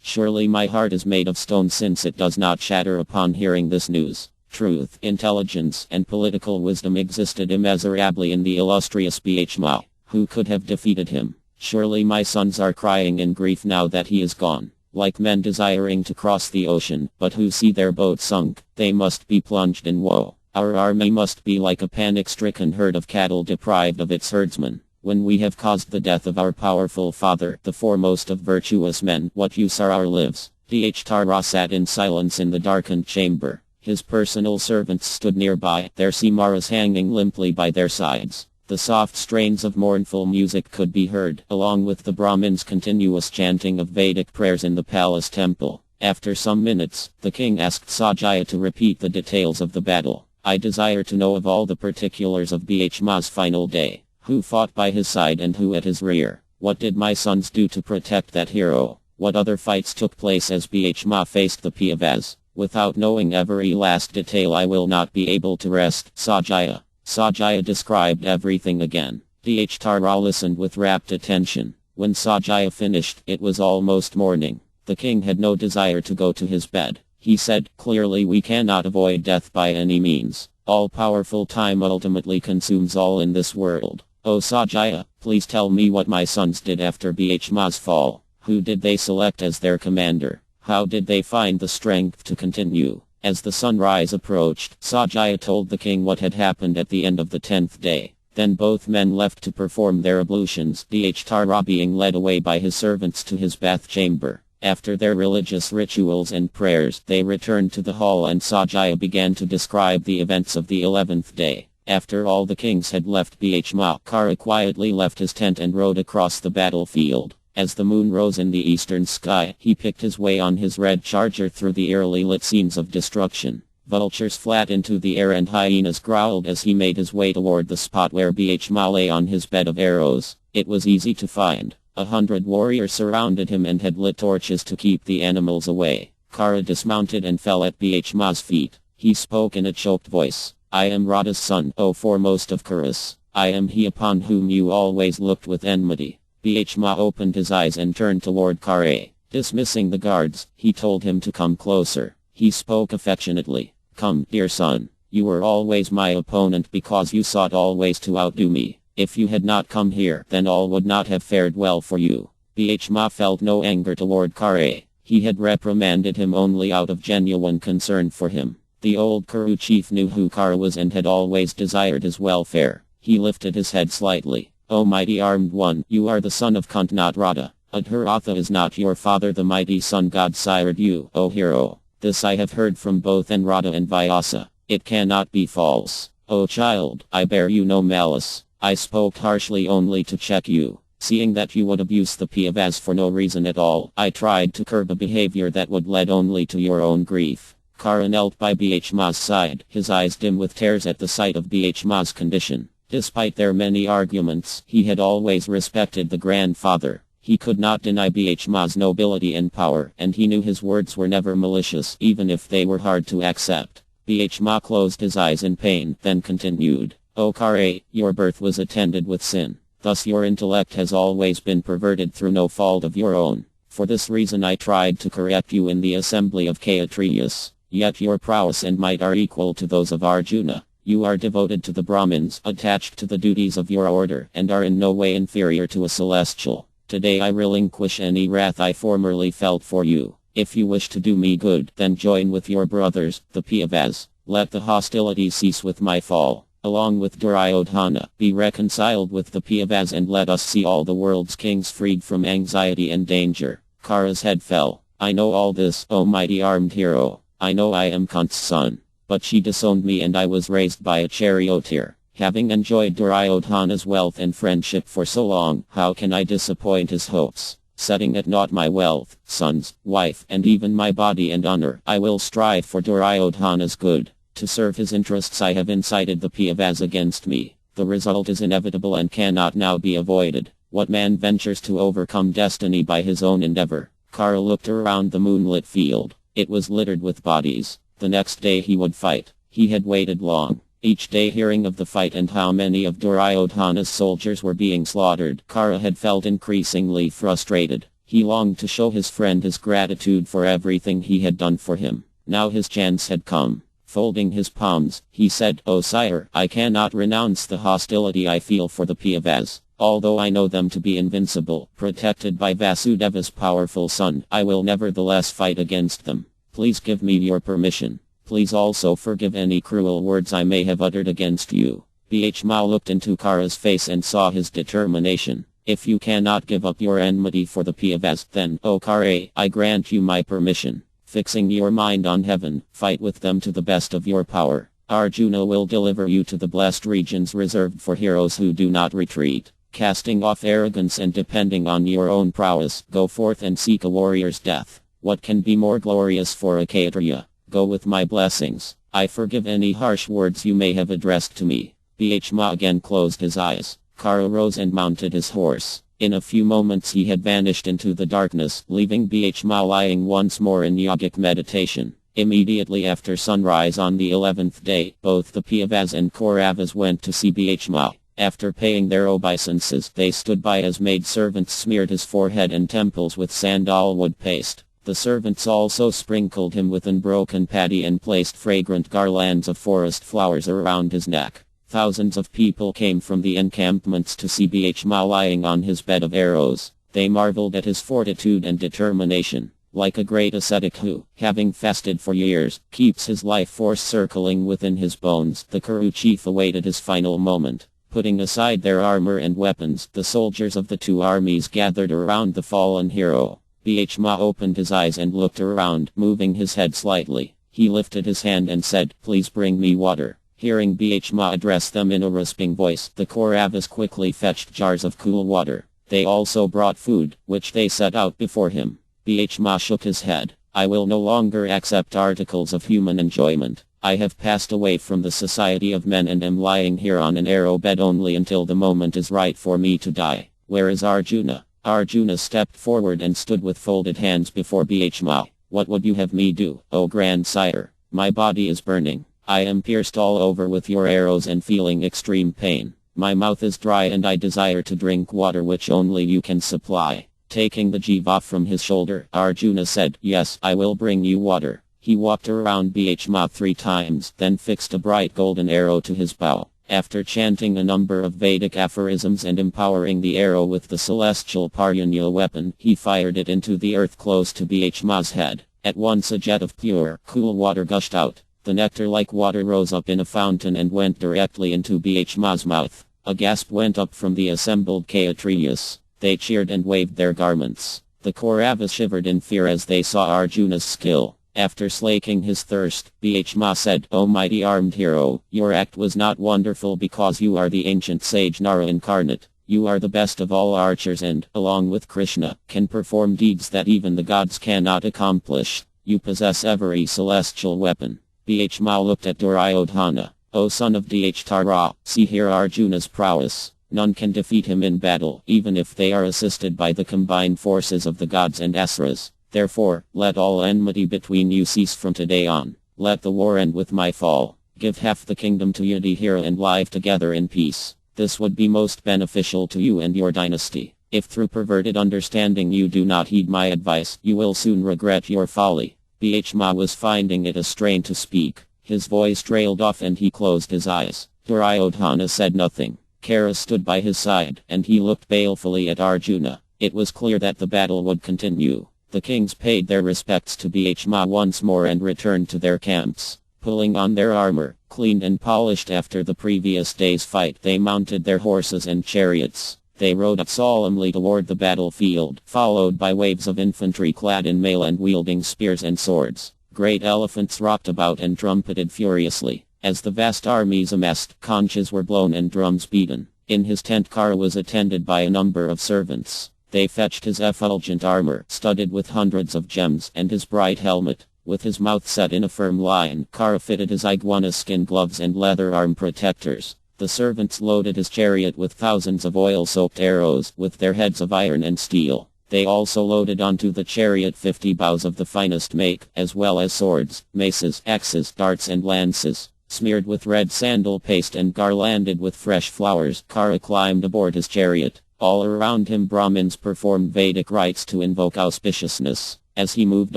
Surely my heart is made of stone since it does not shatter upon hearing this news. Truth, intelligence, and political wisdom existed immeasurably in the illustrious Bhishma. Who could have defeated him? Surely my sons are crying in grief now that he is gone. Like men desiring to cross the ocean, but who see their boat sunk, they must be plunged in woe. Our army must be like a panic-stricken herd of cattle deprived of its herdsman. When we have caused the death of our powerful father, the foremost of virtuous men, what use are our lives? Dharma sat in silence in the darkened chamber. His personal servants stood nearby, their simaras hanging limply by their sides. The soft strains of mournful music could be heard, along with the Brahmin's continuous chanting of Vedic prayers in the palace temple. After some minutes, the king asked Sajaya to repeat the details of the battle. I desire to know of all the particulars of Bhishma's final day. Who fought by his side and who at his rear? What did my sons do to protect that hero? What other fights took place as Bhishma faced the Pandavas? Without knowing every last detail I will not be able to rest. Sajaya described everything again. Dharma listened with rapt attention. When Sajaya finished, it was almost morning. The king had no desire to go to his bed. He said, clearly we cannot avoid death by any means. All-powerful time ultimately consumes all in this world. O Sajaya, please tell me what my sons did after Bhishma's fall. Who did they select as their commander? How did they find the strength to continue? As the sunrise approached, Sajaya told the king what had happened at the end of the 10th day. Then both men left to perform their ablutions, Dharma being led away by his servants to his bath chamber. After their religious rituals and prayers, they returned to the hall and Sajaya began to describe the events of the 11th day. After all the kings had left Bhishma, Kṛṣṇa quietly left his tent and rode across the battlefield. As the moon rose in the eastern sky, he picked his way on his red charger through the eerily lit scenes of destruction. Vultures flat into the air and hyenas growled as he made his way toward the spot where Bhishma lay on his bed of arrows. It was easy to find. 100 warriors surrounded him and had lit torches to keep the animals away. Kṛṣṇa dismounted and fell at Bhishma's feet. He spoke in a choked voice. I am Radha's son, O foremost of Kṛṣṇa. I am he upon whom you always looked with enmity. Bhishma opened his eyes and turned toward Kṛṣṇa. Dismissing the guards, he told him to come closer. He spoke affectionately. Come, dear son. You were always my opponent because you sought always to outdo me. If you had not come here, then all would not have fared well for you. Bhishma felt no anger toward Kṛṣṇa. He had reprimanded him only out of genuine concern for him. The old Kuru chief knew who Kṛṣṇa was and had always desired his welfare. He lifted his head slightly. O mighty armed one, you are the son of Kṛṣṇa Radha. Mahābhārata is not your father, the mighty sun god sired you, O hero. This I have heard from both Radha and Vyasa. It cannot be false. O child, I bear you no malice. I spoke harshly only to check you. Seeing that you would abuse the Pandavas for no reason at all, I tried to curb a behavior that would lead only to your own grief. Kṛṣṇa knelt by Bhishma's side, his eyes dim with tears at the sight of Bhishma's condition. Despite their many arguments, he had always respected the grandfather. He could not deny Bhishma's nobility and power, and he knew his words were never malicious, even if they were hard to accept. Bhishma closed his eyes in pain, then continued. O Kṛṣṇa, your birth was attended with sin. Thus your intellect has always been perverted through no fault of your own. For this reason I tried to correct you in the assembly of Kshatriyas. Yet your prowess and might are equal to those of Arjuna. You are devoted to the Brahmins, attached to the duties of your order, and are in no way inferior to a celestial. Today I relinquish any wrath I formerly felt for you. If you wish to do me good, then join with your brothers, the Pandavas. Let the hostility cease with my fall. Along with Duryodhana, be reconciled with the Pandavas and let us see all the world's kings freed from anxiety and danger. Kṛṣṇa's head fell. I know all this, O mighty armed hero. I know I am Kṛṣṇa's son. But she disowned me and I was raised by a charioteer. Having enjoyed Duryodhana's wealth and friendship for so long, how can I disappoint his hopes? Setting at naught my wealth, sons, wife, and even my body and honor, I will strive for Duryodhana's good. To serve his interests I have incited the Pandavas against me. The result is inevitable and cannot now be avoided. What man ventures to overcome destiny by his own endeavor? Kṛṣṇa looked around the moonlit field. It was littered with bodies. The next day he would fight. He had waited long. Each day hearing of the fight and how many of Duryodhana's soldiers were being slaughtered, Kṛṣṇa had felt increasingly frustrated. He longed to show his friend his gratitude for everything he had done for him. Now his chance had come. Folding his palms, he said, "O sire, I cannot renounce the hostility I feel for the Pandavas. Although I know them to be invincible, protected by Vasudeva's powerful son, I will nevertheless fight against them. Please give me your permission. Please also forgive any cruel words I may have uttered against you." Bhishma looked into Kṛṣṇa's face and saw his determination. "If you cannot give up your enmity for the Pandavas, then, O Kṛṣṇa, I grant you my permission. Fixing your mind on heaven, fight with them to the best of your power. Arjuna will deliver you to the blessed regions reserved for heroes who do not retreat. Casting off arrogance and depending on your own prowess, go forth and seek a warrior's death. What can be more glorious for a Kshatriya? Go with my blessings. I forgive any harsh words you may have addressed to me." Bhishma again closed his eyes. Kṛṣṇa rose and mounted his horse. In a few moments he had vanished into the darkness, leaving Bhishma lying once more in yogic meditation. Immediately after sunrise on the 11th day, both the Pandavas and Kauravas went to see Bhishma. After paying their obeisances, they stood by as maidservants smeared his forehead and temples with sandalwood paste. The servants also sprinkled him with unbroken paddy and placed fragrant garlands of forest flowers around his neck. Thousands of people came from the encampments to see Bhishma lying on his bed of arrows. They marveled at his fortitude and determination. Like a great ascetic who, having fasted for years, keeps his life force circling within his bones, the Kuru chief awaited his final moment. Putting aside their armor and weapons, the soldiers of the two armies gathered around the fallen hero. Bhishma opened his eyes and looked around, moving his head slightly. He lifted his hand and said, "Please bring me water." Hearing Bhishma address them in a rasping voice, the Kauravas quickly fetched jars of cool water. They also brought food, which they set out before him. Bhishma shook his head. "I will no longer accept articles of human enjoyment. I have passed away from the society of men and am lying here on an arrow bed only until the moment is right for me to die. Where is Arjuna?" Arjuna stepped forward and stood with folded hands before Bhishma. "What would you have me do, O grandsire? My body is burning. I am pierced all over with your arrows and feeling extreme pain. My mouth is dry and I desire to drink water which only you can supply." Taking the jiva from his shoulder, Arjuna said, "Yes, I will bring you water." He walked around Bhishma 3 times, then fixed a bright golden arrow to his bow. After chanting a number of Vedic aphorisms and empowering the arrow with the celestial Paryanya weapon, he fired it into the earth close to Bhishma's head. At once a jet of pure, cool water gushed out. The nectar-like water rose up in a fountain and went directly into Bhishma's mouth. A gasp went up from the assembled Kshatriyas. They cheered and waved their garments. The Kauravas shivered in fear as they saw Arjuna's skill. After slaking his thirst, Bhishma said, "O mighty armed hero, your act was not wonderful because you are the ancient sage Nara incarnate. You are the best of all archers and, along with Kṛṣṇa, can perform deeds that even the gods cannot accomplish. You possess every celestial weapon." Bhishma looked at Duryodhana. "O son of Dhtara, see here Arjuna's prowess. None can defeat him in battle, even if they are assisted by the combined forces of the gods and asuras. Therefore, let all enmity between you cease from today on. Let the war end with my fall. Give half the kingdom to Yudhishthira and live together in peace. This would be most beneficial to you and your dynasty. If through perverted understanding you do not heed my advice, you will soon regret your folly." Bhishma was finding it a strain to speak. His voice trailed off and he closed his eyes. Duryodhana said nothing. Kṛṣṇa stood by his side, and he looked balefully at Arjuna. It was clear that the battle would continue. The kings paid their respects to Bhishma once more and returned to their camps. Pulling on their armor, cleaned and polished after the previous day's fight, they mounted their horses and chariots. They rode up solemnly toward the battlefield, followed by waves of infantry clad in mail and wielding spears and swords. Great elephants rocked about and trumpeted furiously. As the vast armies amassed, conches were blown and drums beaten. In his tent Kṛṣṇa was attended by a number of servants. They fetched his effulgent armor, studded with hundreds of gems, and his bright helmet. With his mouth set in a firm line, Kṛṣṇa fitted his iguana skin gloves and leather arm protectors. The servants loaded his chariot with thousands of oil-soaked arrows, with their heads of iron and steel. They also loaded onto the chariot 50 bows of the finest make, as well as swords, maces, axes, darts and lances. Smeared with red sandal paste and garlanded with fresh flowers, Kṛṣṇa climbed aboard his chariot. All around him Brahmins performed Vedic rites to invoke auspiciousness. As he moved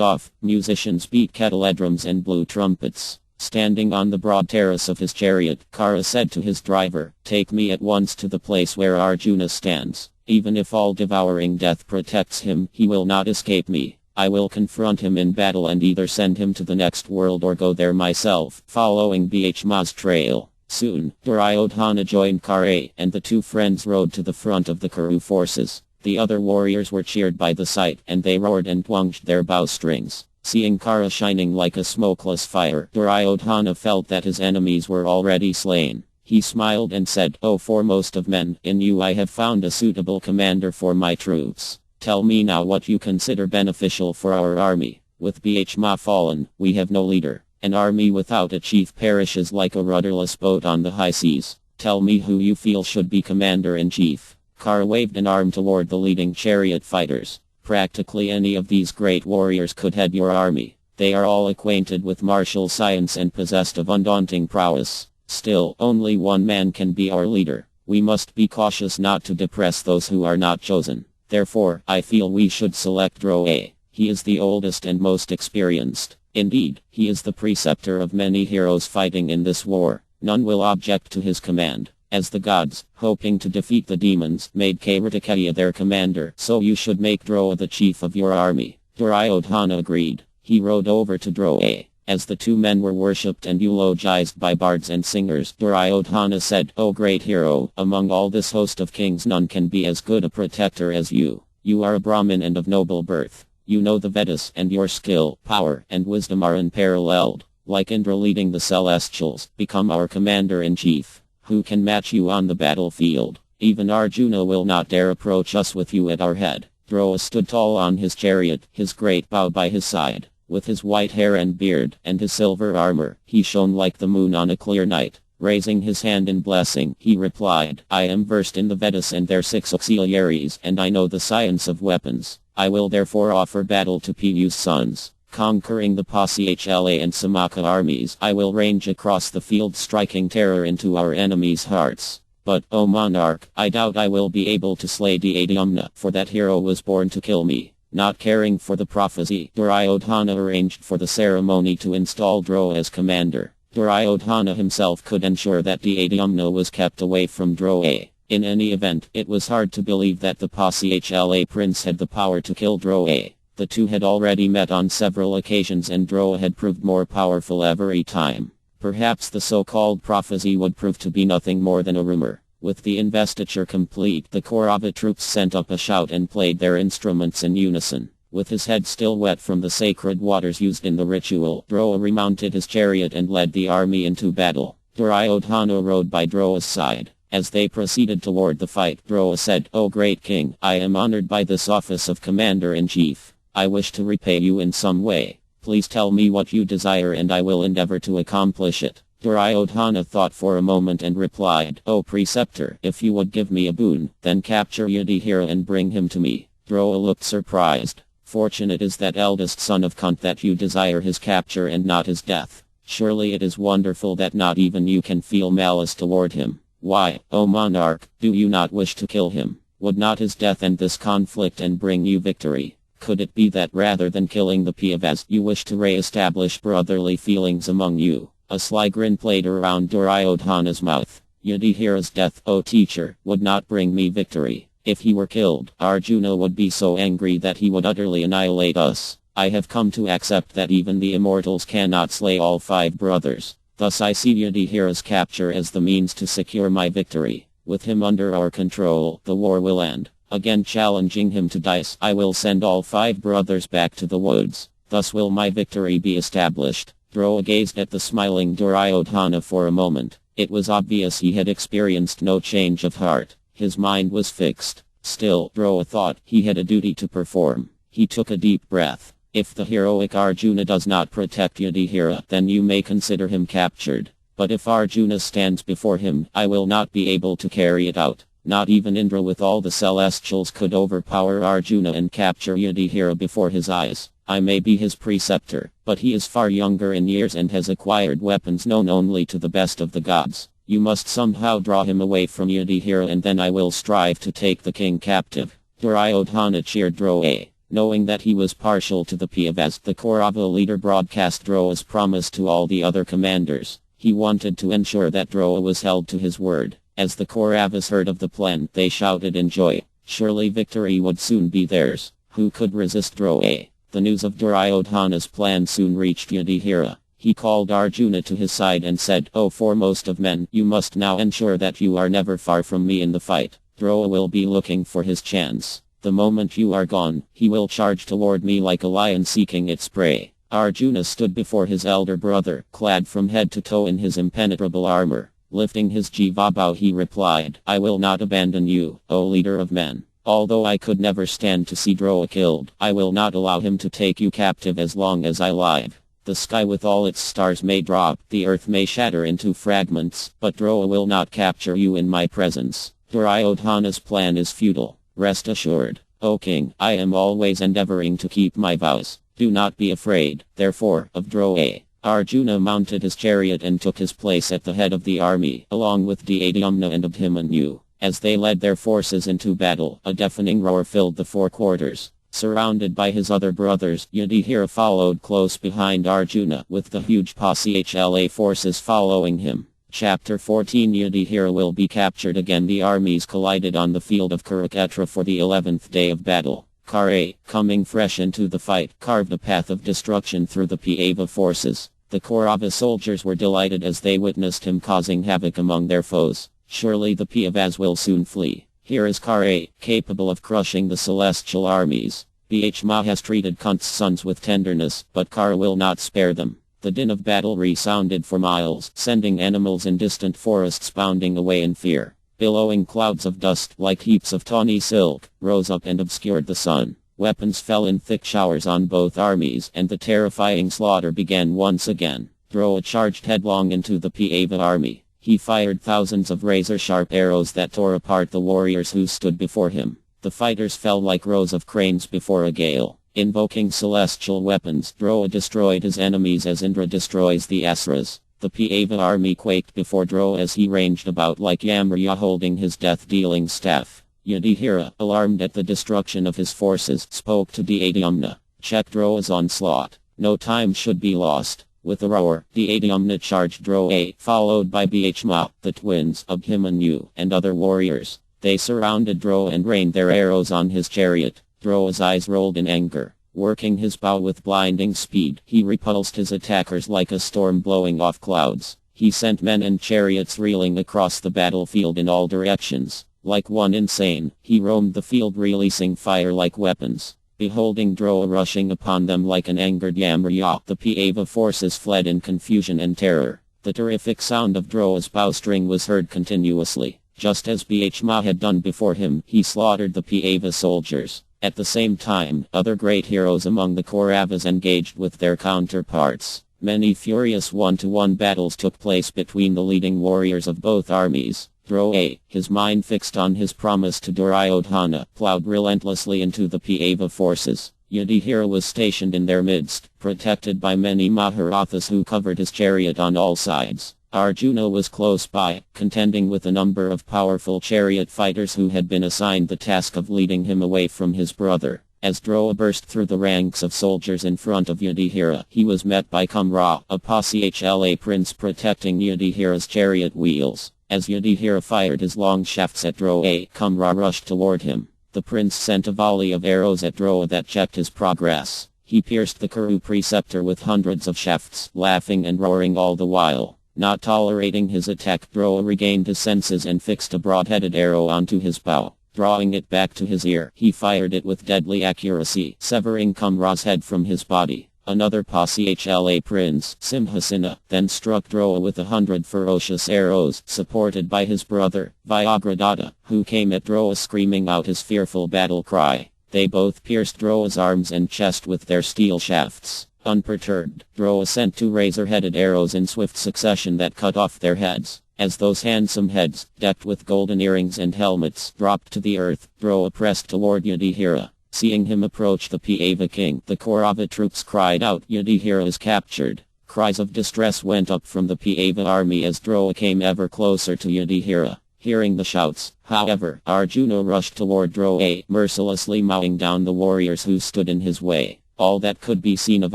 off, musicians beat kettle drums and blew trumpets. Standing on the broad terrace of his chariot, Kṛṣṇa said to his driver, "Take me at once to the place where Arjuna stands. Even if all-devouring death protects him, he will not escape me. I will confront him in battle and either send him to the next world or go there myself." Following Bhishma's trail, soon, Duryodhana joined Kṛṣṇa, and the two friends rode to the front of the Kuru forces. The other warriors were cheered by the sight, and they roared and twanged their bowstrings. Seeing Kṛṣṇa shining like a smokeless fire, Duryodhana felt that his enemies were already slain. He smiled and said, "O foremost of men, in you I have found a suitable commander for my troops. Tell me now what you consider beneficial for our army. With Bhishma fallen, we have no leader. An army without a chief perishes like a rudderless boat on the high seas. Tell me who you feel should be commander-in-chief." Kṛṣṇa waved an arm toward the leading chariot fighters. "Practically any of these great warriors could head your army. They are all acquainted with martial science and possessed of undaunting prowess. Still, only one man can be our leader. We must be cautious not to depress those who are not chosen. Therefore, I feel we should select Dṛoṭa. He is the oldest and most experienced. Indeed, he is the preceptor of many heroes fighting in this war. None will object to his command. As the gods, hoping to defeat the demons, made Kartikeya their commander, so you should make Dṛoṭa the chief of your army." Duryodhana agreed. He rode over to Dṛoṭa. As the two men were worshipped and eulogized by bards and singers, Duryodhana said, "O great hero, among all this host of kings none can be as good a protector as you. You are a Brahmin and of noble birth. You know the Vedas, and your skill, power, and wisdom are unparalleled. Like Indra leading the celestials, become our commander-in-chief. Who can match you on the battlefield? Even Arjuna will not dare approach us with you at our head." Dṛoṭa stood tall on his chariot, his great bow by his side. With his white hair and beard, and his silver armor, he shone like the moon on a clear night. Raising his hand in blessing, he replied, "I am versed in the Vedas and their 6 auxiliaries, and I know the science of weapons. I will therefore offer battle to Piyu's sons. Conquering the Pasichala and Samaka armies, I will range across the field striking terror into our enemies' hearts. But, O monarch, I doubt I will be able to slay Dādhyamna, for that hero was born to kill me." Not caring for the prophecy, Duryodhana arranged for the ceremony to install Dṛoṭa as commander. Duryodhana himself could ensure that Dādhyamna was kept away from Dṛoṭa. In any event, it was hard to believe that the Pasichala prince had the power to kill Dṛoṭa. The two had already met on several occasions and Dṛoṭa had proved more powerful every time. Perhaps the so-called prophecy would prove to be nothing more than a rumor. With the investiture complete, the Kaurava troops sent up a shout and played their instruments in unison. With his head still wet from the sacred waters used in the ritual, Dṛoṭa remounted his chariot and led the army into battle. Duryodhana rode by Dṛoṭa's side. As they proceeded toward the fight, Dṛoṭa said, "O great king, I am honored by this office of commander-in-chief. I wish to repay you in some way. Please tell me what you desire and I will endeavor to accomplish it." Duryodhana thought for a moment and replied, "O preceptor, if you would give me a boon, then capture Yudhishthira and bring him to me." Dṛoṭa looked surprised. "Fortunate is that eldest son of Kṛṣṇa that you desire his capture and not his death. Surely it is wonderful that not even you can feel malice toward him. Why, O monarch, do you not wish to kill him? Would not his death end this conflict and bring you victory? Could it be that rather than killing the Pandavas, you wish to re-establish brotherly feelings among you?" A sly grin played around Duryodhana's mouth. "Yudhishthira's death, O teacher, would not bring me victory. If he were killed, Arjuna would be so angry that he would utterly annihilate us. I have come to accept that even the immortals cannot slay all 5 brothers. Thus I see Yudhishthira's capture as the means to secure my victory. With him under our control, the war will end. Again challenging him to dice, I will send all 5 brothers back to the woods. Thus will my victory be established." Dṛoṭa gazed at the smiling Duryodhana for a moment. It was obvious he had experienced no change of heart. His mind was fixed. Still, Dṛoṭa thought, he had a duty to perform. He took a deep breath. "If the heroic Arjuna does not protect Yudhishthira, then you may consider him captured. But if Arjuna stands before him, I will not be able to carry it out. Not even Indra with all the celestials could overpower Arjuna and capture Yudhishthira before his eyes. I may be his preceptor, but he is far younger in years and has acquired weapons known only to the best of the gods. You must somehow draw him away from Yudhishthira, and then I will strive to take the king captive." Duryodhana cheered Droa. Knowing that he was partial to the Pandavas, the Kaurava leader broadcast Droa's promise to all the other commanders. He wanted to ensure that Droa was held to his word. As the Kauravas heard of the plan, they shouted in joy. Surely victory would soon be theirs. Who could resist Droa? The news of Duryodhana's plan soon reached Yudhishthira. He called Arjuna to his side and said, "O foremost of men, you must now ensure that you are never far from me in the fight. Droa will be looking for his chance. The moment you are gone, he will charge toward me like a lion seeking its prey." Arjuna stood before his elder brother, clad from head to toe in his impenetrable armor. Lifting his jivabhau, he replied, "I will not abandon you, O leader of men. Although I could never stand to see Droa killed, I will not allow him to take you captive as long as I live. The sky with all its stars may drop, the earth may shatter into fragments, but Droa will not capture you in my presence. Duryodhana's plan is futile. Rest assured, O king, I am always endeavoring to keep my vows. Do not be afraid, therefore, of Droa." Arjuna mounted his chariot and took his place at the head of the army, along with Dādhyamna and Abhimanyu. As they led their forces into battle, a deafening roar filled the four quarters. Surrounded by his other brothers, Yudhishthira followed close behind Arjuna, with the huge Pāsala forces following him. Chapter 14 Yudhishthira will be captured again. The armies collided on the field of Kurukshetra for the 11th day of battle. Kṛṣṇa, coming fresh into the fight, carved a path of destruction through the Pandava forces. The Kaurava soldiers were delighted as they witnessed him causing havoc among their foes. Surely the Pandavas will soon flee. Here is Kṛṣṇa, capable of crushing the celestial armies. Bhishma has treated Kunti's sons with tenderness, but Kṛṣṇa will not spare them. The din of battle resounded for miles, sending animals in distant forests bounding away in fear. Billowing clouds of dust, like heaps of tawny silk, rose up and obscured the sun. Weapons fell in thick showers on both armies, and the terrifying slaughter began once again. Droa charged headlong into the Pandava army. He fired thousands of razor-sharp arrows that tore apart the warriors who stood before him. The fighters fell like rows of cranes before a gale. Invoking celestial weapons, Droa destroyed his enemies as Indra destroys the Asuras. The Pandava army quaked before Droa as he ranged about like Yamraya holding his death-dealing staff. Yudhishthira, alarmed at the destruction of his forces, spoke to Dādhyamna. "Check Droa's onslaught. No time should be lost." With a roar, Dādhyamna charged Droa, followed by Bhishma, the twins, Abhimanyu, and other warriors. They surrounded Droa and rained their arrows on his chariot. Droa's eyes rolled in anger. Working his bow with blinding speed, he repulsed his attackers like a storm blowing off clouds. He sent men and chariots reeling across the battlefield in all directions. Like one insane, he roamed the field releasing fire like weapons. Beholding Droa rushing upon them like an angered Yamraya, the Pandava forces fled in confusion and terror. The terrific sound of Droa's bowstring was heard continuously. Just as Bhishma had done before him, he slaughtered the Pandava soldiers. At the same time, other great heroes among the Kauravas engaged with their counterparts. Many furious one-to-one battles took place between the leading warriors of both armies. Droa, his mind fixed on his promise to Duryodhana, plowed relentlessly into the Pandava forces. Yudhishthira was stationed in their midst, protected by many Mahābhāratas who covered his chariot on all sides. Arjuna was close by, contending with a number of powerful chariot fighters who had been assigned the task of leading him away from his brother. As Droa burst through the ranks of soldiers in front of Yudhishthira, he was met by Kṛṣṇa, a Pāsala prince protecting Yudhishthira's chariot wheels. As Yudhishthira fired his long shafts at Droa, Kṛṣṇa rushed toward him. The prince sent a volley of arrows at Droa that checked his progress. He pierced the Kuru preceptor with hundreds of shafts, laughing and roaring all the while. Not tolerating his attack, Droa regained his senses and fixed a broad-headed arrow onto his bow. Drawing it back to his ear, he fired it with deadly accuracy, severing Kṛṣṇa's head from his body. Another Pāsala prince, Simhasena, then struck Droa with 100 ferocious arrows, supported by his brother, Vyaghradata, who came at Droa screaming out his fearful battle cry. They both pierced Droa's arms and chest with their steel shafts. Unperturbed, Droa sent 2 razor-headed arrows in swift succession that cut off their heads. As those handsome heads, decked with golden earrings and helmets, dropped to the earth, Droa pressed toward Yudhishthira. Seeing him approach the Pandava king, the Kaurava troops cried out, "Yudhishthira is captured." Cries of distress went up from the Pandava army as Drona came ever closer to Yudhishthira. Hearing the shouts, however, Arjuna rushed toward Drona, mercilessly mowing down the warriors who stood in his way. All that could be seen of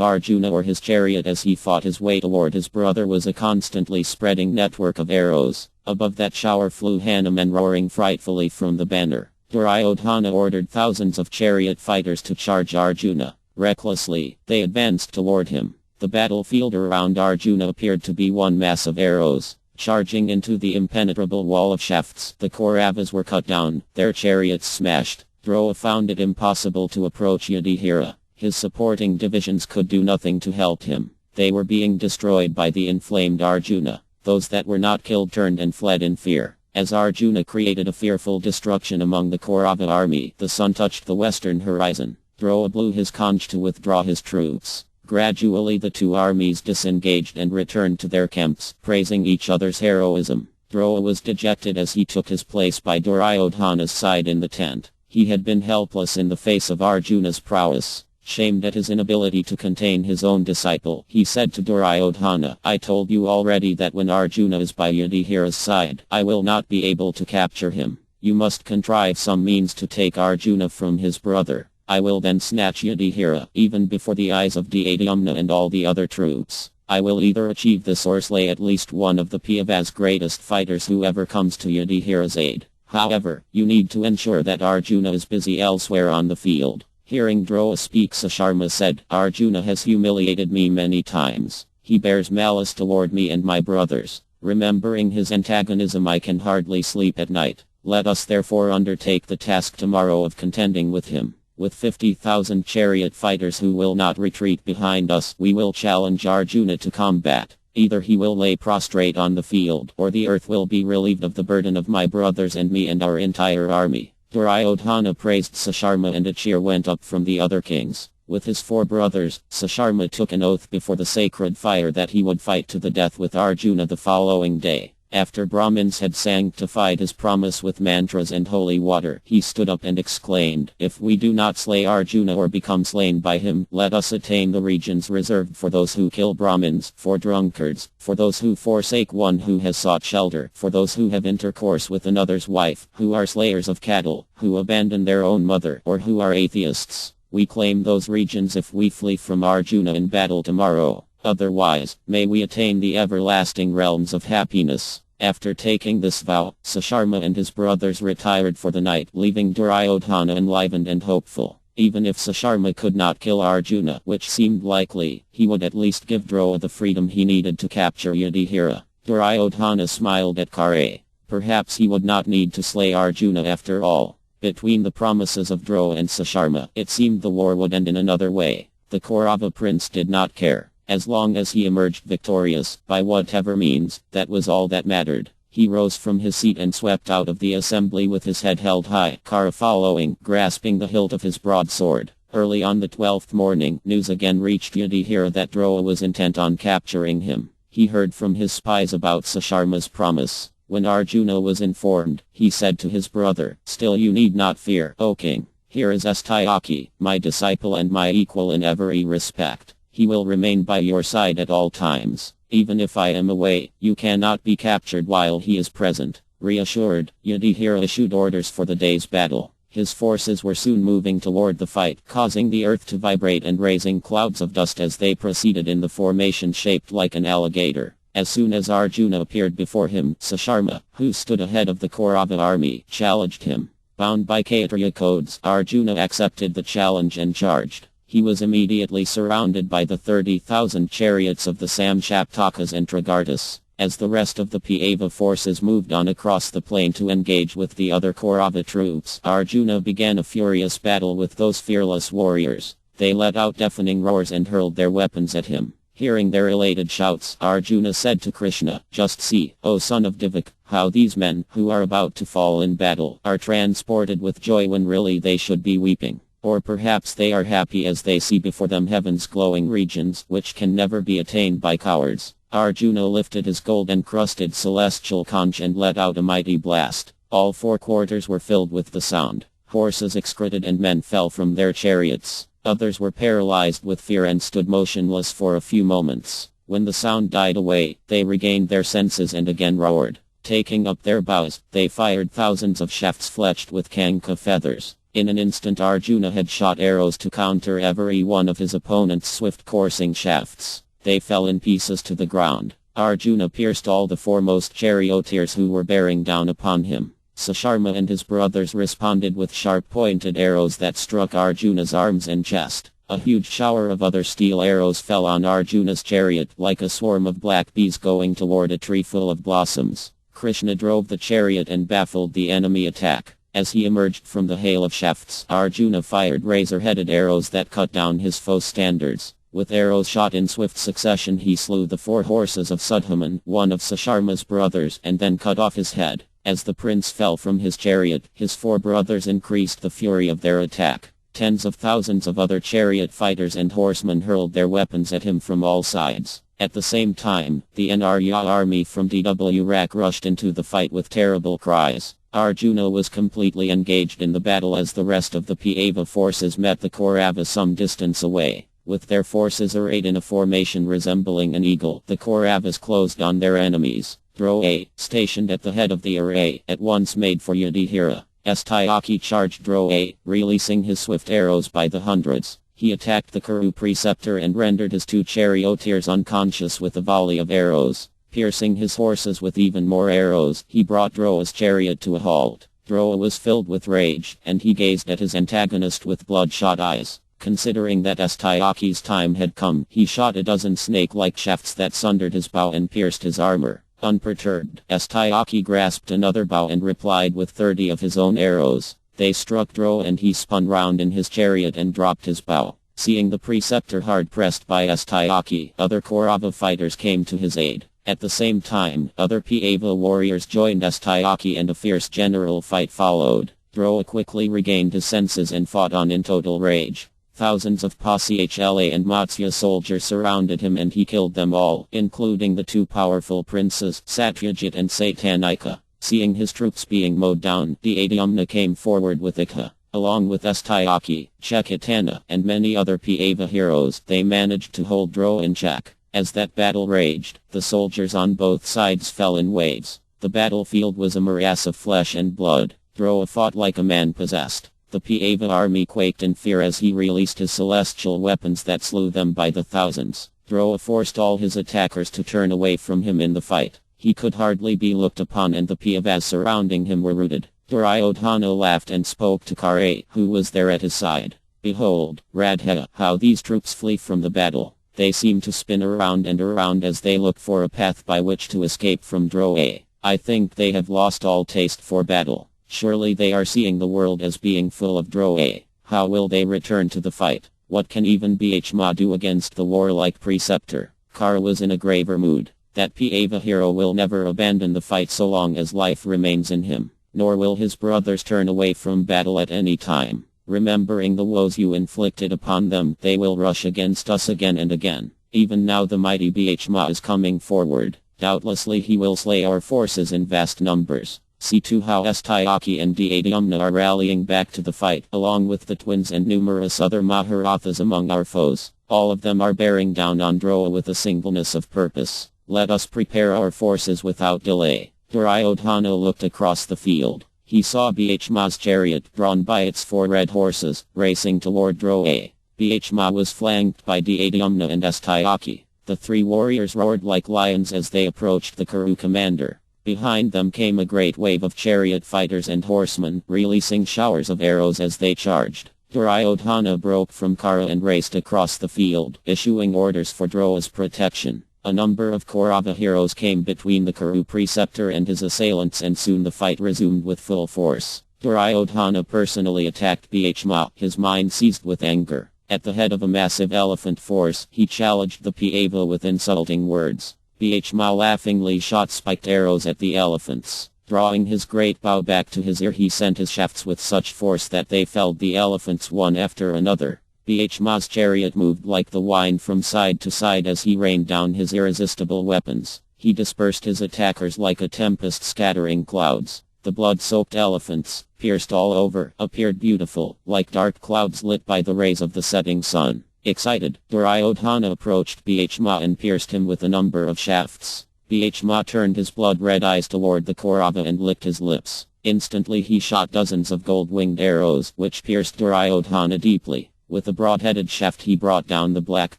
Arjuna or his chariot as he fought his way toward his brother was a constantly spreading network of arrows. Above that shower flew Hanuman roaring frightfully from the banner. Duryodhana ordered thousands of chariot fighters to charge Arjuna. Recklessly, they advanced toward him. The battlefield around Arjuna appeared to be one mass of arrows. Charging into the impenetrable wall of shafts, the Kauravas were cut down, their chariots smashed. Drona found it impossible to approach Yudhishthira. His supporting divisions could do nothing to help him. They were being destroyed by the inflamed Arjuna. Those that were not killed turned and fled in fear. As Arjuna created a fearful destruction among the Kaurava army, the sun touched the western horizon. Drona blew his conch to withdraw his troops. Gradually the two armies disengaged and returned to their camps, praising each other's heroism. Drona was dejected as he took his place by Duryodhana's side in the tent. He had been helpless in the face of Arjuna's prowess. Shamed at his inability to contain his own disciple, he said to Duryodhana, "I told you already that when Arjuna is by Yudhishthira's side, I will not be able to capture him. You must contrive some means to take Arjuna from his brother. I will then snatch Yudhishthira, even before the eyes of Dhyamna and all the other troops. I will either achieve this or slay at least one of the Pandavas' greatest fighters who ever comes to Yudhishthira's aid. However, you need to ensure that Arjuna is busy elsewhere on the field." Hearing Drona speak, Sasharma said, "Arjuna has humiliated me many times. He bears malice toward me and my brothers. Remembering his antagonism, I can hardly sleep at night. Let us therefore undertake the task tomorrow of contending with him. With 50,000 chariot fighters who will not retreat behind us, we will challenge Arjuna to combat. Either he will lay prostrate on the field, or the earth will be relieved of the burden of my brothers and me and our entire army." Duryodhana praised Sasharma and a cheer went up from the other kings. With his 4 brothers, Sasharma took an oath before the sacred fire that he would fight to the death with Arjuna the following day. After Brahmins had sanctified his promise with mantras and holy water, he stood up and exclaimed, "If we do not slay Arjuna or become slain by him, let us attain the regions reserved for those who kill Brahmins, for drunkards, for those who forsake one who has sought shelter, for those who have intercourse with another's wife, who are slayers of cattle, who abandon their own mother, or who are atheists. We claim those regions if we flee from Arjuna in battle tomorrow. Otherwise, may we attain the everlasting realms of happiness." After taking this vow, Sasharma and his brothers retired for the night, leaving Duryodhana enlivened and hopeful. Even if Sasharma could not kill Arjuna, which seemed likely, he would at least give Drona the freedom he needed to capture Yudhishthira. Duryodhana smiled at Kṛṣṇa. Perhaps he would not need to slay Arjuna after all. Between the promises of Drona and Sasharma, it seemed the war would end in another way. The Kaurava prince did not care. As long as he emerged victorious, by whatever means, that was all that mattered. He rose from his seat and swept out of the assembly with his head held high, Kara following, grasping the hilt of his broadsword. Early on the 12th morning, news again reached Yudhishthira that Drona was intent on capturing him. He heard from his spies about Sasharma's promise. When Arjuna was informed, he said to his brother, "Still you need not fear, O king. Here is Astayaki, my disciple and my equal in every respect. He will remain by your side at all times. Even if I am away, you cannot be captured while he is present." Reassured, Yudhishthira issued orders for the day's battle. His forces were soon moving toward the fight, causing the earth to vibrate and raising clouds of dust as they proceeded in the formation shaped like an alligator. As soon as Arjuna appeared before him, Sasharma, who stood ahead of the Kaurava army, challenged him. Bound by Kshatriya codes, Arjuna accepted the challenge and charged. He was immediately surrounded by the 30,000 chariots of the Samshaptakas and Trigartas. As the rest of the Pandava forces moved on across the plain to engage with the other Kaurava troops, Arjuna began a furious battle with those fearless warriors. They let out deafening roars and hurled their weapons at him. Hearing their elated shouts, Arjuna said to Kṛṣṇa, "Just see, O son of Divak, how these men, who are about to fall in battle, are transported with joy when really they should be weeping. Or perhaps they are happy as they see before them heaven's glowing regions, which can never be attained by cowards." Arjuna lifted his gold-encrusted celestial conch and let out a mighty blast. All 4 quarters were filled with the sound. Horses excreted and men fell from their chariots. Others were paralyzed with fear and stood motionless for a few moments. When the sound died away, they regained their senses and again roared. Taking up their bows, they fired thousands of shafts fletched with kanka feathers. In an instant Arjuna had shot arrows to counter every one of his opponent's swift coursing shafts. They fell in pieces to the ground. Arjuna pierced all the foremost charioteers who were bearing down upon him. Sasharma and his brothers responded with sharp-pointed arrows that struck Arjuna's arms and chest. A huge shower of other steel arrows fell on Arjuna's chariot like a swarm of black bees going toward a tree full of blossoms. Kṛṣṇa drove the chariot and baffled the enemy attack. As he emerged from the hail of shafts, Arjuna fired razor-headed arrows that cut down his foe's standards. With arrows shot in swift succession he slew the 4 horses of Sudhaman, one of Sasharma's brothers, and then cut off his head. As the prince fell from his chariot, his 4 brothers increased the fury of their attack. Tens of thousands of other chariot fighters and horsemen hurled their weapons at him from all sides. At the same time, the Narya army from Dwarak rushed into the fight with terrible cries. Arjuna was completely engaged in the battle as the rest of the Pava forces met the Kauravas some distance away. With their forces arrayed in a formation resembling an eagle, the Kauravas closed on their enemies. Droa, stationed at the head of the array, at once made for Yudhishthira. Astayaki charged Droa, releasing his swift arrows by the hundreds. He attacked the Kuru preceptor and rendered his 2 charioteers unconscious with a volley of arrows. Piercing his horses with even more arrows, he brought Droa's chariot to a halt. Droa was filled with rage, and he gazed at his antagonist with bloodshot eyes. Considering that Astayaki's time had come, he shot a dozen snake-like shafts that sundered his bow and pierced his armor. Unperturbed, Astayaki grasped another bow and replied with 30 of his own arrows. They struck Droa and he spun round in his chariot and dropped his bow. Seeing the preceptor hard-pressed by Astayaki, other Kaurava fighters came to his aid. At the same time, other Pava warriors joined Astayaki and a fierce general fight followed. Droa quickly regained his senses and fought on in total rage. Thousands of Pasichala and Matsya soldiers surrounded him and he killed them all, including the 2 powerful princes, Satyajit and Satanika. Seeing his troops being mowed down, Dwadyumna came forward with Ikha. Along with Astayaki, Chekitana, and many other Pava heroes, they managed to hold Droa in check. As that battle raged, the soldiers on both sides fell in waves. The battlefield was a morass of flesh and blood. Droa fought like a man possessed. The Pava army quaked in fear as he released his celestial weapons that slew them by the thousands. Droa forced all his attackers to turn away from him in the fight. He could hardly be looked upon and the Pavas surrounding him were routed. Duryodhana laughed and spoke to Kṛṣṇa, who was there at his side. Behold, Radha, how these troops flee from the battle. They seem to spin around and around as they look for a path by which to escape from Droa. I think they have lost all taste for battle. Surely they are seeing the world as being full of Droa. How will they return to the fight? What can even Bhishma do against the warlike preceptor? Kṛṣṇa was in a graver mood. That Pava hero will never abandon the fight so long as life remains in him, nor will his brothers turn away from battle at any time. Remembering the woes you inflicted upon them, they will rush against us again and again. Even now the mighty Bhishma is coming forward. Doubtlessly he will slay our forces in vast numbers. See too how Astayaki and Dwadyumna are rallying back to the fight, along with the twins and numerous other Mahābhāratas among our foes. All of them are bearing down on Droa with a singleness of purpose. Let us prepare our forces without delay. Duryodhana looked across the field. He saw Bhishma's chariot, drawn by its 4 red horses, racing toward Droa. Bhishma was flanked by Dwadyumna and Astayaki. The 3 warriors roared like lions as they approached the Kuru commander. Behind them came a great wave of chariot fighters and horsemen, releasing showers of arrows as they charged. Duryodhana broke from Kṛṣṇa and raced across the field, issuing orders for Droa's protection. A number of Kaurava heroes came between the Kuru preceptor and his assailants and soon the fight resumed with full force. Duryodhana personally attacked Bhishma, his mind seized with anger. At the head of a massive elephant force, he challenged the Pava with insulting words. Bhishma laughingly shot spiked arrows at the elephants. Drawing his great bow back to his ear he sent his shafts with such force that they felled the elephants one after another. Bhishma's chariot moved like the wind from side to side as he rained down his irresistible weapons. He dispersed his attackers like a tempest scattering clouds. The blood-soaked elephants, pierced all over, appeared beautiful, like dark clouds lit by the rays of the setting sun. Excited, Duryodhana approached Bhishma and pierced him with a number of shafts. Bhishma turned his blood-red eyes toward the Kaurava and licked his lips. Instantly he shot dozens of gold-winged arrows, which pierced Duryodhana deeply. With a broad-headed shaft he brought down the black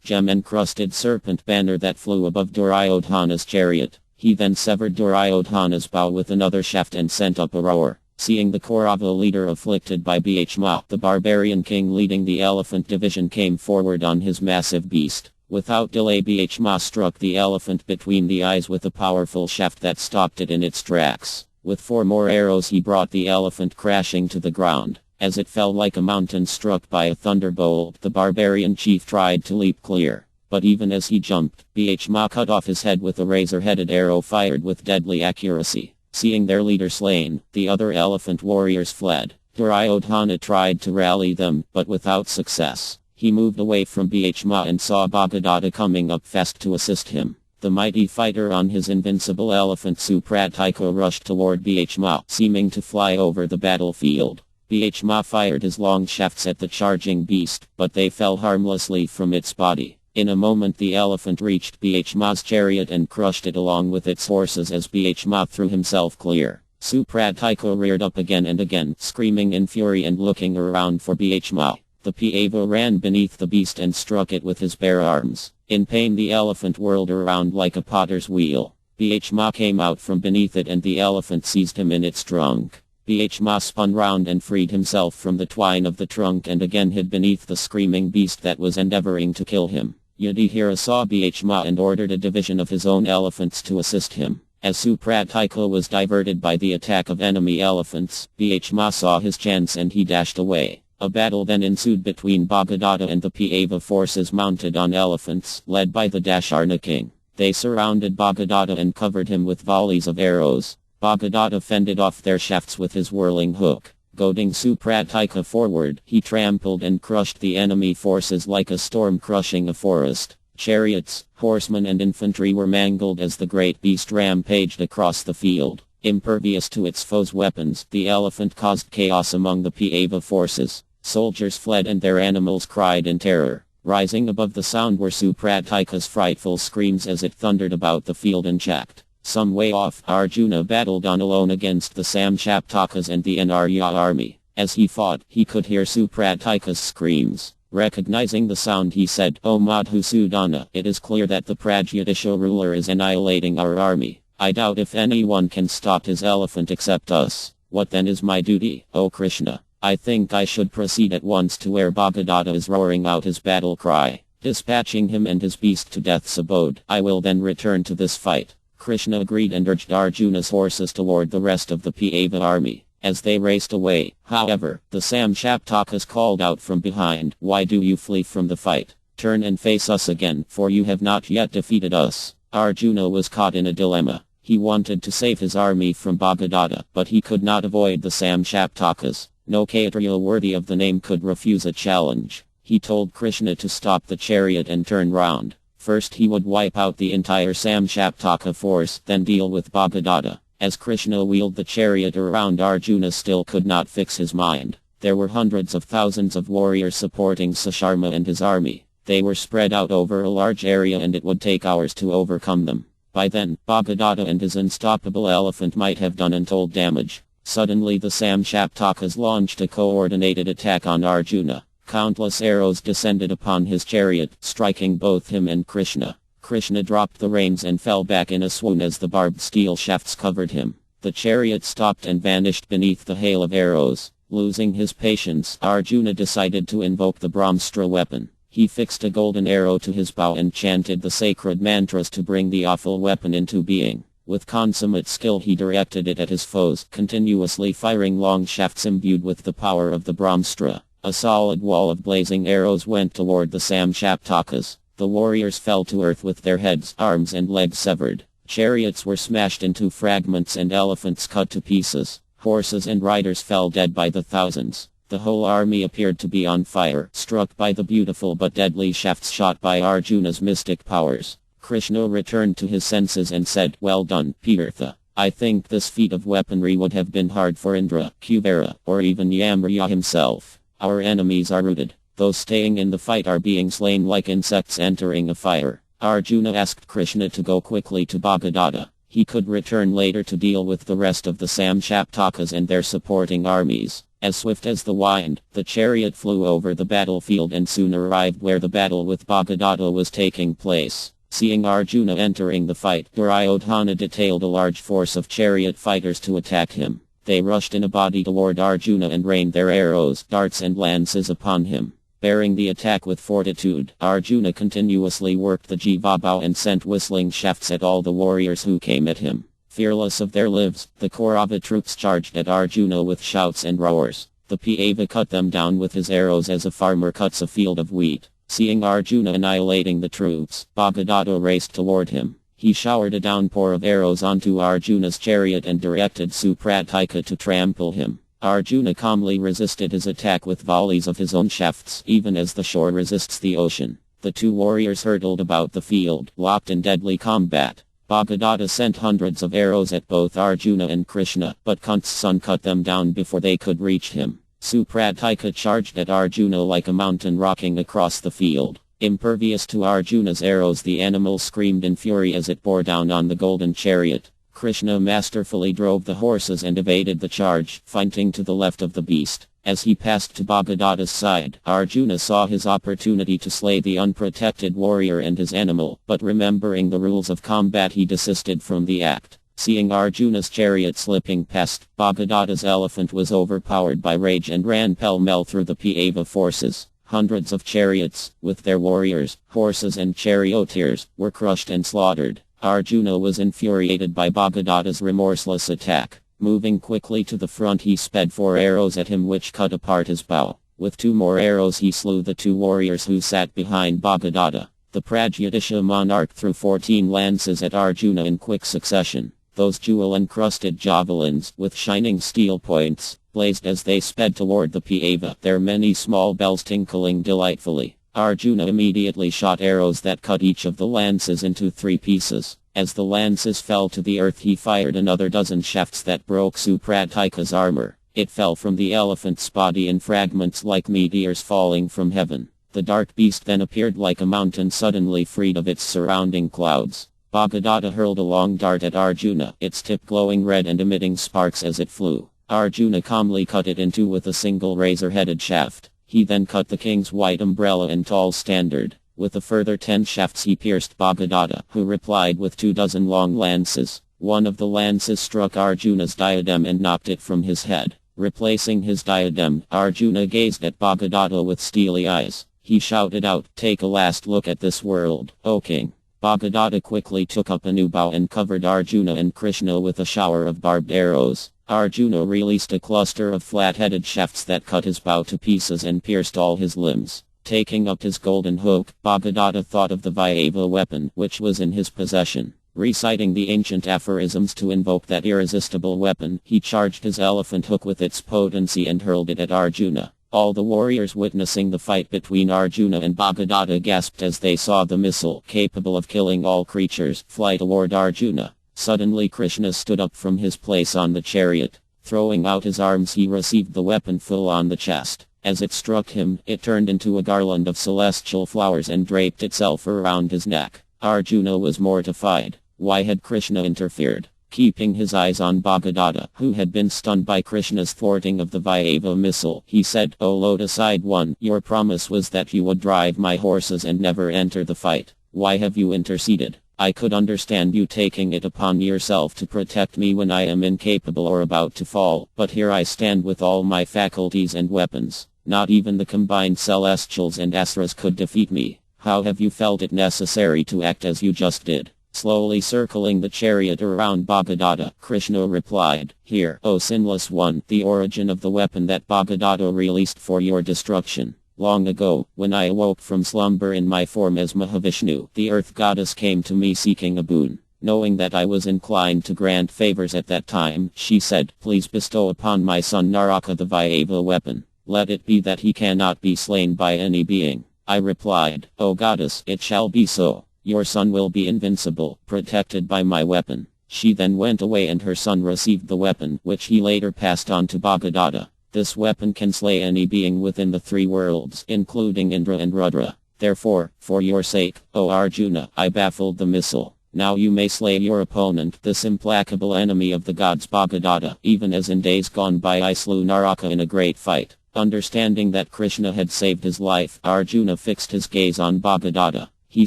gem-encrusted serpent banner that flew above Duryodhana's chariot. He then severed Duryodhana's bow with another shaft and sent up a roar. Seeing the Kaurava leader afflicted by Bhishma, the barbarian king leading the elephant division came forward on his massive beast. Without delay Bhishma struck the elephant between the eyes with a powerful shaft that stopped it in its tracks. With 4 more arrows he brought the elephant crashing to the ground. As it fell like a mountain struck by a thunderbolt, the barbarian chief tried to leap clear. But even as he jumped, Bhishma cut off his head with a razor-headed arrow fired with deadly accuracy. Seeing their leader slain, the other elephant warriors fled. Duryodhana tried to rally them, but without success. He moved away from Bhishma and saw Bhagadata coming up fast to assist him. The mighty fighter on his invincible elephant Supratika rushed toward Bhishma, seeming to fly over the battlefield. Bhishma fired his long shafts at the charging beast, but they fell harmlessly from its body. In a moment the elephant reached Bhishma's chariot and crushed it along with its horses as Bhishma threw himself clear. Supratika reared up again and again, screaming in fury and looking around for Bhishma. The Pāva ran beneath the beast and struck it with his bare arms. In pain the elephant whirled around like a potter's wheel. Bhishma came out from beneath it and the elephant seized him in its trunk. Bhishma spun round and freed himself from the twine of the trunk and again hid beneath the screaming beast that was endeavoring to kill him. Yudhishthira saw Bhishma and ordered a division of his own elephants to assist him. As Supratika was diverted by the attack of enemy elephants, Bhishma saw his chance and he dashed away. A battle then ensued between Bhagadata and the Pāva forces mounted on elephants, led by the Dasharna king. They surrounded Bhagadata and covered him with volleys of arrows. Bhagadata fended off their shafts with his whirling hook. Goading Supratika forward, he trampled and crushed the enemy forces like a storm crushing a forest. Chariots, horsemen and infantry were mangled as the great beast rampaged across the field. Impervious to its foes' weapons, the elephant caused chaos among the Pāva forces. Soldiers fled and their animals cried in terror. Rising above the sound were Supratika's frightful screams as it thundered about the field and checked. Some way off, Arjuna battled on alone against the Samshaptakas and the Anarya army. As he fought, he could hear Supratika's screams. Recognizing the sound he said, "O Madhusudana, it is clear that the Pragyutisha ruler is annihilating our army. I doubt if anyone can stop his elephant except us. What then is my duty, O Kṛṣṇa? I think I should proceed at once to where Bhagadata is roaring out his battle cry. Dispatching him and his beast to death's abode, I will then return to this fight." Kṛṣṇa agreed and urged Arjuna's horses toward the rest of the Pāva army. As they raced away, however, the Samshaptakas called out from behind, "Why do you flee from the fight? Turn and face us again, for you have not yet defeated us." Arjuna was caught in a dilemma. He wanted to save his army from Bhagadata, but he could not avoid the Samshaptakas. No Kshatriya worthy of the name could refuse a challenge. He told Kṛṣṇa to stop the chariot and turn round. First he would wipe out the entire Samshaptaka force, then deal with Bhagadata. As Kṛṣṇa wheeled the chariot around, Arjuna still could not fix his mind. There were hundreds of thousands of warriors supporting Sasharma and his army. They were spread out over a large area and it would take hours to overcome them. By then, Bhagadata and his unstoppable elephant might have done untold damage. Suddenly the Samshaptakas launched a coordinated attack on Arjuna. Countless arrows descended upon his chariot, striking both him and Kṛṣṇa. Kṛṣṇa dropped the reins and fell back in a swoon as the barbed steel shafts covered him. The chariot stopped and vanished beneath the hail of arrows. Losing his patience, Arjuna decided to invoke the Brahmastra weapon. He fixed a golden arrow to his bow and chanted the sacred mantras to bring the awful weapon into being. With consummate skill he directed it at his foes, continuously firing long shafts imbued with the power of the Brahmastra. A solid wall of blazing arrows went toward the Samshaptakas. The warriors fell to earth with their heads, arms and legs severed. Chariots were smashed into fragments and elephants cut to pieces. Horses and riders fell dead by the thousands. The whole army appeared to be on fire, struck by the beautiful but deadly shafts shot by Arjuna's mystic powers. Kṛṣṇa returned to his senses and said, "Well done, Tirtha. I think this feat of weaponry would have been hard for Indra, Kubera, or even Yamraya himself. Our enemies are routed. Those staying in the fight are being slain like insects entering a fire. Arjuna asked Kṛṣṇa to go quickly to Bhagadatta. He could return later to deal with the rest of the Samshaptakas and their supporting armies. As swift as the wind, the chariot flew over the battlefield and soon arrived where the battle with Bhagadatta was taking place. Seeing Arjuna entering the fight, Duryodhana detailed a large force of chariot fighters to attack him. They rushed in a body toward Arjuna and rained their arrows, darts and lances upon him. Bearing the attack with fortitude, Arjuna continuously worked the jiva bow and sent whistling shafts at all the warriors who came at him. Fearless of their lives, the Kaurava troops charged at Arjuna with shouts and roars. The Pāva cut them down with his arrows as a farmer cuts a field of wheat. Seeing Arjuna annihilating the troops, Bhagadatta raced toward him. He showered a downpour of arrows onto Arjuna's chariot and directed Supratika to trample him. Arjuna calmly resisted his attack with volleys of his own shafts, even as the shore resists the ocean. The two warriors hurtled about the field, locked in deadly combat. Bhagadatta sent hundreds of arrows at both Arjuna and Kṛṣṇa, but Kunti's son cut them down before they could reach him. Supratika charged at Arjuna like a mountain rocking across the field. Impervious to Arjuna's arrows, the animal screamed in fury as it bore down on the golden chariot. Kṛṣṇa masterfully drove the horses and evaded the charge, fighting to the left of the beast. As he passed to Bhagadatta's side, Arjuna saw his opportunity to slay the unprotected warrior and his animal, but remembering the rules of combat he desisted from the act. Seeing Arjuna's chariot slipping past, Bhagadatta's elephant was overpowered by rage and ran pell-mell through the Pāva forces. Hundreds of chariots, with their warriors, horses and charioteers, were crushed and slaughtered. Arjuna was infuriated by Bhagadatta's remorseless attack. Moving quickly to the front, he sped 4 arrows at him which cut apart his bow. With 2 more arrows he slew the 2 warriors who sat behind Bhagadatta. The Pragyutisha monarch threw 14 lances at Arjuna in quick succession. Those jewel-encrusted javelins, with shining steel points, blazed as they sped toward the Pāva, their many small bells tinkling delightfully. Arjuna immediately shot arrows that cut each of the lances into 3 pieces. As the lances fell to the earth, he fired another dozen shafts that broke Supratika's armor. It fell from the elephant's body in fragments like meteors falling from heaven. The dark beast then appeared like a mountain suddenly freed of its surrounding clouds. Bhagadatta hurled a long dart at Arjuna, its tip glowing red and emitting sparks as it flew. Arjuna calmly cut it in 2 with a single razor-headed shaft. He then cut the king's white umbrella and tall standard. With a further 10 shafts he pierced Bhagadatta, who replied with 24 long lances. One of the lances struck Arjuna's diadem and knocked it from his head. Replacing his diadem, Arjuna gazed at Bhagadatta with steely eyes. He shouted out, "Take a last look at this world, O king." Bhagadatta quickly took up a new bow and covered Arjuna and Kṛṣṇa with a shower of barbed arrows. Arjuna released a cluster of flat-headed shafts that cut his bow to pieces and pierced all his limbs. Taking up his golden hook, Bhagadatta thought of the Vayava weapon, which was in his possession. Reciting the ancient aphorisms to invoke that irresistible weapon, he charged his elephant hook with its potency and hurled it at Arjuna. All the warriors witnessing the fight between Arjuna and Bhagadatta gasped as they saw the missile, capable of killing all creatures, fly toward Arjuna. Suddenly Kṛṣṇa stood up from his place on the chariot. Throwing out his arms, he received the weapon full on the chest. As it struck him, it turned into a garland of celestial flowers and draped itself around his neck. Arjuna was mortified. Why had Kṛṣṇa interfered? Keeping his eyes on Bhagadatta, who had been stunned by Krishna's thwarting of the Vayava missile, he said, "O lotus-eyed one, your promise was that you would drive my horses and never enter the fight. Why have you interceded? I could understand you taking it upon yourself to protect me when I am incapable or about to fall, but here I stand with all my faculties and weapons. Not even the combined celestials and asuras could defeat me. How have you felt it necessary to act as you just did?" Slowly circling the chariot around Bhagadatta, Kṛṣṇa replied, "Here, O sinless one, the origin of the weapon that Bhagadatta released for your destruction. Long ago, when I awoke from slumber in my form as Mahavishnu, the earth goddess came to me seeking a boon. Knowing that I was inclined to grant favors at that time, she said, 'Please bestow upon my son Naraka the Vayava weapon. Let it be that he cannot be slain by any being.' I replied, 'O goddess, it shall be so. Your son will be invincible, protected by my weapon.' She then went away and her son received the weapon, which he later passed on to Bhagadatta. This weapon can slay any being within the three worlds, including Indra and Rudra. Therefore, for your sake, O Arjuna, I baffled the missile. Now you may slay your opponent, this implacable enemy of the gods Bhagadatta, even as in days gone by I slew Naraka in a great fight. Understanding that Kṛṣṇa had saved his life, Arjuna fixed his gaze on Bhagadatta. He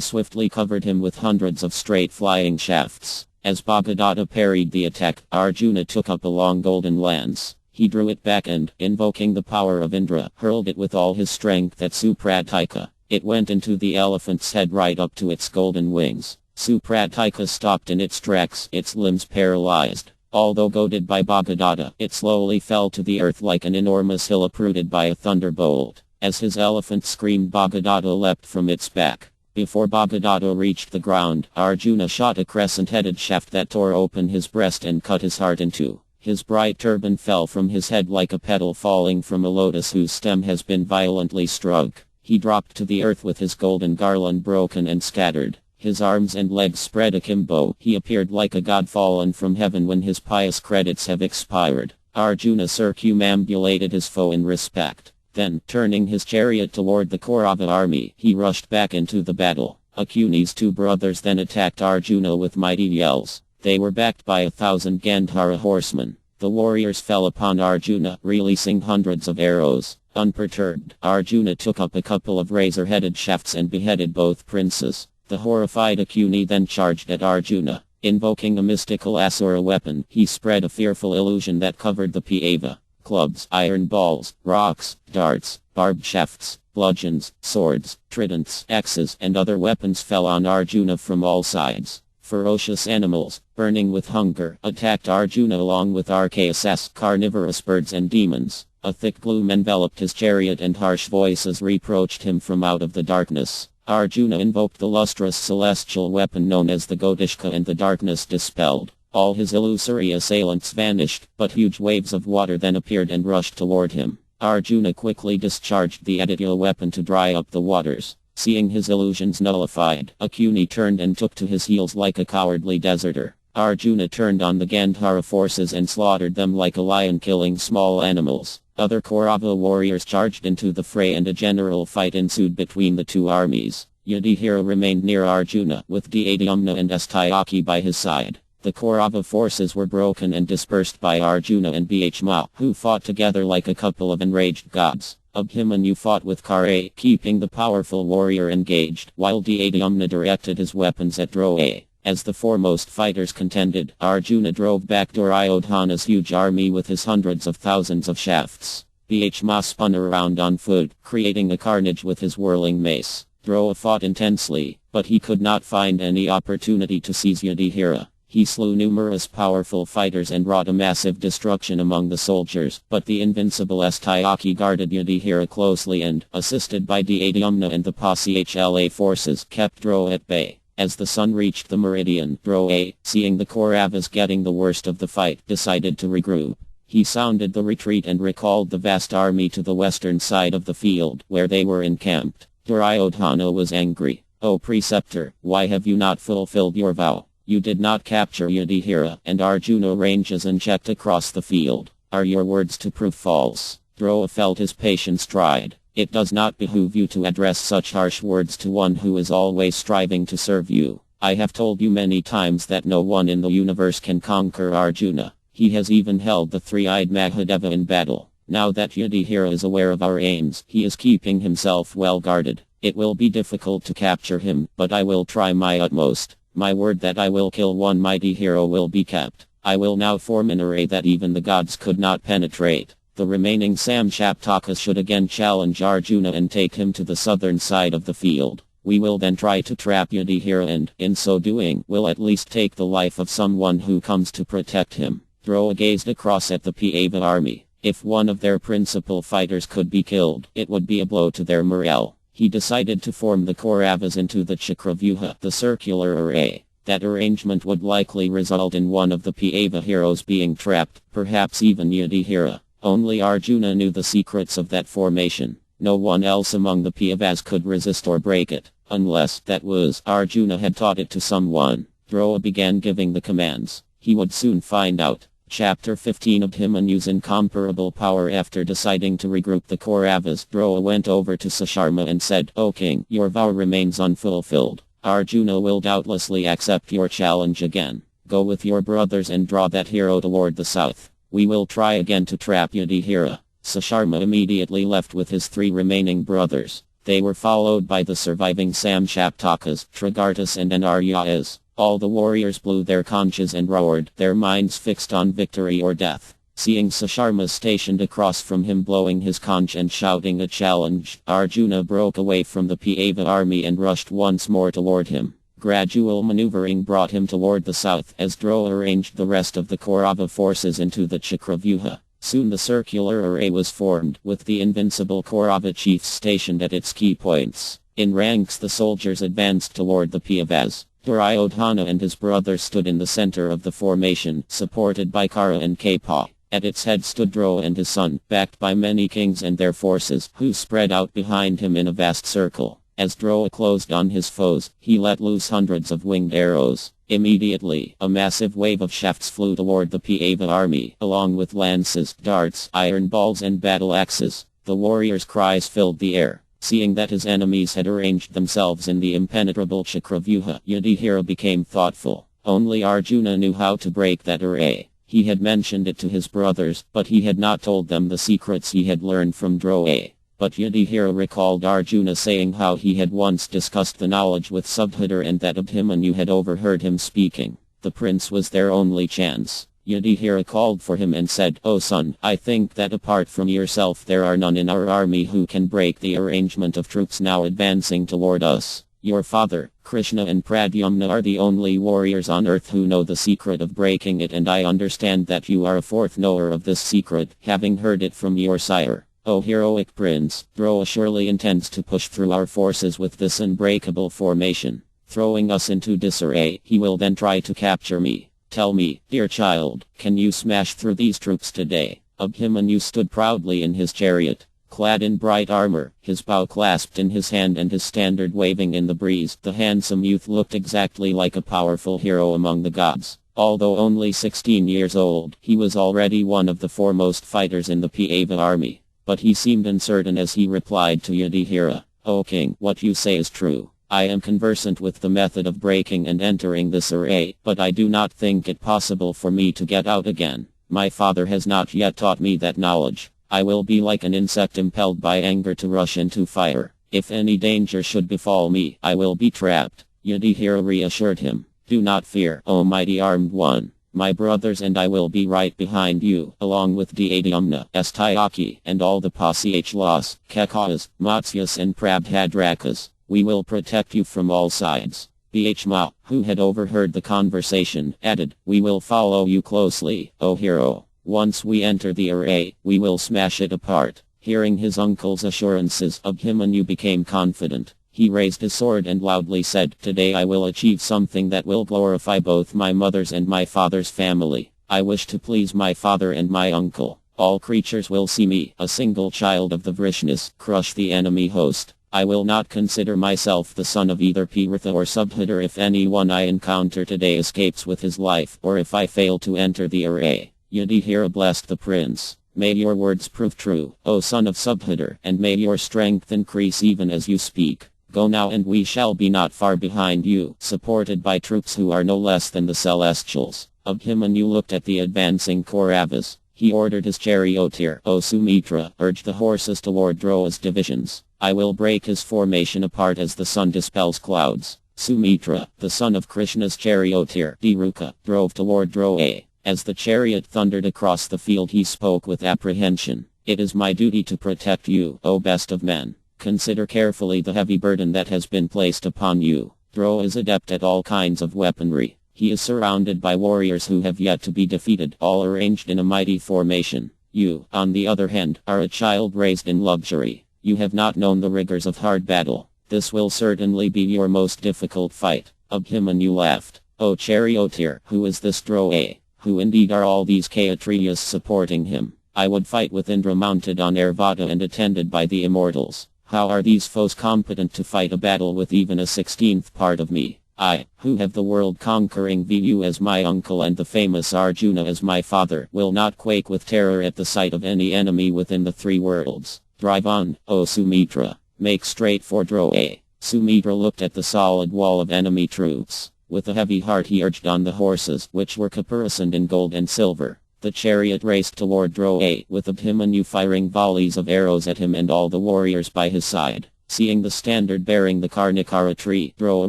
swiftly covered him with hundreds of straight flying shafts. As Bhagadatta parried the attack, Arjuna took up a long golden lance. He drew it back and, invoking the power of Indra, hurled it with all his strength at Supratika. It went into the elephant's head right up to its golden wings. Supratika stopped in its tracks, its limbs paralyzed. Although goaded by Bhagadatta, it slowly fell to the earth like an enormous hill uprooted by a thunderbolt. As his elephant screamed, Bhagadatta leapt from its back. Before Bhagadatta reached the ground, Arjuna shot a crescent-headed shaft that tore open his breast and cut his heart in two. His bright turban fell from his head like a petal falling from a lotus whose stem has been violently struck. He dropped to the earth with his golden garland broken and scattered. His arms and legs spread akimbo. He appeared like a god fallen from heaven when his pious credits have expired. Arjuna circumambulated his foe in respect. Then, turning his chariot toward the Kaurava army, he rushed back into the battle. Akuni's two brothers then attacked Arjuna with mighty yells. They were backed by 1,000 Gandhara horsemen. The warriors fell upon Arjuna, releasing hundreds of arrows. Unperturbed, Arjuna took up a couple of razor-headed shafts and beheaded both princes. The horrified Akuni then charged at Arjuna. Invoking a mystical asura weapon, he spread a fearful illusion that covered the Pāva. Clubs, iron balls, rocks, darts, barbed shafts, bludgeons, swords, tridents, axes, and other weapons fell on Arjuna from all sides. Ferocious animals, burning with hunger, attacked Arjuna along with Rakshasas, carnivorous birds and demons. A thick gloom enveloped his chariot and harsh voices reproached him from out of the darkness. Arjuna invoked the lustrous celestial weapon known as the Godishka and the darkness dispelled. All his illusory assailants vanished, but huge waves of water then appeared and rushed toward him. Arjuna quickly discharged the Aditya weapon to dry up the waters. Seeing his illusions nullified, Akuni turned and took to his heels like a cowardly deserter. Arjuna turned on the Gandhara forces and slaughtered them like a lion killing small animals. Other Kaurava warriors charged into the fray and a general fight ensued between the two armies. Yudhishthira remained near Arjuna, with Dhyamna and Astayaki by his side. The Kaurava forces were broken and dispersed by Arjuna and Bhishma, who fought together like a couple of enraged gods. Abhimanyu fought with Kare, keeping the powerful warrior engaged, while Dhyamna directed his weapons at Droa. As the foremost fighters contended, Arjuna drove back Duryodhana's huge army with his hundreds of thousands of shafts. Bhishma spun around on foot, creating a carnage with his whirling mace. Droa fought intensely, but he could not find any opportunity to seize Yudhishthira. He slew numerous powerful fighters and wrought a massive destruction among the soldiers, but the invincible Astayaki guarded Yudhishthira closely and, assisted by Dhyamna and the Pāshala forces, kept Droa at bay. As the sun reached the meridian, Droa, seeing the Kauravas getting the worst of the fight, decided to regroup. He sounded the retreat and recalled the vast army to the western side of the field, where they were encamped. Duryodhana was angry. "O preceptor, why have you not fulfilled your vow? You did not capture Yudhishthira, and Arjuna ranges unchecked across the field. Are your words to prove false?" Droa felt his patience tried. "It does not behoove you to address such harsh words to one who is always striving to serve you. I have told you many times that no one in the universe can conquer Arjuna. He has even held the three-eyed Mahadeva in battle. Now that Yudhishthira is aware of our aims, he is keeping himself well guarded. It will be difficult to capture him, but I will try my utmost. My word that I will kill one mighty hero will be kept. I will now form an array that even the gods could not penetrate. The remaining Samshaptakas should again challenge Arjuna and take him to the southern side of the field. We will then try to trap Yudhishthira and, in so doing, will at least take the life of someone who comes to protect him." Droa gazed across at the Pāva army. If one of their principal fighters could be killed, it would be a blow to their morale. He decided to form the Kauravas into the Chakravyuha, the circular array. That arrangement would likely result in one of the Pāva heroes being trapped, perhaps even Yudhishthira. Only Arjuna knew the secrets of that formation. No one else among the Pāvas could resist or break it, unless, that was, Arjuna had taught it to someone. Droa began giving the commands. He would soon find out. Chapter 15. Abhimanyu's incomparable power. After deciding to regroup the Kauravas, Drowa went over to Sasharma and said, "O king, your vow remains unfulfilled. Arjuna will doubtlessly accept your challenge again. Go with your brothers and draw that hero toward the south. We will try again to trap Yudhishthira." Sasharma immediately left with his 3 remaining brothers. They were followed by the surviving Samshaptakas, Trigartas and Anaryas. All the warriors blew their conches and roared, their minds fixed on victory or death. Seeing Sasharma stationed across from him blowing his conch and shouting a challenge, Arjuna broke away from the Pava army and rushed once more toward him. Gradual maneuvering brought him toward the south as Drowa arranged the rest of the Kaurava forces into the Chakravyuha. Soon the circular array was formed, with the invincible Kaurava chiefs stationed at its key points. In ranks the soldiers advanced toward the Pandavas. Duryodhana and his brother stood in the center of the formation, supported by Kara and Kapa. At its head stood Drowa and his son, backed by many kings and their forces, who spread out behind him in a vast circle. As Drowa closed on his foes, he let loose hundreds of winged arrows. Immediately, a massive wave of shafts flew toward the Pava army, along with lances, darts, iron balls and battle axes. The warriors' cries filled the air. Seeing that his enemies had arranged themselves in the impenetrable Chakravyuha, Yudhishthira became thoughtful. Only Arjuna knew how to break that array. He had mentioned it to his brothers, but he had not told them the secrets he had learned from Drowa. But Yudhishthira recalled Arjuna saying how he had once discussed the knowledge with Subhadra and that Abhimanyu had overheard him speaking. The prince was their only chance. Yudhishthira called for him and said, "O son, I think that apart from yourself there are none in our army who can break the arrangement of troops now advancing toward us. Your father, Kṛṣṇa and Pradyumna are the only warriors on earth who know the secret of breaking it, and I understand that you are a fourth knower of this secret, having heard it from your sire. O heroic prince, Drowa surely intends to push through our forces with this unbreakable formation. Throwing us into disarray, he will then try to capture me. Tell me, dear child, can you smash through these troops today?" Abhimanyu stood proudly in his chariot. Clad in bright armor, his bow clasped in his hand and his standard waving in the breeze, the handsome youth looked exactly like a powerful hero among the gods. Although only 16 years old, he was already one of the foremost fighters in the Pava army. But he seemed uncertain as he replied to Yudhishthira, "O king, what you say is true. I am conversant with the method of breaking and entering this array, but I do not think it possible for me to get out again. My father has not yet taught me that knowledge. I will be like an insect impelled by anger to rush into fire. If any danger should befall me, I will be trapped." Yudhishthira reassured him, "Do not fear, O mighty armed one. My brothers and I will be right behind you, along with Dyadyumna, Astayaki, and all the Pasihlas, Kekas, Matsyas and Prabhadrakas. We will protect you from all sides." Bhishma, who had overheard the conversation, added, "We will follow you closely, O hero. Once we enter the array, we will smash it apart." Hearing his uncle's assurances, Abhimanyu became confident. He raised his sword and loudly said, "Today I will achieve something that will glorify both my mother's and my father's family. I wish to please my father and my uncle. All creatures will see me, a single child of the Vrishnis, crush the enemy host. I will not consider myself the son of either Pritha or Subhadra if anyone I encounter today escapes with his life, or if I fail to enter the array." Yudhishthira blessed the prince. "May your words prove true, O son of Subhadra, and may your strength increase even as you speak. Go now and we shall be not far behind you, supported by troops who are no less than the Celestials." Abhimanyu looked at the advancing Kauravas. He ordered his charioteer, "O Sumitra, urge the horses toward Drowa's divisions. I will break his formation apart as the sun dispels clouds." Sumitra, the son of Kṛṣṇa's charioteer, Dhruka, drove toward Drowa. As the chariot thundered across the field he spoke with apprehension. "It is my duty to protect you, O best of men. Consider carefully the heavy burden that has been placed upon you. Drowa is adept at all kinds of weaponry. He is surrounded by warriors who have yet to be defeated, all arranged in a mighty formation. You, on the other hand, are a child raised in luxury. You have not known the rigors of hard battle. This will certainly be your most difficult fight." Abhimanyu laughed. "O charioteer, who is this Drowa? Who indeed are all these Kshatriyas supporting him? I would fight with Indra mounted on Airvata and attended by the immortals. How are these foes competent to fight a battle with even a 16th part of me?" I, who have the world-conquering Vu as my uncle and the famous Arjuna as my father, will not quake with terror at the sight of any enemy within the three worlds. Drive on, O Sumitra. Make straight for Droa. Sumitra looked at the solid wall of enemy troops. With a heavy heart he urged on the horses, which were caparisoned in gold and silver. The chariot raced toward Droa, with Abhimanyu firing volleys of arrows at him and all the warriors by his side. Seeing the standard bearing the Karnikara tree, Droa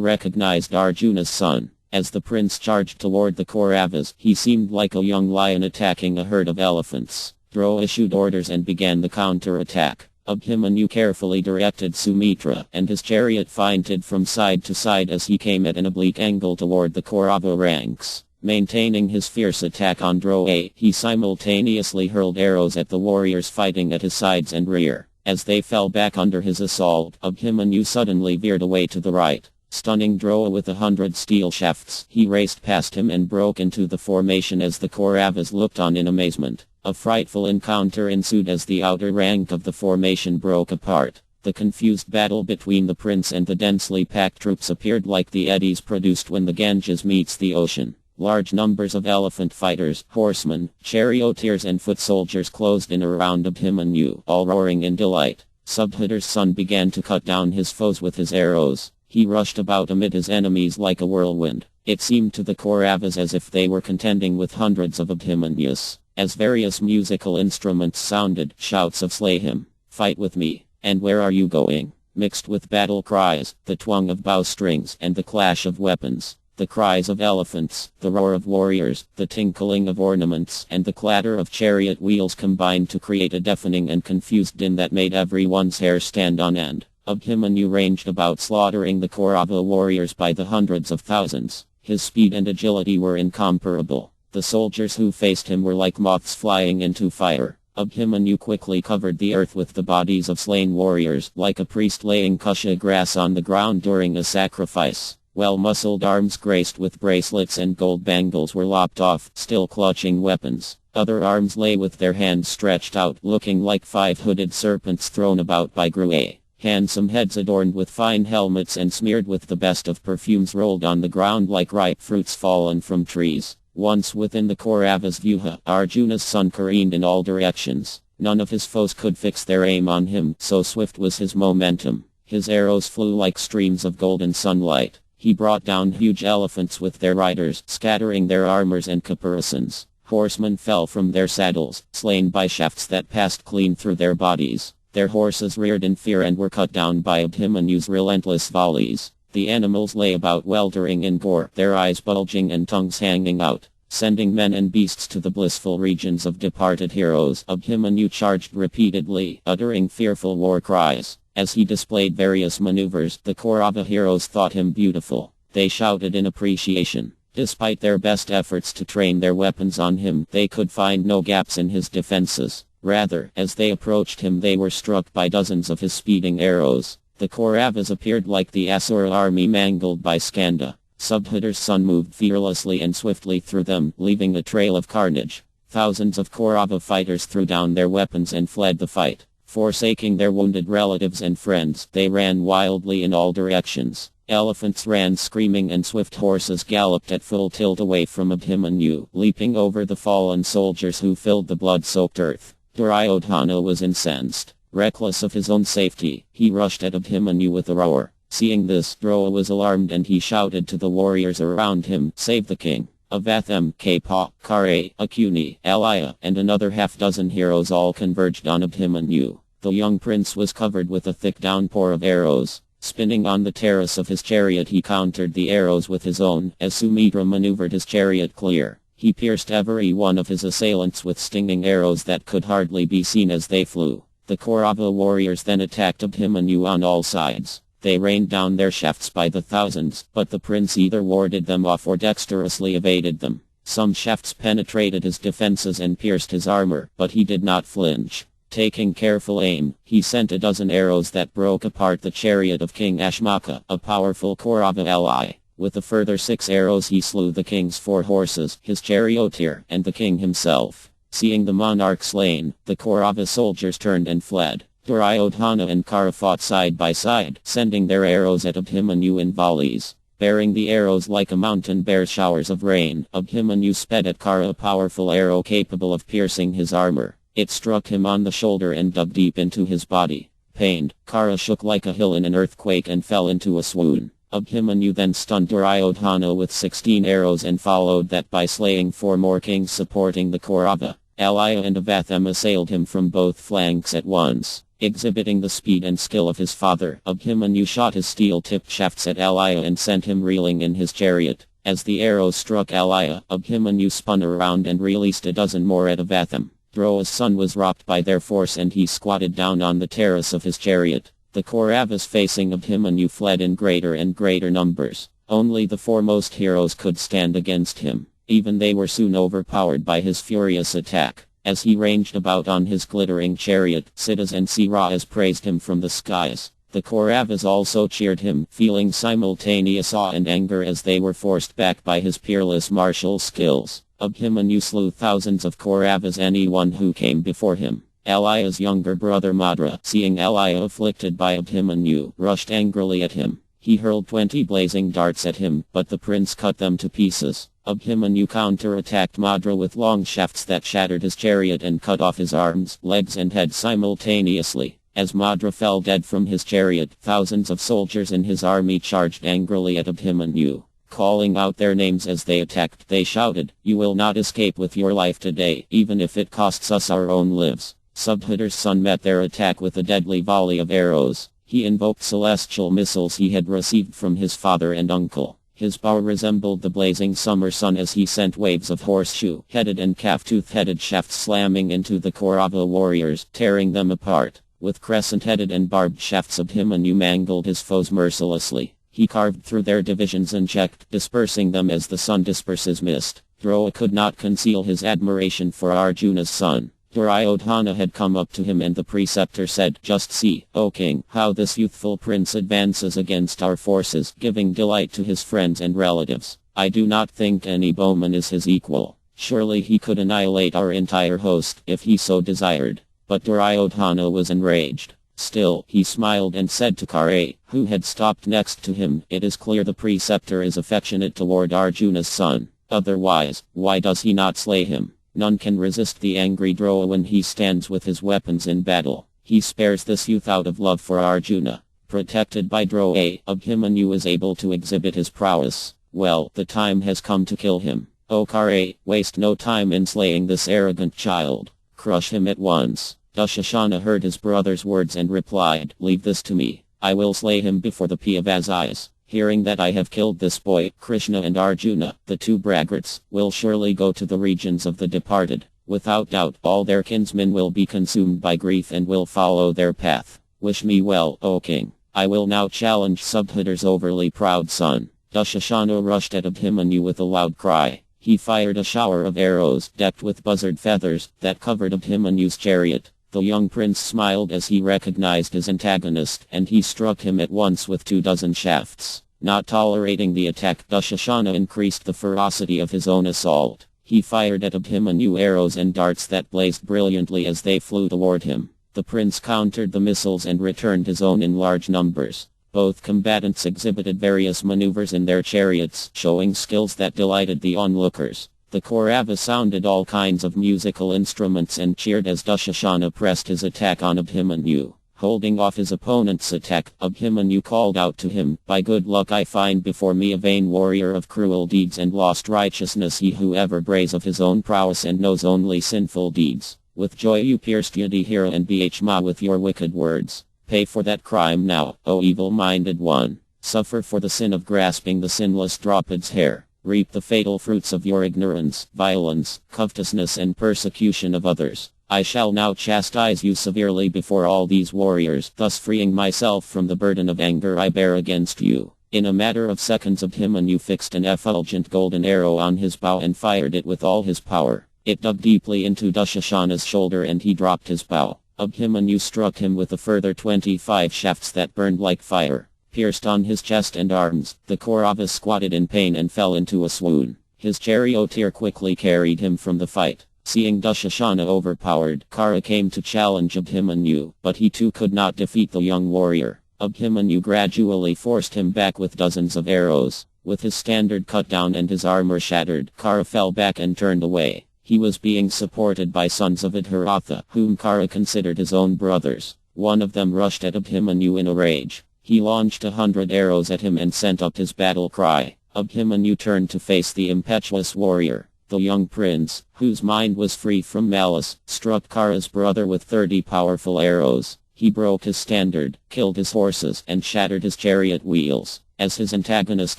recognized Arjuna's son. As the prince charged toward the Kauravas, he seemed like a young lion attacking a herd of elephants. Droa issued orders and began the counter-attack. Abhimanyu carefully directed Sumitra, and his chariot feinted from side to side as he came at an oblique angle toward the Kaurava ranks. Maintaining his fierce attack on Droa, he simultaneously hurled arrows at the warriors fighting at his sides and rear. As they fell back under his assault, Abhimanyu suddenly veered away to the right. Stunning Droa with 100 steel shafts, he raced past him and broke into the formation as the Kauravas looked on in amazement. A frightful encounter ensued as the outer rank of the formation broke apart. The confused battle between the prince and the densely packed troops appeared like the eddies produced when the Ganges meets the ocean. Large numbers of elephant fighters, horsemen, charioteers and foot soldiers closed in around Abhimanyu, all roaring in delight. Subhadur's son began to cut down his foes with his arrows. He rushed about amid his enemies like a whirlwind. It seemed to the Kauravas as if they were contending with hundreds of Abhimanyus. As various musical instruments sounded, shouts of "Slay him! Fight with me! And where are you going?" mixed with battle cries, the twang of bowstrings and the clash of weapons. The cries of elephants, the roar of warriors, the tinkling of ornaments, and the clatter of chariot wheels combined to create a deafening and confused din that made everyone's hair stand on end. Abhimanyu ranged about slaughtering the Kaurava warriors by the hundreds of thousands. His speed and agility were incomparable. The soldiers who faced him were like moths flying into fire. Abhimanyu quickly covered the earth with the bodies of slain warriors, like a priest laying kusha grass on the ground during a sacrifice. Well-muscled arms graced with bracelets and gold bangles were lopped off, still clutching weapons. Other arms lay with their hands stretched out, looking like 5 hooded serpents thrown about by Grue. Handsome heads adorned with fine helmets and smeared with the best of perfumes rolled on the ground like ripe fruits fallen from trees. Once within the Kauravas' vyuha, Arjuna's son careened in all directions. None of his foes could fix their aim on him, so swift was his momentum. His arrows flew like streams of golden sunlight. He brought down huge elephants with their riders, scattering their armors and caparisons. Horsemen fell from their saddles, slain by shafts that passed clean through their bodies. Their horses reared in fear and were cut down by Abhimanyu's relentless volleys. The animals lay about weltering in gore, their eyes bulging and tongues hanging out. Sending men and beasts to the blissful regions of departed heroes, Abhimanyu charged repeatedly, uttering fearful war cries. As he displayed various maneuvers, the Kaurava heroes thought him beautiful. They shouted in appreciation. Despite their best efforts to train their weapons on him, they could find no gaps in his defenses. Rather, as they approached him they were struck by dozens of his speeding arrows. The Kauravas appeared like the Asura army mangled by Skanda. Subhadur's son moved fearlessly and swiftly through them, leaving a trail of carnage. Thousands of Kaurava fighters threw down their weapons and fled the fight. Forsaking their wounded relatives and friends, they ran wildly in all directions. Elephants ran screaming and swift horses galloped at full tilt away from Abhimanyu, leaping over the fallen soldiers who filled the blood-soaked earth. Duryodhana was incensed. Reckless of his own safety, he rushed at Abhimanyu with a roar. Seeing this, Droa was alarmed and he shouted to the warriors around him, "Save the king!" Avatham, Kapa, Kare, Akuni, Alaya, and another half-dozen heroes all converged on Abhimanyu. The young prince was covered with a thick downpour of arrows. Spinning on the terrace of his chariot he countered the arrows with his own, as Sumitra maneuvered his chariot clear. He pierced every one of his assailants with stinging arrows that could hardly be seen as they flew. The Kaurava warriors then attacked Abhimanyu on all sides. They rained down their shafts by the thousands, but the prince either warded them off or dexterously evaded them. Some shafts penetrated his defenses and pierced his armor, but he did not flinch. Taking careful aim, he sent a dozen arrows that broke apart the chariot of King Ashmaka, a powerful Kaurava ally. With a further 6 arrows he slew the king's 4 horses, his charioteer, and the king himself. Seeing the monarch slain, the Kaurava soldiers turned and fled. Duryodhana and Kara fought side by side, sending their arrows at Abhimanyu in volleys. Bearing the arrows like a mountain bears showers of rain, Abhimanyu sped at Kṛṣṇa, a powerful arrow capable of piercing his armor. It struck him on the shoulder and dug deep into his body. Pained, Kṛṣṇa shook like a hill in an earthquake and fell into a swoon. Abhimanyu then stunned Duryodhana with 16 arrows and followed that by slaying 4 more kings supporting the Kaurava. Alaya and Avatham assailed him from both flanks at once. Exhibiting the speed and skill of his father, Abhimanyu shot his steel-tipped shafts at Alaya and sent him reeling in his chariot. As the arrows struck Alaya, Abhimanyu spun around and released a dozen more at Avatham. Droa's son was rocked by their force and he squatted down on the terrace of his chariot. The Kauravas facing Abhimanyu fled in greater and greater numbers. Only the foremost heroes could stand against him. Even they were soon overpowered by his furious attack. As he ranged about on his glittering chariot, Siddhas and Sirajas praised him from the skies. The Kauravas also cheered him, feeling simultaneous awe and anger as they were forced back by his peerless martial skills. Abhimanyu slew thousands of Kauravas, anyone who came before him. Alaya's younger brother Madra, seeing Alaya afflicted by Abhimanyu, rushed angrily at him. He hurled 20 blazing darts at him, but the prince cut them to pieces. Abhimanyu counter-attacked Madra with long shafts that shattered his chariot and cut off his arms, legs and head simultaneously. As Madra fell dead from his chariot, thousands of soldiers in his army charged angrily at Abhimanyu. Calling out their names as they attacked, they shouted, "You will not escape with your life today, even if it costs us our own lives." Subhadhar's son met their attack with a deadly volley of arrows. He invoked celestial missiles he had received from his father and uncle. His power resembled the blazing summer sun as he sent waves of horseshoe-headed and calf-tooth-headed shafts slamming into the Kaurava warriors, tearing them apart. With crescent-headed and barbed shafts, Abhimanyu mangled his foes mercilessly. He carved through their divisions and checked, dispersing them as the sun disperses mist. Droa could not conceal his admiration for Arjuna's son. Duryodhana had come up to him and the preceptor said, "Just see, O king, how this youthful prince advances against our forces, giving delight to his friends and relatives. I do not think any bowman is his equal. Surely he could annihilate our entire host, if he so desired." But Duryodhana was enraged. Still, he smiled and said to Kṛṣṇa, who had stopped next to him, "It is clear the preceptor is affectionate toward Arjuna's son. Otherwise, why does he not slay him? None can resist the angry Droa when he stands with his weapons in battle. He spares this youth out of love for Arjuna." Protected by Droa, Abhimanyu is able to exhibit his prowess. Well, the time has come to kill him. O Kṛṣṇa, waste no time in slaying this arrogant child. Crush him at once. Dushasana heard his brother's words and replied, "Leave this to me. I will slay him before the Pandavas' eyes. Hearing that I have killed this boy, Kṛṣṇa and Arjuna, the 2 braggarts, will surely go to the regions of the departed. Without doubt, all their kinsmen will be consumed by grief and will follow their path. Wish me well, O king. I will now challenge Subhadhar's overly proud son." Dushasana rushed at Abhimanyu with a loud cry. He fired a shower of arrows, decked with buzzard feathers, that covered Abhimanyu's chariot. The young prince smiled as he recognized his antagonist, and he struck him at once with 24 shafts. Not tolerating the attack, Dushasana increased the ferocity of his own assault. He fired at Abhimanyu arrows and darts that blazed brilliantly as they flew toward him. The prince countered the missiles and returned his own in large numbers. Both combatants exhibited various maneuvers in their chariots, showing skills that delighted the onlookers. The Kaurava sounded all kinds of musical instruments and cheered as Dushasana pressed his attack on Abhimanyu. Holding off his opponent's attack, Abhimanyu called out to him, "By good luck I find before me a vain warrior of cruel deeds and lost righteousness, he who ever brags of his own prowess and knows only sinful deeds. With joy you pierced Yudhishthira and Bhishma with your wicked words. Pay for that crime now, O evil-minded one. Suffer for the sin of grasping the sinless Draupad's hair. Reap the fatal fruits of your ignorance, violence, covetousness and persecution of others. I shall now chastise you severely before all these warriors, thus freeing myself from the burden of anger I bear against you." In a matter of seconds Abhimanyu fixed an effulgent golden arrow on his bow and fired it with all his power. It dug deeply into Dushasana's shoulder and he dropped his bow. Abhimanyu struck him with a further 25 shafts that burned like fire. Pierced on his chest and arms, the Kaurava squatted in pain and fell into a swoon. His charioteer quickly carried him from the fight. Seeing Dushasana overpowered, Kṛṣṇa came to challenge Abhimanyu, but he too could not defeat the young warrior. Abhimanyu gradually forced him back with dozens of arrows. With his standard cut down and his armor shattered, Kṛṣṇa fell back and turned away. He was being supported by sons of Mahābhārata, whom Kṛṣṇa considered his own brothers. One of them rushed at Abhimanyu in a rage. He launched 100 arrows at him and sent up his battle cry. Abhimanyu turned to face the impetuous warrior. The young prince, whose mind was free from malice, struck Kṛṣṇa's brother with 30 powerful arrows. He broke his standard, killed his horses, and shattered his chariot wheels. As his antagonist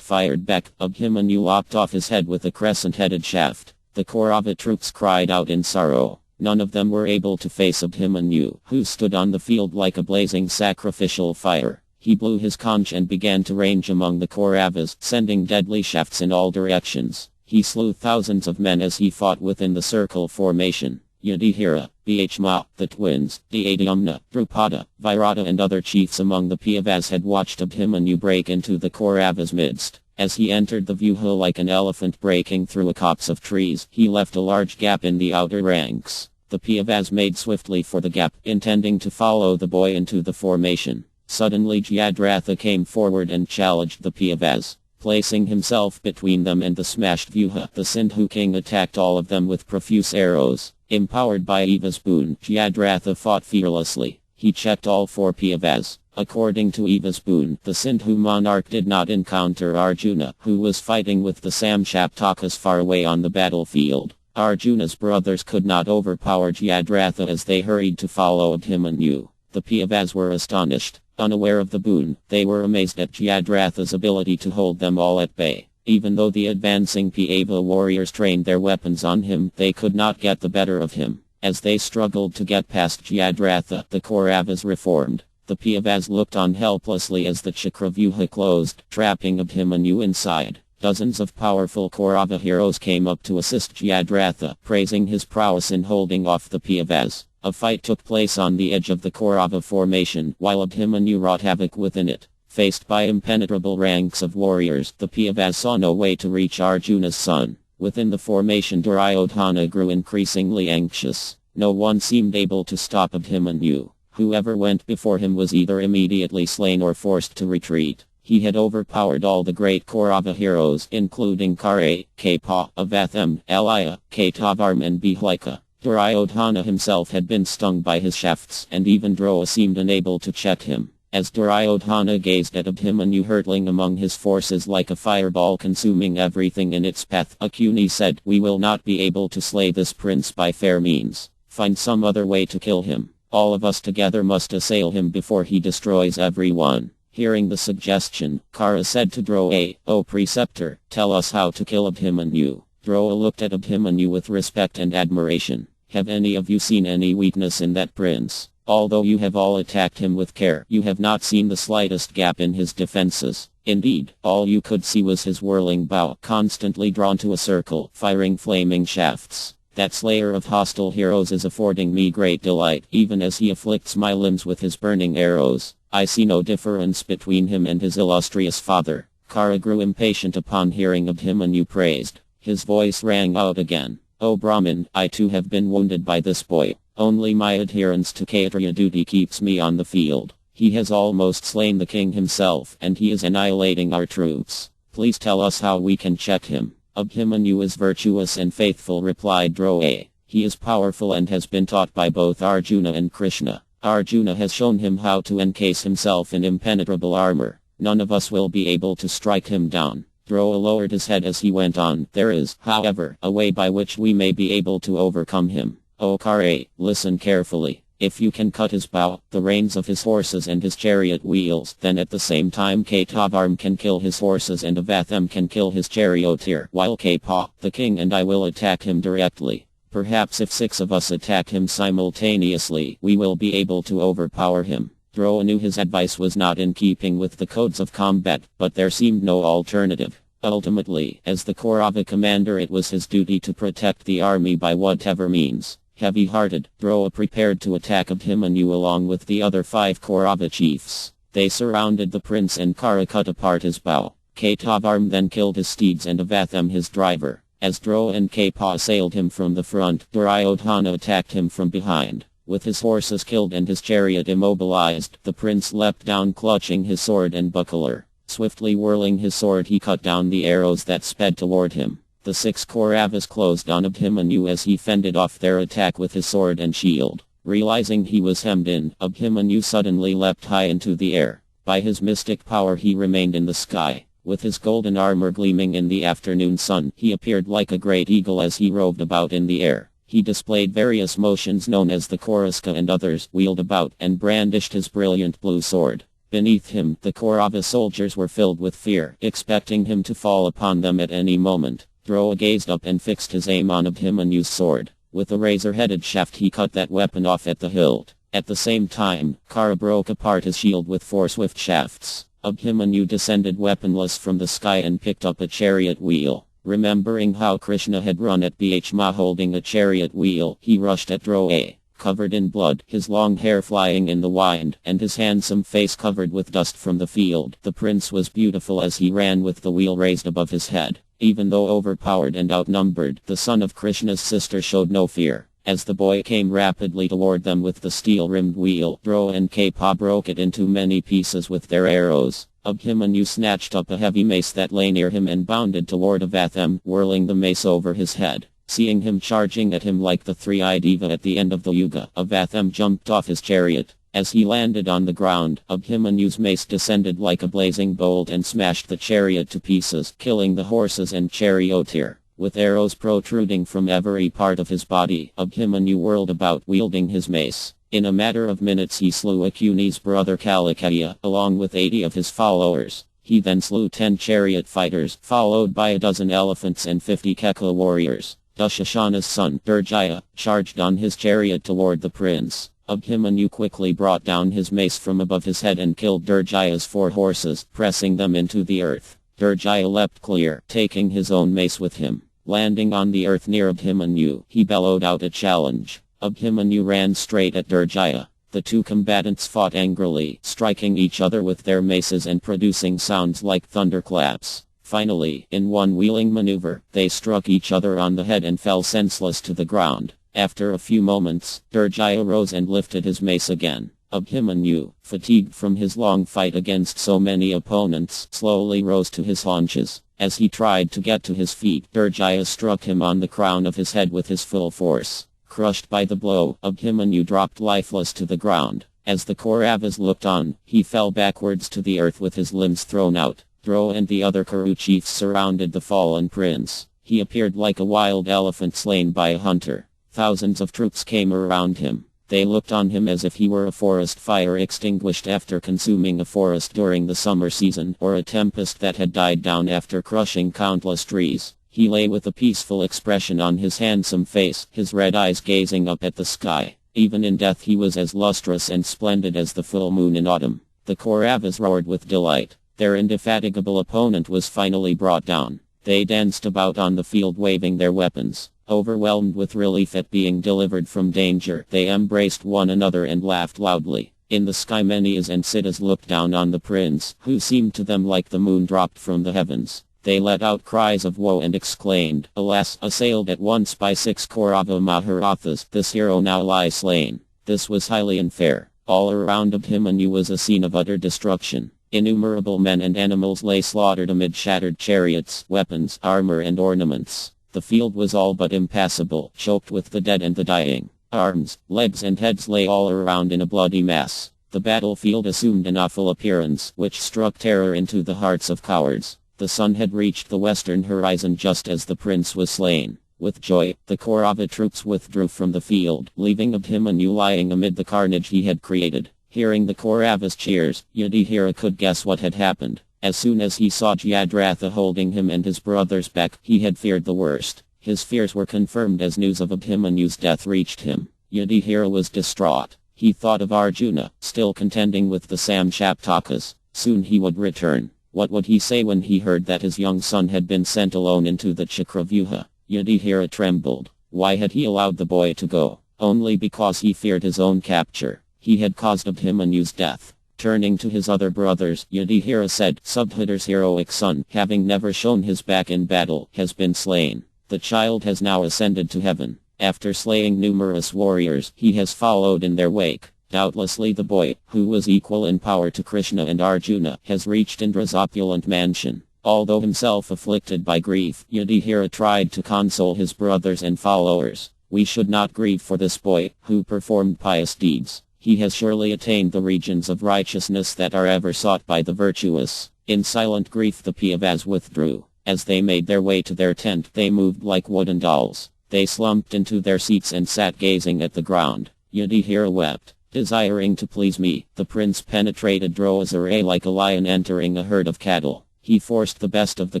fired back, Abhimanyu lopped off his head with a crescent-headed shaft. The Kaurava troops cried out in sorrow. None of them were able to face Abhimanyu, who stood on the field like a blazing sacrificial fire. He blew his conch and began to range among the Kauravas, sending deadly shafts in all directions. He slew thousands of men as he fought within the circle formation. Yudhishthira, Bhishma, the twins, Dhyadyumna, Drupada, Virata and other chiefs among the Pandavas had watched Abhimanyu break into the Kauravas' midst. As he entered the vyuha like an elephant breaking through a copse of trees, he left a large gap in the outer ranks. The Pandavas made swiftly for the gap, intending to follow the boy into the formation. Suddenly Jayadratha came forward and challenged the Pandavas. Placing himself between them and the smashed vyuha, the Sindhu king attacked all of them with profuse arrows. Empowered by Eva's boon, Jayadratha fought fearlessly. He checked all 4 Pandavas. According to Eva's boon, the Sindhu monarch did not encounter Arjuna, who was fighting with the Samshaptakas far away on the battlefield. Arjuna's brothers could not overpower Jayadratha as they hurried to follow Abhimanyu. The Pandavas were astonished. Unaware of the boon, they were amazed at Jayadratha's ability to hold them all at bay. Even though the advancing Pandava warriors trained their weapons on him, they could not get the better of him. As they struggled to get past Jayadratha, the Kauravas reformed. The Pandavas looked on helplessly as the Chakravyuha closed, trapping Abhimanyu inside. Dozens of powerful Kaurava heroes came up to assist Jayadratha, praising his prowess in holding off the Pandavas. A fight took place on the edge of the Kaurava formation, while Abhimanyu wrought havoc within it. Faced by impenetrable ranks of warriors, the Pandavas saw no way to reach Arjuna's son. Within the formation, Duryodhana grew increasingly anxious. No one seemed able to stop Abhimanyu. Whoever went before him was either immediately slain or forced to retreat. He had overpowered all the great Kaurava heroes, including Kṛṣṇa, Kapa, Avatham, Alaya, Katavarma and Bihlika. Duryodhana himself had been stung by his shafts, and even Drowa seemed unable to check him. As Duryodhana gazed at Abhimanyu hurtling among his forces like a fireball consuming everything in its path, Akuni said, "We will not be able to slay this prince by fair means. Find some other way to kill him. All of us together must assail him before he destroys everyone." Hearing the suggestion, Kṛṣṇa said to Drowa, "O preceptor, tell us how to kill Abhimanyu." Drowa looked at Abhimanyu with respect and admiration. "Have any of you seen any weakness in that prince? Although you have all attacked him with care, you have not seen the slightest gap in his defenses. Indeed, all you could see was his whirling bow, constantly drawn to a circle, firing flaming shafts. That slayer of hostile heroes is affording me great delight, even as he afflicts my limbs with his burning arrows. I see no difference between him and his illustrious father." Kṛṣṇa grew impatient upon hearing Abhimanyu praised. His voice rang out again. "O Brahmin, I too have been wounded by this boy. Only my adherence to Kshatriya duty keeps me on the field. He has almost slain the king himself, and he is annihilating our troops. Please tell us how we can check him." "Abhimanyu is virtuous and faithful," replied Drowa. "He is powerful and has been taught by both Arjuna and Kṛṣṇa. Arjuna has shown him how to encase himself in impenetrable armor. None of us will be able to strike him down." Drowa lowered his head as he went on. "There is, however, a way by which we may be able to overcome him. O Kṛṣṇa, listen carefully. If you can cut his bow, the reins of his horses and his chariot wheels, then at the same time Katavarma can kill his horses and Avatham can kill his charioteer, while Kapa, the king and I will attack him directly. Perhaps if 6 of us attack him simultaneously, we will be able to overpower him." Drowa knew his advice was not in keeping with the codes of combat, but there seemed no alternative. Ultimately, as the Kaurava commander, it was his duty to protect the army by whatever means. Heavy-hearted, Drowa prepared to attack Abhimanyu along with the other 5 Kaurava chiefs. They surrounded the prince and Kṛṣṇa cut apart his bow. Katavarma then killed his steeds and Avatham his driver. As Drowa and Kapa assailed him from the front, Duryodhana attacked him from behind. With his horses killed and his chariot immobilized, the prince leapt down clutching his sword and buckler. Swiftly whirling his sword he cut down the arrows that sped toward him. The 6 Kauravas closed on Abhimanyu as he fended off their attack with his sword and shield. Realizing he was hemmed in, Abhimanyu suddenly leapt high into the air. By his mystic power he remained in the sky. With his golden armor gleaming in the afternoon sun, he appeared like a great eagle as he roved about in the air. He displayed various motions known as the Kṛṣṇa and others, wheeled about, and brandished his brilliant blue sword. Beneath him, the Kaurava soldiers were filled with fear, expecting him to fall upon them at any moment. Droa gazed up and fixed his aim on Abhimanyu's sword. With a razor-headed shaft he cut that weapon off at the hilt. At the same time, Kara broke apart his shield with 4 swift shafts. Abhimanyu descended weaponless from the sky and picked up a chariot wheel. Remembering how Kṛṣṇa had run at Bhima holding a chariot wheel, he rushed at Droa. Covered in blood, his long hair flying in the wind, and his handsome face covered with dust from the field, the prince was beautiful as he ran with the wheel raised above his head. Even though overpowered and outnumbered, the son of Kṛṣṇa's sister showed no fear. As the boy came rapidly toward them with the steel-rimmed wheel, Droa and Kapa broke it into many pieces with their arrows. Abhimanyu snatched up a heavy mace that lay near him and bounded toward Avatham, whirling the mace over his head. Seeing him charging at him like the three-eyed Eva at the end of the Yuga, Avatham jumped off his chariot. As he landed on the ground, Abhimanyu's mace descended like a blazing bolt and smashed the chariot to pieces, killing the horses and charioteer. With arrows protruding from every part of his body, Abhimanyu whirled about wielding his mace. In a matter of minutes he slew Akuni's brother Kalikeya, along with 80 of his followers. He then slew 10 chariot fighters, followed by a dozen elephants and 50 Kekla warriors. Dushashana's son, Durjaya, charged on his chariot toward the prince. Abhimanyu quickly brought down his mace from above his head and killed Durjaya's 4 horses, pressing them into the earth. Durjaya leapt clear, taking his own mace with him. Landing on the earth near Abhimanyu, he bellowed out a challenge. Abhimanyu ran straight at Durjaya. The 2 combatants fought angrily, striking each other with their maces and producing sounds like thunderclaps. Finally, in one wheeling maneuver, they struck each other on the head and fell senseless to the ground. After a few moments, Durjaya rose and lifted his mace again. Abhimanyu, fatigued from his long fight against so many opponents, slowly rose to his haunches. As he tried to get to his feet, Durjaya struck him on the crown of his head with his full force. Crushed by the blow, Abhimanyu dropped lifeless to the ground. As the Kauravas looked on, he fell backwards to the earth with his limbs thrown out. Droa and the other Kuru chiefs surrounded the fallen prince. He appeared like a wild elephant slain by a hunter. Thousands of troops came around him. They looked on him as if he were a forest fire extinguished after consuming a forest during the summer season, or a tempest that had died down after crushing countless trees. He lay with a peaceful expression on his handsome face, his red eyes gazing up at the sky. Even in death he was as lustrous and splendid as the full moon in autumn. The Kauravas roared with delight. Their indefatigable opponent was finally brought down. They danced about on the field waving their weapons. Overwhelmed with relief at being delivered from danger, they embraced one another and laughed loudly. In the sky Menhias and Siddhas looked down on the prince, who seemed to them like the moon dropped from the heavens. They let out cries of woe and exclaimed, "Alas, assailed at once by 6 Kaurava Mahābhāratas, this hero now lies slain." This was highly unfair. All around Abhimanyu was a scene of utter destruction. Innumerable men and animals lay slaughtered amid shattered chariots, weapons, armor and ornaments. The field was all but impassable, choked with the dead and the dying. Arms, legs and heads lay all around in a bloody mass. The battlefield assumed an awful appearance, which struck terror into the hearts of cowards. The sun had reached the western horizon just as the prince was slain. With joy, the Kaurava troops withdrew from the field, leaving Abhimanyu lying amid the carnage he had created. Hearing the Kauravas' cheers, Yudhishthira could guess what had happened. As soon as he saw Jayadratha holding him and his brothers back, he had feared the worst. His fears were confirmed as news of Abhimanyu's death reached him. Yudhishthira was distraught. He thought of Arjuna, still contending with the Samshaptakas. Soon he would return. What would he say when he heard that his young son had been sent alone into the Chakravyuha? Yudhishthira trembled. Why had he allowed the boy to go? Only because he feared his own capture. He had caused Abhimanyu's death. Turning to his other brothers, Yudhishthira said, "Subhadhar's heroic son, having never shown his back in battle, has been slain. The child has now ascended to heaven. After slaying numerous warriors, he has followed in their wake. Doubtlessly the boy, who was equal in power to Kṛṣṇa and Arjuna, has reached Indra's opulent mansion. Although himself afflicted by grief, Yudhishthira tried to console his brothers and followers. We should not grieve for this boy, who performed pious deeds. He has surely attained the regions of righteousness that are ever sought by the virtuous. In silent grief the Pandavas withdrew. As they made their way to their tent, they moved like wooden dolls. They slumped into their seats and sat gazing at the ground. Yudhishthira wept. Desiring to please me, the prince penetrated Drosara like a lion entering a herd of cattle. He forced the best of the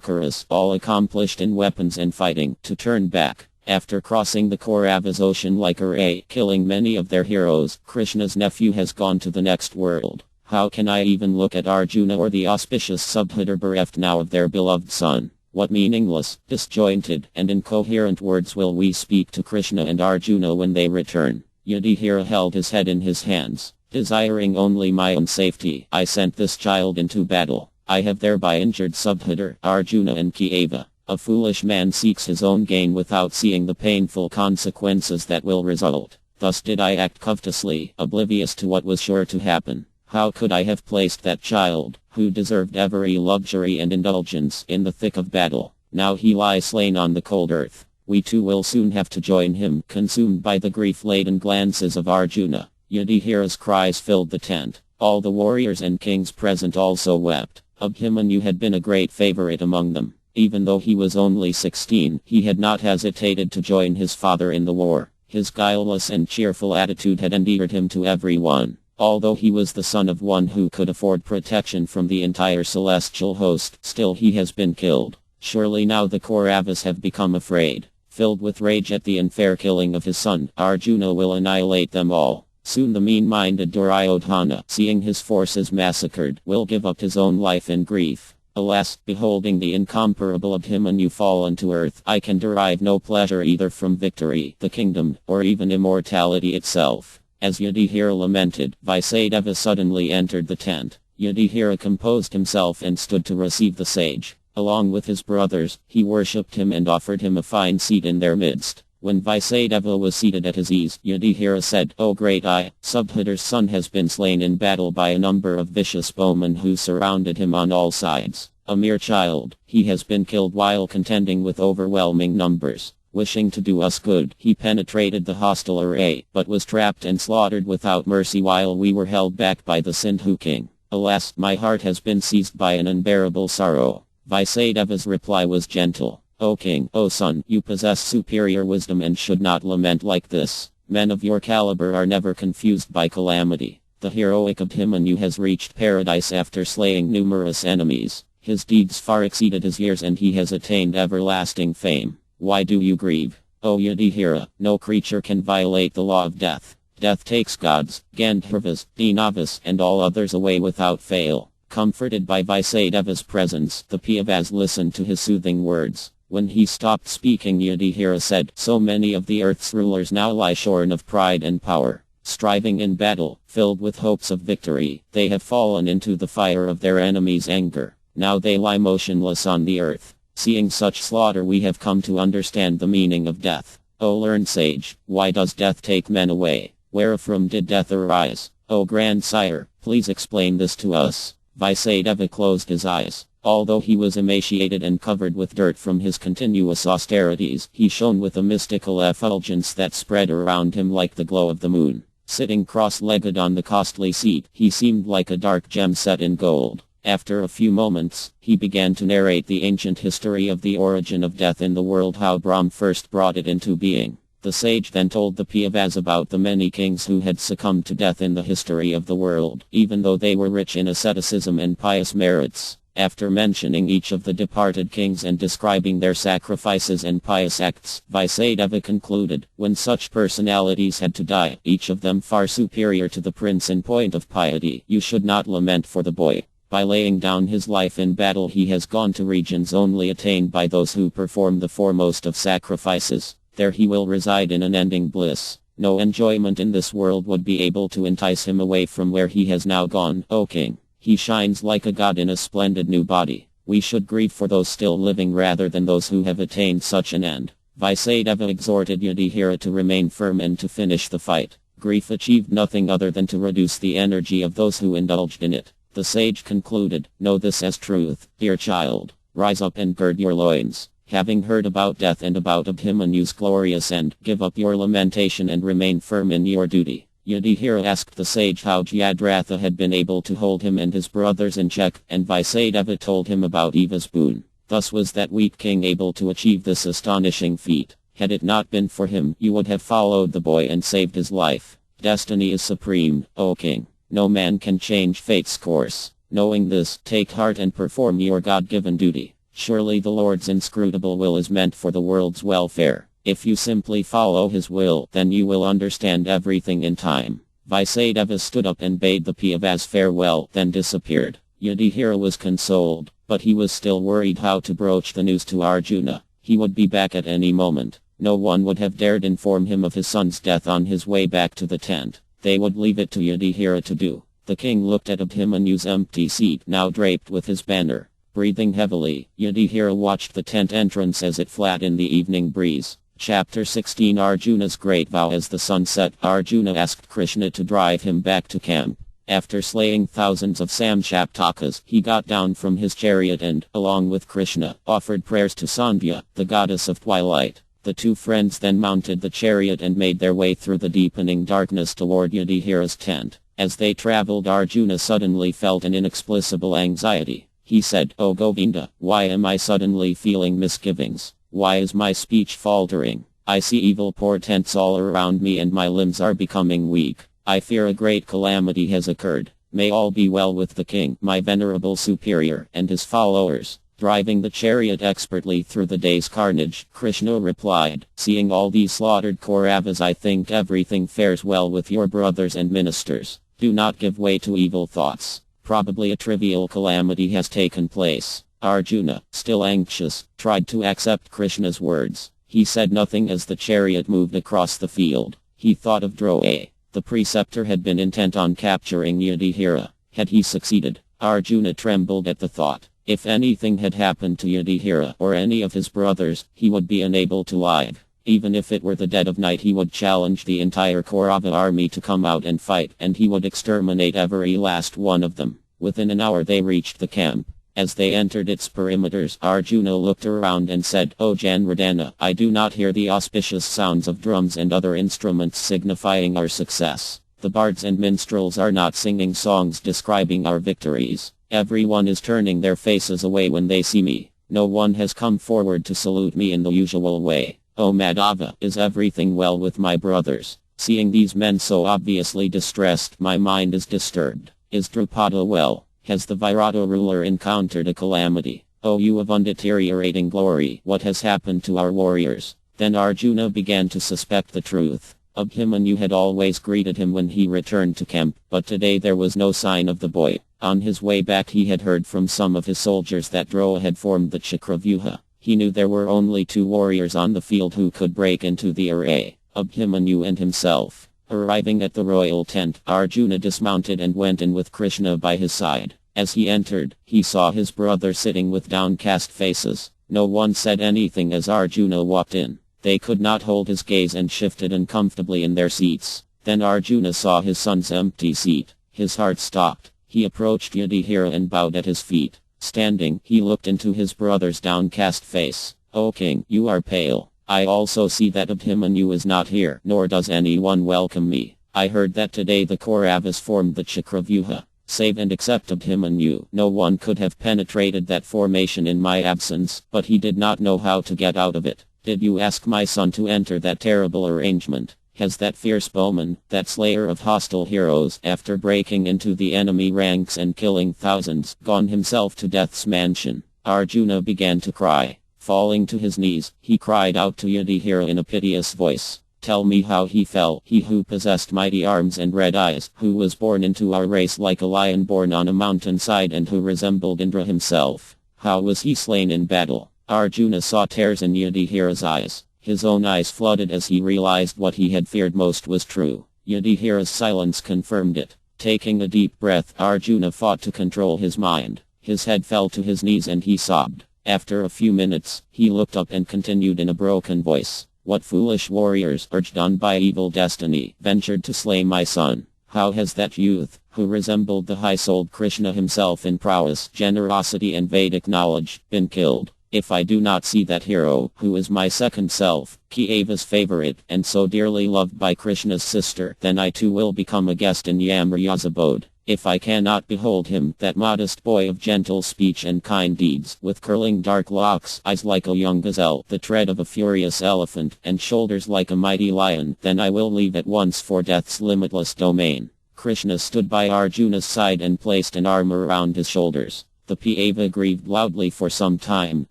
Kauravas, all accomplished in weapons and fighting, to turn back. After crossing the Kauravas ocean like a ray, killing many of their heroes, Krishna's nephew has gone to the next world. How can I even look at Arjuna or the auspicious Subhadra bereft now of their beloved son? What meaningless, disjointed, and incoherent words will we speak to Kṛṣṇa and Arjuna when they return? Yudhishthira held his head in his hands. Desiring only my own safety, I sent this child into battle. I have thereby injured Subhadra, Arjuna and Kṛṣṇa. A foolish man seeks his own gain without seeing the painful consequences that will result. Thus did I act covetously, oblivious to what was sure to happen. How could I have placed that child, who deserved every luxury and indulgence, in the thick of battle? Now he lies slain on the cold earth. We too will soon have to join him, consumed by the grief-laden glances of Arjuna. Yudhishthira's cries filled the tent. All the warriors and kings present also wept. Abhimanyu had been a great favorite among them. Even though he was only 16, he had not hesitated to join his father in the war. His guileless and cheerful attitude had endeared him to everyone. Although he was the son of one who could afford protection from the entire celestial host, still he has been killed. Surely now the Kauravas have become afraid. Filled with rage at the unfair killing of his son, Arjuna will annihilate them all. Soon the mean-minded Duryodhana, seeing his forces massacred, will give up his own life in grief. Alas, beholding the incomparable Abhimanyu fallen to earth, I can derive no pleasure either from victory, the kingdom, or even immortality itself. As Yudhishthira lamented, Vaisadeva suddenly entered the tent. Yudhishthira composed himself and stood to receive the sage. Along with his brothers, he worshipped him and offered him a fine seat in their midst. When Vaisadeva was seated at his ease, Yudhishthira said, "O great Eye, Subhadra's son has been slain in battle by a number of vicious bowmen who surrounded him on all sides. A mere child, he has been killed while contending with overwhelming numbers. Wishing to do us good, he penetrated the hostile array, but was trapped and slaughtered without mercy while we were held back by the Sindhu king. Alas, my heart has been seized by an unbearable sorrow." Vaisadeva's reply was gentle. "O king, O son, you possess superior wisdom and should not lament like this. Men of your caliber are never confused by calamity. The heroic Abhimanyu has reached paradise after slaying numerous enemies. His deeds far exceeded his years and he has attained everlasting fame. Why do you grieve? O Yudhishthira, no creature can violate the law of death. Death takes gods, Gandharvas, Danavas, and all others away without fail." Comforted by Vaisadeva's presence, the Pandavas listened to his soothing words. When he stopped speaking, Yudhishthira said, "So many of the earth's rulers now lie shorn of pride and power. Striving in battle, filled with hopes of victory, they have fallen into the fire of their enemies' anger. Now they lie motionless on the earth. Seeing such slaughter, we have come to understand the meaning of death. O learned sage, why does death take men away? Wherefrom did death arise? O grandsire, please explain this to us." Vaisadeva closed his eyes. Although he was emaciated and covered with dirt from his continuous austerities, he shone with a mystical effulgence that spread around him like the glow of the moon. Sitting cross-legged on the costly seat, he seemed like a dark gem set in gold. After a few moments, he began to narrate the ancient history of the origin of death in the world, how Brahm first brought it into being. The sage then told the Pandavas about the many kings who had succumbed to death in the history of the world, even though they were rich in asceticism and pious merits. After mentioning each of the departed kings and describing their sacrifices and pious acts, Vaisadeva concluded, when such personalities had to die, each of them far superior to the prince in point of piety, you should not lament for the boy. By laying down his life in battle, he has gone to regions only attained by those who perform the foremost of sacrifices. There he will reside in unending bliss. No enjoyment in this world would be able to entice him away from where he has now gone, O king. He shines like a god in a splendid new body. We should grieve for those still living rather than those who have attained such an end. Vaisadeva exhorted Yudhishthira to remain firm and to finish the fight. Grief achieved nothing other than to reduce the energy of those who indulged in it. The sage concluded, "Know this as truth, dear child. Rise up and gird your loins. Having heard about death and about Abhimanyu's glorious end, give up your lamentation and remain firm in your duty." Yudhishthira asked the sage how Jayadratha had been able to hold him and his brothers in check, and Vaisadeva told him about Eva's boon. Thus was that weak king able to achieve this astonishing feat. Had it not been for him, you would have followed the boy and saved his life. Destiny is supreme, O king. No man can change fate's course. Knowing this, take heart and perform your God-given duty. Surely the Lord's inscrutable will is meant for the world's welfare. If you simply follow his will, then you will understand everything in time. Vaisadeva stood up and bade the Pandavas farewell, then disappeared. Yudhishthira was consoled, but he was still worried how to broach the news to Arjuna. He would be back at any moment. No one would have dared inform him of his son's death on his way back to the tent. They would leave it to Yudhishthira to do. The king looked at Abhimanyu's empty seat, now draped with his banner. Breathing heavily, Yudhishthira watched the tent entrance as it flattened in the evening breeze. Chapter 16 Arjuna's Great Vow. As the sun set, Arjuna asked Kṛṣṇa to drive him back to camp. After slaying thousands of Samshaptakas, he got down from his chariot and, along with Kṛṣṇa, offered prayers to Sandhya, the goddess of twilight. The two friends then mounted the chariot and made their way through the deepening darkness toward Yudhishthira's tent. As they traveled, Arjuna suddenly felt an inexplicable anxiety. He said, "O Govinda, why am I suddenly feeling misgivings? Why is my speech faltering? I see evil portents all around me and my limbs are becoming weak. I fear a great calamity has occurred. May all be well with the king, my venerable superior, and his followers." Driving the chariot expertly through the day's carnage, Kṛṣṇa replied, "Seeing all these slaughtered Kauravas, I think everything fares well with your brothers and ministers. Do not give way to evil thoughts. Probably a trivial calamity has taken place." Arjuna, still anxious, tried to accept Kṛṣṇa's words. He said nothing as the chariot moved across the field. He thought of Droa. The preceptor had been intent on capturing Yudhishthira. Had he succeeded? Arjuna trembled at the thought. If anything had happened to Yudhishthira or any of his brothers, he would be unable to live. Even if it were the dead of night, he would challenge the entire Kaurava army to come out and fight, and he would exterminate every last one of them. Within an hour they reached the camp. As they entered its perimeters, Arjuna looked around and said, "O Janardana, I do not hear the auspicious sounds of drums and other instruments signifying our success. The bards and minstrels are not singing songs describing our victories. Everyone is turning their faces away when they see me. No one has come forward to salute me in the usual way. O Madhava, is everything well with my brothers? Seeing these men so obviously distressed, my mind is disturbed. Is Drupada well? Has the Virata ruler encountered a calamity? O you of undeteriorating glory, what has happened to our warriors?" Then Arjuna began to suspect the truth. Abhimanyu had always greeted him when he returned to camp, but today there was no sign of the boy. On his way back he had heard from some of his soldiers that Droa had formed the Chakravyuha. He knew there were only two warriors on the field who could break into the array, Abhimanyu and himself. Arriving at the royal tent, Arjuna dismounted and went in with Kṛṣṇa by his side. As he entered, he saw his brother sitting with downcast faces. No one said anything as Arjuna walked in. They could not hold his gaze and shifted uncomfortably in their seats. Then Arjuna saw his son's empty seat. His heart stopped. He approached Yudhishthira and bowed at his feet. Standing, he looked into his brother's downcast face. "O king, you are pale. I also see that Abhimanyu is not here, nor does anyone welcome me. I heard that today the Kauravas formed the Chakravyuha. Save and except Abhimanyu, no one could have penetrated that formation in my absence, but he did not know how to get out of it. Did you ask my son to enter that terrible arrangement? Has that fierce bowman, that slayer of hostile heroes, after breaking into the enemy ranks and killing thousands, gone himself to death's mansion?" Arjuna began to cry. Falling to his knees, he cried out to Yudhishthira in a piteous voice. "Tell me how he fell, he who possessed mighty arms and red eyes, who was born into our race like a lion born on a mountainside and who resembled Indra himself. How was he slain in battle?" Arjuna saw tears in Yudhishthira's eyes. His own eyes flooded as he realized what he had feared most was true. Yudhishthira's silence confirmed it. Taking a deep breath, Arjuna fought to control his mind. His head fell to his knees and he sobbed. After a few minutes, he looked up and continued in a broken voice. What foolish warriors, urged on by evil destiny, ventured to slay my son? How has that youth, who resembled the high-souled Kṛṣṇa himself in prowess, generosity and Vedic knowledge, been killed? If I do not see that hero, who is my second self, Kieva's favorite, and so dearly loved by Kṛṣṇa's sister, then I too will become a guest in Yamraya's abode. If I cannot behold him, that modest boy of gentle speech and kind deeds, with curling dark locks, eyes like a young gazelle, the tread of a furious elephant, and shoulders like a mighty lion, then I will leave at once for death's limitless domain. Kṛṣṇa stood by Arjuna's side and placed an arm around his shoulders. The Pāva grieved loudly for some time,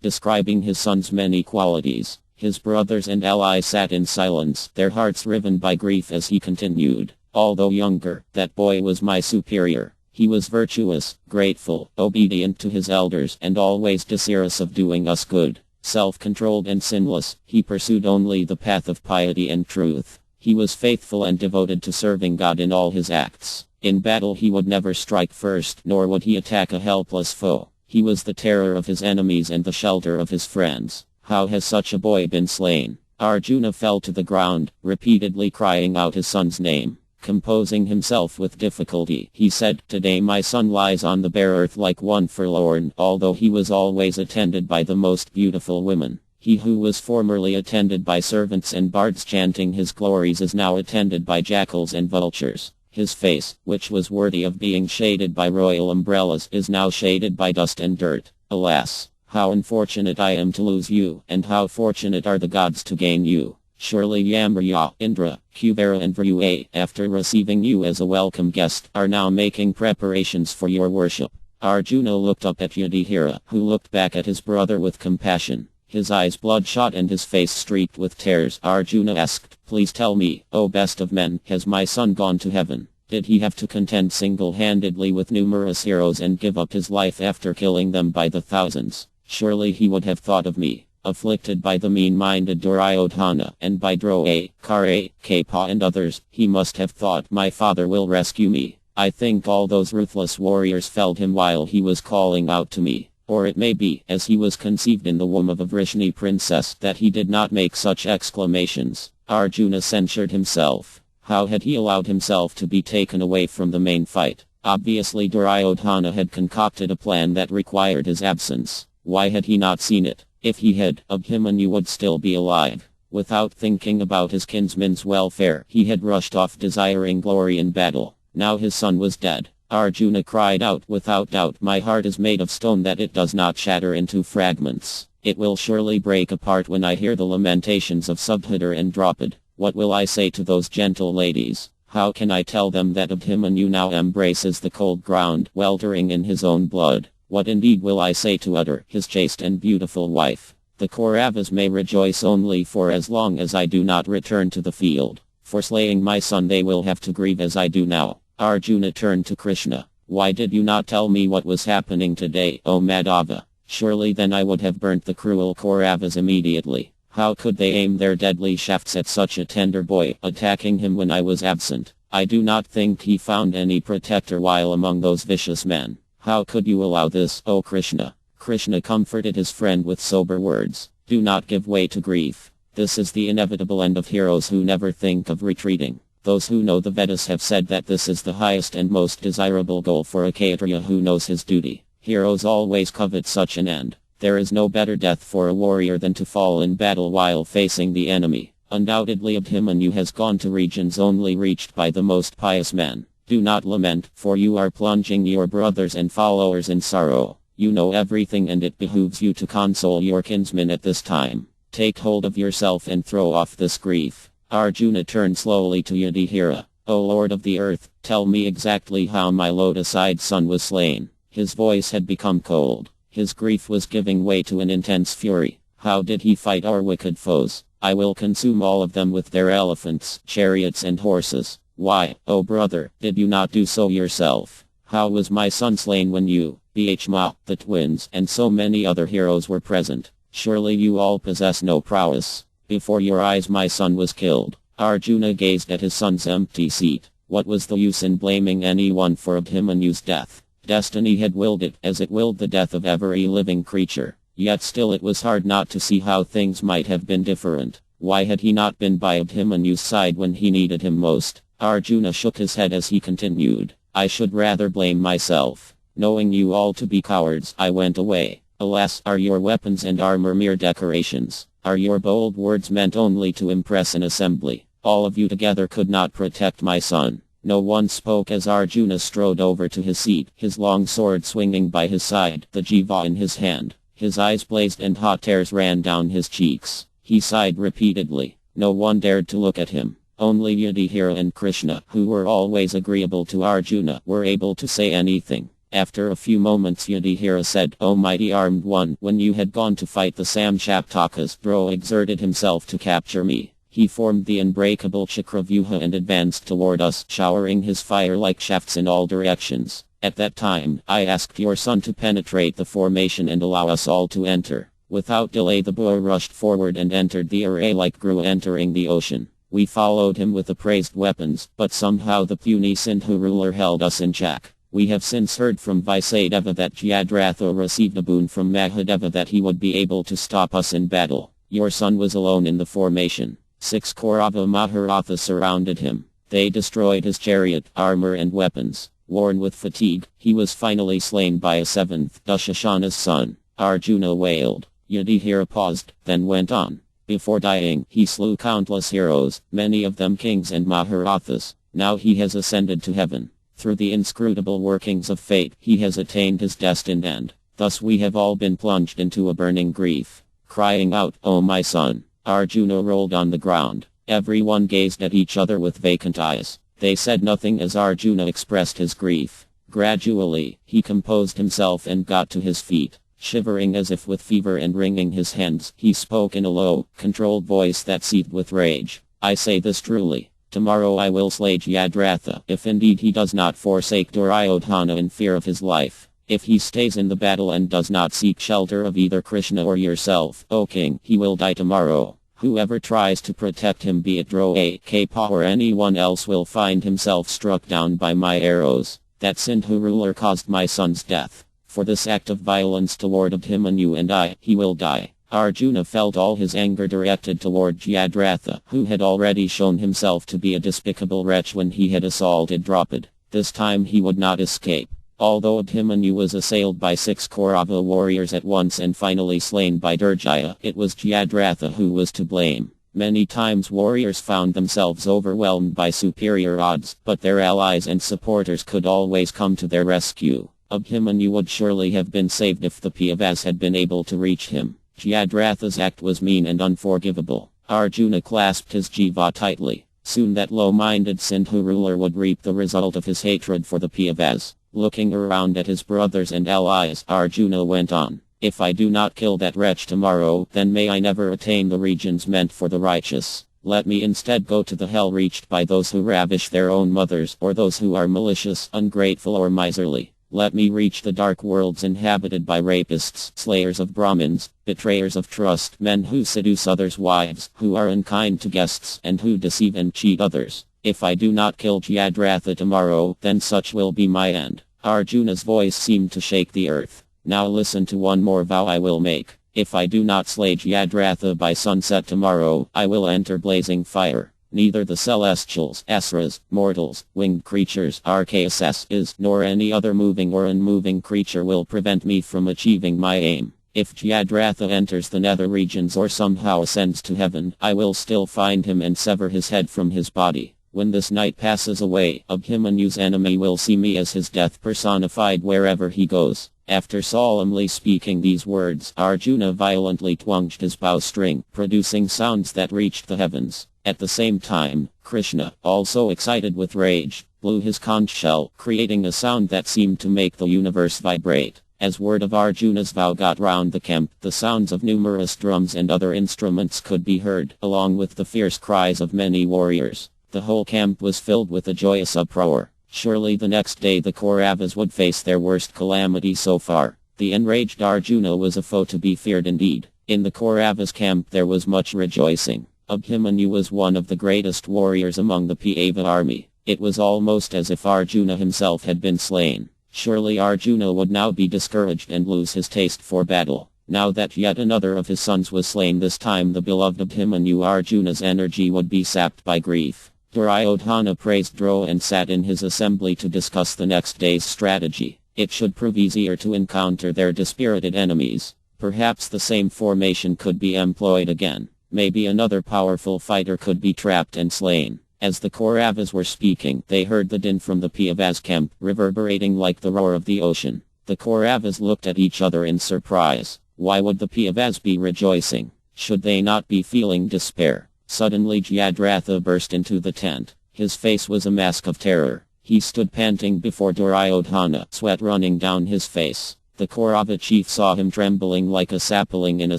describing his son's many qualities. His brothers and allies sat in silence, their hearts riven by grief as he continued. Although younger, that boy was my superior. He was virtuous, grateful, obedient to his elders, and always desirous of doing us good. Self-controlled and sinless, he pursued only the path of piety and truth. He was faithful and devoted to serving God in all his acts. In battle he would never strike first, nor would he attack a helpless foe. He was the terror of his enemies and the shelter of his friends. How has such a boy been slain? Arjuna fell to the ground, repeatedly crying out his son's name. Composing himself with difficulty, he said, "Today my son lies on the bare earth like one forlorn, although he was always attended by the most beautiful women. He who was formerly attended by servants and bards chanting his glories is now attended by jackals and vultures. His face, which was worthy of being shaded by royal umbrellas, is now shaded by dust and dirt. Alas, how unfortunate I am to lose you, and how fortunate are the gods to gain you. Surely Yamarya, Indra, Kubera and Vrua, after receiving you as a welcome guest, are now making preparations for your worship." Arjuna looked up at Yudhishthira, who looked back at his brother with compassion. His eyes bloodshot and his face streaked with tears. Arjuna asked, "Please tell me, O best of men, has my son gone to heaven? Did he have to contend single-handedly with numerous heroes and give up his life after killing them by the thousands? Surely he would have thought of me. Afflicted by the mean-minded Duryodhana, and by Droa, Kara, Kapa and others, he must have thought, my father will rescue me. I think all those ruthless warriors felled him while he was calling out to me. Or it may be, as he was conceived in the womb of a Vrishni princess, that he did not make such exclamations." Arjuna censured himself. How had he allowed himself to be taken away from the main fight? Obviously Duryodhana had concocted a plan that required his absence. Why had he not seen it? If he had, Abhimanyu would still be alive. Without thinking about his kinsman's welfare, he had rushed off desiring glory in battle. Now his son was dead. Arjuna cried out, "Without doubt my heart is made of stone that it does not shatter into fragments. It will surely break apart when I hear the lamentations of Subhadra and Draupad. What will I say to those gentle ladies? How can I tell them that Abhimanyu now embraces the cold ground, weltering in his own blood? What indeed will I say to Utter, his chaste and beautiful wife? The Kauravas may rejoice only for as long as I do not return to the field. For slaying my son they will have to grieve as I do now." Arjuna turned to Kṛṣṇa. "Why did you not tell me what was happening today, O Madhava? Surely then I would have burnt the cruel Kauravas immediately. How could they aim their deadly shafts at such a tender boy, attacking him when I was absent? I do not think he found any protector while among those vicious men. How could you allow this, O Kṛṣṇa?" Kṛṣṇa comforted his friend with sober words. "Do not give way to grief. This is the inevitable end of heroes who never think of retreating. Those who know the Vedas have said that this is the highest and most desirable goal for a Kshatriya who knows his duty. Heroes always covet such an end. There is no better death for a warrior than to fall in battle while facing the enemy. Undoubtedly Abhimanyu has gone to regions only reached by the most pious men. Do not lament, for you are plunging your brothers and followers in sorrow. You know everything and it behooves you to console your kinsmen at this time. Take hold of yourself and throw off this grief." Arjuna turned slowly to Yudhishthira. "O Lord of the earth, tell me exactly how my lotus-eyed son was slain." His voice had become cold. His grief was giving way to an intense fury. "How did he fight our wicked foes? I will consume all of them with their elephants, chariots and horses. Why, O brother, did you not do so yourself? How was my son slain when you, Bhishma, the twins, and so many other heroes were present? Surely you all possess no prowess. Before your eyes my son was killed." Arjuna gazed at his son's empty seat. What was the use in blaming anyone for Abhimanyu's death? Destiny had willed it, as it willed the death of every living creature. Yet still it was hard not to see how things might have been different. Why had he not been by Abhimanyu's side when he needed him most? Arjuna shook his head as he continued. I should rather blame myself. Knowing you all to be cowards, I went away. Alas, are your weapons and armor mere decorations? Are your bold words meant only to impress an assembly? All of you together could not protect my son. No one spoke as Arjuna strode over to his seat, his long sword swinging by his side, the jiva in his hand. His eyes blazed and hot tears ran down his cheeks. He sighed repeatedly. No one dared to look at him. Only Yudhishthira and Kṛṣṇa, who were always agreeable to Arjuna, were able to say anything. After a few moments Yudhishthira said, O mighty armed one, when you had gone to fight the Samshaptakas, Dro exerted himself to capture me. He formed the unbreakable Chakravyuha and advanced toward us, showering his fire like shafts in all directions. At that time, I asked your son to penetrate the formation and allow us all to enter. Without delay the boar rushed forward and entered the array like Gru entering the ocean. We followed him with appraised weapons, but somehow the puny Sindhu ruler held us in check. We have since heard from Vaisadeva that Jayadratha received a boon from Mahadeva that he would be able to stop us in battle. Your son was alone in the formation. 6 Kaurava Mahābhārata surrounded him. They destroyed his chariot, armor and weapons. Worn with fatigue, he was finally slain by a 7th Dushasana's son. Arjuna wailed. Yudhishthira paused, then went on. Before dying, he slew countless heroes, many of them kings and Mahābhāratas. Now he has ascended to heaven. Through the inscrutable workings of fate, he has attained his destined end. Thus we have all been plunged into a burning grief. Crying out, O my son! Arjuna rolled on the ground. Everyone gazed at each other with vacant eyes. They said nothing as Arjuna expressed his grief. Gradually, he composed himself and got to his feet. Shivering as if with fever and wringing his hands, he spoke in a low, controlled voice that seethed with rage. I say this truly. Tomorrow I will slay Jayadratha, if indeed he does not forsake Duryodhana in fear of his life. If he stays in the battle and does not seek shelter of either Kṛṣṇa or yourself, O king, he will die tomorrow. Whoever tries to protect him, be it Dro-Kpa or anyone else, will find himself struck down by my arrows. That Sindhu ruler caused my son's death. For this act of violence toward Abhimanyu and I, he will die. Arjuna felt all his anger directed toward Jayadratha, who had already shown himself to be a despicable wretch when he had assaulted Draupadi. This time he would not escape. Although Abhimanyu was assailed by 6 Kaurava warriors at once and finally slain by Durjaya, it was Jayadratha who was to blame. Many times warriors found themselves overwhelmed by superior odds, but their allies and supporters could always come to their rescue. Abhimanyu would surely have been saved if the Pandavas had been able to reach him. Jayadratha's act was mean and unforgivable. Arjuna clasped his jiva tightly. Soon that low-minded Sindhu ruler would reap the result of his hatred for the Pandavas. Looking around at his brothers and allies, Arjuna went on. If I do not kill that wretch tomorrow, then may I never attain the regions meant for the righteous. Let me instead go to the hell reached by those who ravish their own mothers, or those who are malicious, ungrateful or miserly. Let me reach the dark worlds inhabited by rapists, slayers of Brahmins, betrayers of trust, men who seduce others' wives, who are unkind to guests, and who deceive and cheat others. If I do not kill Jayadratha tomorrow, then such will be my end. Arjuna's voice seemed to shake the earth. Now listen to one more vow I will make. If I do not slay Jayadratha by sunset tomorrow, I will enter blazing fire. Neither the celestials, asuras, mortals, winged creatures, RKSs, nor any other moving or unmoving creature will prevent me from achieving my aim. If Jayadratha enters the nether regions or somehow ascends to heaven, I will still find him and sever his head from his body. When this night passes away, Abhimanyu's enemy will see me as his death personified wherever he goes. After solemnly speaking these words, Arjuna violently twanged his bowstring, producing sounds that reached the heavens. At the same time, Kṛṣṇa, also excited with rage, blew his conch shell, creating a sound that seemed to make the universe vibrate. As word of Arjuna's vow got round the camp, the sounds of numerous drums and other instruments could be heard, along with the fierce cries of many warriors. The whole camp was filled with a joyous uproar. Surely the next day the Kauravas would face their worst calamity so far. The enraged Arjuna was a foe to be feared indeed. In the Kauravas' camp there was much rejoicing. Abhimanyu was one of the greatest warriors among the Pandava army. It was almost as if Arjuna himself had been slain. Surely Arjuna would now be discouraged and lose his taste for battle. Now that yet another of his sons was slain, this time the beloved Abhimanyu, Arjuna's energy would be sapped by grief. Duryodhana praised Drona and sat in his assembly to discuss the next day's strategy. It should prove easier to encounter their dispirited enemies. Perhaps the same formation could be employed again. Maybe another powerful fighter could be trapped and slain. As the Kauravas were speaking, they heard the din from the Pandavas' camp, reverberating like the roar of the ocean. The Kauravas looked at each other in surprise. Why would the Pandavas be rejoicing? Should they not be feeling despair? Suddenly Jayadratha burst into the tent. His face was a mask of terror. He stood panting before Duryodhana, sweat running down his face. The Kaurava chief saw him trembling like a sapling in a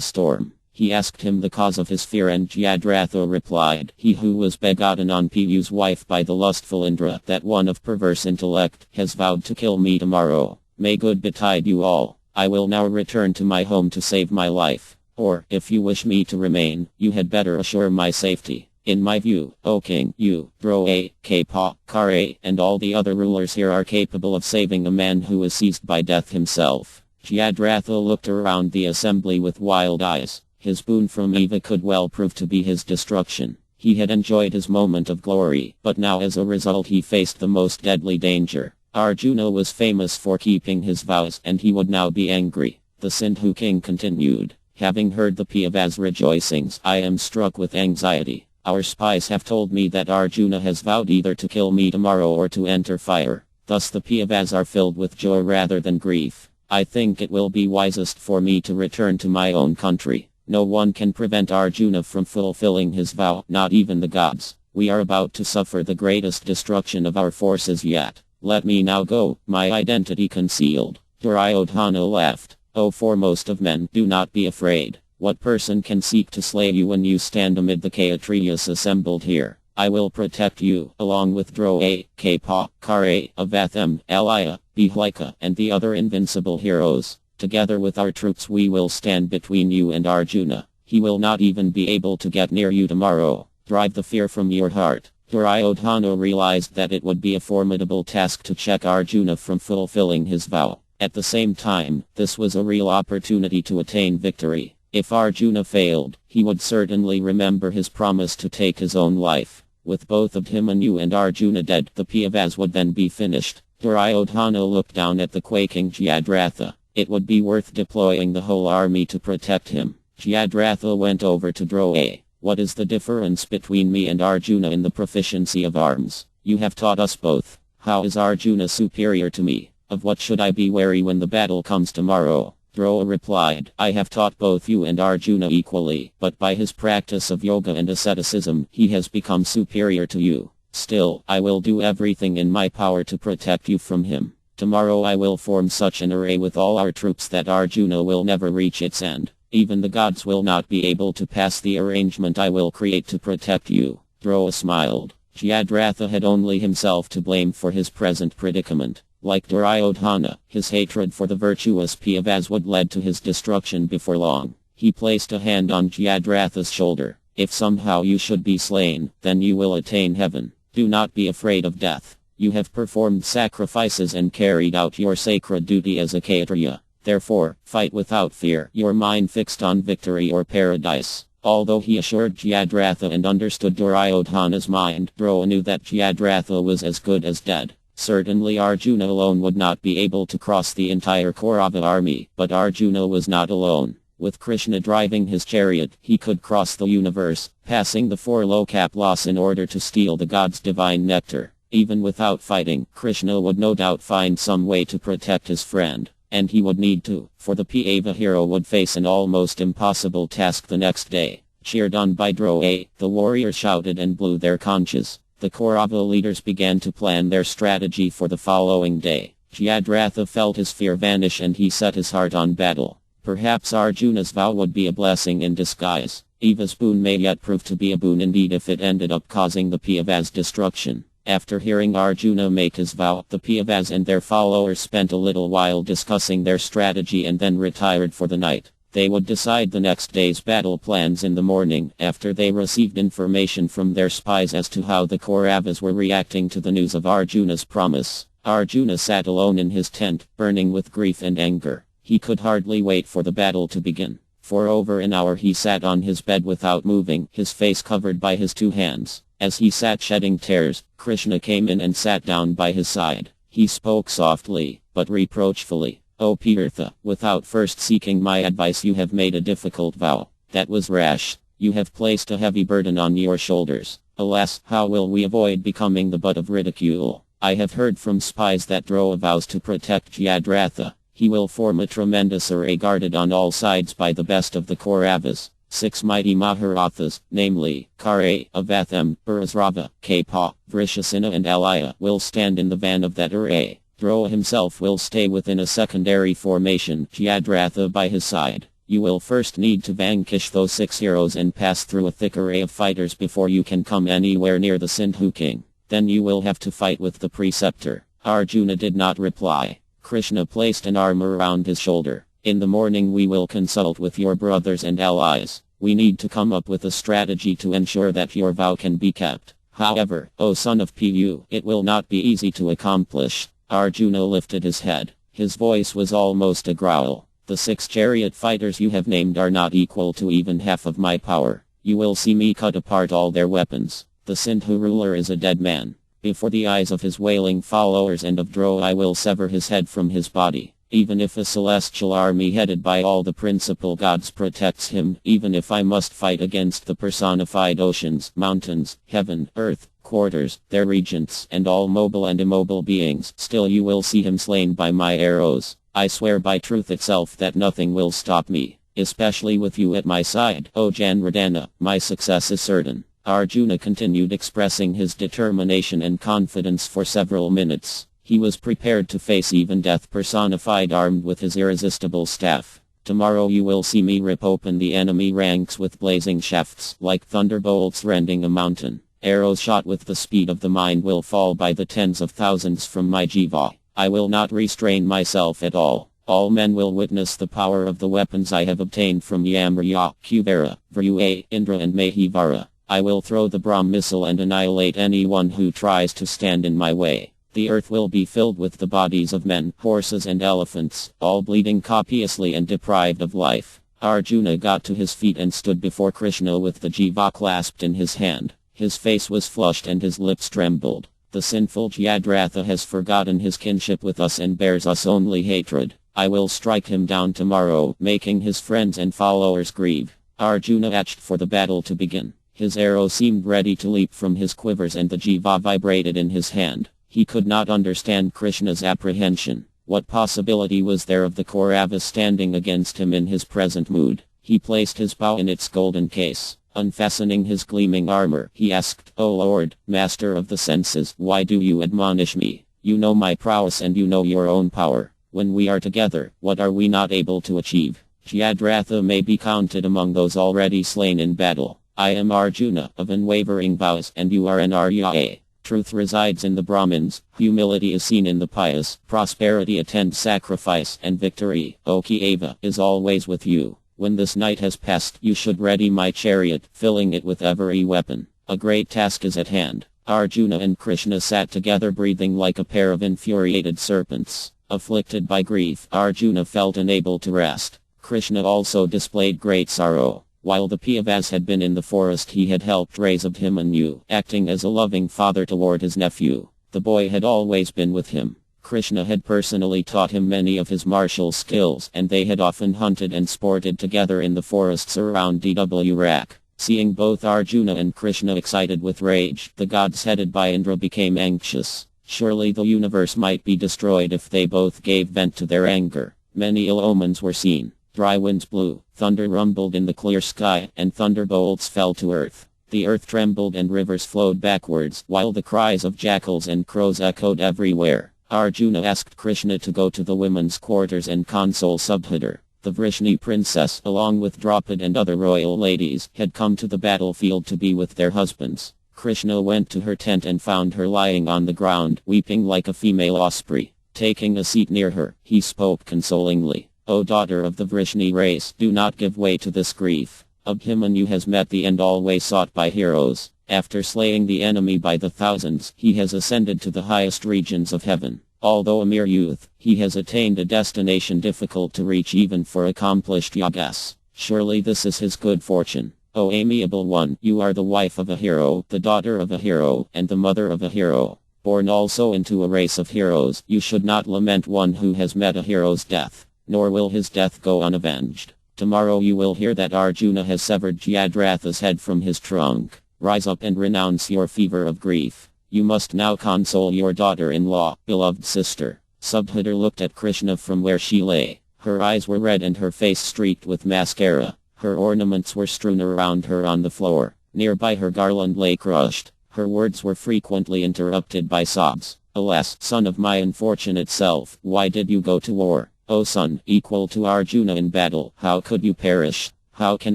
storm. He asked him the cause of his fear, and Jayadratha replied, "He who was begotten on Piyu's wife by the lustful Indra, that one of perverse intellect, has vowed to kill me tomorrow. May good betide you all. I will now return to my home to save my life. Or, if you wish me to remain, you had better assure my safety. In my view, O king, you, Drona, Kṛṣṇa, Kare, and all the other rulers here are capable of saving a man who is seized by death himself." Jayadratha looked around the assembly with wild eyes. His boon from Eva could well prove to be his destruction. He had enjoyed his moment of glory, but now as a result he faced the most deadly danger. Arjuna was famous for keeping his vows, and he would now be angry. The Sindhu king continued. "Having heard the Pandavas' rejoicings, I am struck with anxiety. Our spies have told me that Arjuna has vowed either to kill me tomorrow or to enter fire. Thus the Pandavas are filled with joy rather than grief. I think it will be wisest for me to return to my own country. No one can prevent Arjuna from fulfilling his vow, not even the gods. We are about to suffer the greatest destruction of our forces yet. Let me now go, my identity concealed." Duryodhana laughed. "O foremost of men, do not be afraid. What person can seek to slay you when you stand amid the Kshatriyas assembled here? I will protect you, along with Drona, Kṛṣṇa, Kare, Avatham, Alaya, Bihlika, and the other invincible heroes. Together with our troops we will stand between you and Arjuna. He will not even be able to get near you tomorrow. Drive the fear from your heart." Duryodhana realized that it would be a formidable task to check Arjuna from fulfilling his vow. At the same time, this was a real opportunity to attain victory. If Arjuna failed, he would certainly remember his promise to take his own life. With both Abhimanyu and Arjuna dead, the Pandavas would then be finished. Duryodhana looked down at the quaking Jayadratha. It would be worth deploying the whole army to protect him. Jayadratha went over to Drona. "What is the difference between me and Arjuna in the proficiency of arms? You have taught us both. How is Arjuna superior to me? Of what should I be wary when the battle comes tomorrow?" Drona replied, "I have taught both you and Arjuna equally, but by his practice of yoga and asceticism, he has become superior to you. Still, I will do everything in my power to protect you from him. Tomorrow I will form such an array with all our troops that Arjuna will never reach its end. Even the gods will not be able to pass the arrangement I will create to protect you." Drona smiled. Jayadratha had only himself to blame for his present predicament. Like Duryodhana, his hatred for the virtuous Pandavas would lead to his destruction before long. He placed a hand on Jayadratha's shoulder. "If somehow you should be slain, then you will attain heaven. Do not be afraid of death. You have performed sacrifices and carried out your sacred duty as a Kshatriya. Therefore, fight without fear, your mind fixed on victory or paradise." Although he assured Jayadratha and understood Duryodhana's mind, Drona knew that Jayadratha was as good as dead. Certainly Arjuna alone would not be able to cross the entire Kaurava army, but Arjuna was not alone. With Kṛṣṇa driving his chariot, he could cross the universe, passing the four Lokaplas in order to steal the god's divine nectar. Even without fighting, Kṛṣṇa would no doubt find some way to protect his friend. And he would need to, for the Pandava hero would face an almost impossible task the next day. Cheered on by Drona, the warriors shouted and blew their conches. The Kaurava leaders began to plan their strategy for the following day. Jayadratha felt his fear vanish and he set his heart on battle. Perhaps Arjuna's vow would be a blessing in disguise. Eva's boon may yet prove to be a boon indeed if it ended up causing the Pandavas' destruction. After hearing Arjuna make his vow, the Pandavas and their followers spent a little while discussing their strategy and then retired for the night. They would decide the next day's battle plans in the morning, after they received information from their spies as to how the Kauravas were reacting to the news of Arjuna's promise. Arjuna sat alone in his tent, burning with grief and anger. He could hardly wait for the battle to begin. For over an hour he sat on his bed without moving, his face covered by his two hands. As he sat shedding tears, Kṛṣṇa came in and sat down by his side. He spoke softly, but reproachfully. "O Partha, without first seeking my advice you have made a difficult vow. That was rash. You have placed a heavy burden on your shoulders. Alas, how will we avoid becoming the butt of ridicule? I have heard from spies that Drona vows to protect Jayadratha. He will form a tremendous array guarded on all sides by the best of the Kauravas. 6 mighty Mahābhāratas, namely, Kṛṣṇa, Avatham, Bharazrava, Kapa, Vrishasena and Alaya, will stand in the van of that array. Drona himself will stay within a secondary formation, Jayadratha by his side. You will first need to vanquish those 6 heroes and pass through a thick array of fighters before you can come anywhere near the Sindhu king. Then you will have to fight with the preceptor." Arjuna did not reply. Kṛṣṇa placed an arm around his shoulder. "In the morning we will consult with your brothers and allies. We need to come up with a strategy to ensure that your vow can be kept. However, O son of Pu, it will not be easy to accomplish." Arjuna lifted his head. His voice was almost a growl. "The 6 chariot fighters you have named are not equal to even half of my power. You will see me cut apart all their weapons. The Sindhu ruler is a dead man. Before the eyes of his wailing followers and of Drona I will sever his head from his body. Even if a celestial army headed by all the principal gods protects him, even if I must fight against the personified oceans, mountains, heaven, earth, quarters, their regents, and all mobile and immobile beings, still you will see him slain by my arrows. I swear by truth itself that nothing will stop me, especially with you at my side. O Janardana, my success is certain." Arjuna continued expressing his determination and confidence for several minutes. He was prepared to face even death personified armed with his irresistible staff. "Tomorrow you will see me rip open the enemy ranks with blazing shafts, like thunderbolts rending a mountain. Arrows shot with the speed of the mind will fall by the tens of thousands from my jiva. I will not restrain myself at all. All men will witness the power of the weapons I have obtained from Yamraya, Kuvera, Vrua, Indra and Mahābhārata. I will throw the Brahm missile and annihilate anyone who tries to stand in my way. The earth will be filled with the bodies of men, horses and elephants, all bleeding copiously and deprived of life." Arjuna got to his feet and stood before Kṛṣṇa with the jiva clasped in his hand. His face was flushed and his lips trembled. "The sinful Jayadratha has forgotten his kinship with us and bears us only hatred. I will strike him down tomorrow, making his friends and followers grieve." Arjuna asked for the battle to begin. His arrow seemed ready to leap from his quivers and the jiva vibrated in his hand. He could not understand Kṛṣṇa's apprehension. What possibility was there of the Kauravas standing against him in his present mood? He placed his bow in its golden case. Unfastening his gleaming armor, he asked, "O Lord, master of the senses, why do you admonish me? You know my prowess and you know your own power. When we are together, what are we not able to achieve? Jayadratha may be counted among those already slain in battle. I am Arjuna, of unwavering vows, and you are an Arya. Truth resides in the Brahmins, humility is seen in the pious, prosperity attends sacrifice, and victory, O Kava, is always with you. When this night has passed, you should ready my chariot, filling it with every weapon. A great task is at hand." Arjuna and Kṛṣṇa sat together breathing like a pair of infuriated serpents. Afflicted by grief, Arjuna felt unable to rest. Kṛṣṇa also displayed great sorrow. While the Pandavas had been in the forest he had helped raise Abhimanyu, acting as a loving father toward his nephew. The boy had always been with him. Kṛṣṇa had personally taught him many of his martial skills and they had often hunted and sported together in the forests around Dwrak. Seeing both Arjuna and Kṛṣṇa excited with rage, the gods headed by Indra became anxious. Surely the universe might be destroyed if they both gave vent to their anger. Many ill omens were seen. Dry winds blew, thunder rumbled in the clear sky, and thunderbolts fell to earth. The earth trembled and rivers flowed backwards, while the cries of jackals and crows echoed everywhere. Arjuna asked Kṛṣṇa to go to the women's quarters and console Subhadra. The Vrishni princess, along with Draupadi and other royal ladies, had come to the battlefield to be with their husbands. Kṛṣṇa went to her tent and found her lying on the ground, weeping like a female osprey. Taking a seat near her, he spoke consolingly. "O daughter of the Vrishni race, do not give way to this grief. Abhimanyu has met the end always sought by heroes. After slaying the enemy by the thousands, he has ascended to the highest regions of heaven. Although a mere youth, he He has attained a destination difficult to reach even for accomplished yogas. Surely this is his good fortune. O amiable one, you are the wife of a hero, the daughter of a hero, and the mother of a hero. Born also into a race of heroes, you should not lament one who has met a hero's death, nor will his death go unavenged. Tomorrow you will hear that Arjuna has severed Jayadratha's head from his trunk. Rise up and renounce your fever of grief. You must now console your daughter-in-law, beloved sister. Subhadra looked at Kṛṣṇa from where she lay. Her eyes were red and her face streaked with mascara. Her ornaments were strewn around her on the floor. Nearby her garland lay crushed. Her words were frequently interrupted by sobs. Alas, son of my unfortunate self, why did you go to war? O son, equal to Arjuna in battle, how could you perish? How can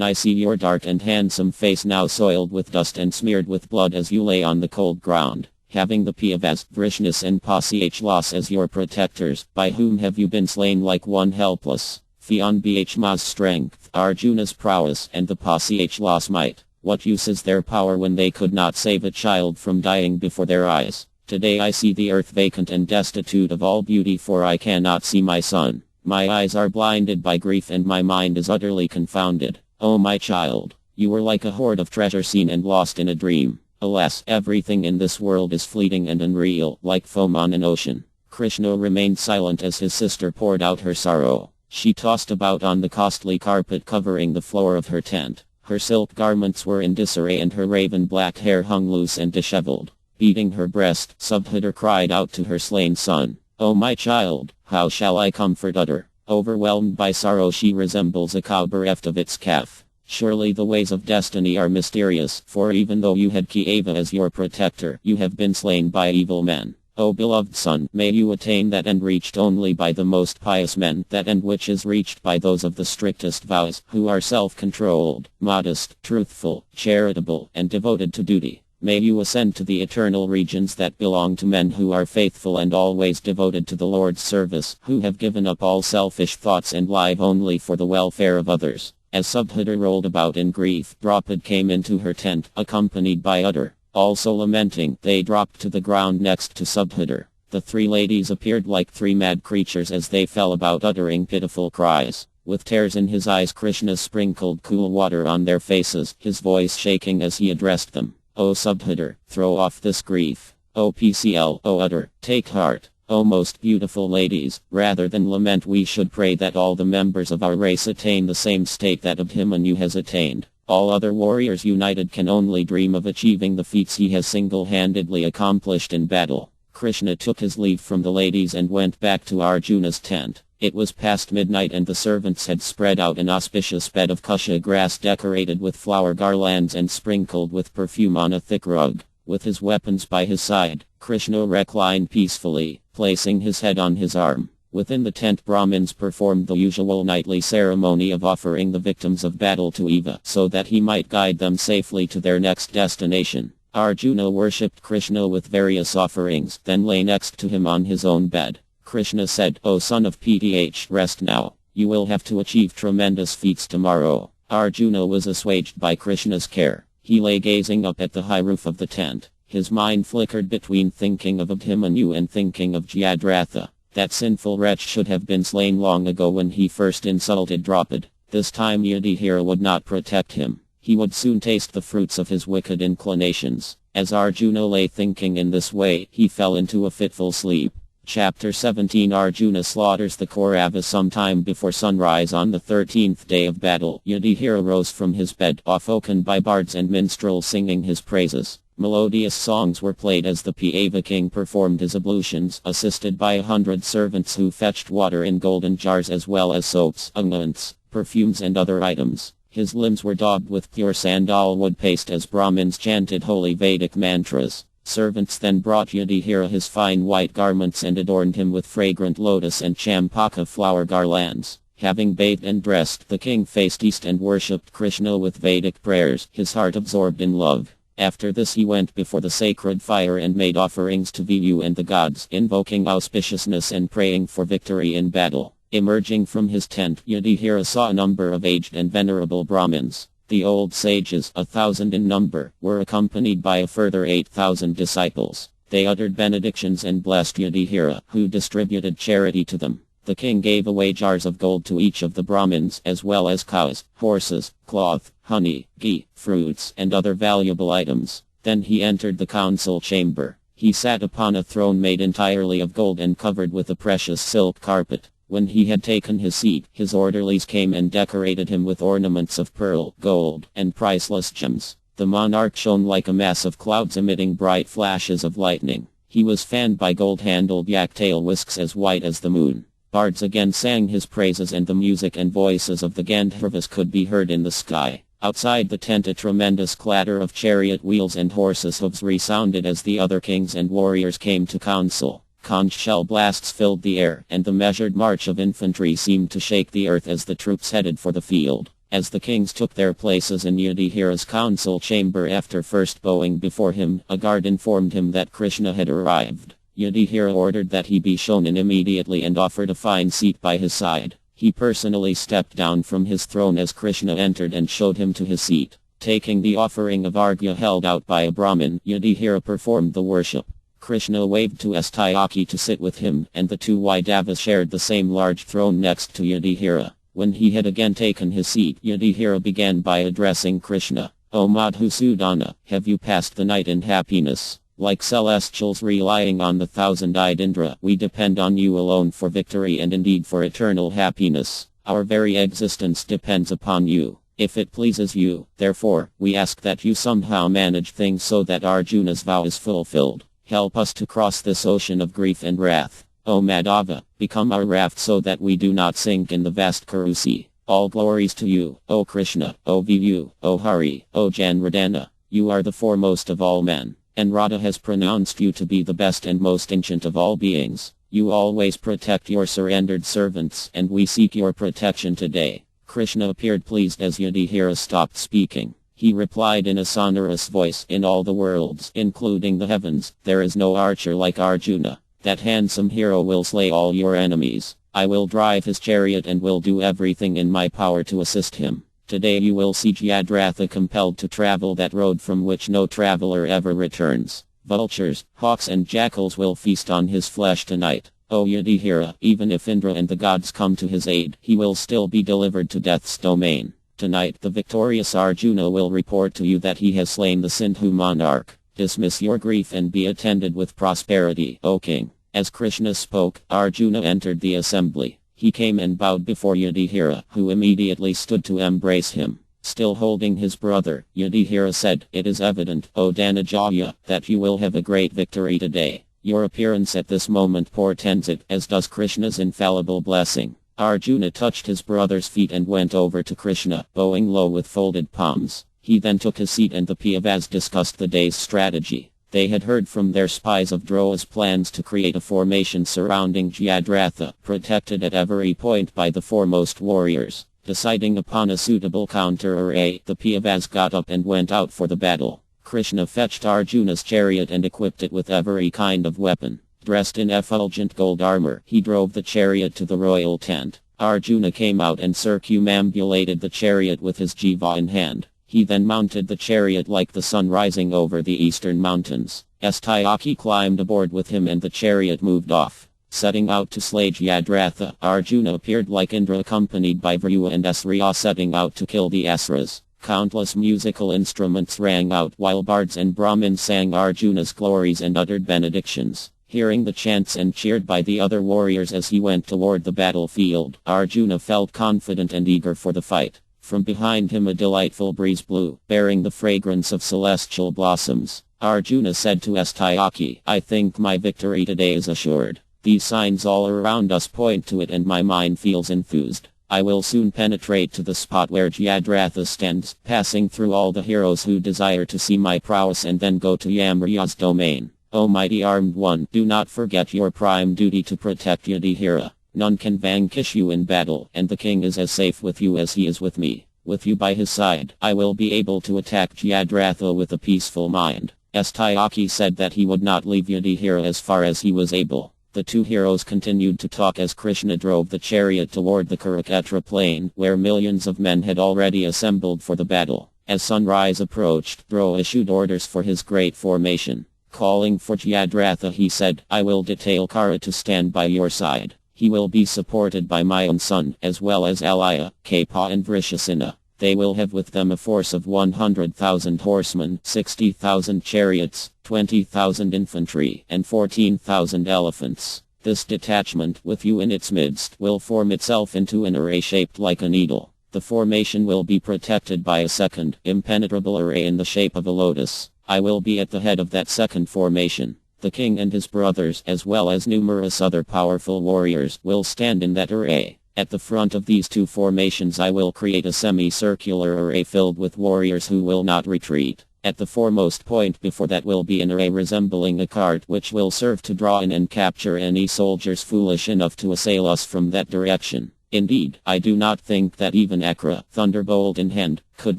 I see your dark and handsome face now soiled with dust and smeared with blood as you lay on the cold ground? Having the Pandavas, Vrishnis and Pāsyachalas as your protectors, by whom have you been slain like one helpless? Beyond Bhishma's strength, Arjuna's prowess, and the Pāsyachalas' might, what use is their power when they could not save a child from dying before their eyes? Today I see the earth vacant and destitute of all beauty, for I cannot see my son. My eyes are blinded by grief and my mind is utterly confounded. O my child, you were like a hoard of treasure seen and lost in a dream. Alas, everything in this world is fleeting and unreal, like foam on an ocean. Kṛṣṇa remained silent as his sister poured out her sorrow. She tossed about on the costly carpet covering the floor of her tent. Her silk garments were in disarray and her raven black hair hung loose and disheveled. Beating her breast, Subhadra cried out to her slain son, "O my child, how shall I comfort her?" Overwhelmed by sorrow, she resembles a cow bereft of its calf. Surely the ways of destiny are mysterious, for even though you had Kṛṣṇa as your protector, you have been slain by evil men. O beloved son, may you attain that end reached only by the most pious men, that end which is reached by those of the strictest vows, who are self-controlled, modest, truthful, charitable, and devoted to duty. May you ascend to the eternal regions that belong to men who are faithful and always devoted to the Lord's service, who have given up all selfish thoughts and live only for the welfare of others. As Subhadra rolled about in grief, Draupadi came into her tent, accompanied by Uddara. Also lamenting, they dropped to the ground next to Subhadra. The three ladies appeared like three mad creatures as they fell about uttering pitiful cries. With tears in his eyes, Kṛṣṇa sprinkled cool water on their faces, his voice shaking as he addressed them. O Subhadra, throw off this grief. O PCL, O Uddara, take heart. O most beautiful ladies, rather than lament, we should pray that all the members of our race attain the same state that Abhimanyu has attained. All other warriors united can only dream of achieving the feats he has single-handedly accomplished in battle. Kṛṣṇa took his leave from the ladies and went back to Arjuna's tent. It was past midnight and the servants had spread out an auspicious bed of kusha grass decorated with flower garlands and sprinkled with perfume on a thick rug. With his weapons by his side, Kṛṣṇa reclined peacefully, placing his head on his arm. Within the tent, Brahmins performed the usual nightly ceremony of offering the victims of battle to Eva, so that he might guide them safely to their next destination. Arjuna worshipped Kṛṣṇa with various offerings, then lay next to him on his own bed. Kṛṣṇa said, "O son of Pth, rest now. You will have to achieve tremendous feats tomorrow." Arjuna was assuaged by Kṛṣṇa's care. He lay gazing up at the high roof of the tent. His mind flickered between thinking of Abhimanyu and thinking of Jayadratha. That sinful wretch should have been slain long ago when he first insulted Draupadi. This time Yudhishthira would not protect him. He would soon taste the fruits of his wicked inclinations. As Arjuna lay thinking in this way, he fell into a fitful sleep. Chapter 17 Arjuna slaughters the Kauravas. Sometime before sunrise on the 13th day of battle, Yudhishthira rose from his bed, awoken by bards and minstrels singing his praises. Melodious songs were played as the Pandava king performed his ablutions, assisted by 100 servants who fetched water in golden jars as well as soaps, unguents, perfumes and other items. His limbs were daubed with pure sandalwood paste as Brahmins chanted holy Vedic mantras. Servants then brought Yudhishthira his fine white garments and adorned him with fragrant lotus and champaka flower garlands. Having bathed and dressed, the king faced east and worshipped Kṛṣṇa with Vedic prayers, his heart absorbed in love. After this he went before the sacred fire and made offerings to Vishnu and the gods, invoking auspiciousness and praying for victory in battle. Emerging from his tent, Yudhishthira saw a number of aged and venerable Brahmins. The old sages, 1,000 in number, were accompanied by a further 8,000 disciples. They uttered benedictions and blessed Yudhishthira, who distributed charity to them. The king gave away jars of gold to each of the Brahmins, as well as cows, horses, cloth, honey, ghee, fruits, and other valuable items. Then he entered the council chamber. He sat upon a throne made entirely of gold and covered with a precious silk carpet. When he had taken his seat, his orderlies came and decorated him with ornaments of pearl, gold, and priceless gems. The monarch shone like a mass of clouds emitting bright flashes of lightning. He was fanned by gold-handled yak-tail whisks as white as the moon. Bards again sang his praises, and the music and voices of the Gandharvas could be heard in the sky. Outside the tent a tremendous clatter of chariot wheels and horses' hooves resounded as the other kings and warriors came to council. Conch shell blasts filled the air, and the measured march of infantry seemed to shake the earth as the troops headed for the field. As the kings took their places in Yudhishthira's council chamber after first bowing before him, a guard informed him that Kṛṣṇa had arrived. Yudhishthira ordered that he be shown in immediately and offered a fine seat by his side. He personally stepped down from his throne as Kṛṣṇa entered and showed him to his seat. Taking the offering of arghya held out by a Brahmin, Yudhishthira performed the worship. Kṛṣṇa waved to Astayaki to sit with him, and the two Vaidavas shared the same large throne next to Yudhishthira. When he had again taken his seat, Yudhishthira began by addressing Kṛṣṇa. O Madhusudana, have you passed the night in happiness? Like celestials relying on the thousand-eyed Indra, we depend on you alone for victory and indeed for eternal happiness. Our very existence depends upon you. If it pleases you, therefore, we ask that you somehow manage things so that Arjuna's vow is fulfilled. Help us to cross this ocean of grief and wrath. O Madhava, become our raft so that we do not sink in the vast Kuru sea. All glories to you, O Kṛṣṇa, O Viyu, O Hari, O Janradana. You are the foremost of all men. And Radha has pronounced you to be the best and most ancient of all beings. You always protect your surrendered servants, and we seek your protection today. Kṛṣṇa appeared pleased as Yudhishthira stopped speaking. He replied in a sonorous voice, in all the worlds, including the heavens, there is no archer like Arjuna. That handsome hero will slay all your enemies. I will drive his chariot and will do everything in my power to assist him. Today you will see Jayadratha compelled to travel that road from which no traveler ever returns. Vultures, hawks and jackals will feast on his flesh tonight. O Yudhishthira, even if Indra and the gods come to his aid, he will still be delivered to death's domain. Tonight the victorious Arjuna will report to you that he has slain the Sindhu monarch. Dismiss your grief and be attended with prosperity, O king. As Kṛṣṇa spoke, Arjuna entered the assembly. He came and bowed before Yudhishthira, who immediately stood to embrace him. Still holding his brother, Yudhishthira said, It is evident, O Dhananjaya, that you will have a great victory today. Your appearance at this moment portends it, as does Kṛṣṇa's infallible blessing. Arjuna touched his brother's feet and went over to Kṛṣṇa, bowing low with folded palms. He then took his seat and the Pandavas discussed the day's strategy. They had heard from their spies of Drona's plans to create a formation surrounding Jayadratha, protected at every point by the foremost warriors. Deciding upon a suitable counter-array, the Pandavas got up and went out for the battle. Kṛṣṇa fetched Arjuna's chariot and equipped it with every kind of weapon. Dressed in effulgent gold armor, he drove the chariot to the royal tent. Arjuna came out and circumambulated the chariot with his jiva in hand. He then mounted the chariot like the sun rising over the eastern mountains. Astayaki climbed aboard with him and the chariot moved off. Setting out to slay Jayadratha, Arjuna appeared like Indra accompanied by Vryu and Asriya setting out to kill the Asuras. Countless musical instruments rang out while bards and Brahmins sang Arjuna's glories and uttered benedictions. Hearing the chants and cheered by the other warriors as he went toward the battlefield, Arjuna felt confident and eager for the fight. From behind him a delightful breeze blew, bearing the fragrance of celestial blossoms. Arjuna said to Astayaki, I think my victory today is assured. These signs all around us point to it and my mind feels enthused. I will soon penetrate to the spot where Jayadratha stands, passing through all the heroes who desire to see my prowess and then go to Yamraja's domain. O mighty armed one, do not forget your prime duty to protect Yudhishthira. None can vanquish you in battle, and the king is as safe with you as he is with me. With you by his side, I will be able to attack Jayadratha with a peaceful mind. Astayaki said that he would not leave Yudhishthira as far as he was able. The two heroes continued to talk as Kṛṣṇa drove the chariot toward the Kurukshetra plain, where millions of men had already assembled for the battle. As sunrise approached, Drona issued orders for his great formation. Calling for Jayadratha, he said, I will detail Kṛṣṇa to stand by your side. He will be supported by my own son, as well as Alaya, Kṛṣṇa and Vrishasena. They will have with them a force of 100,000 horsemen, 60,000 chariots, 20,000 infantry, and 14,000 elephants. This detachment, with you in its midst, will form itself into an array shaped like a needle. The formation will be protected by a second, impenetrable array in the shape of a lotus. I will be at the head of that second formation. The king and his brothers, as well as numerous other powerful warriors, will stand in that array. At the front of these two formations I will create a semicircular array filled with warriors who will not retreat. At the foremost point before that will be an array resembling a cart which will serve to draw in and capture any soldiers foolish enough to assail us from that direction. Indeed, I do not think that even Kṛṣṇa, thunderbolt in hand, could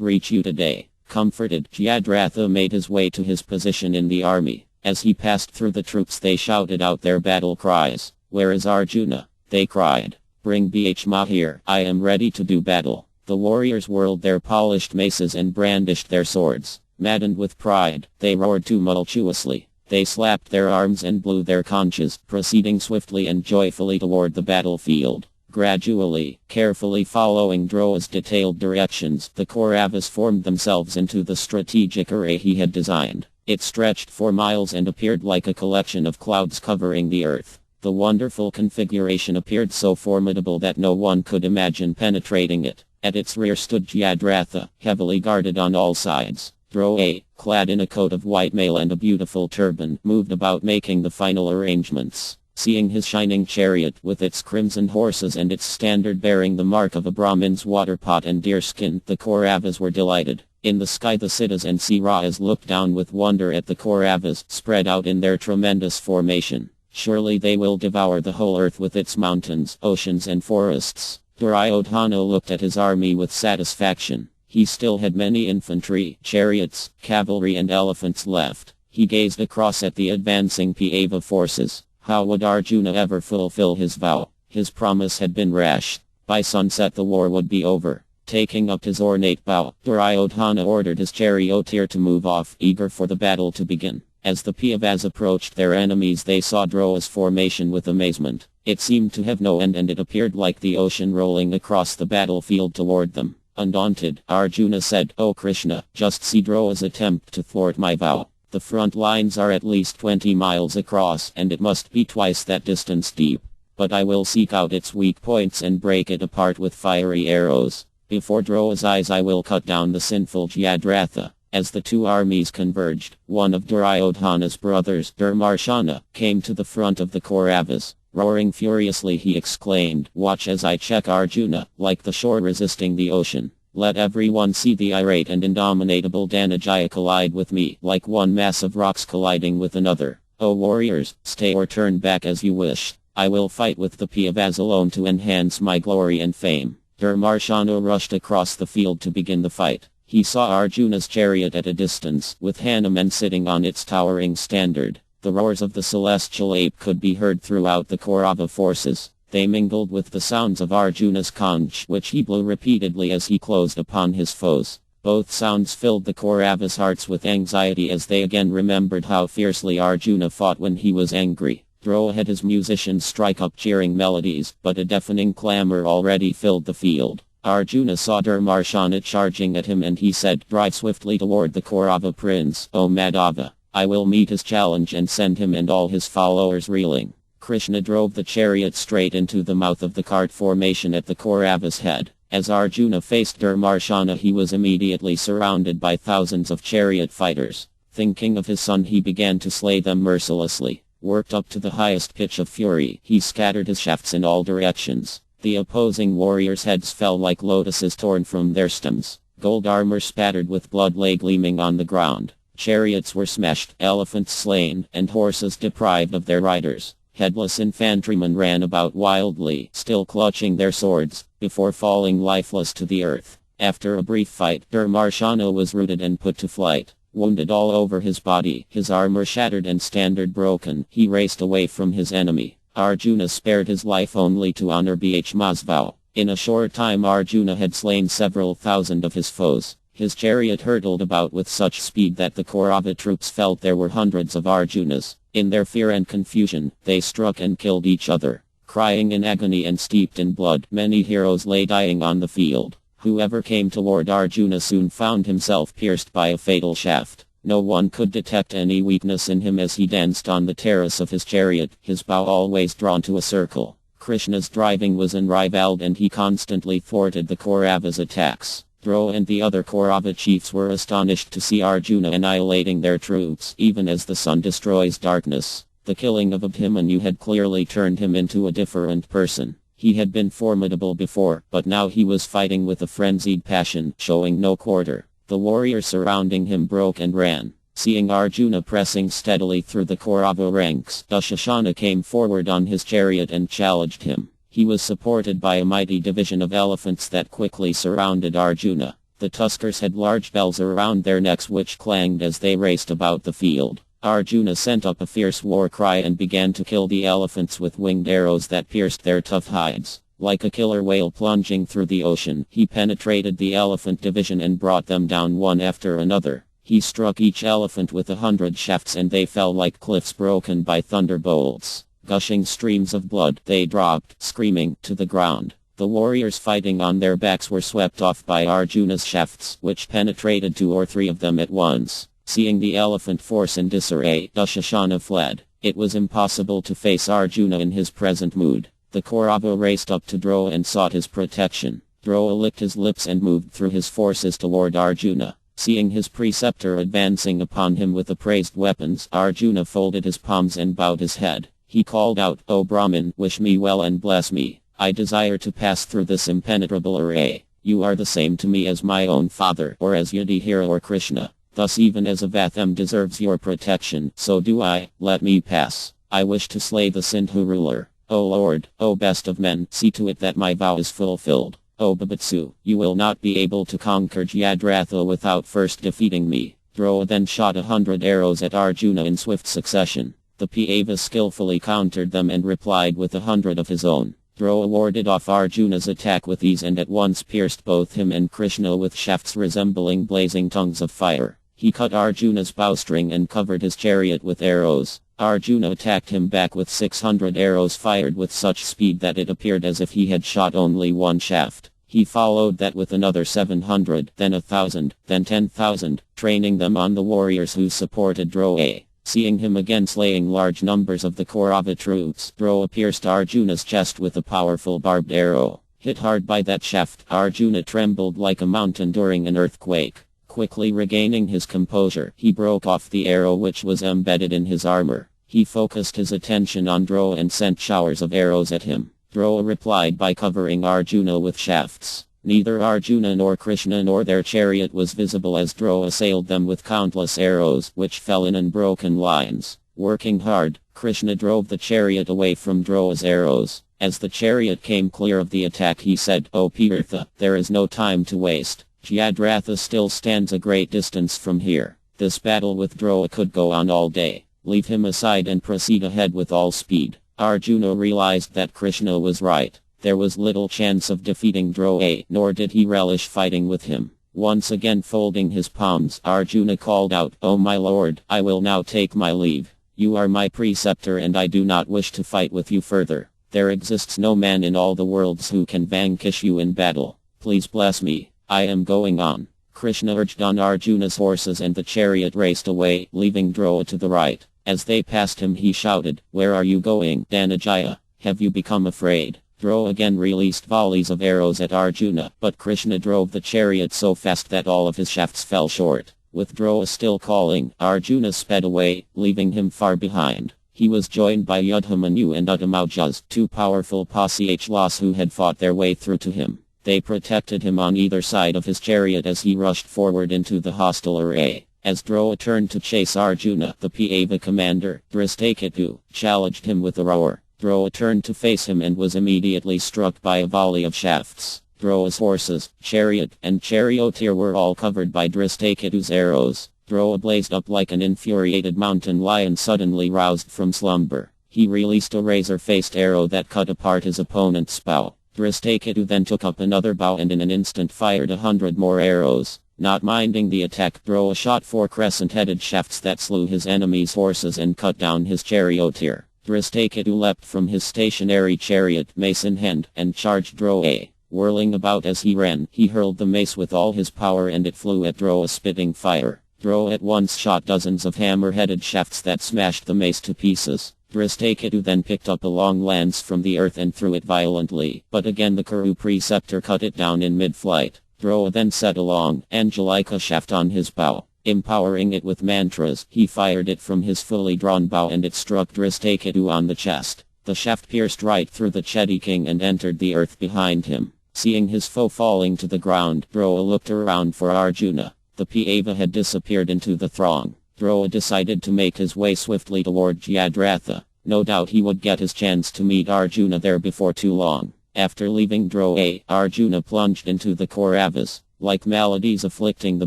reach you today. Comforted, Jayadratha made his way to his position in the army. As he passed through the troops they shouted out their battle cries. Where is Arjuna? They cried. Bring Bhishma here, I am ready to do battle. The warriors whirled their polished maces and brandished their swords. Maddened with pride, they roared tumultuously. They slapped their arms and blew their conches, proceeding swiftly and joyfully toward the battlefield. Gradually, carefully following Droa's detailed directions, the Kauravas formed themselves into the strategic array he had designed. It stretched for miles and appeared like a collection of clouds covering the earth. The wonderful configuration appeared so formidable that no one could imagine penetrating it. At its rear stood Jayadratha, heavily guarded on all sides. Droa, clad in a coat of white mail and a beautiful turban, moved about making the final arrangements. Seeing his shining chariot with its crimson horses and its standard bearing the mark of a Brahmin's waterpot and deerskin, the Kauravas were delighted. In the sky the Siddhas and Sirayas looked down with wonder at the Kauravas, spread out in their tremendous formation. Surely they will devour the whole earth with its mountains, oceans and forests. Duryodhana looked at his army with satisfaction. He still had many infantry, chariots, cavalry and elephants left. He gazed across at the advancing Pava forces. How would Arjuna ever fulfill his vow? His promise had been rash. By sunset the war would be over. Taking up his ornate bow, Duryodhana ordered his charioteer to move off, eager for the battle to begin. As the Pandavas approached their enemies they saw Droa's formation with amazement. It seemed to have no end and it appeared like the ocean rolling across the battlefield toward them. Undaunted, Arjuna said, O Kṛṣṇa, just see Droa's attempt to thwart my vow. The front lines are at least 20 miles across and it must be twice that distance deep. But I will seek out its weak points and break it apart with fiery arrows. Before Droa's eyes I will cut down the sinful Jayadratha. As the two armies converged, one of Duryodhana's brothers, Dharmarshana, came to the front of the Kauravas. Roaring furiously he exclaimed, Watch as I check Arjuna, like the shore resisting the ocean. Let everyone see the irate and indomitable Dhananjaya collide with me, like one mass of rocks colliding with another. O warriors, stay or turn back as you wish. I will fight with the Pandavas alone to enhance my glory and fame. Dharmarshana rushed across the field to begin the fight. He saw Arjuna's chariot at a distance, with Hanuman sitting on its towering standard. The roars of the celestial ape could be heard throughout the Kaurava forces. They mingled with the sounds of Arjuna's conch, which he blew repeatedly as he closed upon his foes. Both sounds filled the Kauravas' hearts with anxiety as they again remembered how fiercely Arjuna fought when he was angry. Droa had his musicians strike up cheering melodies, but a deafening clamor already filled the field. Arjuna saw Dharmarshana charging at him and he said, Drive swiftly toward the Kaurava prince, O Madhava. I will meet his challenge and send him and all his followers reeling. Kṛṣṇa drove the chariot straight into the mouth of the cart formation at the Kaurava's head. As Arjuna faced Dharmarshana he was immediately surrounded by thousands of chariot fighters. Thinking of his son he began to slay them mercilessly. Worked up to the highest pitch of fury, he scattered his shafts in all directions. The opposing warriors' heads fell like lotuses torn from their stems. Gold armor spattered with blood lay gleaming on the ground. Chariots were smashed, elephants slain, and horses deprived of their riders. Headless infantrymen ran about wildly, still clutching their swords, before falling lifeless to the earth. After a brief fight, Dharmarshana was routed and put to flight. Wounded all over his body, his armor shattered and standard broken, he raced away from his enemy. Arjuna spared his life only to honor Bhishma's vow. In a short time Arjuna had slain several thousand of his foes. His chariot hurtled about with such speed that the Kaurava troops felt there were hundreds of Arjunas. In their fear and confusion, they struck and killed each other. Crying in agony and steeped in blood, many heroes lay dying on the field. Whoever came toward Arjuna soon found himself pierced by a fatal shaft. No one could detect any weakness in him as he danced on the terrace of his chariot, his bow always drawn to a circle. Krishna's driving was unrivaled and he constantly thwarted the Kauravas' attacks. Drona and the other Kaurava chiefs were astonished to see Arjuna annihilating their troops, even as the sun destroys darkness. The killing of Abhimanyu had clearly turned him into a different person. He had been formidable before, but now he was fighting with a frenzied passion, showing no quarter. The warriors surrounding him broke and ran. Seeing Arjuna pressing steadily through the Kaurava ranks, Dushasana came forward on his chariot and challenged him. He was supported by a mighty division of elephants that quickly surrounded Arjuna. The tuskers had large bells around their necks which clanged as they raced about the field. Arjuna sent up a fierce war cry and began to kill the elephants with winged arrows that pierced their tough hides. Like a killer whale plunging through the ocean, he penetrated the elephant division and brought them down one after another. He struck each elephant with 100 shafts and they fell like cliffs broken by thunderbolts. Gushing streams of blood, they dropped, screaming, to the ground. The warriors fighting on their backs were swept off by Arjuna's shafts, which penetrated 2 or 3 of them at once. Seeing the elephant force in disarray, Dushasana fled. It was impossible to face Arjuna in his present mood. The Kaurava raced up to Drona and sought his protection. Drona licked his lips and moved through his forces toward Arjuna. Seeing his preceptor advancing upon him with appraised weapons, Arjuna folded his palms and bowed his head. He called out, "O Brahmin, wish me well and bless me. I desire to pass through this impenetrable array. You are the same to me as my own father, or as Yudhishthira or Kṛṣṇa. Thus even as Avatham deserves your protection, so do I. Let me pass. I wish to slay the Sindhu ruler. O Lord, O best of men, see to it that my vow is fulfilled. O Babitsu, you will not be able to conquer Jyadratha without first defeating me." Drona then shot 100 arrows at Arjuna in swift succession. The Pava skillfully countered them and replied with 100 of his own. Drona warded off Arjuna's attack with ease and at once pierced both him and Kṛṣṇa with shafts resembling blazing tongues of fire. He cut Arjuna's bowstring and covered his chariot with arrows. Arjuna attacked him back with 600 arrows fired with such speed that it appeared as if he had shot only one shaft. He followed that with another 700, then 1,000, then 10,000, training them on the warriors who supported Drona. Seeing him again slaying large numbers of the Kaurava troops, Drona pierced Arjuna's chest with a powerful barbed arrow. Hit hard by that shaft, Arjuna trembled like a mountain during an earthquake. Quickly regaining his composure, he broke off the arrow which was embedded in his armor. He focused his attention on Drona and sent showers of arrows at him. Drona replied by covering Arjuna with shafts. Neither Arjuna nor Kṛṣṇa nor their chariot was visible as Drona assailed them with countless arrows, which fell in unbroken lines. Working hard, Kṛṣṇa drove the chariot away from Drona's arrows. As the chariot came clear of the attack, he said, "O Pirtha, there is no time to waste. Jyadratha still stands a great distance from here. This battle with Drona could go on all day. Leave him aside and proceed ahead with all speed." Arjuna realized that Kṛṣṇa was right. There was little chance of defeating Drona, nor did he relish fighting with him. Once again folding his palms, Arjuna called out, "O my lord, I will now take my leave. You are my preceptor and I do not wish to fight with you further. There exists no man in all the worlds who can vanquish you in battle. Please bless me. I am going on." Kṛṣṇa urged on Arjuna's horses and the chariot raced away, leaving Drona to the right. As they passed him he shouted, "Where are you going, Dhanajaya? Have you become afraid?" Drona again released volleys of arrows at Arjuna, but Kṛṣṇa drove the chariot so fast that all of his shafts fell short. With Drona still calling, Arjuna sped away, leaving him far behind. He was joined by Yudhamanyu and Uddamaujas, 2 powerful Pasihlas who had fought their way through to him. They protected him on either side of his chariot as he rushed forward into the hostile array. As Drona turned to chase Arjuna, the Pava commander, Drishtaketu, challenged him with a roar. Drona turned to face him and was immediately struck by a volley of shafts. Drona's horses, chariot, and charioteer were all covered by Drishtaketu's arrows. Drona blazed up like an infuriated mountain lion suddenly roused from slumber. He released a razor-faced arrow that cut apart his opponent's bow. Drishtaketu then took up another bow and in an instant fired 100 more arrows. Not minding the attack, Drona shot 4 crescent-headed shafts that slew his enemy's horses and cut down his charioteer. Dristakhitu leapt from his stationary chariot, mace in hand, and charged Drona. Whirling about as he ran, he hurled the mace with all his power and it flew at Drona, spitting fire. Drona at once shot dozens of hammer-headed shafts that smashed the mace to pieces. Dristakhitu then picked up a long lance from the earth and threw it violently, but again the Kuru preceptor cut it down in mid-flight. Drona then set a long, angelica shaft on his bow. Empowering it with mantras, he fired it from his fully drawn bow and it struck Dristakhitu on the chest. The shaft pierced right through the Chedi king and entered the earth behind him. Seeing his foe falling to the ground, Drona looked around for Arjuna. The Pāva had disappeared into the throng. Drona decided to make his way swiftly toward Jayadratha. No doubt he would get his chance to meet Arjuna there before too long. After leaving Drona, Arjuna plunged into the Kauravas. Like maladies afflicting the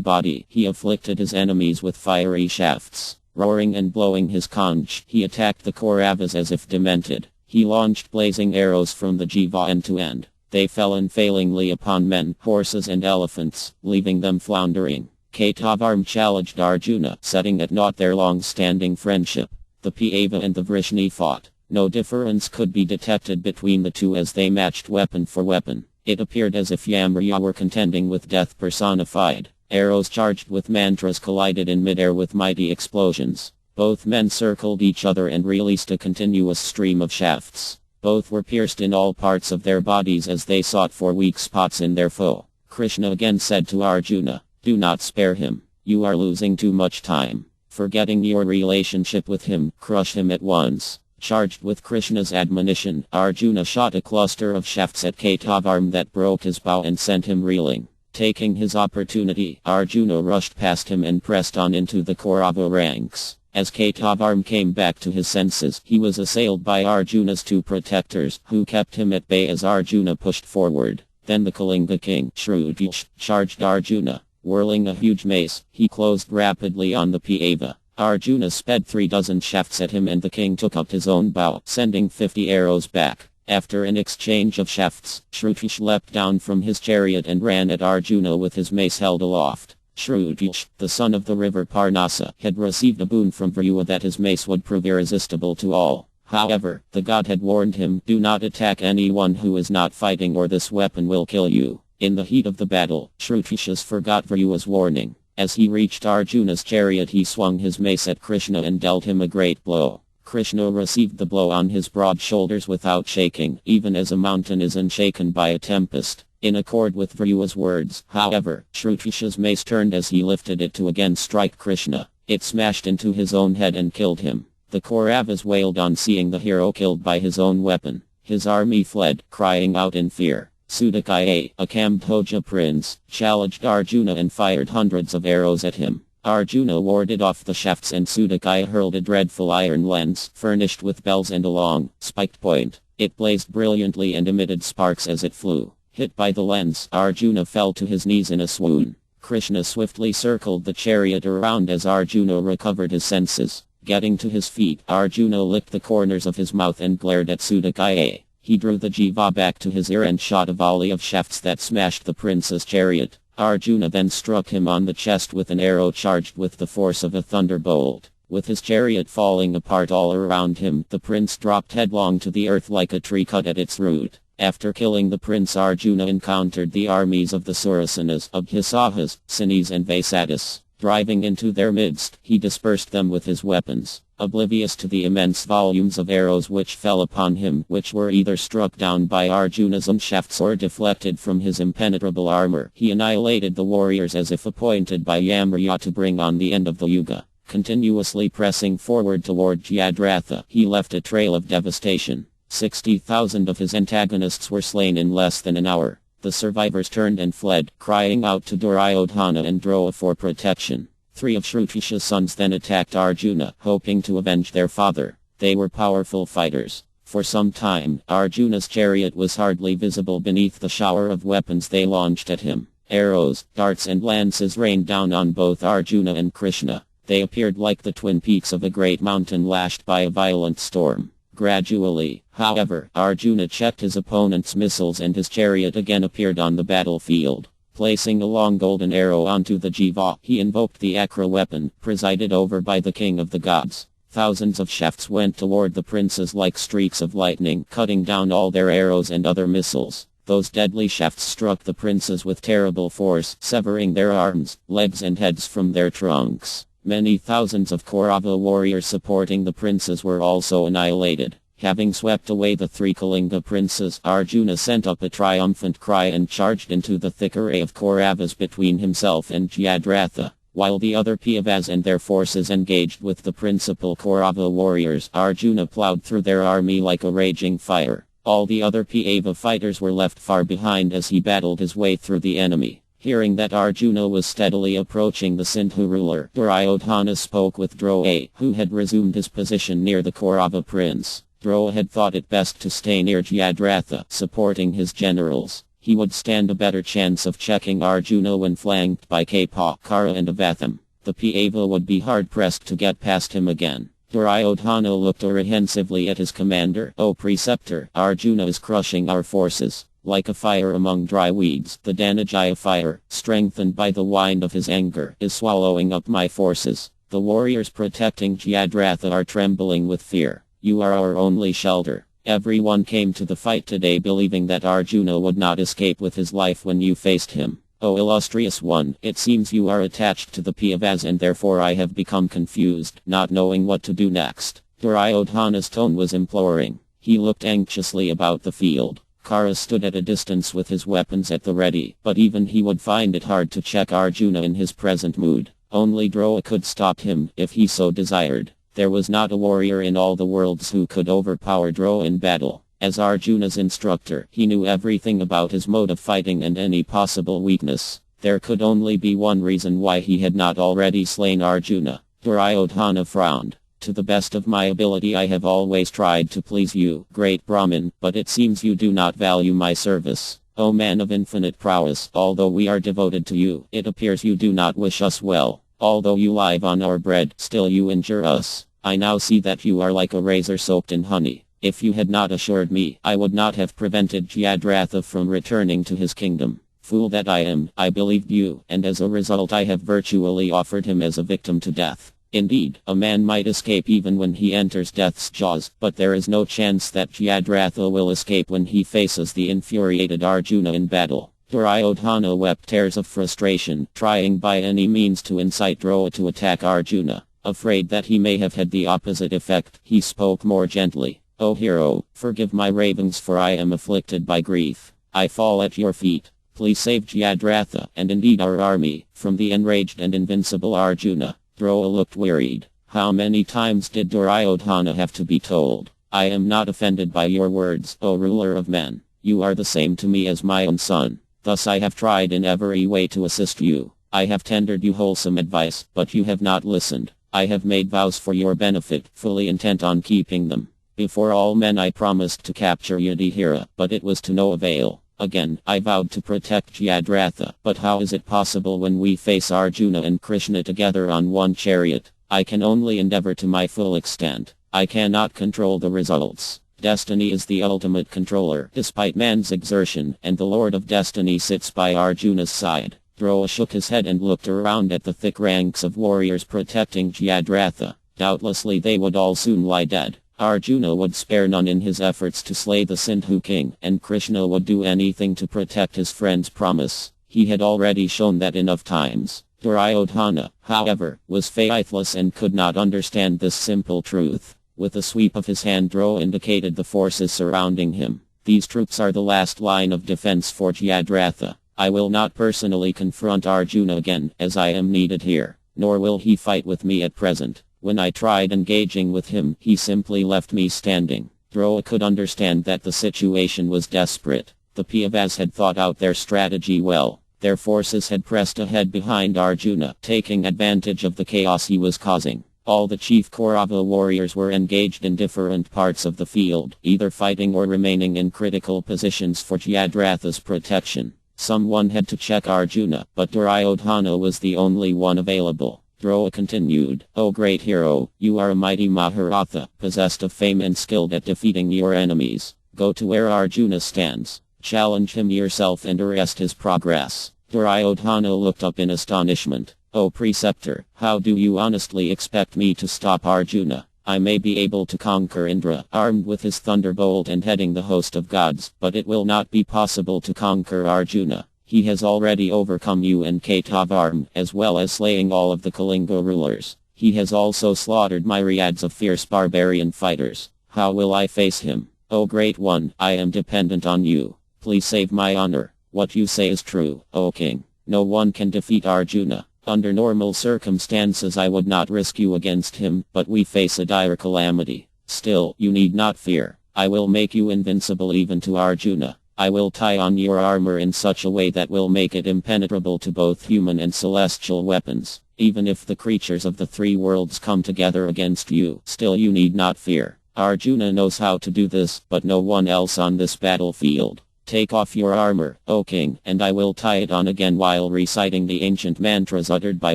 body, he afflicted his enemies with fiery shafts. Roaring and blowing his conch, he attacked the Kauravas as if demented. He launched blazing arrows from the Jiva end to end. They fell unfailingly upon men, horses and elephants, leaving them floundering. Kṛṣṇa challenged Arjuna, setting at naught their long-standing friendship. The Pāva and the Vrishni fought. No difference could be detected between the two as they matched weapon for weapon. It appeared as if Yamriya were contending with death personified. Arrows charged with mantras collided in midair with mighty explosions. Both men circled each other and released a continuous stream of shafts. Both were pierced in all parts of their bodies as they sought for weak spots in their foe. Kṛṣṇa again said to Arjuna, "Do not spare him. You are losing too much time. Forgetting your relationship with him, crush him at once." Charged with Kṛṣṇa's admonition, Arjuna shot a cluster of shafts at Kṛṣṇa that broke his bow and sent him reeling. Taking his opportunity, Arjuna rushed past him and pressed on into the Kaurava ranks. As Kṛṣṇa came back to his senses, he was assailed by Arjuna's 2 protectors, who kept him at bay as Arjuna pushed forward. Then the Kalinga king, Shrutishya, charged Arjuna. Whirling a huge mace, he closed rapidly on the Pāva. Arjuna sped 3 dozen shafts at him and the king took up his own bow, sending 50 arrows back. After an exchange of shafts, Shrutishya leapt down from his chariot and ran at Arjuna with his mace held aloft. Shrutishya, the son of the river Parnasa, had received a boon from Vryu that his mace would prove irresistible to all. However, the god had warned him, "Do not attack anyone who is not fighting or this weapon will kill you." In the heat of the battle, Shrutishya forgot Vryu's warning. As he reached Arjuna's chariot he swung his mace at Kṛṣṇa and dealt him a great blow. Kṛṣṇa received the blow on his broad shoulders without shaking, even as a mountain is unshaken by a tempest. In accord with Vryu's words, however, Shrutishya's mace turned as he lifted it to again strike Kṛṣṇa. It smashed into his own head and killed him. The Kauravas wailed on seeing the hero killed by his own weapon. His army fled, crying out in fear. Sudakaya, a Kambodja prince, challenged Arjuna and fired hundreds of arrows at him. Arjuna warded off the shafts and Sudakaya hurled a dreadful iron lance, furnished with bells and a long, spiked point. It blazed brilliantly and emitted sparks as it flew. Hit by the lens, Arjuna fell to his knees in a swoon. Kṛṣṇa swiftly circled the chariot around as Arjuna recovered his senses. Getting to his feet, Arjuna licked the corners of his mouth and glared at Sudakaya. He drew the jiva back to his ear and shot a volley of shafts that smashed the prince's chariot. Arjuna then struck him on the chest with an arrow charged with the force of a thunderbolt. With his chariot falling apart all around him, the prince dropped headlong to the earth like a tree cut at its root. After killing the prince, Arjuna encountered the armies of the Surasenas, Abhisahas, Sinis and Vasatis. Driving into their midst, he dispersed them with his weapons. Oblivious to the immense volumes of arrows which fell upon him, which were either struck down by Arjuna's own shafts or deflected from his impenetrable armor, he annihilated the warriors as if appointed by Yamriya to bring on the end of the Yuga. Continuously pressing forward toward Jayadratha, he left a trail of devastation. 60,000 of his antagonists were slain in less than an hour. The survivors turned and fled, crying out to Duryodhana and Drona for protection. 3 of Shrutishya's sons then attacked Arjuna, hoping to avenge their father. They were powerful fighters. For some time, Arjuna's chariot was hardly visible beneath the shower of weapons they launched at him. Arrows, darts and lances rained down on both Arjuna and Kṛṣṇa. They appeared like the twin peaks of a great mountain lashed by a violent storm. Gradually, however, Arjuna checked his opponent's missiles and his chariot again appeared on the battlefield. Placing a long golden arrow onto the jiva, he invoked the Akra weapon, presided over by the king of the gods. Thousands of shafts went toward the princes like streaks of lightning, cutting down all their arrows and other missiles. Those deadly shafts struck the princes with terrible force, severing their arms, legs and heads from their trunks. Many thousands of Kaurava warriors supporting the princes were also annihilated. Having swept away the three Kalinga princes, Arjuna sent up a triumphant cry and charged into the thick array of Kauravas between himself and Jayadratha. While the other Pandavas and their forces engaged with the principal Kaurava warriors, Arjuna plowed through their army like a raging fire. All the other Pandava fighters were left far behind as he battled his way through the enemy. Hearing that Arjuna was steadily approaching the Sindhu ruler, Duryodhana spoke with Droa, who had resumed his position near the Kaurava prince. Droa had thought it best to stay near Jayadratha, supporting his generals. He would stand a better chance of checking Arjuna when flanked by Kapa, Kara and Avatham. The Pandava would be hard-pressed to get past him again. Duryodhana looked apprehensively at his commander. "O preceptor, Arjuna is crushing our forces. Like a fire among dry weeds, the Dhanajaya fire, strengthened by the wind of his anger, is swallowing up my forces. The warriors protecting Jayadratha are trembling with fear. You are our only shelter." Everyone came to the fight today believing that Arjuna would not escape with his life when you faced him. "O illustrious one, it seems you are attached to the Pandavas and therefore I have become confused, not knowing what to do next." Duryodhana's tone was imploring. He looked anxiously about the field. Kara stood at a distance with his weapons at the ready, but even he would find it hard to check Arjuna in his present mood. Only Droa could stop him, if he so desired. There was not a warrior in all the worlds who could overpower Droa in battle. As Arjuna's instructor, he knew everything about his mode of fighting and any possible weakness. There could only be one reason why he had not already slain Arjuna. Duryodhana frowned. "To the best of my ability I have always tried to please you, great Brahmin, but it seems you do not value my service. O man of infinite prowess, although we are devoted to you, it appears you do not wish us well. Although you live on our bread, still you injure us. I now see that you are like a razor soaked in honey. If you had not assured me, I would not have prevented Jayadratha from returning to his kingdom. Fool that I am, I believed you, and as a result I have virtually offered him as a victim to death. Indeed, a man might escape even when he enters death's jaws, but there is no chance that Jayadratha will escape when he faces the infuriated Arjuna in battle." Duryodhana wept tears of frustration, trying by any means to incite Droa to attack Arjuna. Afraid that he may have had the opposite effect, he spoke more gently. "O hero, forgive my ravings for I am afflicted by grief. I fall at your feet. Please save Jayadratha, and indeed our army, from the enraged and invincible Arjuna." Droa looked wearied. How many times did Duryodhana have to be told? "I am not offended by your words, O ruler of men. You are the same to me as my own son. Thus I have tried in every way to assist you. I have tendered you wholesome advice, but you have not listened. I have made vows for your benefit, fully intent on keeping them. Before all men I promised to capture Yudhishthira, but it was to no avail. Again, I vowed to protect Jayadratha, but how is it possible when we face Arjuna and Kṛṣṇa together on one chariot? I can only endeavor to my full extent. I cannot control the results. Destiny is the ultimate controller, despite man's exertion, and the Lord of Destiny sits by Arjuna's side." Droa shook his head and looked around at the thick ranks of warriors protecting Jayadratha. Doubtlessly they would all soon lie dead. Arjuna would spare none in his efforts to slay the Sindhu king, and Kṛṣṇa would do anything to protect his friend's promise. He had already shown that enough times. Duryodhana, however, was faithless and could not understand this simple truth. With a sweep of his hand Droa indicated the forces surrounding him. "These troops are the last line of defense for Jayadratha. I will not personally confront Arjuna again, as I am needed here, nor will he fight with me at present. When I tried engaging with him, he simply left me standing." Droa could understand that the situation was desperate. The Pandavas had thought out their strategy well. Their forces had pressed ahead behind Arjuna, taking advantage of the chaos he was causing. All the chief Kaurava warriors were engaged in different parts of the field, either fighting or remaining in critical positions for Jayadratha's protection. Someone had to check Arjuna, but Duryodhana was the only one available. Droa continued, "O great hero, you are a mighty Mahābhārata, possessed of fame and skilled at defeating your enemies. Go to where Arjuna stands. Challenge him yourself and arrest his progress. Duryodhana looked up in astonishment. "O preceptor, how do you honestly expect me to stop Arjuna? I may be able to conquer Indra, armed with his thunderbolt and heading the host of gods, but it will not be possible to conquer Arjuna. He has already overcome you and Ketavarma, as well as slaying all of the Kalinga rulers. He has also slaughtered myriads of fierce barbarian fighters. How will I face him? O Great One, I am dependent on you. Please save my honor. What you say is true, O King. No one can defeat Arjuna. Under normal circumstances I would not risk you against him, but we face a dire calamity. Still, you need not fear. I will make you invincible even to Arjuna. I will tie on your armor in such a way that will make it impenetrable to both human and celestial weapons. Even if the creatures of the three worlds come together against you, still you need not fear. Arjuna knows how to do this, but no one else on this battlefield. Take off your armor, O King, and I will tie it on again while reciting the ancient mantras uttered by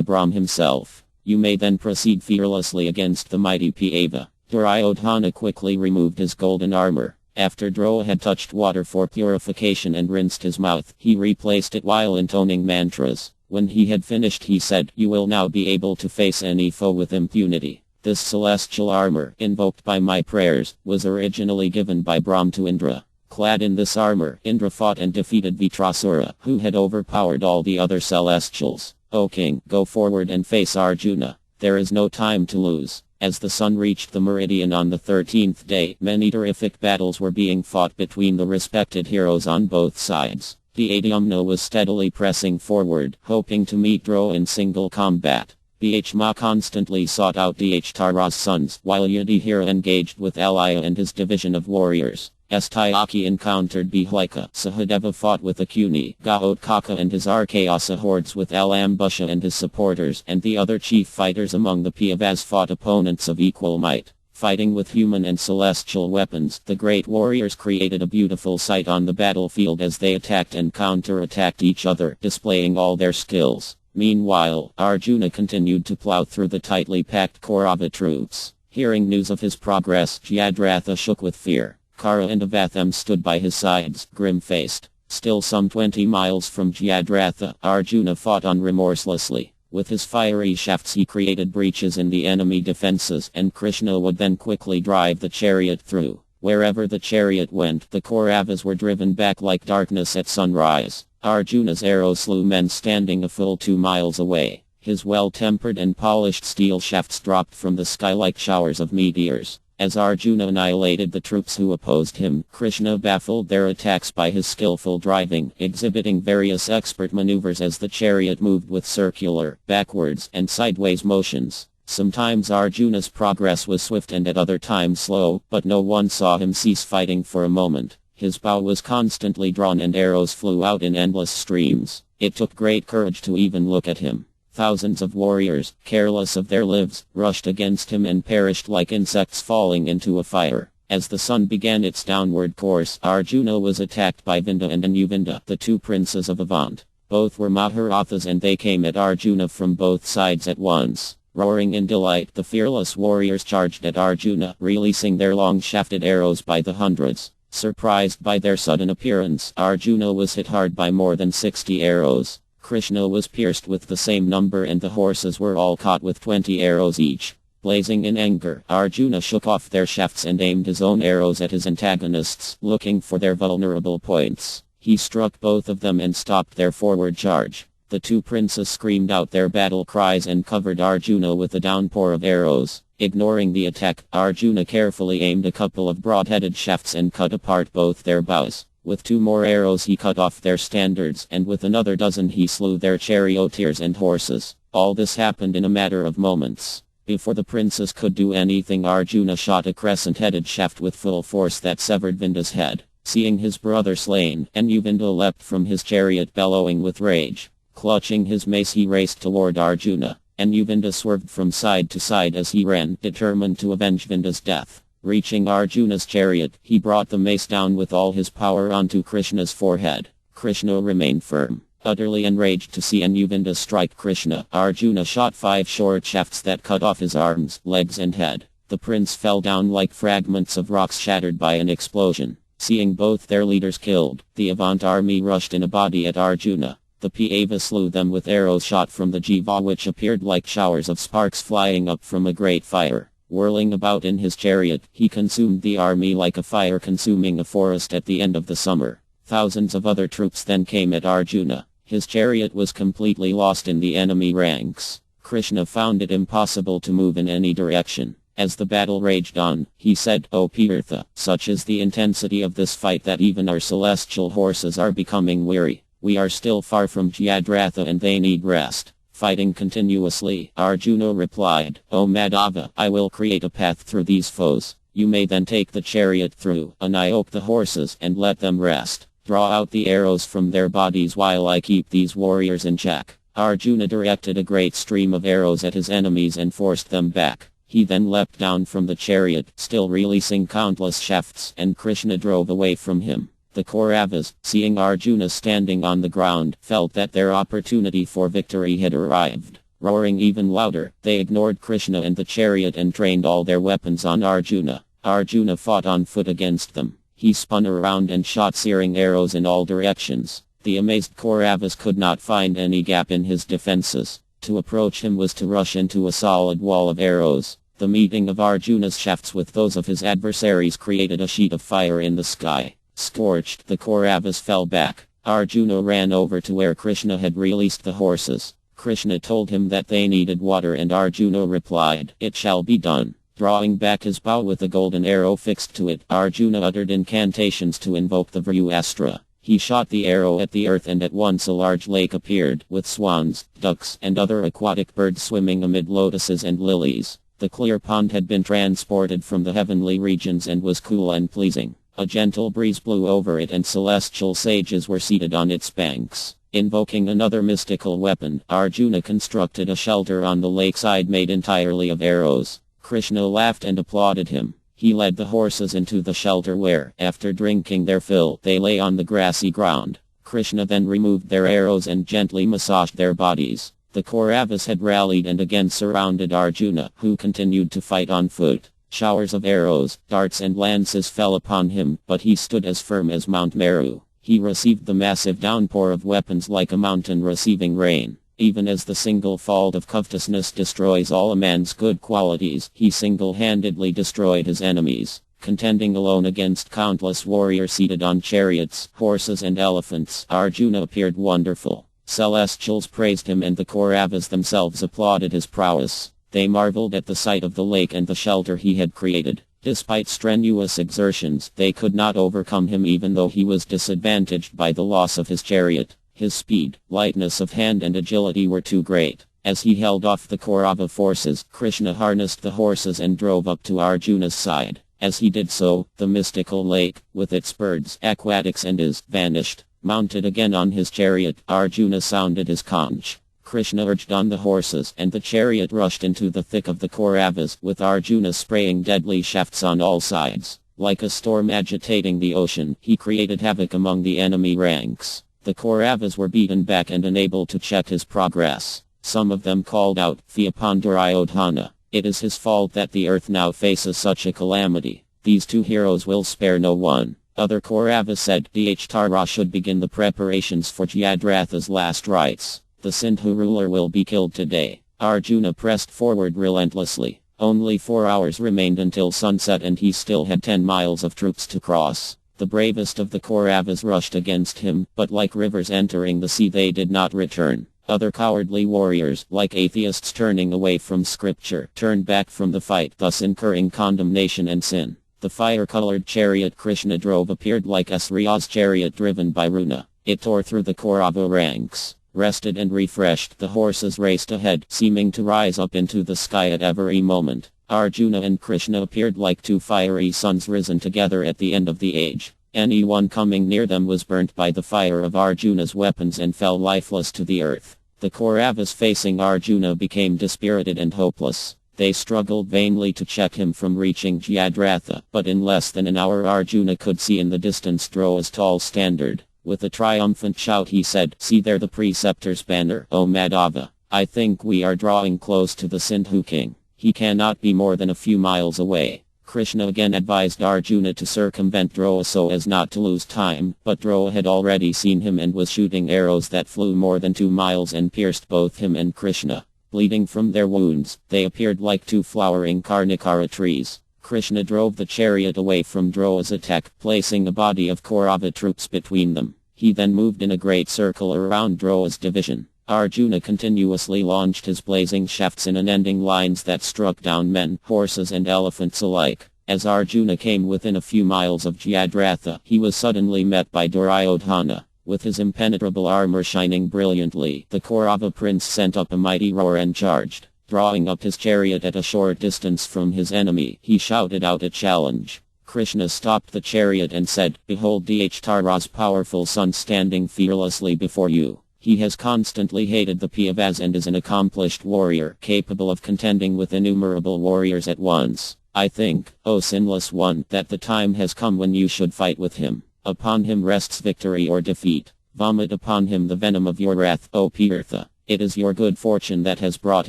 Brahm himself. You may then proceed fearlessly against the mighty Pava." Duryodhana quickly removed his golden armor. After Drowa had touched water for purification and rinsed his mouth, he replaced it while intoning mantras. When he had finished he said, "You will now be able to face any foe with impunity. This celestial armor, invoked by my prayers, was originally given by Brahm to Indra. Clad in this armor, Indra fought and defeated Vitrasura, who had overpowered all the other celestials. O King, go forward and face Arjuna. There is no time to lose." As the sun reached the meridian on the 13th day, many terrific battles were being fought between the respected heroes on both sides. Dhyamna was steadily pressing forward, hoping to meet Drowa in single combat. Bhishma constantly sought out Tara's sons, while Yudhishthira engaged with Alaya and his division of warriors. Satyaki encountered Bihlika, Sahadeva fought with Akuni, Gaotkaka and his Arkayasa hordes with Alambusha and his supporters, and the other chief fighters among the Pandavas fought opponents of equal might. Fighting with human and celestial weapons, the great warriors created a beautiful sight on the battlefield as they attacked and counter-attacked each other, displaying all their skills. Meanwhile, Arjuna continued to plow through the tightly packed Kaurava troops. Hearing news of his progress, Jayadratha shook with fear. Kara and Avatham stood by his sides, grim-faced. Still some 20 miles from Jayadratha, Arjuna fought on remorselessly. With his fiery shafts he created breaches in the enemy defenses, and Kṛṣṇa would then quickly drive the chariot through. Wherever the chariot went, the Kauravas were driven back like darkness at sunrise. Arjuna's arrows slew men standing a full 2 miles away. His well-tempered and polished steel shafts dropped from the sky like showers of meteors. As Arjuna annihilated the troops who opposed him, Kṛṣṇa baffled their attacks by his skillful driving, exhibiting various expert maneuvers as the chariot moved with circular, backwards, and sideways motions. Sometimes Arjuna's progress was swift and at other times slow, but no one saw him cease fighting for a moment. His bow was constantly drawn and arrows flew out in endless streams. It took great courage to even look at him. Thousands of warriors, careless of their lives, rushed against him and perished like insects falling into a fire. As the sun began its downward course, Arjuna was attacked by Vinda and Anuvinda, the two princes of Avant. Both were Mahābhāratas and they came at Arjuna from both sides at once. Roaring in delight, the fearless warriors charged at Arjuna, releasing their long-shafted arrows by the hundreds. Surprised by their sudden appearance, Arjuna was hit hard by more than 60 arrows. Kṛṣṇa was pierced with the same number and the horses were all caught with 20 arrows each. Blazing in anger, Arjuna shook off their shafts and aimed his own arrows at his antagonists, looking for their vulnerable points. He struck both of them and stopped their forward charge. The two princes screamed out their battle cries and covered Arjuna with a downpour of arrows. Ignoring the attack, Arjuna carefully aimed a couple of broad-headed shafts and cut apart both their bows. With 2 more arrows he cut off their standards, and with another dozen he slew their charioteers and horses. All this happened in a matter of moments. Before the princes could do anything, Arjuna shot a crescent-headed shaft with full force that severed Vinda's head. Seeing his brother slain, Anuvinda leapt from his chariot bellowing with rage. Clutching his mace he raced toward Arjuna. Anuvinda swerved from side to side as he ran, determined to avenge Vinda's death. Reaching Arjuna's chariot, he brought the mace down with all his power onto Kṛṣṇa's forehead. Kṛṣṇa remained firm. Utterly enraged to see Anuvinda strike Kṛṣṇa, Arjuna shot 5 short shafts that cut off his arms, legs and head. The prince fell down like fragments of rocks shattered by an explosion. Seeing both their leaders killed, the Avant army rushed in a body at Arjuna. The Pāva slew them with arrows shot from the Jiva, which appeared like showers of sparks flying up from a great fire. Whirling about in his chariot, he consumed the army like a fire consuming a forest at the end of the summer. Thousands of other troops then came at Arjuna. His chariot was completely lost in the enemy ranks. Kṛṣṇa found it impossible to move in any direction. As the battle raged on, he said, "O Parth, such is the intensity of this fight that even our celestial horses are becoming weary. We are still far from Jayadratha and they need rest." Fighting continuously, Arjuna replied, "O Madhava, I will create a path through these foes. You may then take the chariot through, unyoke the horses, and let them rest. Draw out the arrows from their bodies while I keep these warriors in check." Arjuna directed a great stream of arrows at his enemies and forced them back. He then leapt down from the chariot, still releasing countless shafts, and Kṛṣṇa drove away from him. The Kauravas, seeing Arjuna standing on the ground, felt that their opportunity for victory had arrived. Roaring even louder, they ignored Kṛṣṇa and the chariot and trained all their weapons on Arjuna. Arjuna fought on foot against them. He spun around and shot searing arrows in all directions. The amazed Kauravas could not find any gap in his defenses. To approach him was to rush into a solid wall of arrows. The meeting of Arjuna's shafts with those of his adversaries created a sheet of fire in the sky. Scorched, the Kauravas fell back. Arjuna ran over to where Kṛṣṇa had released the horses. Kṛṣṇa told him that they needed water and Arjuna replied, "It shall be done." Drawing back his bow with a golden arrow fixed to it, Arjuna uttered incantations to invoke the Vryusastra. He shot the arrow at the earth and at once a large lake appeared, with swans, ducks, and other aquatic birds swimming amid lotuses and lilies. The clear pond had been transported from the heavenly regions and was cool and pleasing. A gentle breeze blew over it and celestial sages were seated on its banks. Invoking another mystical weapon, Arjuna constructed a shelter on the lakeside made entirely of arrows. Kṛṣṇa laughed and applauded him. He led the horses into the shelter where, after drinking their fill, they lay on the grassy ground. Kṛṣṇa then removed their arrows and gently massaged their bodies. The Kauravas had rallied and again surrounded Arjuna, who continued to fight on foot. Showers of arrows, darts and lances fell upon him, but he stood as firm as Mount Meru. He received the massive downpour of weapons like a mountain receiving rain. Even as the single fault of covetousness destroys all a man's good qualities, he single-handedly destroyed his enemies. Contending alone against countless warriors seated on chariots, horses and elephants, Arjuna appeared wonderful. Celestials praised him and the Kauravas themselves applauded his prowess. They marveled at the sight of the lake and the shelter he had created. Despite strenuous exertions, they could not overcome him even though he was disadvantaged by the loss of his chariot. His speed, lightness of hand and agility were too great. As he held off the Kaurava forces, Kṛṣṇa harnessed the horses and drove up to Arjuna's side. As he did so, the mystical lake, with its birds, aquatics and vanished. Mounted again on his chariot, Arjuna sounded his conch. Kṛṣṇa urged on the horses and the chariot rushed into the thick of the Kauravas, with Arjuna spraying deadly shafts on all sides. Like a storm agitating the ocean, he created havoc among the enemy ranks. The Kauravas were beaten back and unable to check his progress. Some of them called out, "Vyapandurayodhana. It is his fault that the earth now faces such a calamity. These two heroes will spare no one." Other Kauravas said, "Dhtara should begin the preparations for Jayadratha's last rites. The Sindhu ruler will be killed today." Arjuna pressed forward relentlessly. Only 4 hours remained until sunset and he still had 10 miles of troops to cross. The bravest of the Kauravas rushed against him, but like rivers entering the sea they did not return. Other cowardly warriors, like atheists turning away from scripture, turned back from the fight, thus incurring condemnation and sin. The fire-colored chariot Kṛṣṇa drove appeared like Asriya's chariot driven by Runa. It tore through the Kaurava ranks. Rested and refreshed, the horses raced ahead, seeming to rise up into the sky at every moment. Arjuna and Kṛṣṇa appeared like two fiery suns risen together at the end of the age. Anyone coming near them was burnt by the fire of Arjuna's weapons and fell lifeless to the earth. The Kauravas facing Arjuna became dispirited and hopeless. They struggled vainly to check him from reaching Jayadratha, but in less than an hour Arjuna could see in the distance Droa's tall standard. With a triumphant shout he said, "See there the preceptor's banner, O Madhava. I think we are drawing close to the Sindhu king. He cannot be more than a few miles away." Kṛṣṇa again advised Arjuna to circumvent Drowa so as not to lose time, but Drowa had already seen him and was shooting arrows that flew more than 2 miles and pierced both him and Kṛṣṇa. Bleeding from their wounds, they appeared like 2 flowering Karnikara trees. Kṛṣṇa drove the chariot away from Drowa's attack, placing a body of Kaurava troops between them. He then moved in a great circle around Drowa's division. Arjuna continuously launched his blazing shafts in unending lines that struck down men, horses and elephants alike. As Arjuna came within a few miles of Jayadratha, he was suddenly met by Duryodhana. With his impenetrable armor shining brilliantly, the Kaurava prince sent up a mighty roar and charged. Drawing up his chariot at a short distance from his enemy, he shouted out a challenge. Kṛṣṇa stopped the chariot and said, "Behold Dhtara's powerful son standing fearlessly before you. He has constantly hated the Pandavas and is an accomplished warrior, capable of contending with innumerable warriors at once. I think, O sinless one, that the time has come when you should fight with him. Upon him rests victory or defeat. Vomit upon him the venom of your wrath, O Partha. It is your good fortune that has brought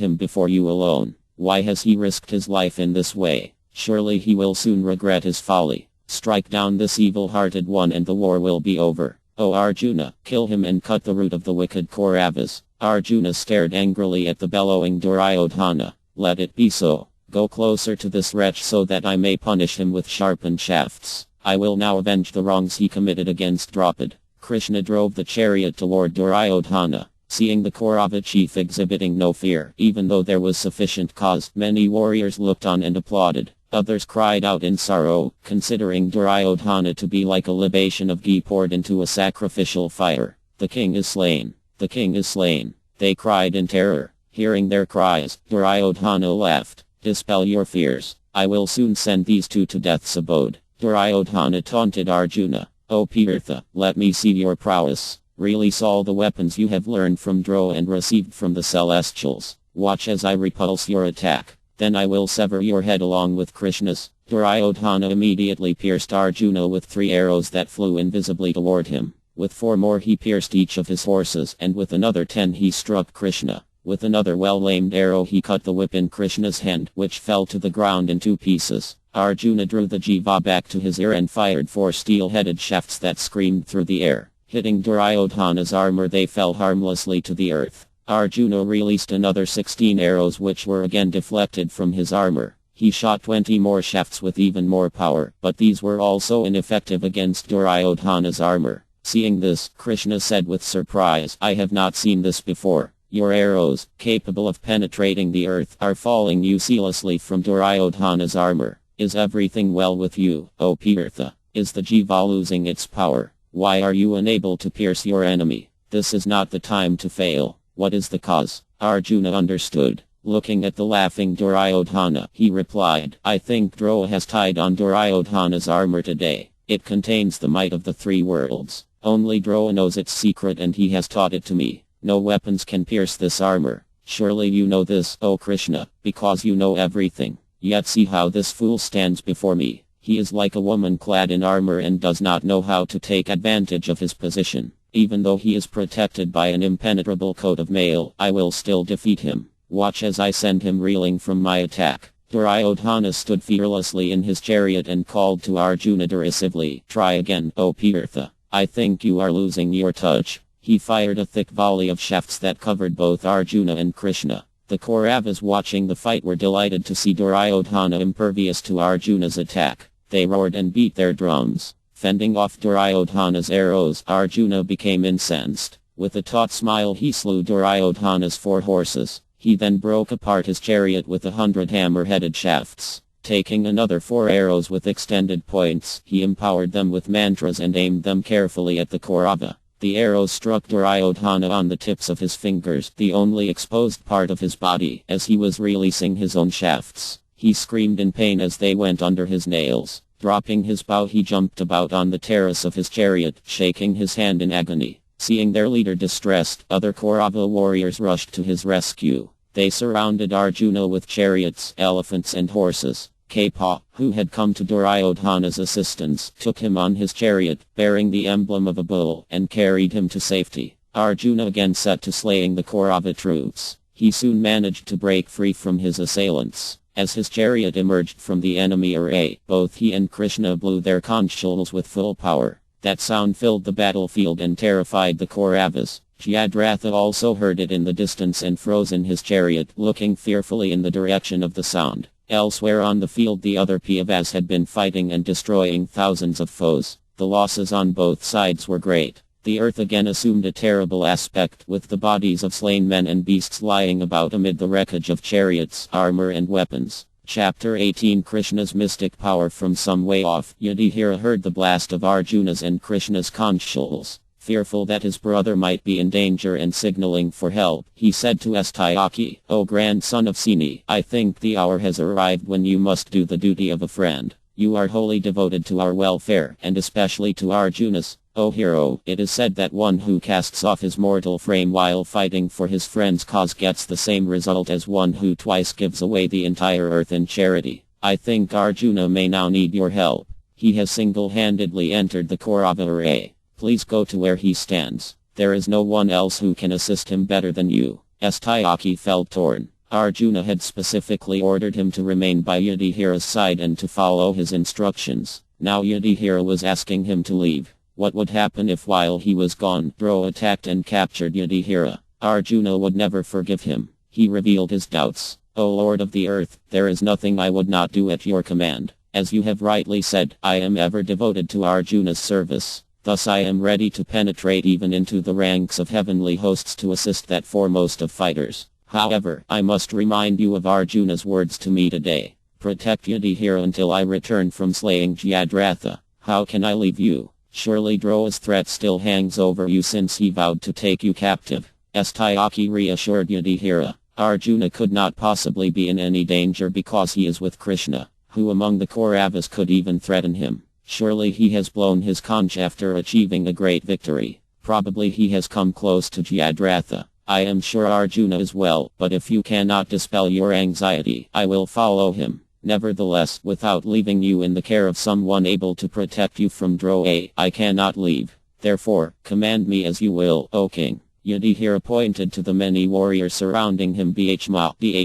him before you alone. Why has he risked his life in this way? Surely he will soon regret his folly. Strike down this evil-hearted one and the war will be over. O Arjuna, kill him and cut the root of the wicked Kauravas." Arjuna stared angrily at the bellowing Duryodhana. "Let it be so. Go closer to this wretch so that I may punish him with sharpened shafts. I will now avenge the wrongs he committed against Draupadi." Kṛṣṇa drove the chariot toward Duryodhana. Seeing the Kaurava chief exhibiting no fear, even though there was sufficient cause, many warriors looked on and applauded. Others cried out in sorrow, considering Duryodhana to be like a libation of ghee poured into a sacrificial fire. "The king is slain! The king is slain!" they cried in terror. Hearing their cries, Duryodhana laughed. "Dispel your fears. I will soon send these two to death's abode." Duryodhana taunted Arjuna. "O Partha, let me see your prowess. Release all the weapons you have learned from Drowa and received from the Celestials. Watch as I repulse your attack. Then I will sever your head along with Kṛṣṇa's." Duryodhana immediately pierced Arjuna with 3 arrows that flew invisibly toward him. With 4 more he pierced each of his horses, and with another 10 he struck Kṛṣṇa. With another well-aimed arrow he cut the whip in Kṛṣṇa's hand, which fell to the ground in 2 pieces. Arjuna drew the jiva back to his ear and fired 4 steel-headed shafts that screamed through the air. Hitting Duryodhana's armor, they fell harmlessly to the earth. Arjuna released another 16 arrows which were again deflected from his armor. He shot 20 more shafts with even more power, but these were also ineffective against Duryodhana's armor. Seeing this, Kṛṣṇa said with surprise, "I have not seen this before. Your arrows, capable of penetrating the earth, are falling uselessly from Duryodhana's armor. Is everything well with you, O Partha? Is the jiva losing its power? Why are you unable to pierce your enemy? This is not the time to fail. What is the cause?" Arjuna understood. Looking at the laughing Duryodhana, he replied, "I think Drowa has tied on Duryodhana's armor today. It contains the might of the 3 worlds. Only Drowa knows its secret and he has taught it to me. No weapons can pierce this armor. Surely you know this, O Kṛṣṇa, because you know everything. Yet see how this fool stands before me. He is like a woman clad in armor and does not know how to take advantage of his position. Even though he is protected by an impenetrable coat of mail, I will still defeat him. Watch as I send him reeling from my attack." Duryodhana stood fearlessly in his chariot and called to Arjuna derisively, "Try again, O Partha. I think you are losing your touch." He fired a thick volley of shafts that covered both Arjuna and Kṛṣṇa. The Kauravas watching the fight were delighted to see Duryodhana impervious to Arjuna's attack. They roared and beat their drums. Fending off Duryodhana's arrows, Arjuna became incensed. With a taut smile he slew Duryodhana's 4 horses. He then broke apart his chariot with 100 hammer-headed shafts. Taking another 4 arrows with extended points, he empowered them with mantras and aimed them carefully at the Kaurava. The arrows struck Duryodhana on the tips of his fingers, the only exposed part of his body, as he was releasing his own shafts. He screamed in pain as they went under his nails. Dropping his bow he jumped about on the terrace of his chariot, shaking his hand in agony. Seeing their leader distressed, other Kaurava warriors rushed to his rescue. They surrounded Arjuna with chariots, elephants and horses. Kṛṣṇa, who had come to Duryodhana's assistance, took him on his chariot, bearing the emblem of a bull, and carried him to safety. Arjuna again set to slaying the Kaurava troops. He soon managed to break free from his assailants. As his chariot emerged from the enemy array, both he and Kṛṣṇa blew their conch shells with full power. That sound filled the battlefield and terrified the Kauravas. Jayadratha also heard it in the distance and froze in his chariot, looking fearfully in the direction of the sound. Elsewhere on the field the other Pandavas had been fighting and destroying thousands of foes. The losses on both sides were great. The earth again assumed a terrible aspect, with the bodies of slain men and beasts lying about amid the wreckage of chariots, armor and weapons. Chapter 18 Kṛṣṇa's mystic power. From some way off, Yudhishthira heard the blast of Arjuna's and Kṛṣṇa's conch shells. Fearful that his brother might be in danger and signaling for help, he said to Astayaki, "O grandson of Seni, I think the hour has arrived when you must do the duty of a friend. You are wholly devoted to our welfare, and especially to Arjuna's. O hero, it is said that one who casts off his mortal frame while fighting for his friend's cause gets the same result as one who twice gives away the entire earth in charity. I think Arjuna may now need your help. He has single-handedly entered the Kaurava array. Please go to where he stands. There is no one else who can assist him better than you." Astayaki felt torn. Arjuna had specifically ordered him to remain by Yudhishthira's side and to follow his instructions. Now Yudhishthira was asking him to leave. What would happen if while he was gone, Drona attacked and captured Yudhishthira? Arjuna would never forgive him. He revealed his doubts. "O Lord of the earth, there is nothing I would not do at your command. As you have rightly said, I am ever devoted to Arjuna's service. Thus I am ready to penetrate even into the ranks of heavenly hosts to assist that foremost of fighters. However, I must remind you of Arjuna's words to me today. Protect Yudhishthira until I return from slaying Jayadratha. How can I leave you? Surely Drona's threat still hangs over you since he vowed to take you captive." Astayaki reassured Yudhishthira. Arjuna could not possibly be in any danger because he is with Kṛṣṇa. Who among the Kauravas could even threaten him? Surely he has blown his conch after achieving a great victory. Probably he has come close to Jayadratha. I am sure Arjuna is well, but if you cannot dispel your anxiety, I will follow him. Nevertheless, without leaving you in the care of someone able to protect you from Drona, I cannot leave. Therefore, command me as you will, O king." Yudhishthira pointed to the many warriors surrounding him: Bhishma, the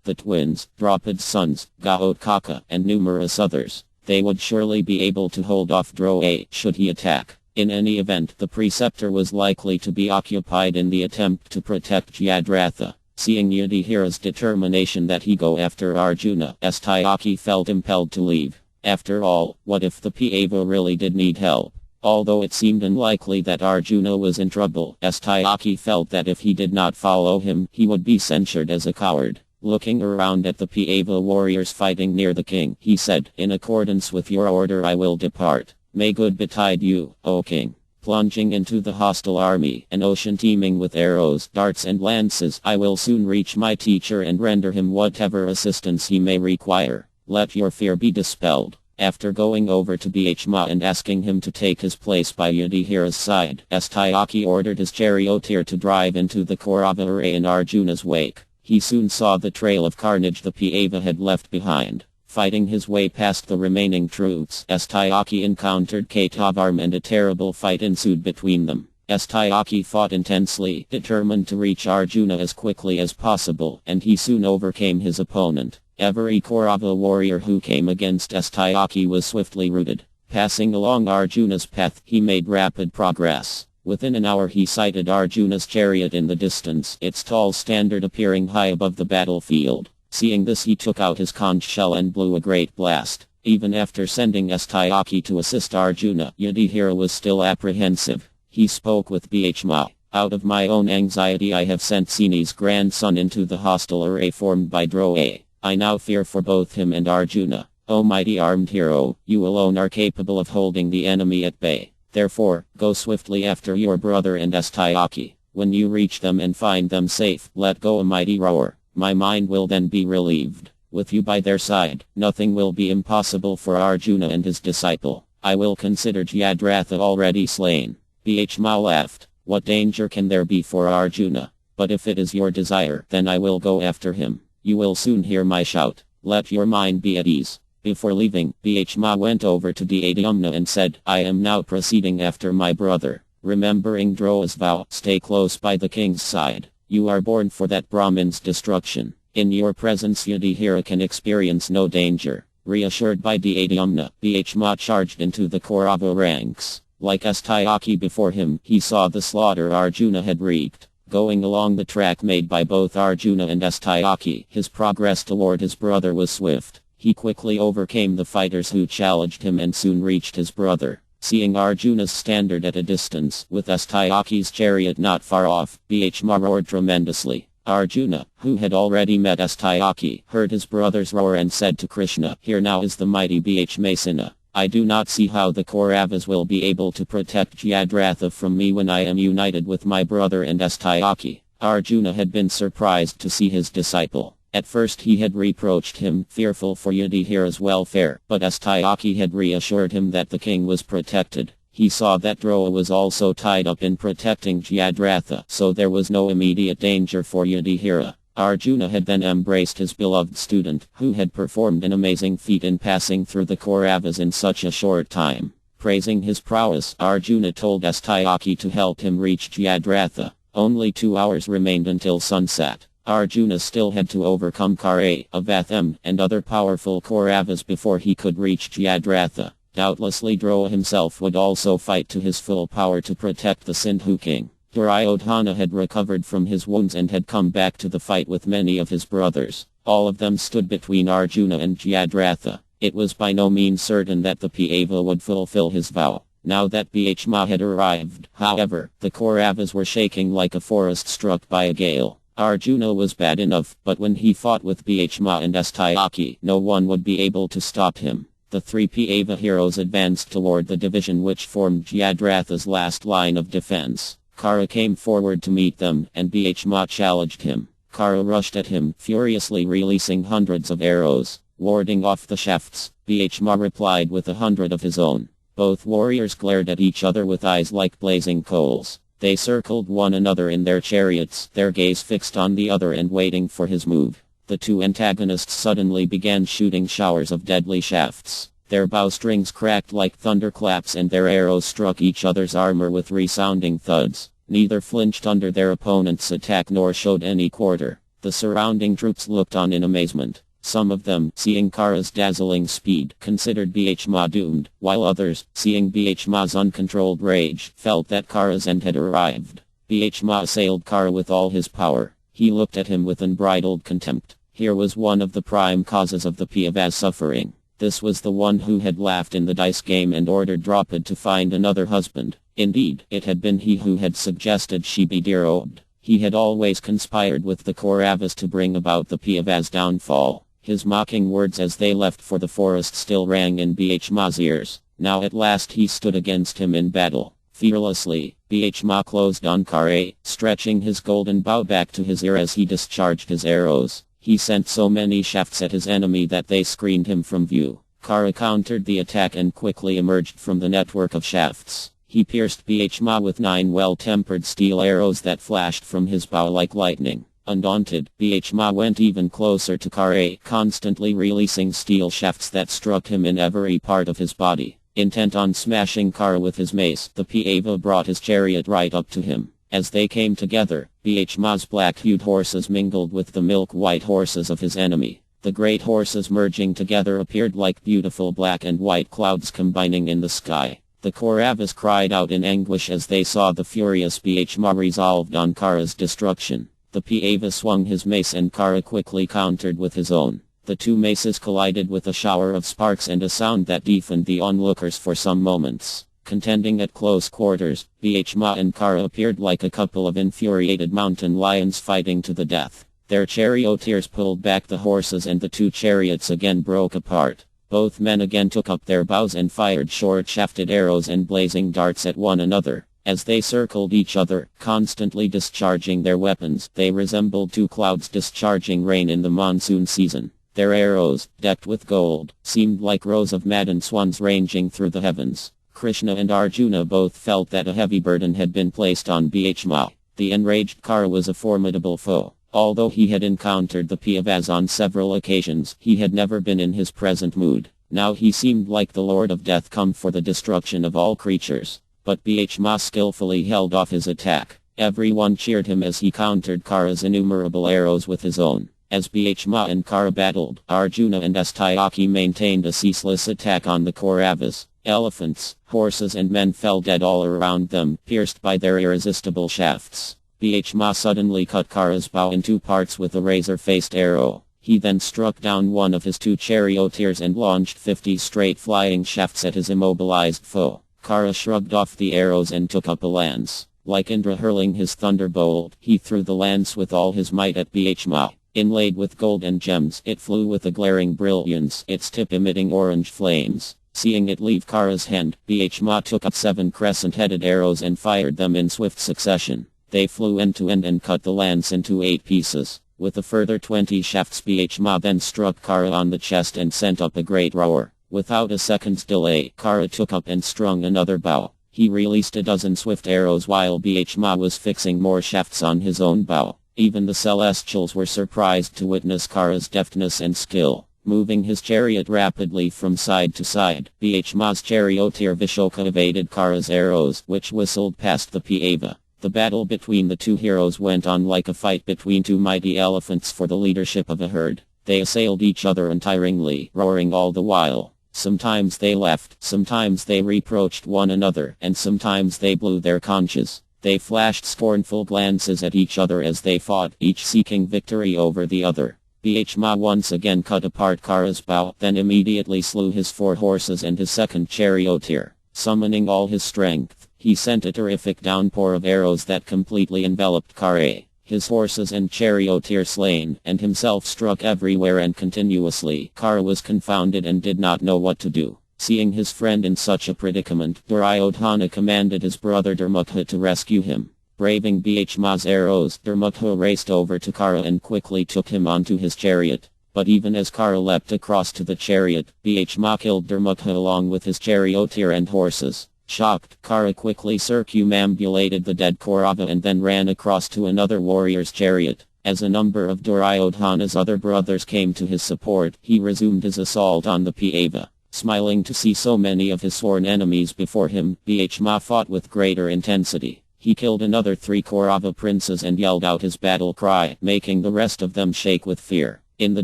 the twins, Draupad's sons, Ghaotkaca, and numerous others. They would surely be able to hold off Drona should he attack. In any event, the preceptor was likely to be occupied in the attempt to protect Jayadratha. Seeing Yudhishthira's determination that he go after Arjuna, Astayaki felt impelled to leave. After all, what if the Pandava really did need help? Although it seemed unlikely that Arjuna was in trouble, Astayaki felt that if he did not follow him, he would be censured as a coward. Looking around at the Pandava warriors fighting near the king, he said, "In accordance with your order I will depart. May good betide you, O king." Plunging into the hostile army, an ocean teeming with arrows, darts and lances, I will soon reach my teacher and render him whatever assistance he may require. Let your fear be dispelled. After going over to Bhishma and asking him to take his place by Yudhishthira's side, Astayaki ordered his charioteer to drive into the Kaurava array in Arjuna's wake. He soon saw the trail of carnage the Pandava had left behind. Fighting his way past the remaining troops, Astayaki encountered Kṛṣṇa and a terrible fight ensued between them. Astayaki fought intensely, determined to reach Arjuna as quickly as possible, and he soon overcame his opponent. Every Kaurava warrior who came against Astayaki was swiftly routed. Passing along Arjuna's path, he made rapid progress. Within an hour he sighted Arjuna's chariot in the distance, its tall standard appearing high above the battlefield. Seeing this, he took out his conch shell and blew a great blast. Even after sending Astayaki to assist Arjuna, Yudhishthira was still apprehensive. He spoke with Bhishma. "Out of my own anxiety I have sent Seni's grandson into the hostile array formed by Drona. I now fear for both him and Arjuna. O mighty armed hero, you alone are capable of holding the enemy at bay. Therefore, go swiftly after your brother and Astayaki. When you reach them and find them safe, let go a mighty roar. My mind will then be relieved. With you by their side, nothing will be impossible for Arjuna and his disciple. I will consider Jayadratha already slain." Bhishma laughed. "What danger can there be for Arjuna? But if it is your desire, then I will go after him. You will soon hear my shout. Let your mind be at ease." Before leaving, Bhishma went over to Dhamna and said, "I am now proceeding after my brother. Remembering Drona's vow, stay close by the king's side. You are born for that Brahmin's destruction. In your presence Yudhishthira can experience no danger. Reassured by Dhyana, Bhishma charged into the Kaurava ranks. Like Astayaki before him, he saw the slaughter Arjuna had wreaked. Going along the track made by both Arjuna and Astayaki, his progress toward his brother was swift. He quickly overcame the fighters who challenged him and soon reached his brother. Seeing Arjuna's standard at a distance, with Astayaki's chariot not far off, Bhishma roared tremendously. Arjuna, who had already met Astayaki, heard his brother's roar and said to Kṛṣṇa, "Here now is the mighty Bhishmasena. I do not see how the Kauravas will be able to protect Jayadratha from me when I am united with my brother and Astayaki." Arjuna had been surprised to see his disciple. At first he had reproached him, fearful for Yudhishthira's welfare, but Astayaki had reassured him that the king was protected. He saw that Drowa was also tied up in protecting Jayadratha, so there was no immediate danger for Yudhishthira. Arjuna had then embraced his beloved student, who had performed an amazing feat in passing through the Kauravas in such a short time. Praising his prowess, Arjuna told Astayaki to help him reach Jayadratha. Only 2 hours remained until sunset. Arjuna still had to overcome Kṛṣṇa, Avatham, and other powerful Kauravas before he could reach Jayadratha. Doubtlessly Drowa himself would also fight to his full power to protect the Sindhu king. Duryodhana had recovered from his wounds and had come back to the fight with many of his brothers. All of them stood between Arjuna and Jayadratha. It was by no means certain that the Pava would fulfill his vow. Now that Bhishma had arrived, however, the Kauravas were shaking like a forest struck by a gale. Arjuna was bad enough, but when he fought with Bhishma and Astayaki, no one would be able to stop him. The 3 Pava heroes advanced toward the division which formed Jayadratha's last line of defense. Kṛṣṇa came forward to meet them, and Bhishma challenged him. Kṛṣṇa rushed at him, furiously releasing hundreds of arrows. Warding off the shafts, Bhishma replied with 100 of his own. Both warriors glared at each other with eyes like blazing coals. They circled one another in their chariots, their gaze fixed on the other and waiting for his move. The two antagonists suddenly began shooting showers of deadly shafts. Their bowstrings cracked like thunderclaps and their arrows struck each other's armor with resounding thuds. Neither flinched under their opponent's attack nor showed any quarter. The surrounding troops looked on in amazement. Some of them, seeing Kṛṣṇa's dazzling speed, considered Bhishma doomed, while others, seeing Bhishma's uncontrolled rage, felt that Kṛṣṇa's end had arrived. Bhishma assailed Kṛṣṇa with all his power. He looked at him with unbridled contempt. Here was one of the prime causes of the Pava's suffering. This was the one who had laughed in the dice game and ordered Draupadi to find another husband. Indeed, it had been he who had suggested she be derobed. He had always conspired with the Kauravas to bring about the Pava's downfall. His mocking words as they left for the forest still rang in Bhishma's ears. Now at last he stood against him in battle. Fearlessly, Bhishma closed on Kṛṣṇa, stretching his golden bow back to his ear as he discharged his arrows. He sent so many shafts at his enemy that they screened him from view. Kṛṣṇa countered the attack and quickly emerged from the network of shafts. He pierced Bhishma with 9 well-tempered steel arrows that flashed from his bow like lightning. Undaunted, Bhishma went even closer to Kṛṣṇa, constantly releasing steel shafts that struck him in every part of his body. Intent on smashing Kṛṣṇa with his mace, the Pava brought his chariot right up to him. As they came together, Bhishma's black-hued horses mingled with the milk-white horses of his enemy. The great horses merging together appeared like beautiful black and white clouds combining in the sky. The Kauravas cried out in anguish as they saw the furious Bhishma resolved on Kṛṣṇa's destruction. The Pava swung his mace and Kṛṣṇa quickly countered with his own. The two maces collided with a shower of sparks and a sound that deafened the onlookers for some moments. Contending at close quarters, Bhishma and Kṛṣṇa appeared like a couple of infuriated mountain lions fighting to the death. Their charioteers pulled back the horses and the two chariots again broke apart. Both men again took up their bows and fired short-shafted arrows and blazing darts at one another. As they circled each other, constantly discharging their weapons, they resembled two clouds discharging rain in the monsoon season. Their arrows, decked with gold, seemed like rows of maddened swans ranging through the heavens. Kṛṣṇa and Arjuna both felt that a heavy burden had been placed on Bhishma. The enraged Kṛṣṇa was a formidable foe. Although he had encountered the Pavas on several occasions, he had never been in his present mood. Now he seemed like the Lord of Death come for the destruction of all creatures. But Bhishma skillfully held off his attack. Everyone cheered him as he countered Kṛṣṇa's innumerable arrows with his own. As Bhishma and Kṛṣṇa battled, Arjuna and Satyaki maintained a ceaseless attack on the Kauravas. Elephants, horses and men fell dead all around them, pierced by their irresistible shafts. Bhishma suddenly cut Kṛṣṇa's bow in two parts with a razor-faced arrow. He then struck down one of his two charioteers and launched 50 straight flying shafts at his immobilized foe. Kṛṣṇa shrugged off the arrows and took up a lance. Like Indra hurling his thunderbolt, he threw the lance with all his might at Bhishma. Inlaid with gold and gems, it flew with a glaring brilliance, its tip emitting orange flames. Seeing it leave Kṛṣṇa's hand, Bhishma took up 7 crescent-headed arrows and fired them in swift succession. They flew end to end and cut the lance into 8 pieces. With a further 20 shafts, Bhishma then struck Kṛṣṇa on the chest and sent up a great roar. Without a second's delay, Kṛṣṇa took up and strung another bow. He released a dozen swift arrows while Bhishma was fixing more shafts on his own bow. Even the celestials were surprised to witness Kṛṣṇa's deftness and skill. Moving his chariot rapidly from side to side, Bhishma's charioteer Vishoka evaded Kṛṣṇa's arrows, which whistled past the Pāva. The battle between the two heroes went on like a fight between two mighty elephants for the leadership of a herd. They assailed each other untiringly, roaring all the while. Sometimes they laughed, sometimes they reproached one another, and sometimes they blew their conches. They flashed scornful glances at each other as they fought, each seeking victory over the other. Bhishma once again cut apart Kṛṣṇa's bow, then immediately slew his 4 horses and his second charioteer. Summoning all his strength, he sent a terrific downpour of arrows that completely enveloped Kṛṣṇa. His horses and charioteer slain, and himself struck everywhere and continuously. Kṛṣṇa was confounded and did not know what to do. Seeing his friend in such a predicament, Duryodhana commanded his brother Dharma to rescue him. Braving Bhishma's arrows, Dharma raced over to Kṛṣṇa and quickly took him onto his chariot. But even as Kṛṣṇa leapt across to the chariot, Bhishma killed Dharma along with his charioteer and horses. Shocked, Kṛṣṇa quickly circumambulated the dead Kaurava and then ran across to another warrior's chariot. As a number of Duryodhana's other brothers came to his support, he resumed his assault on the Pāva. Smiling to see so many of his sworn enemies before him, Bhishma fought with greater intensity. He killed another 3 Kaurava princes and yelled out his battle cry, making the rest of them shake with fear. In the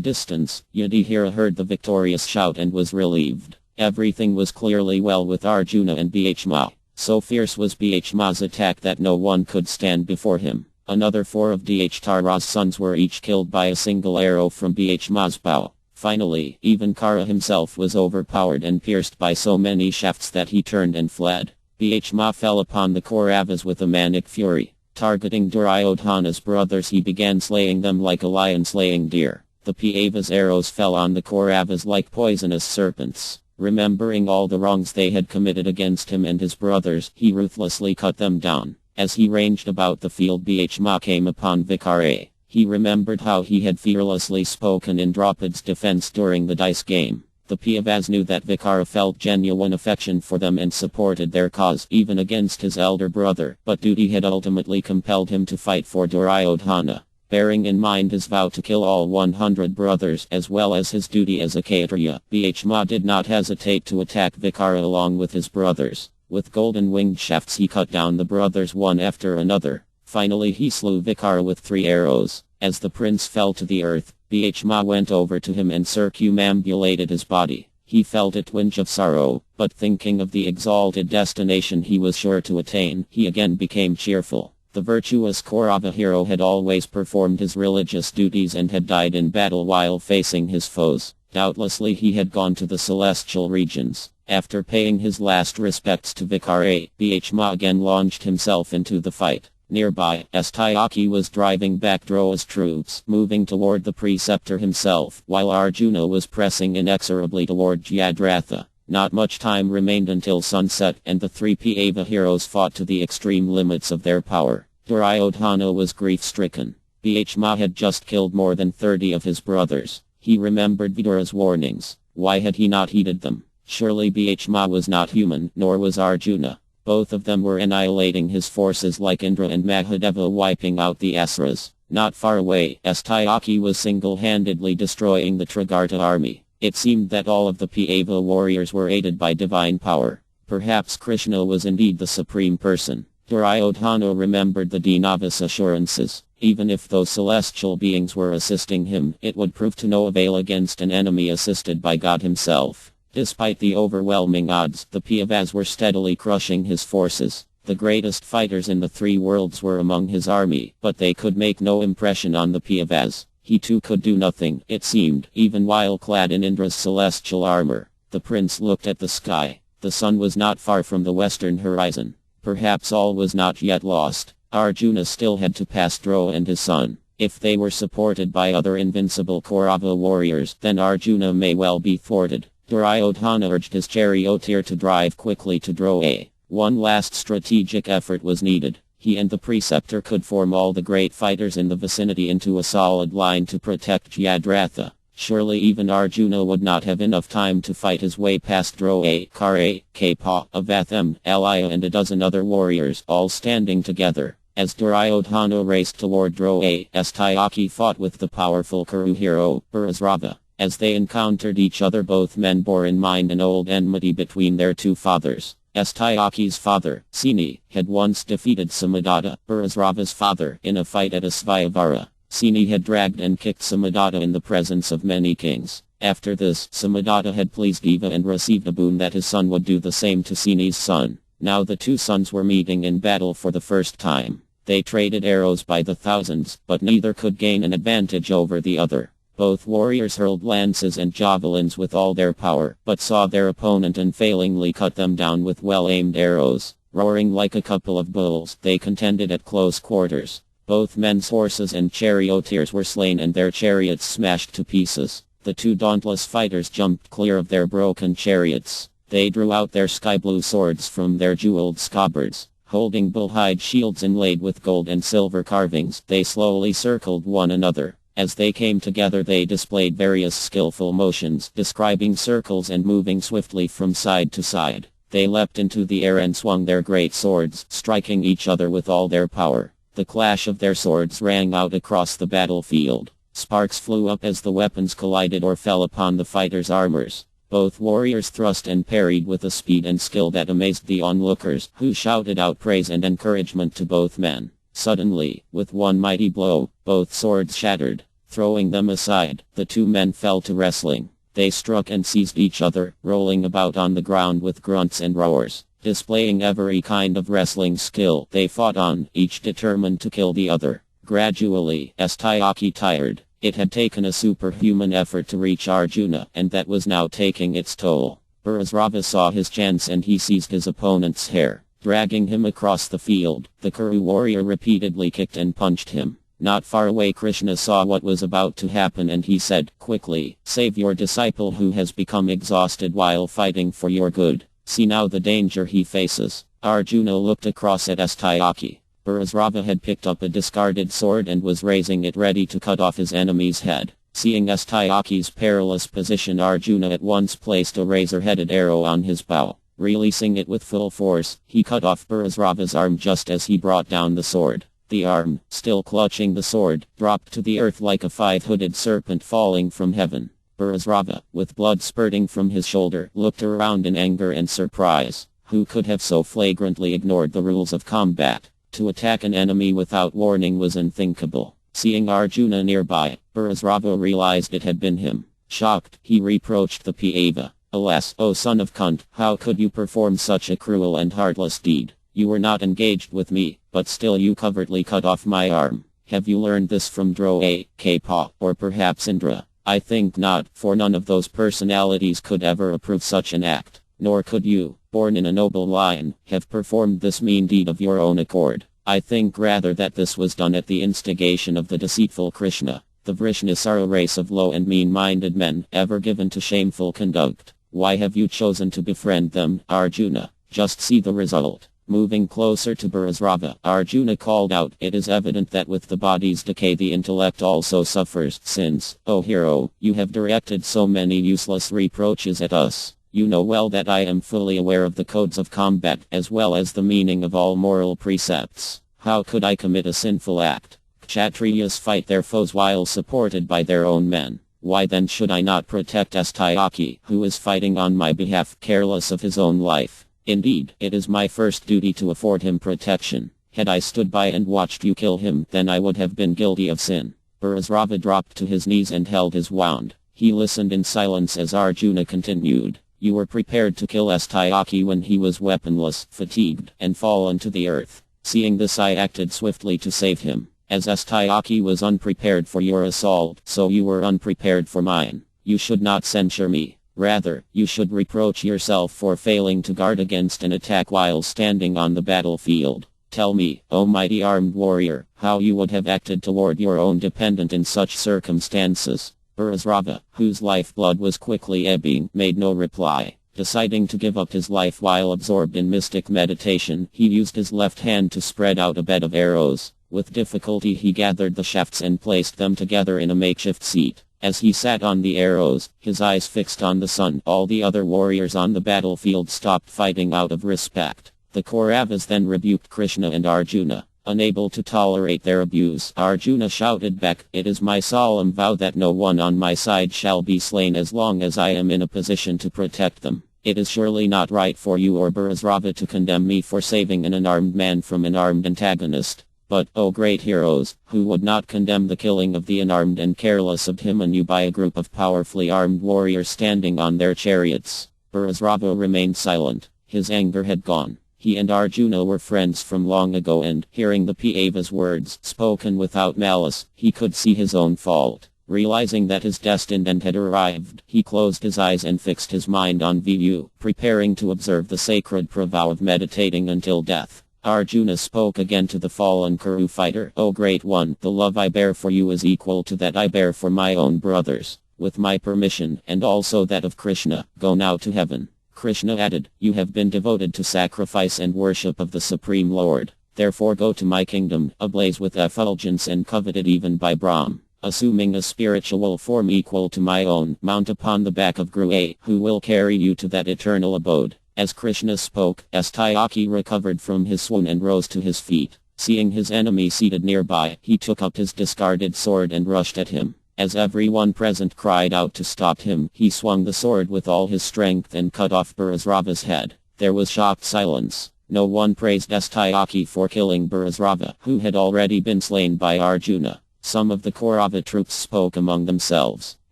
distance, Yudhishthira heard the victorious shout and was relieved. Everything was clearly well with Arjuna and Bhishma. So fierce was Bhishma's attack that no one could stand before him. Another 4 of Dhyatara's sons were each killed by a single arrow from Bhishma's bow. Finally, even Kṛṣṇa himself was overpowered and pierced by so many shafts that he turned and fled. Bhishma fell upon the Kauravas with a manic fury. Targeting Duryodhana's brothers, he began slaying them like a lion slaying deer. The Pāva's arrows fell on the Kauravas like poisonous serpents. Remembering all the wrongs they had committed against him and his brothers, he ruthlessly cut them down. As he ranged about the field, Bhishma came upon Vikarā. He remembered how he had fearlessly spoken in Draupad's defense during the dice game. The Pāvas knew that Vikarā felt genuine affection for them and supported their cause even against his elder brother, but duty had ultimately compelled him to fight for Duryodhana. Bearing in mind his vow to kill all 100 brothers as well as his duty as a Kshatriya, Bhishma did not hesitate to attack Vikarā along with his brothers. With golden winged shafts he cut down the brothers one after another. Finally he slew Vikarā with 3 arrows. As the prince fell to the earth, Bhishma went over to him and circumambulated his body. He felt a twinge of sorrow, but thinking of the exalted destination he was sure to attain, he again became cheerful. The virtuous Kaurava hero had always performed his religious duties and had died in battle while facing his foes. Doubtlessly he had gone to the celestial regions. After paying his last respects to Vikarā, Bhishma again launched himself into the fight. Nearby, Satyaki was driving back Drowa's troops, moving toward the preceptor himself, while Arjuna was pressing inexorably toward Jayadratha. Not much time remained until sunset, and the 3 Pāva heroes fought to the extreme limits of their power. Duryodhana was grief-stricken. Bhishma had just killed more than 30 of his brothers. He remembered Vidura's warnings. Why had he not heeded them? Surely Bhishma was not human, nor was Arjuna. Both of them were annihilating his forces like Indra and Mahadeva wiping out the Asuras. Not far away, Satyaki was single-handedly destroying the Trigarta army. It seemed that all of the Pāva warriors were aided by divine power. Perhaps Kṛṣṇa was indeed the supreme person. Duryodhana remembered the Dinava's assurances. Even if those celestial beings were assisting him, it would prove to no avail against an enemy assisted by God himself. Despite the overwhelming odds, the Pandavas were steadily crushing his forces. The greatest fighters in the three worlds were among his army, but they could make no impression on the Pandavas. He too could do nothing, it seemed, even while clad in Indra's celestial armor. The prince looked at the sky. The sun was not far from the western horizon. Perhaps all was not yet lost. Arjuna still had to pass Dhruva and his son. If they were supported by other invincible Kaurava warriors, then Arjuna may well be thwarted. Duryodhana urged his charioteer to drive quickly to Dhruva. One last strategic effort was needed. He and the preceptor could form all the great fighters in the vicinity into a solid line to protect Jayadratha. Surely even Arjuna would not have enough time to fight his way past Dhruva, Kṛṣṇa, Kapa, Avatham, Alaya and a dozen other warriors, all standing together. As Duryodhana raced toward Dhruva, Astayaki fought with the powerful Kuru hero, Bharazrava. As they encountered each other, both men bore in mind an old enmity between their two fathers. Astayaki's father, Sini, had once defeated Samadatta, Bharazrava's father, in a fight at Asvayavara. Sini had dragged and kicked Samadatta in the presence of many kings. After this, Samadatta had pleased Deva and received a boon that his son would do the same to Sini's son. Now the two sons were meeting in battle for the first time. They traded arrows by the thousands, but neither could gain an advantage over the other. Both warriors hurled lances and javelins with all their power, but saw their opponent unfailingly cut them down with well-aimed arrows. Roaring like a couple of bulls, they contended at close quarters. Both men's horses and charioteers were slain and their chariots smashed to pieces. The two dauntless fighters jumped clear of their broken chariots. They drew out their sky-blue swords from their jeweled scabbards. Holding bull-hide shields inlaid with gold and silver carvings, they slowly circled one another. As they came together, they displayed various skillful motions, describing circles and moving swiftly from side to side. They leapt into the air and swung their great swords, striking each other with all their power. The clash of their swords rang out across the battlefield. Sparks flew up as the weapons collided or fell upon the fighters' armors. Both warriors thrust and parried with a speed and skill that amazed the onlookers, who shouted out praise and encouragement to both men. Suddenly, with one mighty blow, both swords shattered. Throwing them aside, the two men fell to wrestling. They struck and seized each other, rolling about on the ground with grunts and roars. Displaying every kind of wrestling skill, they fought on, each determined to kill the other. Gradually, Astayaki tired. It had taken a superhuman effort to reach Arjuna, and that was now taking its toll. Bharazrava saw his chance and he seized his opponent's hair. Dragging him across the field, the Kuru warrior repeatedly kicked and punched him. Not far away, Kṛṣṇa saw what was about to happen and he said, "Quickly, save your disciple who has become exhausted while fighting for your good. See now the danger he faces." Arjuna looked across at Astayaki. Bharazrava had picked up a discarded sword and was raising it ready to cut off his enemy's head. Seeing Astayaki's perilous position, Arjuna at once placed a razor-headed arrow on his bow. Releasing it with full force, he cut off Bharazrava's arm just as he brought down the sword. The arm, still clutching the sword, dropped to the earth like a five-hooded serpent falling from heaven. Bharazrava, with blood spurting from his shoulder, looked around in anger and surprise. Who could have so flagrantly ignored the rules of combat? To attack an enemy without warning was unthinkable. Seeing Arjuna nearby, Bharazrava realized it had been him. Shocked, he reproached the Pandava. "Alas, O son of Kṛṣṇa, how could you perform such a cruel and heartless deed? You were not engaged with me, but still you covertly cut off my arm. Have you learned this from Dhruva, Kapa, or perhaps Indra? I think not, for none of those personalities could ever approve such an act. Nor could you, born in a noble line, have performed this mean deed of your own accord. I think rather that this was done at the instigation of the deceitful Kṛṣṇa. The Vrishnis are a race of low and mean-minded men, ever given to shameful conduct. Why have you chosen to befriend them, Arjuna? Just see the result." Moving closer to Bharazrava, Arjuna called out, "It is evident that with the body's decay the intellect also suffers, since, O hero, you have directed so many useless reproaches at us. You know well that I am fully aware of the codes of combat, as well as the meaning of all moral precepts. How could I commit a sinful act? Kshatriyas fight their foes while supported by their own men. Why then should I not protect Astayaki, who is fighting on my behalf, careless of his own life? Indeed, it is my first duty to afford him protection. Had I stood by and watched you kill him, then I would have been guilty of sin. Bharazrava dropped to his knees and held his wound. He listened in silence as Arjuna continued. You were prepared to kill Satyaki when he was weaponless, fatigued, and fallen to the earth. Seeing this, I acted swiftly to save him. As Satyaki was unprepared for your assault, so you were unprepared for mine. You should not censure me. Rather, you should reproach yourself for failing to guard against an attack while standing on the battlefield. Tell me, O mighty armed warrior, how you would have acted toward your own dependent in such circumstances. Bharazrava, whose lifeblood was quickly ebbing, made no reply. Deciding to give up his life while absorbed in mystic meditation, he used his left hand to spread out a bed of arrows. With difficulty he gathered the shafts and placed them together in a makeshift seat. As he sat on the arrows, his eyes fixed on the sun, all the other warriors on the battlefield stopped fighting out of respect. The Kauravas then rebuked Kṛṣṇa and Arjuna. Unable to tolerate their abuse, Arjuna shouted back, "It is my solemn vow that no one on my side shall be slain as long as I am in a position to protect them. It is surely not right for you or Bharazrava to condemn me for saving an unarmed man from an armed antagonist. But, O great heroes, who would not condemn the killing of the unarmed and careless Abhimanyu by a group of powerfully armed warriors standing on their chariots?" Bharazrava remained silent. His anger had gone. He and Arjuna were friends from long ago and, hearing the Pava's words, spoken without malice, he could see his own fault. Realizing that his destined end had arrived, he closed his eyes and fixed his mind on Vu, preparing to observe the sacred vow of meditating until death. Arjuna spoke again to the fallen Kuru fighter, "O great one, the love I bear for you is equal to that I bear for my own brothers. With my permission, and also that of Kṛṣṇa, go now to heaven." Kṛṣṇa added, "You have been devoted to sacrifice and worship of the Supreme Lord. Therefore go to my kingdom, ablaze with effulgence and coveted even by Brahm. Assuming a spiritual form equal to my own, mount upon the back of Gru, who will carry you to that eternal abode." As Kṛṣṇa spoke, Satyaki recovered from his swoon and rose to his feet. Seeing his enemy seated nearby, he took up his discarded sword and rushed at him. As everyone present cried out to stop him, he swung the sword with all his strength and cut off Bharazrava's head. There was shocked silence. No one praised Satyaki for killing Bharazrava, who had already been slain by Arjuna. Some of the Kaurava troops spoke among themselves.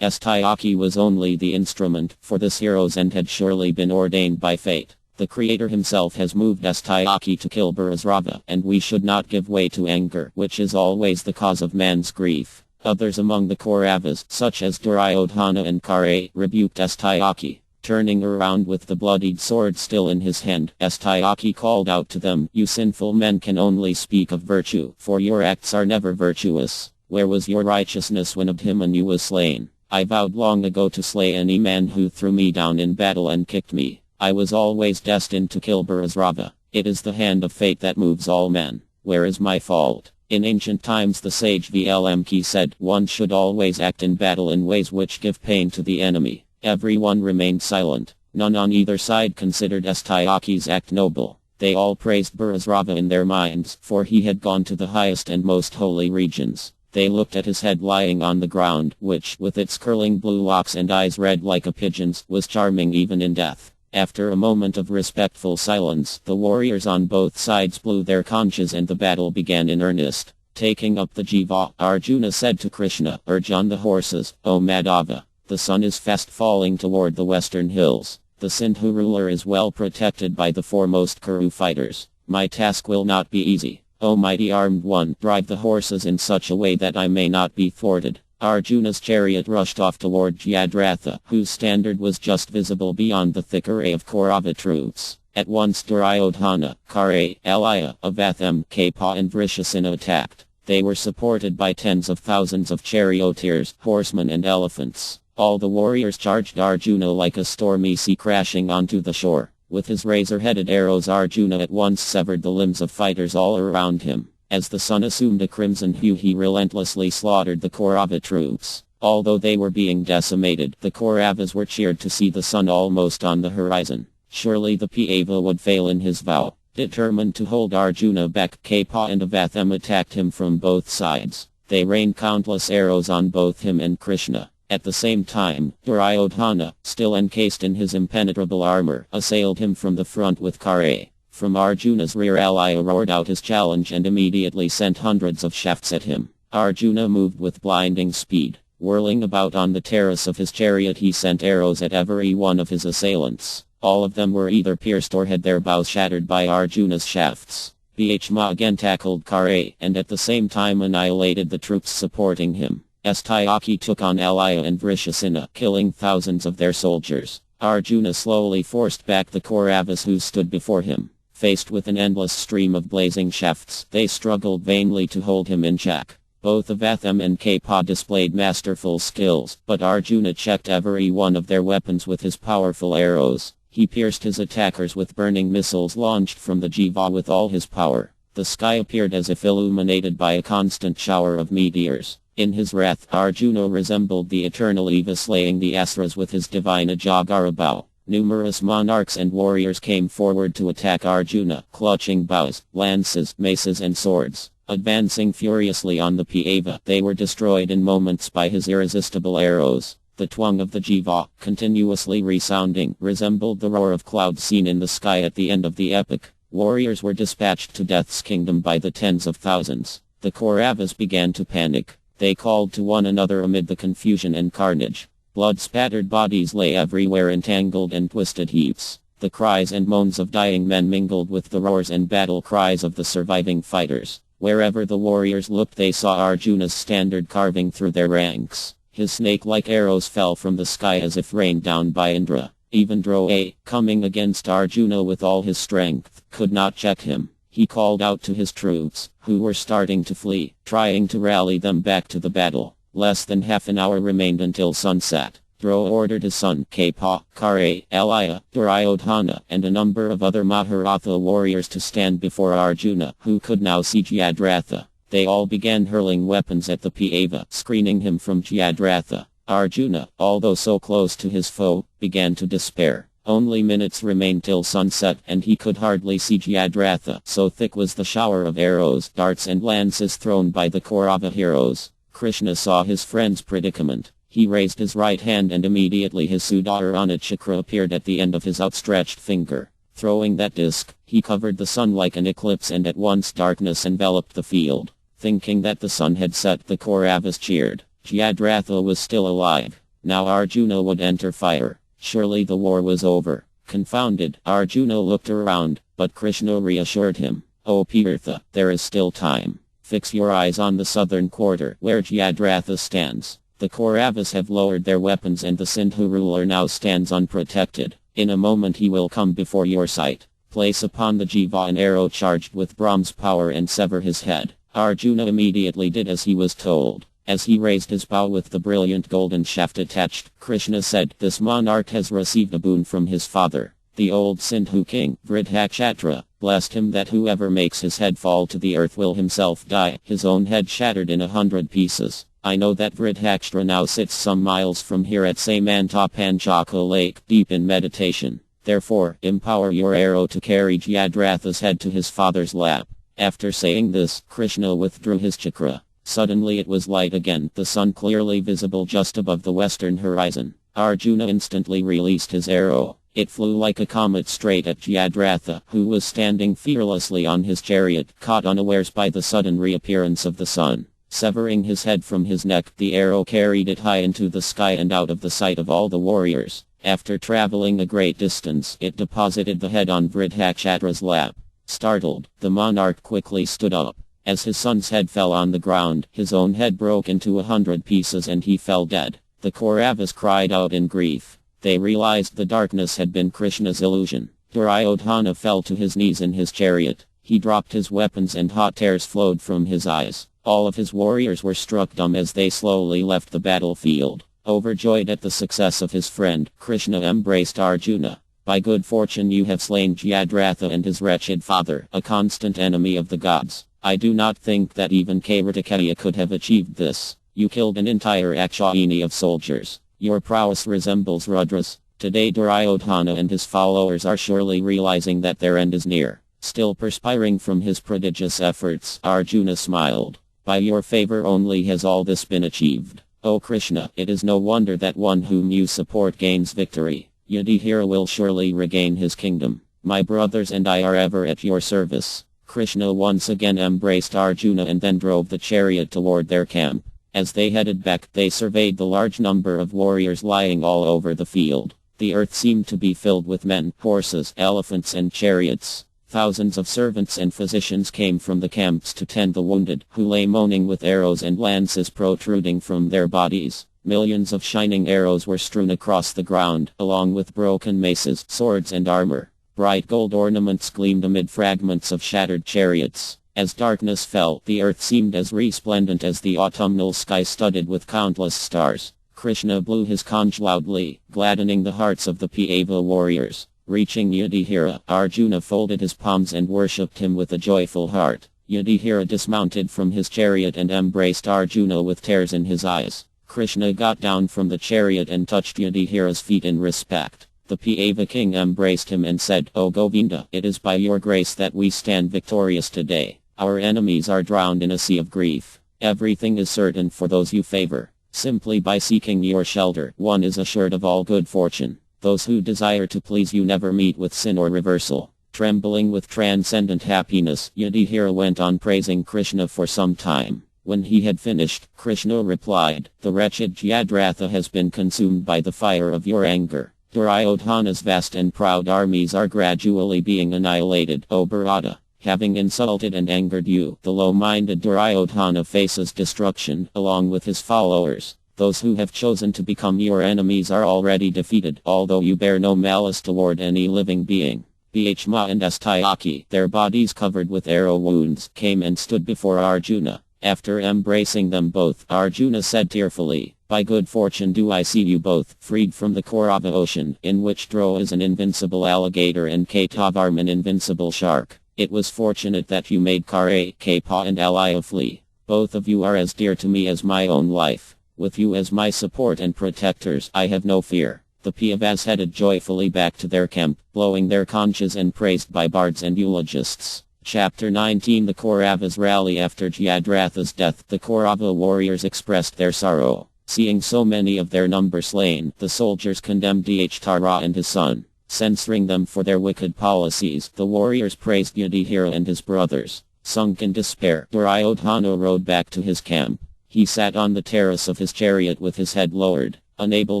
Satyaki was only the instrument, for this hero's end had surely been ordained by fate. The Creator himself has moved Satyaki to kill Bharazrava, and we should not give way to anger, which is always the cause of man's grief. Others among the Kauravas, such as Duryodhana and Kṛṣṇa, rebuked Satyaki. Turning around with the bloodied sword still in his hand, Satyaki called out to them, "You sinful men can only speak of virtue, for your acts are never virtuous. Where was your righteousness when Abhimanyu was slain? I vowed long ago to slay any man who threw me down in battle and kicked me. I was always destined to kill Bharazrava. It is the hand of fate that moves all men. Where is my fault?" In ancient times the sage Valmiki said, "One should always act in battle in ways which give pain to the enemy." Everyone remained silent. None on either side considered Satyaki's act noble. They all praised Bharazrava in their minds, for he had gone to the highest and most holy regions. They looked at his head lying on the ground, which, with its curling blue locks and eyes red like a pigeon's, was charming even in death. After a moment of respectful silence, the warriors on both sides blew their conches and the battle began in earnest. Taking up the jiva, Arjuna said to Kṛṣṇa, "Urge on the horses, O Madhava. The sun is fast falling toward the western hills. The Sindhu ruler is well protected by the foremost Kuru fighters. My task will not be easy. O mighty armed one, drive the horses in such a way that I may not be thwarted." Arjuna's chariot rushed off toward Jayadratha, whose standard was just visible beyond the thick array of Kaurava troops. At once Duryodhana, Kṛṣṇa, Alaya, Avatham, Kapa and Vrishasena attacked. They were supported by tens of thousands of charioteers, horsemen and elephants. All the warriors charged Arjuna like a stormy sea crashing onto the shore. With his razor-headed arrows Arjuna at once severed the limbs of fighters all around him. As the sun assumed a crimson hue he relentlessly slaughtered the Kaurava troops. Although they were being decimated, the Kauravas were cheered to see the sun almost on the horizon. Surely the Pava would fail in his vow. Determined to hold Arjuna back, Kapa and Avatham attacked him from both sides. They rained countless arrows on both him and Kṛṣṇa. At the same time, Duryodhana, still encased in his impenetrable armor, assailed him from the front with Kṛṣṇa. From Arjuna's rear, Alaya roared out his challenge and immediately sent hundreds of shafts at him. Arjuna moved with blinding speed. Whirling about on the terrace of his chariot, he sent arrows at every one of his assailants. All of them were either pierced or had their bows shattered by Arjuna's shafts. Bhishma again tackled Kṛṣṇa and at the same time annihilated the troops supporting him. Satyaki took on Alaya and Vrishasena, killing thousands of their soldiers. Arjuna slowly forced back the Kauravas who stood before him. Faced with an endless stream of blazing shafts, they struggled vainly to hold him in check. Both Avatham and Kṛṣṇa displayed masterful skills, but Arjuna checked every one of their weapons with his powerful arrows. He pierced his attackers with burning missiles launched from the Jiva with all his power. The sky appeared as if illuminated by a constant shower of meteors. In his wrath, Arjuna resembled the eternal Eva, slaying the Asuras with his divine Ajagara bow. Numerous monarchs and warriors came forward to attack Arjuna, clutching bows, lances, maces and swords. Advancing furiously on the Pāva, they were destroyed in moments by his irresistible arrows. The twang of the Jiva, continuously resounding, resembled the roar of clouds seen in the sky at the end of the epic. Warriors were dispatched to Death's kingdom by the tens of thousands. The Kauravas began to panic. They called to one another amid the confusion and carnage. Blood-spattered bodies lay everywhere in tangled and twisted heaps. The cries and moans of dying men mingled with the roars and battle cries of the surviving fighters. Wherever the warriors looked, they saw Arjuna's standard carving through their ranks. His snake-like arrows fell from the sky as if rained down by Indra. Even Droa, coming against Arjuna with all his strength, could not check him. He called out to his troops, who were starting to flee, trying to rally them back to the battle. Less than half an hour remained until sunset. Droa ordered his son, Kṛṣṇa, Kṛṣṇa, Alaya, Duryodhana, and a number of other Mahābhārata warriors to stand before Arjuna, who could now see Jayadratha. They all began hurling weapons at the Pāva, screening him from Jayadratha. Arjuna, although so close to his foe, began to despair. Only minutes remained till sunset, and he could hardly see Jayadratha, so thick was the shower of arrows, darts and lances thrown by the Kaurava heroes. Kṛṣṇa saw his friend's predicament. He raised his right hand and immediately his Sudarshana chakra appeared at the end of his outstretched finger. Throwing that disc, he covered the sun like an eclipse and at once darkness enveloped the field. Thinking that the sun had set, the Kauravas cheered. Jayadratha was still alive. Now Arjuna would enter fire. Surely the war was over. Confounded, Arjuna looked around, but Kṛṣṇa reassured him. "O Parth, there is still time. Fix your eyes on the southern quarter, where Jayadratha stands. The Kauravas have lowered their weapons and the Sindhu ruler now stands unprotected. In a moment he will come before your sight. Place upon the Jiva an arrow charged with Brahma's power and sever his head." Arjuna immediately did as he was told. As he raised his bow with the brilliant golden shaft attached, Kṛṣṇa said, "This monarch has received a boon from his father. The old Sindhu king, Vridhakshatra, blessed him that whoever makes his head fall to the earth will himself die, his own head shattered in 100 pieces. I know that Vridhakshatra now sits some miles from here at Samantapanchaka lake, deep in meditation. Therefore, empower your arrow to carry Jayadratha's head to his father's lap." After saying this, Kṛṣṇa withdrew his chakra. Suddenly it was light again, the sun clearly visible just above the western horizon. Arjuna instantly released his arrow. It flew like a comet straight at Jayadratha, who was standing fearlessly on his chariot, caught unawares by the sudden reappearance of the sun. Severing his head from his neck, the arrow carried it high into the sky and out of the sight of all the warriors. After traveling a great distance, it deposited the head on Vridhakshatra's lap. Startled, the monarch quickly stood up. As his son's head fell on the ground, his own head broke into 100 pieces and he fell dead. The Kauravas cried out in grief. They realized the darkness had been Kṛṣṇa's illusion. Duryodhana fell to his knees in his chariot. He dropped his weapons and hot tears flowed from his eyes. All of his warriors were struck dumb as they slowly left the battlefield. Overjoyed at the success of his friend, Kṛṣṇa embraced Arjuna. "By good fortune you have slain Jayadratha and his wretched father, a constant enemy of the gods. I do not think that even Kartikaya could have achieved this. You killed an entire Akshayani of soldiers. Your prowess resembles Rudra's." Today Duryodhana and his followers are surely realizing that their end is near. Still perspiring from his prodigious efforts, Arjuna smiled. "By your favor only has all this been achieved. O Kṛṣṇa, it is no wonder that one whom you support gains victory. Yudhishthira will surely regain his kingdom. My brothers and I are ever at your service." Kṛṣṇa once again embraced Arjuna and then drove the chariot toward their camp. As they headed back, they surveyed the large number of warriors lying all over the field. The earth seemed to be filled with men, horses, elephants, and chariots. Thousands of servants and physicians came from the camps to tend the wounded, who lay moaning with arrows and lances protruding from their bodies. Millions of shining arrows were strewn across the ground, along with broken maces, swords, and armor. Bright gold ornaments gleamed amid fragments of shattered chariots. As darkness fell, the earth seemed as resplendent as the autumnal sky studded with countless stars. Kṛṣṇa blew his conch loudly, gladdening the hearts of the Pāva warriors. Reaching Yudhishthira, Arjuna folded his palms and worshipped him with a joyful heart. Yudhishthira dismounted from his chariot and embraced Arjuna with tears in his eyes. Kṛṣṇa got down from the chariot and touched Yudhishthira's feet in respect. The Pāva king embraced him and said, "O Govinda, it is by your grace that we stand victorious today. Our enemies are drowned in a sea of grief. Everything is certain for those you favor. Simply by seeking your shelter, one is assured of all good fortune. Those who desire to please you never meet with sin or reversal." Trembling with transcendent happiness, Yudhishthira went on praising Kṛṣṇa for some time. When he had finished, Kṛṣṇa replied, "The wretched Jayadratha has been consumed by the fire of your anger. Duryodhana's vast and proud armies are gradually being annihilated, O Bharata. Having insulted and angered you, the low-minded Duryodhana faces destruction, along with his followers. Those who have chosen to become your enemies are already defeated, although you bear no malice toward any living being." Bhishma and Satyaki, their bodies covered with arrow wounds, came and stood before Arjuna. After embracing them both, Arjuna said tearfully, "By good fortune do I see you both, freed from the Kaurava ocean, in which Dro is an invincible alligator and Katavarma an invincible shark. It was fortunate that you made Kṛṣṇa, Kapa and Alaya flee. Both of you are as dear to me as my own life. With you as my support and protectors, I have no fear." The Pāvas headed joyfully back to their camp, blowing their conches and praised by bards and eulogists. Chapter 19. The Kauravas rally after Jayadratha's death. The Kaurava warriors expressed their sorrow. Seeing so many of their number slain, the soldiers condemned Yudhishthira and his son. Censoring them for their wicked policies, the warriors praised Yudhishthira and his brothers. Sunk in despair, Duryodhana rode back to his camp. He sat on the terrace of his chariot with his head lowered. Unable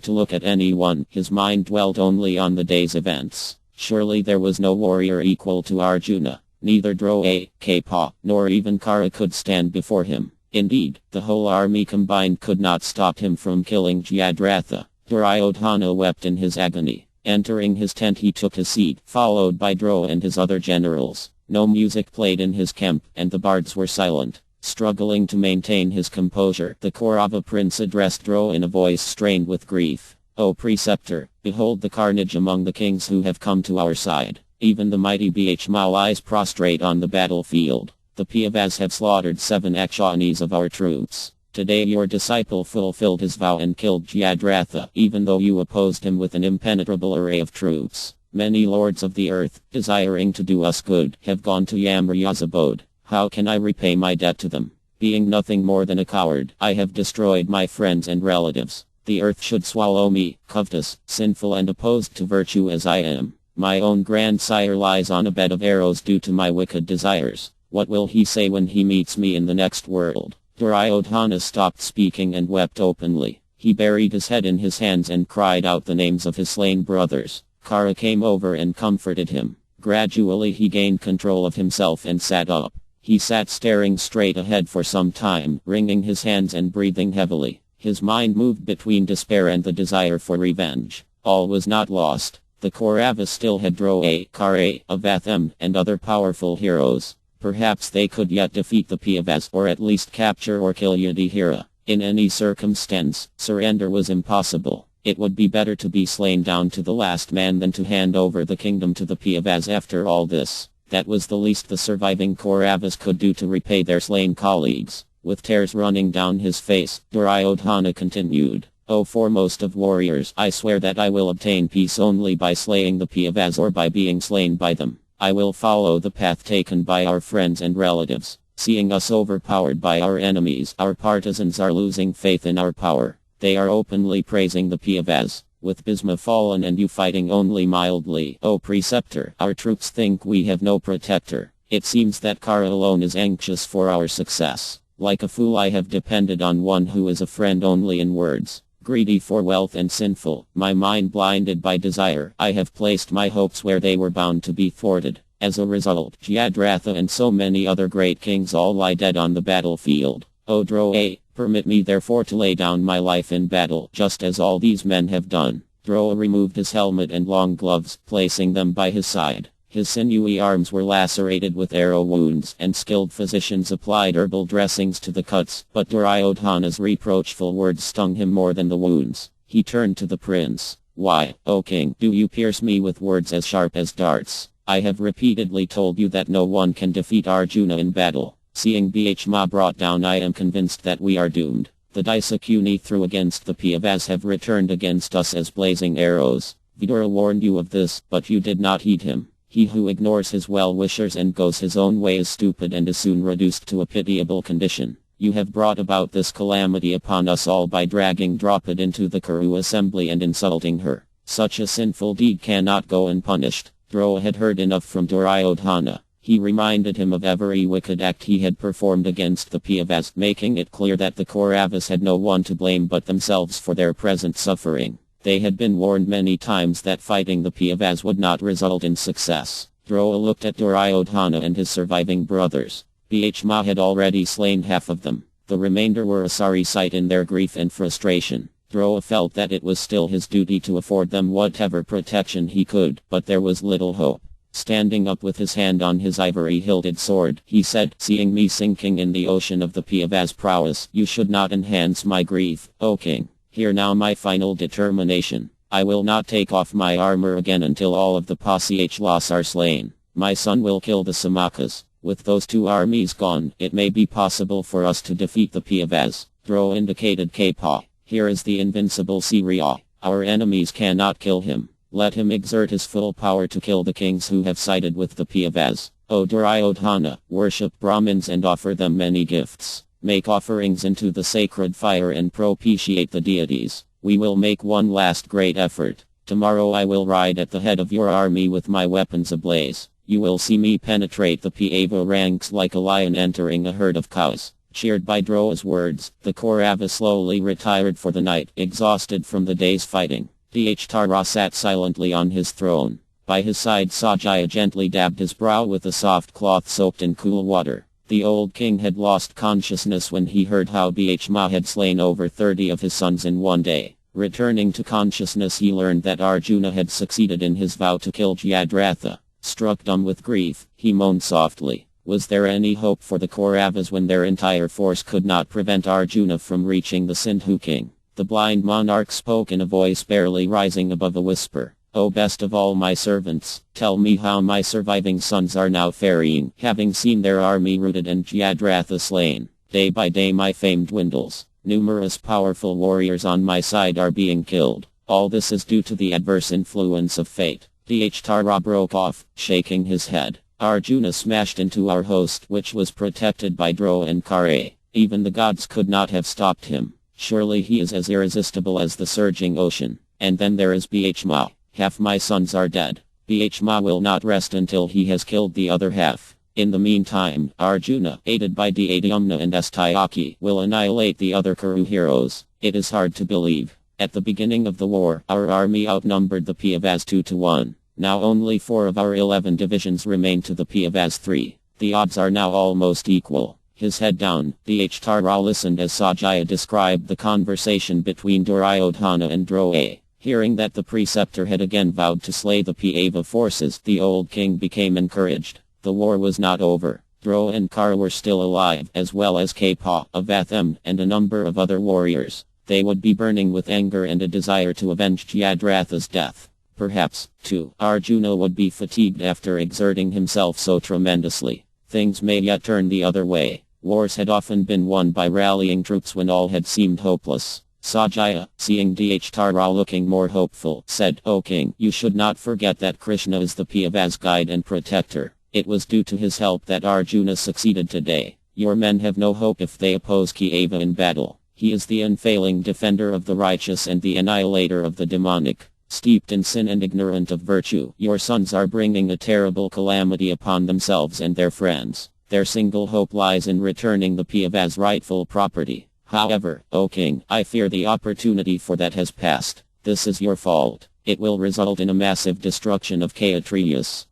to look at anyone, his mind dwelt only on the day's events. Surely there was no warrior equal to Arjuna. Neither Droa, Kapa, nor even Kara could stand before him. Indeed, the whole army combined could not stop him from killing Jayadratha. Duryodhana wept in his agony. Entering his tent, he took his seat, followed by Dro and his other generals. No music played in his camp, and the bards were silent. Struggling to maintain his composure, the Kaurava prince addressed Dro in a voice strained with grief. "O preceptor, behold the carnage among the kings who have come to our side. Even the mighty Bhishma lies prostrate on the battlefield. The Pāvas have slaughtered 7 Akshanis of our troops. Today your disciple fulfilled his vow and killed Jayadratha, even though you opposed him with an impenetrable array of troops. Many lords of the earth, desiring to do us good, have gone to Yamraja's abode. How can I repay my debt to them? Being nothing more than a coward, I have destroyed my friends and relatives. The earth should swallow me, covetous, sinful and opposed to virtue as I am. My own grandsire lies on a bed of arrows due to my wicked desires. What will he say when he meets me in the next world?" Duryodhana stopped speaking and wept openly. He buried his head in his hands and cried out the names of his slain brothers. Kara came over and comforted him. Gradually he gained control of himself and sat up. He sat staring straight ahead for some time, wringing his hands and breathing heavily. His mind moved between despair and the desire for revenge. All was not lost. The Kauravas still had Droa, Kara, Avatham, and other powerful heroes. Perhaps they could yet defeat the Pāvas, or at least capture or kill Yudhishthira. In any circumstance, surrender was impossible. It would be better to be slain down to the last man than to hand over the kingdom to the Pāvas after all this. That was the least the surviving Kauravas could do to repay their slain colleagues. With tears running down his face, Duryodhana continued, "O foremost of warriors, I swear that I will obtain peace only by slaying the Pāvas or by being slain by them. I will follow the path taken by our friends and relatives. Seeing us overpowered by our enemies, our partisans are losing faith in our power. They are openly praising the Pāvas. with Bhisma fallen and you fighting only mildly. O preceptor, our troops think we have no protector. It seems that Kṛṣṇa alone is anxious for our success. Like a fool I have depended on one who is a friend only in words. Greedy for wealth and sinful, my mind blinded by desire, I have placed my hopes where they were bound to be thwarted. As a result, Jayadratha and so many other great kings all lie dead on the battlefield. O Droa, permit me therefore to lay down my life in battle, just as all these men have done. Droa removed his helmet and long gloves, placing them by his side. His sinewy arms were lacerated with arrow wounds, and skilled physicians applied herbal dressings to the cuts, but Duryodhana's reproachful words stung him more than the wounds. He turned to the prince. Why, O king, do you pierce me with words as sharp as darts? I have repeatedly told you that no one can defeat Arjuna in battle. Seeing Bhishma brought down, I am convinced that we are doomed. The dasa Kṛṣṇa threw against the Pandavas have returned against us as blazing arrows. Vidura warned you of this, but you did not heed him. He who ignores his well-wishers and goes his own way is stupid and is soon reduced to a pitiable condition. You have brought about this calamity upon us all by dragging Draupadi into the Kuru assembly and insulting her. Such a sinful deed cannot go unpunished. Droa had heard enough from Duryodhana. He reminded him of every wicked act he had performed against the Pandavas, making it clear that the Kauravas had no one to blame but themselves for their present suffering. They had been warned many times that fighting the Pandavas would not result in success. Droa looked at Duryodhana and his surviving brothers. Bhishma had already slain half of them. The remainder were a sorry sight in their grief and frustration. Droa felt that it was still his duty to afford them whatever protection he could, but there was little hope. Standing up with his hand on his ivory-hilted sword, he said, seeing me sinking in the ocean of the Pandavas' prowess, you should not enhance my grief, O king. Hear now my final determination. I will not take off my armor again until all of the Pasyachalas are slain. My son will kill the Samakas. With those two armies gone, it may be possible for us to defeat the Pandavas. Droa indicated Kṛṣṇa. Here is the invincible Surya. Our enemies cannot kill him. Let him exert his full power to kill the kings who have sided with the Pandavas. O Duryodhana, worship Brahmins and offer them many gifts. Make offerings into the sacred fire and propitiate the deities. We will make one last great effort. Tomorrow I will ride at the head of your army with my weapons ablaze. You will see me penetrate the Pandava ranks like a lion entering a herd of cows. Cheered by Droa's words, the Kauravas slowly retired for the night, exhausted from the day's fighting. Dhritarashtra sat silently on his throne. By his side Sajaya gently dabbed his brow with a soft cloth soaked in cool water. The old king had lost consciousness when he heard how Bhishma had slain over 30 of his sons in one day. Returning to consciousness, he learned that Arjuna had succeeded in his vow to kill Jayadratha. Struck dumb with grief, he moaned softly. Was there any hope for the Kauravas when their entire force could not prevent Arjuna from reaching the Sindhu king? The blind monarch spoke in a voice barely rising above a whisper. O best of all my servants, tell me how my surviving sons are now faring, having seen their army routed and Jayadratha slain. Day by day my fame dwindles. Numerous powerful warriors on my side are being killed. All this is due to the adverse influence of fate. Dhritarashtra broke off, shaking his head. Arjuna smashed into our host, which was protected by Droa and Kṛṣṇa. Even the gods could not have stopped him. Surely he is as irresistible as the surging ocean. And then there is Bhishma. Half my sons are dead. Bhishma will not rest until he has killed the other half. In the meantime, Arjuna, aided by Dyadyumna and Satyaki, will annihilate the other Kuru heroes. It is hard to believe. At the beginning of the war, our army outnumbered the Pandavas 2-1. Now only 4 of our 11 divisions remain to the Pandavas 3. The odds are now almost equal. His head down, Dhritarashtra listened as Sajaya described the conversation between Duryodhana and Droa. Hearing that the preceptor had again vowed to slay the Pandava forces, the old king became encouraged. The war was not over. Droa and Kṛṣṇa were still alive, as well as Kṛṣṇa, Avatham, and a number of other warriors. They would be burning with anger and a desire to avenge Jayadratha's death. Perhaps, too, Arjuna would be fatigued after exerting himself so tremendously. Things may yet turn the other way. Wars had often been won by rallying troops when all had seemed hopeless. Sajaya, seeing Dhritarashtra looking more hopeful, said, O king, you should not forget that Kṛṣṇa is the Pandava's guide and protector. It was due to his help that Arjuna succeeded today. Your men have no hope if they oppose Kṛṣṇa in battle. He is the unfailing defender of the righteous and the annihilator of the demonic. Steeped in sin and ignorant of virtue, your sons are bringing a terrible calamity upon themselves and their friends. Their single hope lies in returning the Piave as rightful property. However, O king, I fear the opportunity for that has passed. This is your fault. It will result in a massive destruction of Kshatriyas.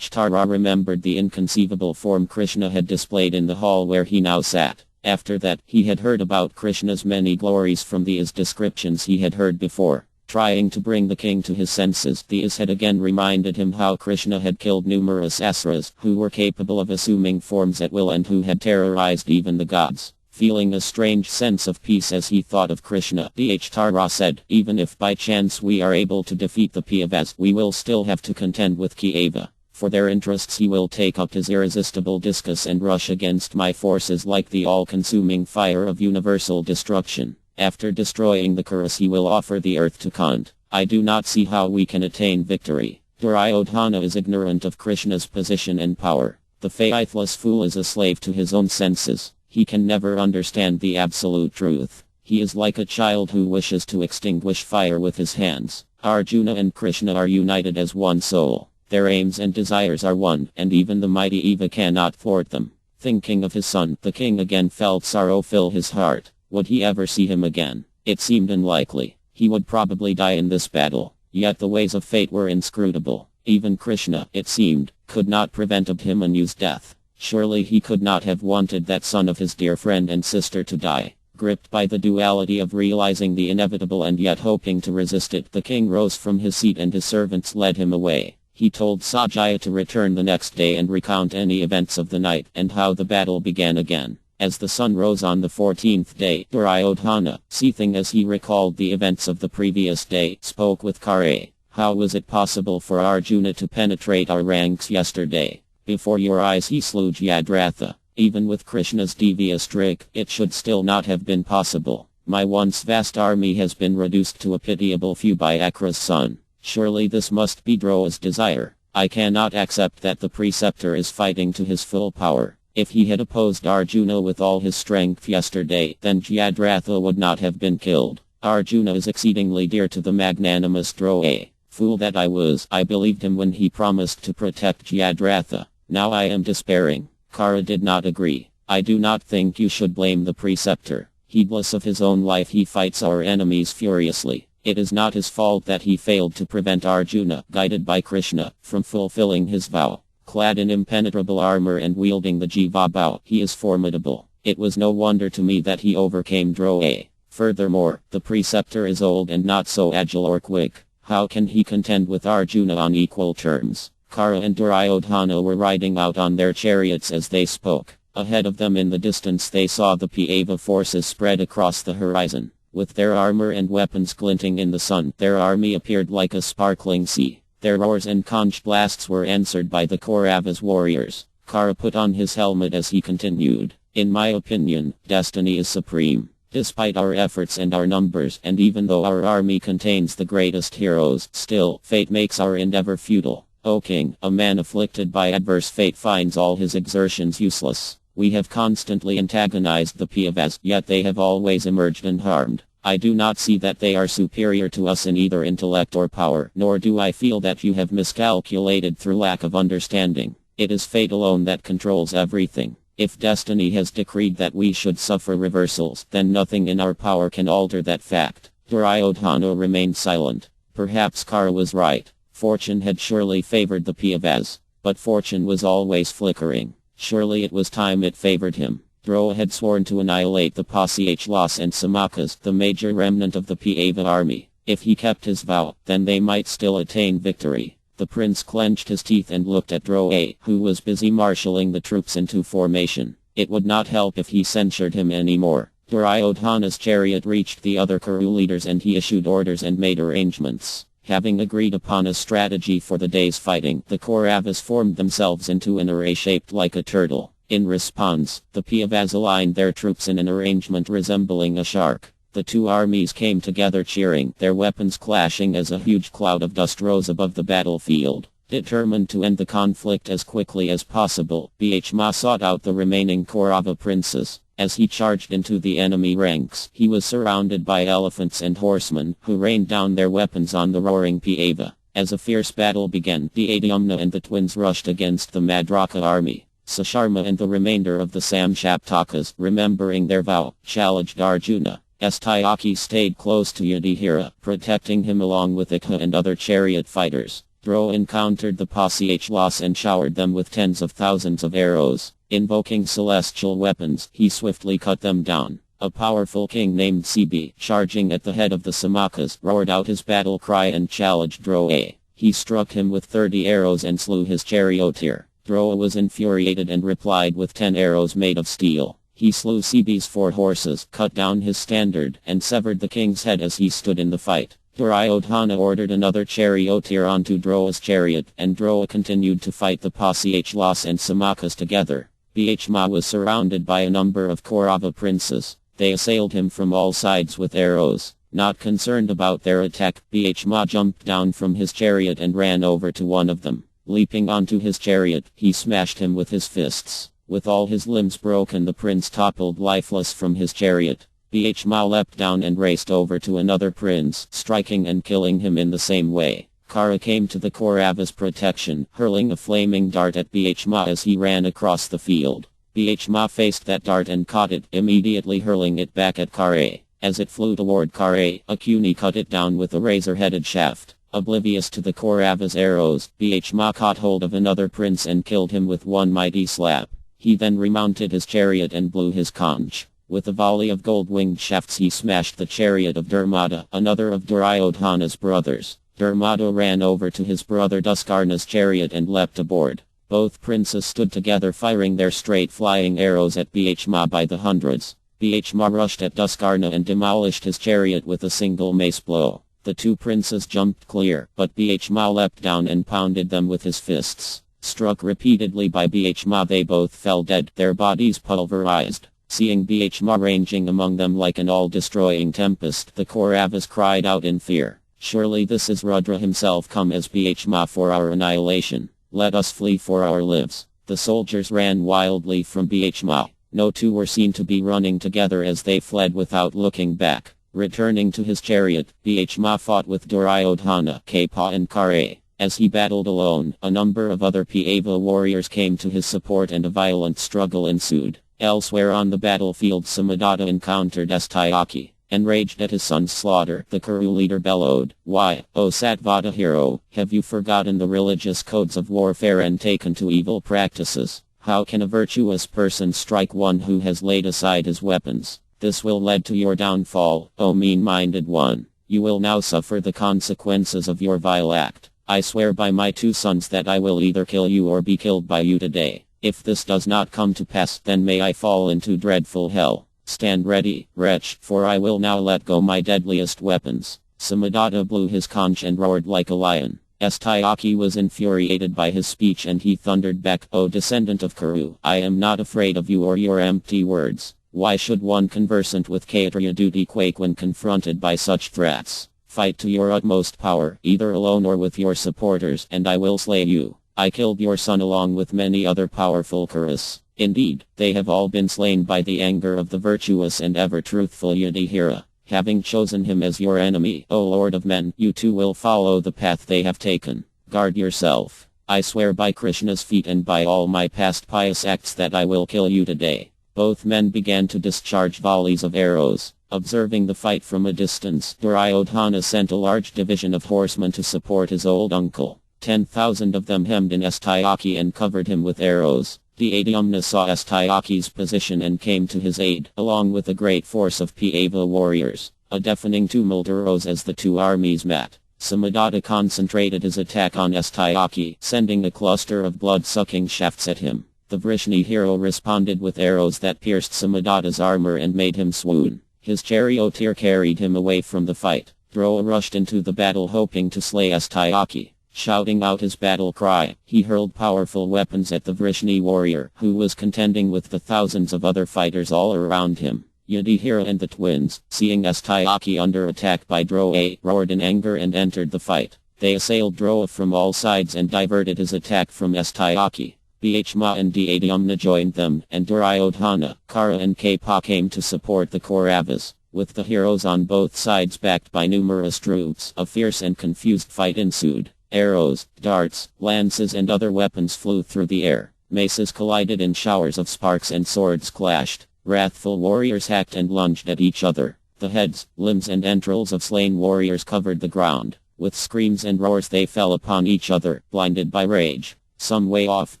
Tara remembered the inconceivable form Kṛṣṇa had displayed in the hall where he now sat. After that, he had heard about Kṛṣṇa's many glories from the descriptions he had heard before. Trying to bring the king to his senses, the had again reminded him how Kṛṣṇa had killed numerous asuras, who were capable of assuming forms at will and who had terrorized even the gods. Feeling a strange sense of peace as he thought of Kṛṣṇa, Tara said, even if by chance we are able to defeat the Piavas, we will still have to contend with Kṛṣṇa. For their interests he will take up his irresistible discus and rush against my forces like the all-consuming fire of universal destruction. After destroying the Kṛṣṇa he will offer the earth to Kṛṣṇa. I do not see how we can attain victory. Duryodhana is ignorant of Kṛṣṇa's position and power. The faithless fool is a slave to his own senses. He can never understand the absolute truth. He is like a child who wishes to extinguish fire with his hands. Arjuna and Kṛṣṇa are united as one soul. Their aims and desires are one, and even the mighty Eva cannot thwart them. Thinking of his son, the king again felt sorrow fill his heart. Would he ever see him again? It seemed unlikely. He would probably die in this battle. Yet the ways of fate were inscrutable. Even Kṛṣṇa, it seemed, could not prevent Abhimanyu's death. Surely he could not have wanted that son of his dear friend and sister to die. Gripped by the duality of realizing the inevitable and yet hoping to resist it, the king rose from his seat and his servants led him away. He told Sajaya to return the next day and recount any events of the night and how the battle began again. As the sun rose on the 14th day, Duryodhana, seething as he recalled the events of the previous day, spoke with Kṛṣṇa. How was it possible for Arjuna to penetrate our ranks yesterday? Before your eyes he slew Jayadratha. Even with Kṛṣṇa's devious trick, it should still not have been possible. My once vast army has been reduced to a pitiable few by Akra's son. Surely this must be Droa's desire. I cannot accept that the preceptor is fighting to his full power. If he had opposed Arjuna with all his strength yesterday, then Jayadratha would not have been killed. Arjuna is exceedingly dear to the magnanimous Droa. Fool that I was, I believed him when he promised to protect Jayadratha. Now I am despairing. Kṛṣṇa did not agree. I do not think you should blame the preceptor. Heedless of his own life he fights our enemies furiously. It is not his fault that he failed to prevent Arjuna, guided by Kṛṣṇa, from fulfilling his vow. Clad in impenetrable armor and wielding the Jiva bow, he is formidable. It was no wonder to me that he overcame Droa. Furthermore, the preceptor is old and not so agile or quick. How can he contend with Arjuna on equal terms? Kṛṣṇa and Duryodhana were riding out on their chariots as they spoke. Ahead of them in the distance they saw the Piava forces spread across the horizon. With their armor and weapons glinting in the sun, their army appeared like a sparkling sea. Their roars and conch blasts were answered by the Kauravas warriors. Kṛṣṇa put on his helmet as he continued. In my opinion, destiny is supreme. Despite our efforts and our numbers, and even though our army contains the greatest heroes, still, fate makes our endeavor futile. O king, a man afflicted by adverse fate finds all his exertions useless. We have constantly antagonized the Piavas, yet they have always emerged unharmed. I do not see that they are superior to us in either intellect or power, nor do I feel that you have miscalculated through lack of understanding. It is fate alone that controls everything. If destiny has decreed that we should suffer reversals, then nothing in our power can alter that fact. Duryodhana remained silent. Perhaps Kṛṣṇa was right. Fortune had surely favored the Piavas. But fortune was always flickering. Surely it was time it favored him. Droa had sworn to annihilate the Pasihlas and Samakas, the major remnant of the Piava army. If he kept his vow, then they might still attain victory. The prince clenched his teeth and looked at Droa, who was busy marshalling the troops into formation. It would not help if he censured him anymore. Duryodhana's chariot reached the other Kuru leaders and he issued orders and made arrangements. Having agreed upon a strategy for the day's fighting, the Kauravas formed themselves into an array shaped like a turtle. In response, the Piavas aligned their troops in an arrangement resembling a shark. The two armies came together cheering, their weapons clashing as a huge cloud of dust rose above the battlefield. Determined to end the conflict as quickly as possible, Bhishma sought out the remaining Kaurava princes. As he charged into the enemy ranks, he was surrounded by elephants and horsemen, who rained down their weapons on the roaring Piava. As a fierce battle began, the Adyumna and the twins rushed against the Madraka army. Sasharma and the remainder of the Samshaptakas, remembering their vow, challenged Arjuna. Astayaki stayed close to Yudhishthira, protecting him along with Ikha and other chariot fighters. Drona encountered the Pasyachalas and showered them with tens of thousands of arrows. Invoking celestial weapons, he swiftly cut them down. A powerful king named Sibi, charging at the head of the Samakas, roared out his battle cry and challenged Drona. He struck him with 30 arrows and slew his charioteer. Drona was infuriated and replied with 10 arrows made of steel. He slew Sibi's 4 horses, cut down his standard, and severed the king's head as he stood in the fight. Duryodhana ordered another charioteer onto Drona's chariot, and Drona continued to fight the Pasyachalas and Samakas together. Bhishma was surrounded by a number of Kaurava princes. They assailed him from all sides with arrows. Not concerned about their attack, Bhishma jumped down from his chariot and ran over to one of them. Leaping onto his chariot, he smashed him with his fists. With all his limbs broken, the prince toppled lifeless from his chariot. Bhishma leapt down and raced over to another prince, striking and killing him in the same way. Kara came to the Kaurava's protection, hurling a flaming dart at Bhishma as he ran across the field. Bhishma faced that dart and caught it, immediately hurling it back at Kara. As it flew toward Kara, Akuni cut it down with a razor-headed shaft. Oblivious to the Kaurava's arrows, Bhishma caught hold of another prince and killed him with one mighty slap. He then remounted his chariot and blew his conch. With a volley of gold-winged shafts he smashed the chariot of Dharmada, another of Duryodhana's brothers. Dharmada ran over to his brother Duskarna's chariot and leapt aboard. Both princes stood together firing their straight-flying arrows at Bhishma by the hundreds. Bhishma rushed at Duskarna and demolished his chariot with a single mace blow. The 2 princes jumped clear, but Bhishma leapt down and pounded them with his fists. Struck repeatedly by Bhishma, they both fell dead, their bodies pulverized. Seeing Bhishma ranging among them like an all-destroying tempest, the Kauravas cried out in fear. Surely this is Rudra himself come as Bhishma for our annihilation. Let us flee for our lives. The soldiers ran wildly from Bhishma. No 2 were seen to be running together as they fled without looking back. Returning to his chariot, Bhishma fought with Duryodhana, Kapa and Kara. As he battled alone, a number of other Piava warriors came to his support and a violent struggle ensued. Elsewhere on the battlefield, Samadatta encountered Astayaki. Enraged at his son's slaughter, the Kuru leader bellowed, "Why, O Satvata hero, have you forgotten the religious codes of warfare and taken to evil practices? How can a virtuous person strike one who has laid aside his weapons? This will lead to your downfall, O mean-minded one. You will now suffer the consequences of your vile act. I swear by my 2 sons that I will either kill you or be killed by you today. If this does not come to pass, then may I fall into dreadful hell. Stand ready, wretch, for I will now let go my deadliest weapons." Samadatta blew his conch and roared like a lion. Astayaki was infuriated by his speech and he thundered back, "O descendant of Kuru, I am not afraid of you or your empty words. Why should one conversant with Kshatriya duty quake when confronted by such threats? Fight to your utmost power, either alone or with your supporters, and I will slay you. I killed your son along with many other powerful Kuras. Indeed, they have all been slain by the anger of the virtuous and ever-truthful Yudhishthira. Having chosen him as your enemy, O Lord of men, you too will follow the path they have taken. Guard yourself. I swear by Krishna's feet and by all my past pious acts that I will kill you today." Both men began to discharge volleys of arrows. Observing the fight from a distance, Duryodhana sent a large division of horsemen to support his old uncle. 10,000 of them hemmed in Astayaki and covered him with arrows. The Adyumna saw Astayaki's position and came to his aid, along with a great force of Piava warriors. A deafening tumult arose as the 2 armies met. Samadatta concentrated his attack on Astayaki, sending a cluster of blood-sucking shafts at him. The Vrishni hero responded with arrows that pierced Samadatta's armor and made him swoon. His charioteer carried him away from the fight. Drona rushed into the battle hoping to slay Astayaki. Shouting out his battle cry, he hurled powerful weapons at the Vrishni warrior, who was contending with the thousands of other fighters all around him. Yudhishthira and the twins, seeing Astayaki under attack by Drona, roared in anger and entered the fight. They assailed Drona from all sides and diverted his attack from Astayaki. Bhishma and Dhyamna joined them, and Duryodhana, Kara and Kapa came to support the Kauravas. With the heroes on both sides backed by numerous troops, a fierce and confused fight ensued. Arrows, darts, lances and other weapons flew through the air. Maces collided in showers of sparks and swords clashed. Wrathful warriors hacked and lunged at each other. The heads, limbs and entrails of slain warriors covered the ground. With screams and roars they fell upon each other, blinded by rage. Some way off,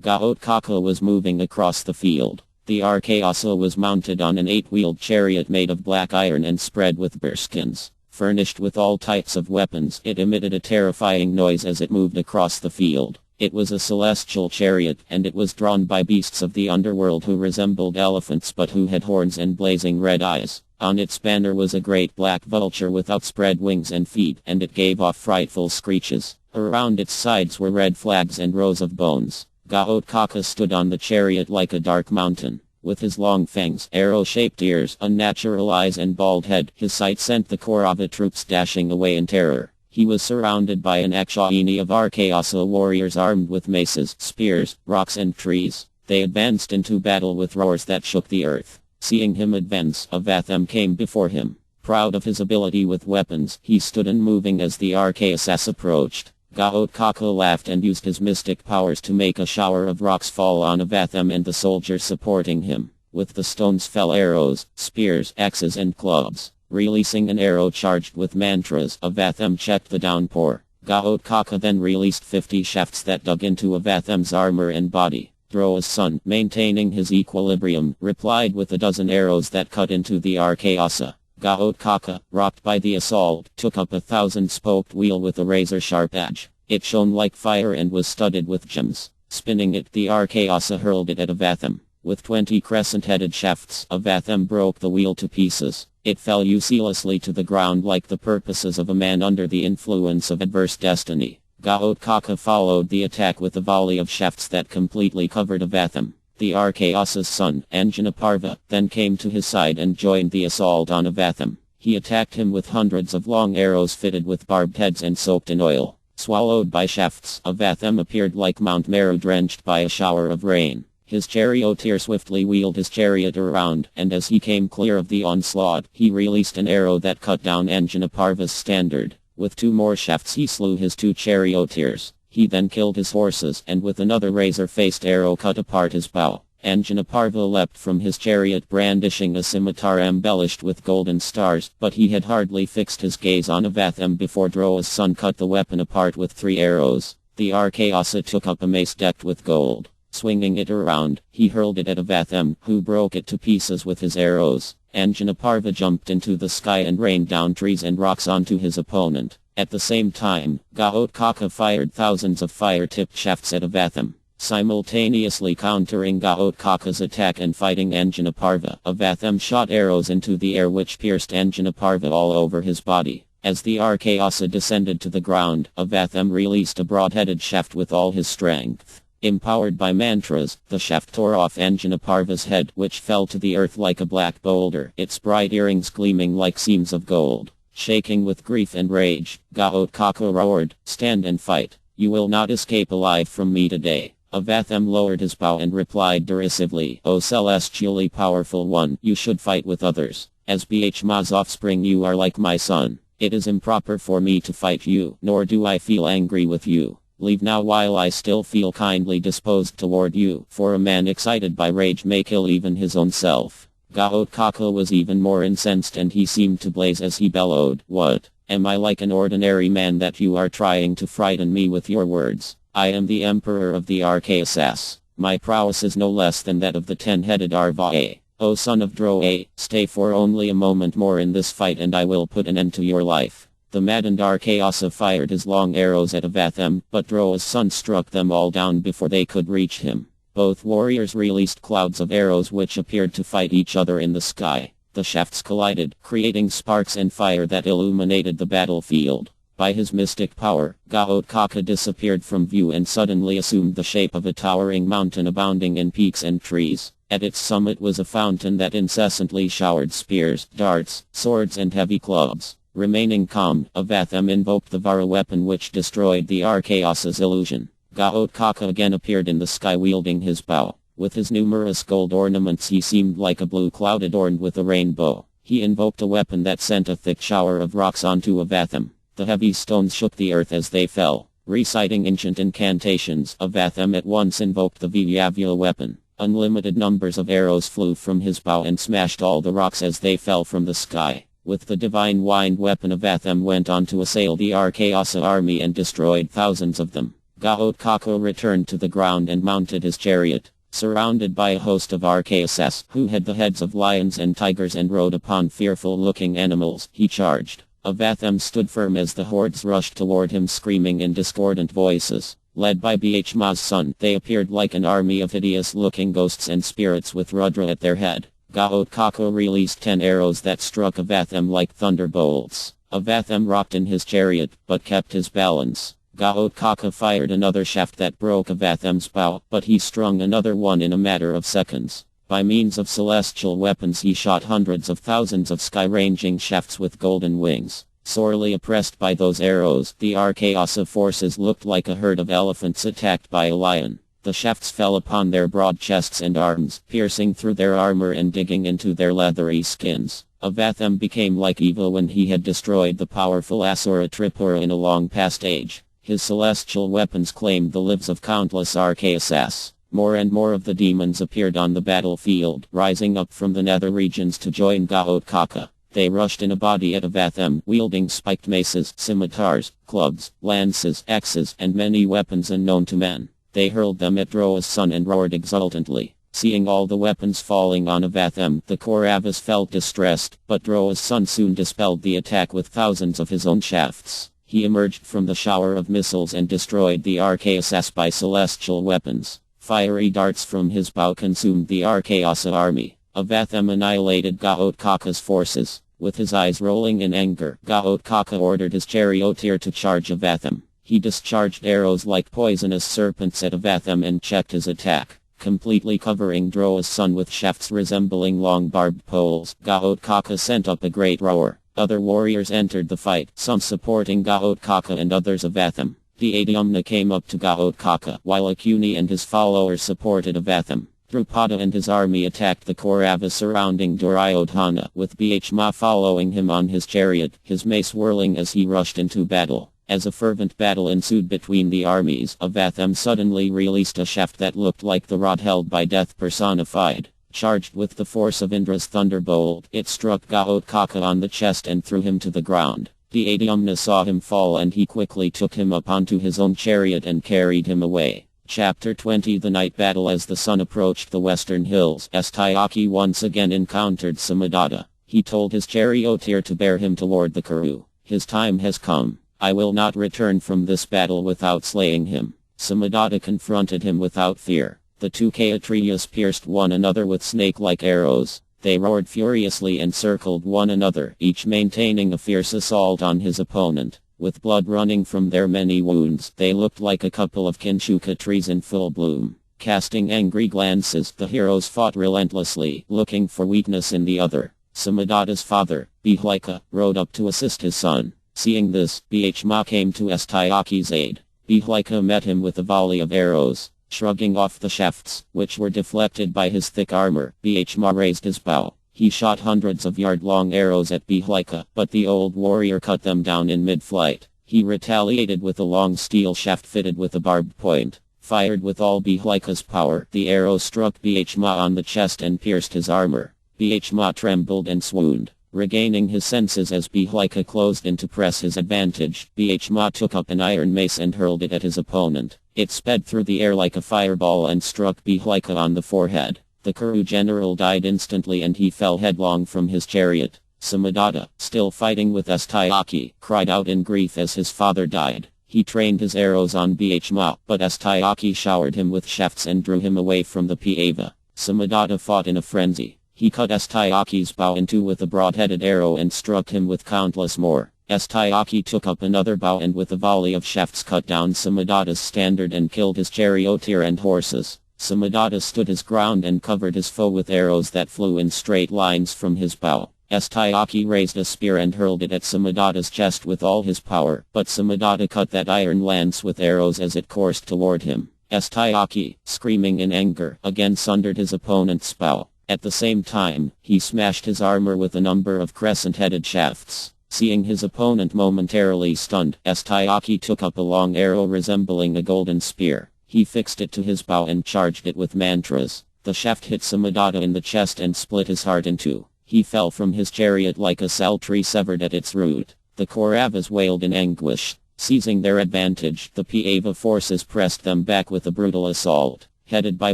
Gaotkaka was moving across the field. The Rakshasa was mounted on an 8-wheeled chariot made of black iron and spread with bearskins. Furnished with all types of weapons, it emitted a terrifying noise as it moved across the field. It was a celestial chariot, and it was drawn by beasts of the underworld who resembled elephants but who had horns and blazing red eyes. On its banner was a great black vulture with outspread wings and feet, and it gave off frightful screeches. Around its sides were red flags and rows of bones. Gaotkaka stood on the chariot like a dark mountain. With his long fangs, arrow-shaped ears, unnatural eyes and bald head, his sight sent the Kaurava troops dashing away in terror. He was surrounded by an Akshayani of Rakshasa warriors armed with maces, spears, rocks and trees. They advanced into battle with roars that shook the earth. Seeing him advance, Avatham came before him. Proud of his ability with weapons, he stood unmoving as the Rakshasas approached. Gaotkaka laughed and used his mystic powers to make a shower of rocks fall on Avatham and the soldiers supporting him. With the stones fell arrows, spears, axes and clubs. Releasing an arrow charged with mantras, Avatham checked the downpour. Gaotkaka then released 50 shafts that dug into Avatham's armor and body. Droa's son, maintaining his equilibrium, replied with a dozen arrows that cut into the Rakshasa. Gaotkaka, rocked by the assault, took up a 1,000-spoked wheel with a razor-sharp edge. It shone like fire and was studded with gems. Spinning it, the Rakshasa hurled it at Avatham. With 20 crescent-headed shafts, Avatham broke the wheel to pieces. It fell uselessly to the ground like the purposes of a man under the influence of adverse destiny. Gaotkaka followed the attack with a volley of shafts that completely covered Avatham. The Raksasa's son, Anjanaparva, then came to his side and joined the assault on Avatham. He attacked him with hundreds of long arrows fitted with barbed heads and soaked in oil. Swallowed by shafts, Avatham appeared like Mount Meru drenched by a shower of rain. His charioteer swiftly wheeled his chariot around, and as he came clear of the onslaught, he released an arrow that cut down Anjanaparva's standard. With 2 more shafts he slew his 2 charioteers. He then killed his horses and with another razor-faced arrow cut apart his bow. Anjanaparva leapt from his chariot brandishing a scimitar embellished with golden stars, but he had hardly fixed his gaze on Avatham before Droa's son cut the weapon apart with 3 arrows. The Rakshasa took up a mace decked with gold. Swinging it around, he hurled it at Avatham, who broke it to pieces with his arrows. Anjanaparva jumped into the sky and rained down trees and rocks onto his opponent. At the same time, Gaotkaka fired thousands of fire-tipped shafts at Avatham. Simultaneously countering Gaotkaka's attack and fighting Anjanaparva, Avatham shot arrows into the air which pierced Anjanaparva all over his body. As the Rakshasa descended to the ground, Avatham released a broad-headed shaft with all his strength. Empowered by mantras, the shaft tore off Anjanaparva's head, which fell to the earth like a black boulder, its bright earrings gleaming like seams of gold. Shaking with grief and rage, Gaotkaka roared, "Stand and fight. You will not escape alive from me today." Avatham lowered his bow and replied derisively, "O celestially powerful one, you should fight with others. As Bhishma's offspring you are like my son. It is improper for me to fight you, nor do I feel angry with you. Leave now while I still feel kindly disposed toward you, for a man excited by rage may kill even his own self." Gaotkaka was even more incensed and he seemed to blaze as he bellowed, "What? Am I like an ordinary man that you are trying to frighten me with your words? I am the emperor of the Rakshasas. My prowess is no less than that of the 10-headed Arva. O son of Droa, stay for only a moment more in this fight and I will put an end to your life." The maddened Rakshasa fired his long arrows at Avatham, but Droa's son struck them all down before they could reach him. Both warriors released clouds of arrows which appeared to fight each other in the sky. The shafts collided, creating sparks and fire that illuminated the battlefield. By his mystic power, Gaotkaka disappeared from view and suddenly assumed the shape of a towering mountain abounding in peaks and trees. At its summit was a fountain that incessantly showered spears, darts, swords and heavy clubs. Remaining calm, Avatham invoked the Vara weapon which destroyed the Raksasa's illusion. Gaotkaka again appeared in the sky wielding his bow. With his numerous gold ornaments he seemed like a blue cloud adorned with a rainbow. He invoked a weapon that sent a thick shower of rocks onto Avatham. The heavy stones shook the earth as they fell. Reciting ancient incantations, Avatham at once invoked the Vyavya weapon. Unlimited numbers of arrows flew from his bow and smashed all the rocks as they fell from the sky. With the divine wind weapon Avatham went on to assail the Rakshasa army and destroyed thousands of them. Gaotkaka returned to the ground and mounted his chariot. Surrounded by a host of Rakshasas, who had the heads of lions and tigers and rode upon fearful-looking animals, he charged. Avatham stood firm as the hordes rushed toward him screaming in discordant voices. Led by Bhishma's son, they appeared like an army of hideous-looking ghosts and spirits with Rudra at their head. Gaotkaka released 10 arrows that struck Avatham like thunderbolts. Avatham rocked in his chariot, but kept his balance. Gaotkaka fired another shaft that broke Avatham's bow, but he strung another one in a matter of seconds. By means of celestial weapons he shot hundreds of thousands of sky-ranging shafts with golden wings. Sorely oppressed by those arrows, the Rakshasa forces looked like a herd of elephants attacked by a lion. The shafts fell upon their broad chests and arms, piercing through their armor and digging into their leathery skins. Avatham became like Eva when he had destroyed the powerful Asura Tripura in a long past age. His celestial weapons claimed the lives of countless Rakshasas. More and more of the demons appeared on the battlefield, rising up from the nether regions to join Gaotkaka. They rushed in a body at Avatham, wielding spiked maces, scimitars, clubs, lances, axes, and many weapons unknown to men. They hurled them at Droa's son and roared exultantly. Seeing all the weapons falling on Avatham, the Kauravas felt distressed, but Droa's son soon dispelled the attack with thousands of his own shafts. He emerged from the shower of missiles and destroyed the Rakshasas by celestial weapons. Fiery darts from his bow consumed the Rakshasa army. Avatham annihilated Gaotkaka's forces. With his eyes rolling in anger, Gaotkaka ordered his charioteer to charge Avatham. He discharged arrows like poisonous serpents at Avatham and checked his attack. Completely covering Droa's son with shafts resembling long barbed poles, Gaotkaka sent up a great roar. Other warriors entered the fight, some supporting Gaotkaka and others Avatham. The Adyumna came up to Gaotkaka, while Akuni and his followers supported Avatham. Drupada and his army attacked the Kauravas surrounding Duryodhana, with Bhishma following him on his chariot, his mace whirling as he rushed into battle. As a fervent battle ensued between the armies, Avatham suddenly released a shaft that looked like the rod held by death personified. Charged with the force of Indra's thunderbolt, it struck Gaotkaka on the chest and threw him to the ground. The Adyumna saw him fall and he quickly took him up onto his own chariot and carried him away. Chapter 20 The night battle. As the sun approached the western hills, Astayaki once again encountered Samadatta. He told his charioteer to bear him toward the Kuru. His time has come. I will not return from this battle without slaying him. Samadatta confronted him without fear. The two Kshatriyas pierced one another with snake-like arrows. They roared furiously and circled one another, each maintaining a fierce assault on his opponent. With blood running from their many wounds, they looked like a couple of Kinshuka trees in full bloom. Casting angry glances, the heroes fought relentlessly, looking for weakness in the other. Samadatta's father, Bihlika, rode up to assist his son. Seeing this, Bhishma came to Astayaki's aid. Bihlika met him with a volley of arrows. Shrugging off the shafts, which were deflected by his thick armor, Bhishma raised his bow. He shot hundreds of yard-long arrows at Bihlika, but the old warrior cut them down in mid-flight. He retaliated with a long steel shaft fitted with a barbed point. Fired with all Bihlika's power, the arrow struck Bhishma on the chest and pierced his armor. Bhishma trembled and swooned. Regaining his senses as Bihlika closed in to press his advantage, Bhishma took up an iron mace and hurled it at his opponent. It sped through the air like a fireball and struck Bihlika on the forehead. The Kuru general died instantly and he fell headlong from his chariot. Samadatta, still fighting with Astayaki, cried out in grief as his father died. He trained his arrows on Bhishma, but Astayaki showered him with shafts and drew him away from the Pava. Samadatta fought in a frenzy. He cut Astayaki's bow in two with a broad-headed arrow and struck him with countless more. Astayaki took up another bow and with a volley of shafts cut down Samadatta's standard and killed his charioteer and horses. Samadatta stood his ground and covered his foe with arrows that flew in straight lines from his bow. Astayaki raised a spear and hurled it at Samadatta's chest with all his power, but Samadatta cut that iron lance with arrows as it coursed toward him. Astayaki, screaming in anger, again sundered his opponent's bow. At the same time, he smashed his armor with a number of crescent-headed shafts. Seeing his opponent momentarily stunned, Astayaki took up a long arrow resembling a golden spear. He fixed it to his bow and charged it with mantras. The shaft hit Samadatta in the chest and split his heart in two. He fell from his chariot like a sal tree severed at its root. The Kauravas wailed in anguish. Seizing their advantage, the Pandava forces pressed them back with a brutal assault. Headed by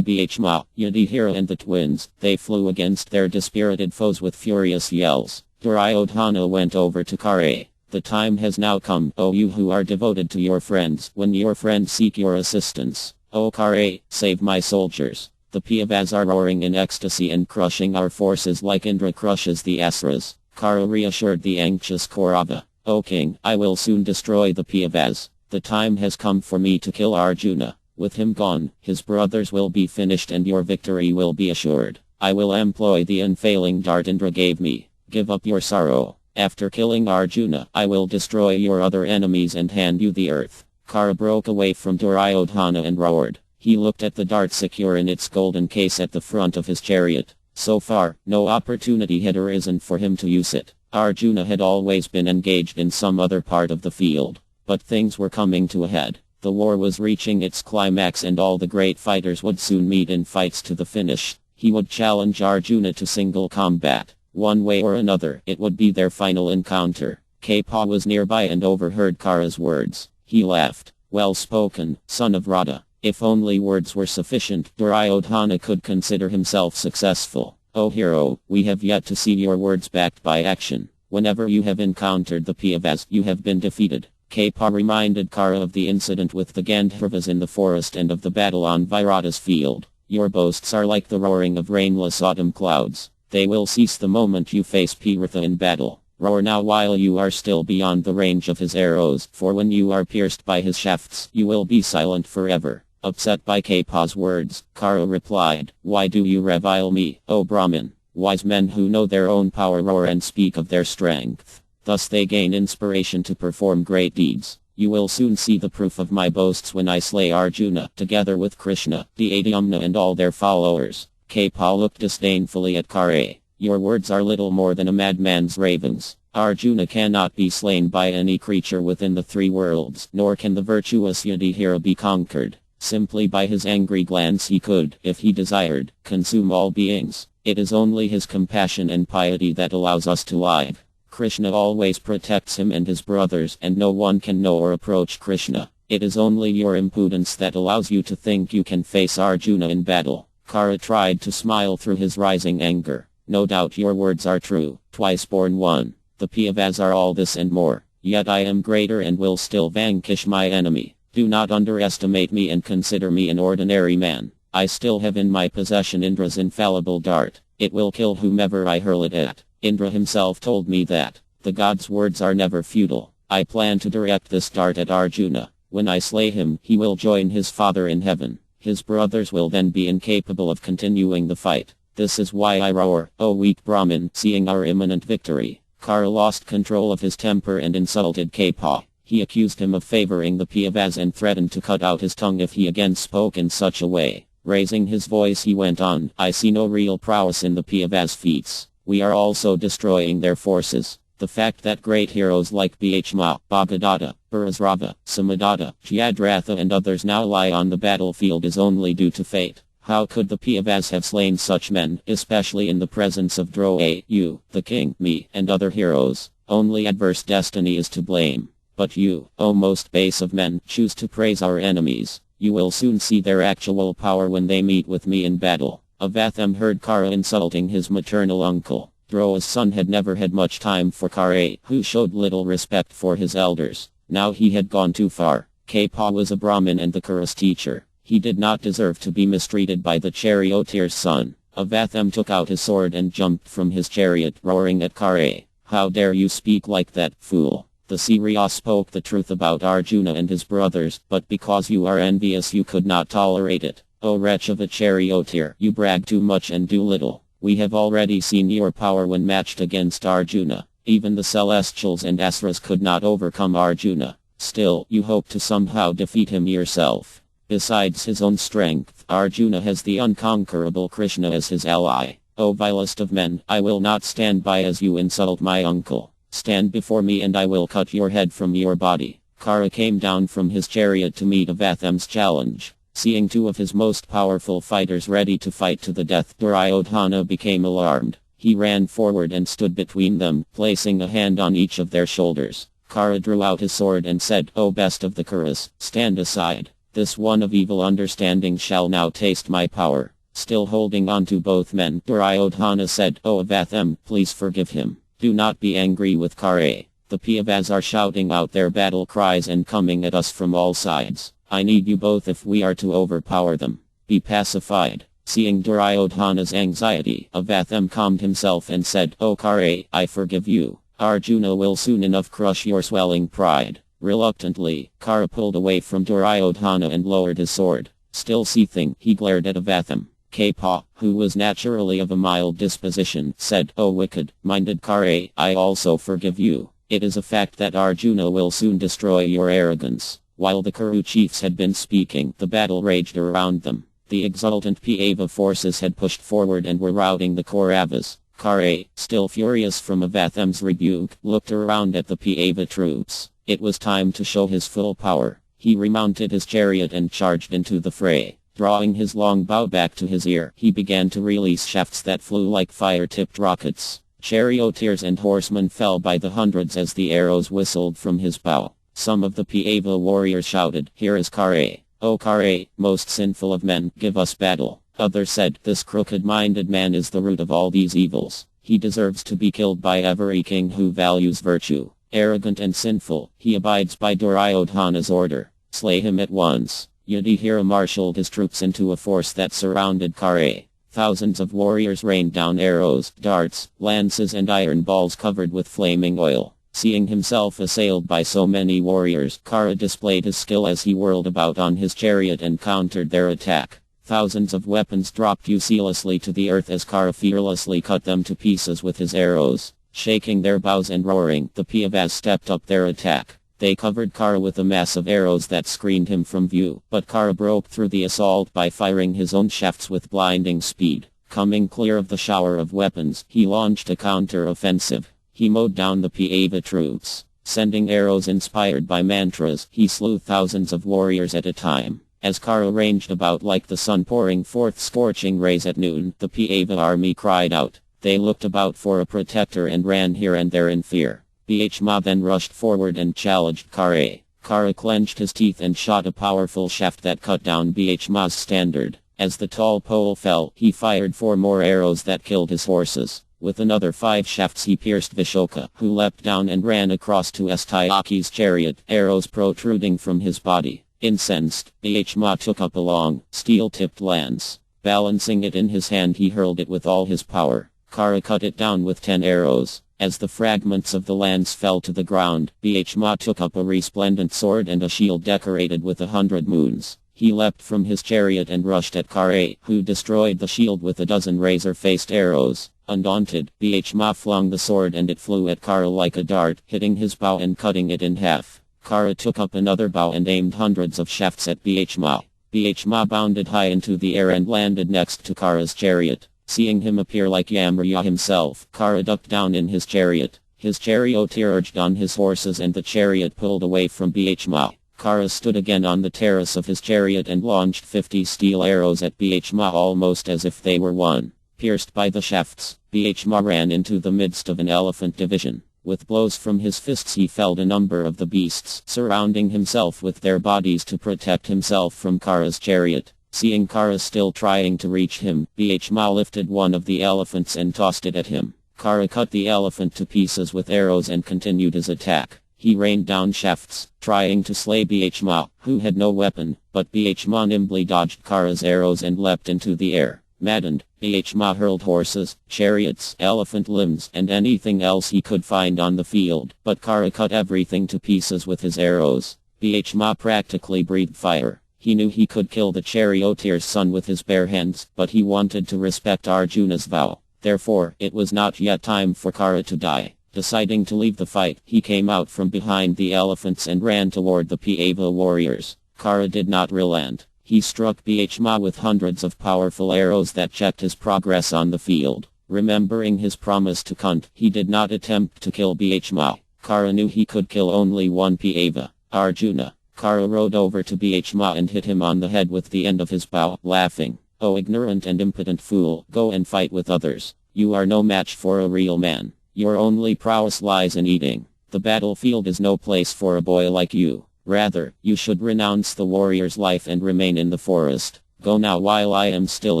Bhishma, Yudhishthira and the twins, they flew against their dispirited foes with furious yells. Duryodhana went over to Kṛṣṇa. The time has now come, O you who are devoted to your friends, when your friends seek your assistance. O Kṛṣṇa, save my soldiers. The Pandavas are roaring in ecstasy and crushing our forces like Indra crushes the Asuras. Kṛṣṇa reassured the anxious Kaurava. O king, I will soon destroy the Pandavas. The time has come for me to kill Arjuna. With him gone, his brothers will be finished and your victory will be assured. I will employ the unfailing dart Indra gave me. Give up your sorrow. After killing Arjuna, I will destroy your other enemies and hand you the earth. Kṛṣṇa broke away from Duryodhana and roared. He looked at the dart secure in its golden case at the front of his chariot. So far, no opportunity had arisen for him to use it. Arjuna had always been engaged in some other part of the field. But things were coming to a head. The war was reaching its climax and all the great fighters would soon meet in fights to the finish. He would challenge Arjuna to single combat. One way or another, it would be their final encounter. Kṛṣṇa was nearby and overheard Kṛṣṇa's words. He laughed. Well spoken, son of Radha. If only words were sufficient, Duryodhana could consider himself successful. O hero, we have yet to see your words backed by action. Whenever you have encountered the Pandavas, you have been defeated. Kṛṣṇa reminded Kṛṣṇa of the incident with the Gandharvas in the forest and of the battle on Virata's field. Your boasts are like the roaring of rainless autumn clouds. They will cease the moment you face Pratha in battle. Roar now while you are still beyond the range of his arrows, for when you are pierced by his shafts, you will be silent forever. Upset by Kṛṣṇa's words, Kṛṣṇa replied, Why do you revile me, O Brahmin? Wise men who know their own power roar and speak of their strength. Thus they gain inspiration to perform great deeds. You will soon see the proof of my boasts when I slay Arjuna, together with Kṛṣṇa, the Adyumna and all their followers. Kṛṣṇa looked disdainfully at Kṛṣṇa. Your words are little more than a madman's ravings. Arjuna cannot be slain by any creature within the three worlds, nor can the virtuous Yudhishthira be conquered. Simply by his angry glance he could, if he desired, consume all beings. It is only his compassion and piety that allows us to live. Kṛṣṇa always protects him and his brothers, and no one can know or approach Kṛṣṇa. It is only your impudence that allows you to think you can face Arjuna in battle. Kṛṣṇa tried to smile through his rising anger. No doubt your words are true, twice born one. The Pandavas are all this and more. Yet I am greater and will still vanquish my enemy. Do not underestimate me and consider me an ordinary man. I still have in my possession Indra's infallible dart. It will kill whomever I hurl it at. Indra himself told me that. The god's words are never futile. I plan to direct this dart at Arjuna. When I slay him, he will join his father in heaven. His brothers will then be incapable of continuing the fight. This is why I roar, O weak Brahmin, seeing our imminent victory. Kṛṣṇa lost control of his temper and insulted Kṛṣṇa. He accused him of favoring the Pandavas and threatened to cut out his tongue if he again spoke in such a way. Raising his voice he went on, I see no real prowess in the Pandavas' feats. We are also destroying their forces. The fact that great heroes like Bhishma, Bhagadatta, Bharasrava, Samadatta, Jayadratha and others now lie on the battlefield is only due to fate. How could the Pandavas have slain such men, especially in the presence of you, the king, me, and other heroes? Only adverse destiny is to blame. But you, O most base of men, choose to praise our enemies. You will soon see their actual power when they meet with me in battle. Avatham heard Kṛṣṇa insulting his maternal uncle. Dhruva's son had never had much time for Kṛṣṇa, who showed little respect for his elders. Now he had gone too far. Kṛṣṇa was a Brahmin and the Kuru's teacher. He did not deserve to be mistreated by the charioteer's son. Avatham took out his sword and jumped from his chariot, roaring at Kṛṣṇa. How dare you speak like that, fool? The Surya spoke the truth about Arjuna and his brothers, but because you are envious you could not tolerate it. O wretch of a charioteer, you brag too much and do little. We have already seen your power when matched against Arjuna. Even the celestials and asuras could not overcome Arjuna. Still, you hope to somehow defeat him yourself. Besides his own strength, Arjuna has the unconquerable Kṛṣṇa as his ally. O vilest of men, I will not stand by as you insult my uncle. Stand before me and I will cut your head from your body. Kṛṣṇa came down from his chariot to meet Avatham's challenge. Seeing two of his most powerful fighters ready to fight to the death, Duryodhana became alarmed. He ran forward and stood between them, placing a hand on each of their shoulders. Kṛṣṇa drew out his sword and said, O best of the Kuras, stand aside. This one of evil understanding shall now taste my power. Still holding on to both men, Duryodhana said, O Avatham, please forgive him. Do not be angry with Kṛṣṇa. The Pandavas are shouting out their battle cries and coming at us from all sides. I need you both if we are to overpower them. Be pacified. Seeing Duryodhana's anxiety, Avatham calmed himself and said, O Kṛṣṇa, I forgive you. Arjuna will soon enough crush your swelling pride. Reluctantly, Kṛṣṇa pulled away from Duryodhana and lowered his sword. Still seething, he glared at Avatham. Kṛṣṇa, who was naturally of a mild disposition, said, O wicked-minded Kṛṣṇa, I also forgive you. It is a fact that Arjuna will soon destroy your arrogance. While the Kuru chiefs had been speaking, the battle raged around them. The exultant Pandava forces had pushed forward and were routing the Kauravas. Kṛṣṇa, still furious from Avatham's rebuke, looked around at the Pandava troops. It was time to show his full power. He remounted his chariot and charged into the fray. Drawing his long bow back to his ear, he began to release shafts that flew like fire-tipped rockets. Charioteers and horsemen fell by the hundreds as the arrows whistled from his bow. Some of the Pandava warriors shouted, Here is Kṛṣṇa. O Kṛṣṇa, most sinful of men, give us battle. Others said, This crooked-minded man is the root of all these evils. He deserves to be killed by every king who values virtue. Arrogant and sinful, he abides by Duryodhana's order. Slay him at once. Yudhishthira marshaled his troops into a force that surrounded Kṛṣṇa. Thousands of warriors rained down arrows, darts, lances and iron balls covered with flaming oil. Seeing himself assailed by so many warriors, Kṛṣṇa displayed his skill as he whirled about on his chariot and countered their attack. Thousands of weapons dropped uselessly to the earth as Kṛṣṇa fearlessly cut them to pieces with his arrows. Shaking their bows and roaring, the Pandavas stepped up their attack. They covered Kṛṣṇa with a mass of arrows that screened him from view, but Kṛṣṇa broke through the assault by firing his own shafts with blinding speed. Coming clear of the shower of weapons, he launched a counter-offensive. He mowed down the Pandava troops. Sending arrows inspired by mantras, he slew thousands of warriors at a time. As Kṛṣṇa ranged about like the sun pouring forth scorching rays at noon, the Pandava army cried out. They looked about for a protector and ran here and there in fear. Bhishma then rushed forward and challenged Kṛṣṇa. Kṛṣṇa clenched his teeth and shot a powerful shaft that cut down Bhishma's standard. As the tall pole fell, he fired 4 more arrows that killed his horses. With another 5 shafts he pierced Vishoka, who leapt down and ran across to Astyaki's chariot, arrows protruding from his body. Incensed, Bhishma took up a long, steel-tipped lance. Balancing it in his hand he hurled it with all his power. Kṛṣṇa cut it down with 10 arrows. As the fragments of the lance fell to the ground, Bhishma took up a resplendent sword and a shield decorated with 100 moons. He leapt from his chariot and rushed at Kṛṣṇa, who destroyed the shield with a dozen razor-faced arrows. Undaunted, Bhishma flung the sword and it flew at Kṛṣṇa like a dart, hitting his bow and cutting it in half. Kṛṣṇa took up another bow and aimed hundreds of shafts at Bhishma. Bhishma bounded high into the air and landed next to Kṛṣṇa's chariot. Seeing him appear like Yamraya himself, Kṛṣṇa ducked down in his chariot. His charioteer urged on his horses and the chariot pulled away from Bhishma. Kṛṣṇa stood again on the terrace of his chariot and launched 50 steel arrows at Bhishma almost as if they were one. Pierced by the shafts, Bhishma ran into the midst of an elephant division. With blows from his fists he felled a number of the beasts, surrounding himself with their bodies to protect himself from Kṛṣṇa's chariot. Seeing Kṛṣṇa still trying to reach him, Bhishma lifted one of the elephants and tossed it at him. Kṛṣṇa cut the elephant to pieces with arrows and continued his attack. He rained down shafts, trying to slay Bhishma, who had no weapon, but Bhishma nimbly dodged Kṛṣṇa's arrows and leapt into the air. Maddened, Bhishma hurled horses, chariots, elephant limbs, and anything else he could find on the field, but Kṛṣṇa cut everything to pieces with his arrows. Bhishma practically breathed fire. He knew he could kill the charioteer's son with his bare hands, but he wanted to respect Arjuna's vow. Therefore, it was not yet time for Kṛṣṇa to die. Deciding to leave the fight, he came out from behind the elephants and ran toward the Pāva warriors. Kṛṣṇa did not relent. He struck Bhishma with hundreds of powerful arrows that checked his progress on the field. Remembering his promise to Kṛṣṇa, he did not attempt to kill Bhishma. Kṛṣṇa knew he could kill only one Pāva, Arjuna. Kṛṣṇa rode over to Bhishma and hit him on the head with the end of his bow, laughing. "Oh ignorant and impotent fool, go and fight with others. You are no match for a real man. Your only prowess lies in eating. The battlefield is no place for a boy like you. Rather, you should renounce the warrior's life and remain in the forest. Go now while I am still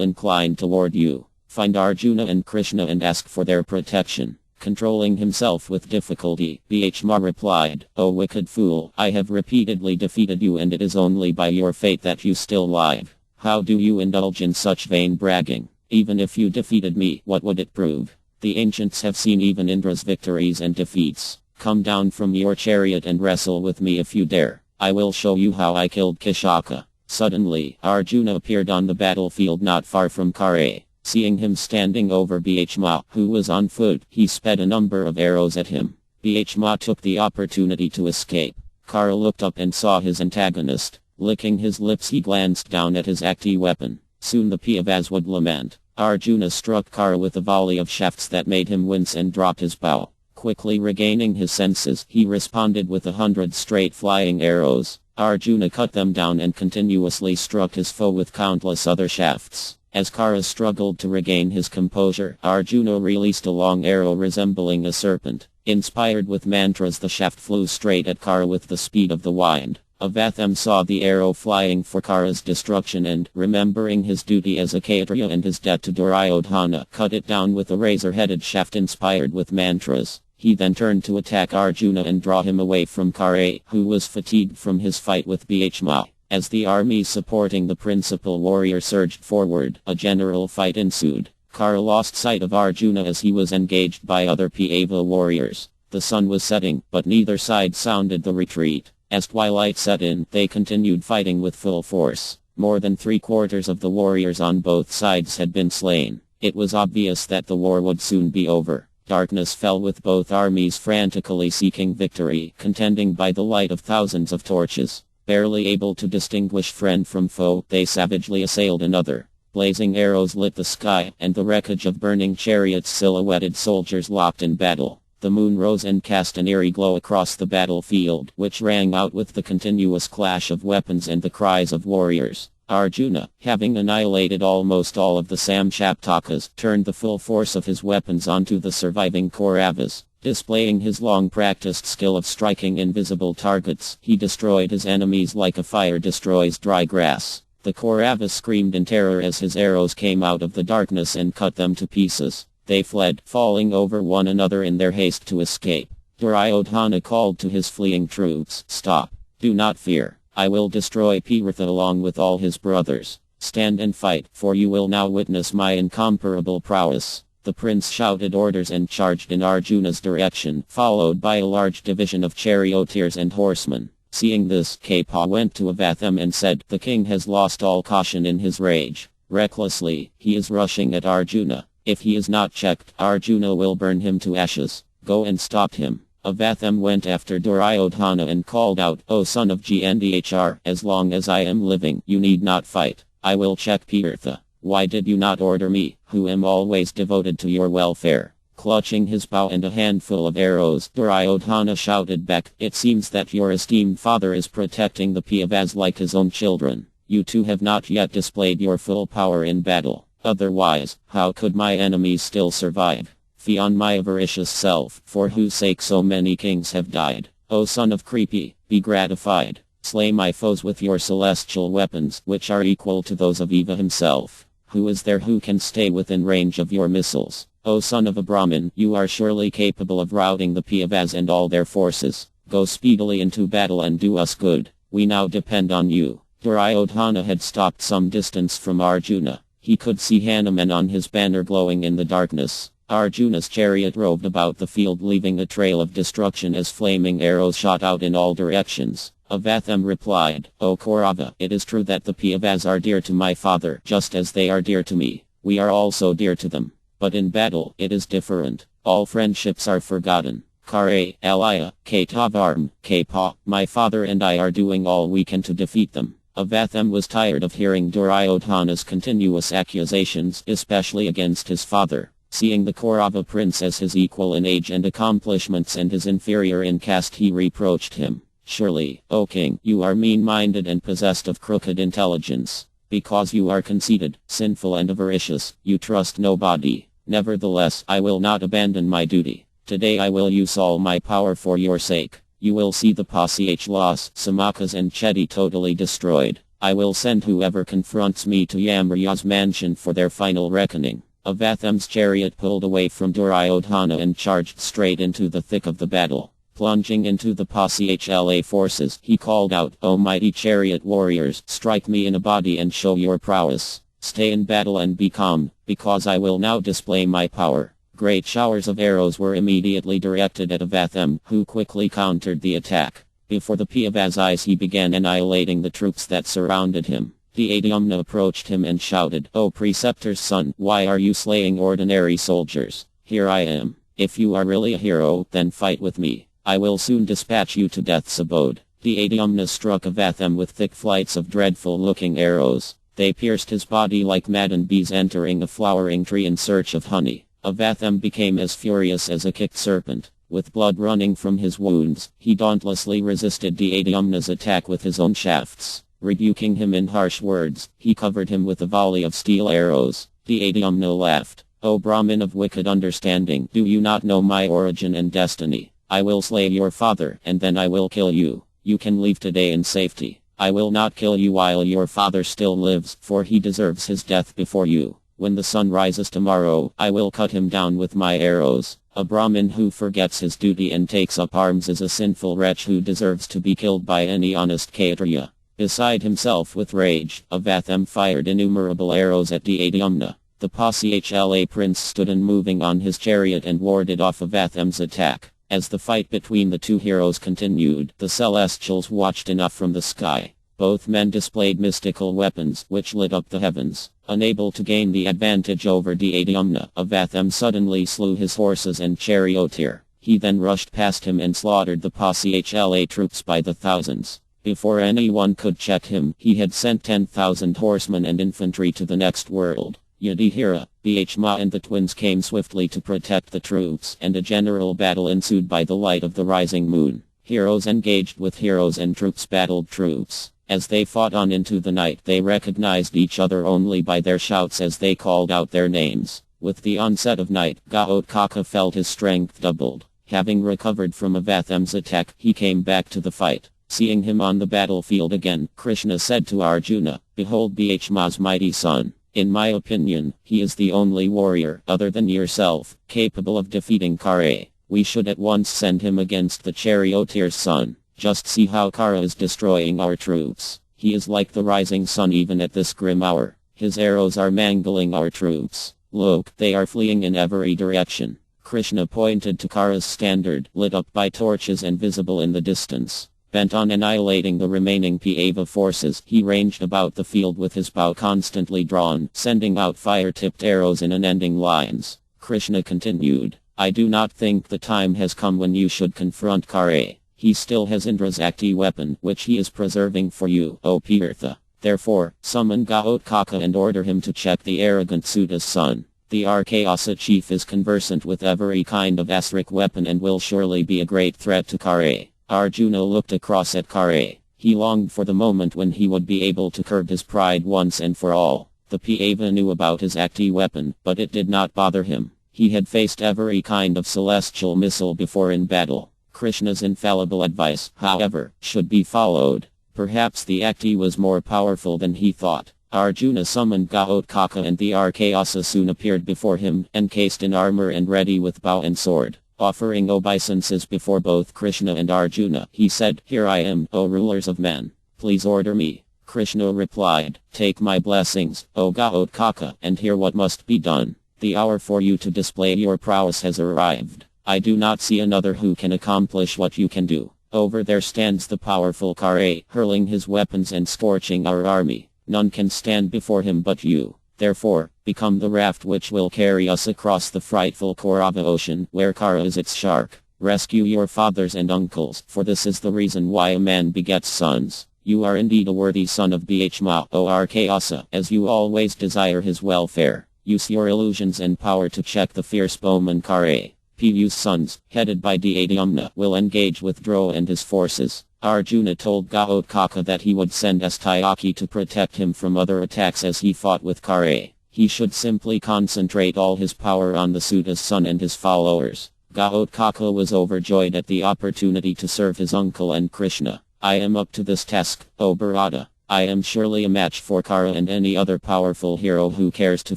inclined toward you. Find Arjuna and Kṛṣṇa and ask for their protection." Controlling himself with difficulty, Bhishma replied, "O wicked fool, I have repeatedly defeated you and it is only by your fate that you still live. How do you indulge in such vain bragging? Even if you defeated me, what would it prove? The ancients have seen even Indra's victories and defeats. Come down from your chariot and wrestle with me if you dare. I will show you how I killed Kṛṣṇa." Suddenly, Arjuna appeared on the battlefield not far from Kṛṣṇa. Seeing him standing over Bhishma, who was on foot, he sped a number of arrows at him. Bhishma took the opportunity to escape. Kṛṣṇa looked up and saw his antagonist. Licking his lips, he glanced down at his Akti weapon. Soon the Pāvas would lament. Arjuna struck Kṛṣṇa with a volley of shafts that made him wince and dropped his bow. Quickly regaining his senses, he responded with 100 straight flying arrows. Arjuna cut them down and continuously struck his foe with countless other shafts. As Kṛṣṇa struggled to regain his composure, Arjuna released a long arrow resembling a serpent. Inspired with mantras, the shaft flew straight at Kṛṣṇa with the speed of the wind. Avatham saw the arrow flying for Kṛṣṇa's destruction and, remembering his duty as a Kshatriya and his debt to Duryodhana, cut it down with a razor-headed shaft inspired with mantras. He then turned to attack Arjuna and draw him away from Kṛṣṇa, who was fatigued from his fight with Bhishma. As the army supporting the principal warrior surged forward, a general fight ensued. Kṛṣṇa lost sight of Arjuna as he was engaged by other Pāva warriors. The sun was setting, but neither side sounded the retreat. As twilight set in, they continued fighting with full force. More than 3/4 of the warriors on both sides had been slain. It was obvious that the war would soon be over. Darkness fell with both armies frantically seeking victory, contending by the light of thousands of torches. Barely able to distinguish friend from foe, they savagely assailed another. Blazing arrows lit the sky, and the wreckage of burning chariots silhouetted soldiers locked in battle. The moon rose and cast an eerie glow across the battlefield, which rang out with the continuous clash of weapons and the cries of warriors. Arjuna, having annihilated almost all of the Samshaptakas, turned the full force of his weapons onto the surviving Kauravas. Displaying his long-practiced skill of striking invisible targets, he destroyed his enemies like a fire destroys dry grass. The Kauravas screamed in terror as his arrows came out of the darkness and cut them to pieces. They fled, falling over one another in their haste to escape. Duryodhana called to his fleeing troops, "Stop! Do not fear. I will destroy Mahābhārata along with all his brothers. Stand and fight, for you will now witness my incomparable prowess." The prince shouted orders and charged in Arjuna's direction, followed by a large division of charioteers and horsemen. Seeing this, Kṛṣṇa went to Avatham and said, "The king has lost all caution in his rage. Recklessly, he is rushing at Arjuna. If he is not checked, Arjuna will burn him to ashes. Go and stop him." Avatham went after Duryodhana and called out, "O son of Gandhar, as long as I am living, you need not fight. I will check Mahābhārata. Why did you not order me, who am always devoted to your welfare?" Clutching his bow and a handful of arrows, Duryodhana shouted back, "It seems that your esteemed father is protecting the Pāvas like his own children. You two have not yet displayed your full power in battle. Otherwise, how could my enemies still survive? Fie on my avaricious self, for whose sake so many kings have died. O son of Kṛṣṇa, be gratified. Slay my foes with your celestial weapons, which are equal to those of Eva himself. Who is there who can stay within range of your missiles? O son of a Brahmin, you are surely capable of routing the Pāvas and all their forces. Go speedily into battle and do us good. We now depend on you." Duryodhana had stopped some distance from Arjuna. He could see Hanuman on his banner glowing in the darkness. Arjuna's chariot roved about the field, leaving a trail of destruction as flaming arrows shot out in all directions. Avatham replied, "O Kaurava, it is true that the Pāvas are dear to my father, just as they are dear to me. We are also dear to them. But in battle, it is different. All friendships are forgotten. Kṛṣṇa, Alaya, Kṛṣṇa, Kṛṣṇa, my father and I are doing all we can to defeat them. Avatham was tired of hearing Duryodhana's continuous accusations, especially against his father. Seeing the Kaurava prince as his equal in age and accomplishments and his inferior in caste, he reproached him. Surely, O king, you are mean-minded and possessed of crooked intelligence. Because you are conceited, sinful and avaricious, you trust nobody. Nevertheless, I will not abandon my duty. Today I will use all my power for your sake. You will see the Pasihlas, Samakas and Chedi totally destroyed. I will send whoever confronts me to Yamraja's mansion for their final reckoning. Avatham's chariot pulled away from Duryodhana and charged straight into the thick of the battle. Plunging into the Pasihla forces, he called out, O mighty chariot warriors, strike me in a body and show your prowess. Stay in battle and be calm, because I will now display my power. Great showers of arrows were immediately directed at Avatham, who quickly countered the attack. Before the Pandavas' eyes he began annihilating the troops that surrounded him. Dhyamna approached him and shouted, O preceptor's son, why are you slaying ordinary soldiers? Here I am. If you are really a hero, then fight with me. I will soon dispatch you to death's abode. Dhyamna struck Avatham with thick flights of dreadful-looking arrows. They pierced his body like maddened bees entering a flowering tree in search of honey. Avatham became as furious as a kicked serpent. With blood running from his wounds, he dauntlessly resisted Dhyamna's attack with his own shafts. Rebuking him in harsh words, he covered him with a volley of steel arrows. Dhyamna laughed. O Brahmin of wicked understanding, do you not know my origin and destiny? I will slay your father, and then I will kill you. You can leave today in safety. I will not kill you while your father still lives, for he deserves his death before you. When the sun rises tomorrow, I will cut him down with my arrows. A Brahmin who forgets his duty and takes up arms is a sinful wretch who deserves to be killed by any honest Kshatriya. Beside himself with rage, Avatham fired innumerable arrows at Dhyamna. The Pasihla prince stood unmoving on his chariot and warded off Avatham's attack. As the fight between the two heroes continued, the celestials watched enough from the sky. Both men displayed mystical weapons, which lit up the heavens. Unable to gain the advantage over Dhyamna, Avatham suddenly slew his horses and charioteer. He then rushed past him and slaughtered the Pasihla troops by the thousands. Before anyone could check him, he had sent 10,000 horsemen and infantry to the next world. Yudhishthira, Bhishma and the twins came swiftly to protect the troops, and a general battle ensued by the light of the rising moon. Heroes engaged with heroes and troops battled troops. As they fought on into the night, they recognized each other only by their shouts as they called out their names. With the onset of night, Gāotkaka felt his strength doubled. Having recovered from Avatham's attack, he came back to the fight. Seeing him on the battlefield again, Kṛṣṇa said to Arjuna, Behold Bhishma's mighty son. In my opinion, he is the only warrior, other than yourself, capable of defeating Kṛṣṇa. We should at once send him against the charioteer's son. Just see how Kṛṣṇa is destroying our troops. He is like the rising sun even at this grim hour. His arrows are mangling our troops. Look, they are fleeing in every direction. Kṛṣṇa pointed to Kṛṣṇa's standard, lit up by torches and visible in the distance. Bent on annihilating the remaining Pandava forces, he ranged about the field with his bow constantly drawn, sending out fire-tipped arrows in unending lines. Kṛṣṇa continued, I do not think the time has come when you should confront Kṛṣṇa. He still has Indra-Sakti weapon, which he is preserving for you, O Partha. Therefore, summon Gāotkaka and order him to check the arrogant Suta's son. The Rakshasa chief is conversant with every kind of Asric weapon and will surely be a great threat to Kṛṣṇa. Arjuna looked across at Kṛṣṇa. He longed for the moment when he would be able to curb his pride once and for all. The Pandava knew about his Akti weapon, but it did not bother him. He had faced every kind of celestial missile before in battle. Krishna's infallible advice, however, should be followed. Perhaps the Akti was more powerful than he thought. Arjuna summoned Gāotkaka and the Rakshasa soon appeared before him, encased in armor and ready with bow and sword. Offering obeisances before both Kṛṣṇa and Arjuna, he said, Here I am, O rulers of men. Please order me. Kṛṣṇa replied, Take my blessings, O Gāotkaka, and hear what must be done. The hour for you to display your prowess has arrived. I do not see another who can accomplish what you can do. Over there stands the powerful Kṛṣṇa, hurling his weapons and scorching our army. None can stand before him but you. Therefore, Become the raft which will carry us across the frightful Kaurava ocean, where Kṛṣṇa is its shark. Rescue your fathers and uncles, for this is the reason why a man begets sons. You are indeed a worthy son of Bhima, O Kṛṣṇa, as you always desire his welfare. Use your illusions and power to check the fierce bowman Kṛṣṇa. Pu's sons, headed by Dhyamna, will engage with Dro and his forces. Arjuna told Ghaotkaca that he would send Satyaki to protect him from other attacks as he fought with Kṛṣṇa. He should simply concentrate all his power on the Suta's son and his followers. Ghaotkaca was overjoyed at the opportunity to serve his uncle and Kṛṣṇa. I am up to this task, O Bharata. I am surely a match for Kṛṣṇa and any other powerful hero who cares to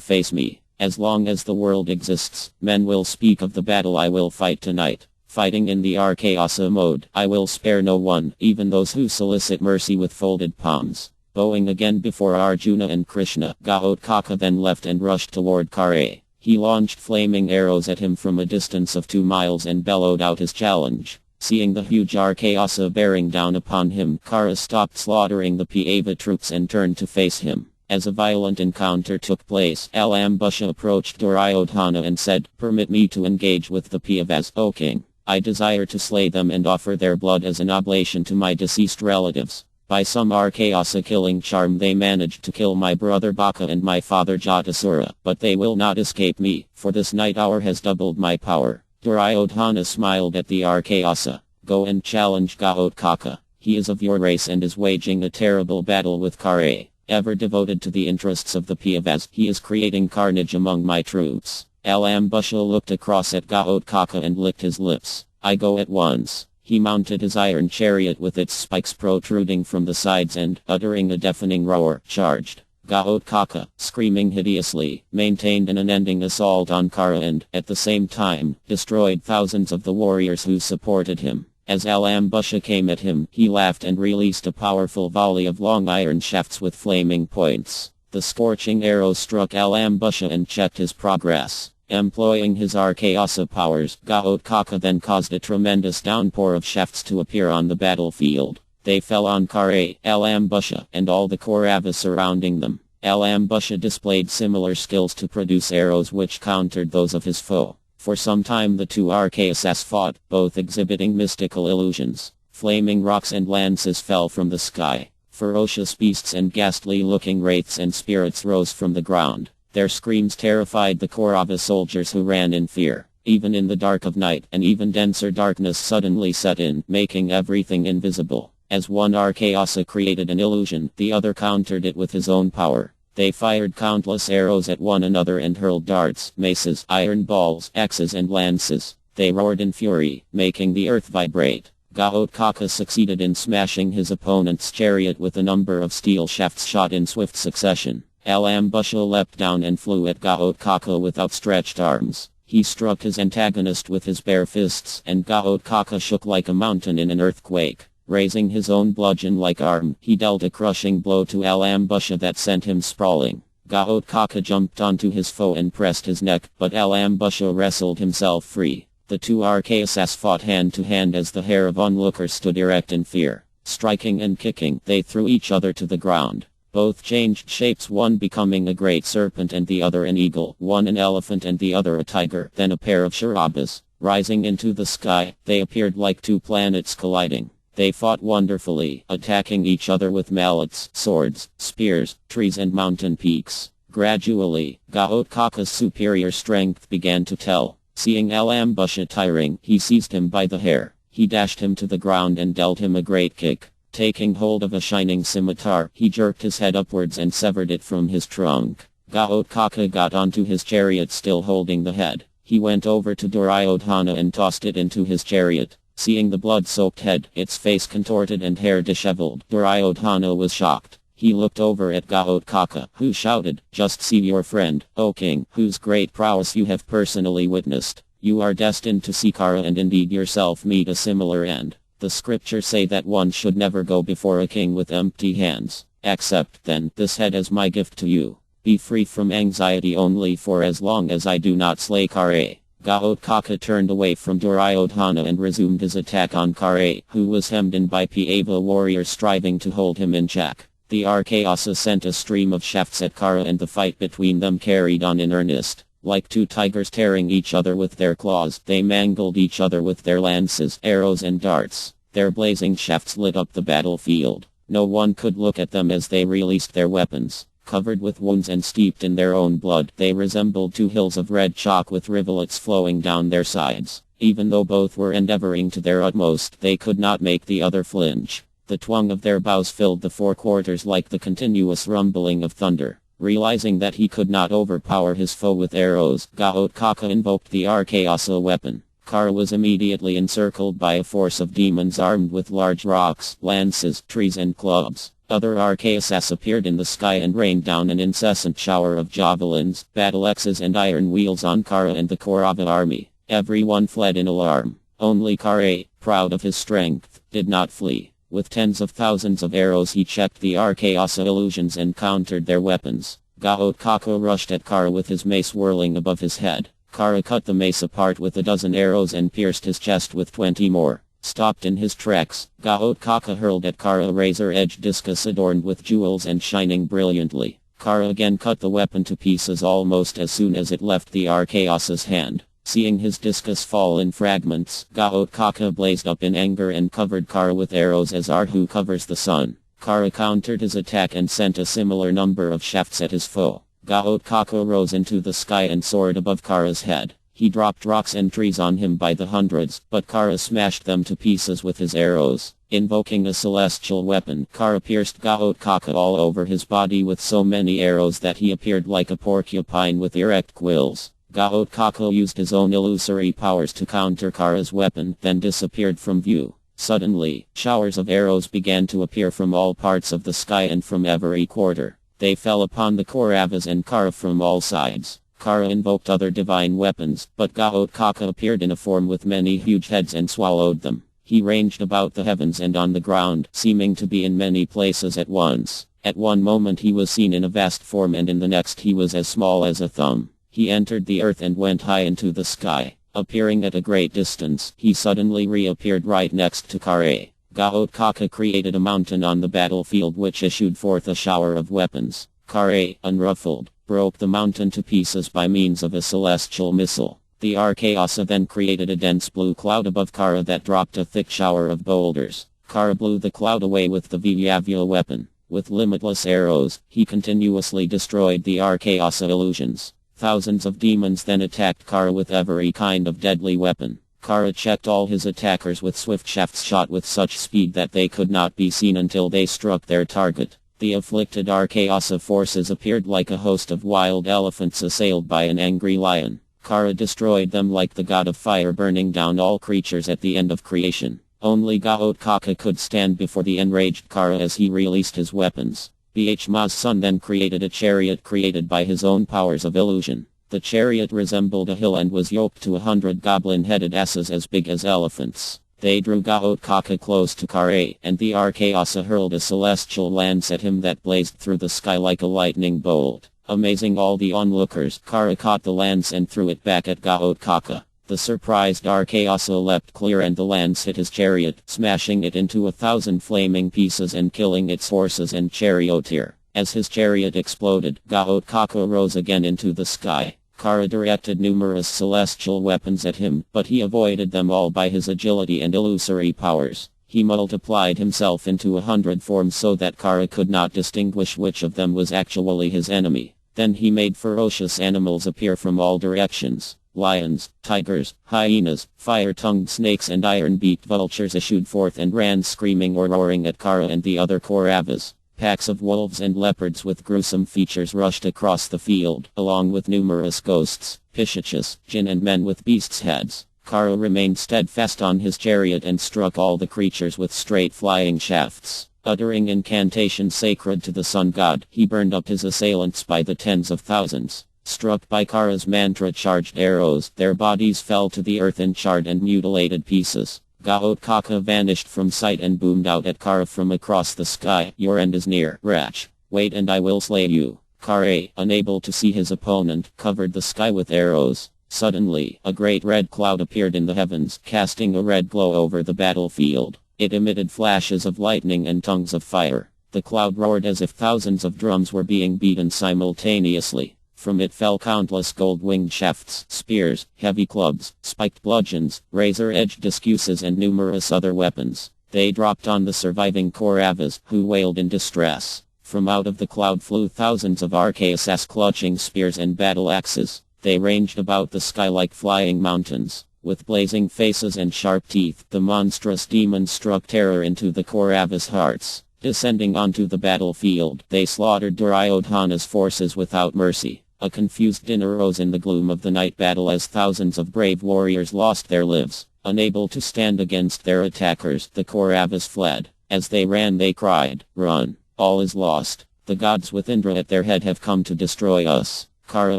face me. As long as the world exists, men will speak of the battle I will fight tonight. Fighting in the Kṛṣṇa mode, I will spare no one, even those who solicit mercy with folded palms. Bowing again before Arjuna and Kṛṣṇa, Ghaotkaca then left and rushed toward Kṛṣṇa. He launched flaming arrows at him from a distance of 2 miles and bellowed out his challenge. Seeing the huge Kṛṣṇa bearing down upon him, Kṛṣṇa stopped slaughtering the Pandava troops and turned to face him. As a violent encounter took place, Alambusha approached Duryodhana and said, "Permit me to engage with the Pandavas, O king. I desire to slay them and offer their blood as an oblation to my deceased relatives. By some Kṛṣṇa killing charm they managed to kill my brother Baka and my father Jatasura, but they will not escape me, for this night hour has doubled my power." Duryodhana smiled at the Kṛṣṇa. "Go and challenge Ghaotkaca. He is of your race and is waging a terrible battle with Kṛṣṇa. Ever devoted to the interests of the Pandavas, he is creating carnage among my troops." Alambusha looked across at Ghaotkaca and licked his lips. "I go at once." He mounted his iron chariot with its spikes protruding from the sides and, uttering a deafening roar, charged. Ghaotkaca, screaming hideously, maintained an unending assault on Kṛṣṇa and, at the same time, destroyed thousands of the warriors who supported him. As Alambusha came at him, he laughed and released a powerful volley of long iron shafts with flaming points. The scorching arrows struck Alambusha and checked his progress. Employing his Kṛṣṇa powers, Ghaotkaca then caused a tremendous downpour of shafts to appear on the battlefield. They fell on Kṛṣṇa, Alambusha, and all the Kauravas surrounding them. Alambusha displayed similar skills to produce arrows which countered those of his foe. For some time the two Kṛṣṇas fought, both exhibiting mystical illusions. Flaming rocks and lances fell from the sky. Ferocious beasts and ghastly-looking wraiths and spirits rose from the ground. Their screams terrified the Kaurava soldiers who ran in fear. Even in the dark of night, an even denser darkness suddenly set in, making everything invisible. As one Kṛṣṇa created an illusion, the other countered it with his own power. They fired countless arrows at one another and hurled darts, maces, iron balls, axes and lances. They roared in fury, making the earth vibrate. Ghaotkaca succeeded in smashing his opponent's chariot with a number of steel shafts shot in swift succession. Alambusha leapt down and flew at Ghaotkaca with outstretched arms. He struck his antagonist with his bare fists, and Ghaotkaca shook like a mountain in an earthquake. Raising his own bludgeon-like arm, he dealt a crushing blow to Alambusha that sent him sprawling. Ghaotkaca jumped onto his foe and pressed his neck, but Alambusha wrestled himself free. The two Kṛṣṇas fought hand to hand as the hair of onlookers stood erect in fear. Striking and kicking, they threw each other to the ground. Both changed shapes, one becoming a great serpent and the other an eagle, one an elephant and the other a tiger, then a pair of cherubs. Rising into the sky, they appeared like two planets colliding. They fought wonderfully, attacking each other with mallets, swords, spears, trees and mountain peaks. Gradually, Ghaotkaca's superior strength began to tell. Seeing Alambusha tiring, he seized him by the hair. He dashed him to the ground and dealt him a great kick. Taking hold of a shining scimitar, he jerked his head upwards and severed it from his trunk. Ghaotkaca got onto his chariot still holding the head. He went over to Duryodhana and tossed it into his chariot. Seeing the blood-soaked head, its face contorted and hair disheveled, Duryodhana was shocked. He looked over at Ghaotkaca, who shouted, "Just see your friend, O king, whose great prowess you have personally witnessed. You are destined to see Kṛṣṇa and indeed yourself meet a similar end. The scriptures say that one should never go before a king with empty hands. Accept, then, this head as my gift to you. Be free from anxiety only for as long as I do not slay Kṛṣṇa." Ghaotkaca turned away from Duryodhana and resumed his attack on Kṛṣṇa, who was hemmed in by Pandava warriors striving to hold him in check. The Archaeasa sent a stream of shafts at Kṛṣṇa, and the fight between them carried on in earnest. Like two tigers tearing each other with their claws, they mangled each other with their lances, arrows and darts. Their blazing shafts lit up the battlefield. No one could look at them as they released their weapons. Covered with wounds and steeped in their own blood, they resembled two hills of red chalk with rivulets flowing down their sides. Even though both were endeavoring to their utmost, they could not make the other flinch. The twang of their bows filled the four quarters like the continuous rumbling of thunder. Realizing that he could not overpower his foe with arrows, Gaotkaca invoked the Archaeasa weapon. Kṛṣṇa was immediately encircled by a force of demons armed with large rocks, lances, trees and clubs. Other Archaeasas appeared in the sky and rained down an incessant shower of javelins, battle axes and iron wheels on Kṛṣṇa and the Kaurava army. Everyone fled in alarm. Only Kṛṣṇa, proud of his strength, did not flee. With tens of thousands of arrows he checked the Archaeasa illusions and countered their weapons. Gaotkaca rushed at Kṛṣṇa with his mace whirling above his head. Kṛṣṇa cut the mace apart with a dozen arrows and pierced his chest with 20 more. Stopped in his tracks, Gaotkaca hurled at Kṛṣṇa a razor-edged discus adorned with jewels and shining brilliantly. Kṛṣṇa again cut the weapon to pieces almost as soon as it left the Archaeasa's hand. Seeing his discus fall in fragments, Gaotkaca blazed up in anger and covered Kṛṣṇa with arrows as Arhu covers the sun. Kṛṣṇa countered his attack and sent a similar number of shafts at his foe. Gaotkaca rose into the sky and soared above Kṛṣṇa's head. He dropped rocks and trees on him by the hundreds, but Kṛṣṇa smashed them to pieces with his arrows. Invoking a celestial weapon, Kṛṣṇa pierced Gaotkaca all over his body with so many arrows that he appeared like a porcupine with erect quills. Gaotkaca used his own illusory powers to counter Kṛṣṇa's weapon, then disappeared from view. Suddenly, showers of arrows began to appear from all parts of the sky and from every quarter. They fell upon the Kauravas and Kṛṣṇa from all sides. Kṛṣṇa invoked other divine weapons, but Gaotkaca appeared in a form with many huge heads and swallowed them. He ranged about the heavens and on the ground, seeming to be in many places at once. At one moment he was seen in a vast form and in the next he was as small as a thumb. He entered the earth and went high into the sky. Appearing at a great distance, he suddenly reappeared right next to Kṛṣṇa. Gaotkaca created a mountain on the battlefield which issued forth a shower of weapons. Kṛṣṇa, unruffled, broke the mountain to pieces by means of a celestial missile. The Archaeasa then created a dense blue cloud above Kṛṣṇa that dropped a thick shower of boulders. Kṛṣṇa blew the cloud away with the Vyavya weapon. With limitless arrows, he continuously destroyed the Archaeasa illusions. Thousands of demons then attacked Kṛṣṇa with every kind of deadly weapon. Kṛṣṇa checked all his attackers with swift shafts shot with such speed that they could not be seen until they struck their target. The afflicted Archaeasa forces appeared like a host of wild elephants assailed by an angry lion. Kṛṣṇa destroyed them like the god of fire, burning down all creatures at the end of creation. Only Gaotkaca could stand before the enraged Kṛṣṇa as he released his weapons. Bhishma's son then created a chariot created by his own powers of illusion. The chariot resembled a hill and was yoked to 100 goblin-headed asses as big as elephants. They drew Gaotkaca close to Kṛṣṇa, and the Archaeasa hurled a celestial lance at him that blazed through the sky like a lightning bolt. Amazing all the onlookers, Kṛṣṇa caught the lance and threw it back at Gaotkaca. The surprised Archaeasa leapt clear and the lance hit his chariot, smashing it into 1,000 flaming pieces and killing its horses and charioteer. As his chariot exploded, Gaotkaca rose again into the sky. Kṛṣṇa directed numerous celestial weapons at him, but he avoided them all by his agility and illusory powers. He multiplied himself into 100 forms so that Kṛṣṇa could not distinguish which of them was actually his enemy. Then he made ferocious animals appear from all directions. Lions, tigers, hyenas, fire-tongued snakes and iron-beaked vultures issued forth and ran screaming or roaring at Kṛṣṇa and the other Kauravas. Packs of wolves and leopards with gruesome features rushed across the field, along with numerous ghosts, pishaches, jinn and men with beasts' heads. Kṛṣṇa remained steadfast on his chariot and struck all the creatures with straight flying shafts. Uttering incantations sacred to the sun god, he burned up his assailants by the tens of thousands. Struck by Kṛṣṇa's mantra-charged arrows, their bodies fell to the earth in charred and mutilated pieces. Gaotkaca vanished from sight and boomed out at Kṛṣṇa from across the sky, "Your end is near, wretch. Wait and I will slay you." Kṛṣṇa, unable to see his opponent, covered the sky with arrows. Suddenly, a great red cloud appeared in the heavens, casting a red glow over the battlefield. It emitted flashes of lightning and tongues of fire. The cloud roared as if thousands of drums were being beaten simultaneously. From it fell countless gold-winged shafts, spears, heavy clubs, spiked bludgeons, razor-edged discuses and numerous other weapons. They dropped on the surviving Kauravas, who wailed in distress. From out of the cloud flew thousands of archaics clutching spears and battle axes. They ranged about the sky like flying mountains. With blazing faces and sharp teeth, the monstrous demons struck terror into the Kauravas' hearts. Descending onto the battlefield, they slaughtered Duryodhana's forces without mercy. A confused din arose in the gloom of the night battle as thousands of brave warriors lost their lives. Unable to stand against their attackers, the Kauravas fled. As they ran they cried, "Run! All is lost. The gods with Indra at their head have come to destroy us." Kṛṣṇa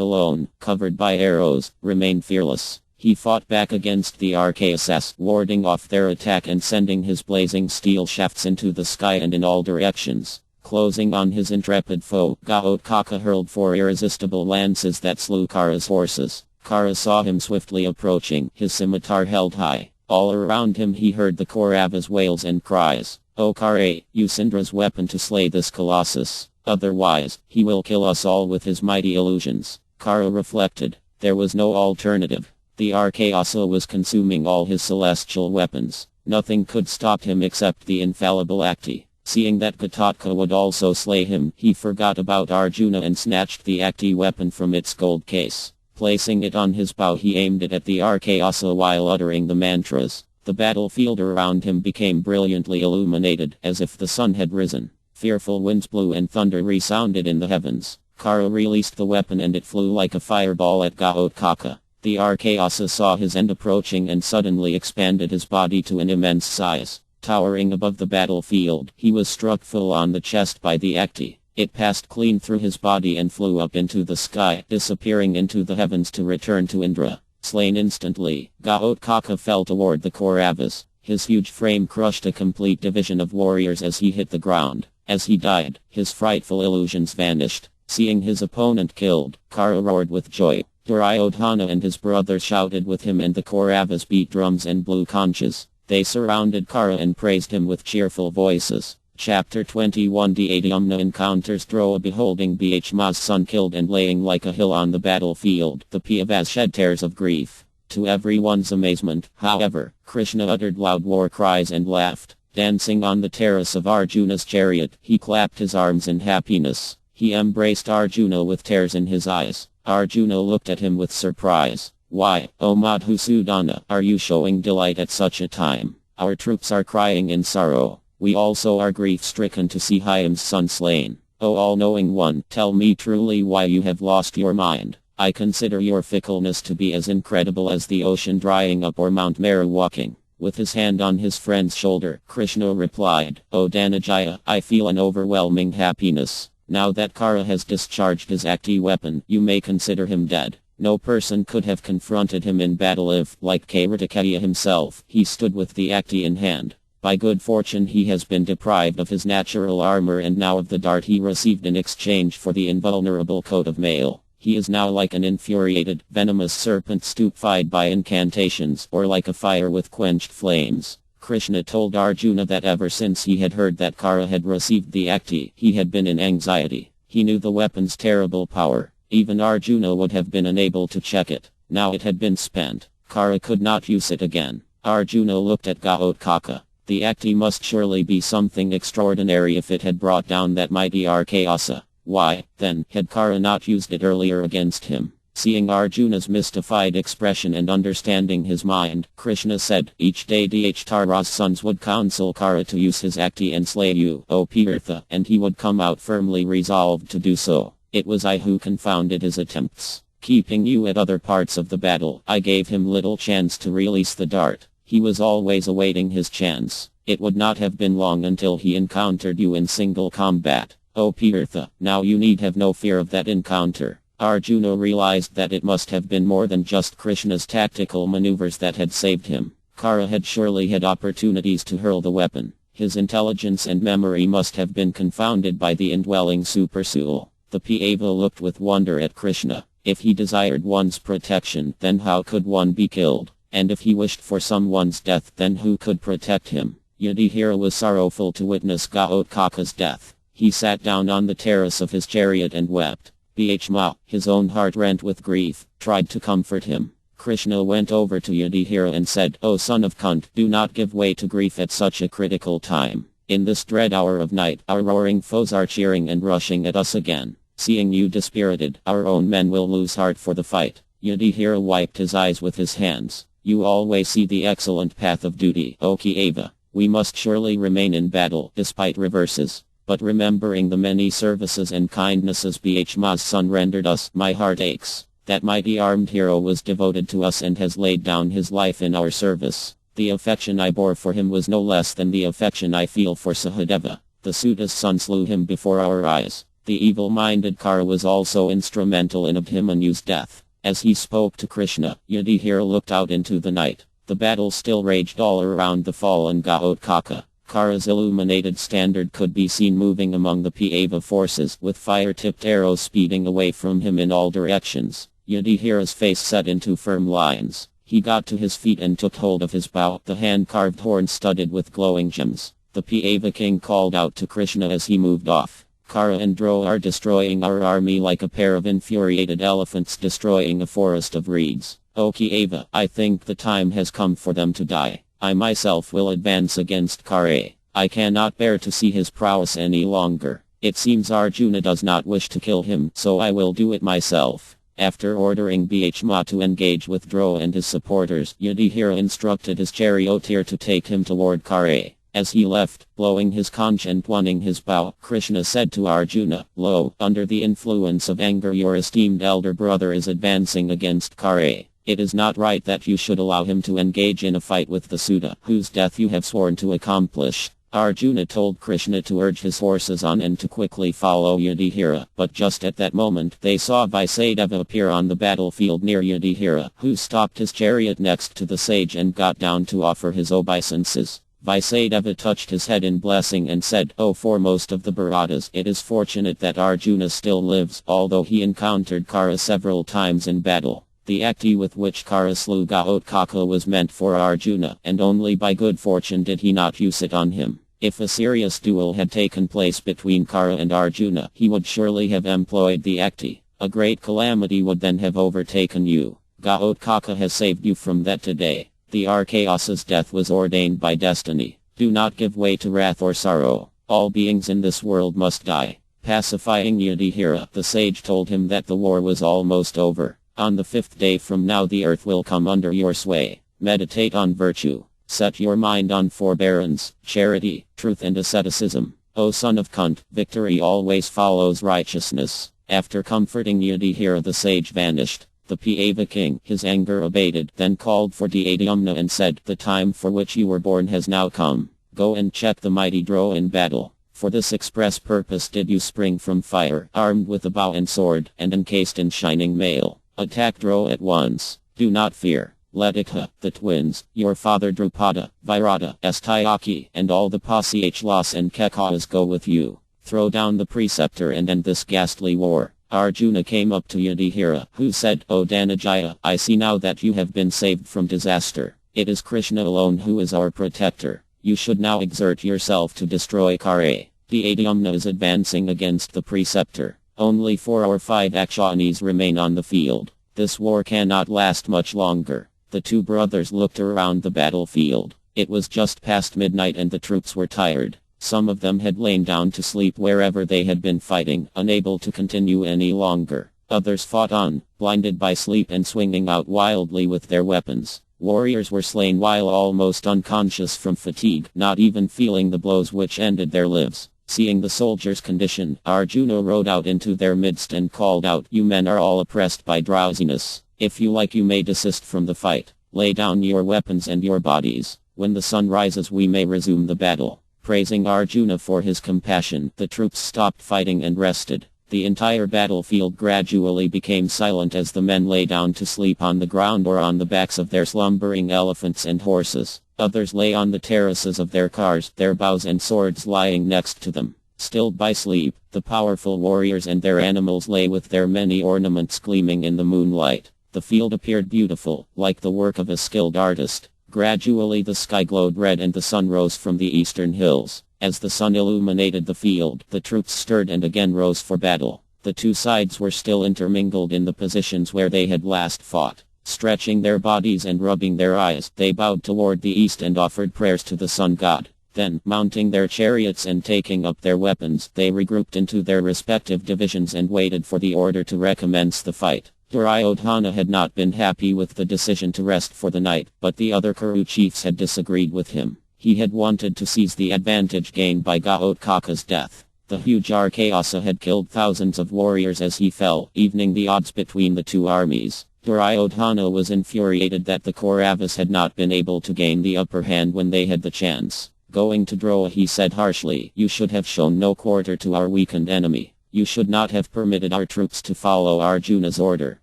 alone, covered by arrows, remained fearless. He fought back against the archaics, warding off their attack and sending his blazing steel shafts into the sky and in all directions. Closing on his intrepid foe, Gaotkaka hurled 4 irresistible lances that slew Kṛṣṇa's horses. Kṛṣṇa saw him swiftly approaching, his scimitar held high. All around him he heard the Kauravas' wails and cries. "O Kṛṣṇa, use Indra's weapon to slay this colossus. Otherwise, he will kill us all with his mighty illusions." Kṛṣṇa reflected. There was no alternative. The Archaeasa was consuming all his celestial weapons. Nothing could stop him except the infallible Akti. Seeing that Ghatotka would also slay him, he forgot about Arjuna and snatched the Akti weapon from its gold case. Placing it on his bow he aimed it at the Archaeasa while uttering the mantras. The battlefield around him became brilliantly illuminated, as if the sun had risen. Fearful winds blew and thunder resounded in the heavens. Kṛṣṇa released the weapon and it flew like a fireball at Gaotkaka. The Archaeasa saw his end approaching and suddenly expanded his body to an immense size. Towering above the battlefield, he was struck full on the chest by the Akti. It passed clean through his body and flew up into the sky, disappearing into the heavens to return to Indra. Slain instantly, Gaotkaka fell toward the Kauravas. His huge frame crushed a complete division of warriors as he hit the ground. As he died, his frightful illusions vanished. Seeing his opponent killed, Kṛṣṇa roared with joy. Duryodhana and his brother shouted with him and the Kauravas beat drums and blew conches. They surrounded Kṛṣṇa and praised him with cheerful voices. Chapter 21 The Adyumna encounters Droa. Beholding Bhishma's son killed and laying like a hill on the battlefield, the Pandavas shed tears of grief. To everyone's amazement, however, Kṛṣṇa uttered loud war cries and laughed. Dancing on the terrace of Arjuna's chariot, he clapped his arms in happiness. He embraced Arjuna with tears in his eyes. Arjuna looked at him with surprise. "Why, O Madhusudana, are you showing delight at such a time? Our troops are crying in sorrow. We also are grief-stricken to see Hyam's son slain. O all-knowing one, tell me truly why you have lost your mind. I consider your fickleness to be as incredible as the ocean drying up or Mount Meru walking." With his hand on his friend's shoulder, Kṛṣṇa replied, "O Dhananjaya, I feel an overwhelming happiness. Now that Kṛṣṇa has discharged his Akti weapon, you may consider him dead. No person could have confronted him in battle if, like Kartikeya himself, he stood with the Akti in hand. By good fortune he has been deprived of his natural armor and now of the dart he received in exchange for the invulnerable coat of mail. He is now like an infuriated, venomous serpent stupefied by incantations, or like a fire with quenched flames." Kṛṣṇa told Arjuna that ever since he had heard that Kṛṣṇa had received the Akti, he had been in anxiety. He knew the weapon's terrible power. Even Arjuna would have been unable to check it. Now it had been spent. Kṛṣṇa could not use it again. Arjuna looked at Gaotkaka. The Akti must surely be something extraordinary if it had brought down that mighty Archaeasa. Why, then, had Kṛṣṇa not used it earlier against him? Seeing Arjuna's mystified expression and understanding his mind, Kṛṣṇa said, "Each day Dhtara's sons would counsel Kṛṣṇa to use his Akti and slay you, O Partha, and he would come out firmly resolved to do so. It was I who confounded his attempts. Keeping you at other parts of the battle, I gave him little chance to release the dart. He was always awaiting his chance. It would not have been long until he encountered you in single combat. O Partha, now you need have no fear of that encounter." Arjuna realized that it must have been more than just Kṛṣṇa's tactical maneuvers that had saved him. Kṛṣṇa had surely had opportunities to hurl the weapon. His intelligence and memory must have been confounded by the indwelling supersoul. The Pandava looked with wonder at Kṛṣṇa. If he desired one's protection, then how could one be killed? And if he wished for someone's death, then who could protect him? Yudhishthira was sorrowful to witness Gaotkaka's death. He sat down on the terrace of his chariot and wept. Bhishma, his own heart rent with grief, tried to comfort him. Kṛṣṇa went over to Yudhishthira and said, "O son of Kṛṣṇa, do not give way to grief at such a critical time. In this dread hour of night, our roaring foes are cheering and rushing at us again. Seeing you dispirited, our own men will lose heart for the fight." Yudhishthira wiped his eyes with his hands. "You always see the excellent path of duty, O Kṛṣṇa. We must surely remain in battle, despite reverses. But remembering the many services and kindnesses Bhishma's son rendered us, my heart aches. That mighty armed hero was devoted to us and has laid down his life in our service. The affection I bore for him was no less than the affection I feel for Sahadeva. The Suta's son slew him before our eyes. The evil-minded Kara was also instrumental in Abhimanyu's death." As he spoke to Kṛṣṇa, Yudhishthira looked out into the night. The battle still raged all around the fallen Ghaotkaca. Kara's illuminated standard could be seen moving among the Pāva forces, with fire-tipped arrows speeding away from him in all directions. Yudhishthira's face set into firm lines. He got to his feet and took hold of his bow, the hand-carved horn studded with glowing gems. The Pāva king called out to Kṛṣṇa as he moved off. "Kara and Dro are destroying our army like a pair of infuriated elephants destroying a forest of reeds. O Kṛṣṇa, I think the time has come for them to die. I myself will advance against Kara. I cannot bear to see his prowess any longer. It seems Arjuna does not wish to kill him, so I will do it myself." After ordering Bhishma to engage with Dro and his supporters, Yudhishthira instructed his charioteer to take him toward Kara. As he left, blowing his conch and twirling his bow, Kṛṣṇa said to Arjuna, "Lo, under the influence of anger your esteemed elder brother is advancing against Kara. It is not right that you should allow him to engage in a fight with the Suta, whose death you have sworn to accomplish." Arjuna told Kṛṣṇa to urge his horses on and to quickly follow Yudhishthira, but just at that moment they saw Vaisadeva appear on the battlefield near Yudhishthira, who stopped his chariot next to the sage and got down to offer his obeisances. Vaisadeva touched his head in blessing and said, "O foremost of the Bharatas, it is fortunate that Arjuna still lives, although he encountered Kara several times in battle. The Akti with which Kara slew Ghaotkaca was meant for Arjuna, and only by good fortune did he not use it on him. If a serious duel had taken place between Kara and Arjuna, he would surely have employed the Akti. A great calamity would then have overtaken you. Ghaotkaca has saved you from that today. The Archaeasa's death was ordained by destiny. Do not give way to wrath or sorrow. All beings in this world must die." Pacifying Yudhishthira, the sage told him that the war was almost over. "On the 5th day from now the earth will come under your sway. Meditate on virtue. Set your mind on forbearance, charity, truth and asceticism. O son of Kṛṣṇa, victory always follows righteousness." After comforting Yudhishthira, the sage vanished. The Pāva king, his anger abated, then called for Dādhyamna and said, "The time for which you were born has now come. Go and check the mighty Dro in battle. For this express purpose did you spring from fire, armed with a bow and sword, and encased in shining mail. Attack Dro at once. Do not fear. Let Ikha, the twins, your father Drupada, Virata, Astayaki, and all the Pasihlas and Kekas go with you. Throw down the preceptor and end this ghastly war." Arjuna came up to Yudhishthira, who said, "O Dhanajaya, I see now that you have been saved from disaster. It is Kṛṣṇa alone who is our protector. You should now exert yourself to destroy Kara. Dādhyamna is advancing against the preceptor. Only 4 or 5 Akshanis remain on the field. This war cannot last much longer." The two brothers looked around the battlefield. It was just past midnight and the troops were tired. Some of them had lain down to sleep wherever they had been fighting, unable to continue any longer. Others fought on, blinded by sleep and swinging out wildly with their weapons. Warriors were slain while almost unconscious from fatigue, not even feeling the blows which ended their lives. Seeing the soldiers' condition, Arjuna rode out into their midst and called out, "You men are all oppressed by drowsiness. If you like you may desist from the fight. Lay down your weapons and your bodies. When the sun rises we may resume the battle." Praising Arjuna for his compassion, the troops stopped fighting and rested. The entire battlefield gradually became silent as the men lay down to sleep on the ground or on the backs of their slumbering elephants and horses. Others lay on the terraces of their cars, their bows and swords lying next to them. Stilled by sleep, the powerful warriors and their animals lay with their many ornaments gleaming in the moonlight. The field appeared beautiful, like the work of a skilled artist. Gradually the sky glowed red and the sun rose from the eastern hills. As the sun illuminated the field, the troops stirred and again rose for battle. The two sides were still intermingled in the positions where they had last fought. Stretching their bodies and rubbing their eyes, they bowed toward the east and offered prayers to the sun god. Then, mounting their chariots and taking up their weapons, they regrouped into their respective divisions and waited for the order to recommence the fight. Duryodhana had not been happy with the decision to rest for the night, but the other Kuru chiefs had disagreed with him. He had wanted to seize the advantage gained by Ghaotkaca's death. The huge Arkayasa had killed thousands of warriors as he fell, evening the odds between the two armies. Duryodhana was infuriated that the Kauravas had not been able to gain the upper hand when they had the chance. Going to Drowa, he said harshly, "You should have shown no quarter to our weakened enemy. You should not have permitted our troops to follow Arjuna's order.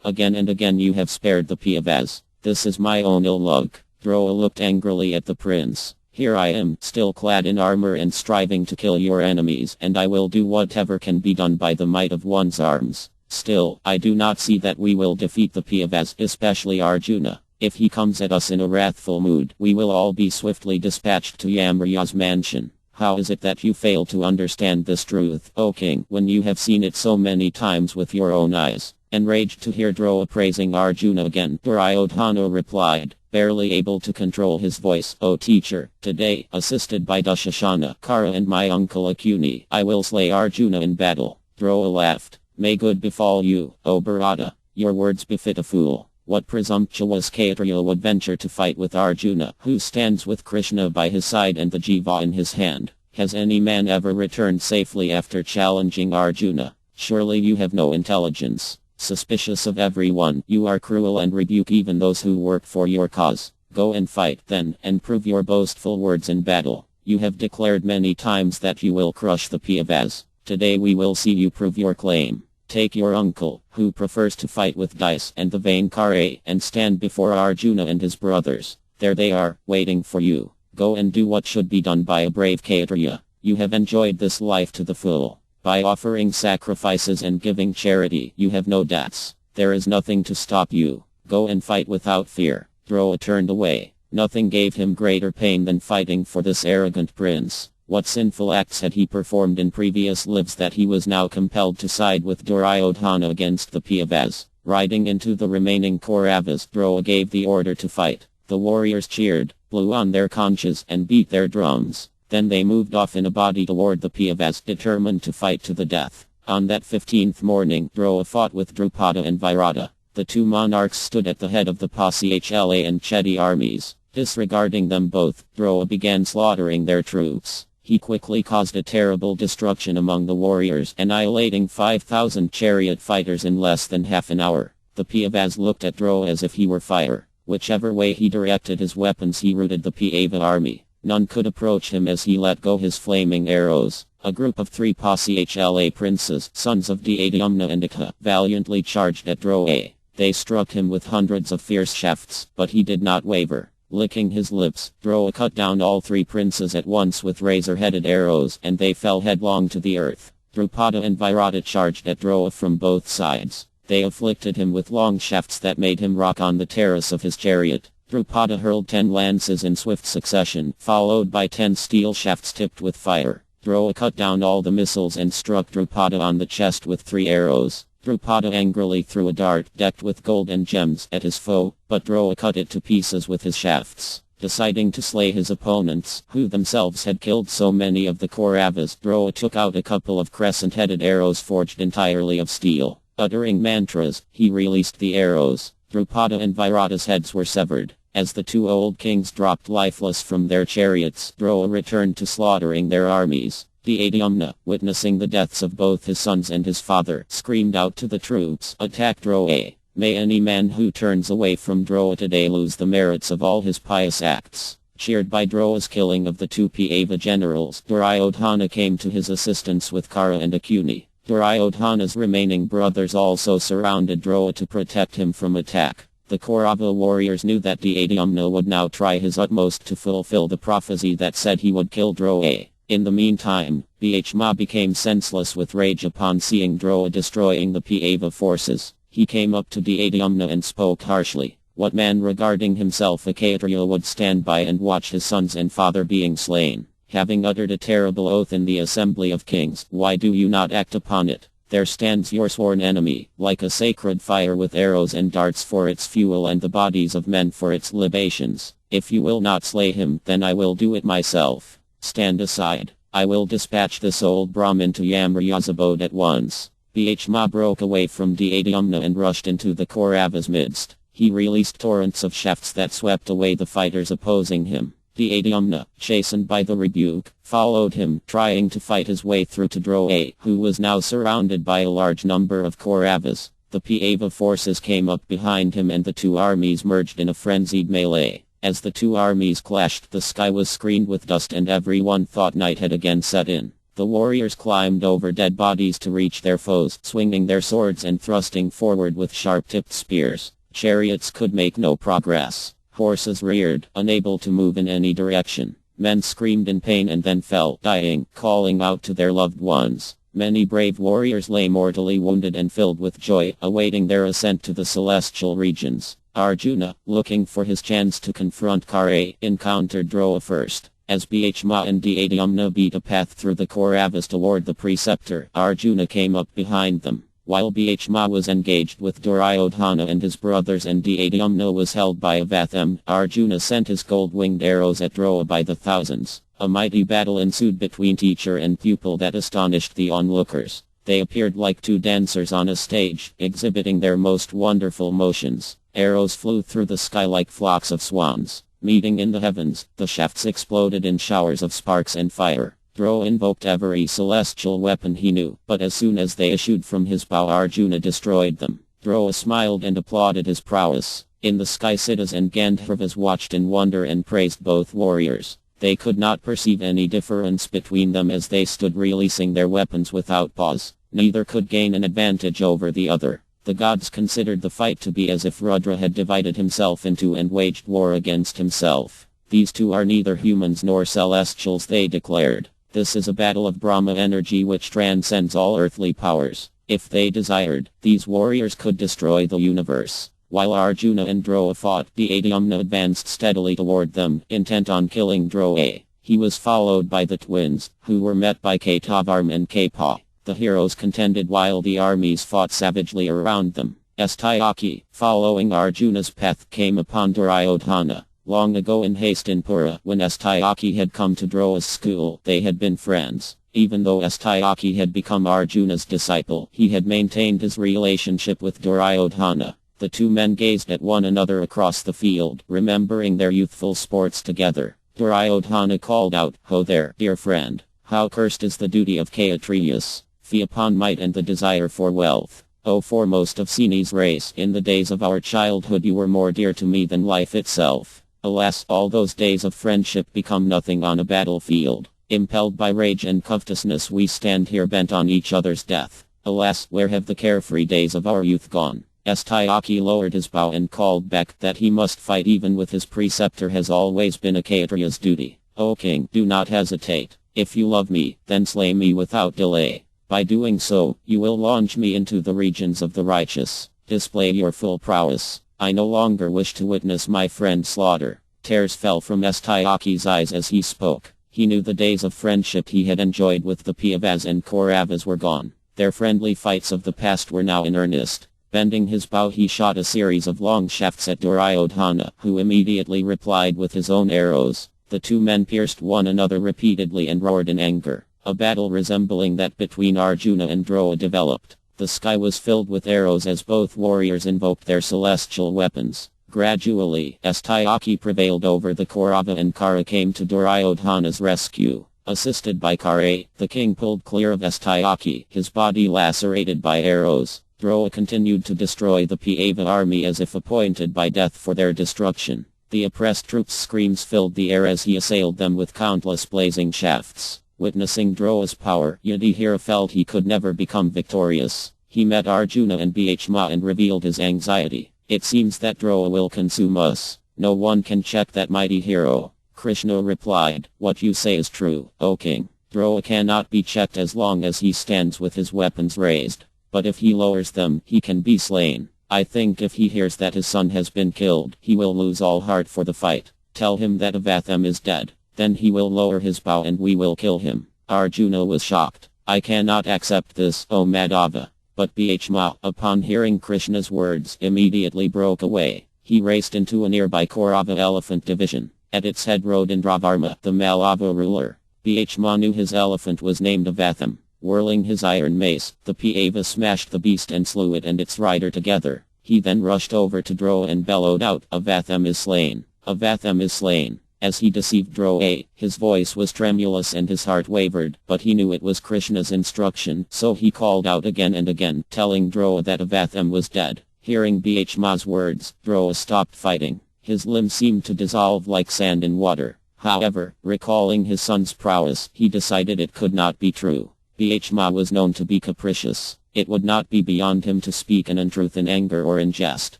Again and again you have spared the Pandavas. This is my own ill luck." Drowa looked angrily at the prince. "Here I am, still clad in armor and striving to kill your enemies, and I will do whatever can be done by the might of one's arms. Still, I do not see that we will defeat the Pandavas, especially Arjuna. If he comes at us in a wrathful mood, we will all be swiftly dispatched to Yamraja's mansion. How is it that you fail to understand this truth, O king, when you have seen it so many times with your own eyes?" Enraged to hear Drowa praising Arjuna again, Duryodhana replied, barely able to control his voice, "O teacher, today, assisted by Dushashana, Kara and my uncle Akuni, I will slay Arjuna in battle." Drowa laughed. "May good befall you, O Bharata. Your words befit a fool. What presumptuous Kshatriya would venture to fight with Arjuna, who stands with Kṛṣṇa by his side and the Jiva in his hand? Has any man ever returned safely after challenging Arjuna? Surely you have no intelligence. Suspicious of everyone, you are cruel and rebuke even those who work for your cause. Go and fight, then, and prove your boastful words in battle. You have declared many times that you will crush the Pandavas. Today we will see you prove your claim. Take your uncle, who prefers to fight with dice, and the vain Kare, and stand before Arjuna and his brothers. There they are, waiting for you. Go and do what should be done by a brave Kshatriya. You have enjoyed this life to the full. By offering sacrifices and giving charity, you have no debts. There is nothing to stop you. Go and fight without fear." Drowa turned away. Nothing gave him greater pain than fighting for this arrogant prince. What sinful acts had he performed in previous lives that he was now compelled to side with Duryodhana against the Pandavas? Riding into the remaining Kauravas, Drowa gave the order to fight. The warriors cheered, blew on their conches, and beat their drums. Then they moved off in a body toward the Pandavas, determined to fight to the death. On that 15th morning, Drowa fought with Drupada and Virata. The two monarchs stood at the head of the Pasihla and Chedi armies. Disregarding them both, Drowa began slaughtering their troops. He quickly caused a terrible destruction among the warriors, annihilating 5,000 chariot fighters in less than half an hour. The Pandavas looked at Drowa as if he were fire. Whichever way he directed his weapons, he routed the Pandava army. None could approach him as he let go his flaming arrows. A group of 3 Pasihla princes, sons of Dādhyamna and Ikha, valiantly charged at Drowa. They struck him with hundreds of fierce shafts, but he did not waver. Licking his lips, Drowa cut down all 3 princes at once with razor-headed arrows, and they fell headlong to the earth. Drupada and Virata charged at Drowa from both sides. They afflicted him with long shafts that made him rock on the terrace of his chariot. Drupada hurled 10 lances in swift succession, followed by 10 steel shafts tipped with fire. Drowa cut down all the missiles and struck Drupada on the chest with 3 arrows. Drupada angrily threw a dart, decked with gold and gems, at his foe, but Drowa cut it to pieces with his shafts. Deciding to slay his opponents, who themselves had killed so many of the Kauravas, Drowa took out a couple of crescent-headed arrows forged entirely of steel. Uttering mantras, he released the arrows. Drupada and Virata's heads were severed. As the 2 old kings dropped lifeless from their chariots, Drowa returned to slaughtering their armies. Dādhyamna, witnessing the deaths of both his sons and his father, screamed out to the troops, "Attack Drowa! May any man who turns away from Drowa today lose the merits of all his pious acts." Cheered by Drowa's killing of the 2 Pandava generals, Duryodhana came to his assistance with Kara and Akuni. Duryodhana's remaining brothers also surrounded Drowa to protect him from attack. The Kaurava warriors knew that Dādhyamna would now try his utmost to fulfill the prophecy that said he would kill Drowa. In the meantime, Bhishma became senseless with rage upon seeing Drowa destroying the Pandava forces. He came up to Dādhyamna and spoke harshly. What man regarding himself a Kshatriya would stand by and watch his sons and father being slain? Having uttered a terrible oath in the assembly of kings, why do you not act upon it? There stands your sworn enemy, like a sacred fire with arrows and darts for its fuel and the bodies of men for its libations. If you will not slay him, then I will do it myself. Stand aside. I will dispatch this old Brahmin to Yamraja's abode at once. Bhishma broke away from Dhyana and rushed into the Kaurava's midst. He released torrents of shafts that swept away the fighters opposing him. Dhyana, chastened by the rebuke, followed him, trying to fight his way through to Droa, who was now surrounded by a large number of Kauravas. The Pava forces came up behind him and the two armies merged in a frenzied melee. As the two armies clashed, the sky was screened with dust and everyone thought night had again set in. The warriors climbed over dead bodies to reach their foes, swinging their swords and thrusting forward with sharp-tipped spears. Chariots could make no progress. Horses reared, unable to move in any direction. Men screamed in pain and then fell, dying, calling out to their loved ones. Many brave warriors lay mortally wounded and filled with joy, awaiting their ascent to the celestial regions. Arjuna, looking for his chance to confront Kṛṣṇa, encountered Droa first. As Bhishma and Dhyana beat a path through the Kauravas toward the preceptor, Arjuna came up behind them. While Bhishma was engaged with Duryodhana and his brothers and Dhyana was held by Avatham, Arjuna sent his gold-winged arrows at Droa by the thousands. A mighty battle ensued between teacher and pupil that astonished the onlookers. They appeared like two dancers on a stage, exhibiting their most wonderful motions. Arrows flew through the sky like flocks of swans. Meeting in the heavens, the shafts exploded in showers of sparks and fire. Droa invoked every celestial weapon he knew, but as soon as they issued from his bow Arjuna destroyed them. Droa smiled and applauded his prowess. In the sky Siddhas and Gandharvas watched in wonder and praised both warriors. They could not perceive any difference between them as they stood releasing their weapons without pause. Neither could gain an advantage over the other. The gods considered the fight to be as if Rudra had divided himself in two and waged war against himself. These two are neither humans nor celestials, they declared. This is a battle of Brahma energy which transcends all earthly powers. If they desired, these warriors could destroy the universe. While Arjuna and Droa fought, Dhyana advanced steadily toward them, intent on killing Droa. He was followed by the twins, who were met by Kṛṣṇa and Kṛpa. The heroes contended while the armies fought savagely around them. Satyaki, following Arjuna's path, came upon Duryodhana. Long ago in Hastinapura, when Satyaki had come to Droa's school, they had been friends. Even though Satyaki had become Arjuna's disciple, he had maintained his relationship with Duryodhana. The two men gazed at one another across the field, remembering their youthful sports together. Duryodhana called out, "Ho there, dear friend! How cursed is the duty of Kshatriyas! Fee upon might and the desire for wealth. O foremost of Seni's race, in the days of our childhood you were more dear to me than life itself. Alas, all those days of friendship become nothing on a battlefield. Impelled by rage and covetousness we stand here bent on each other's death. Alas, where have the carefree days of our youth gone?" Satyaki lowered his bow and called back that he must fight even with his preceptor has always been a Kshatriya's duty. "O king, do not hesitate. If you love me, then slay me without delay. By doing so, you will launch me into the regions of the righteous. Display your full prowess. I no longer wish to witness my friend slaughter." Tears fell from Satyaki's eyes as he spoke. He knew the days of friendship he had enjoyed with the Pandavas and Kauravas were gone. Their friendly fights of the past were now in earnest. Bending his bow he shot a series of long shafts at Duryodhana, who immediately replied with his own arrows. The two men pierced one another repeatedly and roared in anger. A battle resembling that between Arjuna and Droa developed. The sky was filled with arrows as both warriors invoked their celestial weapons. Gradually, Satyaki prevailed over the Kaurava and Kṛṣṇa came to Duryodhana's rescue. Assisted by Kṛṣṇa, the king pulled clear of Satyaki, his body lacerated by arrows. Droa continued to destroy the Pava army as if appointed by death for their destruction. The oppressed troops' screams filled the air as he assailed them with countless blazing shafts. Witnessing Droa's power, Yudhishthira felt he could never become victorious. He met Arjuna and Bhishma and revealed his anxiety. "It seems that Droa will consume us. No one can check that mighty hero." Kṛṣṇa replied, "What you say is true, O king. Droa cannot be checked as long as he stands with his weapons raised. But if he lowers them, he can be slain. I think if he hears that his son has been killed, he will lose all heart for the fight. Tell him that Avatham is dead." Then he will lower his bow and we will kill him. Arjuna was shocked. I cannot accept this, O Madhava. But Bhishma, upon hearing Krishna's words, immediately broke away. He raced into a nearby Kaurava elephant division. At its head rode Indravarma, the Malava ruler. Bhishma knew his elephant was named Avatham. Whirling his iron mace, the Pava smashed the beast and slew it and its rider together. He then rushed over to Droa and bellowed out, Avatham is slain. Avatham is slain. As he deceived Droa, his voice was tremulous and his heart wavered, but he knew it was Krishna's instruction, so he called out again and again, telling Droa that Avatham was dead. Hearing Bhishma's words, Droa stopped fighting. His limbs seemed to dissolve like sand in water. However, recalling his son's prowess, he decided it could not be true. Bhishma was known to be capricious. It would not be beyond him to speak an untruth in anger or in jest.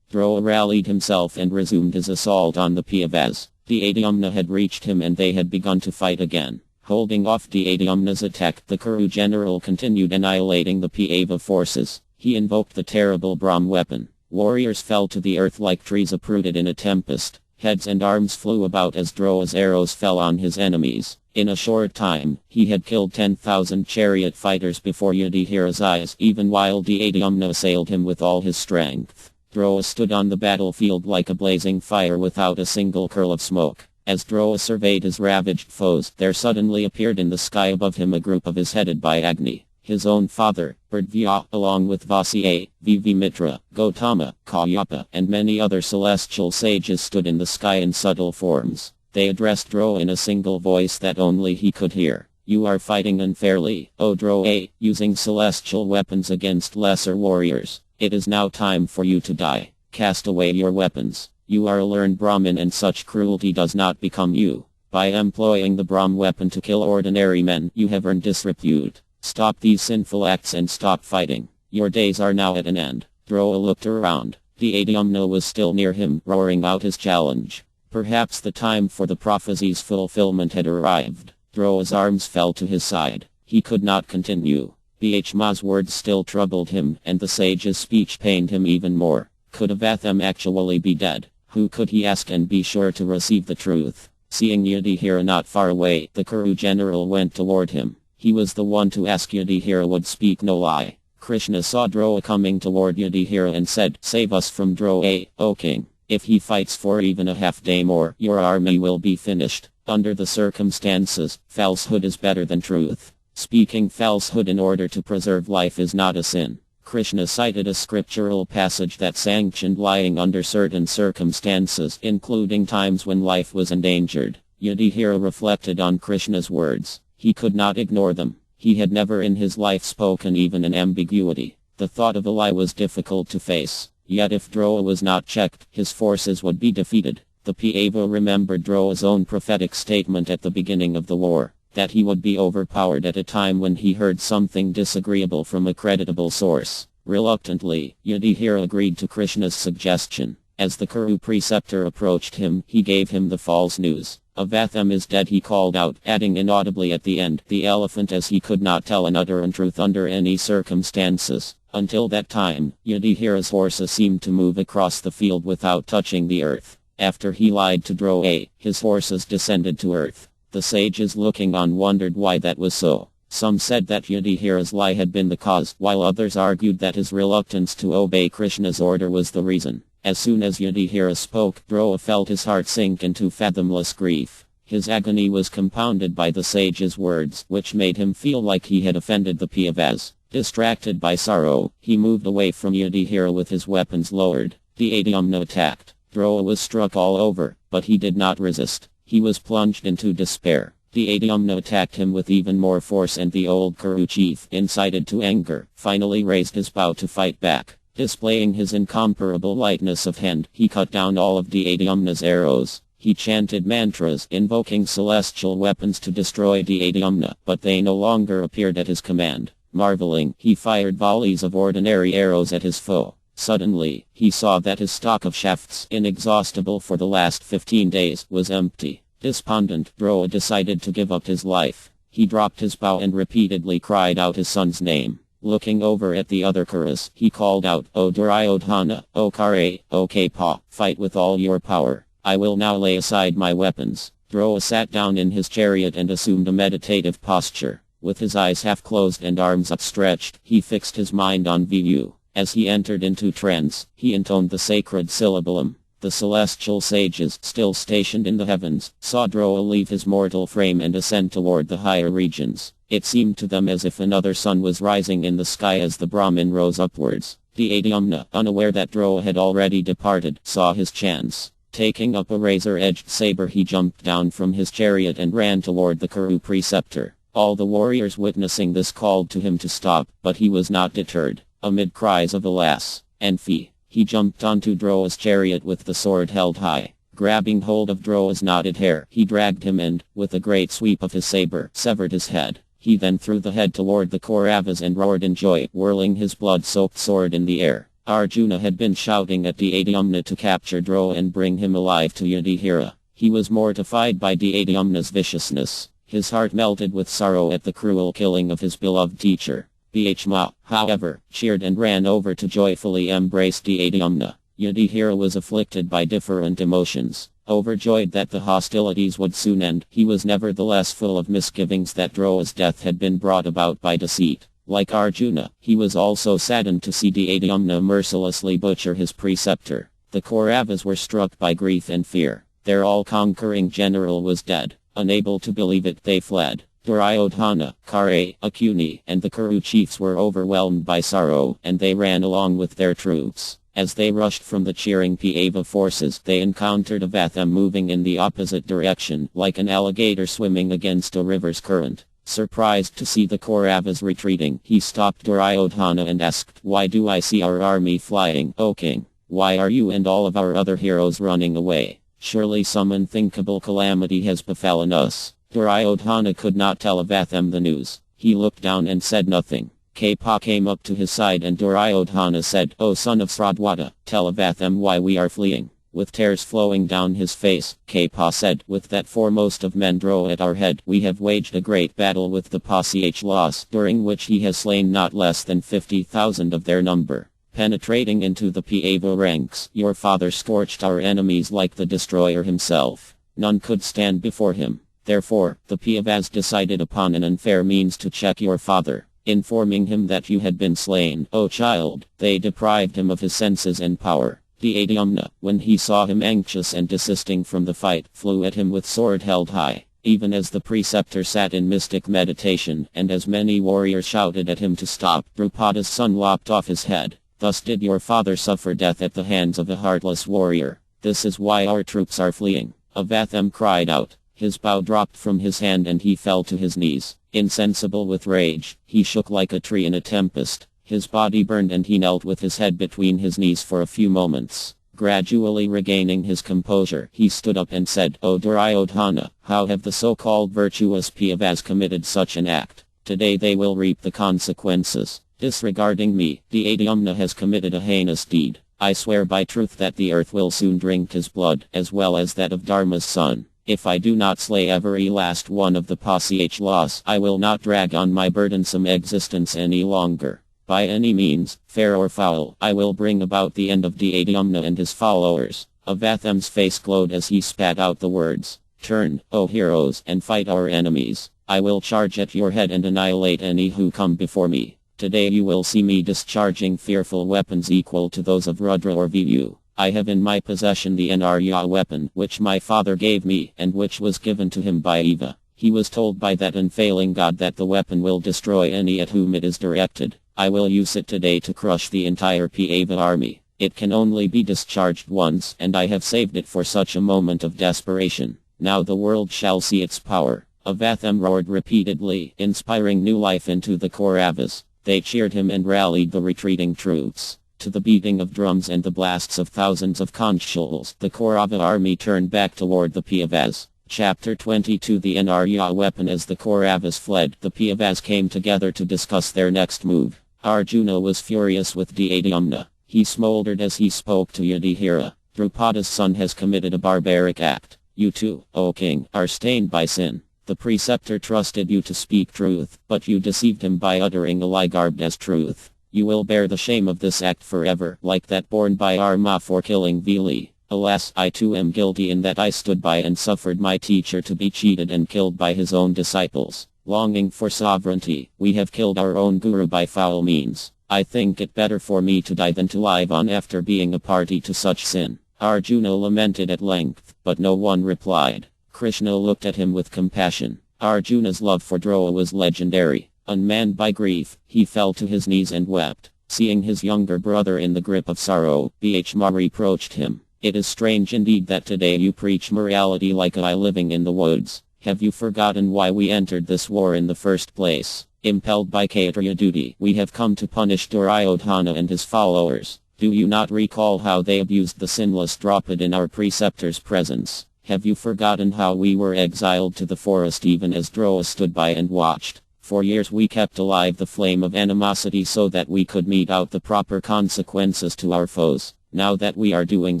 Droa rallied himself and resumed his assault on the Pandavas. The Adyumna had reached him and they had begun to fight again. Holding off the Adyumna's attack, the Kuru general continued annihilating the Pandava forces. He invoked the terrible Brahm weapon. Warriors fell to the earth like trees uprooted in a tempest. Heads and arms flew about as Droa's arrows fell on his enemies. In a short time, he had killed 10,000 chariot fighters before Yudhishthira's eyes, even while the Adyumna assailed him with all his strength. Droa stood on the battlefield like a blazing fire without a single curl of smoke. As Droa surveyed his ravaged foes, there suddenly appeared in the sky above him a group of his headed by Agni. His own father, Prithvya, along with Vasya, Vivimitra, Gautama, Kayyapa, and many other celestial sages stood in the sky in subtle forms. They addressed Droa in a single voice that only he could hear. You are fighting unfairly, O Droa, using celestial weapons against lesser warriors. It is now time for you to die. Cast away your weapons. You are a learned Brahmin and such cruelty does not become you. By employing the Brahm weapon to kill ordinary men, you have earned disrepute. Stop these sinful acts and stop fighting. Your days are now at an end. Droa looked around. The Adyumna was still near him, roaring out his challenge. Perhaps the time for the prophecy's fulfillment had arrived. Droa's arms fell to his side. He could not continue. Bhishma's words still troubled him, and the sage's speech pained him even more. Could Avatham actually be dead? Who could he ask and be sure to receive the truth? Seeing Yudhishthira not far away, the Kuru general went toward him. He was the one to ask Yudhishthira would speak no lie. Kṛṣṇa saw Droa coming toward Yudhishthira and said, Save us from Droa, O king. If he fights for even a half day more, your army will be finished. Under the circumstances, falsehood is better than truth. Speaking falsehood in order to preserve life is not a sin. Kṛṣṇa cited a scriptural passage that sanctioned lying under certain circumstances, including times when life was endangered. Yudhishthira reflected on Kṛṣṇa's words. He could not ignore them. He had never in his life spoken even in ambiguity. The thought of a lie was difficult to face. Yet if Droa was not checked, his forces would be defeated. The Pandava remembered Droa's own prophetic statement at the beginning of the war, that he would be overpowered at a time when he heard something disagreeable from a creditable source. Reluctantly, Yudhishthira agreed to Kṛṣṇa's suggestion. As the Kuru preceptor approached him, he gave him the false news. Avatham is dead, he called out, adding inaudibly at the end, the elephant, as he could not tell an utter untruth under any circumstances. Until that time, Yudhishthira's horses seemed to move across the field without touching the earth. After he lied to Droa, his horses descended to earth. The sages looking on wondered why that was so. Some said that Yudhishthira's lie had been the cause, while others argued that his reluctance to obey Kṛṣṇa's order was the reason. As soon as Yudhishthira spoke, Droa felt his heart sink into fathomless grief. His agony was compounded by the sage's words, which made him feel like he had offended the Pandavas. Distracted by sorrow, he moved away from Yudhishthira with his weapons lowered. The Adyumna attacked. Droa was struck all over, but he did not resist. He was plunged into despair. The Adyumna attacked him with even more force, and the old Kuru chief, incited to anger, finally raised his bow to fight back. Displaying his incomparable lightness of hand, he cut down all of the Adyumna's arrows. He chanted mantras, invoking celestial weapons to destroy the Adyumna, but they no longer appeared at his command. Marveling, he fired volleys of ordinary arrows at his foe. Suddenly, he saw that his stock of shafts, inexhaustible for the last 15 days, was empty. Despondent, Droa decided to give up his life. He dropped his bow and repeatedly cried out his son's name. Looking over at the other Kurus, he called out, O Duryodhana, O Kare, O Kapa, fight with all your power. I will now lay aside my weapons. Drona sat down in his chariot and assumed a meditative posture. With his eyes half closed and arms outstretched, he fixed his mind on Vu. As he entered into trance, he intoned the sacred syllablum. The celestial sages, still stationed in the heavens, saw Drona leave his mortal frame and ascend toward the higher regions. It seemed to them as if another sun was rising in the sky as the Brahmin rose upwards. Dhyana, unaware that Drona had already departed, saw his chance. Taking up a razor-edged saber, he jumped down from his chariot and ran toward the Kuru preceptor. All the warriors witnessing this called to him to stop, but he was not deterred. Amid cries of alas and fie, he jumped onto Drona's chariot with the sword held high. Grabbing hold of Drona's knotted hair, he dragged him and, with a great sweep of his saber, severed his head. He then threw the head toward the Kauravas and roared in joy, whirling his blood-soaked sword in the air. Arjuna had been shouting at Dhyana to capture Drona and bring him alive to Yudhishthira. He was mortified by Dhyana's viciousness. His heart melted with sorrow at the cruel killing of his beloved teacher. Bhishma, however, cheered and ran over to joyfully embrace Dhyana. Yudhishthira was afflicted by different emotions. Overjoyed that the hostilities would soon end, he was nevertheless full of misgivings that Drona's death had been brought about by deceit. Like Arjuna, he was also saddened to see Dhyana mercilessly butcher his preceptor. The Kauravas were struck by grief and fear. Their all-conquering general was dead. Unable to believe it, they fled. Duryodhana, Kare, Akuni, and the Kuru chiefs were overwhelmed by sorrow, and they ran along with their troops. As they rushed from the cheering Pandava forces, they encountered Avatham moving in the opposite direction, like an alligator swimming against a river's current. Surprised to see the Kauravas retreating, he stopped Duryodhana and asked, "Why do I see our army flying, O king? Why are you and all of our other heroes running away? Surely some unthinkable calamity has befallen us." Duryodhana could not tell Avatham the news. He looked down and said nothing. Kṛṣṇa came up to his side and Duryodhana said, "O son of Sradwata, tell Avatham why we are fleeing." With tears flowing down his face, Kṛṣṇa said, "With that foremost of men Drona at our head, we have waged a great battle with the Pāsāchalas, during which he has slain not less than 50,000 of their number. Penetrating into the Pandava ranks, your father scorched our enemies like the destroyer himself. None could stand before him. Therefore, the Pandavas decided upon an unfair means to check your father. Informing him that you had been slain, O child, they deprived him of his senses and power." Dhyana, when he saw him anxious and desisting from the fight, flew at him with sword held high. Even as the preceptor sat in mystic meditation, and as many warriors shouted at him to stop, Drupada's son lopped off his head. Thus did your father suffer death at the hands of a heartless warrior. This is why our troops are fleeing. Avatham cried out. His bow dropped from his hand and he fell to his knees. Insensible with rage, he shook like a tree in a tempest. His body burned and he knelt with his head between his knees for a few moments. Gradually regaining his composure, he stood up and said, "O Duryodhana, how have the so-called virtuous Pandavas committed such an act? Today they will reap the consequences. Disregarding me, Dhyana has committed a heinous deed. I swear by truth that the earth will soon drink his blood, as well as that of Dharma's son. If I do not slay every last one of the Pāsāchalas, I will not drag on my burdensome existence any longer. By any means, fair or foul, I will bring about the end of Dhyana and his followers." Avatham's face glowed as he spat out the words, "Turn, O heroes, and fight our enemies. I will charge at your head and annihilate any who come before me. Today you will see me discharging fearful weapons equal to those of Rudra or Vu. I have in my possession the Anarya weapon, which my father gave me, and which was given to him by Eva. He was told by that unfailing God that the weapon will destroy any at whom it is directed. I will use it today to crush the entire Pandava army. It can only be discharged once, and I have saved it for such a moment of desperation. Now the world shall see its power." Avatham roared repeatedly, inspiring new life into the Kauravas. They cheered him and rallied the retreating troops. To the beating of drums and the blasts of thousands of conch shells, the Kaurava army turned back toward the Pandavas. Chapter 22 The Anarya weapon. As the Kauravas fled, the Pandavas came together to discuss their next move. Arjuna was furious with Dhyana. He smoldered as he spoke to Yudhishthira. "Drupada's son has committed a barbaric act. You too, O king, are stained by sin. The preceptor trusted you to speak truth, but you deceived him by uttering a lie garbed as truth. You will bear the shame of this act forever, like that borne by Arma for killing Vili." Alas, I too am guilty in that I stood by and suffered my teacher to be cheated and killed by his own disciples. Longing for sovereignty, we have killed our own guru by foul means. I think it better for me to die than to live on after being a party to such sin. Arjuna lamented at length, but no one replied. Kṛṣṇa looked at him with compassion. Arjuna's love for Drona was legendary. Unmanned by grief, he fell to his knees and wept. Seeing his younger brother in the grip of sorrow, Bhishma reproached him. It is strange indeed that today you preach morality like I living in the woods. Have you forgotten why we entered this war in the first place? Impelled by Kshatriya duty, we have come to punish Duryodhana and his followers. Do you not recall how they abused the sinless Draupadi in our preceptor's presence? Have you forgotten how we were exiled to the forest even as Drona stood by and watched? For years we kept alive the flame of animosity so that we could mete out the proper consequences to our foes. Now that we are doing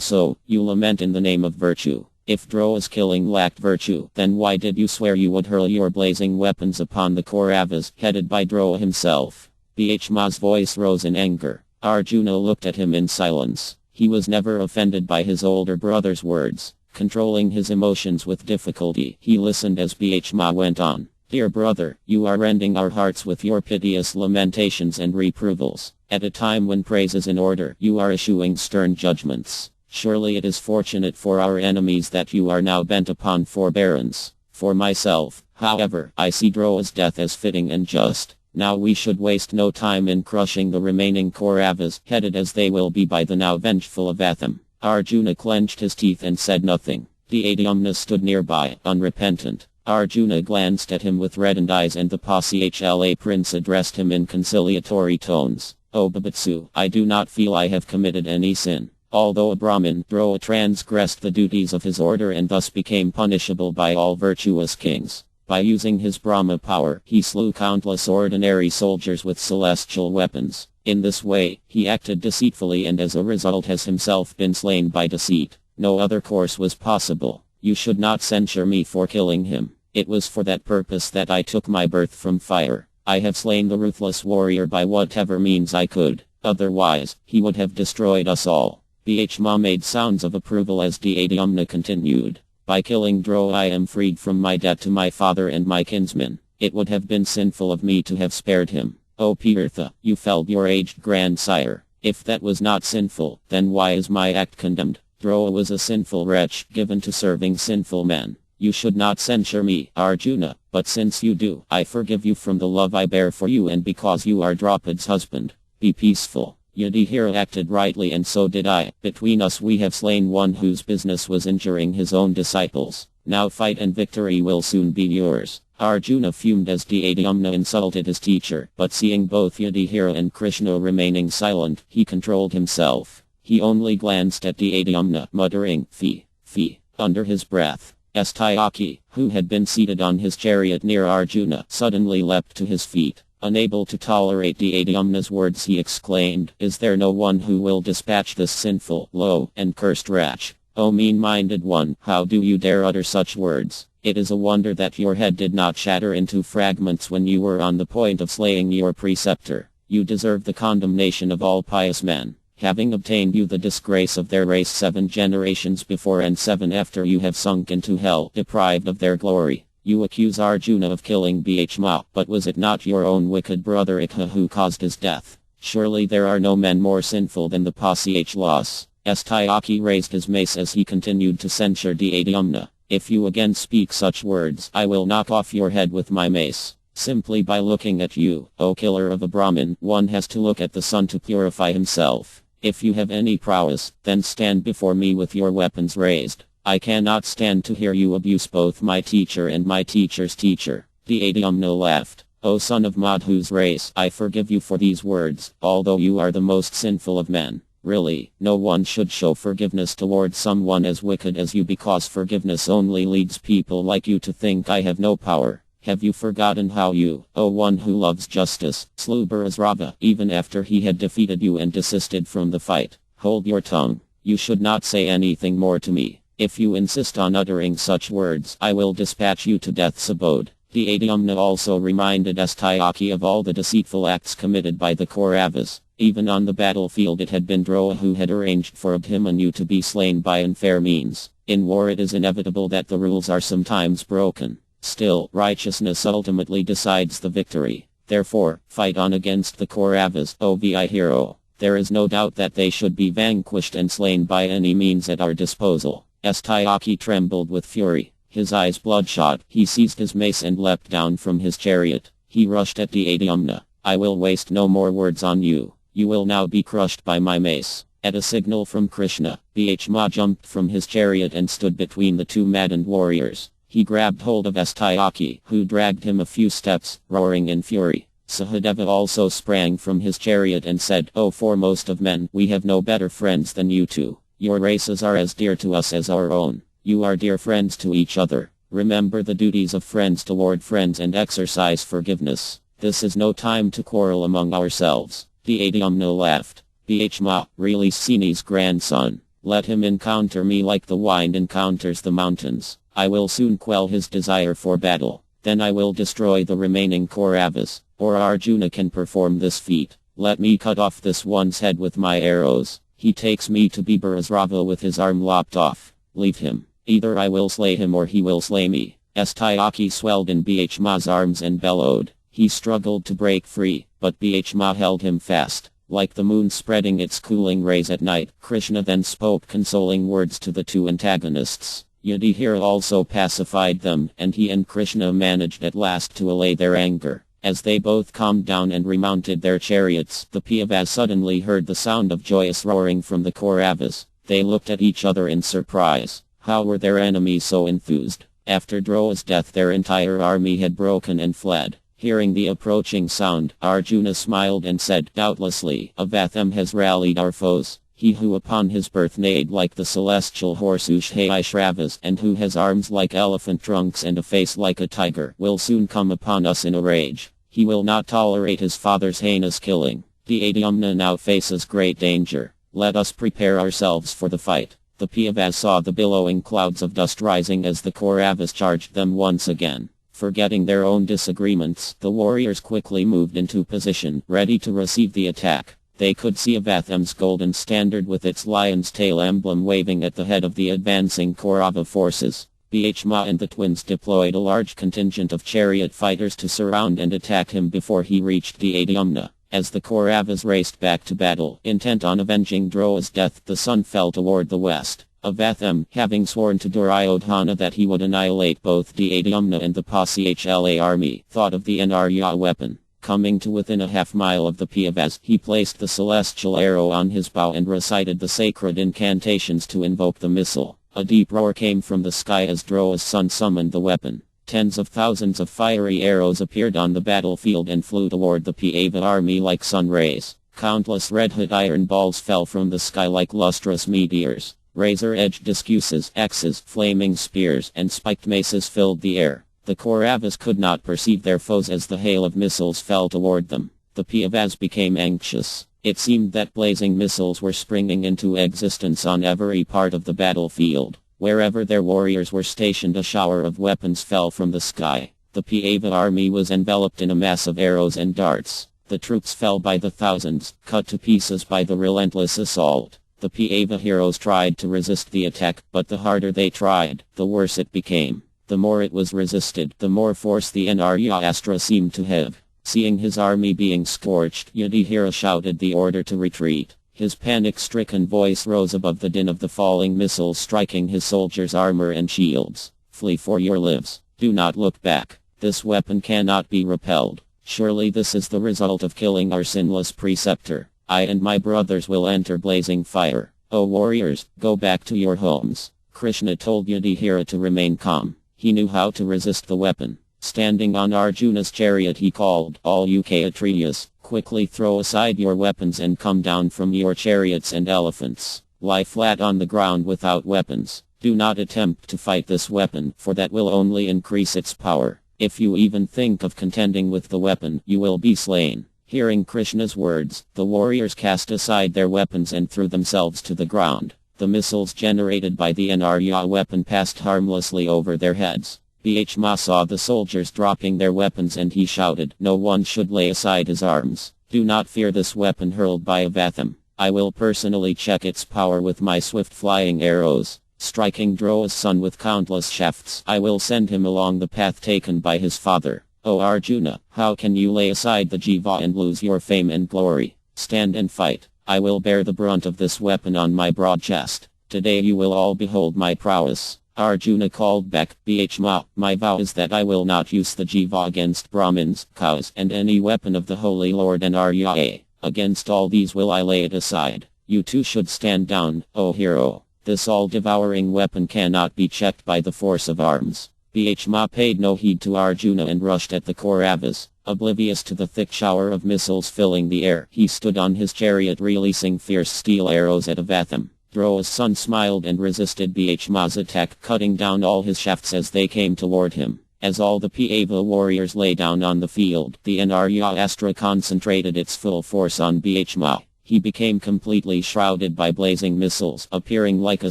so, you lament in the name of virtue. If Drona's killing lacked virtue, then why did you swear you would hurl your blazing weapons upon the Kauravas, headed by Drona himself? Bhishma's voice rose in anger. Arjuna looked at him in silence. He was never offended by his older brother's words. Controlling his emotions with difficulty, he listened as Bhishma went on. Dear brother, you are rending our hearts with your piteous lamentations and reprovals. At a time when praise is in order, you are issuing stern judgments. Surely it is fortunate for our enemies that you are now bent upon forbearance. For myself, however, I see Drona's death as fitting and just. Now we should waste no time in crushing the remaining Kauravas, headed as they will be by the now vengeful Avatham. Arjuna clenched his teeth and said nothing. Dhyamna stood nearby, unrepentant. Arjuna glanced at him with reddened eyes and the Pasichala prince addressed him in conciliatory tones. O Babitsu, I do not feel I have committed any sin. Although a Brahmin, Drona transgressed the duties of his order and thus became punishable by all virtuous kings. By using his Brahma power, he slew countless ordinary soldiers with celestial weapons. In this way, he acted deceitfully and as a result has himself been slain by deceit. No other course was possible. You should not censure me for killing him. It was for that purpose that I took my birth from fire. I have slain the ruthless warrior by whatever means I could. Otherwise, he would have destroyed us all. Bhishma made sounds of approval as Dhyamna continued. By killing Drona I am freed from my debt to my father and my kinsmen. It would have been sinful of me to have spared him. O Pirtha, you felled your aged grandsire. If that was not sinful, then why is my act condemned? Drona was a sinful wretch, given to serving sinful men. You should not censure me, Arjuna, but since you do, I forgive you from the love I bear for you and because you are Draupadi's husband. Be peaceful. Yudhishthira acted rightly and so did I. Between us we have slain one whose business was injuring his own disciples. Now fight and victory will soon be yours. Arjuna fumed as Dhyamna insulted his teacher, but seeing both Yudhishthira and Kṛṣṇa remaining silent, he controlled himself. He only glanced at Dhyamna, muttering, "Fie, fie," under his breath. Satyaki, who had been seated on his chariot near Arjuna, suddenly leapt to his feet. Unable to tolerate Dhyamna's words, he exclaimed, "Is there no one who will dispatch this sinful, low, and cursed wretch? O mean-minded one, how do you dare utter such words? It is a wonder that your head did not shatter into fragments when you were on the point of slaying your preceptor. You deserve the condemnation of all pious men. Having obtained you the disgrace of their race 7 generations before and 7 after you have sunk into hell, deprived of their glory. You accuse Arjuna of killing Bhishma, but was it not your own wicked brother Ikha who caused his death? Surely there are no men more sinful than the Pasichala." Satyaki raised his mace as he continued to censure Dhyamna. "If you again speak such words, I will knock off your head with my mace. Simply by looking at you, O killer of a Brahmin, one has to look at the sun to purify himself. If you have any prowess, then stand before me with your weapons raised. I cannot stand to hear you abuse both my teacher and my teacher's teacher." Dhyamna laughed. "O son of Madhu's race, I forgive you for these words, although you are the most sinful of men. Really, no one should show forgiveness toward someone as wicked as you because forgiveness only leads people like you to think I have no power. Have you forgotten how you, O one who loves justice, slew Bharazrava even after he had defeated you and desisted from the fight? Hold your tongue. You should not say anything more to me. If you insist on uttering such words, I will dispatch you to death's abode." Dhyamna also reminded Satyaki of all the deceitful acts committed by the Kauravas. Even on the battlefield it had been Droa who had arranged for Abhimanyu to be slain by unfair means. In war it is inevitable that the rules are sometimes broken. Still, righteousness ultimately decides the victory. Therefore, fight on against the Kauravas, O vi hero. There is no doubt that they should be vanquished and slain by any means at our disposal. Astayaki trembled with fury. His eyes bloodshot. He seized his mace and leapt down from his chariot. He rushed at Dhyana. I will waste no more words on you. You will now be crushed by my mace. At a signal from Kṛṣṇa, Bhishma jumped from his chariot and stood between the two maddened warriors. He grabbed hold of Astayaki, who dragged him a few steps, roaring in fury. Sahadeva also sprang from his chariot and said, O foremost of men, we have no better friends than you two. Your races are as dear to us as our own. You are dear friends to each other. Remember the duties of friends toward friends and exercise forgiveness. This is no time to quarrel among ourselves. Dhyana laughed. Bhishma, really Sini's grandson. Let him encounter me like the wind encounters the mountains. I will soon quell his desire for battle. Then I will destroy the remaining Kauravas. Or Arjuna can perform this feat. Let me cut off this one's head with my arrows. He takes me to be Bharazrava with his arm lopped off. Leave him. Either I will slay him or he will slay me. Astayaki swelled in Bhishma's arms and bellowed. He struggled to break free, but Bhishma held him fast. Like the moon spreading its cooling rays at night, Kṛṣṇa then spoke consoling words to the two antagonists. Yudhishthira also pacified them, and he and Kṛṣṇa managed at last to allay their anger. As they both calmed down and remounted their chariots, the Pandavas suddenly heard the sound of joyous roaring from the Kauravas. They looked at each other in surprise. How were their enemies so enthused? After Droa's death their entire army had broken and fled. Hearing the approaching sound, Arjuna smiled and said, Doubtlessly, Avatham has rallied our foes. He who upon his birth neighed like the celestial horse Ushayishravas and who has arms like elephant trunks and a face like a tiger will soon come upon us in a rage. He will not tolerate his father's heinous killing. Dhyana now faces great danger. Let us prepare ourselves for the fight. The Pandavas saw the billowing clouds of dust rising as the Kauravas charged them once again. Forgetting their own disagreements, the warriors quickly moved into position, ready to receive the attack. They could see Avatham's golden standard with its lion's tail emblem waving at the head of the advancing Kaurava forces. Bhishma and the twins deployed a large contingent of chariot fighters to surround and attack him before he reached Dhyana. As the Kauravas raced back to battle, intent on avenging Droa's death, the sun fell toward the west. Avatham, having sworn to Duryodhana that he would annihilate both Dhyana and the Pachla army, thought of the Anarya weapon. Coming to within a half-mile of the Pandavas, he placed the celestial arrow on his bow and recited the sacred incantations to invoke the missile. A deep roar came from the sky as Droa's son summoned the weapon. Tens of thousands of fiery arrows appeared on the battlefield and flew toward the Pandava army like sun rays. Countless red-hot iron balls fell from the sky like lustrous meteors. Razor-edged discuses, axes, flaming spears, and spiked maces filled the air. The Kauravas could not perceive their foes as the hail of missiles fell toward them. The Pandavas became anxious. It seemed that blazing missiles were springing into existence on every part of the battlefield. Wherever their warriors were stationed, a shower of weapons fell from the sky. The Pandava army was enveloped in a mass of arrows and darts. The troops fell by the thousands, cut to pieces by the relentless assault. The Pandava heroes tried to resist the attack, but the harder they tried, the worse it became. The more it was resisted, the more force the Aryastra seemed to have. Seeing his army being scorched, Yudhishthira shouted the order to retreat. His panic-stricken voice rose above the din of the falling missiles striking his soldiers' armor and shields. Flee for your lives. Do not look back. This weapon cannot be repelled. Surely this is the result of killing our sinless preceptor. I and my brothers will enter blazing fire. O warriors, go back to your homes. Kṛṣṇa told Yudhishthira to remain calm. He knew how to resist the weapon. Standing on Arjuna's chariot he called, All you Kshatriyas, quickly throw aside your weapons and come down from your chariots and elephants. Lie flat on the ground without weapons. Do not attempt to fight this weapon, for that will only increase its power. If you even think of contending with the weapon, you will be slain. Hearing Kṛṣṇa's words, the warriors cast aside their weapons and threw themselves to the ground. The missiles generated by the Anarya weapon passed harmlessly over their heads. Bhishma saw the soldiers dropping their weapons and he shouted, No one should lay aside his arms. Do not fear this weapon hurled by Avatham. I will personally check its power with my swift flying arrows. Striking Droa's son with countless shafts, I will send him along the path taken by his father. O Arjuna, how can you lay aside the jiva and lose your fame and glory? Stand and fight. I will bear the brunt of this weapon on my broad chest. Today you will all behold my prowess. Arjuna called back, Bhishma, my vow is that I will not use the jiva against Brahmins, cows, and any weapon of the Holy Lord and Arya. Against all these will I lay it aside. You too should stand down, O hero. This all-devouring weapon cannot be checked by the force of arms. Bhishma paid no heed to Arjuna and rushed at the Kauravas. Oblivious to the thick shower of missiles filling the air, he stood on his chariot releasing fierce steel arrows at Avatham. Droa's son smiled and resisted Bhishma's attack, cutting down all his shafts as they came toward him. As all the Pava warriors lay down on the field, the Anarya Astra concentrated its full force on Bhishma. He became completely shrouded by blazing missiles, appearing like a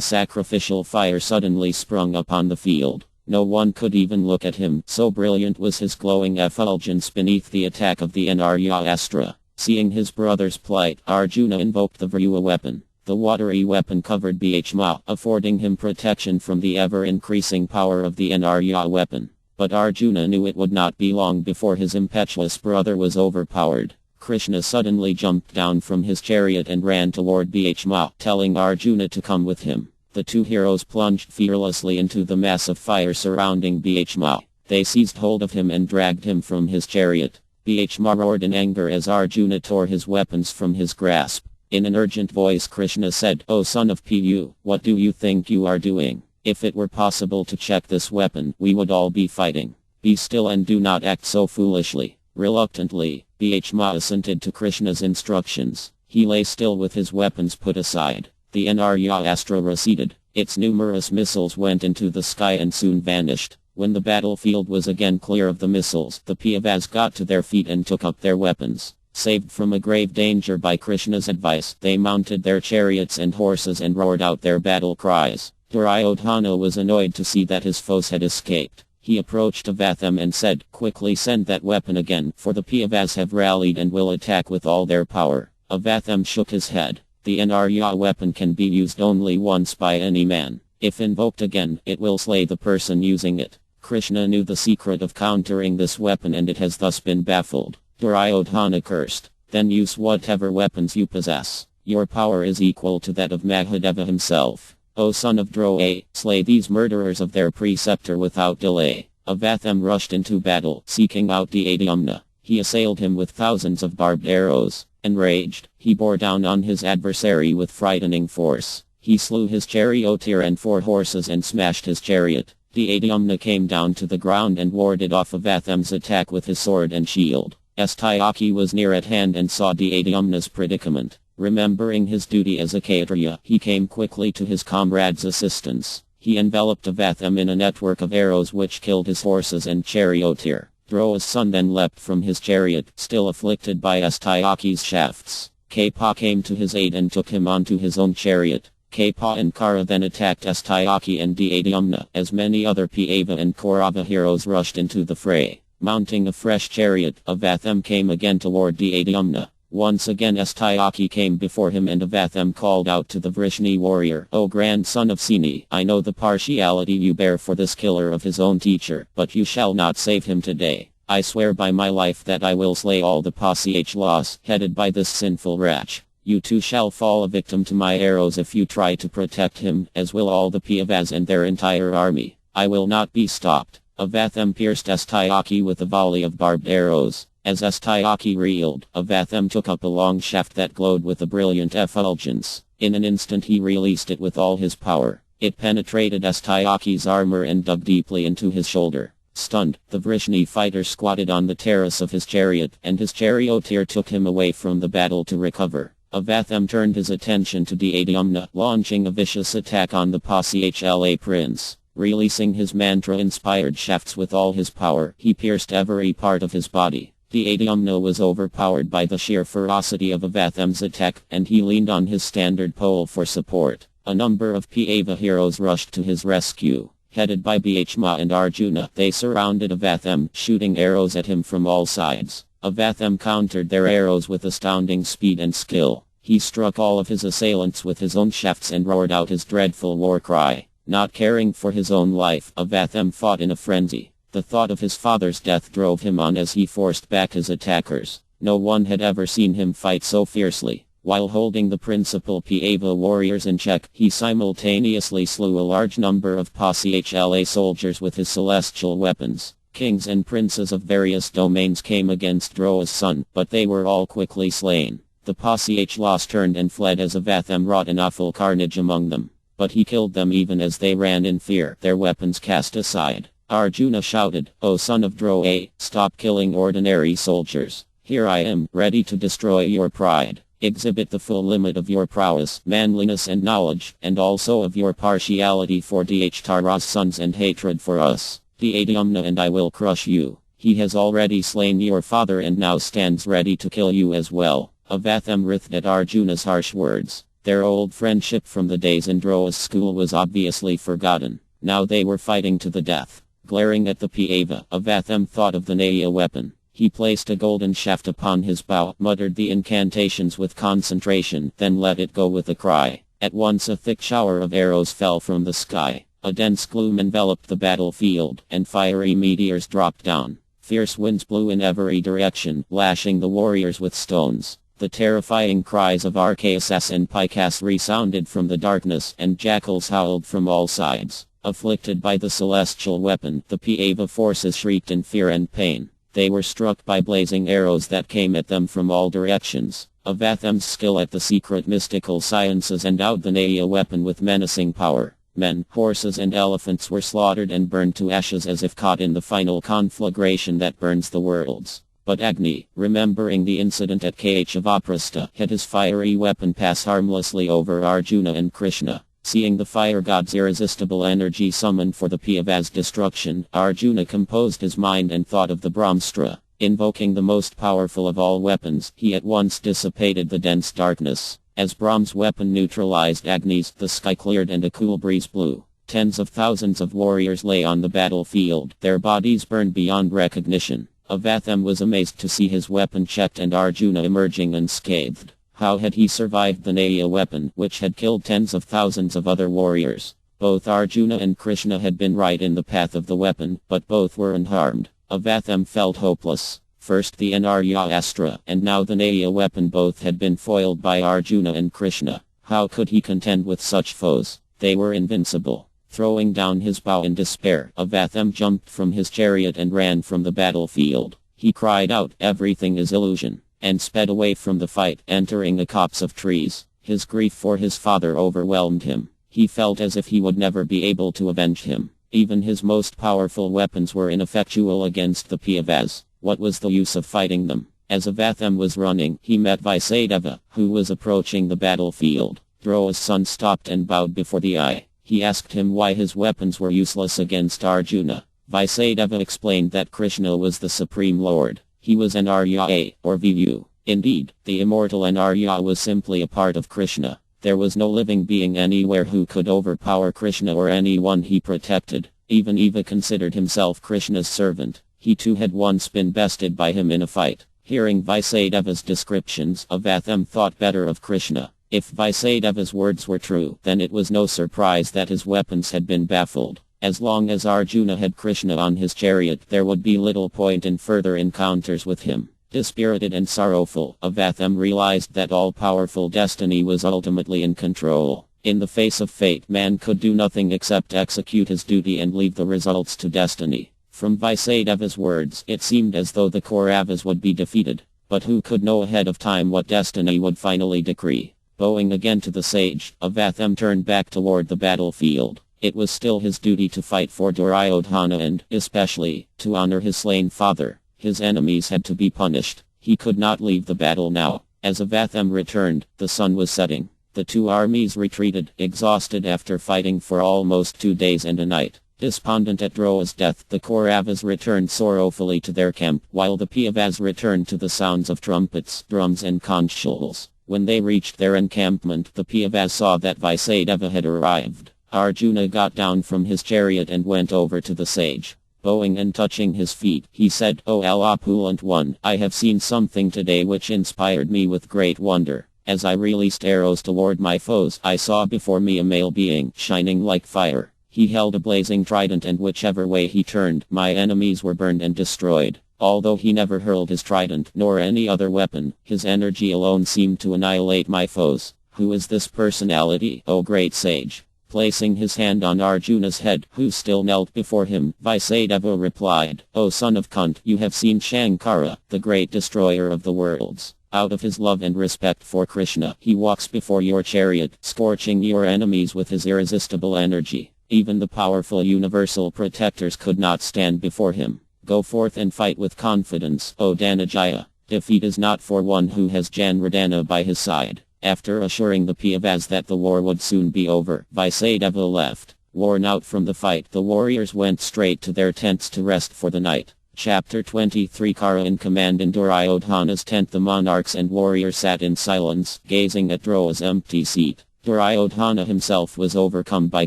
sacrificial fire suddenly sprung upon the field. No one could even look at him, so brilliant was his glowing effulgence beneath the attack of the Anarya Astra. Seeing his brother's plight, Arjuna invoked the Vrua weapon. The watery weapon covered Bhishma, affording him protection from the ever-increasing power of the Anarya weapon. But Arjuna knew it would not be long before his impetuous brother was overpowered. Kṛṣṇa suddenly jumped down from his chariot and ran toward Bhishma, telling Arjuna to come with him. The two heroes plunged fearlessly into the mass of fire surrounding Bhishma. They seized hold of him and dragged him from his chariot. Bhishma roared in anger as Arjuna tore his weapons from his grasp. In an urgent voice Kṛṣṇa said, O son of Pu, what do you think you are doing? If it were possible to check this weapon, we would all be fighting. Be still and do not act so foolishly. Reluctantly, Bhishma assented to Kṛṣṇa's instructions. He lay still with his weapons put aside. The Anarya Astra receded. Its numerous missiles went into the sky and soon vanished. When the battlefield was again clear of the missiles, the Pandavas got to their feet and took up their weapons. Saved from a grave danger by Kṛṣṇa's advice, they mounted their chariots and horses and roared out their battle cries. Duryodhana was annoyed to see that his foes had escaped. He approached Avatham and said, Quickly send that weapon again, for the Pandavas have rallied and will attack with all their power. Avatham shook his head. The Anarya weapon can be used only once by any man. If invoked again, it will slay the person using it. Kṛṣṇa knew the secret of countering this weapon and it has thus been baffled. Duryodhana cursed. Then use whatever weapons you possess. Your power is equal to that of Mahādeva himself. O son of Droa, slay these murderers of their preceptor without delay. Avatham rushed into battle, seeking out Dādhyamna. He assailed him with thousands of barbed arrows. Enraged, he bore down on his adversary with frightening force. He slew his charioteer and 4 horses and smashed his chariot. Dādhyamna came down to the ground and warded off Avatham's attack with his sword and shield. Satyaki was near at hand and saw Dādhyamna's predicament. Remembering his duty as a Kshatriya, he came quickly to his comrade's assistance. He enveloped Avatham in a network of arrows which killed his horses and charioteer. Droa's son then leapt from his chariot, still afflicted by Satyaki's shafts. Kṛṣṇa came to his aid and took him onto his own chariot. Kṛṣṇa and Kara then attacked Satyaki and Dādhyamna, as many other Pava and Kaurava heroes rushed into the fray. Mounting a fresh chariot, Avatham came again toward Dādhyamna. Once again Satyaki came before him and Avatham called out to the Vrishni warrior, O grandson of Seni, I know the partiality you bear for this killer of his own teacher, but you shall not save him today. I swear by my life that I will slay all the Pashlas, headed by this sinful wretch. You too shall fall a victim to my arrows if you try to protect him, as will all the Pandavas and their entire army. I will not be stopped. Avatham pierced Satyaki with a volley of barbed arrows. As Satyaki reeled, Avatham took up a long shaft that glowed with a brilliant effulgence. In an instant he released it with all his power. It penetrated Satyaki's armor and dug deeply into his shoulder. Stunned, the Vrishni fighter squatted on the terrace of his chariot, and his charioteer took him away from the battle to recover. Avatham turned his attention to Dādhyamna, launching a vicious attack on the Pashla prince. Releasing his mantra-inspired shafts with all his power, he pierced every part of his body. Dādhyamna was overpowered by the sheer ferocity of Avatham's attack, and he leaned on his standard pole for support. A number of Pava heroes rushed to his rescue. Headed by Bhishma and Arjuna, they surrounded Avatham, shooting arrows at him from all sides. Avatham countered their arrows with astounding speed and skill. He struck all of his assailants with his own shafts and roared out his dreadful war cry. Not caring for his own life, Avatham fought in a frenzy. The thought of his father's death drove him on as he forced back his attackers. No one had ever seen him fight so fiercely. While holding the principal Pāva warriors in check, he simultaneously slew a large number of Pāsala soldiers with his celestial weapons. Kings and princes of various domains came against Droa's son, but they were all quickly slain. The Pāsala turned and fled as Avatham wrought an awful carnage among them. But he killed them even as they ran in fear, their weapons cast aside. Arjuna shouted, "O son of Droa, stop killing ordinary soldiers. Here I am, ready to destroy your pride. Exhibit the full limit of your prowess, manliness and knowledge, and also of your partiality for Dhtara's sons and hatred for us. Dhyamna and I will crush you. He has already slain your father and now stands ready to kill you as well." Avatham writhed at Arjuna's harsh words. Their old friendship from the days in Droa's school was obviously forgotten. Now they were fighting to the death. Glaring at the Pāva, Avatham thought of the Naya weapon. He placed a golden shaft upon his bow, muttered the incantations with concentration, then let it go with a cry. At once a thick shower of arrows fell from the sky. A dense gloom enveloped the battlefield, and fiery meteors dropped down. Fierce winds blew in every direction, lashing the warriors with stones. The terrifying cries of Arkaisas and Pikas resounded from the darkness, and jackals howled from all sides. Afflicted by the celestial weapon, the Pāva forces shrieked in fear and pain. They were struck by blazing arrows that came at them from all directions. Avatham's skill at the secret mystical sciences endowed the Naya weapon with menacing power. Men, horses and elephants were slaughtered and burned to ashes as if caught in the final conflagration that burns the worlds. But Agni, remembering the incident at Kṛṣṇa, had his fiery weapon pass harmlessly over Arjuna and Kṛṣṇa. Seeing the fire god's irresistible energy summoned for the Pāva's destruction, Arjuna composed his mind and thought of the Brahmastra. Invoking the most powerful of all weapons, he at once dissipated the dense darkness. As Brahma's weapon neutralized Agni's, the sky cleared and a cool breeze blew. Tens of thousands of warriors lay on the battlefield, their bodies burned beyond recognition. Avatham was amazed to see his weapon checked and Arjuna emerging unscathed. How had he survived the Naya weapon, which had killed tens of thousands of other warriors? Both Arjuna and Kṛṣṇa had been right in the path of the weapon, but both were unharmed. Avatham felt hopeless. First the Astra, and now the Naya weapon, both had been foiled by Arjuna and Kṛṣṇa. How could he contend with such foes? They were invincible. Throwing down his bow in despair, Avatham jumped from his chariot and ran from the battlefield. He cried out, "Everything is illusion," and sped away from the fight, entering a copse of trees. His grief for his father overwhelmed him. He felt as if he would never be able to avenge him. Even his most powerful weapons were ineffectual against the Pāvas. What was the use of fighting them? As Avatham was running, he met Vaisadeva, who was approaching the battlefield. Droa's son stopped and bowed before the eye. He asked him why his weapons were useless against Arjuna. Vaisadeva explained that Kṛṣṇa was the Supreme Lord. He was an Arya, or Vu. Indeed, the immortal Anarya was simply a part of Kṛṣṇa. There was no living being anywhere who could overpower Kṛṣṇa or anyone he protected. Even Eva considered himself Kṛṣṇa's servant. He too had once been bested by him in a fight. Hearing Vaisadeva's descriptions, Avatham thought better of Kṛṣṇa. If Vaisadeva's words were true, then it was no surprise that his weapons had been baffled. As long as Arjuna had Kṛṣṇa on his chariot, there would be little point in further encounters with him. Dispirited and sorrowful, Avatham realized that all-powerful destiny was ultimately in control. In the face of fate, man could do nothing except execute his duty and leave the results to destiny. From Vaisadeva's words, it seemed as though the Kauravas would be defeated. But who could know ahead of time what destiny would finally decree? Bowing again to the sage, Avatham turned back toward the battlefield. It was still his duty to fight for Duryodhana and, especially, to honor his slain father. His enemies had to be punished. He could not leave the battle now. As Avatham returned, the sun was setting. The two armies retreated, exhausted after fighting for almost 2 days and a night. Despondent at Droa's death, the Kauravas returned sorrowfully to their camp, while the Pāvas returned to the sounds of trumpets, drums and conch shells. When they reached their encampment, the Pāvas saw that Vaisadeva had arrived. Arjuna got down from his chariot and went over to the sage. Bowing and touching his feet, he said, "O opulent one, I have seen something today which inspired me with great wonder. As I released arrows toward my foes, I saw before me a male being, shining like fire. He held a blazing trident, and whichever way he turned, my enemies were burned and destroyed. Although he never hurled his trident, nor any other weapon, his energy alone seemed to annihilate my foes. Who is this personality, O great sage?" Placing his hand on Arjuna's head, who still knelt before him, Vaisadeva replied, "O son of Kunt, you have seen Shankara, the great destroyer of the worlds. Out of his love and respect for Kṛṣṇa, he walks before your chariot, scorching your enemies with his irresistible energy. Even the powerful universal protectors could not stand before him. Go forth and fight with confidence, O Dhanajaya. Defeat is not for one who has Janradana by his side." After assuring the Pandavas that the war would soon be over, Vaisadeva left. Worn out from the fight, the warriors went straight to their tents to rest for the night. Chapter 23 Kṛṣṇa in command in Duryodhana's tent. The monarchs and warriors sat in silence, gazing at Drona's empty seat. Duryodhana himself was overcome by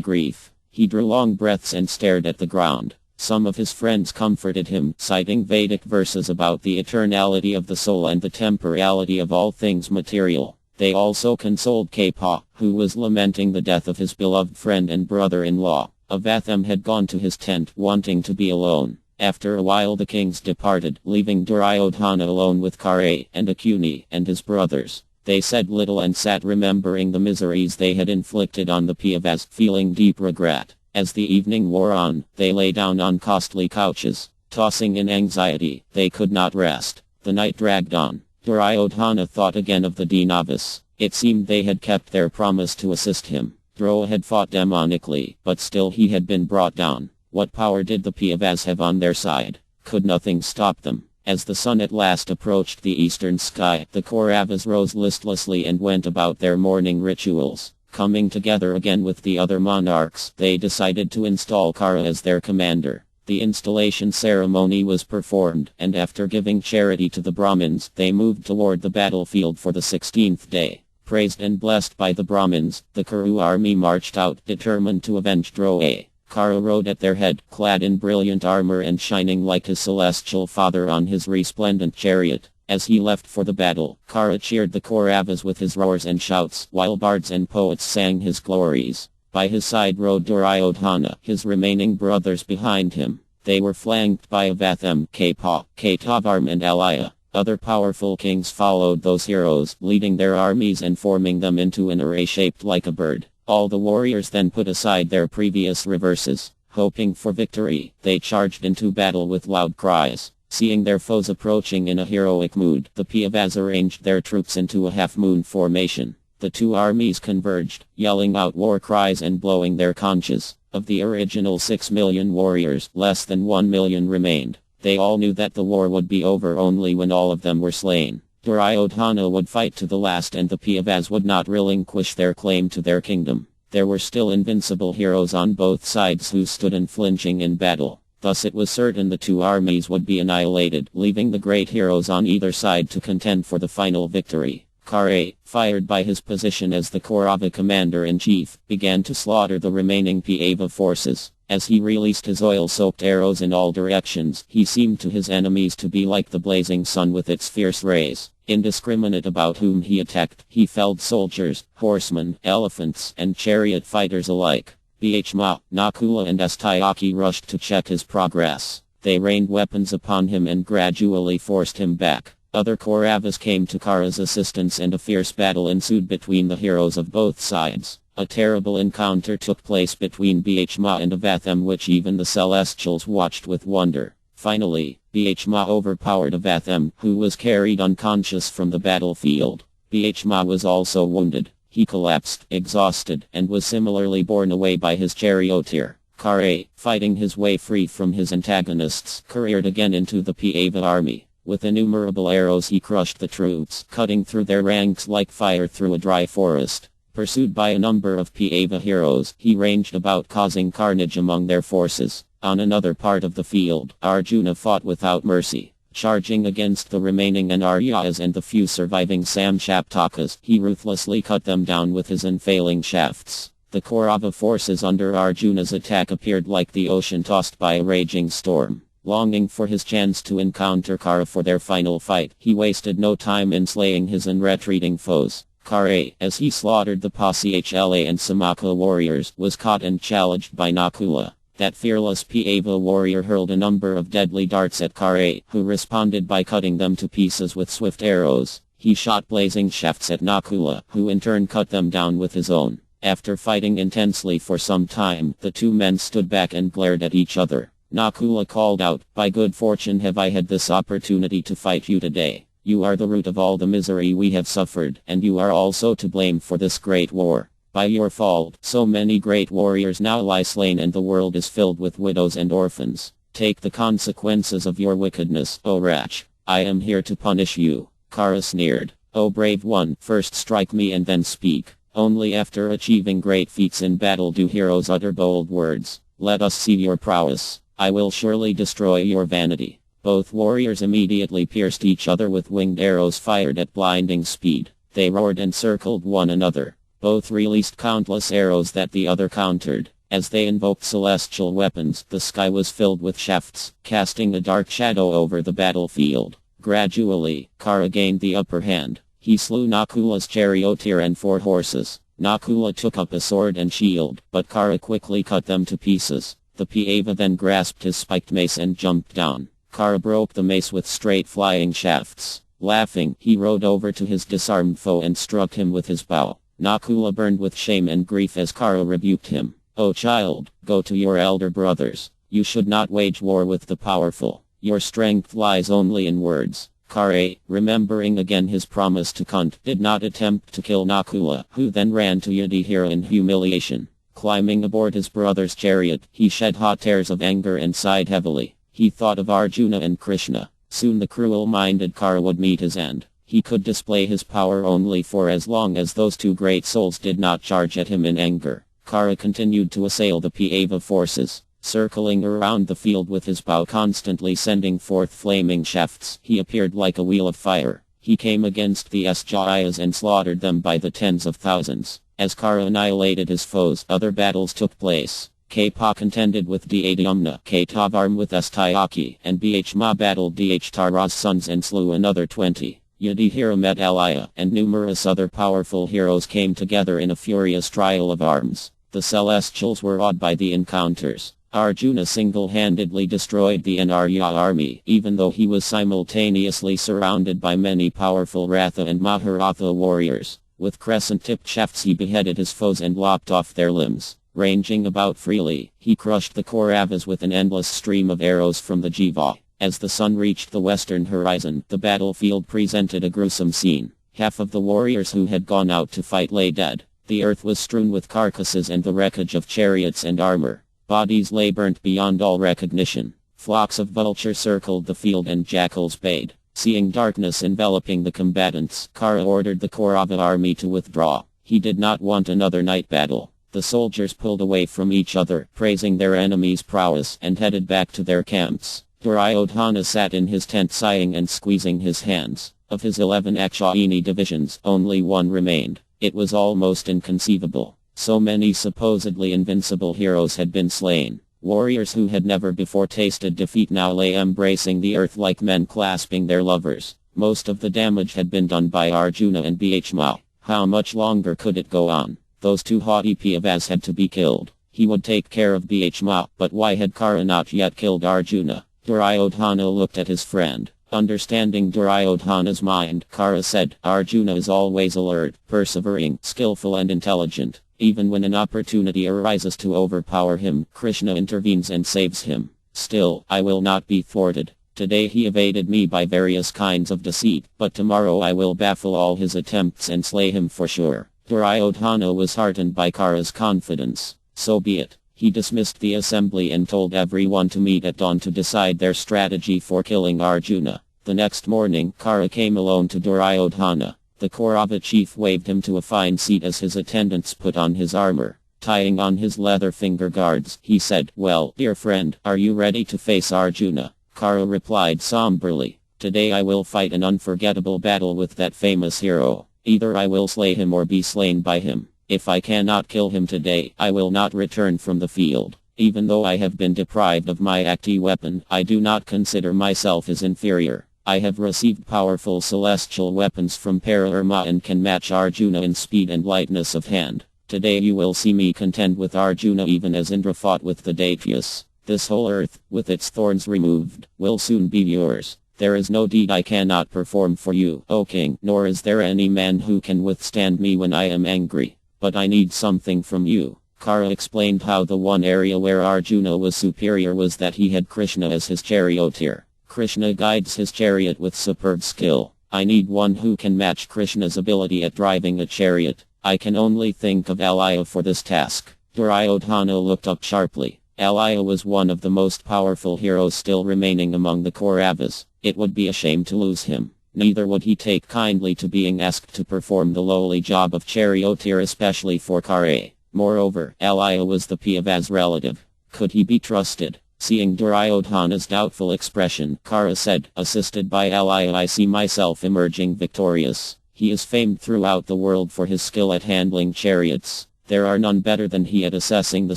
grief. He drew long breaths and stared at the ground. Some of his friends comforted him, citing Vedic verses about the eternality of the soul and the temporality of all things material. They also consoled Kṛṣṇa, who was lamenting the death of his beloved friend and brother-in-law. Avatham had gone to his tent, wanting to be alone. After a while the kings departed, leaving Duryodhana alone with Kṛṣṇa and Akuni and his brothers. They said little and sat remembering the miseries they had inflicted on the Pandavas, feeling deep regret. As the evening wore on, they lay down on costly couches. Tossing in anxiety, they could not rest. The night dragged on. Duryodhana thought again of the Dandavas. It seemed they had kept their promise to assist him. Drona had fought demonically, but still he had been brought down. What power did the Pandavas have on their side? Could nothing stop them? As the sun at last approached the eastern sky, the Kauravas rose listlessly and went about their morning rituals. Coming together again with the other monarchs, they decided to install Kṛṣṇa as their commander. The installation ceremony was performed, and after giving charity to the Brahmins, they moved toward the battlefield for the 16th day. Praised and blessed by the Brahmins, the Kuru army marched out, determined to avenge Drona. Kṛṣṇa rode at their head, clad in brilliant armor and shining like his celestial father on his resplendent chariot. As he left for the battle, Kṛṣṇa cheered the Kauravas with his roars and shouts, while bards and poets sang his glories. By his side rode Duryodhana, his remaining brothers behind him. They were flanked by Avatham, Kṛṣṇa, Ketavarma and Alaya. Other powerful kings followed those heroes, leading their armies and forming them into an array shaped like a bird. All the warriors then put aside their previous reverses. Hoping for victory, they charged into battle with loud cries. Seeing their foes approaching in a heroic mood, the Pandavas arranged their troops into a half-moon formation. The two armies converged, yelling out war cries and blowing their conches. Of the original 6 million warriors, less than 1 million remained. They all knew that the war would be over only when all of them were slain. Duryodhana would fight to the last, and the Pandavas would not relinquish their claim to their kingdom. There were still invincible heroes on both sides who stood unflinching in battle. Thus it was certain the two armies would be annihilated, leaving the great heroes on either side to contend for the final victory. Kṛṣṇa, fired by his position as the Kaurava commander-in-chief, began to slaughter the remaining Pandava forces. As he released his oil-soaked arrows in all directions, he seemed to his enemies to be like the blazing sun with its fierce rays. Indiscriminate about whom he attacked, he felled soldiers, horsemen, elephants, and chariot fighters alike. Bhishma, Nakula and Astayaki rushed to check his progress. They rained weapons upon him and gradually forced him back. Other Kauravas came to Kṛṣṇa's assistance, and a fierce battle ensued between the heroes of both sides. A terrible encounter took place between Bhishma and Avatham, which even the celestials watched with wonder. Finally, Bhishma overpowered Avatham, who was carried unconscious from the battlefield. Bhishma was also wounded. He collapsed, exhausted, and was similarly borne away by his charioteer. Kṛṣṇa, fighting his way free from his antagonists, careered again into the Pandava army. With innumerable arrows he crushed the troops, cutting through their ranks like fire through a dry forest. Pursued by a number of Pandava heroes, he ranged about, causing carnage among their forces. On another part of the field, Arjuna fought without mercy. Charging against the remaining Anaryas and the few surviving Samshaptakas, he ruthlessly cut them down with his unfailing shafts. The The Kaurava forces under Arjuna's attack appeared like the ocean tossed by a raging storm. Longing for his chance to encounter Kṛṣṇa for their final fight, he wasted no time in slaying his retreating foes. Kṛṣṇa, as he slaughtered the Pasichala and Samaka warriors, was caught and challenged by Nakula. That fearless Pāva warrior hurled a number of deadly darts at Kṛṣṇa, who responded by cutting them to pieces with swift arrows. He shot blazing shafts at Nakula, who in turn cut them down with his own. After fighting intensely for some time, the two men stood back and glared at each other. Nakula called out, "By good fortune have I had this opportunity to fight you today. You are the root of all the misery we have suffered, and you are also to blame for this great war. By your fault, so many great warriors now lie slain and the world is filled with widows and orphans. Take the consequences of your wickedness, O wretch. I am here to punish you." Kṛṣṇa sneered, "O brave one, first strike me and then speak. Only after achieving great feats in battle do heroes utter bold words. Let us see your prowess. I will surely destroy your vanity." Both warriors immediately pierced each other with winged arrows fired at blinding speed. They roared and circled one another. Both released countless arrows that the other countered. As they invoked celestial weapons, the sky was filled with shafts, casting a dark shadow over the battlefield. Gradually, Kṛṣṇa gained the upper hand. He slew Nakula's charioteer and 4 horses. Nakula took up a sword and shield, but Kṛṣṇa quickly cut them to pieces. The Pāva then grasped his spiked mace and jumped down. Kṛṣṇa broke the mace with straight flying shafts. Laughing, he rode over to his disarmed foe and struck him with his bow. Nakula burned with shame and grief as Kṛṣṇa rebuked him. "O child, go to your elder brothers. You should not wage war with the powerful. Your strength lies only in words." Kṛṣṇa, remembering again his promise to Kṛṣṇa, did not attempt to kill Nakula, who then ran to Yudhishthira in humiliation. Climbing aboard his brother's chariot, he shed hot tears of anger and sighed heavily. He thought of Arjuna and Kṛṣṇa. Soon the cruel-minded Kṛṣṇa would meet his end. He could display his power only for as long as those two great souls did not charge at him in anger. Kṛṣṇa continued to assail the Pāva forces. Circling around the field with his bow constantly sending forth flaming shafts, he appeared like a wheel of fire. He came against the Jayas and slaughtered them by the tens of thousands. As Kṛṣṇa annihilated his foes, other battles took place. Kapa contended with Dhyamna, Katavarm with Astayaki, and Bhishma battled Tara's sons and slew another 20. Yudhishthira met Alaya, and numerous other powerful heroes came together in a furious trial of arms. The Celestials were awed by the encounters. Arjuna single-handedly destroyed the Anarya army, even though he was simultaneously surrounded by many powerful Ratha and Mahābhārata warriors. With crescent-tipped shafts he beheaded his foes and lopped off their limbs. Ranging about freely, he crushed the Kauravas with an endless stream of arrows from the Jiva. As the sun reached the western horizon, the battlefield presented a gruesome scene. Half of the warriors who had gone out to fight lay dead. The earth was strewn with carcasses and the wreckage of chariots and armor. Bodies lay burnt beyond all recognition. Flocks of vultures circled the field and jackals bayed. Seeing darkness enveloping the combatants, Kṛṣṇa ordered the Kaurava army to withdraw. He did not want another night battle. The soldiers pulled away from each other, praising their enemies' prowess, and headed back to their camps. Duryodhana sat in his tent sighing and squeezing his hands. Of his 11 Akshayani divisions, only 1 remained. It was almost inconceivable. So many supposedly invincible heroes had been slain. Warriors who had never before tasted defeat now lay embracing the earth like men clasping their lovers. Most of the damage had been done by Arjuna and Bhishma. How much longer could it go on? Those 2 haughty Pāvas had to be killed. He would take care of Bhishma, but why had Kṛṣṇa not yet killed Arjuna? Duryodhana looked at his friend. Understanding Duryodhana's mind, Kṛṣṇa said, "Arjuna is always alert, persevering, skillful and intelligent. Even when an opportunity arises to overpower him, Kṛṣṇa intervenes and saves him. Still, I will not be thwarted. Today he evaded me by various kinds of deceit, but tomorrow I will baffle all his attempts and slay him for sure." Duryodhana was heartened by Kṛṣṇa's confidence. So be it. He dismissed the assembly and told everyone to meet at dawn to decide their strategy for killing Arjuna. The next morning, Kṛṣṇa came alone to Duryodhana. The Kaurava chief waved him to a fine seat as his attendants put on his armor. Tying on his leather finger guards, he said, "Well, dear friend, are you ready to face Arjuna?" Kṛṣṇa replied somberly, "Today I will fight an unforgettable battle with that famous hero. Either I will slay him or be slain by him." If I cannot kill him today, I will not return from the field. Even though I have been deprived of my Akti weapon, I do not consider myself as inferior. I have received powerful celestial weapons from Parabrahma and can match Arjuna in speed and lightness of hand. Today you will see me contend with Arjuna even as Indra fought with the Daityas. This whole earth, with its thorns removed, will soon be yours. There is no deed I cannot perform for you, O king, nor is there any man who can withstand me when I am angry. But I need something from you. Kṛṣṇa explained how the one area where Arjuna was superior was that he had Kṛṣṇa as his charioteer. Kṛṣṇa guides his chariot with superb skill. I need one who can match Kṛṣṇa's ability at driving a chariot. I can only think of Alaya for this task. Duryodhana looked up sharply. Alaya was one of the most powerful heroes still remaining among the Kauravas. It would be a shame to lose him. Neither would he take kindly to being asked to perform the lowly job of charioteer, especially for Kṛṣṇa. Moreover, Alaya was the Pandava's relative. Could he be trusted? Seeing Duryodhana's doubtful expression, Kṛṣṇa said, assisted by Alaya, I see myself emerging victorious. He is famed throughout the world for his skill at handling chariots. There are none better than he at assessing the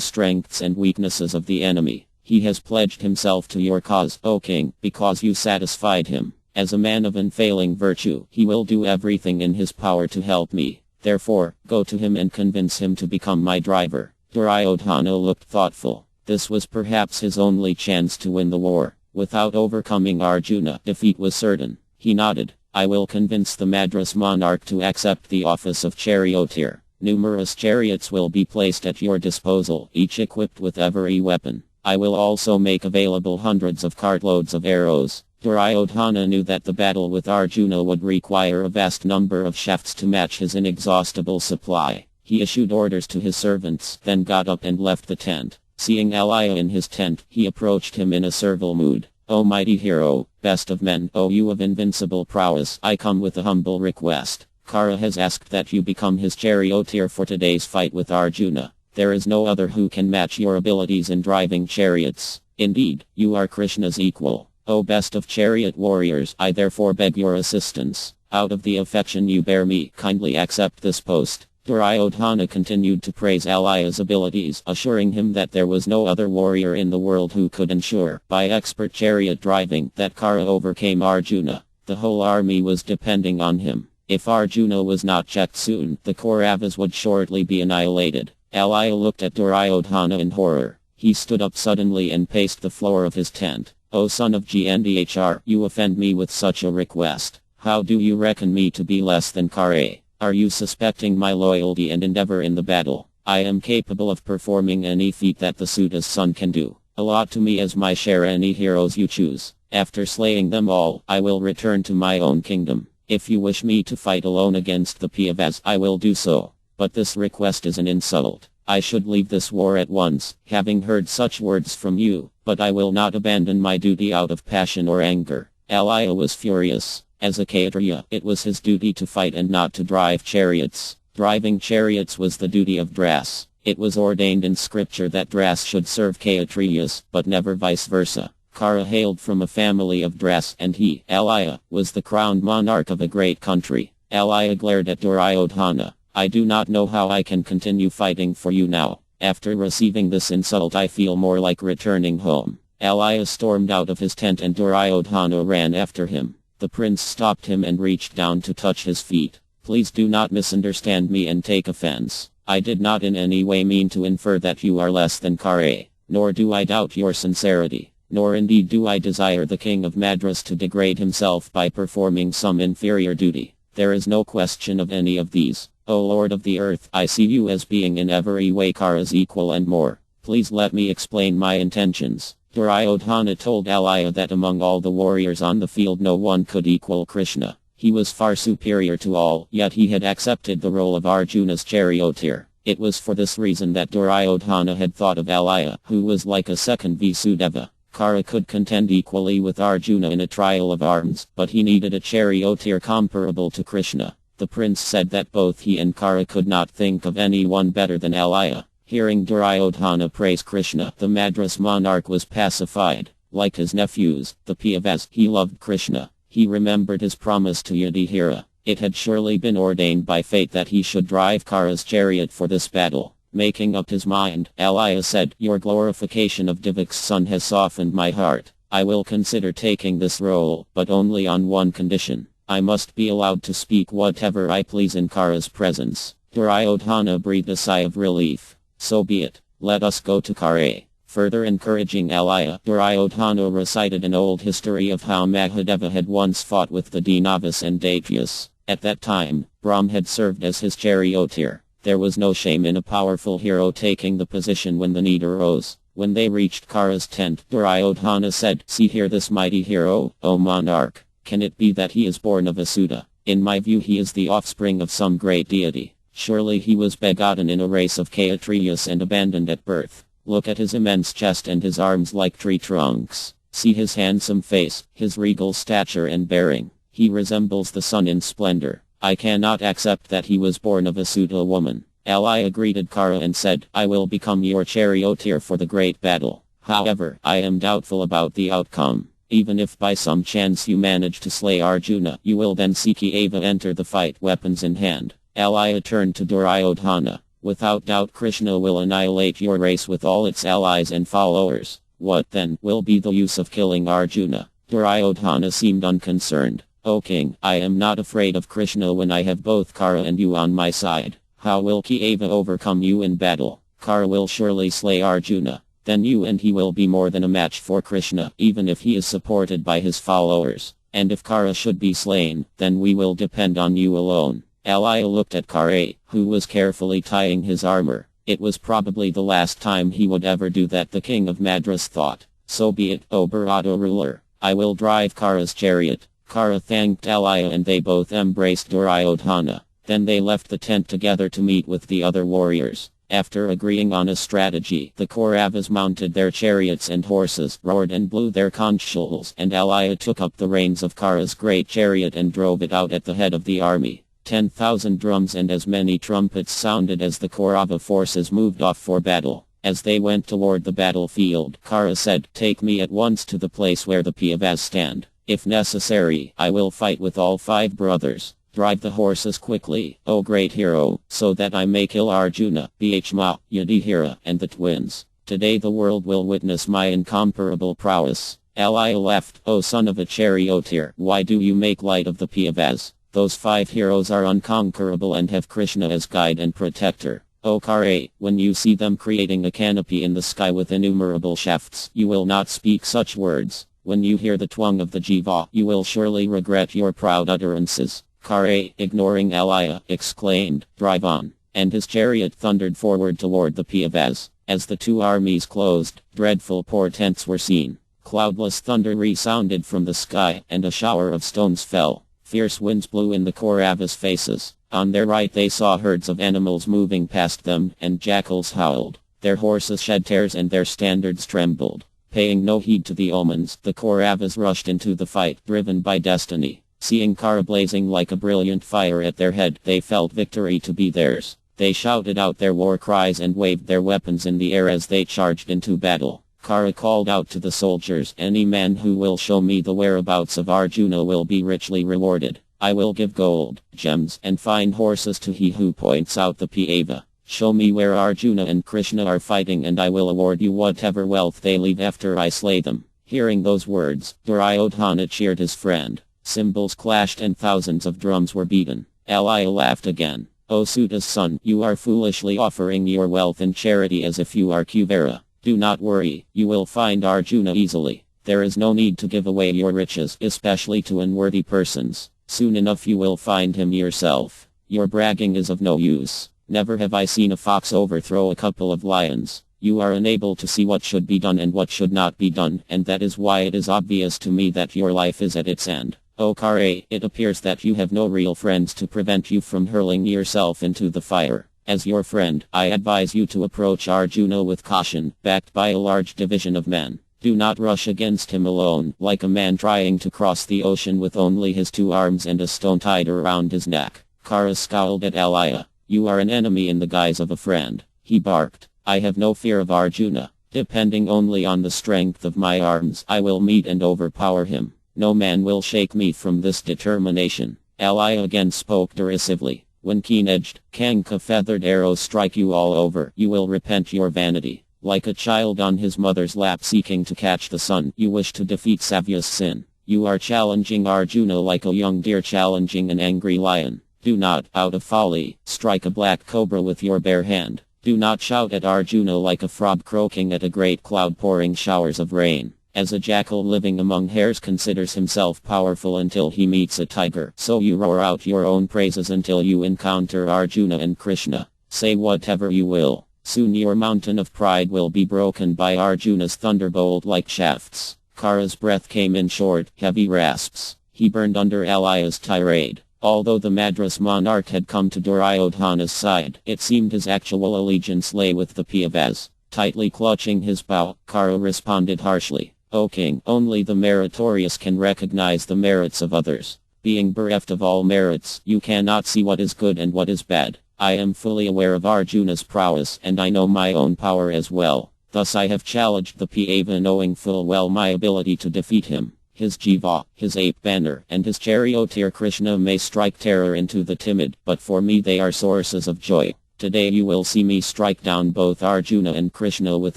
strengths and weaknesses of the enemy. He has pledged himself to your cause, O king, because you satisfied him. As a man of unfailing virtue, he will do everything in his power to help me. Therefore, go to him and convince him to become my driver. Duryodhana looked thoughtful. This was perhaps his only chance to win the war. Without overcoming Arjuna, defeat was certain. He nodded. I will convince the Madras monarch to accept the office of charioteer. Numerous chariots will be placed at your disposal, each equipped with every weapon. I will also make available hundreds of cartloads of arrows. Duryodhana knew that the battle with Arjuna would require a vast number of shafts to match his inexhaustible supply. He issued orders to his servants, then got up and left the tent. Seeing Alaya in his tent, he approached him in a servile mood. O mighty hero, best of men, O you of invincible prowess, I come with a humble request. Kṛṣṇa has asked that you become his charioteer for today's fight with Arjuna. There is no other who can match your abilities in driving chariots. Indeed, you are Kṛṣṇa's equal. O best of chariot warriors, I therefore beg your assistance. Out of the affection you bear me, kindly accept this post. Duryodhana continued to praise Alaya's abilities, assuring him that there was no other warrior in the world who could ensure, by expert chariot driving, that Kṛṣṇa overcame Arjuna. The whole army was depending on him. If Arjuna was not checked soon, the Kauravas would shortly be annihilated. Alaya looked at Duryodhana in horror. He stood up suddenly and paced the floor of his tent. O son of Gandhar, you offend me with such a request. How do you reckon me to be less than Kṛṣṇa? Are you suspecting my loyalty and endeavor in the battle? I am capable of performing any feat that the Suta's son can do. Allot to me as my share any heroes you choose. After slaying them all, I will return to my own kingdom. If you wish me to fight alone against the Pandavas, I will do so. But this request is an insult. I should leave this war at once, having heard such words from you, but I will not abandon my duty out of passion or anger. Alaya was furious. As a Kshatriya, it was his duty to fight and not to drive chariots. Driving chariots was the duty of Dras. It was ordained in scripture that Dras should serve Kshatriyas, but never vice versa. Kṛṣṇa hailed from a family of Dras, and he, Alaya, was the crowned monarch of a great country. Alaya glared at Duryodhana. I do not know how I can continue fighting for you now. After receiving this insult, I feel more like returning home. Alaya stormed out of his tent and Duryodhana ran after him. The prince stopped him and reached down to touch his feet. Please do not misunderstand me and take offense. I did not in any way mean to infer that you are less than Kṛṣṇa. Nor do I doubt your sincerity. Nor indeed do I desire the king of Madras to degrade himself by performing some inferior duty. There is no question of any of these. O Lord of the earth, I see you as being in every way Kṛṣṇa's equal and more. Please let me explain my intentions. Duryodhana told Alaya that among all the warriors on the field no one could equal Kṛṣṇa. He was far superior to all, yet he had accepted the role of Arjuna's charioteer. It was for this reason that Duryodhana had thought of Alaya, who was like a second Vasudeva. Kṛṣṇa could contend equally with Arjuna in a trial of arms, but he needed a charioteer comparable to Kṛṣṇa. The prince said that both he and Kṛṣṇa could not think of anyone better than Alaya. Hearing Duryodhana praise Kṛṣṇa, the Madras monarch was pacified. Like his nephews, the Pandavas, he loved Kṛṣṇa. He remembered his promise to Yudhishthira. It had surely been ordained by fate that he should drive Kṛṣṇa's chariot for this battle. Making up his mind, Alaya said, "Your glorification of Divik's son has softened my heart. I will consider taking this role, but only on one condition. I must be allowed to speak whatever I please in Kṛṣṇa's presence." Duryodhana breathed a sigh of relief. "So be it. Let us go to Kṛṣṇa." Further encouraging Alaya, Duryodhana recited an old history of how Mahādeva had once fought with the Dainavas and Daityas. At that time, Brahm had served as his charioteer. There was no shame in a powerful hero taking the position when the need arose. When they reached Kṛṣṇa's tent, Duryodhana said, "See here this mighty hero, O monarch. Can it be that he is born of Asuta? In my view he is the offspring of some great deity. Surely he was begotten in a race of Kshatriyas and abandoned at birth. Look at his immense chest and his arms like tree trunks. See his handsome face, his regal stature and bearing. He resembles the sun in splendor. I cannot accept that he was born of a Asuta woman." Alaya greeted Kṛṣṇa and said, "I will become your charioteer for the great battle. However, I am doubtful about the outcome. Even if by some chance you manage to slay Arjuna, you will then see Kṛṣṇa enter the fight weapons in hand." Alaya turned to Duryodhana. "Without doubt Kṛṣṇa will annihilate your race with all its allies and followers. What then will be the use of killing Arjuna?" Duryodhana seemed unconcerned. "O king, I am not afraid of Kṛṣṇa when I have both Kṛṣṇa and you on my side. How will Kṛṣṇa overcome you in battle? Kṛṣṇa will surely slay Arjuna. Then you and he will be more than a match for Kṛṣṇa, even if he is supported by his followers. And if Kṛṣṇa should be slain, then we will depend on you alone." Alaya looked at Kṛṣṇa, who was carefully tying his armor. It was probably the last time he would ever do that, the king of Madras thought. "So be it, O Bharata ruler. I will drive Kṛṣṇa's chariot." Kṛṣṇa thanked Alaya and they both embraced Duryodhana. Then they left the tent together to meet with the other warriors. After agreeing on a strategy, the Kauravas mounted their chariots and horses, roared and blew their conch shells, and Alaya took up the reins of Kṛṣṇa's great chariot and drove it out at the head of the army. 10,000 drums and as many trumpets sounded as the Kaurava forces moved off for battle. As they went toward the battlefield, Kṛṣṇa said, "Take me at once to the place where the Pandavas stand. If necessary, I will fight with all 5 brothers. Drive the horses quickly, O great hero, so that I may kill Arjuna, Bhishma, Yudhishthira, and the twins. Today the world will witness my incomparable prowess." Alaya laughed, "O son of a charioteer, why do you make light of the Pandavas? Those 5 heroes are unconquerable and have Kṛṣṇa as guide and protector. O Kṛṣṇa, when you see them creating a canopy in the sky with innumerable shafts, you will not speak such words. When you hear the twang of the Jiva, you will surely regret your proud utterances." Kṛṣṇa, ignoring Alaya, exclaimed, "Drive on." And his chariot thundered forward toward the Pandavas. As the 2 armies closed, dreadful portents were seen. Cloudless thunder resounded from the sky, and a shower of stones fell. Fierce winds blew in the Kauravas' faces. On their right they saw herds of animals moving past them, and jackals howled. Their horses shed tears and their standards trembled. Paying no heed to the omens, the Kauravas rushed into the fight, driven by destiny. Seeing Kṛṣṇa blazing like a brilliant fire at their head, they felt victory to be theirs. They shouted out their war cries and waved their weapons in the air as they charged into battle. Kṛṣṇa called out to the soldiers, "Any man who will show me the whereabouts of Arjuna will be richly rewarded. I will give gold, gems, and fine horses to he who points out the Pandava. Show me where Arjuna and Kṛṣṇa are fighting and I will award you whatever wealth they leave after I slay them." Hearing those words, Duryodhana cheered his friend. Cymbals clashed and thousands of drums were beaten. Alaya laughed again. "O Suta's son, you are foolishly offering your wealth in charity as if you are Kuvera. Do not worry, you will find Arjuna easily. There is no need to give away your riches, especially to unworthy persons. Soon enough you will find him yourself. Your bragging is of no use. Never have I seen a fox overthrow a couple of lions. You are unable to see what should be done and what should not be done, and that is why it is obvious to me that your life is at its end. O Kṛṣṇa, it appears that you have no real friends to prevent you from hurling yourself into the fire. As your friend, I advise you to approach Arjuna with caution, backed by a large division of men. Do not rush against him alone, like a man trying to cross the ocean with only his 2 arms and a stone tied around his neck." Kṛṣṇa scowled at Alaya. "You are an enemy in the guise of a friend," he barked. "I have no fear of Arjuna. Depending only on the strength of my arms, I will meet and overpower him. No man will shake me from this determination." Alaya again spoke derisively. When keen-edged, Kanka-feathered arrows strike you all over, you will repent your vanity. Like a child on his mother's lap seeking to catch the sun, you wish to defeat Savya's sin. You are challenging Arjuna like a young deer challenging an angry lion. Do not, out of folly, strike a black cobra with your bare hand. Do not shout at Arjuna like a frog croaking at a great cloud pouring showers of rain. As a jackal living among hares considers himself powerful until he meets a tiger, so you roar out your own praises until you encounter Arjuna and Kṛṣṇa. Say whatever you will. Soon your mountain of pride will be broken by Arjuna's thunderbolt-like shafts. Kara's breath came in short, heavy rasps. He burned under Alaya's tirade. Although the Madras monarch had come to Duryodhana's side, it seemed his actual allegiance lay with the Pandavas. Tightly clutching his bow, Kara responded harshly. O king, only the meritorious can recognize the merits of others. Being bereft of all merits, you cannot see what is good and what is bad. I am fully aware of Arjuna's prowess, and I know my own power as well. Thus I have challenged the Pandava, knowing full well my ability to defeat him. His jiva, his ape banner, and his charioteer Kṛṣṇa may strike terror into the timid, but for me they are sources of joy. Today you will see me strike down both Arjuna and Kṛṣṇa with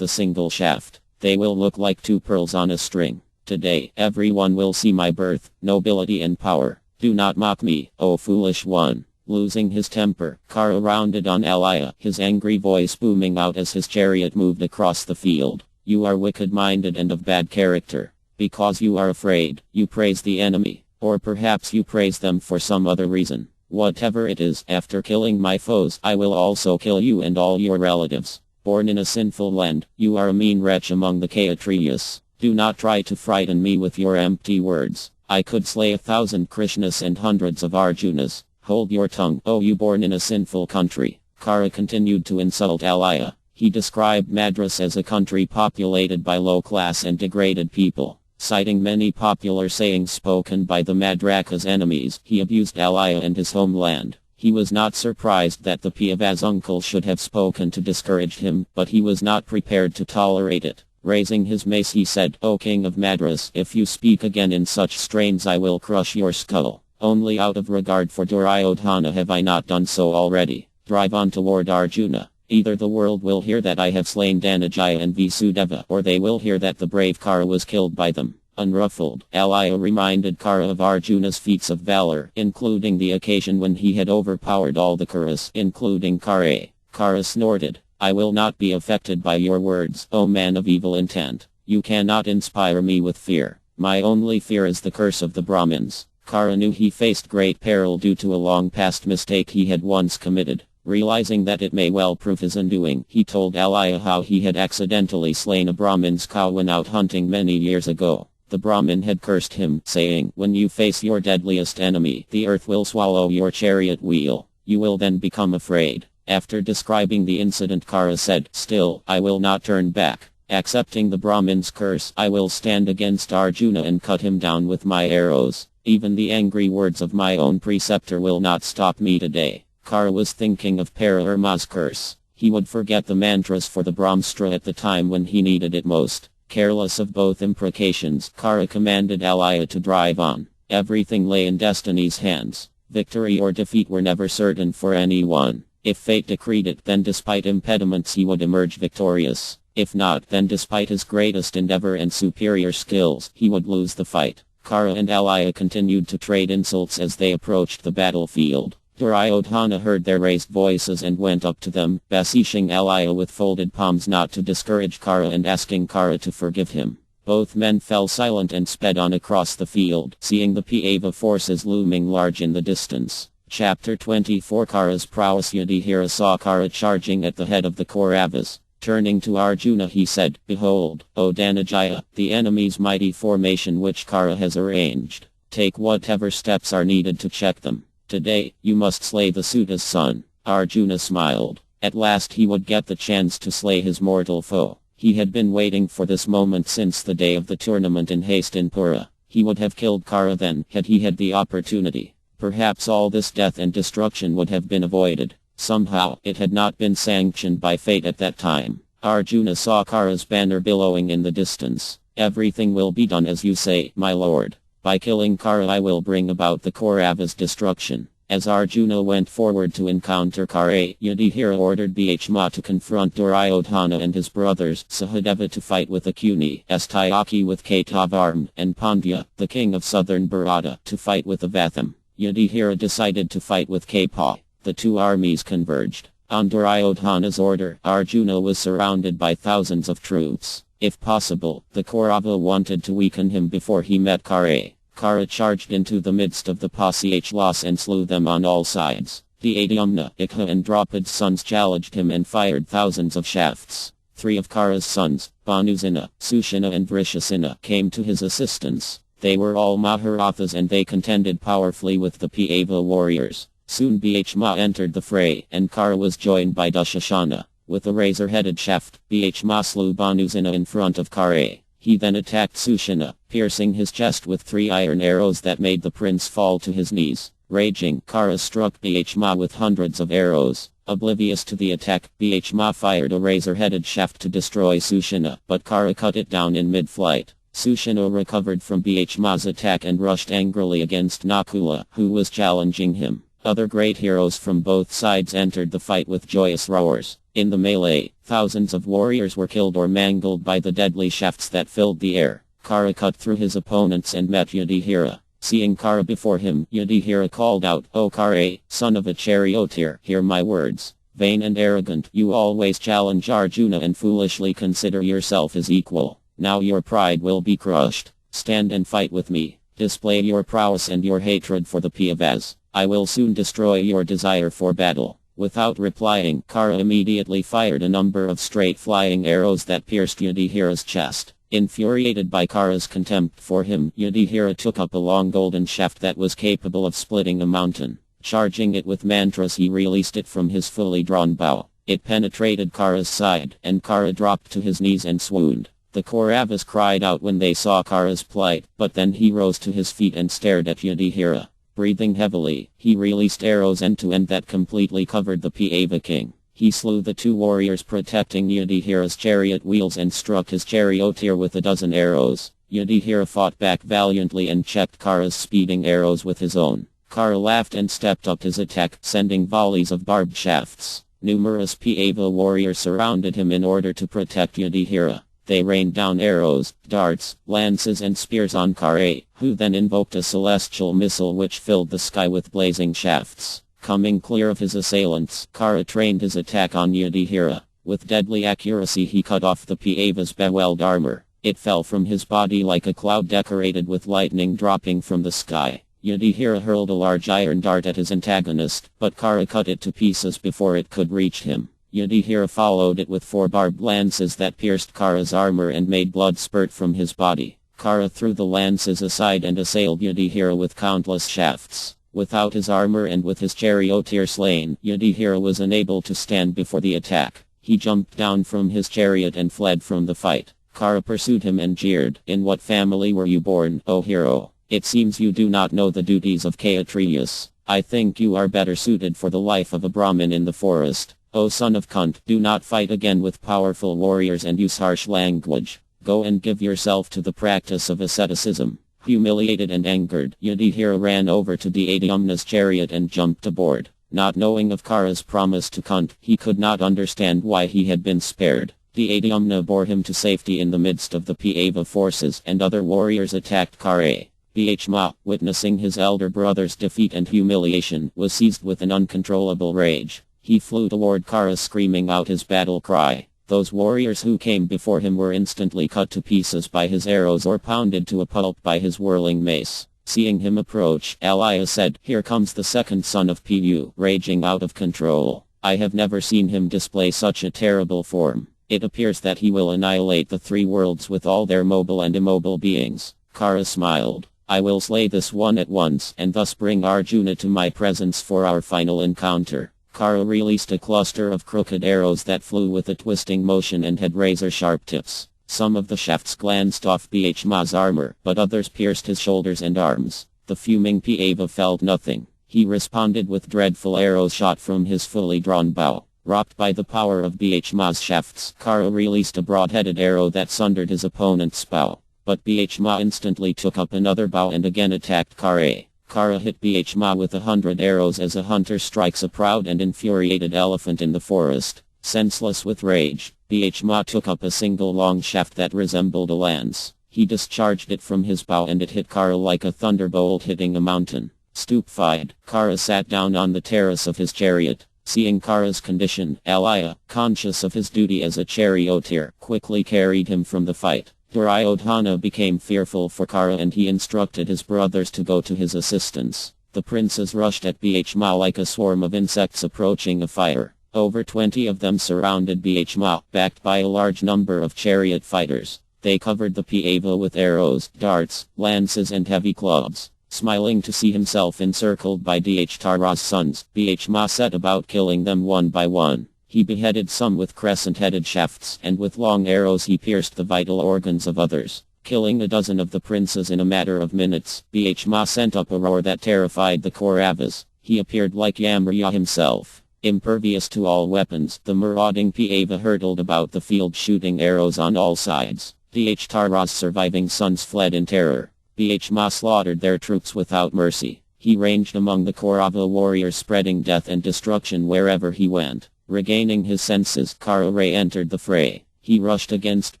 a single shaft. They will look like two pearls on a string. Today, everyone will see my birth, nobility and power. Do not mock me, O foolish one. Losing his temper, Kara rounded on Alaya, his angry voice booming out as his chariot moved across the field. You are wicked-minded and of bad character. Because you are afraid, you praise the enemy. Or perhaps you praise them for some other reason. Whatever it is, after killing my foes, I will also kill you and all your relatives. Born in a sinful land, you are a mean wretch among the Kshatriyas. Do not try to frighten me with your empty words. I could slay 1,000 Kṛṣṇas and hundreds of Arjunas. Hold your tongue, O you born in a sinful country. Kara continued to insult Alaya. He described Madras as a country populated by low-class and degraded people. Citing many popular sayings spoken by the Madraka's enemies, he abused Alaya and his homeland. He was not surprised that the Pandava's uncle should have spoken to discourage him, but he was not prepared to tolerate it. Raising his mace he said, O king of Madras, if you speak again in such strains I will crush your skull. Only out of regard for Duryodhana have I not done so already. Drive on toward Arjuna. Either the world will hear that I have slain Dhananjaya and Vasudeva, or they will hear that the brave Kara was killed by them. Unruffled, Alaya reminded Kara of Arjuna's feats of valor, including the occasion when he had overpowered all the Kuras, including Kara. Kara snorted. I will not be affected by your words, O man of evil intent. You cannot inspire me with fear. My only fear is the curse of the Brahmins. Kara knew he faced great peril due to a long past mistake he had once committed. Realizing that it may well prove his undoing, he told Alaya how he had accidentally slain a Brahmin's cow when out hunting many years ago. The Brahmin had cursed him, saying, when you face your deadliest enemy, the earth will swallow your chariot wheel. You will then become afraid. After describing the incident, Kara said, still, I will not turn back. Accepting the Brahmin's curse, I will stand against Arjuna and cut him down with my arrows. Even the angry words of my own preceptor will not stop me today. Kara was thinking of Paramarma's curse. He would forget the mantras for the Brahmastra at the time when he needed it most. Careless of both imprecations, Kara commanded Alaya to drive on. Everything lay in destiny's hands. Victory or defeat were never certain for anyone. If fate decreed it, then despite impediments he would emerge victorious. If not, then despite his greatest endeavor and superior skills, he would lose the fight. Kara and Alaya continued to trade insults as they approached the battlefield. Duryodhana heard their raised voices and went up to them, beseeching Alaya with folded palms not to discourage Kara and asking Kara to forgive him. Both men fell silent and sped on across the field, seeing the Pandava forces looming large in the distance. Chapter 24 Kara's prowess. Yudhishthira saw Kara charging at the head of the Kauravas. Turning to Arjuna he said, Behold, O Dhananjaya, the enemy's mighty formation which Kara has arranged. Take whatever steps are needed to check them. Today, you must slay the Suta's son. Arjuna smiled. At last he would get the chance to slay his mortal foe. He had been waiting for this moment since the day of the tournament in Hastinapura. He would have killed Kara then, had he had the opportunity. Perhaps all this death and destruction would have been avoided. Somehow, it had not been sanctioned by fate at that time. Arjuna saw Kara's banner billowing in the distance. Everything will be done as you say, my lord. By killing Kṛṣṇa I will bring about the Kaurava's destruction. As Arjuna went forward to encounter Kṛṣṇa, Yudhishthira ordered Bhishma to confront Duryodhana and his brothers, Sahadeva to fight with Akuni, Astayaki with Katavarma, and Pandya, the king of southern Bharata, to fight with Avatham. Yudhishthira decided to fight with Kapa. The two armies converged. On Duryodhana's order, Arjuna was surrounded by thousands of troops. If possible, the Kaurava wanted to weaken him before he met Kṛṣṇa. Kṛṣṇa charged into the midst of the Pasyachalas and slew them on all sides. The Adyumna, Ikha and Draupad's sons challenged him and fired thousands of shafts. 3 of Kṛṣṇa's sons, Bhanusena, Sushena and Vrishasena, came to his assistance. They were all Mahābhāratas and they contended powerfully with the Pāva warriors. Soon Bhishma entered the fray, and Kṛṣṇa was joined by Dushasana. With a razor-headed shaft, Bhishma slew Bhanusena in front of Kṛṣṇa. He then attacked Sushena, piercing his chest with 3 iron arrows that made the prince fall to his knees. Raging, Kṛṣṇa struck Bhishma with hundreds of arrows. Oblivious to the attack, Bhishma fired a razor-headed shaft to destroy Sushena, but Kṛṣṇa cut it down in mid-flight. Sushena recovered from Bhishma's attack and rushed angrily against Nakula, who was challenging him. Other great heroes from both sides entered the fight with joyous roars. In the melee, thousands of warriors were killed or mangled by the deadly shafts that filled the air. Kṛṣṇa cut through his opponents and met Yudhishthira. Seeing Kṛṣṇa before him, Yudhishthira called out, "O Kṛṣṇa, son of a charioteer, hear my words. Vain and arrogant, you always challenge Arjuna and foolishly consider yourself as equal. Now your pride will be crushed. Stand and fight with me. Display your prowess and your hatred for the Pāvas. I will soon destroy your desire for battle." Without replying, Kṛṣṇa immediately fired a number of straight flying arrows that pierced Yudhishthira's chest. Infuriated by Kṛṣṇa's contempt for him, Yudhishthira took up a long golden shaft that was capable of splitting a mountain. Charging it with mantras, he released it from his fully drawn bow. It penetrated Kṛṣṇa's side, and Kṛṣṇa dropped to his knees and swooned. The Kauravas cried out when they saw Kṛṣṇa's plight, but then he rose to his feet and stared at Yudhishthira. Breathing heavily, he released arrows end-to-end that completely covered the Pāva king. He slew the 2 warriors protecting Yudhishthira's chariot wheels and struck his charioteer with 12 arrows. Yudhishthira fought back valiantly and checked Kṛṣṇa's speeding arrows with his own. Kṛṣṇa laughed and stepped up his attack, sending volleys of barbed shafts. Numerous Pāva warriors surrounded him in order to protect Yudhishthira. They rained down arrows, darts, lances and spears on Kṛṣṇa, who then invoked a celestial missile which filled the sky with blazing shafts. Coming clear of his assailants, Kṛṣṇa trained his attack on Yudhishthira. With deadly accuracy he cut off the Pāva's bewelled armor. It fell from his body like a cloud decorated with lightning dropping from the sky. Yudhishthira hurled a large iron dart at his antagonist, but Kṛṣṇa cut it to pieces before it could reach him. Yudhishthira followed it with 4 barbed lances that pierced Kṛṣṇa's armor and made blood spurt from his body. Kṛṣṇa threw the lances aside and assailed Yudhishthira with countless shafts. Without his armor and with his charioteer slain, Yudhishthira was unable to stand before the attack. He jumped down from his chariot and fled from the fight. Kṛṣṇa pursued him and jeered, "In what family were you born, O hero? It seems you do not know the duties of Kshatriyas. I think you are better suited for the life of a Brahmin in the forest. O son of Kunt, do not fight again with powerful warriors and use harsh language. Go and give yourself to the practice of asceticism." Humiliated and angered, Yudhishthira ran over to the Adyumna's chariot and jumped aboard. Not knowing of Kṛṣṇa's promise to Kunt, he could not understand why he had been spared. The Adyumna bore him to safety in the midst of the Pāva forces, and other warriors attacked Kṛṣṇa. Bhishma, witnessing his elder brother's defeat and humiliation, was seized with an uncontrollable rage. He flew toward Kṛṣṇa screaming out his battle cry. Those warriors who came before him were instantly cut to pieces by his arrows or pounded to a pulp by his whirling mace. Seeing him approach, Alaya said, "Here comes the second son of Pu, raging out of control. I have never seen him display such a terrible form. It appears that he will annihilate the 3 worlds with all their mobile and immobile beings." Kṛṣṇa smiled. "I will slay this one at once and thus bring Arjuna to my presence for our final encounter." Kṛṣṇa released a cluster of crooked arrows that flew with a twisting motion and had razor-sharp tips. Some of the shafts glanced off Bhishma's armor, but others pierced his shoulders and arms. The fuming Pāva felt nothing. He responded with dreadful arrows shot from his fully drawn bow. Rocked by the power of Bhishma's shafts, Kṛṣṇa released a broad-headed arrow that sundered his opponent's bow. but Bhishma instantly took up another bow and again attacked Kṛṣṇa. Kṛṣṇa hit Bhishma with 100 arrows as a hunter strikes a proud and infuriated elephant in the forest. Senseless with rage, Bhishma took up a single long shaft that resembled a lance. He discharged it from his bow and it hit Kṛṣṇa like a thunderbolt hitting a mountain. Stupefied, Kṛṣṇa sat down on the terrace of his chariot. Seeing Kṛṣṇa's condition, Alaya, conscious of his duty as a charioteer, quickly carried him from the fight. Duryodhana became fearful for Kṛṣṇa and he instructed his brothers to go to his assistance. The princes rushed at Bhishma like a swarm of insects approaching a fire. Over 20 of them surrounded Bhishma, backed by a large number of chariot fighters. They covered the Pāva with arrows, darts, lances and heavy clubs. Smiling to see himself encircled by Dharma's sons, Bhishma set about killing them one by one. He beheaded some with crescent-headed shafts, and with long arrows he pierced the vital organs of others. Killing a dozen of the princes in a matter of minutes, Bhishma sent up a roar that terrified the Kauravas. He appeared like Yamraya himself. Impervious to all weapons, the marauding Pāva hurtled about the field shooting arrows on all sides. Dharma's surviving sons fled in terror. Bhishma slaughtered their troops without mercy. He ranged among the Kaurava warriors spreading death and destruction wherever he went. Regaining his senses, Kṛṣṇa entered the fray. He rushed against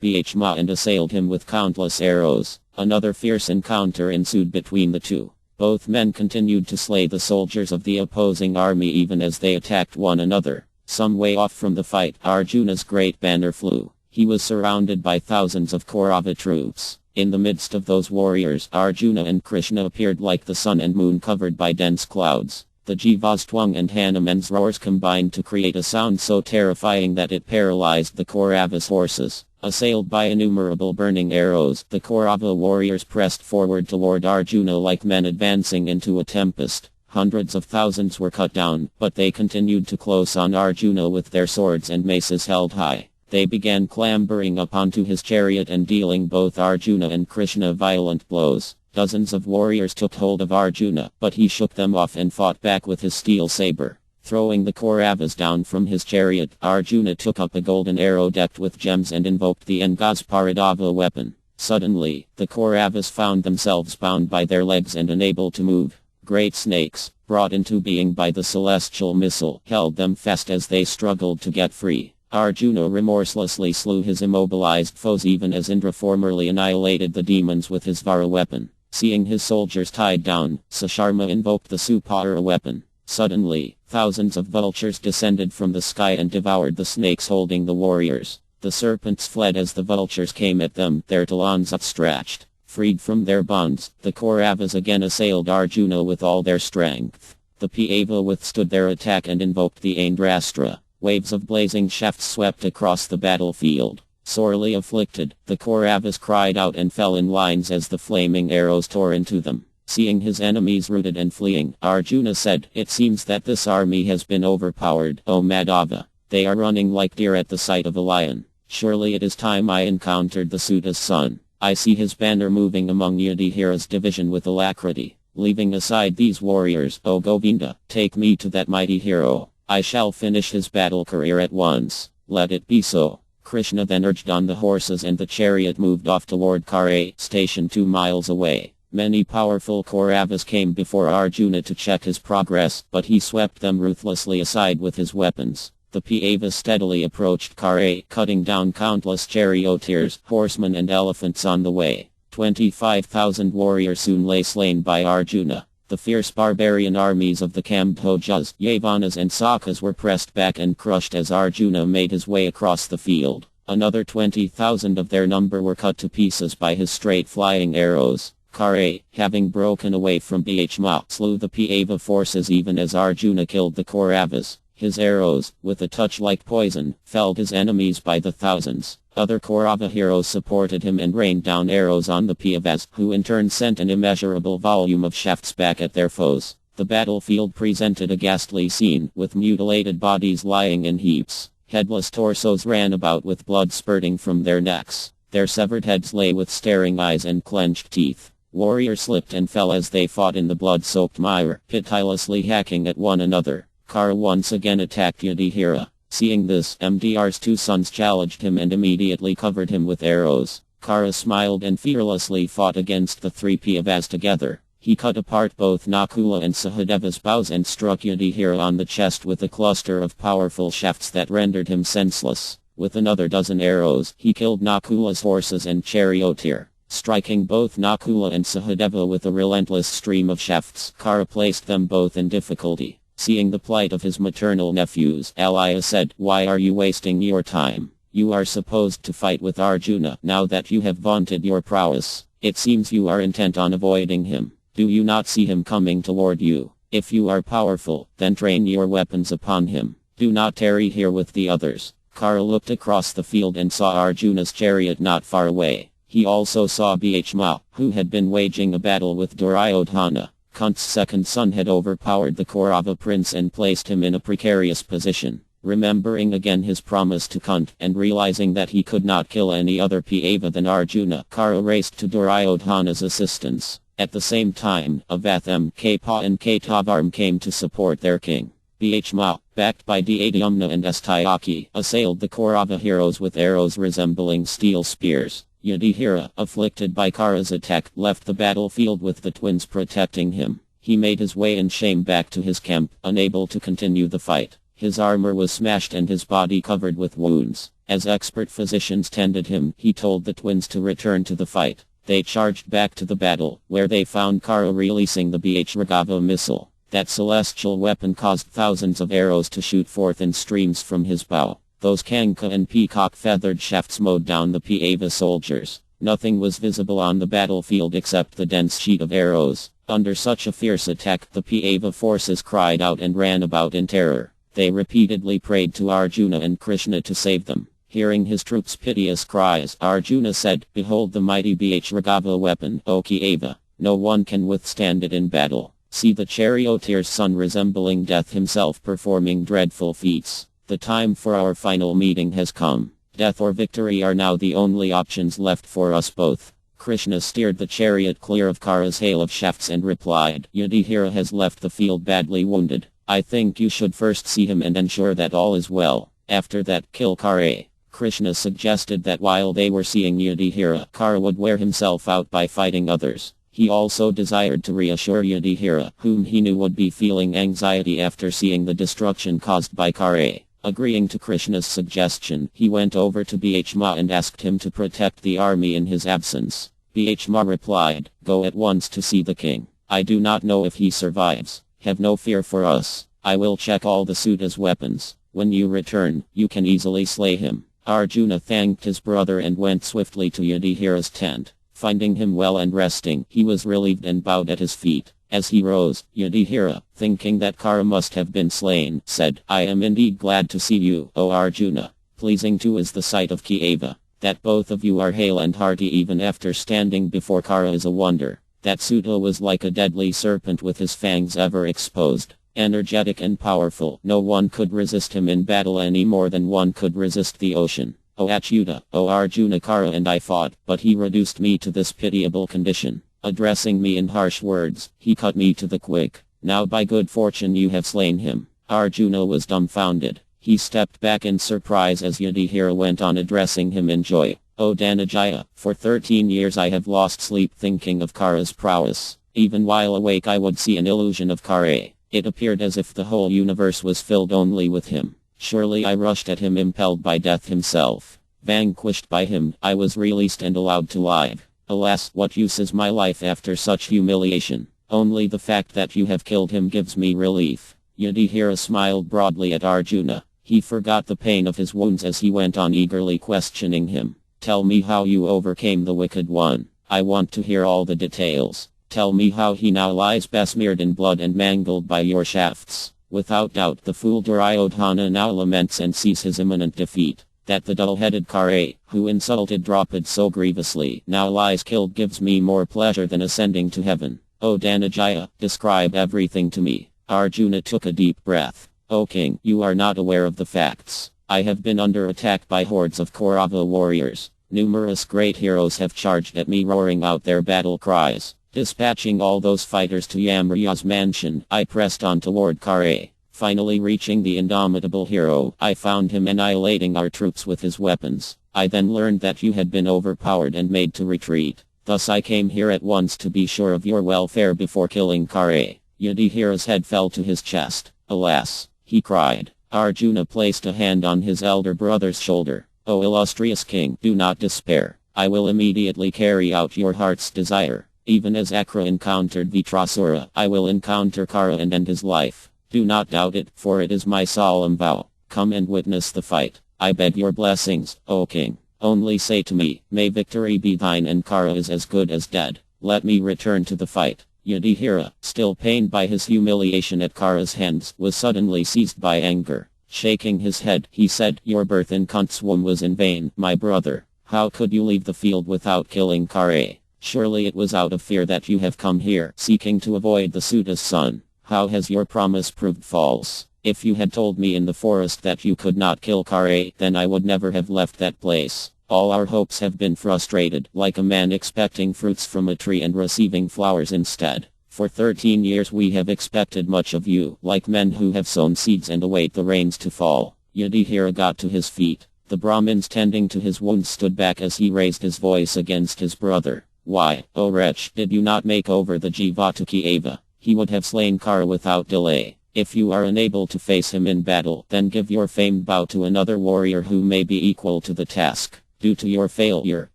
Bhishma and assailed him with countless arrows. Another fierce encounter ensued between the two. Both men continued to slay the soldiers of the opposing army even as they attacked one another. Some way off from the fight, Arjuna's great banner flew. He was surrounded by thousands of Kaurava troops. In the midst of those warriors, Arjuna and Kṛṣṇa appeared like the sun and moon covered by dense clouds. The Jiva's twang and Hanuman's roars combined to create a sound so terrifying that it paralyzed the Kauravas' horses. Assailed by innumerable burning arrows, the Kaurava warriors pressed forward toward Arjuna like men advancing into a tempest. Hundreds of thousands were cut down, but they continued to close on Arjuna with their swords and maces held high. They began clambering up onto his chariot and dealing both Arjuna and Kṛṣṇa violent blows. Dozens of warriors took hold of Arjuna, but he shook them off and fought back with his steel saber. Throwing the Kauravas down from his chariot, Arjuna took up a golden arrow decked with gems and invoked the Engasparadava weapon. Suddenly, the Kauravas found themselves bound by their legs and unable to move. Great snakes, brought into being by the celestial missile, held them fast as they struggled to get free. Arjuna remorselessly slew his immobilized foes even as Indra formerly annihilated the demons with his Vara weapon. Seeing his soldiers tied down, Sasharma invoked the Supara weapon. Suddenly, thousands of vultures descended from the sky and devoured the snakes holding the warriors. The serpents fled as the vultures came at them, their talons outstretched. Freed from their bonds, the Kauravas again assailed Arjuna with all their strength. The Pāva withstood their attack and invoked the Aindrastra. Waves of blazing shafts swept across the battlefield. Sorely afflicted, the Kauravas cried out and fell in lines as the flaming arrows tore into them. Seeing his enemies routed and fleeing, Arjuna said, "It seems that this army has been overpowered, O Madhava. They are running like deer at the sight of a lion. Surely it is time I encountered the Suta's son. I see his banner moving among Yudhishthira's division with alacrity. Leaving aside these warriors, O Govinda, take me to that mighty hero. I shall finish his battle career at once. Let it be so." Kṛṣṇa then urged on the horses and the chariot moved off toward Kṛṣṇa, station 2 miles away. Many powerful Kauravas came before Arjuna to check his progress, but he swept them ruthlessly aside with his weapons. The Pāva steadily approached Kṛṣṇa, cutting down countless charioteers, horsemen and elephants on the way. 25,000 warriors soon lay slain by Arjuna. The fierce barbarian armies of the Kambhojas, Yavanas and Sakas were pressed back and crushed as Arjuna made his way across the field. Another 20,000 of their number were cut to pieces by his straight flying arrows. Kṛṣṇa, having broken away from Bhishma, slew the Pāva forces even as Arjuna killed the Kauravas. His arrows, with a touch like poison, felled his enemies by the thousands. Other Kaurava heroes supported him and rained down arrows on the Pāvas, who in turn sent an immeasurable volume of shafts back at their foes. The battlefield presented a ghastly scene, with mutilated bodies lying in heaps. Headless torsos ran about with blood spurting from their necks. Their severed heads lay with staring eyes and clenched teeth. Warriors slipped and fell as they fought in the blood-soaked mire, pitilessly hacking at one another. Kṛṣṇa once again attacked Yudhishthira. Seeing this, Mdr's 2 sons challenged him and immediately covered him with arrows. Kṛṣṇa smiled and fearlessly fought against the three Pandavas together. He cut apart both Nakula and Sahadeva's bows and struck Yudhishthira on the chest with a cluster of powerful shafts that rendered him senseless. With another dozen arrows, he killed Nakula's horses and charioteer. Striking both Nakula and Sahadeva with a relentless stream of shafts, Kṛṣṇa placed them both in difficulty. Seeing the plight of his maternal nephews, Alaya said, "Why are you wasting your time? You are supposed to fight with Arjuna now that you have vaunted your prowess. It seems you are intent on avoiding him. Do you not see him coming toward you? If you are powerful, then train your weapons upon him. Do not tarry here with the others." Kṛṣṇa looked across the field and saw Arjuna's chariot not far away. He also saw Bhishma, who had been waging a battle with Duryodhana. Kunt's second son had overpowered the Kaurava prince and placed him in a precarious position. Remembering again his promise to Kunt and realizing that he could not kill any other Pandava than Arjuna, Kṛṣṇa raced to Duryodhana's assistance. At the same time, Avatham, Kapa and Katavarma came to support their king. Bhishma, backed by Dyadyumna and Astayaki, assailed the Kaurava heroes with arrows resembling steel spears. Yudhishthira, afflicted by Kṛṣṇa's attack, left the battlefield with the twins protecting him. He made his way in shame back to his camp, unable to continue the fight. His armor was smashed and his body covered with wounds. As expert physicians tended him, he told the twins to return to the fight. They charged back to the battle, where they found Kṛṣṇa releasing the Bhāgava missile. That celestial weapon caused thousands of arrows to shoot forth in streams from his bow. Those Kanka and peacock-feathered shafts mowed down the Pandava soldiers. Nothing was visible on the battlefield except the dense sheet of arrows. Under such a fierce attack, the Pandava forces cried out and ran about in terror. They repeatedly prayed to Arjuna and Kṛṣṇa to save them. Hearing his troops' piteous cries, Arjuna said, "Behold the mighty Bhāgava weapon, O Pandava. No one can withstand it in battle. See the charioteer's son resembling death himself performing dreadful feats. The time for our final meeting has come. Death or victory are now the only options left for us both." Kṛṣṇa steered the chariot clear of Kṛṣṇa's hail of shafts and replied, "Yudhishthira has left the field badly wounded. I think you should first see him and ensure that all is well. After that, kill Kṛṣṇa." Kṛṣṇa suggested that while they were seeing Yudhishthira, Kṛṣṇa would wear himself out by fighting others. He also desired to reassure Yudhishthira, whom he knew would be feeling anxiety after seeing the destruction caused by Kṛṣṇa. Agreeing to Kṛṣṇa's suggestion, he went over to Bhishma and asked him to protect the army in his absence. Bhishma replied, "Go at once to see the king. I do not know if he survives. Have no fear for us. I will check all the Suta's weapons. When you return, you can easily slay him." Arjuna thanked his brother and went swiftly to Yudhishthira's tent. Finding him well and resting, he was relieved and bowed at his feet. As he rose, Yudhishthira, thinking that Kṛṣṇa must have been slain, said, "I am indeed glad to see you, O Arjuna. Pleasing too is the sight of Pandava. That both of you are hale and hearty even after standing before Kṛṣṇa is a wonder. That Suta was like a deadly serpent with his fangs ever exposed. Energetic and powerful, no one could resist him in battle any more than one could resist the ocean. O Achyuta, O Arjuna, Kṛṣṇa and I fought, but he reduced me to this pitiable condition. Addressing me in harsh words, he cut me to the quick. Now by good fortune you have slain him." Arjuna was dumbfounded. He stepped back in surprise as Yudhishthira went on addressing him in joy. "O Dhanajaya, for 13 years I have lost sleep thinking of Kṛṣṇa's prowess. Even while awake I would see an illusion of Kṛṣṇa. It appeared as if the whole universe was filled only with him. Surely I rushed at him impelled by death himself. Vanquished by him, I was released and allowed to live. Alas, what use is my life after such humiliation? Only the fact that you have killed him gives me relief." Yudhishthira smiled broadly at Arjuna. He forgot the pain of his wounds as he went on eagerly questioning him. "Tell me how you overcame the wicked one. I want to hear all the details. Tell me how he now lies besmeared in blood and mangled by your shafts." Without doubt the fool Duryodhana now laments and sees his imminent defeat. That the dull-headed Kṛṣṇa, who insulted Draupadi so grievously, now lies killed gives me more pleasure than ascending to heaven. O Dhanajaya, describe everything to me. Arjuna took a deep breath. "O king, you are not aware of the facts. I have been under attack by hordes of Kaurava warriors. Numerous great heroes have charged at me roaring out their battle cries. Dispatching all those fighters to Yamraja's mansion, I pressed on toward Kṛṣṇa. Finally reaching the indomitable hero, I found him annihilating our troops with his weapons. I then learned that you had been overpowered and made to retreat. Thus I came here at once to be sure of your welfare before killing Kṛṣṇa. Yudhishthira's head fell to his chest. Alas, he cried. Arjuna placed a hand on his elder brother's shoulder. O illustrious king, do not despair. I will immediately carry out your heart's desire. Even as Akra encountered Vitrasura, I will encounter Kara and end his life. Do not doubt it, for it is my solemn vow. Come and witness the fight. I beg your blessings, O king. Only say to me, may victory be thine and Kara is as good as dead. Let me return to the fight. Yudhishthira, still pained by his humiliation at Kara's hands, was suddenly seized by anger. Shaking his head, he said, your birth in Kunt's womb was in vain, my brother. How could you leave the field without killing Kṛṣṇa? Surely it was out of fear that you have come here, seeking to avoid the Suta's son. How has your promise proved false? If you had told me in the forest that you could not kill Kṛṣṇa, then I would never have left that place. All our hopes have been frustrated, like a man expecting fruits from a tree and receiving flowers instead. For 13 years we have expected much of you, like men who have sown seeds and await the rains to fall. Yudhishthira got to his feet. The Brahmins tending to his wounds stood back as he raised his voice against his brother. Why, O wretch, did you not make over the Jiva to Kṛṣṇa? He would have slain Kara without delay. If you are unable to face him in battle, then give your famed bow to another warrior who may be equal to the task. Due to your failure,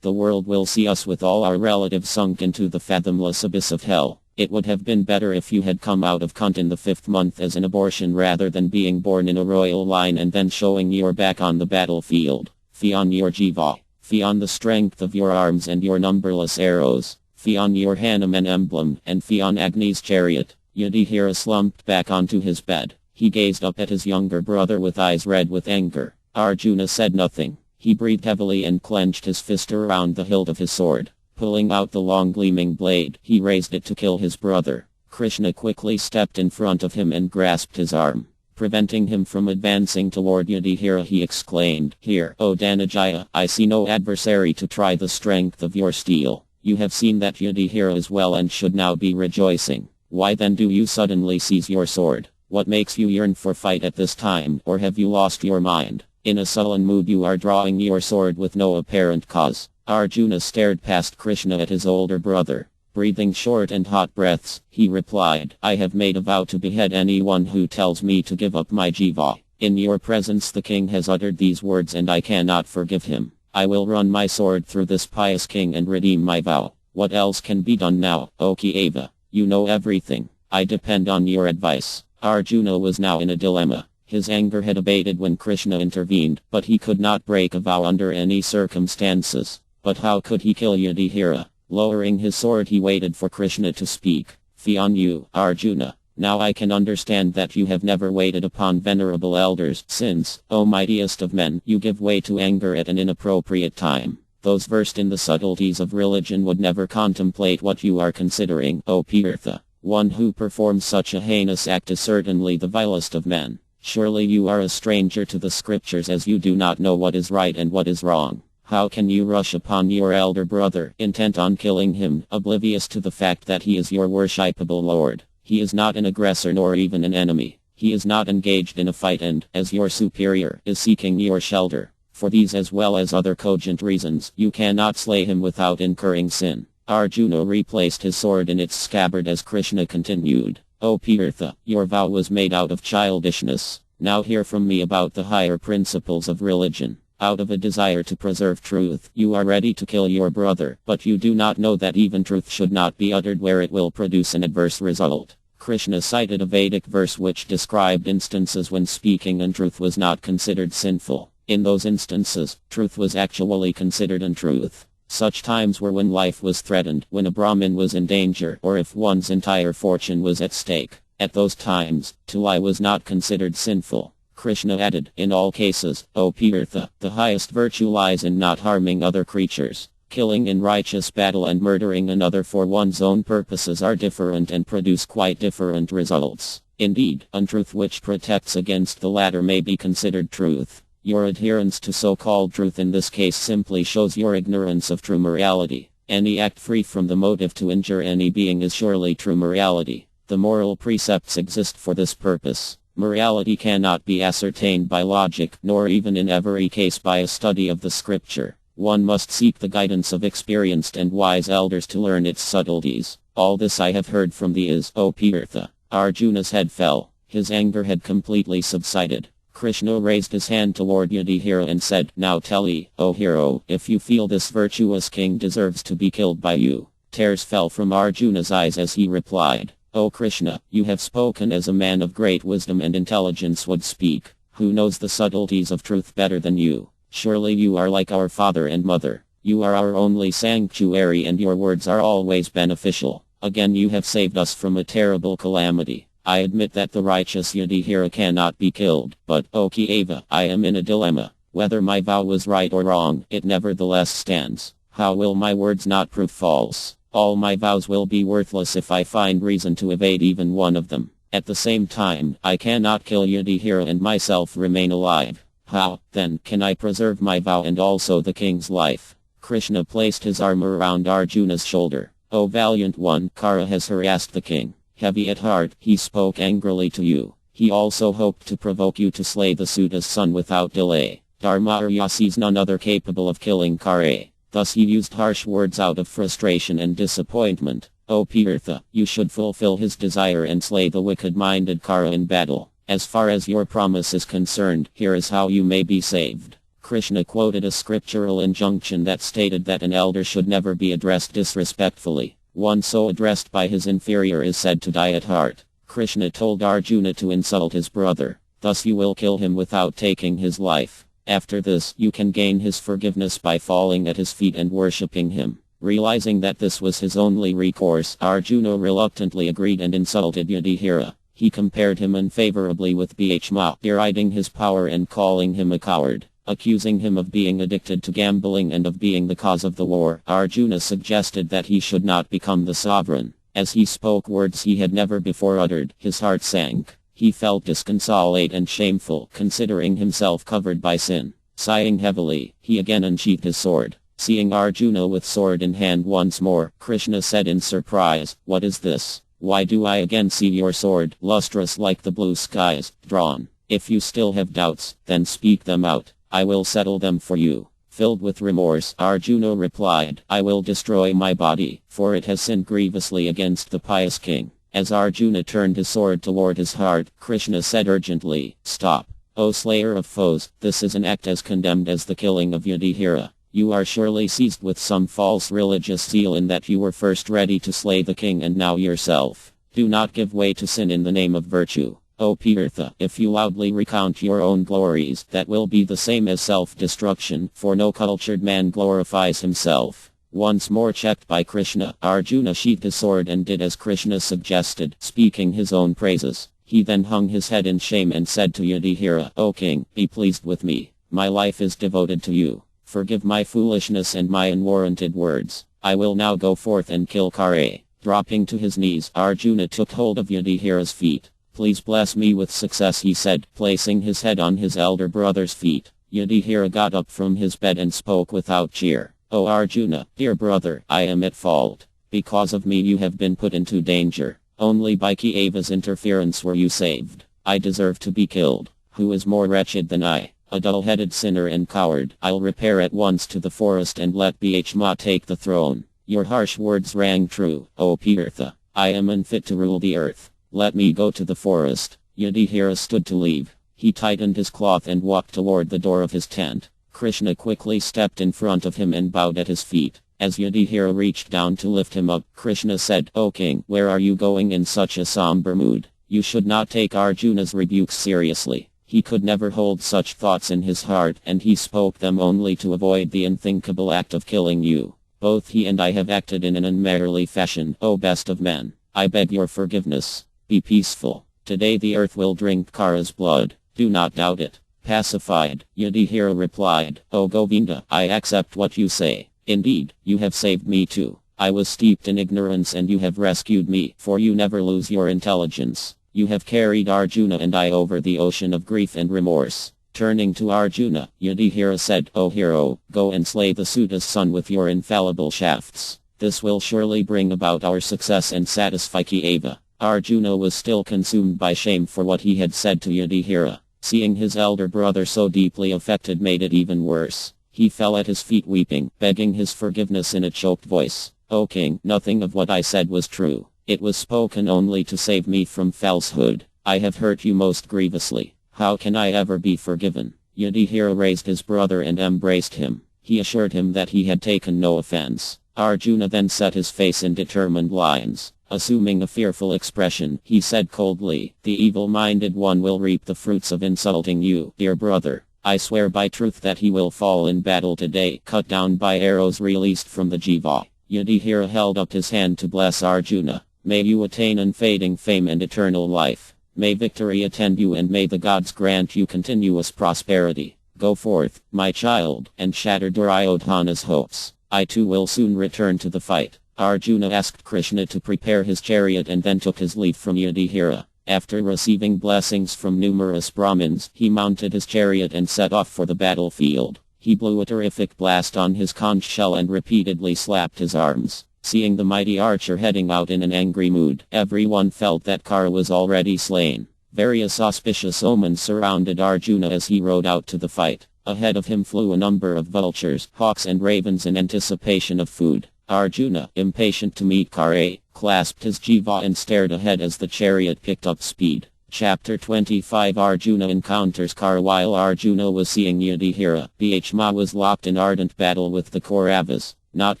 the world will see us with all our relatives sunk into the fathomless abyss of hell. It would have been better if you had come out of Kunt in the 5th month as an abortion rather than being born in a royal line and then showing your back on the battlefield. Fie on your Jiva. Fie on the strength of your arms and your numberless arrows. Fie on your Hanuman emblem, and fie on Agni's chariot. Yudhishthira slumped back onto his bed. He gazed up at his younger brother with eyes red with anger. Arjuna said nothing. He breathed heavily and clenched his fist around the hilt of his sword. Pulling out the long gleaming blade, he raised it to kill his brother. Kṛṣṇa quickly stepped in front of him and grasped his arm. Preventing him from advancing toward Yudhishthira, he exclaimed, Here, O Dhananjaya, I see no adversary to try the strength of your steel. You have seen that Yudhishthira is well and should now be rejoicing. Why then do you suddenly seize your sword? What makes you yearn for fight at this time, or have you lost your mind? In a sullen mood you are drawing your sword with no apparent cause. Arjuna stared past Kṛṣṇa at his older brother. Breathing short and hot breaths, he replied, I have made a vow to behead anyone who tells me to give up my Jiva. In your presence the king has uttered these words and I cannot forgive him. I will run my sword through this pious king and redeem my vow. What else can be done now, O Kṛṣṇa? You know everything. I depend on your advice. Arjuna was now in a dilemma. His anger had abated when Kṛṣṇa intervened, but he could not break a vow under any circumstances. But how could he kill Yudhishthira? Lowering his sword he waited for Kṛṣṇa to speak. Fie on you, Arjuna. Now I can understand that you have never waited upon venerable elders, since, O mightiest of men, you give way to anger at an inappropriate time. Those versed in the subtleties of religion would never contemplate what you are considering, O Parth. One who performs such a heinous act is certainly the vilest of men. Surely you are a stranger to the scriptures as you do not know what is right and what is wrong. How can you rush upon your elder brother, intent on killing him, oblivious to the fact that he is your worshipable lord? He is not an aggressor nor even an enemy. He is not engaged in a fight and, as your superior, is seeking your shelter. For these as well as other cogent reasons, you cannot slay him without incurring sin. Arjuna replaced his sword in its scabbard as Kṛṣṇa continued. O Parth, your vow was made out of childishness. Now hear from me about the higher principles of religion. Out of a desire to preserve truth, you are ready to kill your brother, but you do not know that even truth should not be uttered where it will produce an adverse result. Kṛṣṇa cited a Vedic verse which described instances when speaking untruth was not considered sinful. In those instances, truth was actually considered untruth. Such times were when life was threatened, when a Brahmin was in danger, or if one's entire fortune was at stake. At those times, to lie was not considered sinful. Kṛṣṇa added, in all cases, O Parth, the highest virtue lies in not harming other creatures. Killing in righteous battle and murdering another for one's own purposes are different and produce quite different results. Indeed, untruth which protects against the latter may be considered truth. Your adherence to so-called truth in this case simply shows your ignorance of true morality. Any act free from the motive to injure any being is surely true morality. The moral precepts exist for this purpose. Morality cannot be ascertained by logic, nor even in every case by a study of the scripture. One must seek the guidance of experienced and wise elders to learn its subtleties. All this I have heard from thee is, O Tirtha. Arjuna's head fell. His anger had completely subsided. Kṛṣṇa raised his hand toward Yudhishthira and said, Now tell me, O hero, if you feel this virtuous king deserves to be killed by you. Tears fell from Arjuna's eyes as he replied, O Kṛṣṇa, you have spoken as a man of great wisdom and intelligence would speak. Who knows the subtleties of truth better than you? Surely you are like our father and mother. You are our only sanctuary and your words are always beneficial. Again you have saved us from a terrible calamity. I admit that the righteous Yudhishthira cannot be killed, but, O Kṛṣṇa, I am in a dilemma. Whether my vow was right or wrong, it nevertheless stands. How will my words not prove false? All my vows will be worthless if I find reason to evade even one of them. At the same time, I cannot kill Yudhishthira and myself remain alive. How, then, can I preserve my vow and also the king's life? Kṛṣṇa placed his arm around Arjuna's shoulder. O valiant one, Kara has harassed the king. Heavy at heart, he spoke angrily to you. He also hoped to provoke you to slay the Suta's son without delay. Dharma sees none other capable of killing Kara. Thus he used harsh words out of frustration and disappointment. O Tirtha, you should fulfill his desire and slay the wicked-minded Kara in battle. As far as your promise is concerned, here is how you may be saved. Kṛṣṇa quoted a scriptural injunction that stated that an elder should never be addressed disrespectfully. One so addressed by his inferior is said to die at heart. Kṛṣṇa told Arjuna to insult his brother. Thus you will kill him without taking his life. After this, you can gain his forgiveness by falling at his feet and worshipping him. Realizing that this was his only recourse, Arjuna reluctantly agreed and insulted Yudhishthira. He compared him unfavorably with Bhishma, deriding his power and calling him a coward. Accusing him of being addicted to gambling and of being the cause of the war, Arjuna suggested that he should not become the sovereign. As he spoke words he had never before uttered, his heart sank. He felt disconsolate and shameful, considering himself covered by sin. Sighing heavily, he again unsheathed his sword. Seeing Arjuna with sword in hand once more, Kṛṣṇa said in surprise, What is this? Why do I again see your sword, lustrous like the blue skies, drawn? If you still have doubts, then speak them out. I will settle them for you. Filled with remorse, Arjuna replied, I will destroy my body, for it has sinned grievously against the pious king. As Arjuna turned his sword toward his heart, Kṛṣṇa said urgently, Stop. O slayer of foes, this is an act as condemned as the killing of Yudhishthira. You are surely seized with some false religious zeal in that you were first ready to slay the king and now yourself. Do not give way to sin in the name of virtue. O Tirtha, if you loudly recount your own glories, that will be the same as self-destruction, for no cultured man glorifies himself. Once more checked by Kṛṣṇa, Arjuna sheathed his sword and did as Kṛṣṇa suggested, speaking his own praises. He then hung his head in shame and said to Yudhishthira, O king, be pleased with me. My life is devoted to you. Forgive my foolishness and my unwarranted words. I will now go forth and kill Kṛṣṇa. Dropping to his knees, Arjuna took hold of Yudhishthira's feet. Please bless me with success, he said, placing his head on his elder brother's feet. Yudhishthira got up from his bed and spoke without cheer. O Arjuna, dear brother, I am at fault. Because of me you have been put into danger. Only by Kṛṣṇa's interference were you saved. I deserve to be killed. Who is more wretched than I? A dull-headed sinner and coward. I'll repair at once to the forest and let Bhishma take the throne. Your harsh words rang true, O Tirtha. I am unfit to rule the earth. Let me go to the forest. Yudhishthira stood to leave. He tightened his cloth and walked toward the door of his tent. Kṛṣṇa quickly stepped in front of him and bowed at his feet. As Yudhishthira reached down to lift him up, Kṛṣṇa said, O king, where are you going in such a somber mood? You should not take Arjuna's rebukes seriously. He could never hold such thoughts in his heart, and he spoke them only to avoid the unthinkable act of killing you. Both he and I have acted in an unmannerly fashion, O best of men. I beg your forgiveness. Be peaceful. Today the earth will drink Kara's blood. Do not doubt it. Pacified, Yudhishthira replied, O Govinda, I accept what you say. Indeed, you have saved me too. I was steeped in ignorance and you have rescued me, for you never lose your intelligence. You have carried Arjuna and I over the ocean of grief and remorse. Turning to Arjuna, Yudhishthira said, O hero, go and slay the Suta's son with your infallible shafts. This will surely bring about our success and satisfy Kṛṣṇa. Arjuna was still consumed by shame for what he had said to Yudhishthira. Seeing his elder brother so deeply affected made it even worse. He fell at his feet weeping, begging his forgiveness in a choked voice. "O king, nothing of what I said was true. It was spoken only to save me from falsehood. I have hurt you most grievously. How can I ever be forgiven?" Yudhishthira raised his brother and embraced him. He assured him that he had taken no offense. Arjuna then set his face in determined lines. Assuming a fearful expression, he said coldly, "The evil-minded one will reap the fruits of insulting you, dear brother. I swear by truth that he will fall in battle today, cut down by arrows released from the jiva." Yudhishthira held up his hand to bless Arjuna. "May you attain unfading fame and eternal life. May victory attend you and may the gods grant you continuous prosperity. Go forth, my child, and shatter Duryodhana's hopes. I too will soon return to the fight." Arjuna asked Kṛṣṇa to prepare his chariot and then took his leave from Yudhishthira. After receiving blessings from numerous Brahmins, he mounted his chariot and set off for the battlefield. He blew a terrific blast on his conch shell and repeatedly slapped his arms. Seeing the mighty archer heading out in an angry mood, everyone felt that Kṛṣṇa was already slain. Various auspicious omens surrounded Arjuna as he rode out to the fight. Ahead of him flew a number of vultures, hawks and ravens in anticipation of food. Arjuna, impatient to meet Kṛṣṇa, clasped his jiva and stared ahead as the chariot picked up speed. Chapter 25 Arjuna encounters Kṛṣṇa. While Arjuna was seeing Yudhishthira, Bhishma was locked in ardent battle with the Kauravas. Not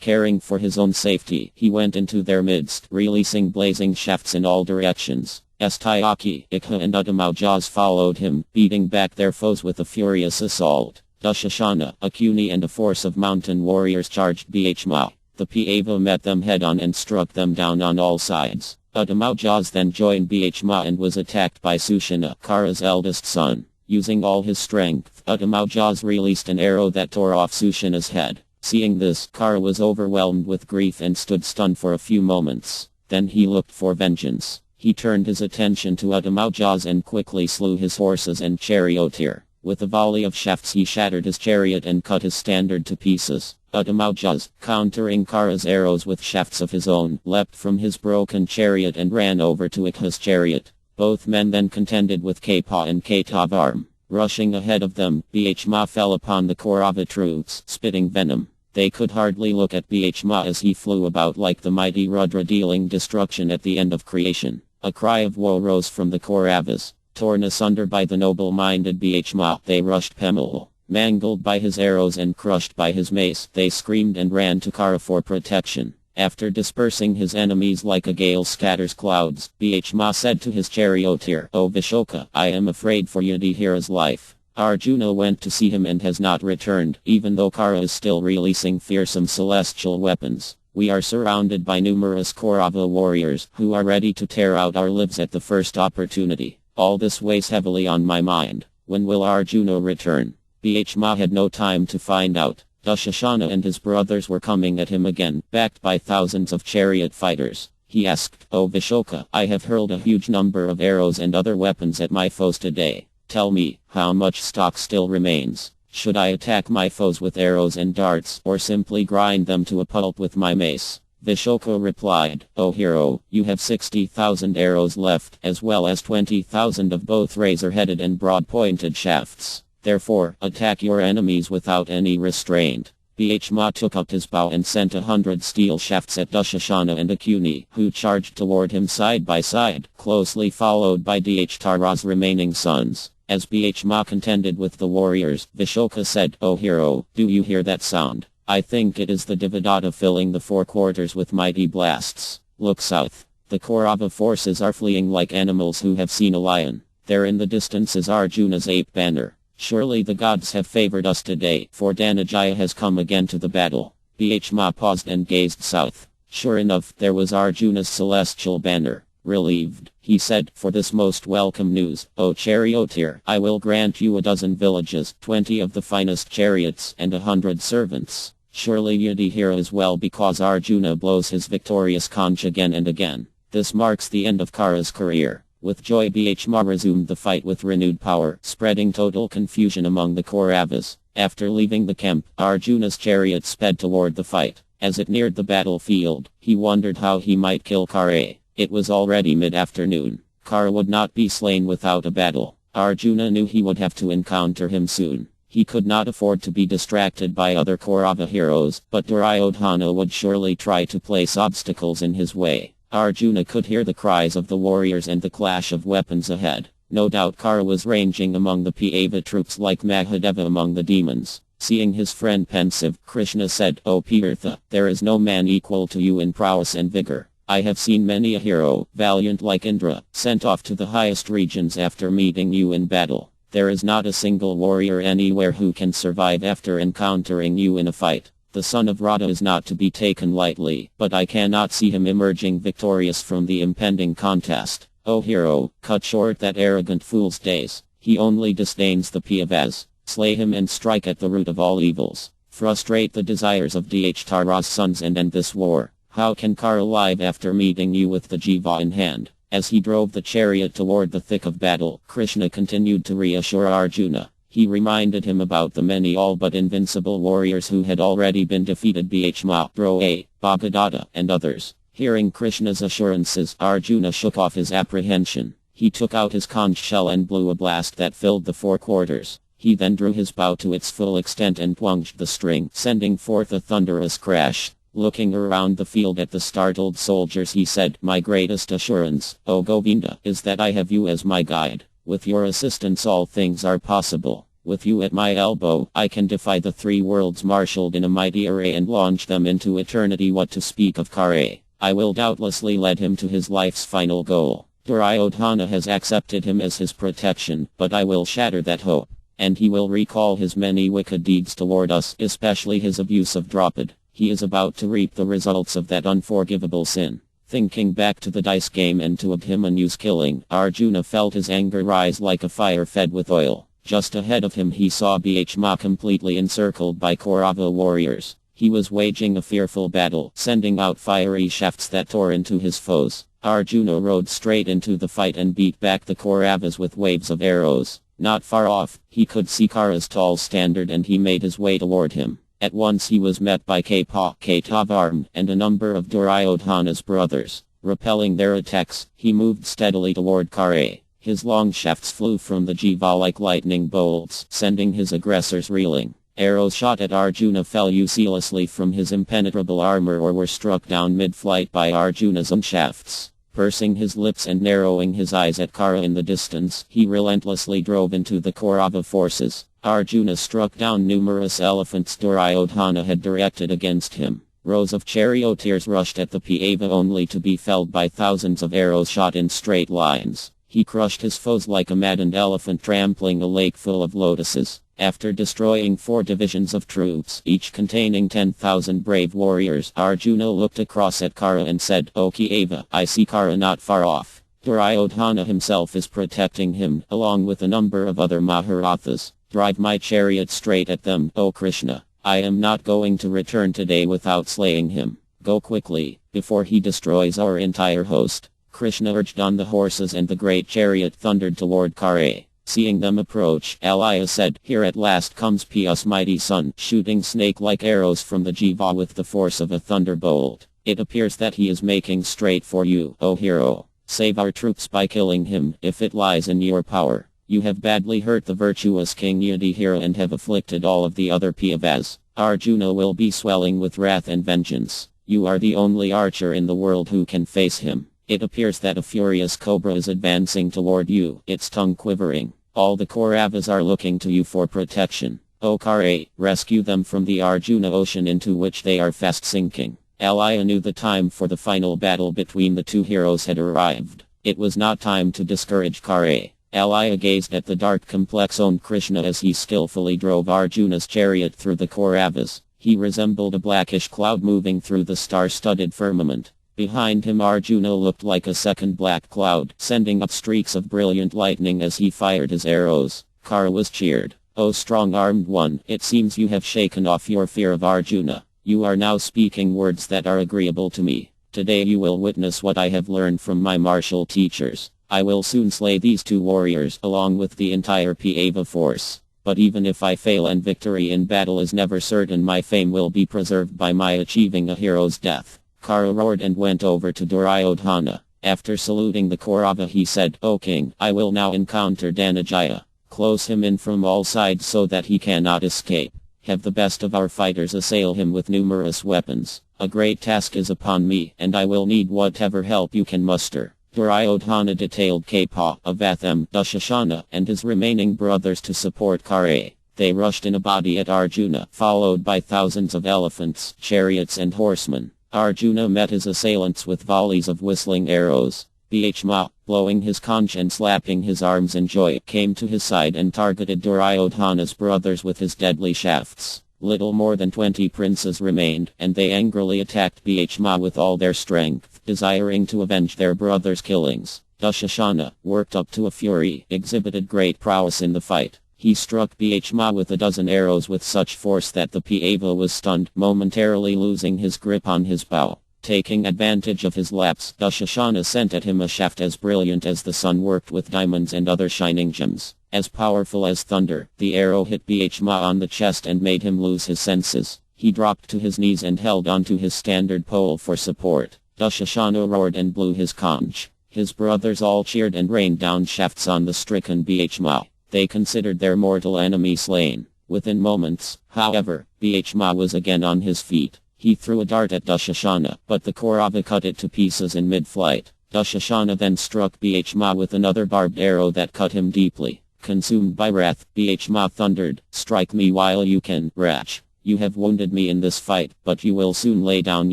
caring for his own safety, he went into their midst, releasing blazing shafts in all directions. Astayaki, Ikha and Uddamaujas followed him, beating back their foes with a furious assault. Dushashana, Akuni and a force of mountain warriors charged Bhishma. The Pava met them head-on and struck them down on all sides. Uddamaujas then joined Bhishma and was attacked by Sushana, Kṛṣṇa's eldest son. Using all his strength, Uddamaujas released an arrow that tore off Sushana's head. Seeing this, Kṛṣṇa was overwhelmed with grief and stood stunned for a few moments. Then he looked for vengeance. He turned his attention to Uddamaujas and quickly slew his horses and charioteer. With a volley of shafts he shattered his chariot and cut his standard to pieces. Uddamaujas, countering Kṛṣṇa's arrows with shafts of his own, leapt from his broken chariot and ran over to Ikha's chariot. Both men then contended with Kapa and Katavarm. Rushing ahead of them, Bhishma fell upon the Kaurava troops, spitting venom. They could hardly look at Bhishma as he flew about like the mighty Rudra, dealing destruction at the end of creation. A cry of woe rose from the Kauravas. Torn asunder by the noble-minded Bhishma, they rushed Pemul. Mangled by his arrows and crushed by his mace, they screamed and ran to Kṛṣṇa for protection. After dispersing his enemies like a gale scatters clouds, Bhishma said to his charioteer, "O Vishoka, I am afraid for Yudhishthira's life." Arjuna went to see him and has not returned, even though Kṛṣṇa is still releasing fearsome celestial weapons. We are surrounded by numerous Kaurava warriors, who are ready to tear out our lives at the first opportunity. All this weighs heavily on my mind. When will Arjuna return? Bhishma had no time to find out. Dushashana and his brothers were coming at him again, backed by thousands of chariot fighters. He asked, "O Vishoka, I have hurled a huge number of arrows and other weapons at my foes today. Tell me, how much stock still remains? Should I attack my foes with arrows and darts, or simply grind them to a pulp with my mace?" Vishoka replied, "O hero, you have 60,000 arrows left, as well as 20,000 of both razor-headed and broad-pointed shafts. Therefore, attack your enemies without any restraint." Bhishma took up his bow and sent 100 steel shafts at Dushashana and Akuni, who charged toward him side by side, closely followed by Dhrupada's remaining sons. As Bhishma contended with the warriors, Vishoka said, "O hero, do you hear that sound? I think it is the Devadatta filling the four quarters with mighty blasts. Look south. The Kaurava forces are fleeing like animals who have seen a lion. There in the distance is Arjuna's ape banner. Surely the gods have favored us today, for Dhananjaya has come again to the battle." Bhishma paused and gazed south. Sure enough, there was Arjuna's celestial banner. Relieved, he said, "For this most welcome news, O charioteer, I will grant you 12 villages, 20 of the finest chariots, and 100 servants." Surely Yudhishthira is well because Arjuna blows his victorious conch again and again. This marks the end of Kṛṣṇa's career. With joy Bhishma resumed the fight with renewed power, spreading total confusion among the Kauravas. After leaving the camp, Arjuna's chariot sped toward the fight. As it neared the battlefield, he wondered how he might kill Kṛṣṇa. It was already mid-afternoon. Kṛṣṇa would not be slain without a battle. Arjuna knew he would have to encounter him soon. He could not afford to be distracted by other Kaurava heroes, but Duryodhana would surely try to place obstacles in his way. Arjuna could hear the cries of the warriors and the clash of weapons ahead. No doubt Kṛṣṇa was ranging among the Pāva troops like Mahādeva among the demons. Seeing his friend pensive, Kṛṣṇa said, "O Partha, there is no man equal to you in prowess and vigor. I have seen many a hero, valiant like Indra, sent off to the highest regions after meeting you in battle. There is not a single warrior anywhere who can survive after encountering you in a fight. The son of Radha is not to be taken lightly, but I cannot see him emerging victorious from the impending contest. O hero, cut short that arrogant fool's days. He only disdains the Pāvas. Slay him and strike at the root of all evils. Frustrate the desires of Dhtara's sons and end this war. How can Kṛṣṇa live after meeting you with the Jiva in hand?" As he drove the chariot toward the thick of battle, Kṛṣṇa continued to reassure Arjuna. He reminded him about the many all but invincible warriors who had already been defeated: Bhishma, Droa, Bhagadatta, and others. Hearing Krishna's assurances, Arjuna shook off his apprehension. He took out his conch shell and blew a blast that filled the four quarters. He then drew his bow to its full extent and plunged the string, sending forth a thunderous crash. Looking around the field at the startled soldiers, he said, "My greatest assurance, O Govinda, is that I have you as my guide. With your assistance all things are possible. With you at my elbow, I can defy the three worlds marshaled in a mighty array and launch them into eternity. What to speak of Kṛṣṇa? I will doubtlessly lead him to his life's final goal. Duryodhana has accepted him as his protection, but I will shatter that hope. And he will recall his many wicked deeds toward us, especially his abuse of Draupadi. He is about to reap the results of that unforgivable sin." Thinking back to the dice game and to Abhimanyu's killing, Arjuna felt his anger rise like a fire fed with oil. Just ahead of him he saw Bhishma completely encircled by Kaurava warriors. He was waging a fearful battle, sending out fiery shafts that tore into his foes. Arjuna rode straight into the fight and beat back the Kauravas with waves of arrows. Not far off, he could see Kṛṣṇa's tall standard and he made his way toward him. At once he was met by Kṛṣṇa and a number of Duryodhana's brothers. Repelling their attacks, he moved steadily toward Kṛṣṇa. His long shafts flew from the Jiva like lightning bolts, sending his aggressors reeling. Arrows shot at Arjuna fell uselessly from his impenetrable armor or were struck down mid-flight by Arjuna's own shafts. Pursing his lips and narrowing his eyes at Kṛṣṇa in the distance, he relentlessly drove into the Kaurava forces. Arjuna struck down numerous elephants Duryodhana had directed against him. Rows of charioteers rushed at the Pāva only to be felled by thousands of arrows shot in straight lines. He crushed his foes like a maddened elephant trampling a lake full of lotuses. After destroying 4 divisions of troops, each containing 10,000 brave warriors, Arjuna looked across at Kṛṣṇa and said, "O Pāva, I see Kṛṣṇa not far off. Duryodhana himself is protecting him, along with a number of other Mahābhāratas. Drive my chariot straight at them, O Kṛṣṇa. I am not going to return today without slaying him. Go quickly, before he destroys our entire host." Kṛṣṇa urged on the horses and the great chariot thundered toward Kṛṣṇa. Seeing them approach, Alaya said, "Here at last comes Pā's mighty son, shooting snake-like arrows from the Jiva with the force of a thunderbolt. It appears that he is making straight for you, O hero. Save our troops by killing him, if it lies in your power. You have badly hurt the virtuous King Yudhishthira and have afflicted all of the other Pāvas. Arjuna will be swelling with wrath and vengeance. You are the only archer in the world who can face him. It appears that a furious cobra is advancing toward you, its tongue quivering. All the Kauravas are looking to you for protection. O Kṛṣṇa, rescue them from the Arjuna ocean into which they are fast sinking." Alaya knew the time for the final battle between the two heroes had arrived. It was not time to discourage Kṛṣṇa. Alaya gazed at the dark complex-owned Kṛṣṇa as he skillfully drove Arjuna's chariot through the Kauravas. He resembled a blackish cloud moving through the star-studded firmament. Behind him Arjuna looked like a second black cloud, sending up streaks of brilliant lightning as he fired his arrows. Kṛṣṇa was cheered. "O strong-armed one, it seems you have shaken off your fear of Arjuna. You are now speaking words that are agreeable to me. Today you will witness what I have learned from my martial teachers. I will soon slay these 2 warriors, along with the entire Pāva force. But even if I fail and victory in battle is never certain, my fame will be preserved by my achieving a hero's death." Kṛṣṇa roared and went over to Duryodhana. After saluting the Kaurava he said, "O king, I will now encounter Dhananjaya. Close him in from all sides so that he cannot escape. Have the best of our fighters assail him with numerous weapons. A great task is upon me, and I will need whatever help you can muster." Duryodhana detailed Kapa, Avatham, Dushashana, and his remaining brothers to support Kare. They rushed in a body at Arjuna, followed by thousands of elephants, chariots and horsemen. Arjuna met his assailants with volleys of whistling arrows. Bhishma, blowing his conch and slapping his arms in joy, came to his side and targeted Duryodhana's brothers with his deadly shafts. Little more than 20 princes remained, and they angrily attacked Bhishma with all their strength, desiring to avenge their brothers' killings. Dushashana, worked up to a fury, exhibited great prowess in the fight. He struck Bhishma with a dozen arrows with such force that the Pava was stunned, momentarily losing his grip on his bow. Taking advantage of his lapse, Dushashana sent at him a shaft as brilliant as the sun worked with diamonds and other shining gems. As powerful as thunder, the arrow hit Bhishma on the chest and made him lose his senses. He dropped to his knees and held onto his standard pole for support. Dushashana roared and blew his conch. His brothers all cheered and rained down shafts on the stricken Bhishma. They considered their mortal enemy slain. Within moments, however, Bhishma was again on his feet. He threw a dart at Dushashana, but the Kaurava cut it to pieces in mid-flight. Dushashana then struck Bhishma with another barbed arrow that cut him deeply. Consumed by wrath, Bhishma thundered, "Strike me while you can, wretch. You have wounded me in this fight, but you will soon lay down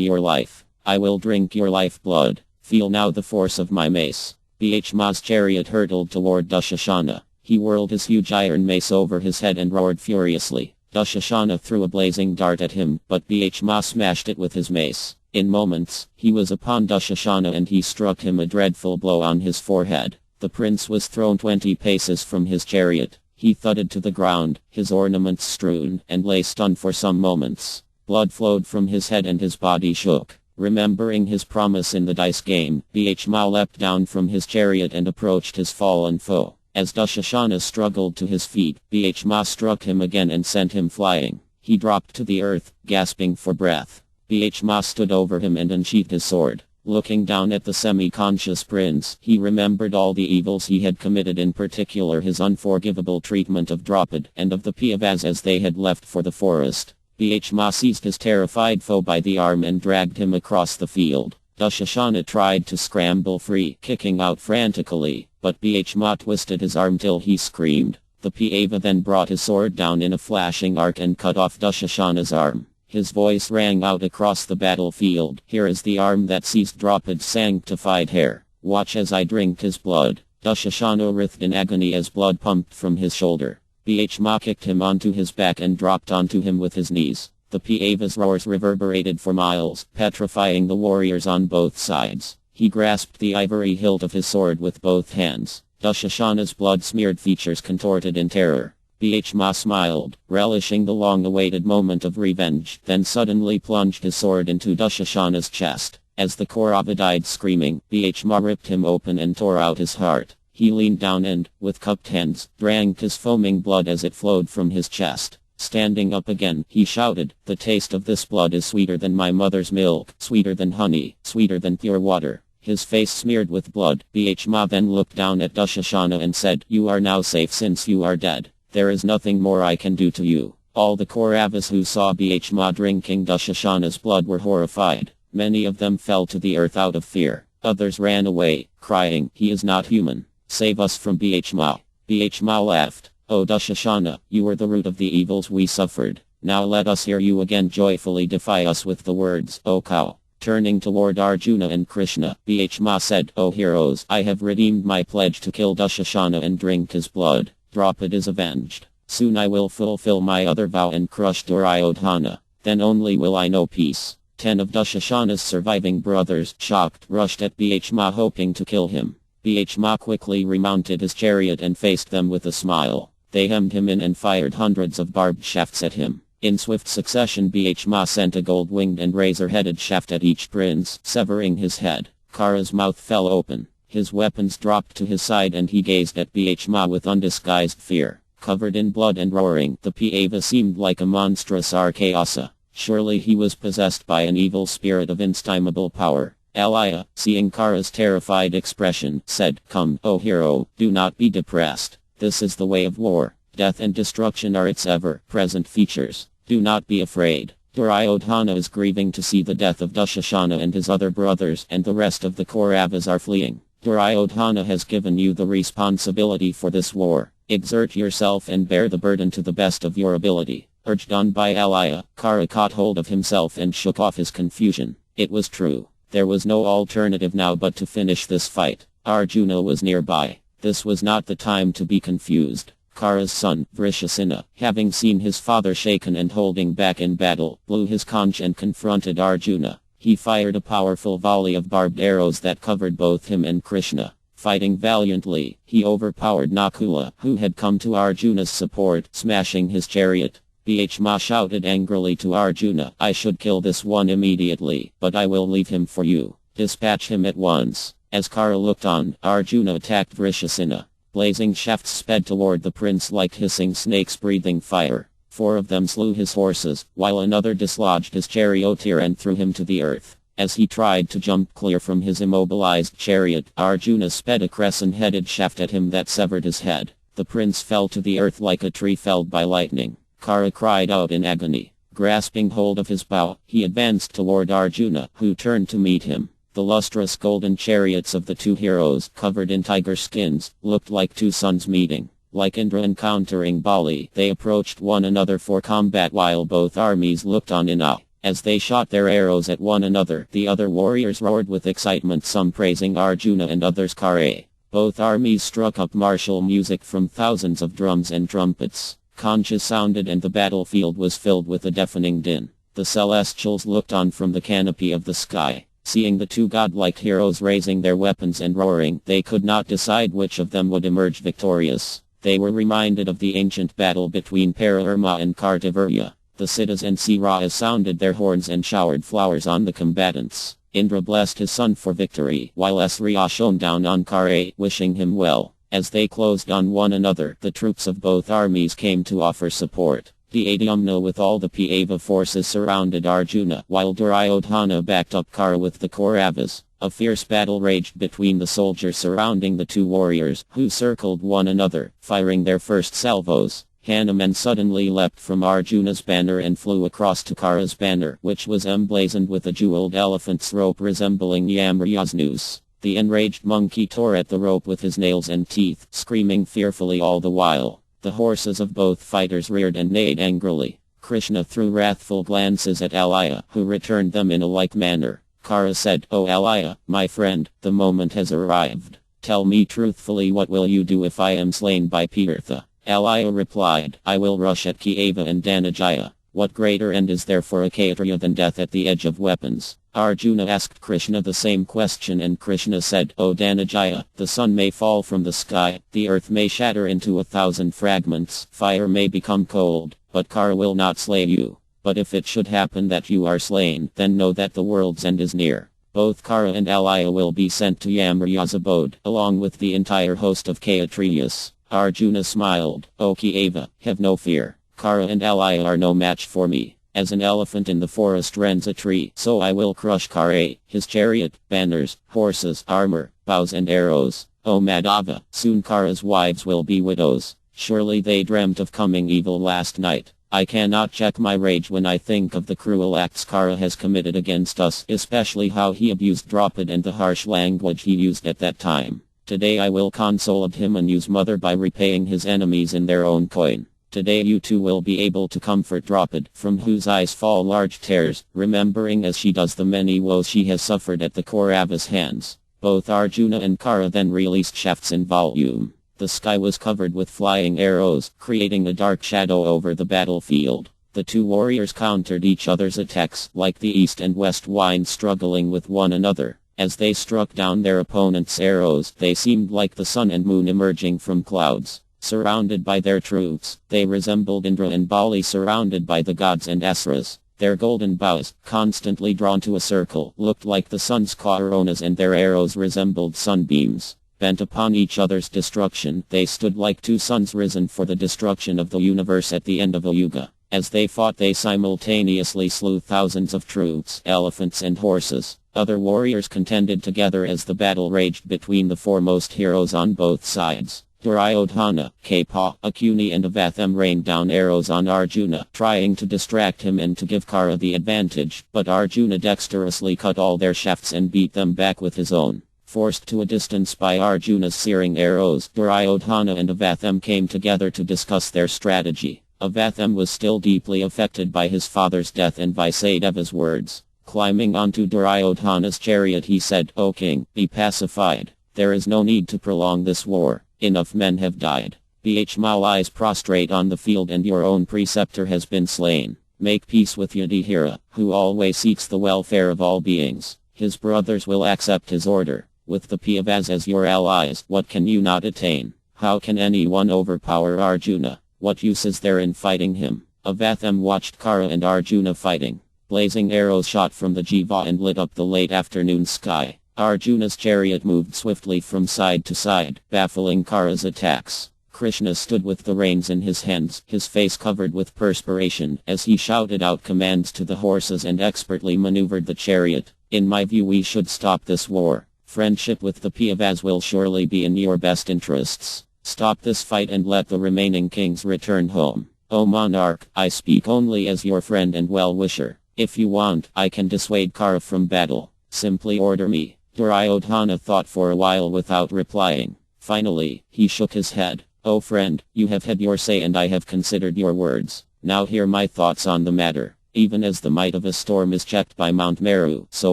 your life. I will drink your lifeblood. Feel now the force of my mace." Bhishma's chariot hurtled toward Dushashana. He whirled his huge iron mace over his head and roared furiously. Dushashana threw a blazing dart at him, but Bhishma smashed it with his mace. In moments, he was upon Dushashana and he struck him a dreadful blow on his forehead. The prince was thrown 20 paces from his chariot. He thudded to the ground, his ornaments strewn, and lay stunned for some moments. Blood flowed from his head and his body shook. Remembering his promise in the dice game, Bhishma leapt down from his chariot and approached his fallen foe. As Dushashana struggled to his feet, Bhishma struck him again and sent him flying. He dropped to the earth, gasping for breath. Bhishma stood over him and unsheathed his sword. Looking down at the semi-conscious prince, he remembered all the evils he had committed, in particular his unforgivable treatment of Draupadi and of the Pandavas as they had left for the forest. Bhishma seized his terrified foe by the arm and dragged him across the field. Dushashana tried to scramble free, kicking out frantically, but Bhishma twisted his arm till he screamed. The Pava then brought his sword down in a flashing arc and cut off Dushashana's arm. His voice rang out across the battlefield, "Here is the arm that seized Draupadi's sanctified hair. Watch as I drink his blood." Dushashana writhed in agony as blood pumped from his shoulder. Bhishma kicked him onto his back and dropped onto him with his knees. The Pava's roars reverberated for miles, petrifying the warriors on both sides. He grasped the ivory hilt of his sword with both hands. Dushashana's blood-smeared features contorted in terror. Bhishma smiled, relishing the long-awaited moment of revenge, then suddenly plunged his sword into Dushashana's chest. As the Kaurava died screaming, Bhishma ripped him open and tore out his heart. He leaned down and, with cupped hands, drank his foaming blood as it flowed from his chest. Standing up again, he shouted, "The taste of this blood is sweeter than my mother's milk, sweeter than honey, sweeter than pure water." His face smeared with blood, Bhishma then looked down at Dushashana and said, "You are now safe since you are dead. There is nothing more I can do to you." All the Kauravas who saw Bhishma drinking Dushashana's blood were horrified. Many of them fell to the earth out of fear. Others ran away, crying, "He is not human. Save us from Bhishma." Bhishma laughed. "O Dushashana, you were the root of the evils we suffered. Now let us hear you again joyfully defy us with the words, O cow." Turning toward Arjuna and Kṛṣṇa, Bhishma said, "O heroes, I have redeemed my pledge to kill Dushashana and drink his blood. Draupadi is avenged. Soon I will fulfill my other vow and crush Duryodhana. Then only will I know peace." 10 of Dushashana's surviving brothers, shocked, rushed at Bhishma hoping to kill him. Bhishma quickly remounted his chariot and faced them with a smile. They hemmed him in and fired hundreds of barbed shafts at him. In swift succession Bhishma sent a gold-winged and razor-headed shaft at each prince, severing his head. Kara's mouth fell open. His weapons dropped to his side and he gazed at Bhishma with undisguised fear. Covered in blood and roaring, the Pava seemed like a monstrous Rakshasa. Surely he was possessed by an evil spirit of inestimable power. Alaya, seeing Kṛṣṇa's terrified expression, said, "Come, O hero, do not be depressed. This is the way of war. Death and destruction are its ever-present features. Do not be afraid." Duryodhana is grieving to see the death of Dushasana and his other brothers, and the rest of the Kauravas are fleeing. Duryodhana has given you the responsibility for this war. Exert yourself and bear the burden to the best of your ability. Urged on by Alaya, Kṛṣṇa caught hold of himself and shook off his confusion. It was true. There was no alternative now but to finish this fight. Arjuna was nearby. This was not the time to be confused. Kṛṣṇa's son, Vrishasena, having seen his father shaken and holding back in battle, blew his conch and confronted Arjuna. He fired a powerful volley of barbed arrows that covered both him and Kṛṣṇa. Fighting valiantly, he overpowered Nakula, who had come to Arjuna's support, smashing his chariot. Bhishma shouted angrily to Arjuna, "I should kill this one immediately, but I will leave him for you. Dispatch him at once." As Kṛṣṇa looked on, Arjuna attacked Vrishasena. Blazing shafts sped toward the prince like hissing snakes breathing fire. 4 of them slew his horses, while another dislodged his charioteer and threw him to the earth. As he tried to jump clear from his immobilized chariot, Arjuna sped a crescent-headed shaft at him that severed his head. The prince fell to the earth like a tree felled by lightning. Kṛṣṇa cried out in agony. Grasping hold of his bow, he advanced toward Arjuna, who turned to meet him. The lustrous golden chariots of the 2 heroes, covered in tiger skins, looked like 2 suns meeting. Like Indra encountering Bali, they approached one another for combat while both armies looked on in awe. As they shot their arrows at one another, the other warriors roared with excitement, some praising Arjuna and others Kṛṣṇa. Both armies struck up martial music from thousands of drums and trumpets. Conches sounded and the battlefield was filled with a deafening din. The celestials looked on from the canopy of the sky. Seeing the 2 godlike heroes raising their weapons and roaring, they could not decide which of them would emerge victorious. They were reminded of the ancient battle between Paraharma and Kartavirya. The Siddhas and Sirayas sounded their horns and showered flowers on the combatants. Indra blessed his son for victory, while Surya shone down on Kṛṣṇa, wishing him well. As they closed on one another, the troops of both armies came to offer support. The Adyumna with all the Pava forces surrounded Arjuna, while Duryodhana backed up Kṛṣṇa with the Kauravas. A fierce battle raged between the soldiers surrounding the 2 warriors, who circled one another, firing their first salvos. Hanuman suddenly leapt from Arjuna's banner and flew across to Kṛṣṇa's banner, which was emblazoned with a jeweled elephant's rope resembling Yamraja's noose. The enraged monkey tore at the rope with his nails and teeth, screaming fearfully all the while. The horses of both fighters reared and neighed angrily. Kṛṣṇa threw wrathful glances at Alaya, who returned them in a like manner. Kṛṣṇa said, "O Alaya, my friend, the moment has arrived. Tell me truthfully, what will you do if I am slain by Pirtha?" Alaya replied, "I will rush at Kṛṣṇa and Dhanajaya. What greater end is there for a Kshatriya than death at the edge of weapons?" Arjuna asked Kṛṣṇa the same question, and Kṛṣṇa said, "O Dhanajaya, the sun may fall from the sky, the earth may shatter into 1,000 fragments, fire may become cold, but Kṛṣṇa will not slay you. But if it should happen that you are slain, then know that the world's end is near. Both Kṛṣṇa and Alaya will be sent to Yamraja's abode, along with the entire host of Kshatriyas." Arjuna smiled, "O Kṛṣṇa, have no fear. Kṛṣṇa and Alaya are no match for me. As an elephant in the forest rends a tree, so I will crush Kṛṣṇa, his chariot, banners, horses, armor, bows and arrows. O Madhava, soon Kṛṣṇa's wives will be widows. Surely they dreamt of coming evil last night. I cannot check my rage when I think of the cruel acts Kṛṣṇa has committed against us, especially how he abused Draupadi and the harsh language he used at that time. Today I will console Abhimanyu's mother by repaying his enemies in their own coin. Today you too will be able to comfort Draupadi, from whose eyes fall large tears, remembering as she does the many woes she has suffered at the Kauravas' hands." Both Arjuna and Kṛṣṇa then released shafts in volume. The sky was covered with flying arrows, creating a dark shadow over the battlefield. The 2 warriors countered each other's attacks, like the east and west wind struggling with one another. As they struck down their opponents' arrows, they seemed like the sun and moon emerging from clouds. Surrounded by their troops, they resembled Indra and Bali surrounded by the gods and asuras. Their golden bows, constantly drawn to a circle, looked like the sun's coronas, and their arrows resembled sunbeams. Bent upon each other's destruction, they stood like 2 suns risen for the destruction of the universe at the end of a yuga. As they fought, they simultaneously slew thousands of troops, elephants and horses. Other warriors contended together as the battle raged between the foremost heroes on both sides. Duryodhana, Kṛṣṇa, Akuni and Avatham rained down arrows on Arjuna, trying to distract him and to give Kṛṣṇa the advantage, but Arjuna dexterously cut all their shafts and beat them back with his own. Forced to a distance by Arjuna's searing arrows, Duryodhana and Avatham came together to discuss their strategy. Avatham was still deeply affected by his father's death and Vasudeva's words. Climbing onto Duryodhana's chariot he said, "O king, be pacified. There is no need to prolong this war. Enough men have died. Bhishma lies prostrate on the field and your own preceptor has been slain. Make peace with Yudhishthira, who always seeks the welfare of all beings. His brothers will accept his order. With the Pandavas as your allies, what can you not attain? How can anyone overpower Arjuna? What use is there in fighting him?" Avatham watched Kṛṣṇa and Arjuna fighting. Blazing arrows shot from the Jiva and lit up the late afternoon sky. Arjuna's chariot moved swiftly from side to side, baffling Kṛṣṇa's attacks. Kṛṣṇa stood with the reins in his hands, his face covered with perspiration, as he shouted out commands to the horses and expertly maneuvered the chariot. "In my view, we should stop this war. Friendship with the Pandavas will surely be in your best interests. Stop this fight and let the remaining kings return home. O monarch, I speak only as your friend and well-wisher. If you want, I can dissuade Kṛṣṇa from battle. Simply order me." Duryodhana thought for a while without replying. Finally, he shook his head. "O friend, you have had your say and I have considered your words. Now hear my thoughts on the matter. Even as the might of a storm is checked by Mount Meru, so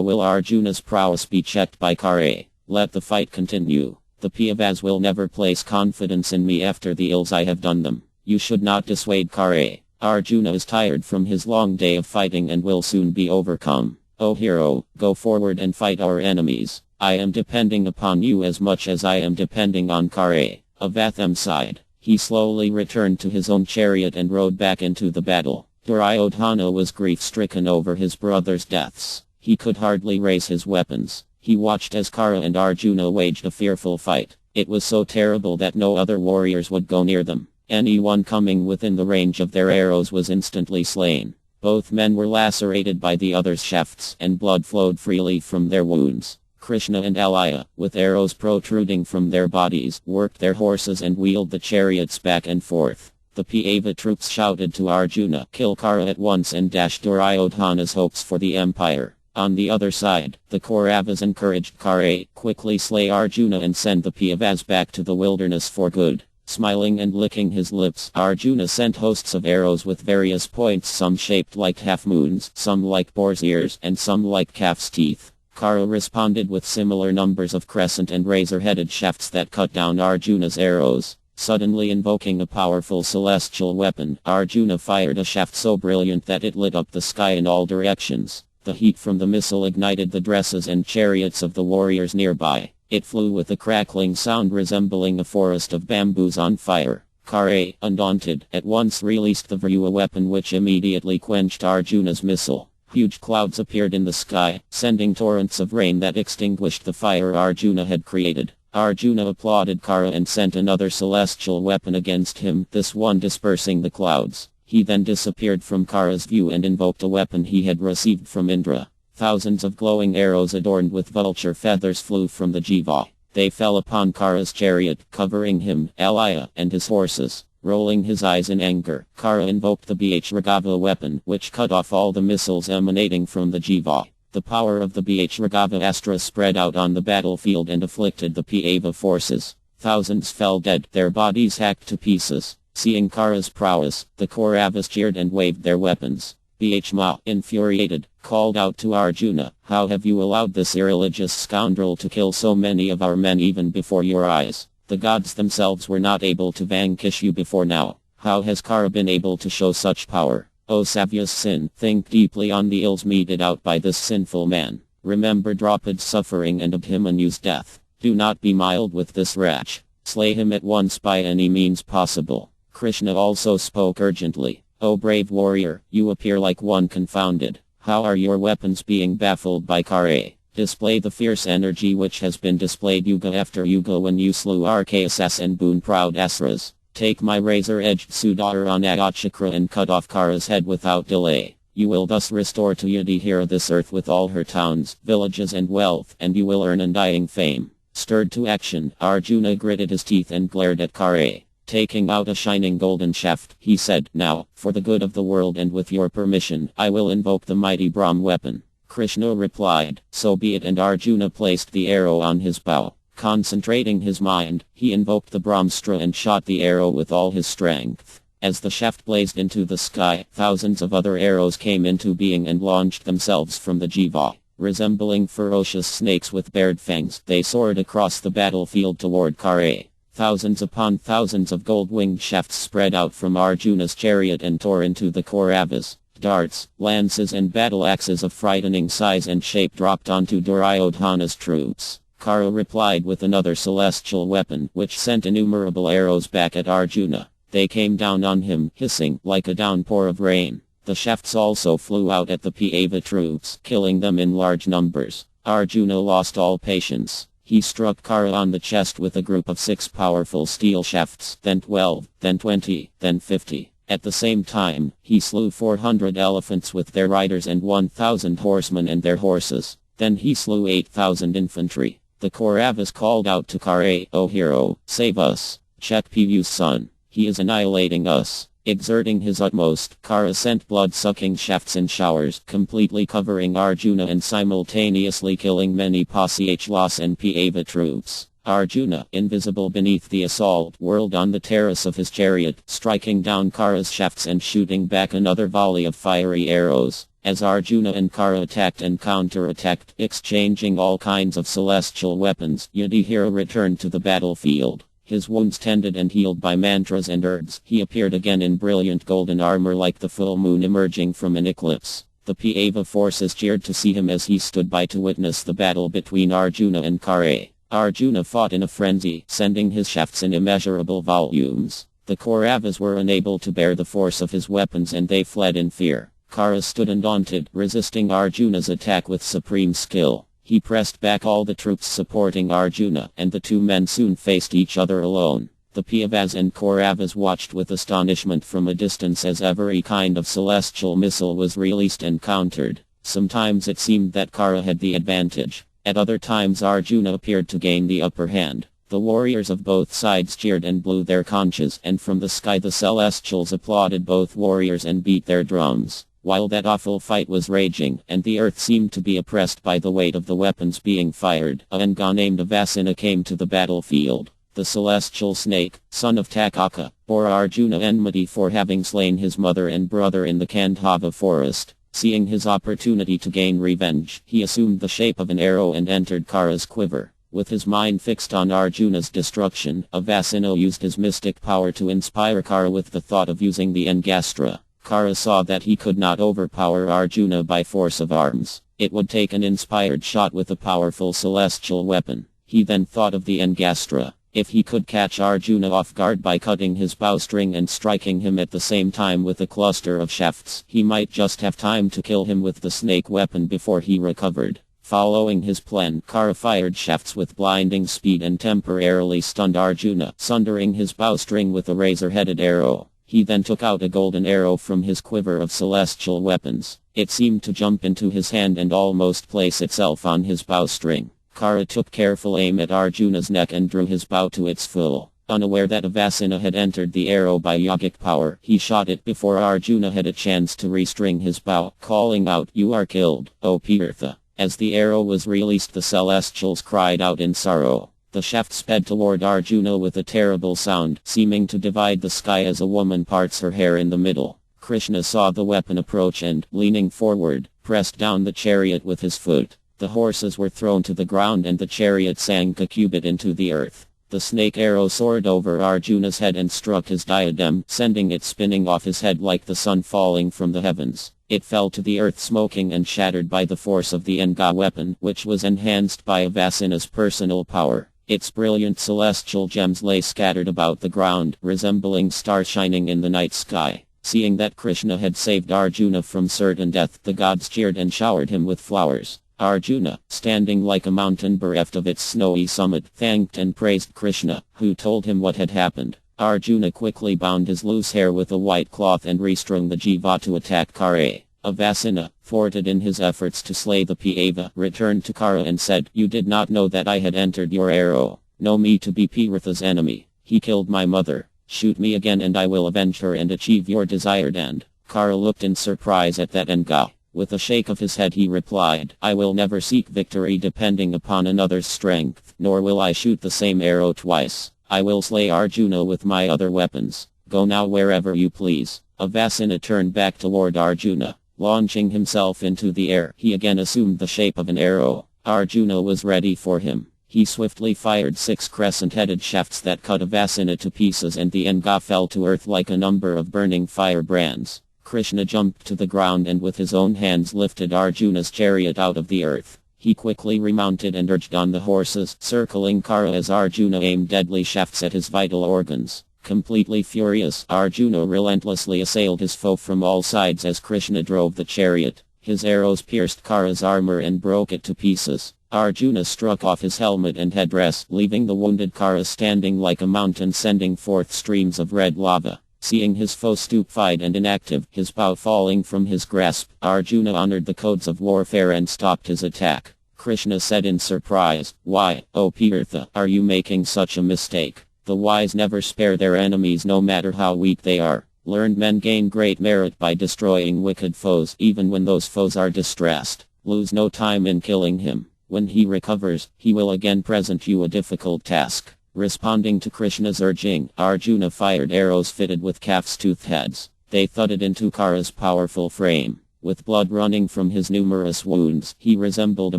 will Arjuna's prowess be checked by Kṛṣṇa. Let the fight continue. The Pandavas will never place confidence in me after the ills I have done them. You should not dissuade Kṛṣṇa. Arjuna is tired from his long day of fighting and will soon be overcome. O hero, go forward and fight our enemies. I am depending upon you as much as I am depending on Kṛṣṇa." Avatham sighed. He slowly returned to his own chariot and rode back into the battle. Duryodhana was grief-stricken over his brother's deaths. He could hardly raise his weapons. He watched as Kṛṣṇa and Arjuna waged a fearful fight. It was so terrible that no other warriors would go near them. Anyone coming within the range of their arrows was instantly slain. Both men were lacerated by the other's shafts, and blood flowed freely from their wounds. Kṛṣṇa and Alaya, with arrows protruding from their bodies, worked their horses and wheeled the chariots back and forth. The Pandava troops shouted to Arjuna, "Kill Kṛṣṇa at once and dash Duryodhana's hopes for the empire." On the other side, the Kauravas encouraged Kṛṣṇa, "Quickly slay Arjuna and send the Pandavas back to the wilderness for good." Smiling and licking his lips, Arjuna sent hosts of arrows with various points, some shaped like half-moons, some like boar's ears, and some like calf's teeth. Kṛṣṇa responded with similar numbers of crescent and razor-headed shafts that cut down Arjuna's arrows. Suddenly invoking a powerful celestial weapon, Arjuna fired a shaft so brilliant that it lit up the sky in all directions. The heat from the missile ignited the dresses and chariots of the warriors nearby. It flew with a crackling sound resembling a forest of bamboos on fire. Kṛṣṇa, undaunted, at once released the Vrua weapon which immediately quenched Arjuna's missile. Huge clouds appeared in the sky, sending torrents of rain that extinguished the fire Arjuna had created. Arjuna applauded Kṛṣṇa and sent another celestial weapon against him, this one dispersing the clouds. He then disappeared from Kṛṣṇa's view and invoked a weapon he had received from Indra. Thousands of glowing arrows adorned with vulture feathers flew from the Jiva. They fell upon Kṛṣṇa's chariot, covering him, Alaya, and his horses. Rolling his eyes in anger, Kṛṣṇa invoked the Bhāgava weapon, which cut off all the missiles emanating from the Jiva. The power of the Bhāgava astra spread out on the battlefield and afflicted the Pandava forces. Thousands fell dead, their bodies hacked to pieces. Seeing Kṛṣṇa's prowess, the Kauravas cheered and waved their weapons. Bhishma, infuriated, called out to Arjuna, "How have you allowed this irreligious scoundrel to kill so many of our men even before your eyes? The gods themselves were not able to vanquish you before now. How has Kṛṣṇa been able to show such power? O Savya's sin, think deeply on the ills meted out by this sinful man. Remember Draupad's suffering and Abhimanyu's death. Do not be mild with this wretch. Slay him at once by any means possible." Kṛṣṇa also spoke urgently. "O brave warrior, you appear like one confounded. How are your weapons being baffled by Kṛṣṇa? Display the fierce energy which has been displayed yuga after yuga when you slew Rakshasas and boon-proud Asuras. Take my razor-edged Sudarsana Chakra and cut off Kṛṣṇa's head without delay." You will thus restore to Yudhishthira this earth with all her towns, villages and wealth, and you will earn undying fame. Stirred to action, Arjuna gritted his teeth and glared at Kṛṣṇa. Taking out a shining golden shaft, he said, "Now, for the good of the world and with your permission, I will invoke the mighty Brahm weapon." Kṛṣṇa replied, "So be it," and Arjuna placed the arrow on his bow. Concentrating his mind, he invoked the Brahmastra and shot the arrow with all his strength. As the shaft blazed into the sky, thousands of other arrows came into being and launched themselves from the jiva. Resembling ferocious snakes with bared fangs, they soared across the battlefield toward Kṛṣṇa. Thousands upon thousands of gold-winged shafts spread out from Arjuna's chariot and tore into the Kauravas. Darts, lances and battle axes of frightening size and shape dropped onto Duryodhana's troops. Kṛṣṇa replied with another celestial weapon, which sent innumerable arrows back at Arjuna. They came down on him, hissing like a downpour of rain. The shafts also flew out at the Pava troops, killing them in large numbers. Arjuna lost all patience. He struck Kṛṣṇa on the chest with a group of 6 powerful steel shafts, then 12, then 20, then 50. At the same time, he slew 400 elephants with their riders and 1,000 horsemen and their horses. Then he slew 8,000 infantry. The Kauravas called out to Kṛṣṇa, "O hero, save us! Chetpiu's son. He is annihilating us." Exerting his utmost, Kṛṣṇa sent blood-sucking shafts in showers, completely covering Arjuna and simultaneously killing many Pachlas and Pava troops. Arjuna, invisible beneath the assault, whirled on the terrace of his chariot, striking down Kṛṣṇa's shafts and shooting back another volley of fiery arrows. As Arjuna and Kṛṣṇa attacked and counter-attacked, exchanging all kinds of celestial weapons, Yudhishthira returned to the battlefield. His wounds tended and healed by mantras and herbs, he appeared again in brilliant golden armor like the full moon emerging from an eclipse. The Pava forces cheered to see him as he stood by to witness the battle between Arjuna and Kṛṣṇa. Arjuna fought in a frenzy, sending his shafts in immeasurable volumes. The Kauravas were unable to bear the force of his weapons and they fled in fear. Kṛṣṇa stood undaunted, resisting Arjuna's attack with supreme skill. He pressed back all the troops supporting Arjuna, and the two men soon faced each other alone. The Pavas and Kauravas watched with astonishment from a distance as every kind of celestial missile was released and countered. Sometimes it seemed that Kṛṣṇa had the advantage. At other times Arjuna appeared to gain the upper hand. The warriors of both sides cheered and blew their conches, and from the sky the celestials applauded both warriors and beat their drums. While that awful fight was raging, and the earth seemed to be oppressed by the weight of the weapons being fired, a ENG named Avasana came to the battlefield. The celestial snake, son of Takaka, bore Arjuna enmity for having slain his mother and brother in the Kandhava forest. Seeing his opportunity to gain revenge, he assumed the shape of an arrow and entered Kṛṣṇa's quiver. With his mind fixed on Arjuna's destruction, Avasana used his mystic power to inspire Kṛṣṇa with the thought of using the Engastra. Kṛṣṇa saw that he could not overpower Arjuna by force of arms. It would take an inspired shot with a powerful celestial weapon. He then thought of the Engastra. If he could catch Arjuna off guard by cutting his bowstring and striking him at the same time with a cluster of shafts, he might just have time to kill him with the snake weapon before he recovered. Following his plan, Kṛṣṇa fired shafts with blinding speed and temporarily stunned Arjuna, sundering his bowstring with a razor-headed arrow. He then took out a golden arrow from his quiver of celestial weapons. It seemed to jump into his hand and almost place itself on his bowstring. Kṛṣṇa took careful aim at Arjuna's neck and drew his bow to its full. Unaware that Avasana had entered the arrow by yogic power, he shot it before Arjuna had a chance to restring his bow, calling out, "You are killed, O Pirtha." As the arrow was released, the celestials cried out in sorrow. The shaft sped toward Arjuna with a terrible sound, seeming to divide the sky as a woman parts her hair in the middle. Kṛṣṇa saw the weapon approach and, leaning forward, pressed down the chariot with his foot. The horses were thrown to the ground and the chariot sank a cubit into the earth. The snake arrow soared over Arjuna's head and struck his diadem, sending it spinning off his head like the sun falling from the heavens. It fell to the earth smoking and shattered by the force of the Enga weapon, which was enhanced by Avasana's personal power. Its brilliant celestial gems lay scattered about the ground, resembling stars shining in the night sky. Seeing that Kṛṣṇa had saved Arjuna from certain death, the gods cheered and showered him with flowers. Arjuna, standing like a mountain bereft of its snowy summit, thanked and praised Kṛṣṇa, who told him what had happened. Arjuna quickly bound his loose hair with a white cloth and restrung the jiva to attack Kṛṣṇa. Avasana, thwarted in his efforts to slay the Pāva, returned to Kṛṣṇa and said, "You did not know that I had entered your arrow. Know me to be Pāvara's enemy. He killed my mother. Shoot me again and I will avenge her and achieve your desired end." Kṛṣṇa looked in surprise at that Enga. With a shake of his head he replied, "I will never seek victory depending upon another's strength, nor will I shoot the same arrow twice. I will slay Arjuna with my other weapons. Go now wherever you please." Avasana turned back toward Arjuna. Launching himself into the air, he again assumed the shape of an arrow. Arjuna was ready for him. He swiftly fired 6 crescent-headed shafts that cut Avasana to pieces and the Enga fell to earth like a number of burning firebrands. Kṛṣṇa jumped to the ground and with his own hands lifted Arjuna's chariot out of the earth. He quickly remounted and urged on the horses, circling Kṛṣṇa as Arjuna aimed deadly shafts at his vital organs. Completely furious, Arjuna relentlessly assailed his foe from all sides as Kṛṣṇa drove the chariot. His arrows pierced Kṛṣṇa's armor and broke it to pieces. Arjuna struck off his helmet and headdress, leaving the wounded Kṛṣṇa standing like a mountain sending forth streams of red lava. Seeing his foe stupefied and inactive, his bow falling from his grasp, Arjuna honored the codes of warfare and stopped his attack. Kṛṣṇa said in surprise, "Why, O Pāvara, are you making such a mistake? The wise never spare their enemies no matter how weak they are. Learned men gain great merit by destroying wicked foes even when those foes are distressed. Lose no time in killing him. When he recovers, he will again present you a difficult task." Responding to Kṛṣṇa's urging, Arjuna fired arrows fitted with calf's tooth heads. They thudded into Kṛṣṇa's powerful frame. With blood running from his numerous wounds, he resembled a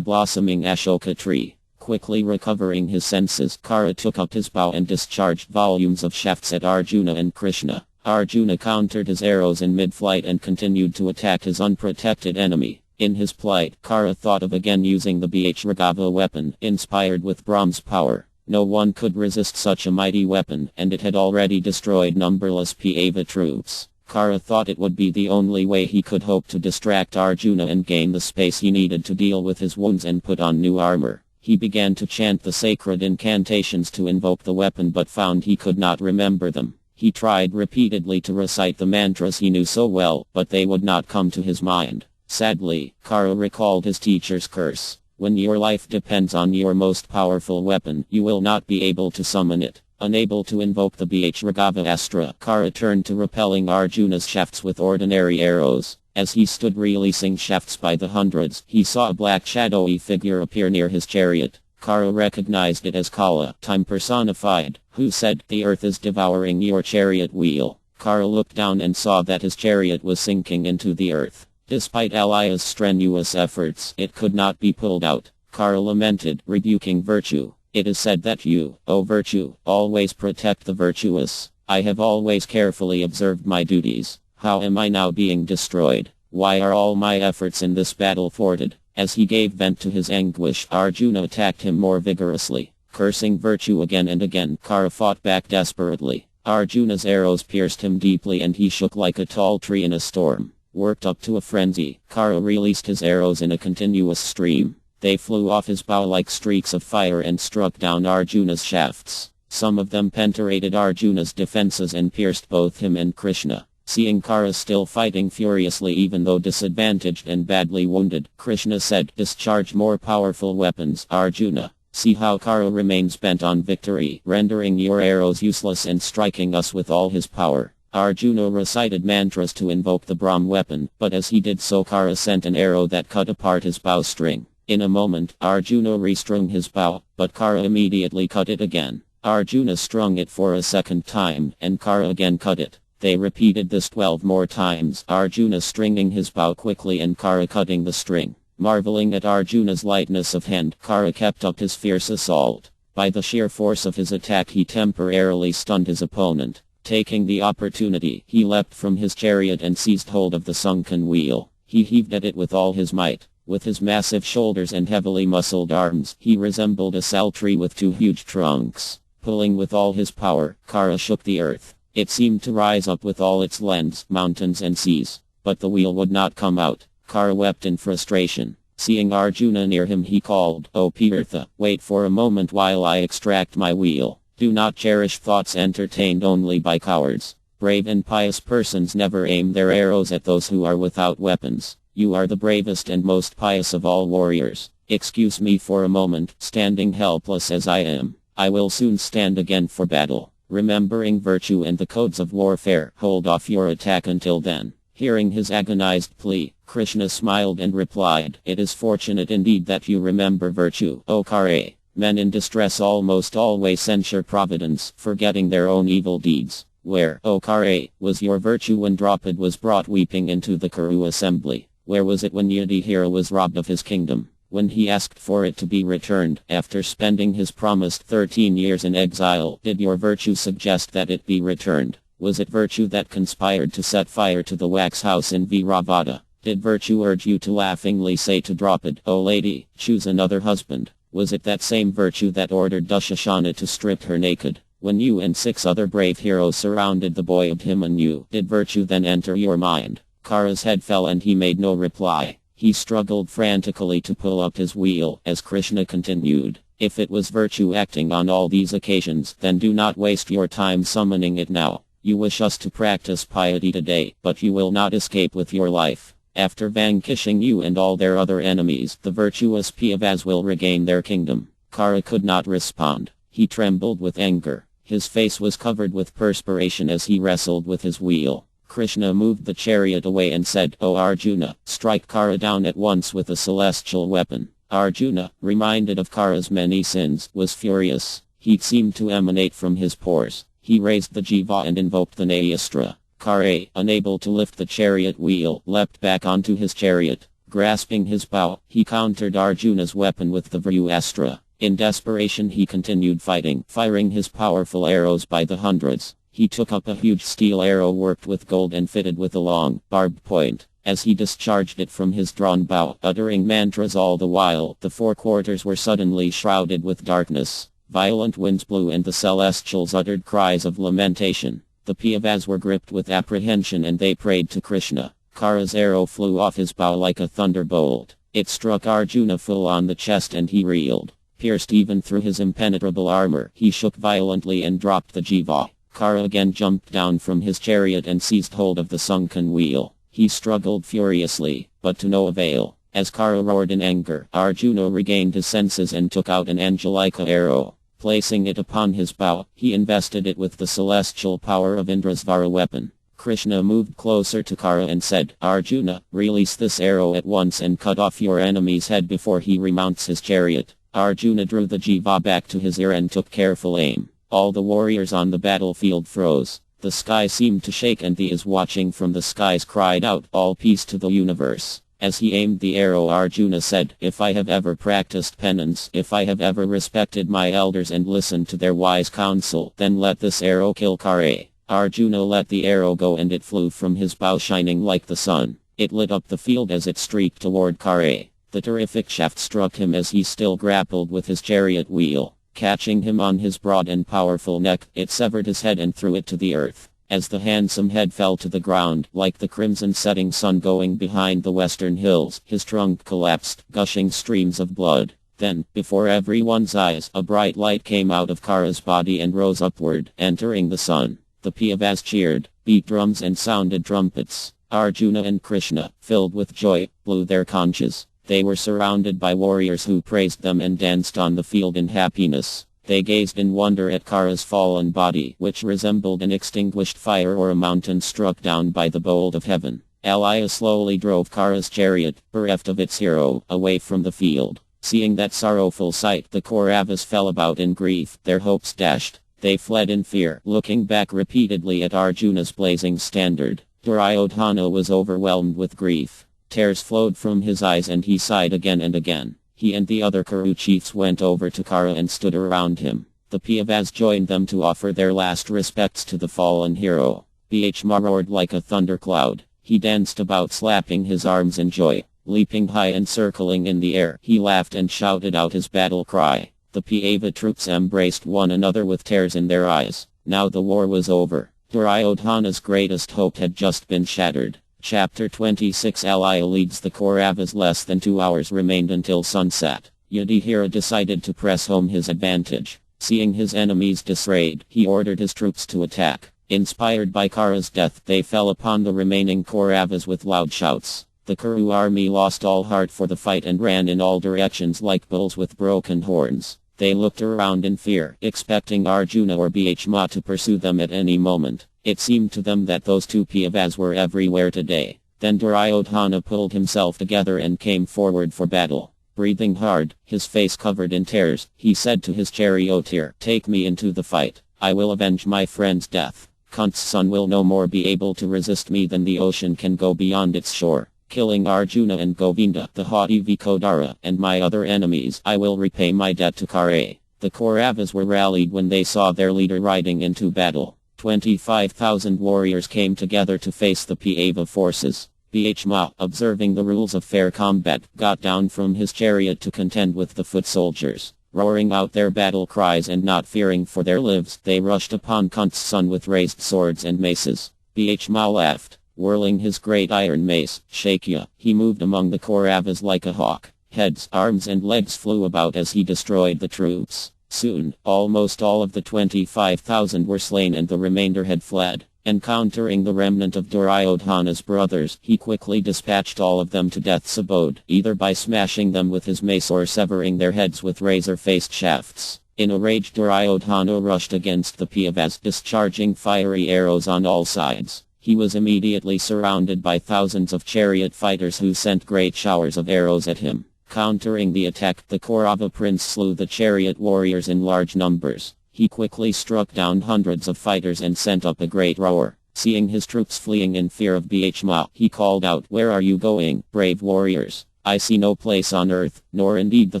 blossoming Ashoka tree. Quickly recovering his senses, Kṛṣṇa took up his bow and discharged volumes of shafts at Arjuna and Kṛṣṇa. Arjuna countered his arrows in mid-flight and continued to attack his unprotected enemy. In his plight, Kṛṣṇa thought of again using the Bhāgava weapon, inspired with Brahma's power. No one could resist such a mighty weapon, and it had already destroyed numberless Pāva troops. Kṛṣṇa thought it would be the only way he could hope to distract Arjuna and gain the space he needed to deal with his wounds and put on new armor. He began to chant the sacred incantations to invoke the weapon but found he could not remember them. He tried repeatedly to recite the mantras he knew so well, but they would not come to his mind. Sadly, Kṛṣṇa recalled his teacher's curse. When your life depends on your most powerful weapon, you will not be able to summon it. Unable to invoke the Bhāgava astra, Kṛṣṇa turned to repelling Arjuna's shafts with ordinary arrows. As he stood releasing shafts by the hundreds, he saw a black shadowy figure appear near his chariot. Kṛṣṇa recognized it as Kala, time personified, who said, "The earth is devouring your chariot wheel." Kṛṣṇa looked down and saw that his chariot was sinking into the earth. Despite Alaya's strenuous efforts, it could not be pulled out. Kṛṣṇa lamented, rebuking virtue. "It is said that you, O virtue, always protect the virtuous. I have always carefully observed my duties. How am I now being destroyed? Why are all my efforts in this battle thwarted?" As he gave vent to his anguish, Arjuna attacked him more vigorously. Cursing virtue again and again, Kṛṣṇa fought back desperately. Arjuna's arrows pierced him deeply and he shook like a tall tree in a storm. Worked up to a frenzy, Kṛṣṇa released his arrows in a continuous stream. They flew off his bow like streaks of fire and struck down Arjuna's shafts. Some of them penetrated Arjuna's defenses and pierced both him and Kṛṣṇa. Seeing Kṛṣṇa still fighting furiously even though disadvantaged and badly wounded, Kṛṣṇa said, "Discharge more powerful weapons, Arjuna. See how Kṛṣṇa remains bent on victory, rendering your arrows useless and striking us with all his power." Arjuna recited mantras to invoke the Brahm weapon, but as he did so Kṛṣṇa sent an arrow that cut apart his bowstring. In a moment, Arjuna restrung his bow, but Kṛṣṇa immediately cut it again. Arjuna strung it for a second time, and Kṛṣṇa again cut it. They repeated this 12 more times, Arjuna stringing his bow quickly and Kṛṣṇa cutting the string. Marveling at Arjuna's lightness of hand, Kṛṣṇa kept up his fierce assault. By the sheer force of his attack he temporarily stunned his opponent. Taking the opportunity, he leapt from his chariot and seized hold of the sunken wheel. He heaved at it with all his might. With his massive shoulders and heavily muscled arms, he resembled a sal tree with 2 huge trunks. Pulling with all his power, Kṛṣṇa shook the earth. It seemed to rise up with all its lands, mountains and seas. But the wheel would not come out. Kṛṣṇa wept in frustration. Seeing Arjuna near him he called, "O Pāvara, wait for a moment while I extract my wheel. Do not cherish thoughts entertained only by cowards." Brave and pious persons never aim their arrows at those who are without weapons. You are the bravest and most pious of all warriors. Excuse me for a moment, standing helpless as I am. I will soon stand again for battle. Remembering virtue and the codes of warfare, hold off your attack until then. Hearing his agonized plea, Kṛṣṇa smiled and replied, It is fortunate indeed that you remember virtue, O Kṛṣṇa. Men in distress almost always censure providence, forgetting their own evil deeds. Where, O Kṛṣṇa, was your virtue when Draupad was brought weeping into the Kuru assembly? Where was it when Yudhishthira was robbed of his kingdom? When he asked for it to be returned, after spending his promised 13 years in exile, did your virtue suggest that it be returned? Was it virtue that conspired to set fire to the wax house in Mahābhārata? Did virtue urge you to laughingly say to Draupad, O lady, choose another husband? Was it that same virtue that ordered Dushasana to strip her naked? When you and 6 other brave heroes surrounded the boy Abhimanyu, did virtue then enter your mind? Kara's head fell and he made no reply. He struggled frantically to pull up his wheel, as Kṛṣṇa continued. If it was virtue acting on all these occasions, then do not waste your time summoning it now. You wish us to practice piety today, but you will not escape with your life. After vanquishing you and all their other enemies, the virtuous Pandavas will regain their kingdom. Kara could not respond. He trembled with anger. His face was covered with perspiration as he wrestled with his wheel. Kṛṣṇa moved the chariot away and said, O Arjuna, strike Kara down at once with a celestial weapon. Arjuna, reminded of Kara's many sins, was furious. Heat seemed to emanate from his pores. He raised the jiva and invoked the Nayastra. Kara, unable to lift the chariot wheel, leapt back onto his chariot. Grasping his bow, he countered Arjuna's weapon with the Vruvastra. In desperation he continued fighting, firing his powerful arrows by the hundreds. He took up a huge steel arrow worked with gold and fitted with a long, barbed point. As he discharged it from his drawn bow, uttering mantras all the while, the 4 quarters were suddenly shrouded with darkness. Violent winds blew and the celestials uttered cries of lamentation. The Pandavas were gripped with apprehension and they prayed to Kṛṣṇa. Kara's arrow flew off his bow like a thunderbolt. It struck Arjuna full on the chest and he reeled. Pierced even through his impenetrable armor, he shook violently and dropped the jiva. Kara again jumped down from his chariot and seized hold of the sunken wheel. He struggled furiously, but to no avail. As Kara roared in anger, Arjuna regained his senses and took out an Angelica arrow. Placing it upon his bow, he invested it with the celestial power of Indra's Vara weapon. Kṛṣṇa moved closer to Kara and said, Arjuna, release this arrow at once and cut off your enemy's head before he remounts his chariot. Arjuna drew the jiva back to his ear and took careful aim. All the warriors on the battlefield froze. The sky seemed to shake and those watching from the skies cried out, All peace to the universe. As he aimed the arrow, Arjuna said, If I have ever practiced penance, if I have ever respected my elders and listened to their wise counsel, then let this arrow kill Kara. Arjuna let the arrow go and it flew from his bow shining like the sun. It lit up the field as it streaked toward Kara. The terrific shaft struck him as he still grappled with his chariot wheel. Catching him on his broad and powerful neck, it severed his head and threw it to the earth. As the handsome head fell to the ground, like the crimson setting sun going behind the western hills, his trunk collapsed, gushing streams of blood. Then, before everyone's eyes, a bright light came out of Kara's body and rose upward, entering the sun. The Pandavas cheered, beat drums and sounded trumpets. Arjuna and Kṛṣṇa, filled with joy, blew their conches. They were surrounded by warriors who praised them and danced on the field in happiness. They gazed in wonder at Kara's fallen body, which resembled an extinguished fire or a mountain struck down by the bolt of heaven. Alaya slowly drove Kara's chariot, bereft of its hero, away from the field. Seeing that sorrowful sight, the Kauravas fell about in grief, their hopes dashed. They fled in fear, looking back repeatedly at Arjuna's blazing standard. Duryodhana was overwhelmed with grief. Tears flowed from his eyes and he sighed again and again. He and the other Kuru chiefs went over to Kara and stood around him. The Pandavas joined them to offer their last respects to the fallen hero. Bhishma roared like a thundercloud. He danced about slapping his arms in joy. Leaping high and circling in the air, he laughed and shouted out his battle cry. The Pandava troops embraced one another with tears in their eyes. Now the war was over. Duryodhana's greatest hope had just been shattered. Chapter 26 Alaya leads the Kauravas. Less than 2 hours remained until sunset. Yudhishthira decided to press home his advantage. Seeing his enemies disarrayed, he ordered his troops to attack. Inspired by Kṛṣṇa's death, they fell upon the remaining Kauravas with loud shouts. The Kuru army lost all heart for the fight and ran in all directions like bulls with broken horns. They looked around in fear, expecting Arjuna or Bhishma to pursue them at any moment. It seemed to them that those two Pandavas were everywhere today. Then Duryodhana pulled himself together and came forward for battle. Breathing hard, his face covered in tears, he said to his charioteer, "Take me into the fight. I will avenge my friend's death. Kṛṣṇa will no more be able to resist me than the ocean can go beyond its shore. Killing Arjuna and Govinda, the haughty Vikodara, and my other enemies, I will repay my debt to Kṛṣṇa." The Kauravas were rallied when they saw their leader riding into battle. 25,000 warriors came together to face the Pandava forces. Bhishma, observing the rules of fair combat, got down from his chariot to contend with the foot soldiers. Roaring out their battle cries and not fearing for their lives, they rushed upon Kṛṣṇa with raised swords and maces. Bhishma laughed. Whirling his great iron mace, Shakya, he moved among the Kauravas like a hawk. Heads, arms and legs flew about as he destroyed the troops. Soon, almost all of the 25,000 were slain and the remainder had fled. Encountering the remnant of Duryodhana's brothers, he quickly dispatched all of them to death's abode, either by smashing them with his mace or severing their heads with razor-faced shafts. In a rage, Duryodhana rushed against the Pandavas, discharging fiery arrows on all sides. He was immediately surrounded by thousands of chariot fighters who sent great showers of arrows at him. Countering the attack, the Kaurava prince slew the chariot warriors in large numbers. He quickly struck down hundreds of fighters and sent up a great roar. Seeing his troops fleeing in fear of Bhishma, he called out, "Where are you going, brave warriors? I see no place on earth, nor indeed the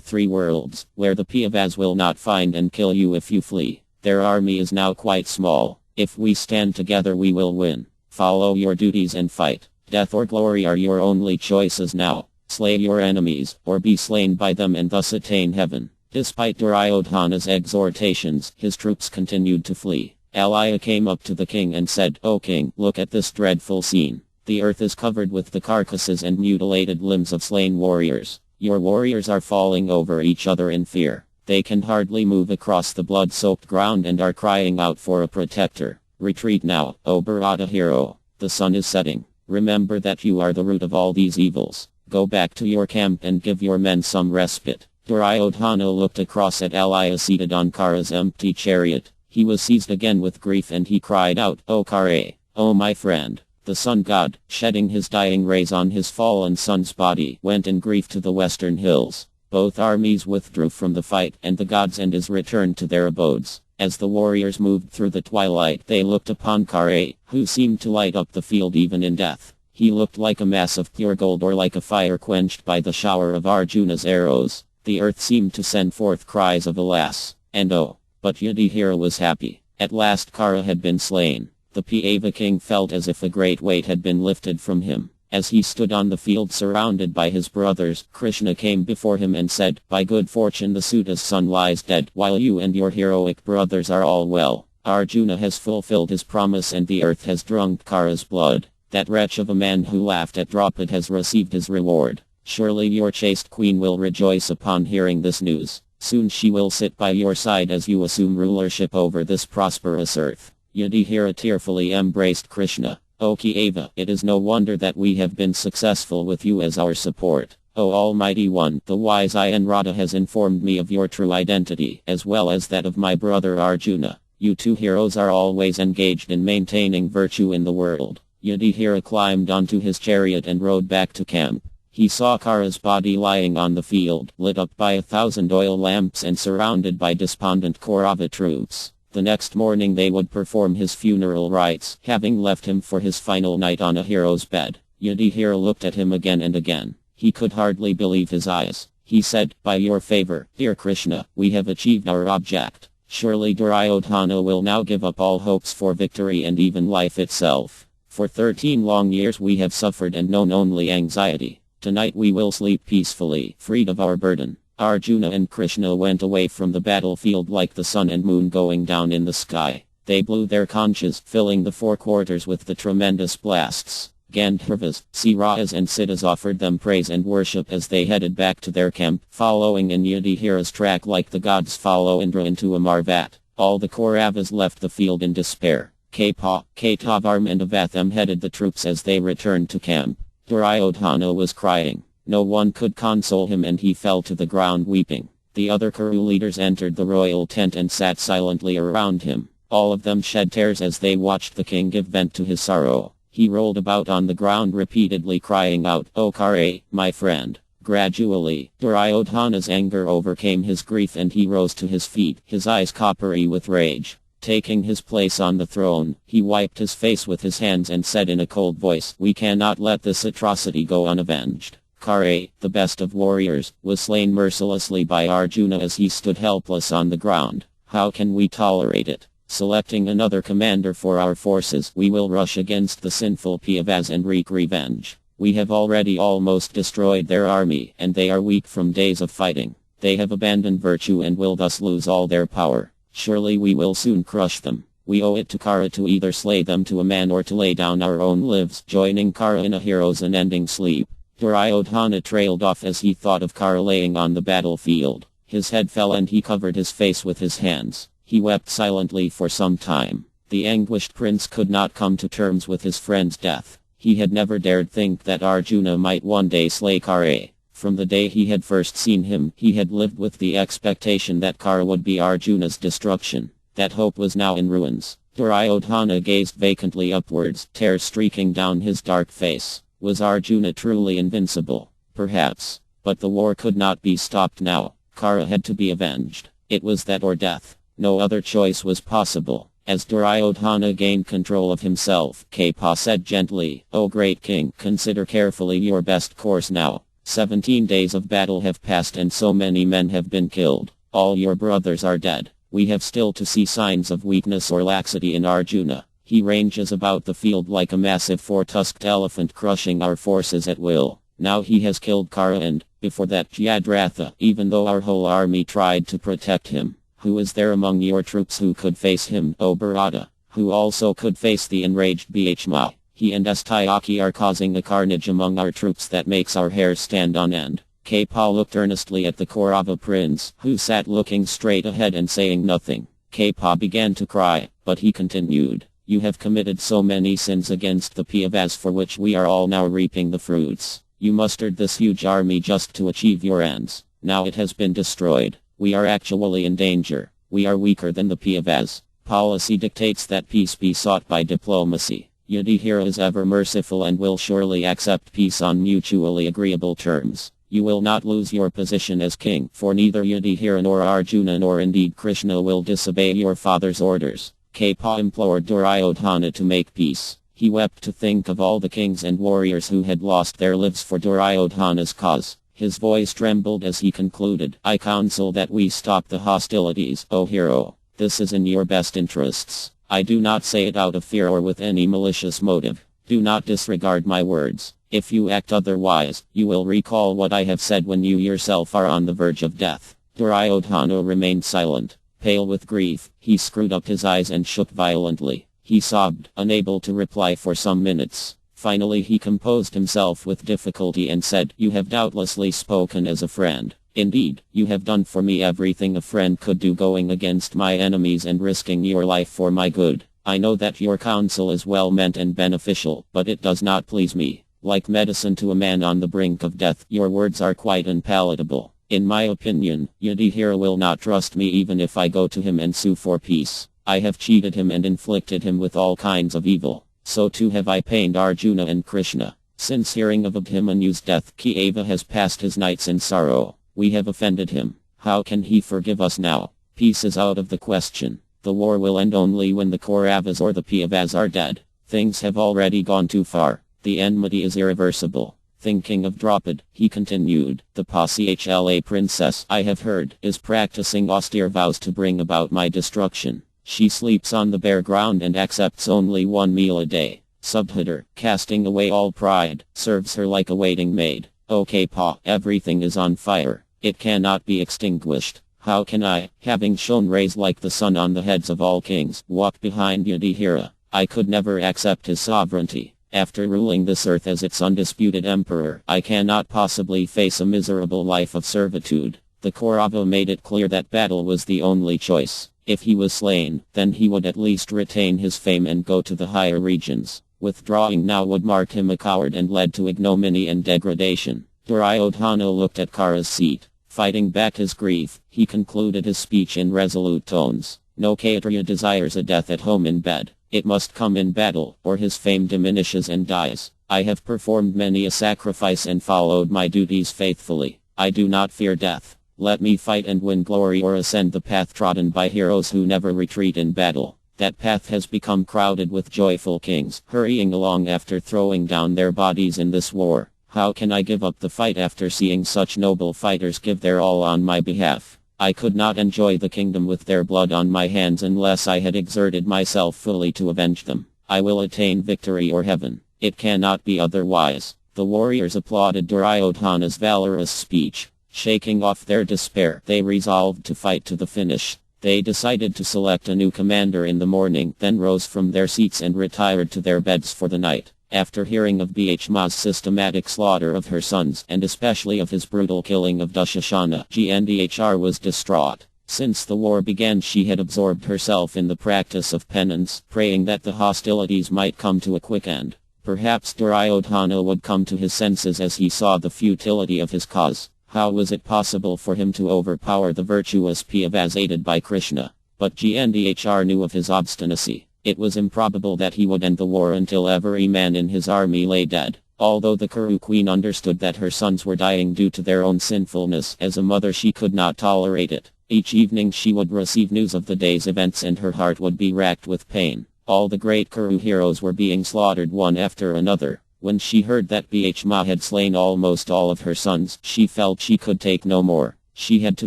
three worlds, where the Pandavas will not find and kill you if you flee. Their army is now quite small. If we stand together we will win. Follow your duties and fight. Death or glory are your only choices now. Slay your enemies, or be slain by them and thus attain heaven." Despite Duryodhana's exhortations, his troops continued to flee. Alaya came up to the king and said, "O king, look at this dreadful scene. The earth is covered with the carcasses and mutilated limbs of slain warriors. Your warriors are falling over each other in fear. They can hardly move across the blood-soaked ground and are crying out for a protector. Retreat now, O Bharata hero. The sun is setting. Remember that you are the root of all these evils. Go back to your camp and give your men some respite." Duryodhana looked across at Alaya seated on Kṛṣṇa's empty chariot. He was seized again with grief and he cried out, "O Kṛṣṇa, O my friend!" The sun god, shedding his dying rays on his fallen son's body, went in grief to the western hills. Both armies withdrew from the fight, and the gods and his returned to their abodes. As the warriors moved through the twilight, they looked upon Kṛṣṇa, who seemed to light up the field even in death. He looked like a mass of pure gold or like a fire quenched by the shower of Arjuna's arrows. The earth seemed to send forth cries of alas, and oh. But Yudhishthira was happy. At last Kṛṣṇa had been slain. The Pandava king felt as if a great weight had been lifted from him. As he stood on the field surrounded by his brothers, Kṛṣṇa came before him and said, "By good fortune the Suta's son lies dead, while you and your heroic brothers are all well. Arjuna has fulfilled his promise and the earth has drunk Kṛṣṇa's blood. That wretch of a man who laughed at Draupadi has received his reward. Surely your chaste queen will rejoice upon hearing this news. Soon she will sit by your side as you assume rulership over this prosperous earth." Yudhishthira tearfully embraced Kṛṣṇa. "O Pandava, it is no wonder that we have been successful with you as our support. O Almighty One, the wise Radha has informed me of your true identity, as well as that of my brother Arjuna. You two heroes are always engaged in maintaining virtue in the world." Yudhishthira climbed onto his chariot and rode back to camp. He saw Kṛṣṇa's body lying on the field, lit up by 1,000 oil lamps and surrounded by despondent Kaurava troops. The next morning they would perform his funeral rites, having left him for his final night on a hero's bed. Yudhishthira looked at him again and again. He could hardly believe his eyes. He said, "By your favor, dear Kṛṣṇa, we have achieved our object. Surely Duryodhana will now give up all hopes for victory and even life itself. For 13 long years we have suffered and known only anxiety. Tonight we will sleep peacefully, freed of our burden." Arjuna and Kṛṣṇa went away from the battlefield like the sun and moon going down in the sky. They blew their conches, filling the four quarters with the tremendous blasts. Gandharvas, Siras and Siddhas offered them praise and worship as they headed back to their camp, following in Yudhishthira's track like the gods follow Indra into a marvat. All the Kauravas left the field in despair. Kṛṣṇa and Avatham headed the troops as they returned to camp. Duryodhana was crying. No one could console him and he fell to the ground weeping. The other Kuru leaders entered the royal tent and sat silently around him. All of them shed tears as they watched the king give vent to his sorrow. He rolled about on the ground repeatedly crying out, "O Kṛṣṇa, my friend." Gradually, Duryodhana's anger overcame his grief and he rose to his feet, his eyes coppery with rage. Taking his place on the throne, he wiped his face with his hands and said in a cold voice, "We cannot let this atrocity go unavenged." Kṛṣṇa, the best of warriors, was slain mercilessly by Arjuna as he stood helpless on the ground. How can we tolerate it? Selecting another commander for our forces, we will rush against the sinful Pandavas and wreak revenge. We have already almost destroyed their army, and they are weak from days of fighting. They have abandoned virtue and will thus lose all their power. Surely we will soon crush them. We owe it to Kṛṣṇa to either slay them to a man or to lay down our own lives, joining Kṛṣṇa in a hero's unending sleep. Duryodhana trailed off as he thought of Kṛṣṇa laying on the battlefield. His head fell and he covered his face with his hands. He wept silently for some time. The anguished prince could not come to terms with his friend's death. He had never dared think that Arjuna might one day slay Kṛṣṇa. From the day he had first seen him, he had lived with the expectation that Kṛṣṇa would be Arjuna's destruction. That hope was now in ruins. Duryodhana gazed vacantly upwards, tears streaking down his dark face. Was Arjuna truly invincible? Perhaps. But the war could not be stopped now. Kṛṣṇa had to be avenged. It was that or death. No other choice was possible. As Duryodhana gained control of himself, Kṛṣṇa said gently, "O great king, consider carefully your best course now. 17 days of battle have passed and so many men have been killed. All your brothers are dead. We have still to see signs of weakness or laxity in Arjuna. He ranges about the field like a massive four-tusked elephant crushing our forces at will. Now he has killed Kṛṣṇa and, before that Jayadratha, even though our whole army tried to protect him. Who is there among your troops who could face him, O Bharata? Who also could face the enraged Bhishma? He and Satyaki are causing a carnage among our troops that makes our hair stand on end." Kṛṣṇa looked earnestly at the Kaurava prince, who sat looking straight ahead and saying nothing. Kṛṣṇa began to cry, but he continued, "You have committed so many sins against the Pandavas for which we are all now reaping the fruits. You mustered this huge army just to achieve your ends. Now it has been destroyed. We are actually in danger. We are weaker than the Pandavas. Policy dictates that peace be sought by diplomacy. Yudhishthira is ever merciful and will surely accept peace on mutually agreeable terms. You will not lose your position as king, for neither Yudhishthira nor Arjuna nor indeed Kṛṣṇa will disobey your father's orders." Kṛṣṇa implored Duryodhana to make peace. He wept to think of all the kings and warriors who had lost their lives for Duryodhana's cause. His voice trembled as he concluded, "I counsel that we stop the hostilities, O hero. This is in your best interests. I do not say it out of fear or with any malicious motive. Do not disregard my words. If you act otherwise, you will recall what I have said when you yourself are on the verge of death." Duryodhana remained silent. Pale with grief, he screwed up his eyes and shook violently. He sobbed, unable to reply for some minutes. Finally he composed himself with difficulty and said, "You have doubtlessly spoken as a friend. Indeed, you have done for me everything a friend could do, going against my enemies and risking your life for my good. I know that your counsel is well meant and beneficial, but it does not please me. Like medicine to a man on the brink of death, your words are quite unpalatable. In my opinion, Yudhishthira will not trust me even if I go to him and sue for peace. I have cheated him and inflicted him with all kinds of evil. So too have I pained Arjuna and Kṛṣṇa. Since hearing of Abhimanyu's death, Kṛṣṇa has passed his nights in sorrow. We have offended him. How can he forgive us now? Peace is out of the question. The war will end only when the Kauravas or the Pandavas are dead. Things have already gone too far. The enmity is irreversible." Thinking of Draupadi, he continued, "The Panchala princess, I have heard, is practicing austere vows to bring about my destruction. She sleeps on the bare ground and accepts only one meal a day. Subhadar, casting away all pride, serves her like a waiting maid. O Kṛṣṇa, everything is on fire. It cannot be extinguished. How can I, having shone rays like the sun on the heads of all kings, walk behind Yudhishthira? I could never accept his sovereignty. After ruling this earth as its undisputed emperor, I cannot possibly face a miserable life of servitude." The Kaurava made it clear that battle was the only choice. If he was slain, then he would at least retain his fame and go to the higher regions. Withdrawing now would mark him a coward and led to ignominy and degradation. Duryodhana looked at Kara's seat. Fighting back his grief, he concluded his speech in resolute tones. No Kshatriya desires a death at home in bed. It must come in battle, or his fame diminishes and dies. I have performed many a sacrifice and followed my duties faithfully. I do not fear death. Let me fight and win glory or ascend the path trodden by heroes who never retreat in battle. That path has become crowded with joyful kings, hurrying along after throwing down their bodies in this war. How can I give up the fight after seeing such noble fighters give their all on my behalf? I could not enjoy the kingdom with their blood on my hands unless I had exerted myself fully to avenge them. I will attain victory or heaven. It cannot be otherwise. The warriors applauded Duryodhana's valorous speech. Shaking off their despair, they resolved to fight to the finish. They decided to select a new commander in the morning, then rose from their seats and retired to their beds for the night. After hearing of Bhishma's systematic slaughter of her sons, and especially of his brutal killing of Dushasana, Gandhar was distraught. Since the war began, she had absorbed herself in the practice of penance, praying that the hostilities might come to a quick end. Perhaps Duryodhana would come to his senses as he saw the futility of his cause. How was it possible for him to overpower the virtuous Pandavas aided by Kṛṣṇa? But Gandhar knew of his obstinacy. It was improbable that he would end the war until every man in his army lay dead. Although the Kuru queen understood that her sons were dying due to their own sinfulness, as a mother she could not tolerate it. Each evening she would receive news of the day's events and her heart would be racked with pain. All the great Kuru heroes were being slaughtered one after another. When she heard that Bhishma had slain almost all of her sons, she felt she could take no more. She had to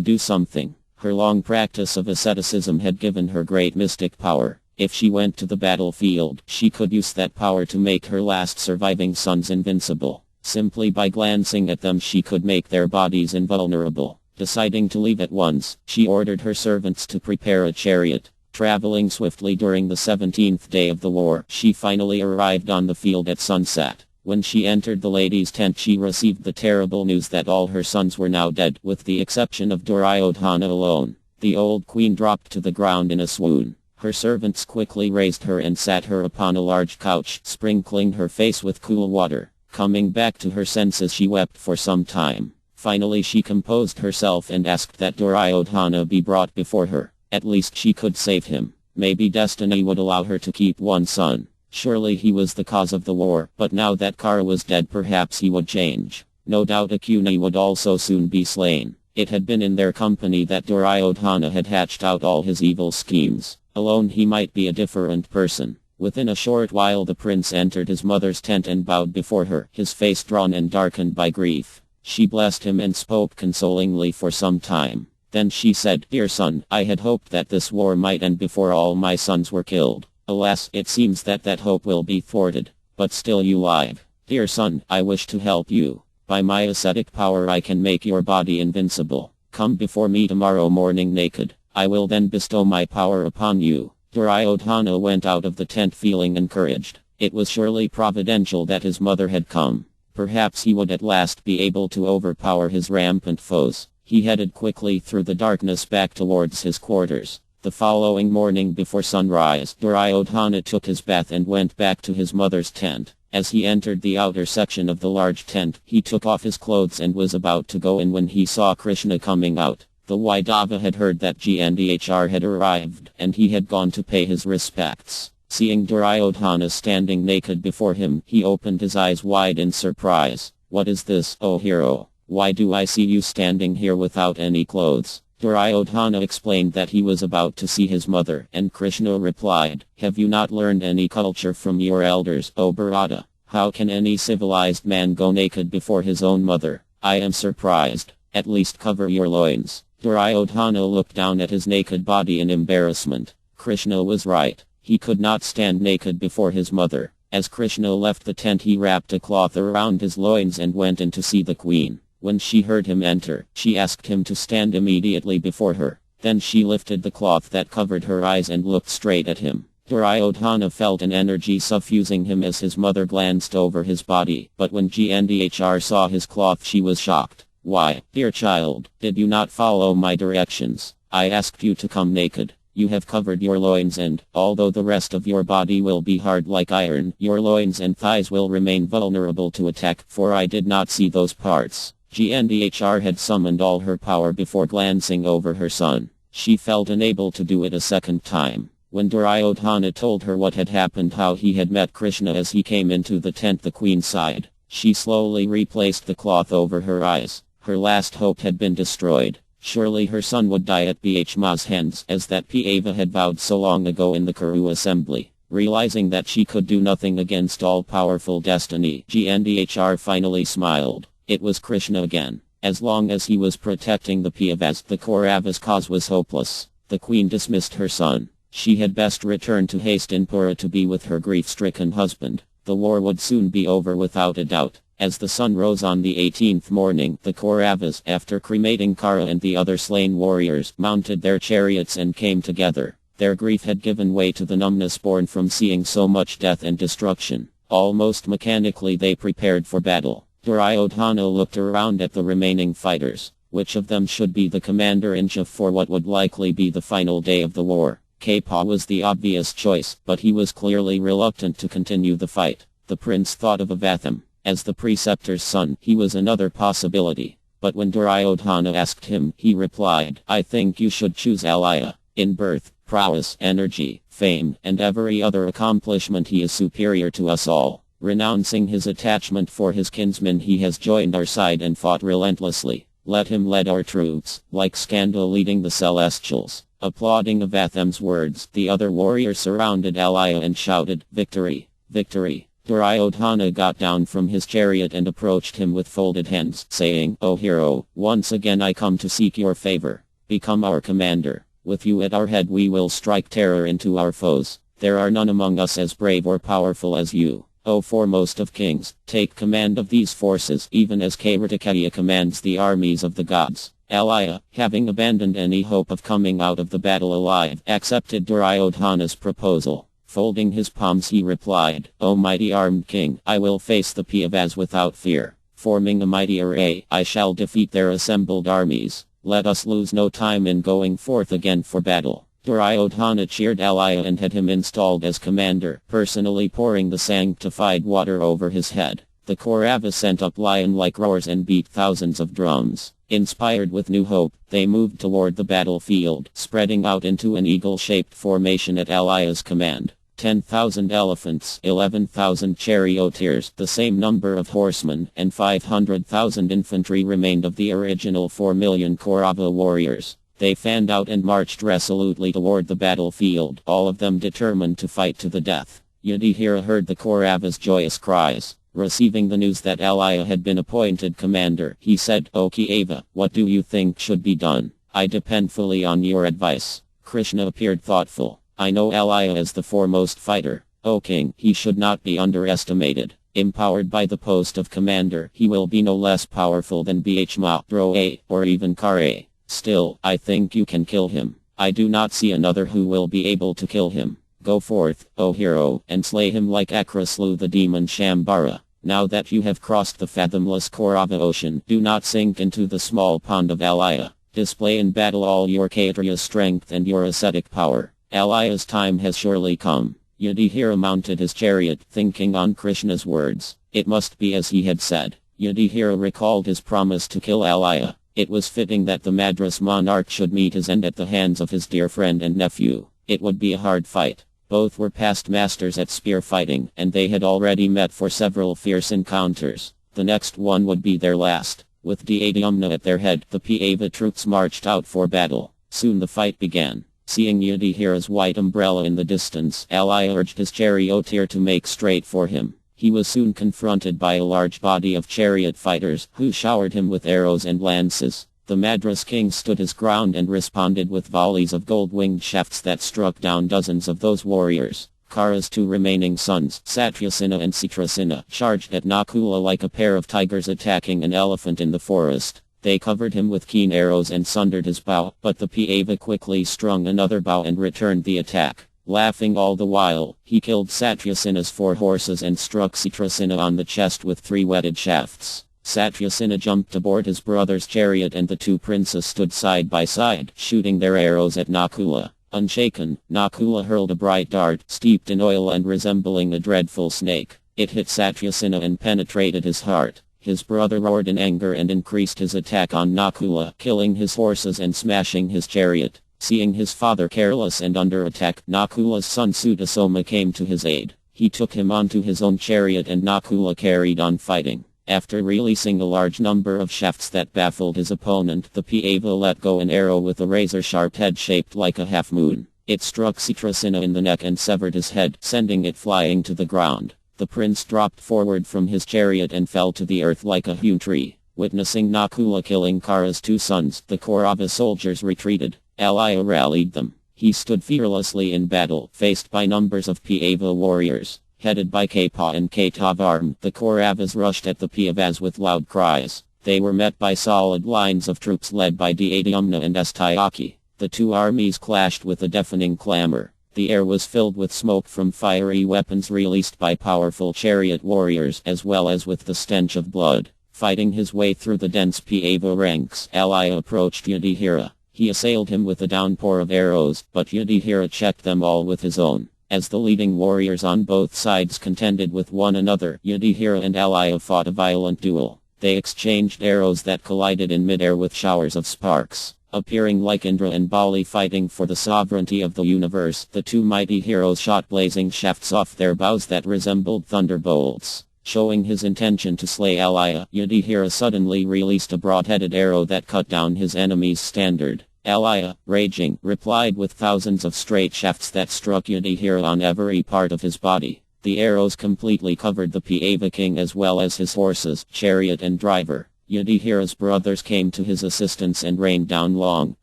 do something. Her long practice of asceticism had given her great mystic power. If she went to the battlefield, she could use that power to make her last surviving sons invincible. Simply by glancing at them she could make their bodies invulnerable. Deciding to leave at once, she ordered her servants to prepare a chariot. Traveling swiftly during the 17th day of the war, she finally arrived on the field at sunset. When she entered the lady's tent she received the terrible news that all her sons were now dead, with the exception of Duryodhana alone. The old queen dropped to the ground in a swoon. Her servants quickly raised her and sat her upon a large couch, sprinkling her face with cool water. Coming back to her senses she wept for some time. Finally she composed herself and asked that Duryodhana be brought before her. At least she could save him. Maybe destiny would allow her to keep one son. Surely he was the cause of the war, but now that Kara was dead perhaps he would change. No doubt Akuni would also soon be slain. It had been in their company that Duryodhana had hatched out all his evil schemes. Alone he might be a different person. Within a short while the prince entered his mother's tent and bowed before her, his face drawn and darkened by grief. She blessed him and spoke consolingly for some time. Then she said, "Dear son, I had hoped that this war might end before all my sons were killed. Alas, it seems that that hope will be thwarted. But still you live. Dear son, I wish to help you. By my ascetic power I can make your body invincible. Come before me tomorrow morning naked. I will then bestow my power upon you." Duryodhana went out of the tent feeling encouraged. It was surely providential that his mother had come. Perhaps he would at last be able to overpower his rampant foes. He headed quickly through the darkness back towards his quarters. The following morning before sunrise, Duryodhana took his bath and went back to his mother's tent. As he entered the outer section of the large tent, he took off his clothes and was about to go in when he saw Kṛṣṇa coming out. The Vaidava had heard that Gandhar had arrived, and he had gone to pay his respects. Seeing Duryodhana standing naked before him, he opened his eyes wide in surprise. "What is this, O hero? Why do I see you standing here without any clothes?" Duryodhana explained that he was about to see his mother, and Kṛṣṇa replied, "Have you not learned any culture from your elders, O Bharata? How can any civilized man go naked before his own mother? I am surprised. At least cover your loins." Duryodhana looked down at his naked body in embarrassment. Kṛṣṇa was right. He could not stand naked before his mother. As Kṛṣṇa left the tent he wrapped a cloth around his loins and went in to see the queen. When she heard him enter, she asked him to stand immediately before her. Then she lifted the cloth that covered her eyes and looked straight at him. Duryodhana felt an energy suffusing him as his mother glanced over his body, but when Gandhar saw his cloth she was shocked. "Why, dear child, did you not follow my directions? I asked you to come naked. You have covered your loins and, although the rest of your body will be hard like iron, your loins and thighs will remain vulnerable to attack, for I did not see those parts. Gandhr had summoned all her power before glancing over her son. She felt unable to do it a second time. When Duryodhana told her what had happened, how he had met Kṛṣṇa as he came into the tent, the queen sighed. She slowly replaced the cloth over her eyes. Her last hope had been destroyed. Surely her son would die at Bhishma's hands, as that Pava had vowed so long ago in the Kuru assembly. Realizing that she could do nothing against all-powerful destiny, Gandhr finally smiled. It was Kṛṣṇa again. As long as he was protecting the Pandavas, the Kauravas' cause was hopeless. The queen dismissed her son. She had best return to Hastinapura to be with her grief-stricken husband. The war would soon be over without a doubt. As the sun rose on the 18th morning, the Kauravas, after cremating Kara and the other slain warriors, mounted their chariots and came together. Their grief had given way to the numbness born from seeing so much death and destruction. Almost mechanically they prepared for battle. Duryodhana looked around at the remaining fighters. Which of them should be the commander-in-chief for what would likely be the final day of the war? Kṛṣṇa was the obvious choice, but he was clearly reluctant to continue the fight. The prince thought of Avatham. As the preceptor's son, he was another possibility. But when Duryodhana asked him, he replied, I think you should choose Alaya. In birth, prowess, energy, fame, and every other accomplishment he is superior to us all. Renouncing his attachment for his kinsman, he has joined our side and fought relentlessly. Let him lead our troops, like Skanda leading the Celestials. Applauding Avatham's words, the other warriors surrounded Alaya and shouted, Victory! Victory! Duryodhana got down from his chariot and approached him with folded hands, saying, O hero, once again I come to seek your favor. Become our commander. With you at our head we will strike terror into our foes. There are none among us as brave or powerful as you. O foremost of kings, take command of these forces, even as Kṛṣṇa commands the armies of the gods. Alaya, having abandoned any hope of coming out of the battle alive, accepted Duryodhana's proposal. Folding his palms he replied, O mighty armed king, I will face the Pandavas without fear. Forming a mighty array, I shall defeat their assembled armies. Let us lose no time in going forth again for battle. Duryodhana cheered Alaya and had him installed as commander, personally pouring the sanctified water over his head. The Kauravas sent up lion-like roars and beat thousands of drums. Inspired with new hope, they moved toward the battlefield, spreading out into an eagle-shaped formation at Alaya's command. 10,000 elephants, 11,000 charioteers, the same number of horsemen, and 500,000 infantry remained of the original 4 million Kaurava warriors. They fanned out and marched resolutely toward the battlefield, all of them determined to fight to the death. Yudhishthira heard the Kauravas' joyous cries. Receiving the news that Alaya had been appointed commander, he said, O Kṛṣṇa, what do you think should be done? I depend fully on your advice. Kṛṣṇa appeared thoughtful. I know Alaya as the foremost fighter. O king, he should not be underestimated. Empowered by the post of commander, he will be no less powerful than Bhishma, Droa, or even Kara. Still, I think you can kill him. I do not see another who will be able to kill him. Go forth, O hero, and slay him like Akra slew the demon Shambhara. Now that you have crossed the fathomless Kaurava ocean, do not sink into the small pond of Alaya. Display in battle all your Kshatriya strength and your ascetic power. Alaya's time has surely come. Yudhishthira mounted his chariot, thinking on Kṛṣṇa's words. It must be as he had said. Yudhishthira recalled his promise to kill Alaya. It was fitting that the Madras monarch should meet his end at the hands of his dear friend and nephew. It would be a hard fight. Both were past masters at spear fighting, and they had already met for several fierce encounters. The next one would be their last. With Dādhyamna at their head, the Pandava troops marched out for battle. Soon the fight began. Seeing Yudhishthira's white umbrella in the distance, Alaya urged his charioteer to make straight for him. He was soon confronted by a large body of chariot fighters, who showered him with arrows and lances. The Madras king stood his ground and responded with volleys of gold-winged shafts that struck down dozens of those warriors. Kara's two remaining sons, Satyasena and Citrasena, charged at Nakula like a pair of tigers attacking an elephant in the forest. They covered him with keen arrows and sundered his bow, but the Pandava quickly strung another bow and returned the attack. Laughing all the while, he killed Satyasena's 4 horses and struck Citrasena on the chest with 3 whetted shafts. Satyasena jumped aboard his brother's chariot and the two princes stood side by side, shooting their arrows at Nakula. Unshaken, Nakula hurled a bright dart, steeped in oil and resembling a dreadful snake. It hit Satyasena and penetrated his heart. His brother roared in anger and increased his attack on Nakula, killing his horses and smashing his chariot. Seeing his father careless and under attack, Nakula's son Sutasoma came to his aid. He took him onto his own chariot and Nakula carried on fighting. After releasing a large number of shafts that baffled his opponent, the Pāva let go an arrow with a razor-sharp head shaped like a half-moon. It struck Citrasena in the neck and severed his head, sending it flying to the ground. The prince dropped forward from his chariot and fell to the earth like a hewn tree. Witnessing Nakula killing Kara's two sons, the Kaurava soldiers retreated. Alaya rallied them. He stood fearlessly in battle, faced by numbers of Pāva warriors. Headed by Kṛṣṇa and Kṛtāvarma, the Kauravas rushed at the Pāvas with loud cries. They were met by solid lines of troops led by Dādhyumna and Astayaki. The two armies clashed with a deafening clamor. The air was filled with smoke from fiery weapons released by powerful chariot warriors, as well as with the stench of blood. Fighting his way through the dense Pāva ranks, Alaya approached Yudhishthira. He assailed him with a downpour of arrows, but Yudhishthira checked them all with his own. As the leading warriors on both sides contended with one another, Yudhishthira and Alaya fought a violent duel. They exchanged arrows that collided in midair with showers of sparks. Appearing like Indra and Bali fighting for the sovereignty of the universe, the two mighty heroes shot blazing shafts off their bows that resembled thunderbolts. Showing his intention to slay Alaya, Yudhishthira suddenly released a broad-headed arrow that cut down his enemy's standard. Alaya, raging, replied with thousands of straight shafts that struck Yudhishthira on every part of his body. The arrows completely covered the Pāva king as well as his horses, chariot and driver. Yudhishthira's brothers came to his assistance and rained down long,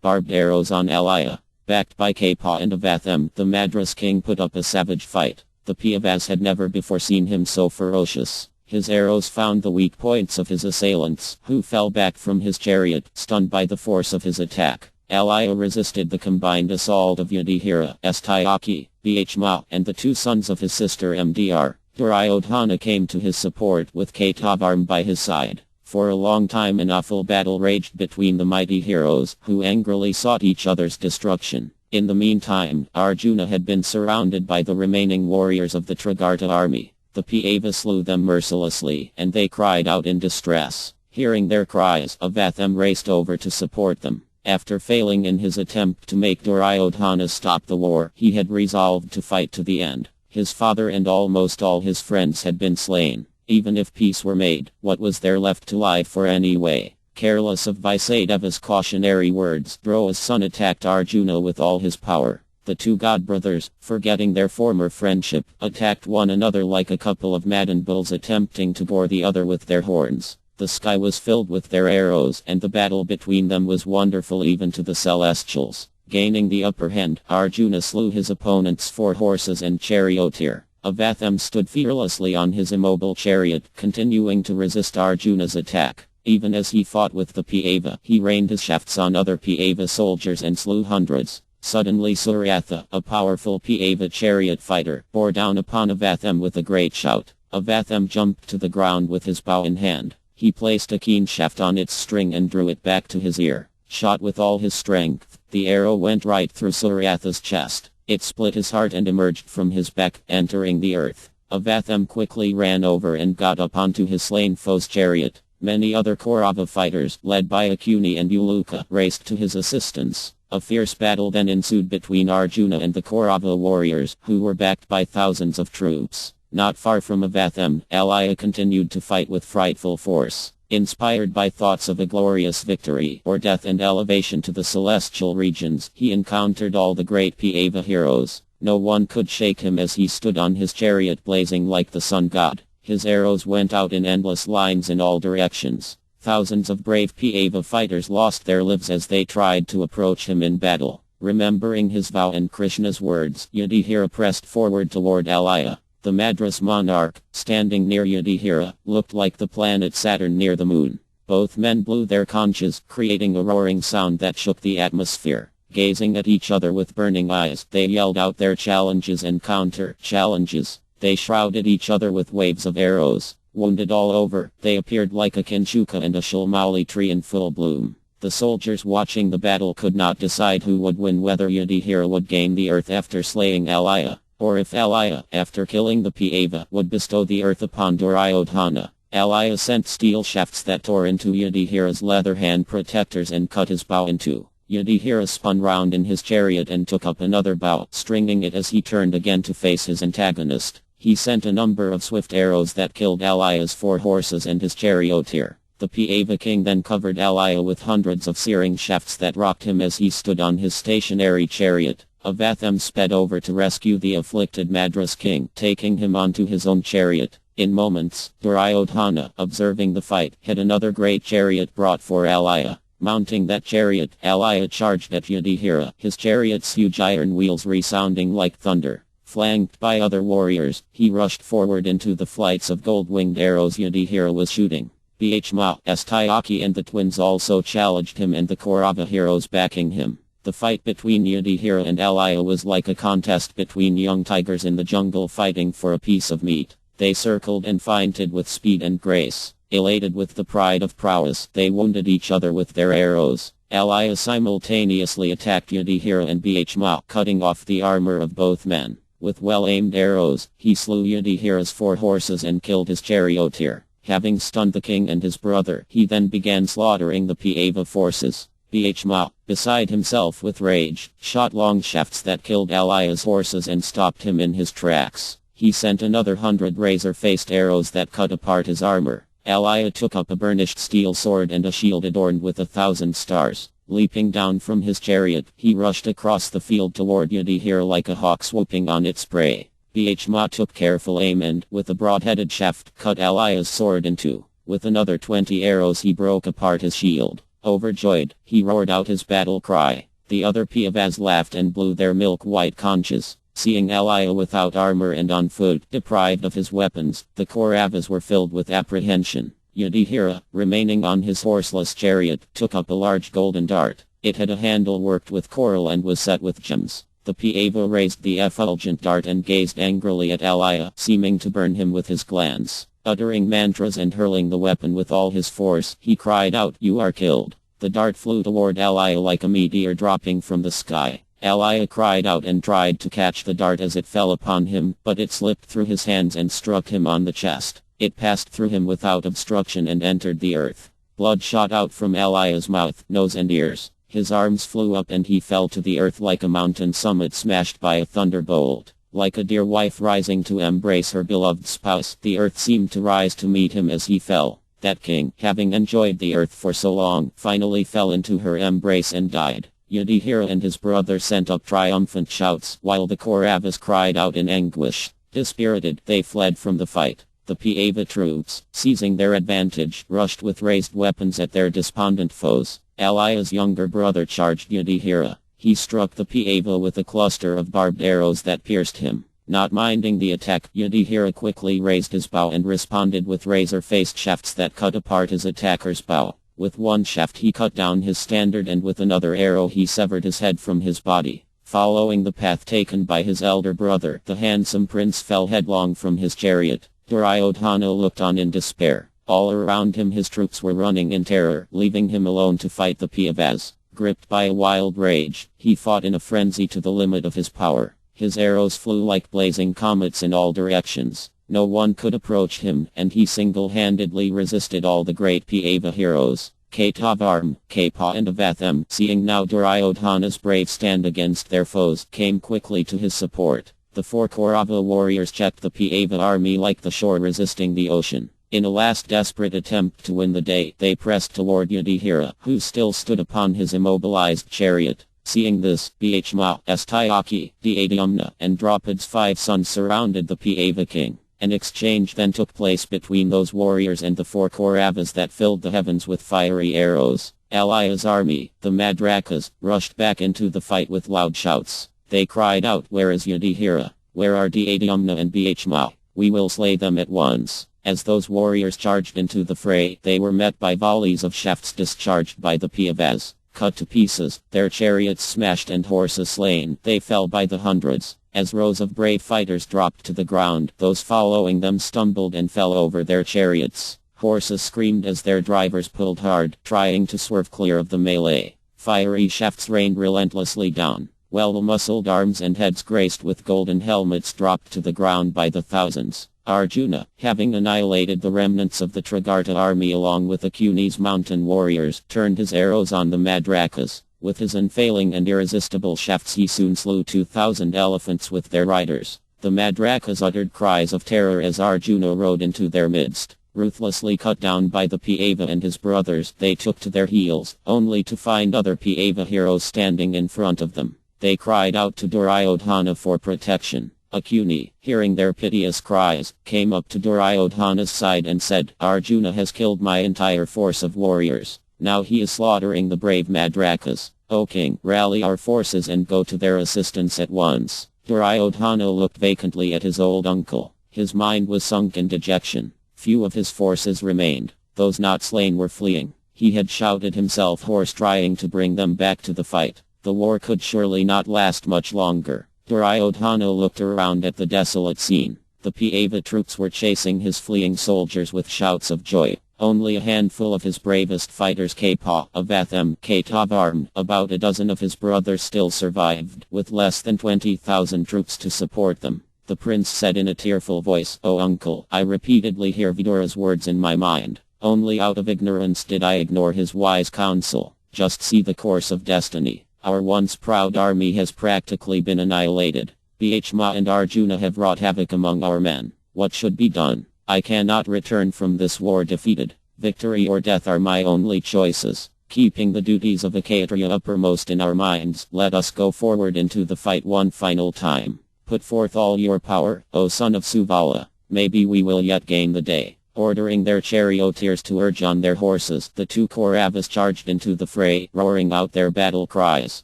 barbed arrows on Alaya. Backed by Kṛṣṇa and Avatham, the Madras king put up a savage fight. The Pāvas had never before seen him so ferocious. His arrows found the weak points of his assailants, who fell back from his chariot, stunned by the force of his attack. Alaya resisted the combined assault of Yudhishthira, Astayaki, Bhishma, and the two sons of his sister Mdr. Duryodhana came to his support with Kṛtāvarma by his side. For a long time an awful battle raged between the mighty heroes, who angrily sought each other's destruction. In the meantime, Arjuna had been surrounded by the remaining warriors of the Trigarta army. The Pāva slew them mercilessly, and they cried out in distress. Hearing their cries, Avatham raced over to support them. After failing in his attempt to make Duryodhana stop the war, he had resolved to fight to the end. His father and almost all his friends had been slain. Even if peace were made, what was there left to live for anyway? Careless of Vasudeva's cautionary words, Drona's son attacked Arjuna with all his power. The two godbrothers, forgetting their former friendship, attacked one another like a couple of maddened bulls attempting to gore the other with their horns. The sky was filled with their arrows, and the battle between them was wonderful even to the celestials. Gaining the upper hand, Arjuna slew his opponent's 4 horses and charioteer. Avatham stood fearlessly on his immobile chariot, continuing to resist Arjuna's attack. Even as he fought with the Pāva, he rained his shafts on other Pāva soldiers and slew hundreds. Suddenly Suryatha, a powerful Pāva chariot fighter, bore down upon Avatham with a great shout. Avatham jumped to the ground with his bow in hand. He placed a keen shaft on its string and drew it back to his ear. Shot with all his strength, the arrow went right through Suryatha's chest. It split his heart and emerged from his back, entering the earth. Avatham quickly ran over and got up onto his slain foe's chariot. Many other Kaurava fighters, led by Akuni and Uluka, raced to his assistance. A fierce battle then ensued between Arjuna and the Kaurava warriors, who were backed by thousands of troops. Not far from Avatham, Alaya continued to fight with frightful force. Inspired by thoughts of a glorious victory or death and elevation to the celestial regions, he encountered all the great Pāva heroes. No one could shake him as he stood on his chariot blazing like the sun god. His arrows went out in endless lines in all directions. Thousands of brave Pāva fighters lost their lives as they tried to approach him in battle. Remembering his vow and Krishna's words, Yudhishthira pressed forward toward Alaya. The Madras monarch, standing near Yudhishthira, looked like the planet Saturn near the moon. Both men blew their conches, creating a roaring sound that shook the atmosphere. Gazing at each other with burning eyes, they yelled out their challenges and counter-challenges. They shrouded each other with waves of arrows. Wounded all over, they appeared like a Kinchuka and a Shilmali tree in full bloom. The The soldiers watching the battle could not decide who would win, whether Yudhishthira would gain the earth after slaying Alaya, or if Alaya, after killing the Pāva, would bestow the earth upon Duryodhana. Alaya sent steel shafts that tore into Yudhishthira's leather hand protectors and cut his bow in two. Yudhishthira spun round in his chariot and took up another bow, stringing it as he turned again to face his antagonist. He sent a number of swift arrows that killed Alaya's 4 horses and his charioteer. The Pāva king then covered Alaya with hundreds of searing shafts that rocked him as he stood on his stationary chariot. Avatham sped over to rescue the afflicted Madras king, taking him onto his own chariot. In moments, Duryodhana, observing the fight, had another great chariot brought for Alaya. Mounting that chariot, Alaya charged at Yudhishthira, his chariot's huge iron wheels resounding like thunder. Flanked by other warriors, he rushed forward into the flights of gold-winged arrows Yudhishthira was shooting. Bhishma, Astayaki and the twins also challenged him, and the Kaurava heroes backing him. The fight between Yudhishthira and Alaya was like a contest between young tigers in the jungle fighting for a piece of meat. They circled and feinted with speed and grace. Elated with the pride of prowess, they wounded each other with their arrows. Alaya simultaneously attacked Yudhishthira and Bhishma, cutting off the armor of both men. With well-aimed arrows, he slew Yudhishthira's 4 horses and killed his charioteer. Having stunned the king and his brother, he then began slaughtering the Pāva forces. Bhishma, beside himself with rage, shot long shafts that killed Alaya's horses and stopped him in his tracks. He sent another 100 razor-faced arrows that cut apart his armor. Alaya took up a burnished steel sword and a shield adorned with 1,000 stars. Leaping down from his chariot, he rushed across the field toward Yudhishthira like a hawk swooping on its prey. Bhishma took careful aim and, with a broad-headed shaft, cut Alaya's sword in two. With another 20 arrows he broke apart his shield. Overjoyed, he roared out his battle cry. The other Pāvas laughed and blew their milk-white conches. Seeing Alaya without armor and on foot, deprived of his weapons, the Kauravas were filled with apprehension. Yudhishthira, remaining on his horseless chariot, took up a large golden dart. It had a handle worked with coral and was set with gems. The Pāva raised the effulgent dart and gazed angrily at Alaya, seeming to burn him with his glance. Uttering mantras and hurling the weapon with all his force, he cried out, "You are killed." The dart flew toward Alaya like a meteor dropping from the sky. Alaya cried out and tried to catch the dart as it fell upon him, but it slipped through his hands and struck him on the chest. It passed through him without obstruction and entered the earth. Blood shot out from Alaya's mouth, nose and ears. His arms flew up and he fell to the earth like a mountain summit smashed by a thunderbolt. Like a dear wife rising to embrace her beloved spouse, the earth seemed to rise to meet him as he fell. That king, having enjoyed the earth for so long, finally fell into her embrace and died. Yudhishthira and his brother sent up triumphant shouts, while the Kauravas cried out in anguish. Dispirited, they fled from the fight. The Pāva troops, seizing their advantage, rushed with raised weapons at their despondent foes. Alaya's younger brother charged Yudhishthira. He struck the Pāva with a cluster of barbed arrows that pierced him. Not minding the attack, Yudhishthira quickly raised his bow and responded with razor-faced shafts that cut apart his attacker's bow. With one shaft he cut down his standard and with another arrow he severed his head from his body. Following the path taken by his elder brother, the handsome prince fell headlong from his chariot. Duryodhana looked on in despair. All around him his troops were running in terror, leaving him alone to fight the Pāvas. Gripped by a wild rage, he fought in a frenzy to the limit of his power. His arrows flew like blazing comets in all directions. No one could approach him, and he single-handedly resisted all the great Pāva heroes. Katavarm, Kapa and Avatham, seeing now Duryodhana's brave stand against their foes, came quickly to his support. The 4 Kaurava warriors checked the Pāva army like the shore resisting the ocean. In a last desperate attempt to win the day, they pressed toward Yudhishthira, who still stood upon his immobilized chariot. Seeing this, Bhishma, Astayaki, Dhyamna, and Draupad's 5 sons surrounded the Pāva king. An exchange then took place between those warriors and the 4 Kauravas that filled the heavens with fiery arrows. Alaya's army, the Madrakas, rushed back into the fight with loud shouts. They cried out, "Where is Yudhishthira? Where are Dhyamna and Bhishma? We will slay them at once." As those warriors charged into the fray, they were met by volleys of shafts discharged by the Pāvas. Cut to pieces, their chariots smashed and horses slain, they fell by the hundreds. As rows of brave fighters dropped to the ground, those following them stumbled and fell over their chariots. Horses screamed as their drivers pulled hard, trying to swerve clear of the melee. Fiery shafts rained relentlessly down, while the muscled arms and heads graced with golden helmets dropped to the ground by the thousands. Arjuna, having annihilated the remnants of the Trigarta army along with Akuni's mountain warriors, turned his arrows on the Madrakas. With his unfailing and irresistible shafts he soon slew 2,000 elephants with their riders. The Madrakas uttered cries of terror as Arjuna rode into their midst. Ruthlessly cut down by the Pāva and his brothers, they took to their heels, only to find other Pāva heroes standing in front of them. They cried out to Duryodhana for protection. Akuni, hearing their piteous cries, came up to Duryodhana's side and said, Arjuna has killed my entire force of warriors. Now he is slaughtering the brave Madrakas. O king, rally our forces and go to their assistance at once. Duryodhana looked vacantly at his old uncle. His mind was sunk in dejection. Few of his forces remained. Those not slain were fleeing. He had shouted himself hoarse trying to bring them back to the fight. The war could surely not last much longer. Duryodhana looked around at the desolate scene. The Pāva troops were chasing his fleeing soldiers with shouts of joy. Only a handful of his bravest fighters Kṛṣṇa, Avatham, Katavarm, about a dozen of his brothers still survived, with less than 20,000 troops to support them. The prince said in a tearful voice, O uncle, I repeatedly hear Vidura's words in my mind. Only out of ignorance did I ignore his wise counsel. Just see the course of destiny. Our once proud army has practically been annihilated. Bhishma and Arjuna have wrought havoc among our men. What should be done? I cannot return from this war defeated. Victory or death are my only choices. Keeping the duties of a Kshatriya uppermost in our minds, let us go forward into the fight one final time. Put forth all your power, O son of Suvala. Maybe we will yet gain the day. Ordering their charioteers to urge on their horses, the two Kauravas charged into the fray, roaring out their battle cries.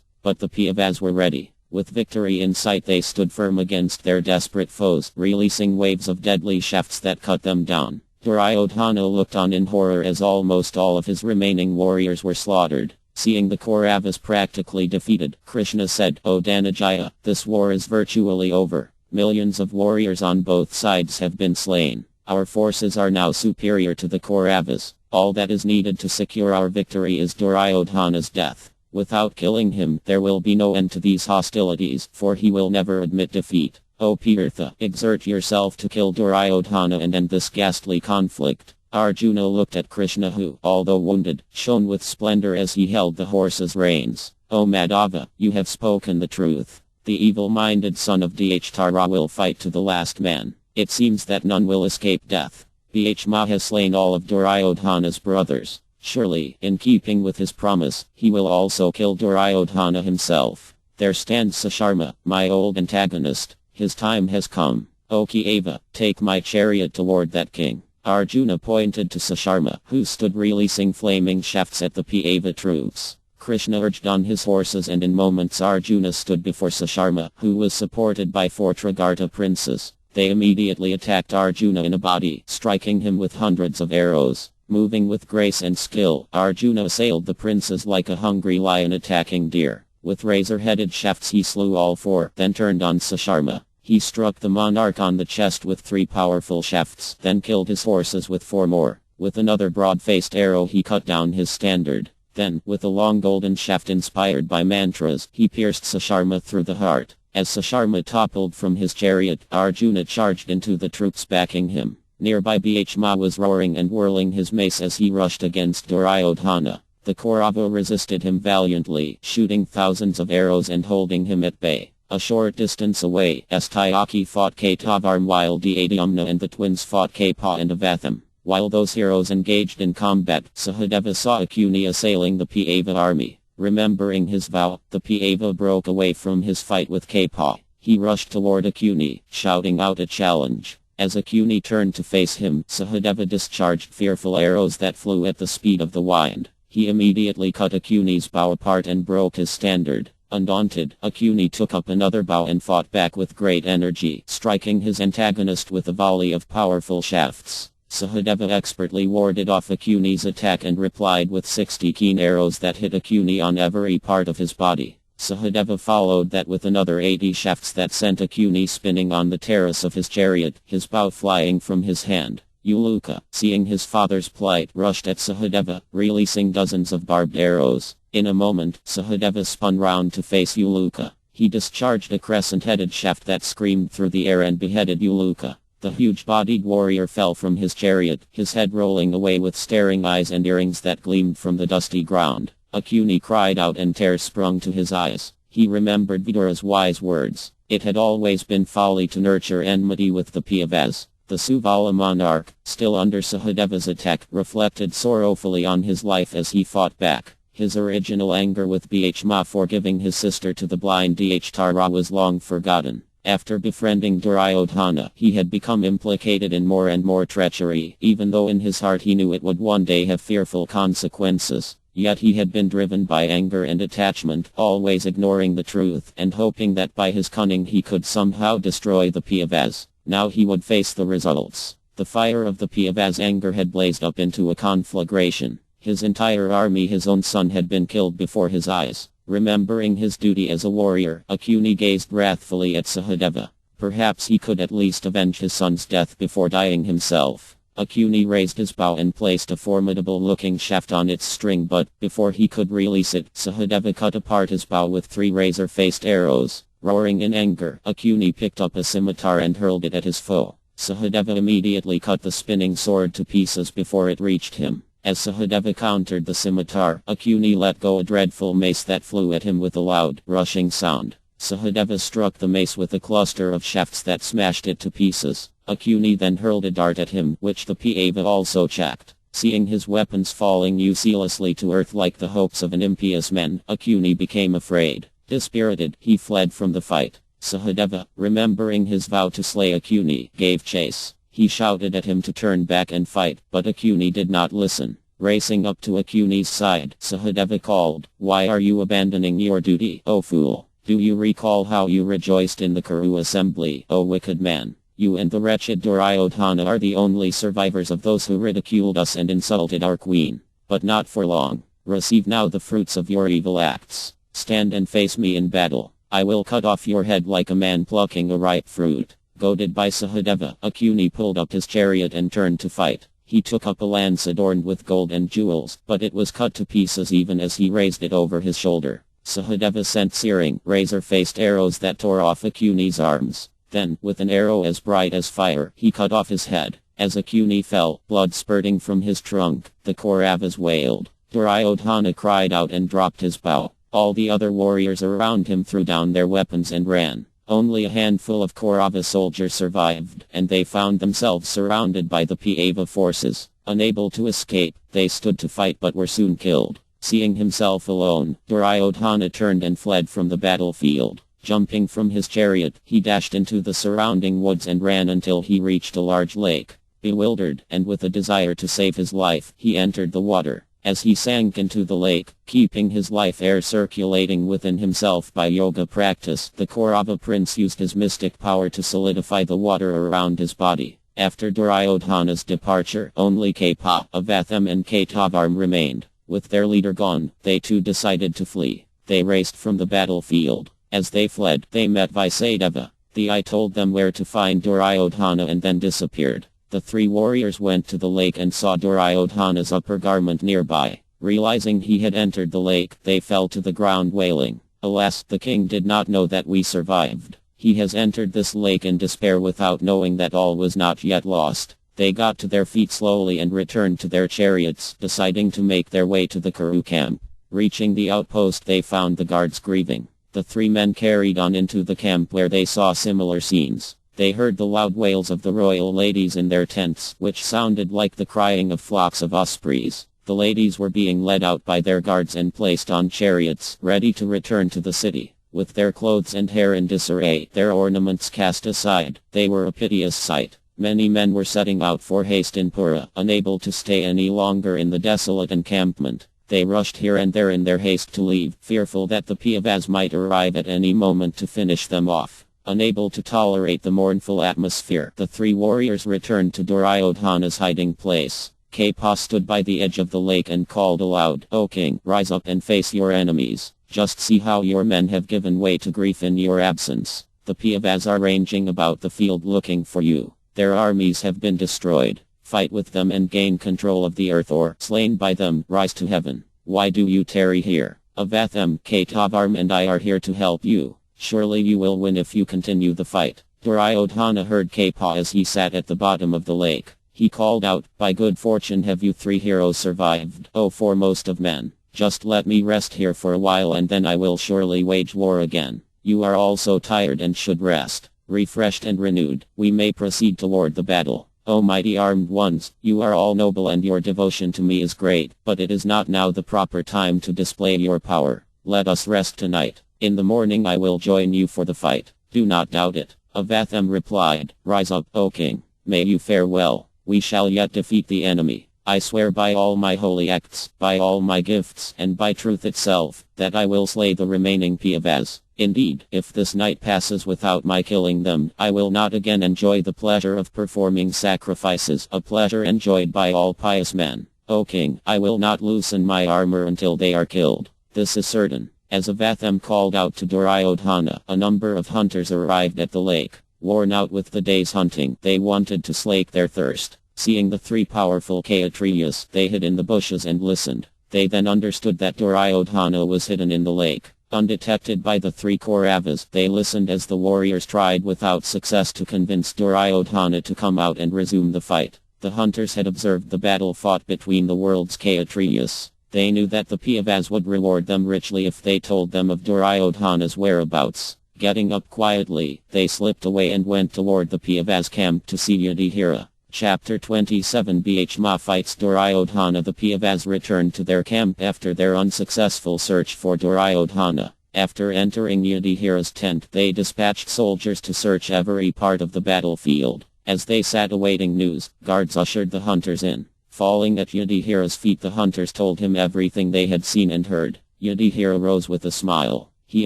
But the Pāvas were ready. With victory in sight they stood firm against their desperate foes, releasing waves of deadly shafts that cut them down. Duryodhana looked on in horror as almost all of his remaining warriors were slaughtered. Seeing the Kauravas practically defeated, Kṛṣṇa said, O Dhananjaya, this war is virtually over. Millions of warriors on both sides have been slain. Our forces are now superior to the Kauravas. All that is needed to secure our victory is Duryodhana's death. Without killing him, there will be no end to these hostilities, for he will never admit defeat. O Pirtha, exert yourself to kill Duryodhana and end this ghastly conflict. Arjuna looked at Kṛṣṇa who, although wounded, shone with splendor as he held the horse's reins. O Madhava, you have spoken the truth. The evil-minded son of Dhtara will fight to the last man. It seems that none will escape death. Bhishma has slain all of Duryodhana's brothers. Surely, in keeping with his promise, he will also kill Duryodhana himself. There stands Sasharma, my old antagonist. His time has come. O Kṛṣṇa, take my chariot toward that king. Arjuna pointed to Sasharma, who stood releasing flaming shafts at the Pāva troops. Kṛṣṇa urged on his horses and in moments Arjuna stood before Sasharma, who was supported by 4 Trigarta princes. They immediately attacked Arjuna in a body, striking him with hundreds of arrows. Moving with grace and skill, Arjuna assailed the princes like a hungry lion attacking deer. With razor-headed shafts he slew all 4, then turned on Sasharma. He struck the monarch on the chest with 3 powerful shafts, then killed his horses with 4 more. With another broad-faced arrow he cut down his standard. Then, with a long golden shaft inspired by mantras, he pierced Sasharma through the heart. As Sasharma toppled from his chariot, Arjuna charged into the troops backing him. Nearby Bhishma was roaring and whirling his mace as he rushed against Duryodhana. The Kaurava resisted him valiantly, shooting thousands of arrows and holding him at bay. A short distance away, Astayaki fought Katavarm while Dhyamna and the twins fought Kṛṣṇa and Avatham. While those heroes engaged in combat, Sahadeva saw Akuni assailing the Pāva army. Remembering his vow, the Pāva broke away from his fight with Kṛṣṇa. He rushed toward Akuni, shouting out a challenge. As Akuni turned to face him, Sahadeva discharged fearful arrows that flew at the speed of the wind. He immediately cut Akuni's bow apart and broke his standard. Undaunted, Akuni took up another bow and fought back with great energy, striking his antagonist with a volley of powerful shafts. Sahadeva expertly warded off Akuni's attack and replied with 60 keen arrows that hit Akuni on every part of his body. Sahadeva followed that with another 80 shafts that sent Akuni spinning on the terrace of his chariot, his bow flying from his hand. Uluka, seeing his father's plight, rushed at Sahadeva, releasing dozens of barbed arrows. In a moment, Sahadeva spun round to face Uluka. He discharged a crescent-headed shaft that screamed through the air and beheaded Uluka. The huge-bodied warrior fell from his chariot, his head rolling away with staring eyes and earrings that gleamed from the dusty ground. Akuni cried out and tears sprung to his eyes. He remembered Vidura's wise words. It had always been folly to nurture enmity with the Pandavas. The Suvala monarch, still under Sahadeva's attack, reflected sorrowfully on his life as he fought back. His original anger with Bhishma for giving his sister to the blind Dhtara was long forgotten. After befriending Duryodhana, he had become implicated in more and more treachery, even though in his heart he knew it would one day have fearful consequences. Yet he had been driven by anger and attachment, always ignoring the truth and hoping that by his cunning he could somehow destroy the Pandavas. Now he would face the results. The fire of the Pandavas' anger had blazed up into a conflagration. His entire army, his own son, had been killed before his eyes. Remembering his duty as a warrior, Akuni gazed wrathfully at Sahadeva. Perhaps he could at least avenge his son's death before dying himself. Akuni raised his bow and placed a formidable-looking shaft on its string, but, before he could release it, Sahadeva cut apart his bow with 3 razor-faced arrows. Roaring in anger, Akuni picked up a scimitar and hurled it at his foe. Sahadeva immediately cut the spinning sword to pieces before it reached him. As Sahadeva countered the scimitar, Akuni let go a dreadful mace that flew at him with a loud, rushing sound. Sahadeva struck the mace with a cluster of shafts that smashed it to pieces. Akuni then hurled a dart at him, which the Pandava also checked. Seeing his weapons falling uselessly to earth like the hopes of an impious man, Akuni became afraid. Dispirited, he fled from the fight. Sahadeva, remembering his vow to slay Akuni, gave chase. He shouted at him to turn back and fight, but Akuni did not listen. Racing up to Akuni's side, Sahadeva called, "Why are you abandoning your duty, O fool? Do you recall how you rejoiced in the Kuru assembly, O wicked man? You and the wretched Duryodhana are the only survivors of those who ridiculed us and insulted our queen. But not for long. Receive now the fruits of your evil acts. Stand and face me in battle. I will cut off your head like a man plucking a ripe fruit." Goaded by Sahadeva, Akuni pulled up his chariot and turned to fight. He took up a lance adorned with gold and jewels, but it was cut to pieces even as he raised it over his shoulder. Sahadeva sent searing, razor-faced arrows that tore off Akuni's arms. Then, with an arrow as bright as fire, he cut off his head. As Akuni fell, blood spurting from his trunk, the Kauravas wailed. Duryodhana cried out and dropped his bow. All the other warriors around him threw down their weapons and ran. Only a handful of Kaurava soldiers survived, and they found themselves surrounded by the Pandava forces. Unable to escape, they stood to fight but were soon killed. Seeing himself alone, Duryodhana turned and fled from the battlefield. Jumping from his chariot, he dashed into the surrounding woods and ran until he reached a large lake. Bewildered, and with a desire to save his life, he entered the water. As he sank into the lake, keeping his life air circulating within himself by yoga practice, the Kaurava prince used his mystic power to solidify the water around his body. After Duryodhana's departure, only Kapa, Avatham and Katavarm remained. With their leader gone, they too decided to flee. They raced from the battlefield. As they fled, they met Vaisadeva. The eye told them where to find Duryodhana and then disappeared. The 3 warriors went to the lake and saw Duryodhana's upper garment nearby. Realizing he had entered the lake, they fell to the ground wailing. "Alas, the king did not know that we survived. He has entered this lake in despair without knowing that all was not yet lost." They got to their feet slowly and returned to their chariots, deciding to make their way to the Kuru camp. Reaching the outpost, they found the guards grieving. The 3 men carried on into the camp where they saw similar scenes. They heard the loud wails of the royal ladies in their tents, which sounded like the crying of flocks of ospreys. The ladies were being led out by their guards and placed on chariots, ready to return to the city. With their clothes and hair in disarray, their ornaments cast aside, they were a piteous sight. Many men were setting out for haste in Pura, unable to stay any longer in the desolate encampment. They rushed here and there in their haste to leave, fearful that the Pandavas might arrive at any moment to finish them off. Unable to tolerate the mournful atmosphere, the 3 warriors returned to Duryodhana's hiding place. Kapa stood by the edge of the lake and called aloud, "O king, rise up and face your enemies. Just see how your men have given way to grief in your absence. The Pandavas are ranging about the field looking for you. Their armies have been destroyed. fight with them and gain control of the earth, or, slain by them, rise to heaven. Why do you tarry here? Avatham, Katavarm and I are here to help you. Surely you will win if you continue the fight. Duryodhana heard Kapa as he sat at the bottom of the lake. He called out, by good fortune have you three heroes survived, O foremost of men. Just let me rest here for a while and then I will surely wage war again. You are all so tired and should rest. Refreshed and renewed, we may proceed toward the battle. O mighty armed ones, you are all noble and your devotion to me is great, but it is not now the proper time to display your power. Let us rest tonight. In the morning I will join you for the fight. Do not doubt it. Avatham replied, rise up, O king. May you fare well. We shall yet defeat the enemy. I swear by all my holy acts, by all my gifts, and by truth itself, that I will slay the remaining Pandavas. Indeed, if this night passes without my killing them, I will not again enjoy the pleasure of performing sacrifices, a pleasure enjoyed by all pious men. O king, I will not loosen my armor until they are killed. This is certain. As Avatham called out to Duryodhana, a number of hunters arrived at the lake. Worn out with the day's hunting, they wanted to slake their thirst. Seeing the three powerful Kshatriyas, they hid in the bushes and listened. They then understood that Duryodhana was hidden in the lake. Undetected by the three Kauravas, they listened as the warriors tried without success to convince Duryodhana to come out and resume the fight. The hunters had observed the battle fought between the world's Kshatriyas. They knew that the Pandavas would reward them richly if they told them of Duryodhana's whereabouts. Getting up quietly, they slipped away and went toward the Pandavas' camp to see Yudhishthira. Chapter 27 Bhishma fights Duryodhana. The Pandavas returned to their camp after their unsuccessful search for Duryodhana. After entering Yudhishthira's tent, they dispatched soldiers to search every part of the battlefield. As they sat awaiting news, guards ushered the hunters in. Falling at Yudhishthira's feet, the hunters told him everything they had seen and heard. Yudhishthira rose with a smile. He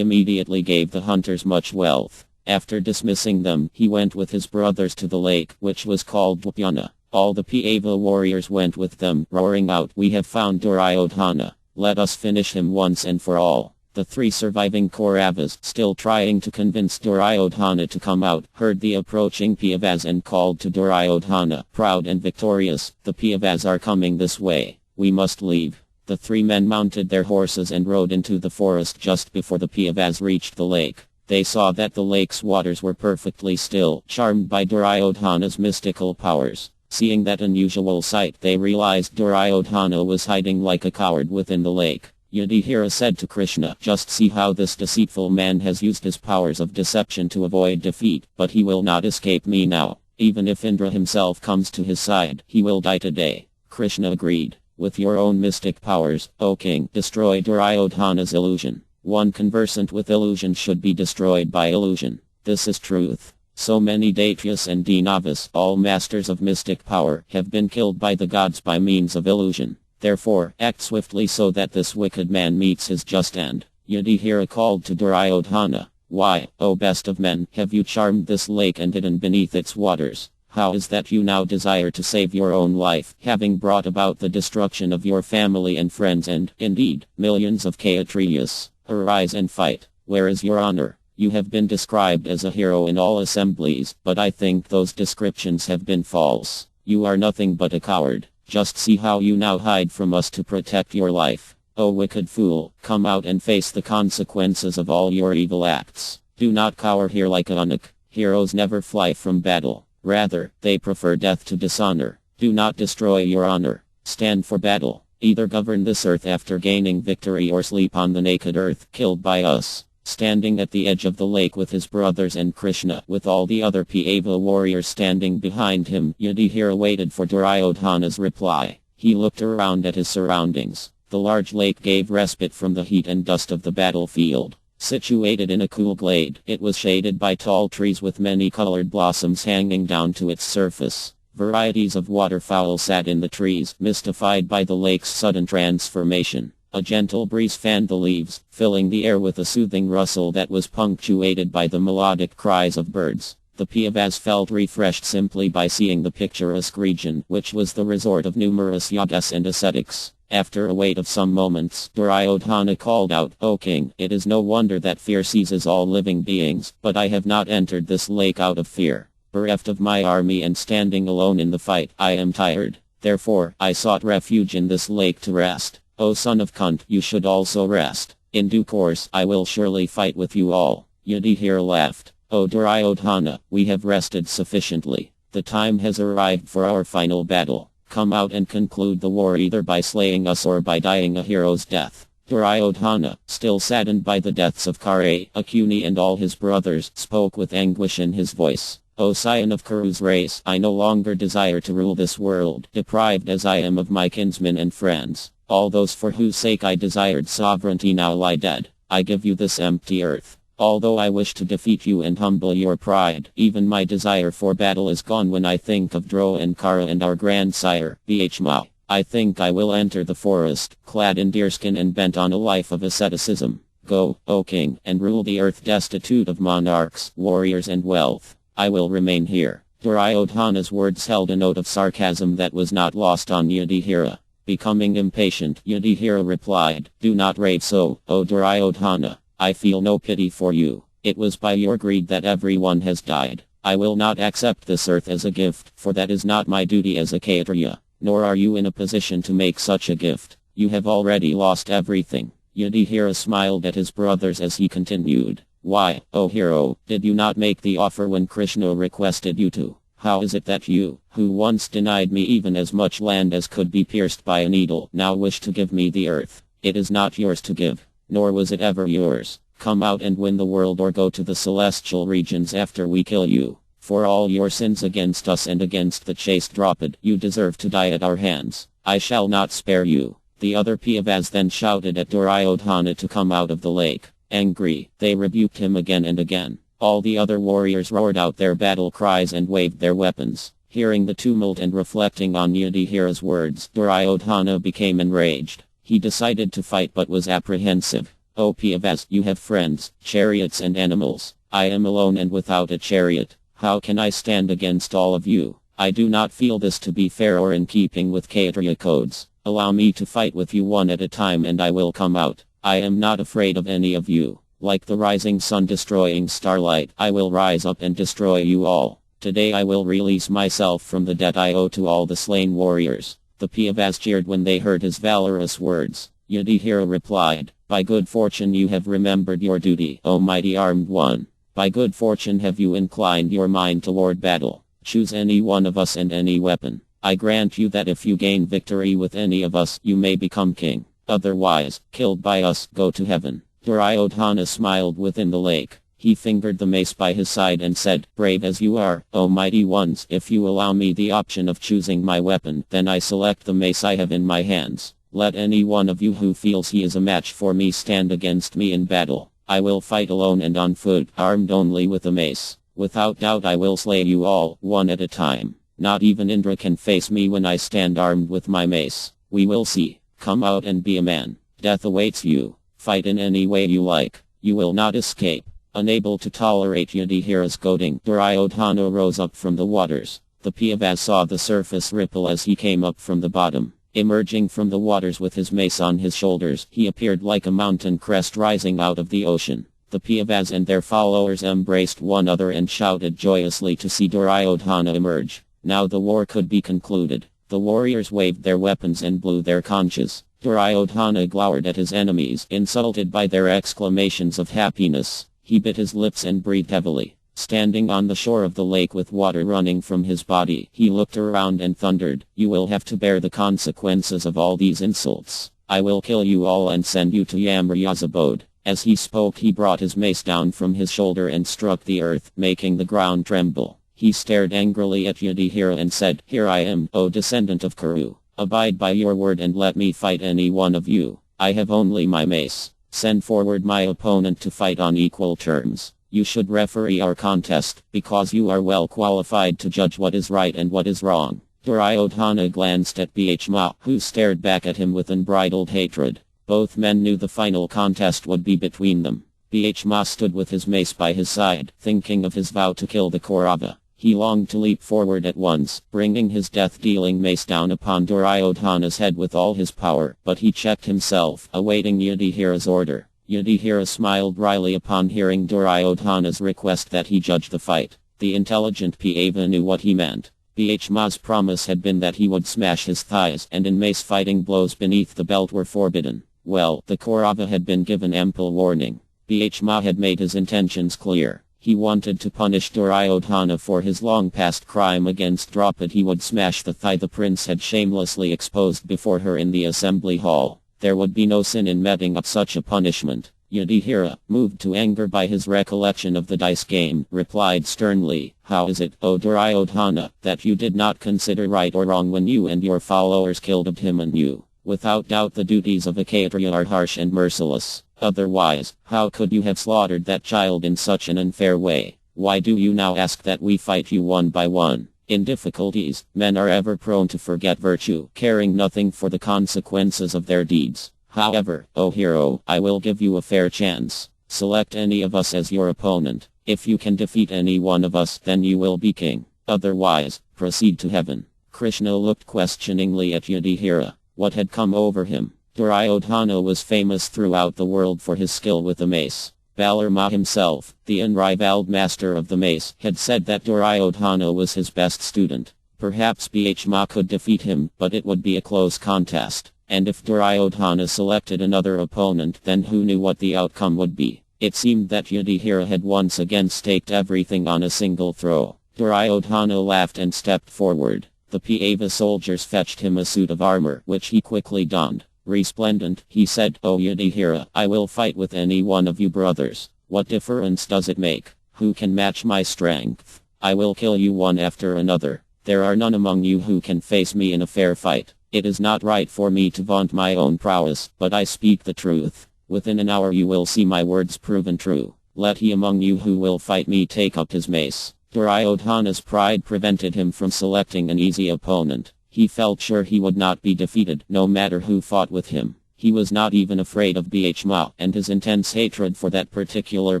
immediately gave the hunters much wealth. After dismissing them, he went with his brothers to the lake, which was called Dvapyana. All the Pandava warriors went with them, roaring out, we have found Duryodhana. Let us finish him once and for all. The three surviving Kauravas, still trying to convince Duryodhana to come out, heard the approaching Pandavas and called to Duryodhana, proud and victorious, the Pandavas are coming this way. We must leave. The three men mounted their horses and rode into the forest just before the Pandavas reached the lake. They saw that the lake's waters were perfectly still, charmed by Duryodhana's mystical powers. Seeing that unusual sight, they realized Duryodhana was hiding like a coward within the lake. Yudhishthira said to Kṛṣṇa, just see how this deceitful man has used his powers of deception to avoid defeat, but he will not escape me now. Even if Indra himself comes to his side, he will die today. Kṛṣṇa agreed. With your own mystic powers, O king, destroy Duryodhana's illusion. One conversant with illusion should be destroyed by illusion. This is truth. So many Daityas and Dinavas, all masters of mystic power, have been killed by the gods by means of illusion. Therefore, act swiftly so that this wicked man meets his just end. Yudhishthira called to Duryodhana. Why, O best of men, have you charmed this lake and hidden beneath its waters? How is that you now desire to save your own life, having brought about the destruction of your family and friends and, indeed, millions of Kshatriyas? Arise and fight. Where is your honor? You have been described as a hero in all assemblies, but I think those descriptions have been false. You are nothing but a coward. Just see how you now hide from us to protect your life. O wicked fool, come out and face the consequences of all your evil acts. Do not cower here like a eunuch. Heroes never fly from battle. Rather, they prefer death to dishonor. Do not destroy your honor. Stand for battle. Either govern this earth after gaining victory or sleep on the naked earth, killed by us. Standing at the edge of the lake with his brothers and Kṛṣṇa, with all the other Pandava warriors standing behind him, Yudhishthira waited for Duryodhana's reply. He looked around at his surroundings. The large lake gave respite from the heat and dust of the battlefield. Situated in a cool glade, it was shaded by tall trees with many colored blossoms hanging down to its surface. Varieties of waterfowl sat in the trees, mystified by the lake's sudden transformation. A gentle breeze fanned the leaves, filling the air with a soothing rustle that was punctuated by the melodic cries of birds. The Pandavas felt refreshed simply by seeing the picturesque region, which was the resort of numerous yogis and ascetics. After a wait of some moments, Duryodhana called out, O king, it is no wonder that fear seizes all living beings, but I have not entered this lake out of fear. Bereft of my army and standing alone in the fight, I am tired. Therefore, I sought refuge in this lake to rest. O son of Kṛṣṇa, you should also rest. In due course, I will surely fight with you all. Yudhishthira laughed. O Duryodhana, we have rested sufficiently. The time has arrived for our final battle. Come out and conclude the war either by slaying us or by dying a hero's death. Duryodhana, still saddened by the deaths of Kṛṣṇa, Akuni and all his brothers, spoke with anguish in his voice. O scion of Kuru's race, I no longer desire to rule this world, deprived as I am of my kinsmen and friends. All those for whose sake I desired sovereignty now lie dead. I give you this empty earth. Although I wish to defeat you and humble your pride, even my desire for battle is gone when I think of Dro and Kara and our grandsire, Bhishma. I think I will enter the forest, clad in deerskin and bent on a life of asceticism. Go, O king, and rule the earth destitute of monarchs, warriors and wealth. I will remain here. Duryodhana's words held a note of sarcasm that was not lost on Yudhishthira. Becoming impatient, Yudhishthira replied, Do not rave so, O Duryodhana. I feel no pity for you. It was by your greed that everyone has died. I will not accept this earth as a gift, for that is not my duty as a Kshatriya. Nor are you in a position to make such a gift. You have already lost everything. Yudhishthira smiled at his brothers as he continued. Why, O hero, did you not make the offer when Kṛṣṇa requested you to? How is it that you, who once denied me even as much land as could be pierced by a needle, now wish to give me the earth? It is not yours to give, nor was it ever yours. Come out and win the world or go to the celestial regions after we kill you. For all your sins against us and against the chaste Draupadi, you deserve to die at our hands. I shall not spare you. The other Pandavas then shouted at Duryodhana to come out of the lake. Angry, they rebuked him again and again. All the other warriors roared out their battle cries and waved their weapons. Hearing the tumult and reflecting on Yudhishthira's words, Duryodhana became enraged. He decided to fight but was apprehensive. O Pandavas, you have friends, chariots and animals. I am alone and without a chariot. How can I stand against all of you? I do not feel this to be fair or in keeping with Kshatriya codes. Allow me to fight with you one at a time and I will come out. I am not afraid of any of you. Like the rising sun destroying starlight, I will rise up and destroy you all. Today I will release myself from the debt I owe to all the slain warriors. The Pandavas cheered when they heard his valorous words. Yudhishthira replied, By good fortune you have remembered your duty, O mighty armed one. By good fortune have you inclined your mind toward battle. Choose any one of us and any weapon. I grant you that if you gain victory with any of us, you may become king. Otherwise, killed by us, go to heaven. Duryodhana smiled within the lake. He fingered the mace by his side and said, Brave as you are, O mighty ones, if you allow me the option of choosing my weapon, then I select the mace I have in my hands. Let any one of you who feels he is a match for me stand against me in battle. I will fight alone and on foot, armed only with a mace. Without doubt I will slay you all, one at a time. Not even Indra can face me when I stand armed with my mace. We will see. Come out and be a man. Death awaits you. Fight in any way you like. You will not escape. Unable to tolerate Yudhishthira's goading, Duryodhana rose up from the waters. The Pandavas saw the surface ripple as he came up from the bottom. Emerging from the waters with his mace on his shoulders, he appeared like a mountain crest rising out of the ocean. The Pandavas and their followers embraced one another and shouted joyously to see Duryodhana emerge. Now the war could be concluded. The warriors waved their weapons and blew their conches. Duryodhana glowered at his enemies, insulted by their exclamations of happiness. He bit his lips and breathed heavily. Standing on the shore of the lake with water running from his body, he looked around and thundered, You will have to bear the consequences of all these insults. I will kill you all and send you to Yamraja's abode. As he spoke he brought his mace down from his shoulder and struck the earth, making the ground tremble. He stared angrily at Yudhishthira and said, Here I am, O descendant of Kuru. Abide by your word and let me fight any one of you. I have only my mace. Send forward my opponent to fight on equal terms. You should referee our contest, because you are well qualified to judge what is right and what is wrong. Duryodhana glanced at Bhishma, who stared back at him with unbridled hatred. Both men knew the final contest would be between them. Bhishma stood with his mace by his side, thinking of his vow to kill the Kaurava. He longed to leap forward at once, bringing his death-dealing mace down upon Duryodhana's head with all his power, but he checked himself, awaiting Yudhishthira's order. Yudhishthira smiled wryly upon hearing Duryodhana's request that he judge the fight. The intelligent Pāva knew what he meant. Bhishma's promise had been that he would smash his thighs, and in mace fighting blows beneath the belt were forbidden. Well, the Kaurava had been given ample warning. Bhishma had made his intentions clear. He wanted to punish Duryodhana for his long-past crime against Draupadi. He would smash the thigh the prince had shamelessly exposed before her in the assembly hall. There would be no sin in meting up such a punishment. Yudhishthira, moved to anger by his recollection of the dice game, replied sternly, "How is it, O Duryodhana, that you did not consider right or wrong when you and your followers killed Abhimanyu? Without doubt the duties of a Kshatriya are harsh and merciless. Otherwise, how could you have slaughtered that child in such an unfair way? Why do you now ask that we fight you one by one? In difficulties, men are ever prone to forget virtue, caring nothing for the consequences of their deeds. However, O hero, I will give you a fair chance. Select any of us as your opponent. If you can defeat any one of us, then you will be king. Otherwise, proceed to heaven." Kṛṣṇa looked questioningly at Yudhishthira. What had come over him? Duryodhana was famous throughout the world for his skill with the mace. Balarama himself, the unrivaled master of the mace, had said that Duryodhana was his best student. Perhaps Bhishma could defeat him, but it would be a close contest. And if Duryodhana selected another opponent, then who knew what the outcome would be? It seemed that Yudhishthira had once again staked everything on a single throw. Duryodhana laughed and stepped forward. The Pāva soldiers fetched him a suit of armor, which he quickly donned. Resplendent, he said, "O Yudhishthira, I will fight with any one of you brothers. What difference does it make? Who can match my strength? I will kill you one after another. There are none among you who can face me in a fair fight. It is not right for me to vaunt my own prowess, but I speak the truth. Within an hour you will see my words proven true. Let he among you who will fight me take up his mace." Duryodhana's pride prevented him from selecting an easy opponent. He felt sure he would not be defeated, no matter who fought with him. He was not even afraid of Bhishma, and his intense hatred for that particular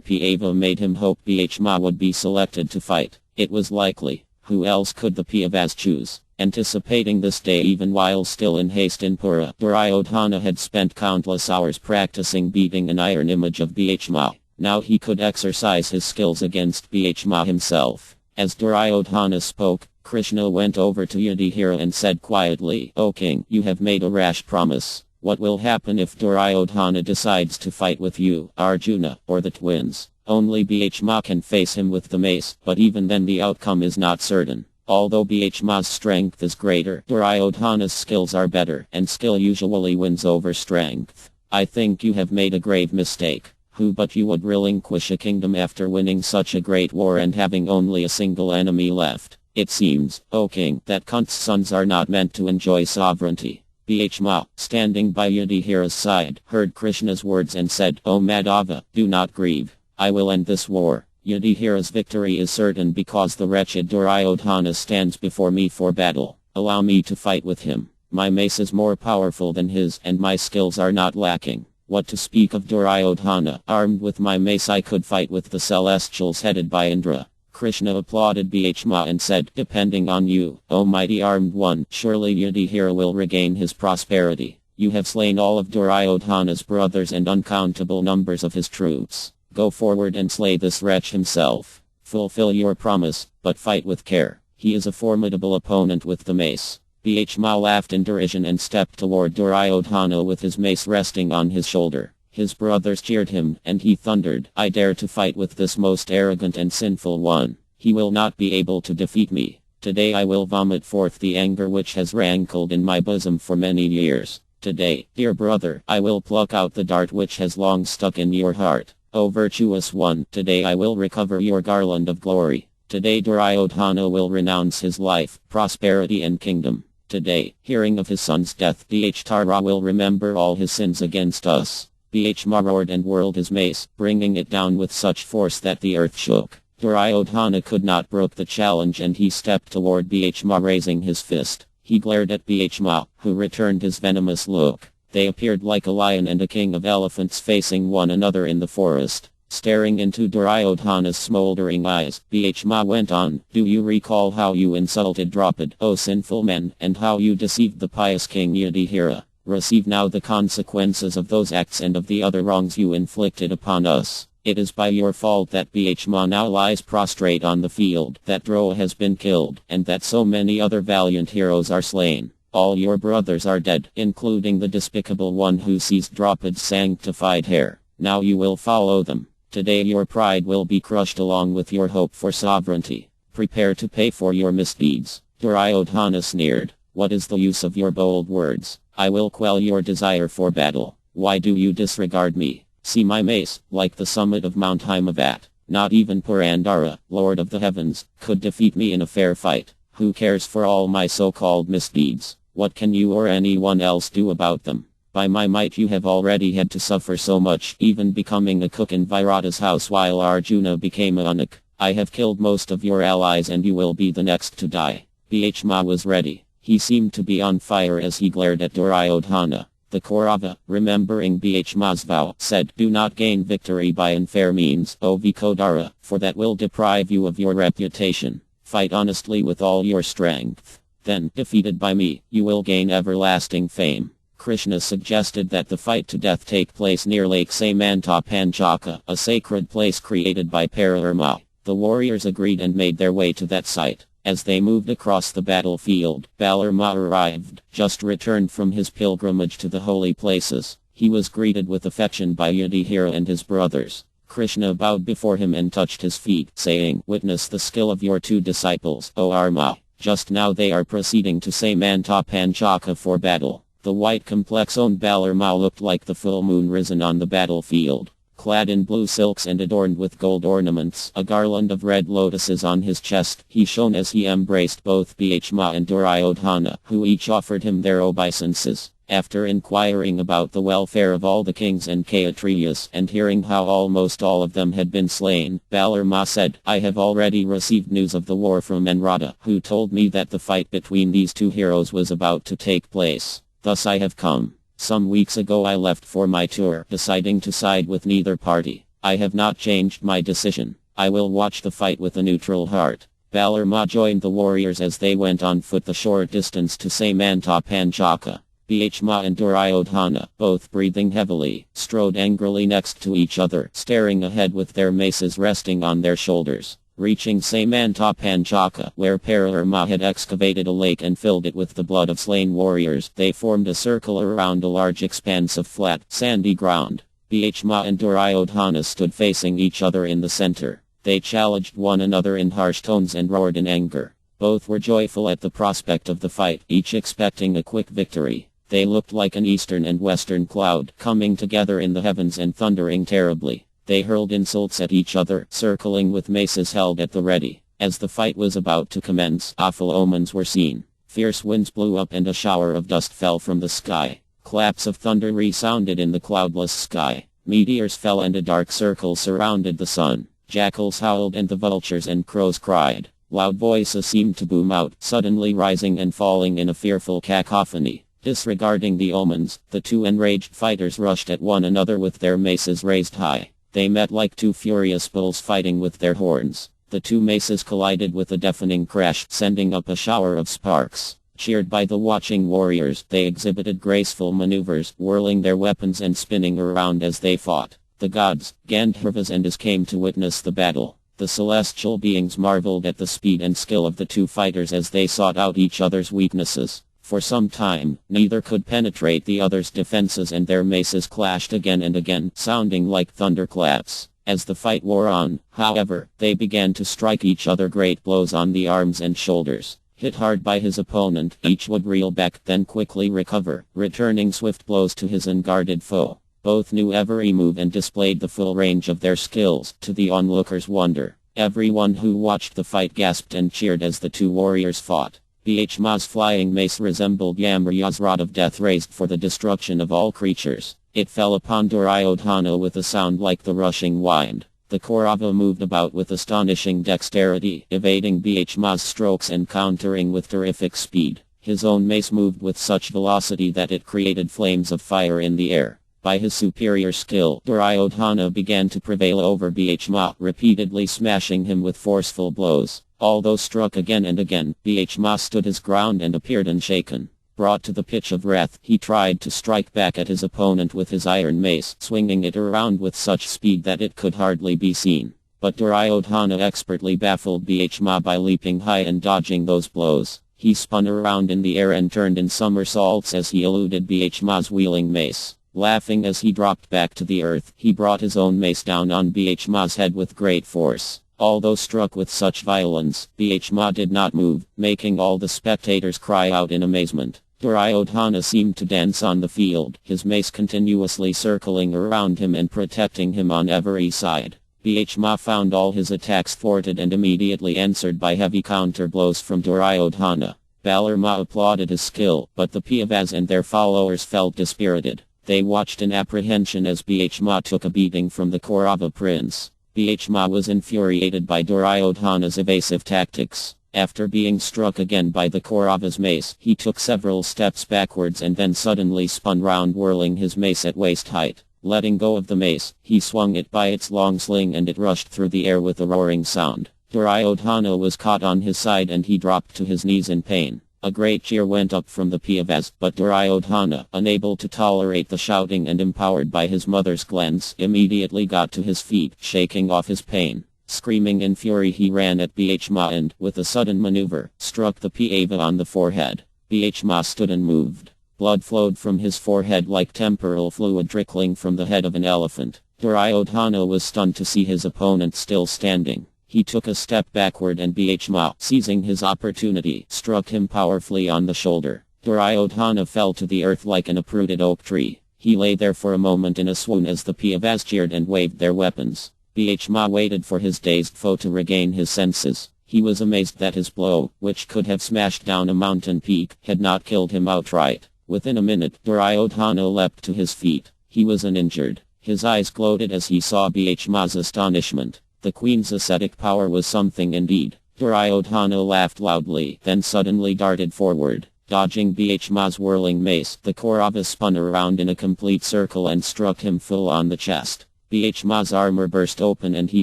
Pāva made him hope Bhishma would be selected to fight. It was likely. Who else could the Pāvas choose? Anticipating this day even while still in haste in Pura, Duryodhana had spent countless hours practicing beating an iron image of Bhishma. Now he could exercise his skills against Bhishma himself. As Duryodhana spoke, Kṛṣṇa went over to Yudhishthira and said quietly, "O king, you have made a rash promise. What will happen if Duryodhana decides to fight with you, Arjuna, or the twins? Only Bhishma can face him with the mace, but even then the outcome is not certain. Although Bhishma's strength is greater, Duryodhana's skills are better, and skill usually wins over strength. I think you have made a grave mistake. Who but you would relinquish a kingdom after winning such a great war and having only a single enemy left? It seems, O king, that Kunti's sons are not meant to enjoy sovereignty." Bhishma, standing by Yudhishthira's side, heard Kṛṣṇa's words and said, "O Madhava, do not grieve. I will end this war. Yudhishthira's victory is certain because the wretched Duryodhana stands before me for battle. Allow me to fight with him. My mace is more powerful than his, and my skills are not lacking. What to speak of Duryodhana? Armed with my mace I could fight with the celestials headed by Indra." Kṛṣṇa applauded Bhishma and said, "Depending on you, O mighty armed one, surely Yudhishthira will regain his prosperity. You have slain all of Duryodhana's brothers and uncountable numbers of his troops. Go forward and slay this wretch himself. Fulfill your promise, but fight with care. He is a formidable opponent with the mace." Bhishma laughed in derision and stepped toward Duryodhana with his mace resting on his shoulder. His brothers cheered him, and he thundered, "I dare to fight with this most arrogant and sinful one. He will not be able to defeat me. Today I will vomit forth the anger which has rankled in my bosom for many years. Today, dear brother, I will pluck out the dart which has long stuck in your heart. O virtuous one, today I will recover your garland of glory. Today Duryodhana will renounce his life, prosperity and kingdom. Today, hearing of his son's death, Yudhishthira will remember all his sins against us." Bhishma roared and whirled his mace, bringing it down with such force that the earth shook. Duryodhana could not brook the challenge and he stepped toward Bhishma raising his fist. He glared at Bhishma, who returned his venomous look. They appeared like a lion and a king of elephants facing one another in the forest. Staring into Duryodhana's smoldering eyes, Bhishma went on, "Do you recall how you insulted Draupadi, O sinful man, and how you deceived the pious king Yudhishthira? Receive now the consequences of those acts and of the other wrongs you inflicted upon us. It is by your fault that Bhishma now lies prostrate on the field, that Drona has been killed, and that so many other valiant heroes are slain. All your brothers are dead, including the despicable one who seized Draupad's sanctified hair. Now you will follow them. Today your pride will be crushed along with your hope for sovereignty. Prepare to pay for your misdeeds. Duryodhana sneered. What is the use of your bold words? I will quell your desire for battle. Why do you disregard me? See my mace, like the summit of Mount Himavat. Not even Purandara, Lord of the Heavens, could defeat me in a fair fight. Who cares for all my so-called misdeeds? What can you or anyone else do about them? By my might you have already had to suffer so much, even becoming a cook in Virata's house while Arjuna became a eunuch. I have killed most of your allies and you will be the next to die. Bhishma was ready. He seemed to be on fire as he glared at Duryodhana. The Kaurava, remembering Bhishma's vow, said, Do not gain victory by unfair means, O Vikodara, for that will deprive you of your reputation. Fight honestly with all your strength. Then, defeated by me, you will gain everlasting fame. Kṛṣṇa suggested that the fight to death take place near Lake Samantapanchaka, a sacred place created by Parabrahma. The warriors agreed and made their way to that site. As they moved across the battlefield, Balarama arrived, just returned from his pilgrimage to the holy places. He was greeted with affection by Yudhishthira and his brothers. Kṛṣṇa bowed before him and touched his feet, saying, Witness the skill of your two disciples, O Arma. Just now they are proceeding to Samantapanchaka for battle. The white complex-owned Balarama looked like the full moon risen on the battlefield. Clad in blue silks and adorned with gold ornaments, a garland of red lotuses on his chest, he shone as he embraced both Bhishma and Duryodhana, who each offered him their obeisances. After inquiring about the welfare of all the kings and Kshatriyas, and hearing how almost all of them had been slain, Balarama said, I have already received news of the war from Enrada, who told me that the fight between these two heroes was about to take place. Thus I have come. Some weeks ago I left for my tour, deciding to side with neither party. I have not changed my decision. I will watch the fight with a neutral heart. Balarama joined the warriors as they went on foot the short distance to Samantapanchaka. Bhishma and Duryodhana, both breathing heavily, strode angrily next to each other, staring ahead with their maces resting on their shoulders. Reaching Samantapanchaka, where Parabrahma had excavated a lake and filled it with the blood of slain warriors, they formed a circle around a large expanse of flat, sandy ground. Bhishma and Duryodhana stood facing each other in the center. They challenged one another in harsh tones and roared in anger. Both were joyful at the prospect of the fight, each expecting a quick victory. They looked like an eastern and western cloud, coming together in the heavens and thundering terribly. They hurled insults at each other, circling with maces held at the ready. As the fight was about to commence, awful omens were seen. Fierce winds blew up and a shower of dust fell from the sky. Claps of thunder resounded in the cloudless sky. Meteors fell and a dark circle surrounded the sun. Jackals howled and the vultures and crows cried. Loud voices seemed to boom out, suddenly rising and falling in a fearful cacophony. Disregarding the omens, the two enraged fighters rushed at one another with their maces raised high. They met like two furious bulls fighting with their horns. The two maces collided with a deafening crash, sending up a shower of sparks. Cheered by the watching warriors, they exhibited graceful maneuvers, whirling their weapons and spinning around as they fought. The gods, Gandharvas and As came to witness the battle. The celestial beings marveled at the speed and skill of the two fighters as they sought out each other's weaknesses. For some time, neither could penetrate the other's defenses and their maces clashed again and again, sounding like thunderclaps. As the fight wore on, however, they began to strike each other great blows on the arms and shoulders. Hit hard by his opponent, each would reel back, then quickly recover, returning swift blows to his unguarded foe. Both knew every move and displayed the full range of their skills, to the onlookers' wonder. Everyone who watched the fight gasped and cheered as the two warriors fought. Bhishma's flying mace resembled Yamraja's rod of death raised for the destruction of all creatures. It fell upon Duryodhana with a sound like the rushing wind. The Kaurava moved about with astonishing dexterity, evading Bhishma's strokes and countering with terrific speed. His own mace moved with such velocity that it created flames of fire in the air. By his superior skill, Duryodhana began to prevail over Bhishma, repeatedly smashing him with forceful blows. Although struck again and again, Bhishma stood his ground and appeared unshaken. Brought to the pitch of wrath, he tried to strike back at his opponent with his iron mace, swinging it around with such speed that it could hardly be seen. But Duryodhana expertly baffled Bhishma by leaping high and dodging those blows. He spun around in the air and turned in somersaults as he eluded Bhishma's wheeling mace. Laughing as he dropped back to the earth, he brought his own mace down on Bhishma's head with great force. Although struck with such violence, Bhishma did not move, making all the spectators cry out in amazement. Duryodhana seemed to dance on the field, his mace continuously circling around him and protecting him on every side. Bhishma found all his attacks thwarted and immediately answered by heavy counter blows from Duryodhana. Balarama applauded his skill, but the Pandavas and their followers felt dispirited. They watched in apprehension as Bhishma took a beating from the Kaurava prince. Bhishma was infuriated by Duryodhana's evasive tactics. After being struck again by the Kaurava's mace, he took several steps backwards and then suddenly spun round, whirling his mace at waist height. Letting go of the mace, he swung it by its long sling and it rushed through the air with a roaring sound. Duryodhana was caught on his side and he dropped to his knees in pain. A great cheer went up from the Pandavas, but Duryodhana, unable to tolerate the shouting and empowered by his mother's glance, immediately got to his feet, shaking off his pain. Screaming in fury, he ran at Bhishma and, with a sudden maneuver, struck the Pandava on the forehead. Bhishma stood unmoved. Blood flowed from his forehead like temporal fluid trickling from the head of an elephant. Duryodhana was stunned to see his opponent still standing. He took a step backward and Bhishma, seizing his opportunity, struck him powerfully on the shoulder. Duryodhana fell to the earth like an uprooted oak tree. He lay there for a moment in a swoon as the Pandavas cheered and waved their weapons. Bhishma waited for his dazed foe to regain his senses. He was amazed that his blow, which could have smashed down a mountain peak, had not killed him outright. Within a minute, Duryodhana leapt to his feet. He was uninjured. His eyes glowed as he saw Bhishma's astonishment. The queen's ascetic power was something indeed. Duryodhana laughed loudly, then suddenly darted forward. Dodging Bhishma's whirling mace, the Kaurava spun around in a complete circle and struck him full on the chest. Bhishma's armor burst open and he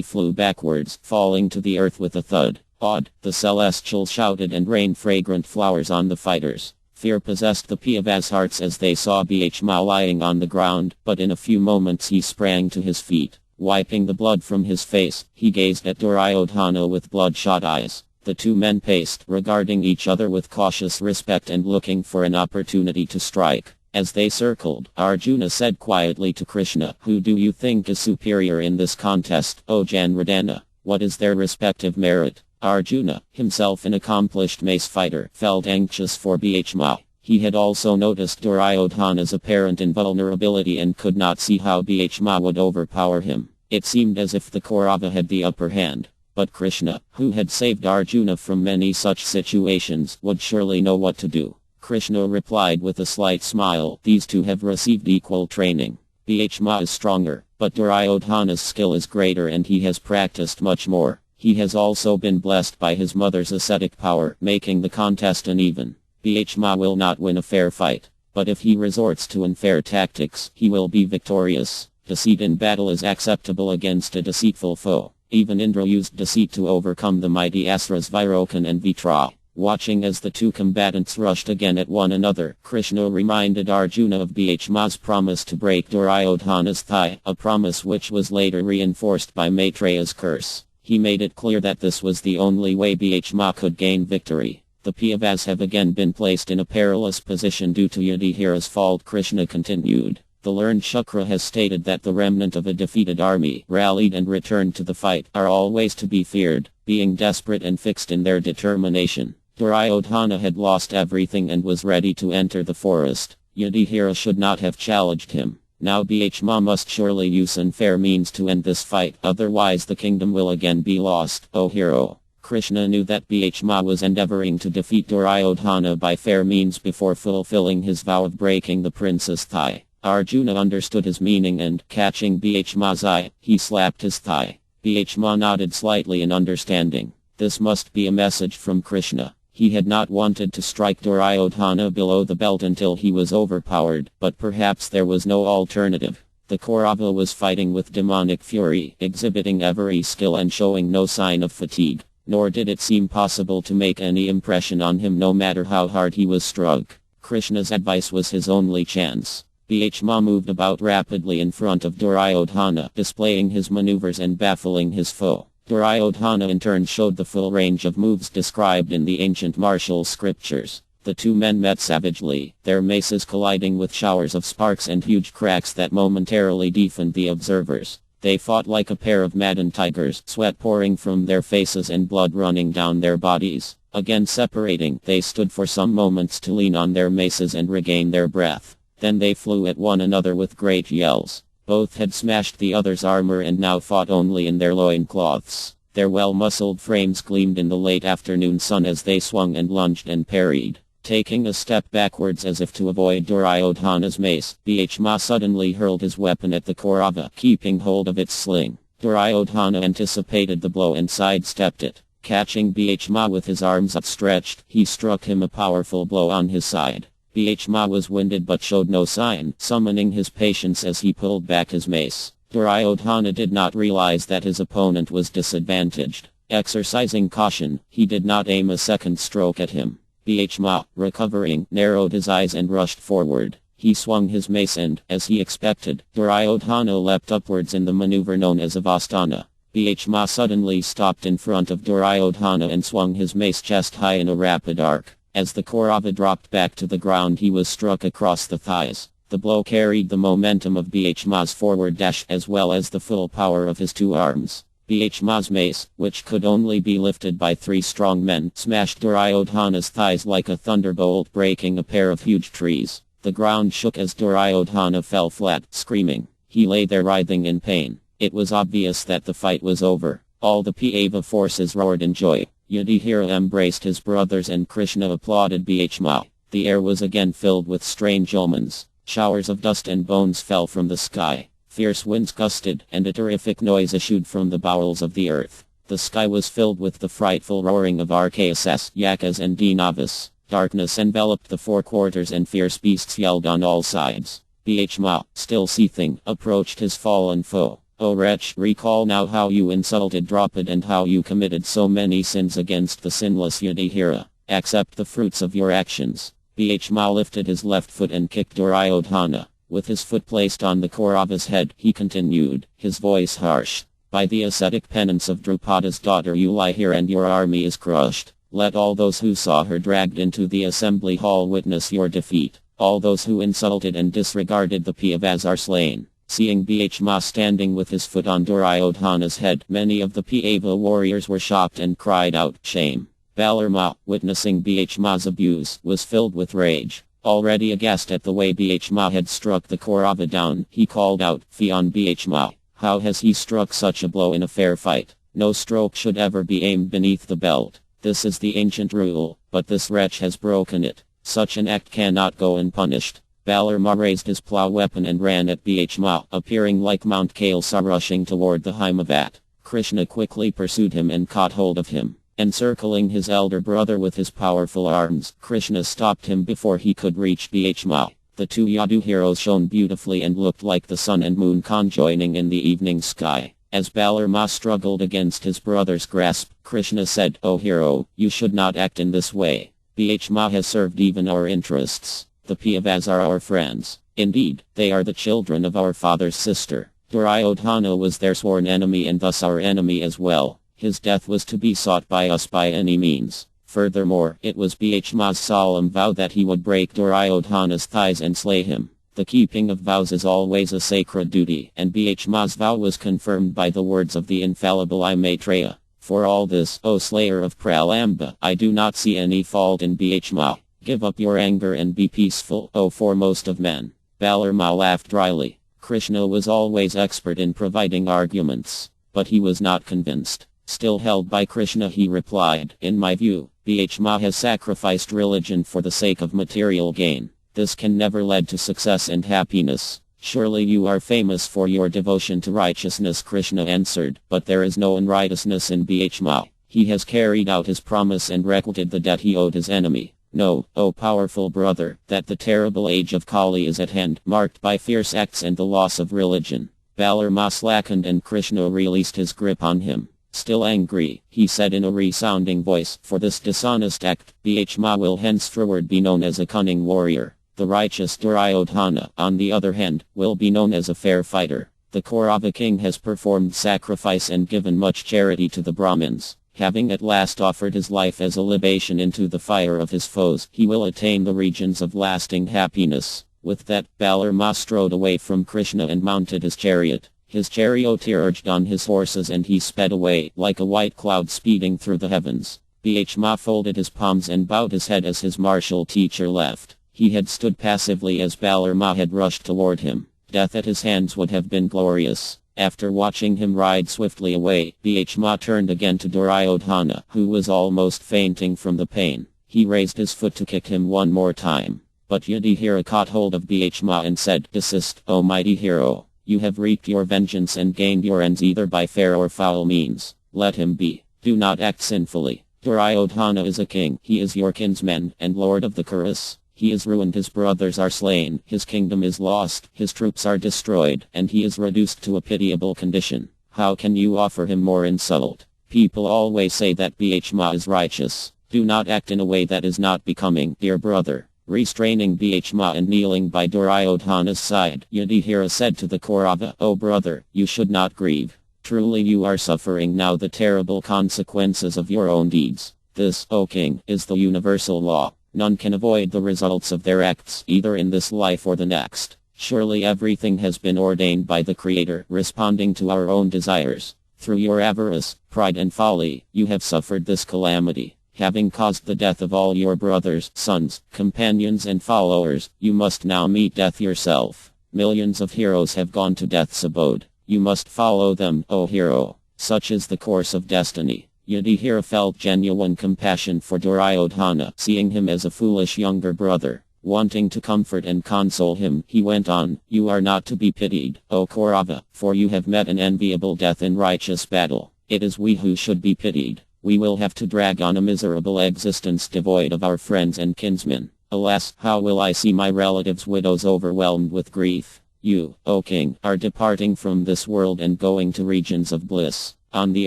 flew backwards, falling to the earth with a thud. Awed, the celestials shouted and rained fragrant flowers on the fighters. Fear possessed the Pandavas' hearts as they saw Bhishma lying on the ground, but in a few moments he sprang to his feet. Wiping the blood from his face, he gazed at Duryodhana with bloodshot eyes. The two men paced, regarding each other with cautious respect and looking for an opportunity to strike. As they circled, Arjuna said quietly to Kṛṣṇa, "Who do you think is superior in this contest, O Janardana? What is their respective merit?" Arjuna, himself an accomplished mace fighter, felt anxious for Bhishma. He had also noticed Duryodhana's apparent invulnerability and could not see how Bhishma would overpower him. It seemed as if the Kaurava had the upper hand. But Kṛṣṇa, who had saved Arjuna from many such situations, would surely know what to do. Kṛṣṇa replied with a slight smile, "These two have received equal training. Bhishma is stronger, but Duryodhana's skill is greater and he has practiced much more. He has also been blessed by his mother's ascetic power, making the contest uneven. Bhishma will not win a fair fight, but if he resorts to unfair tactics, he will be victorious. Deceit in battle is acceptable against a deceitful foe. Even Indra used deceit to overcome the mighty Asuras Virokan and Vitra." Watching as the two combatants rushed again at one another, Kṛṣṇa reminded Arjuna of Bhishma's promise to break Duryodhana's thigh, a promise which was later reinforced by Maitreya's curse. He made it clear that this was the only way Bhishma could gain victory. The Pandavas have again been placed in a perilous position due to Yudhishthira's fault. Kṛṣṇa continued. The learned Shukra has stated that the remnant of a defeated army, rallied and returned to the fight, are always to be feared, being desperate and fixed in their determination. Duryodhana had lost everything and was ready to enter the forest. Yudhishthira should not have challenged him. Now Bhishma must surely use unfair means to end this fight, otherwise the kingdom will again be lost, O hero. Kṛṣṇa knew that Bhishma was endeavoring to defeat Duryodhana by fair means before fulfilling his vow of breaking the prince's thigh. Arjuna understood his meaning and, catching Bhishma's eye, he slapped his thigh. Bhishma nodded slightly in understanding. This must be a message from Kṛṣṇa. He had not wanted to strike Duryodhana below the belt until he was overpowered, but perhaps there was no alternative. The Kaurava was fighting with demonic fury, exhibiting every skill and showing no sign of fatigue. Nor did it seem possible to make any impression on him no matter how hard he was struck. Krishna's advice was his only chance. Bhishma moved about rapidly in front of Duryodhana, displaying his maneuvers and baffling his foe. Duryodhana in turn showed the full range of moves described in the ancient martial scriptures. The two men met savagely, their maces colliding with showers of sparks and huge cracks that momentarily deafened the observers. They fought like a pair of maddened tigers, sweat pouring from their faces and blood running down their bodies. Again separating, they stood for some moments to lean on their maces and regain their breath. Then they flew at one another with great yells. Both had smashed the other's armor and now fought only in their loincloths. Their well-muscled frames gleamed in the late afternoon sun as they swung and lunged and parried. Taking a step backwards as if to avoid Duryodhana's mace, Bhishma suddenly hurled his weapon at the Kaurava, keeping hold of its sling. Duryodhana anticipated the blow and sidestepped it. Catching Bhishma with his arms outstretched, he struck him a powerful blow on his side. Bhishma was winded but showed no sign, summoning his patience as he pulled back his mace. Duryodhana did not realize that his opponent was disadvantaged. Exercising caution, he did not aim a second stroke at him. Bhishma, recovering, narrowed his eyes and rushed forward. He swung his mace and, as he expected, Duryodhana leapt upwards in the maneuver known as Avasthana. Bhishma suddenly stopped in front of Duryodhana and swung his mace chest high in a rapid arc. As the Kaurava dropped back to the ground, he was struck across the thighs. The blow carried the momentum of Bhishma's forward dash as well as the full power of his two arms. Bhishma's mace, which could only be lifted by three strong men, smashed Duryodhana's thighs like a thunderbolt breaking a pair of huge trees. The ground shook as Duryodhana fell flat, screaming. He lay there writhing in pain. It was obvious that the fight was over. All the Pandava forces roared in joy. Yudhishthira embraced his brothers and Kṛṣṇa applauded Bhishma. The air was again filled with strange omens. Showers of dust and bones fell from the sky. Fierce winds gusted, and a terrific noise issued from the bowels of the earth. The sky was filled with the frightful roaring of Rakshasas, Yakas and Danavas. Darkness enveloped the four quarters and fierce beasts yelled on all sides. Bhishma, still seething, approached his fallen foe. "O wretch, recall now how you insulted Draupadi and how you committed so many sins against the sinless Yudhishthira. Accept the fruits of your actions." Bhishma lifted his left foot and kicked Duryodhana. With his foot placed on the Kaurava's head, he continued, his voice harsh. "By the ascetic penance of Draupadi's daughter you lie here and your army is crushed. Let all those who saw her dragged into the assembly hall witness your defeat. All those who insulted and disregarded the Pandavas are slain." Seeing Bhishma standing with his foot on Duryodhana's head, many of the Pandava warriors were shocked and cried out, "Shame!" Balarama, witnessing Bhishma's abuse, was filled with rage. Already aghast at the way Bhishma had struck the Kaurava down, he called out, "Fie on Bhishma! How has he struck such a blow in a fair fight? No stroke should ever be aimed beneath the belt. This is the ancient rule, but this wretch has broken it. Such an act cannot go unpunished." Balarama raised his plow weapon and ran at Bhishma, appearing like Mount Kṛṣṇa rushing toward the Himavat. Kṛṣṇa quickly pursued him and caught hold of him. Encircling his elder brother with his powerful arms, Kṛṣṇa stopped him before he could reach Bhishma. The two Yadu heroes shone beautifully and looked like the sun and moon conjoining in the evening sky. As Balarama struggled against his brother's grasp, Kṛṣṇa said, "O hero, you should not act in this way. Bhishma has served even our interests. The Pandavas are our friends. Indeed, they are the children of our father's sister. Duryodhana was their sworn enemy and thus our enemy as well. His death was to be sought by us by any means. Furthermore, it was Bhishma's solemn vow that he would break Duryodhana's thighs and slay him. The keeping of vows is always a sacred duty, and Bhishma's vow was confirmed by the words of the infallible Maitreya. For all this, O slayer of Pralamba, I do not see any fault in Bhishma. Give up your anger and be peaceful, O foremost of men." Balarama laughed dryly. Kṛṣṇa was always expert in providing arguments, but he was not convinced. Still held by Kṛṣṇa, he replied, "In my view, Bhishma has sacrificed religion for the sake of material gain. This can never lead to success and happiness. Surely you are famous for your devotion to righteousness," Kṛṣṇa answered, "but there is no unrighteousness in Bhishma. He has carried out his promise and requited the debt he owed his enemy. Know, O powerful brother, that the terrible age of Kali is at hand, marked by fierce acts and the loss of religion." Balarama slackened and Kṛṣṇa released his grip on him. Still angry, he said in a resounding voice, "For this dishonest act, Bhishma will henceforward be known as a cunning warrior. The righteous Duryodhana, on the other hand, will be known as a fair fighter. The Kaurava king has performed sacrifice and given much charity to the Brahmins. Having at last offered his life as a libation into the fire of his foes, he will attain the regions of lasting happiness." With that, Balarama strode away from Kṛṣṇa and mounted his chariot. His charioteer urged on his horses and he sped away, like a white cloud speeding through the heavens. Bhishma folded his palms and bowed his head as his martial teacher left. He had stood passively as Balarama had rushed toward him. Death at his hands would have been glorious. After watching him ride swiftly away, Bhishma turned again to Duryodhana, who was almost fainting from the pain. He raised his foot to kick him one more time. But Yudhishthira caught hold of Bhishma and said, "Desist, O mighty hero. You have wreaked your vengeance and gained your ends either by fair or foul means. Let him be. Do not act sinfully. Duryodhana is a king. He is your kinsman, and lord of the Kṛṣṇa. He is ruined, his brothers are slain, his kingdom is lost, his troops are destroyed, and he is reduced to a pitiable condition. How can you offer him more insult? People always say that Bhishma is righteous. Do not act in a way that is not becoming, dear brother." Restraining Bhishma and kneeling by Duryodhana's side, Yudhishthira said to the Kaurava, "O brother, you should not grieve. Truly you are suffering now the terrible consequences of your own deeds. This, O king, is the universal law. None can avoid the results of their acts, either in this life or the next. Surely everything has been ordained by the Creator, responding to our own desires. Through your avarice, pride and folly, you have suffered this calamity. Having caused the death of all your brothers, sons, companions and followers, you must now meet death yourself. Millions of heroes have gone to death's abode. You must follow them, O hero. Such is the course of destiny." Yudhishthira felt genuine compassion for Duryodhana, seeing him as a foolish younger brother. Wanting to comfort and console him, he went on, "You are not to be pitied, O Kaurava, for you have met an enviable death in righteous battle. It is we who should be pitied. We will have to drag on a miserable existence devoid of our friends and kinsmen. Alas, how will I see my relatives' widows overwhelmed with grief? You, O king, are departing from this world and going to regions of bliss. On the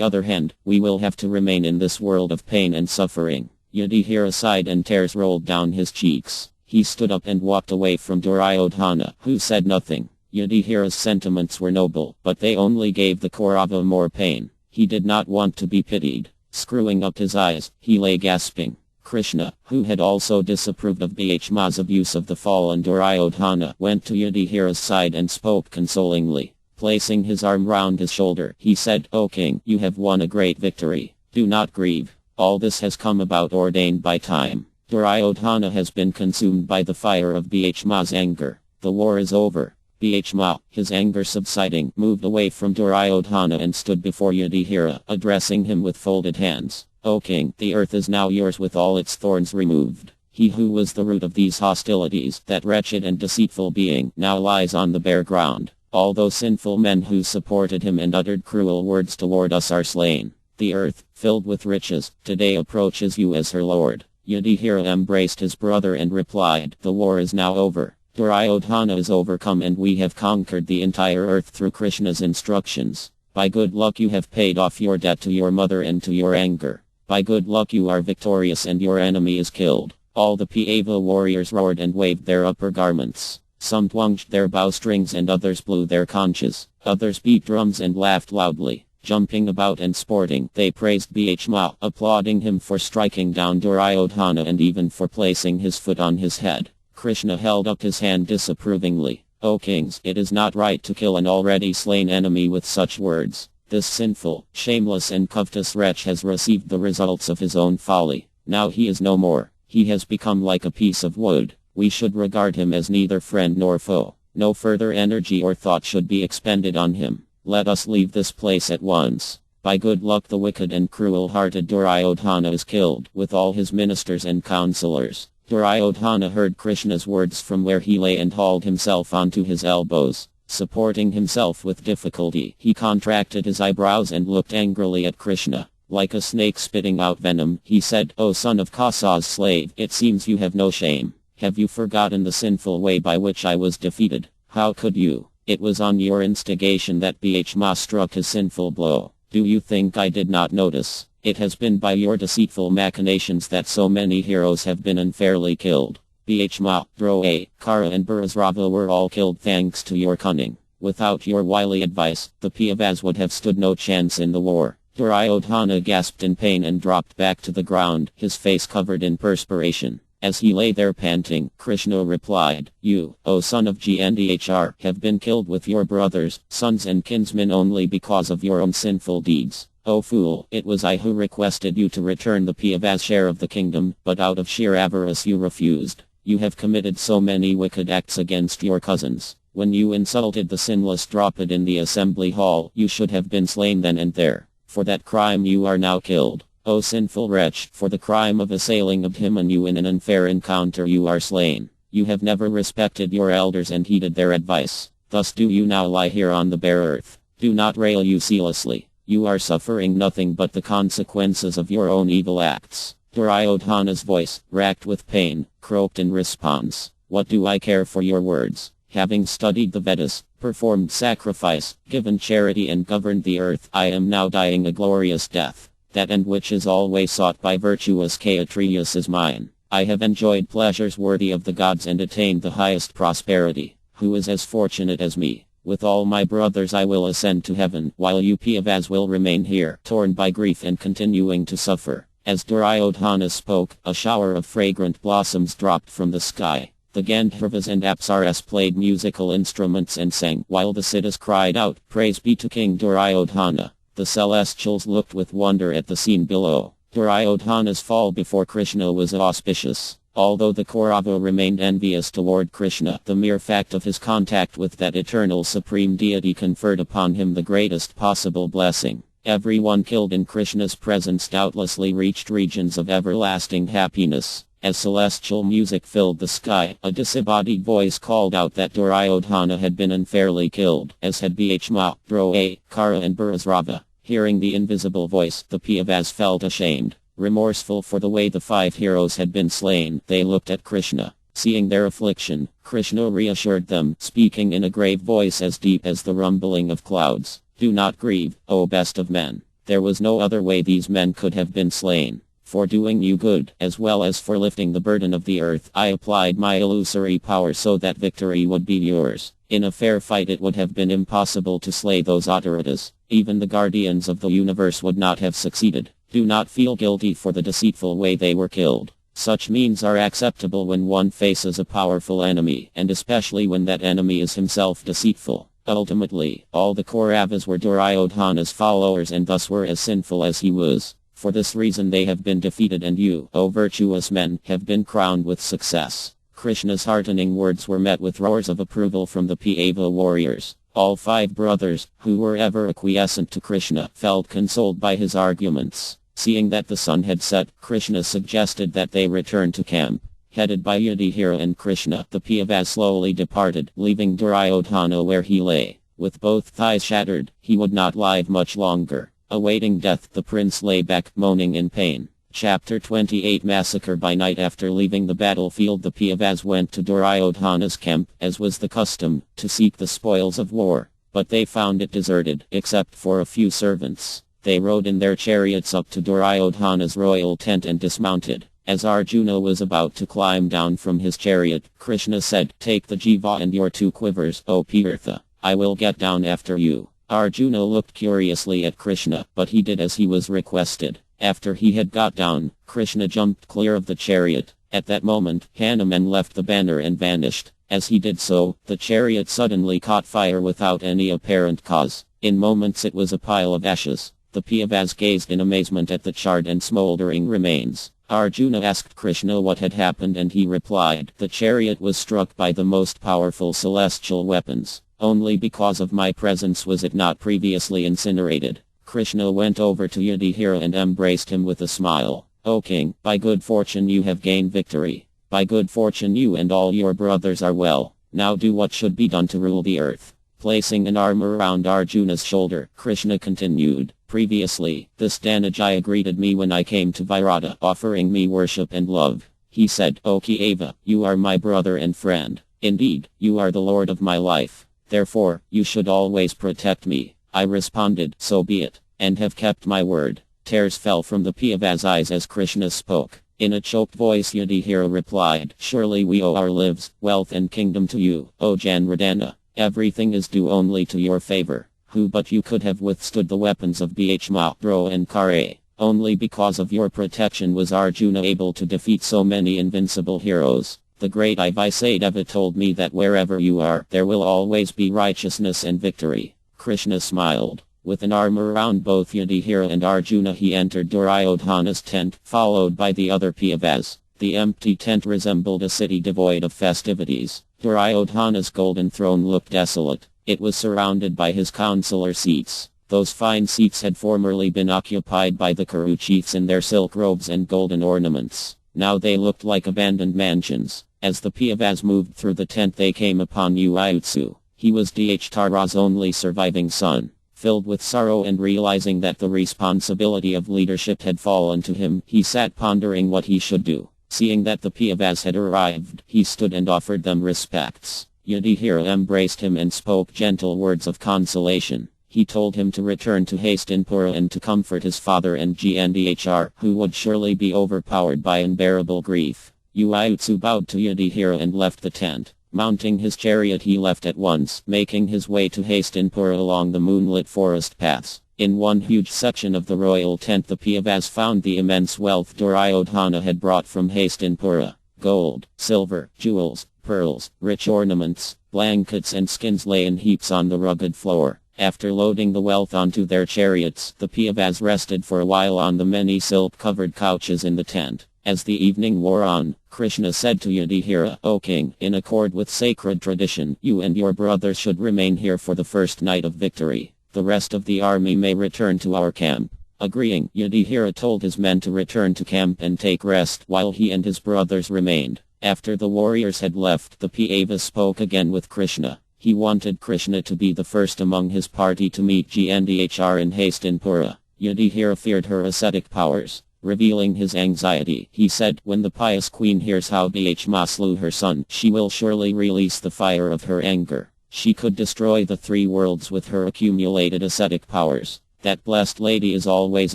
other hand, we will have to remain in this world of pain and suffering." Yudhishthira sighed and tears rolled down his cheeks. He stood up and walked away from Duryodhana, who said nothing. Yudhishthira's sentiments were noble, but they only gave the Kaurava more pain. He did not want to be pitied. Screwing up his eyes, he lay gasping. Kṛṣṇa, who had also disapproved of Bhishma's abuse of the fallen Duryodhana, went to Yudhishthira's side and spoke consolingly. Placing his arm round his shoulder, he said, "O king, you have won a great victory. Do not grieve. All this has come about ordained by time. Duryodhana has been consumed by the fire of Bhishma's anger. The war is over." Bhishma, his anger subsiding, moved away from Duryodhana and stood before Yudhishthira, addressing him with folded hands. "O king, the earth is now yours with all its thorns removed. He who was the root of these hostilities, that wretched and deceitful being, now lies on the bare ground. All those sinful men who supported him and uttered cruel words toward us are slain. The earth, filled with riches, today approaches you as her lord." Yudhishthira embraced his brother and replied, "The war is now over. Duryodhana is overcome and we have conquered the entire earth through Kṛṣṇa's instructions. By good luck you have paid off your debt to your mother and to your anger. By good luck you are victorious and your enemy is killed." All the Pāva warriors roared and waved their upper garments. Some twanged their bowstrings and others blew their conches. Others beat drums and laughed loudly. Jumping about and sporting, they praised Bhishma, applauding him for striking down Duryodhana and even for placing his foot on his head. Kṛṣṇa held up his hand disapprovingly. "O kings, it is not right to kill an already slain enemy with such words. This sinful, shameless and covetous wretch has received the results of his own folly. Now he is no more. He has become like a piece of wood. We should regard him as neither friend nor foe. No further energy or thought should be expended on him. Let us leave this place at once." By good luck the wicked and cruel-hearted Duryodhana is killed, with all his ministers and counselors. Duryodhana heard Kṛṣṇa's words from where he lay and hauled himself onto his elbows. Supporting himself with difficulty, he contracted his eyebrows and looked angrily at Kṛṣṇa. Like a snake spitting out venom, he said, "O son of Kasa's slave, it seems you have no shame. Have you forgotten the sinful way by which I was defeated? How could you? It was on your instigation that Bhishma struck his sinful blow. Do you think I did not notice? It has been by your deceitful machinations that so many heroes have been unfairly killed. Mahābhārata, Kṛṣṇa and Bharazrava were all killed thanks to your cunning. Without your wily advice, the Pandavas would have stood no chance in the war. Duryodhana gasped in pain and dropped back to the ground, his face covered in perspiration. As he lay there panting, Kṛṣṇa replied, "You, O son of Gandhar, have been killed with your brothers, sons and kinsmen only because of your own sinful deeds. O fool, it was I who requested you to return the Pandavas' share of the kingdom, but out of sheer avarice you refused. You have committed so many wicked acts against your cousins. When you insulted the sinless Draupadi in the assembly hall, you should have been slain then and there. For that crime you are now killed. O sinful wretch, for the crime of assailing Abhimanyu in an unfair encounter you are slain. You have never respected your elders and heeded their advice. Thus do you now lie here on the bare earth. Do not rail uselessly. You are suffering nothing but the consequences of your own evil acts." Duryodhana's voice, racked with pain, croaked in response, "What do I care for your words? Having studied the Vedas, performed sacrifice, given charity and governed the earth, I am now dying a glorious death. That end which is always sought by virtuous Kshatriyas is mine. I have enjoyed pleasures worthy of the gods and attained the highest prosperity. Who is as fortunate as me? With all my brothers I will ascend to heaven, while you Pandavas will remain here, torn by grief and continuing to suffer." As Duryodhana spoke, a shower of fragrant blossoms dropped from the sky. The Gandharvas and Apsaras played musical instruments and sang, while the Siddhas cried out, "Praise be to King Duryodhana." The celestials looked with wonder at the scene below. Duryodhana's fall before Kṛṣṇa was auspicious. Although the Kaurava remained envious toward Kṛṣṇa, the mere fact of his contact with that eternal supreme deity conferred upon him the greatest possible blessing. Everyone killed in Kṛṣṇa's presence doubtlessly reached regions of everlasting happiness. As celestial music filled the sky, a disembodied voice called out that Duryodhana had been unfairly killed, as had Mahābhārata, Kṛṣṇa and Bharazrava. Hearing the invisible voice, the Pandavas felt ashamed. Remorseful for the way the 5 heroes had been slain, they looked at Kṛṣṇa. Seeing their affliction, Kṛṣṇa reassured them, speaking in a grave voice as deep as the rumbling of clouds. "Do not grieve, O best of men. There was no other way these men could have been slain. For doing you good, as well as for lifting the burden of the earth, I applied my illusory power so that victory would be yours. In a fair fight it would have been impossible to slay those Autoritas. Even the guardians of the universe would not have succeeded. Do not feel guilty for the deceitful way they were killed. Such means are acceptable when one faces a powerful enemy, and especially when that enemy is himself deceitful. Ultimately, all the Kauravas were Duryodhana's followers and thus were as sinful as he was. For this reason they have been defeated and you, O virtuous men, have been crowned with success." Kṛṣṇa's heartening words were met with roars of approval from the Pandava warriors. All 5 brothers, who were ever acquiescent to Kṛṣṇa, felt consoled by his arguments. Seeing that the sun had set, Kṛṣṇa suggested that they return to camp. Headed by Yudhishthira and Kṛṣṇa, the Pandavas slowly departed, leaving Duryodhana where he lay. With both thighs shattered, he would not live much longer. Awaiting death, the prince lay back, moaning in pain. Chapter 28 Massacre. By night after leaving the battlefield, the Pandavas went to Duryodhana's camp, as was the custom, to seek the spoils of war. But they found it deserted, except for a few servants. They rode in their chariots up to Duryodhana's royal tent and dismounted. As Arjuna was about to climb down from his chariot, Kṛṣṇa said, "Take the jiva and your 2 quivers, O Partha. I will get down after you." Arjuna looked curiously at Kṛṣṇa, but he did as he was requested. After he had got down, Kṛṣṇa jumped clear of the chariot. At that moment, Hanuman left the banner and vanished. As he did so, the chariot suddenly caught fire without any apparent cause. In moments it was a pile of ashes. The Pandavas gazed in amazement at the charred and smoldering remains. Arjuna asked Kṛṣṇa what had happened and he replied, "The chariot was struck by the most powerful celestial weapons. Only because of my presence was it not previously incinerated." Kṛṣṇa went over to Yudhishthira and embraced him with a smile. "O king, by good fortune you have gained victory. By good fortune you and all your brothers are well. Now do what should be done to rule the earth." Placing an arm around Arjuna's shoulder, Kṛṣṇa continued, "Previously, this Dhananjaya greeted me when I came to Virata, offering me worship and love. He said, 'O Kṛṣṇa, you are my brother and friend. Indeed, you are the lord of my life. Therefore, you should always protect me.' I responded, 'So be it.' and have kept my word. Tears fell from the Piyava's eyes as Kṛṣṇa spoke. In a choked voice Yudhishthira replied, surely we owe our lives, wealth and kingdom to you, O Janardana. Everything is due only to your favor. Who but you could have withstood the weapons of Bhishma, Dro and Kara? Only because of your protection was Arjuna able to defeat so many invincible heroes. The great Vaisadeva told me that wherever you are, there will always be righteousness and victory. Kṛṣṇa smiled. With an arm around both Yudhishthira and Arjuna he entered Duryodhana's tent, followed by the other Piyavas. The empty tent resembled a city devoid of festivities. Duryodhana's golden throne looked desolate. It was surrounded by his councillor seats. Those fine seats had formerly been occupied by the Kuru chiefs in their silk robes and golden ornaments. Now they looked like abandoned mansions. As the Piyavas moved through the tent they came upon Yuyutsu. He was Dharma's only surviving son. Filled with sorrow and realizing that the responsibility of leadership had fallen to him, he sat pondering what he should do. Seeing that the Piyavas had arrived, he stood and offered them respects. Yudhishthira embraced him and spoke gentle words of consolation. He told him to return to Hastinapura and to comfort his father and Gandhar, who would surely be overpowered by unbearable grief. Yuyutsu bowed to Yudhishthira and left the tent. Mounting his chariot he left at once, making his way to Hastinapura along the moonlit forest paths. In one huge section of the royal tent the Piyavas found the immense wealth Duryodhana had brought from Hastinapura. Gold, silver, jewels, pearls, rich ornaments, blankets and skins lay in heaps on the rugged floor. After loading the wealth onto their chariots, the Piyavas rested for a while on the many silk-covered couches in the tent. As the evening wore on, Kṛṣṇa said to Yudhishthira, O king, in accord with sacred tradition, you and your brothers should remain here for the first night of victory. The rest of the army may return to our camp. Agreeing, Yudhishthira told his men to return to camp and take rest while he and his brothers remained. After the warriors had left, the Piyava spoke again with Kṛṣṇa. He wanted Kṛṣṇa to be the first among his party to meet Gandhar in Hastinapura. Yudhishthira feared her ascetic powers. Revealing his anxiety, he said, when the pious queen hears how Bhishma slew her son, she will surely release the fire of her anger. She could destroy the three worlds with her accumulated ascetic powers. That blessed lady is always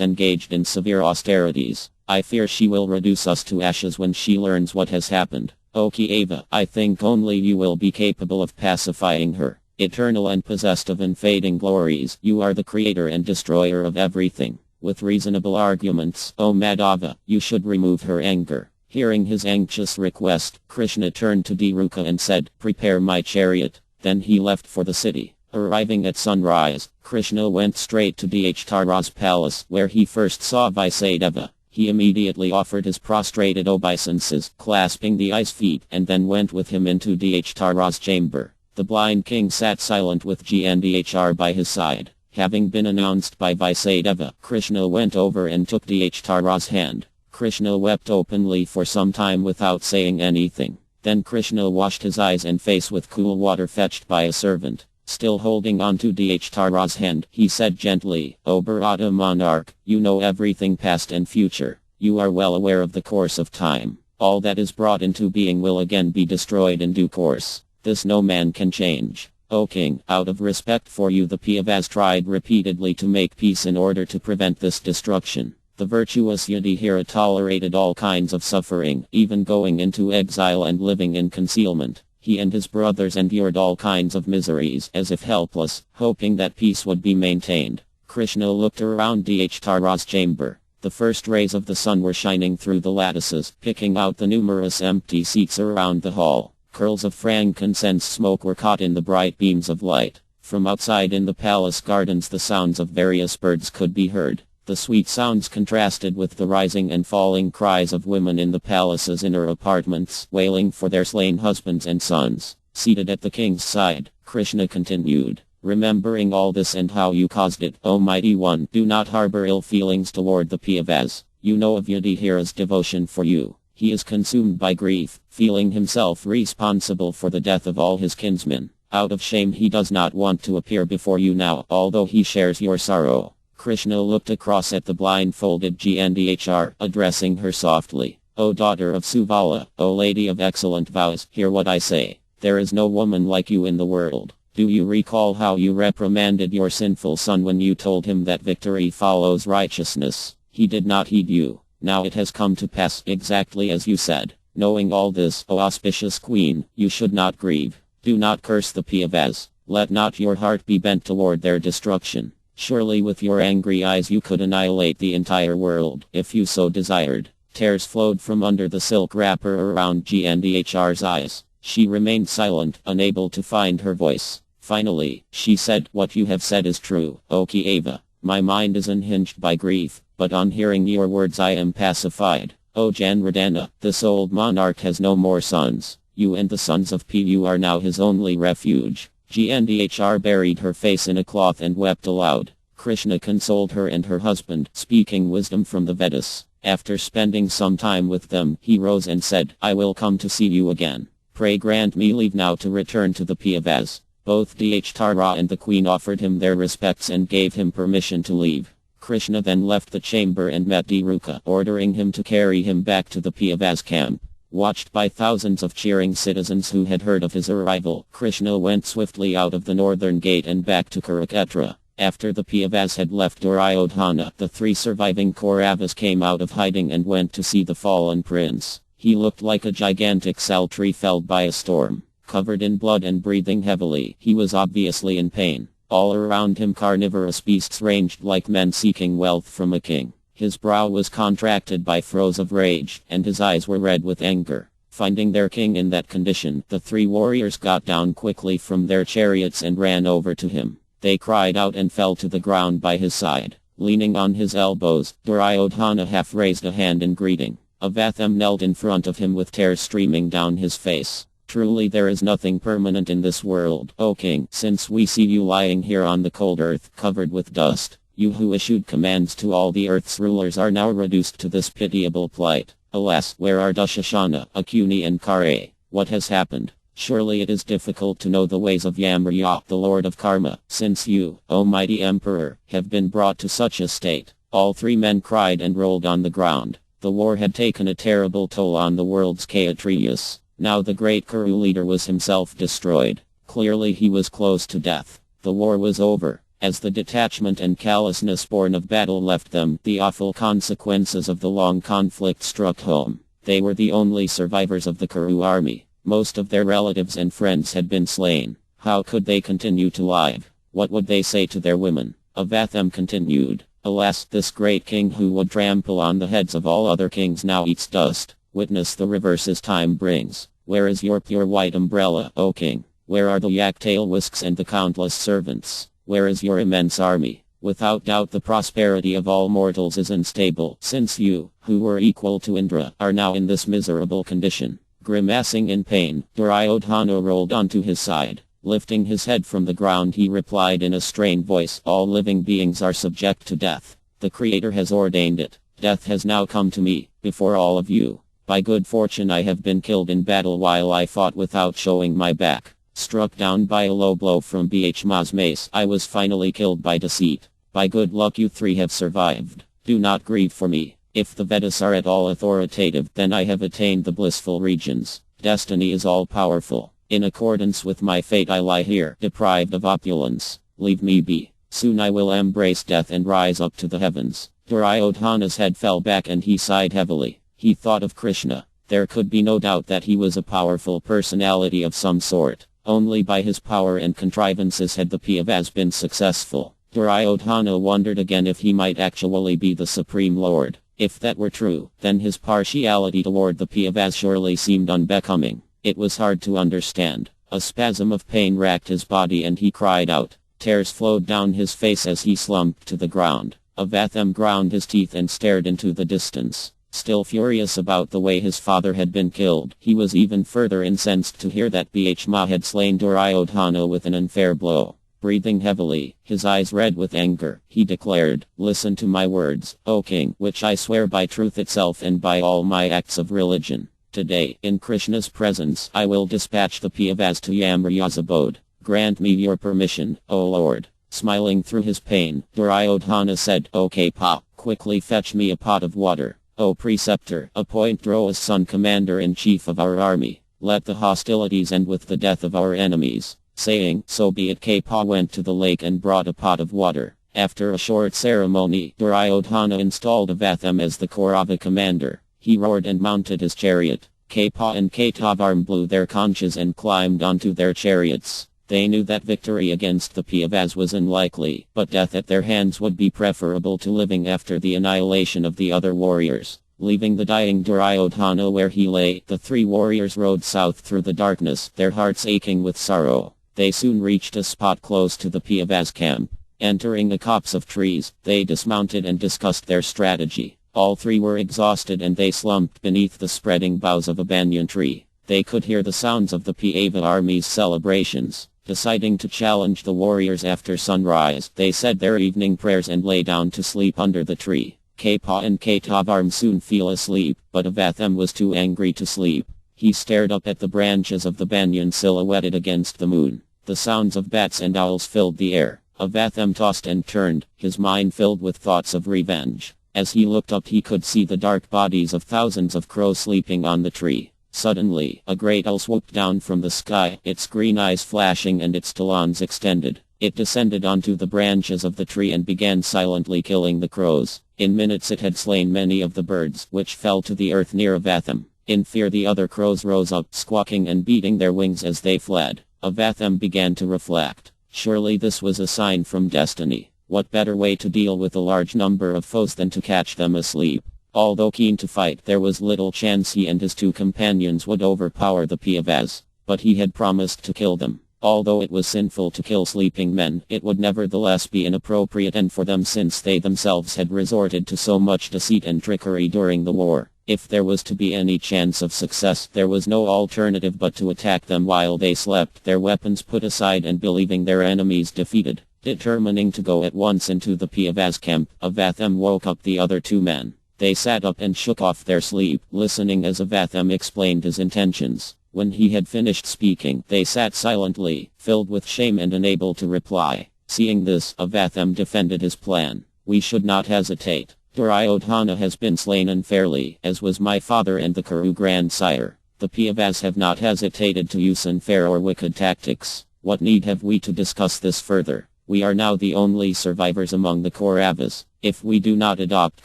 engaged in severe austerities. I fear she will reduce us to ashes when she learns what has happened. O Kṛṣṇa, I think only you will be capable of pacifying her. Eternal and possessed of unfading glories, you are the creator and destroyer of everything. With reasonable arguments, O Madhava, you should remove her anger. Hearing his anxious request, Kṛṣṇa turned to Dharuka and said, prepare my chariot. Then he left for the city. Arriving at sunrise, Kṛṣṇa went straight to Dharma's palace, where he first saw Vaisadeva. He immediately offered his prostrated obeisances, clasping the ice feet, and then went with him into Dharma's chamber. The blind king sat silent with Gandhar by his side. Having been announced by Vaisadeva, Kṛṣṇa went over and took Dharma's hand. Kṛṣṇa wept openly for some time without saying anything. Then Kṛṣṇa washed his eyes and face with cool water fetched by a servant. Still holding on to Dharma's hand, he said gently, O Bharata monarch, you know everything past and future. You are well aware of the course of time. All that is brought into being will again be destroyed in due course. This no man can change. O king, out of respect for you the Piyavas tried repeatedly to make peace in order to prevent this destruction. The virtuous Yudhishthira tolerated all kinds of suffering, even going into exile and living in concealment. He and his brothers endured all kinds of miseries as if helpless, hoping that peace would be maintained. Kṛṣṇa looked around Dharma's chamber. The first rays of the sun were shining through the lattices, picking out the numerous empty seats around the hall. Curls of frankincense smoke were caught in the bright beams of light. From outside in the palace gardens the sounds of various birds could be heard. The sweet sounds contrasted with the rising and falling cries of women in the palace's inner apartments, wailing for their slain husbands and sons. Seated at the king's side, Kṛṣṇa continued, remembering all this and how you caused it, O mighty one, do not harbor ill feelings toward the Piyavas. You know of Yudhishthira's devotion for you. He is consumed by grief, feeling himself responsible for the death of all his kinsmen. Out of shame he does not want to appear before you now, although he shares your sorrow. Kṛṣṇa looked across at the blindfolded Gandhar, addressing her softly. O daughter of Suvala, O lady of excellent vows, hear what I say. There is no woman like you in the world. Do you recall how you reprimanded your sinful son when you told him that victory follows righteousness? He did not heed you. Now it has come to pass exactly as you said. Knowing all this, O auspicious queen, you should not grieve. Do not curse the Pandavas. Let not your heart be bent toward their destruction. Surely with your angry eyes you could annihilate the entire world, if you so desired. Tears flowed from under the silk wrapper around Gandhar's eyes. She remained silent, unable to find her voice. Finally, she said, "What you have said is true, O Kṛṣṇa. My mind is unhinged by grief, but on hearing your words I am pacified. O Janardana, this old monarch has no more sons. You and the sons of Pu are now his only refuge." Gandhar buried her face in a cloth and wept aloud. Kṛṣṇa consoled her and her husband, speaking wisdom from the Vedas. After spending some time with them, he rose and said, "I will come to see you again. Pray grant me leave now to return to the Pandavas." Both Dharma and the queen offered him their respects and gave him permission to leave. Kṛṣṇa then left the chamber and met Dhruva, ordering him to carry him back to the Pandavas camp. Watched by thousands of cheering citizens who had heard of his arrival, Kṛṣṇa went swiftly out of the northern gate and back to Kurukshetra. After the Pandavas had left Duryodhana, the three surviving Kauravas came out of hiding and went to see the fallen prince. He looked like a gigantic sal tree felled by a storm. Covered in blood and breathing heavily, he was obviously in pain. All around him carnivorous beasts ranged like men seeking wealth from a king. His brow was contracted by throes of rage, and his eyes were red with anger. Finding their king in that condition, the three warriors got down quickly from their chariots and ran over to him. They cried out and fell to the ground by his side. Leaning on his elbows, Duryodhana half raised a hand in greeting. Avatham knelt in front of him with tears streaming down his face. "Truly there is nothing permanent in this world, O king, since we see you lying here on the cold earth, covered with dust. You who issued commands to all the earth's rulers are now reduced to this pitiable plight. Alas, where are Dushashana, Akuni and Kare? What has happened? Surely it is difficult to know the ways of Yamarya, the lord of karma, since you, O mighty emperor, have been brought to such a state." All three men cried and rolled on the ground. The war had taken a terrible toll on the world's Kshatriyas. Now the great Kuru leader was himself destroyed. Clearly he was close to death. The war was over. As the detachment and callousness born of battle left them, the awful consequences of the long conflict struck home. They were the only survivors of the Kuru army. Most of their relatives and friends had been slain. How could they continue to live? What would they say to their women? Avatham continued. "Alas, this great king who would trample on the heads of all other kings now eats dust. Witness the reverse as time brings. Where is your pure white umbrella, O king? Where are the yak-tail whisks and the countless servants? Where is your immense army? Without doubt the prosperity of all mortals is unstable, since you, who were equal to Indra, are now in this miserable condition." Grimacing in pain, Duryodhana rolled onto his side. Lifting his head from the ground he replied in a strained voice, "All living beings are subject to death. The Creator has ordained it. Death has now come to me, before all of you. By good fortune I have been killed in battle while I fought without showing my back. Struck down by a low blow from Bhishma's mace, I was finally killed by deceit. By good luck you three have survived. Do not grieve for me. If the Vedas are at all authoritative, then I have attained the blissful regions. Destiny is all-powerful. In accordance with my fate I lie here, deprived of opulence. Leave me be. Soon I will embrace death and rise up to the heavens." Duryodhana's head fell back and he sighed heavily. He thought of Kṛṣṇa. There could be no doubt that he was a powerful personality of some sort. Only by his power and contrivances had the Pandavas been successful. Duryodhana wondered again if he might actually be the Supreme Lord. If that were true, then his partiality toward the Pandavas surely seemed unbecoming. It was hard to understand. A spasm of pain racked his body and he cried out. Tears flowed down his face as he slumped to the ground. Avatham ground his teeth and stared into the distance. Still furious about the way his father had been killed, he was even further incensed to hear that Bhishma had slain Duryodhana with an unfair blow. Breathing heavily, his eyes red with anger, he declared, "Listen to my words, O king, which I swear by truth itself and by all my acts of religion. Today, in Kṛṣṇa's presence, I will dispatch the Pandavas to Yamarya's abode. Grant me your permission, O Lord." Smiling through his pain, Duryodhana said, "Okay Pa, quickly fetch me a pot of water. O preceptor, appoint Dhruva as son commander-in-chief of our army. Let the hostilities end with the death of our enemies. saying, "So be it." Kṛṣṇa went to the lake and brought a pot of water. After a short ceremony, Duryodhana installed Avatham as the Kaurava commander. He roared and mounted his chariot. Kṛṣṇa and Kṛtāvarma blew their conches and climbed onto their chariots. They knew that victory against the Pandavas was unlikely, but death at their hands would be preferable to living after the annihilation of the other warriors. Leaving the dying Duryodhana where he lay, the three warriors rode south through the darkness, their hearts aching with sorrow. They soon reached a spot close to the Pandavas' camp. Entering a copse of trees, they dismounted and discussed their strategy. All three were exhausted and they slumped beneath the spreading boughs of a banyan tree. They could hear the sounds of the Pandava army's celebrations. Deciding to challenge the warriors after sunrise, they said their evening prayers and lay down to sleep under the tree. Kṛṣṇa and Kṛtāvarma soon fell asleep, but Avatham was too angry to sleep. He stared up at the branches of the banyan silhouetted against the moon. The sounds of bats and owls filled the air. Avatham tossed and turned, his mind filled with thoughts of revenge. As he looked up he could see the dark bodies of thousands of crows sleeping on the tree. Suddenly, a great owl swooped down from the sky, its green eyes flashing and its talons extended. It descended onto the branches of the tree and began silently killing the crows. In minutes it had slain many of the birds, which fell to the earth near Avatham. In fear the other crows rose up, squawking and beating their wings as they fled. Avatham began to reflect. Surely this was a sign from destiny. What better way to deal with a large number of foes than to catch them asleep? Although keen to fight, there was little chance he and his two companions would overpower the Pandavas. But he had promised to kill them. Although it was sinful to kill sleeping men, it would nevertheless be an appropriate end for them since they themselves had resorted to so much deceit and trickery during the war. If there was to be any chance of success, there was no alternative but to attack them while they slept, their weapons put aside and believing their enemies defeated. Determining to go at once into the Pandavas' camp, Avatham woke up the other two men. They sat up and shook off their sleep, listening as Avatham explained his intentions. When he had finished speaking, they sat silently, filled with shame and unable to reply. Seeing this, Avatham defended his plan. "We should not hesitate. Duryodhana has been slain unfairly, as was my father and the Kuru grandsire. The Pandavas have not hesitated to use unfair or wicked tactics. What need have we to discuss this further? We are now the only survivors among the Kauravas. If we do not adopt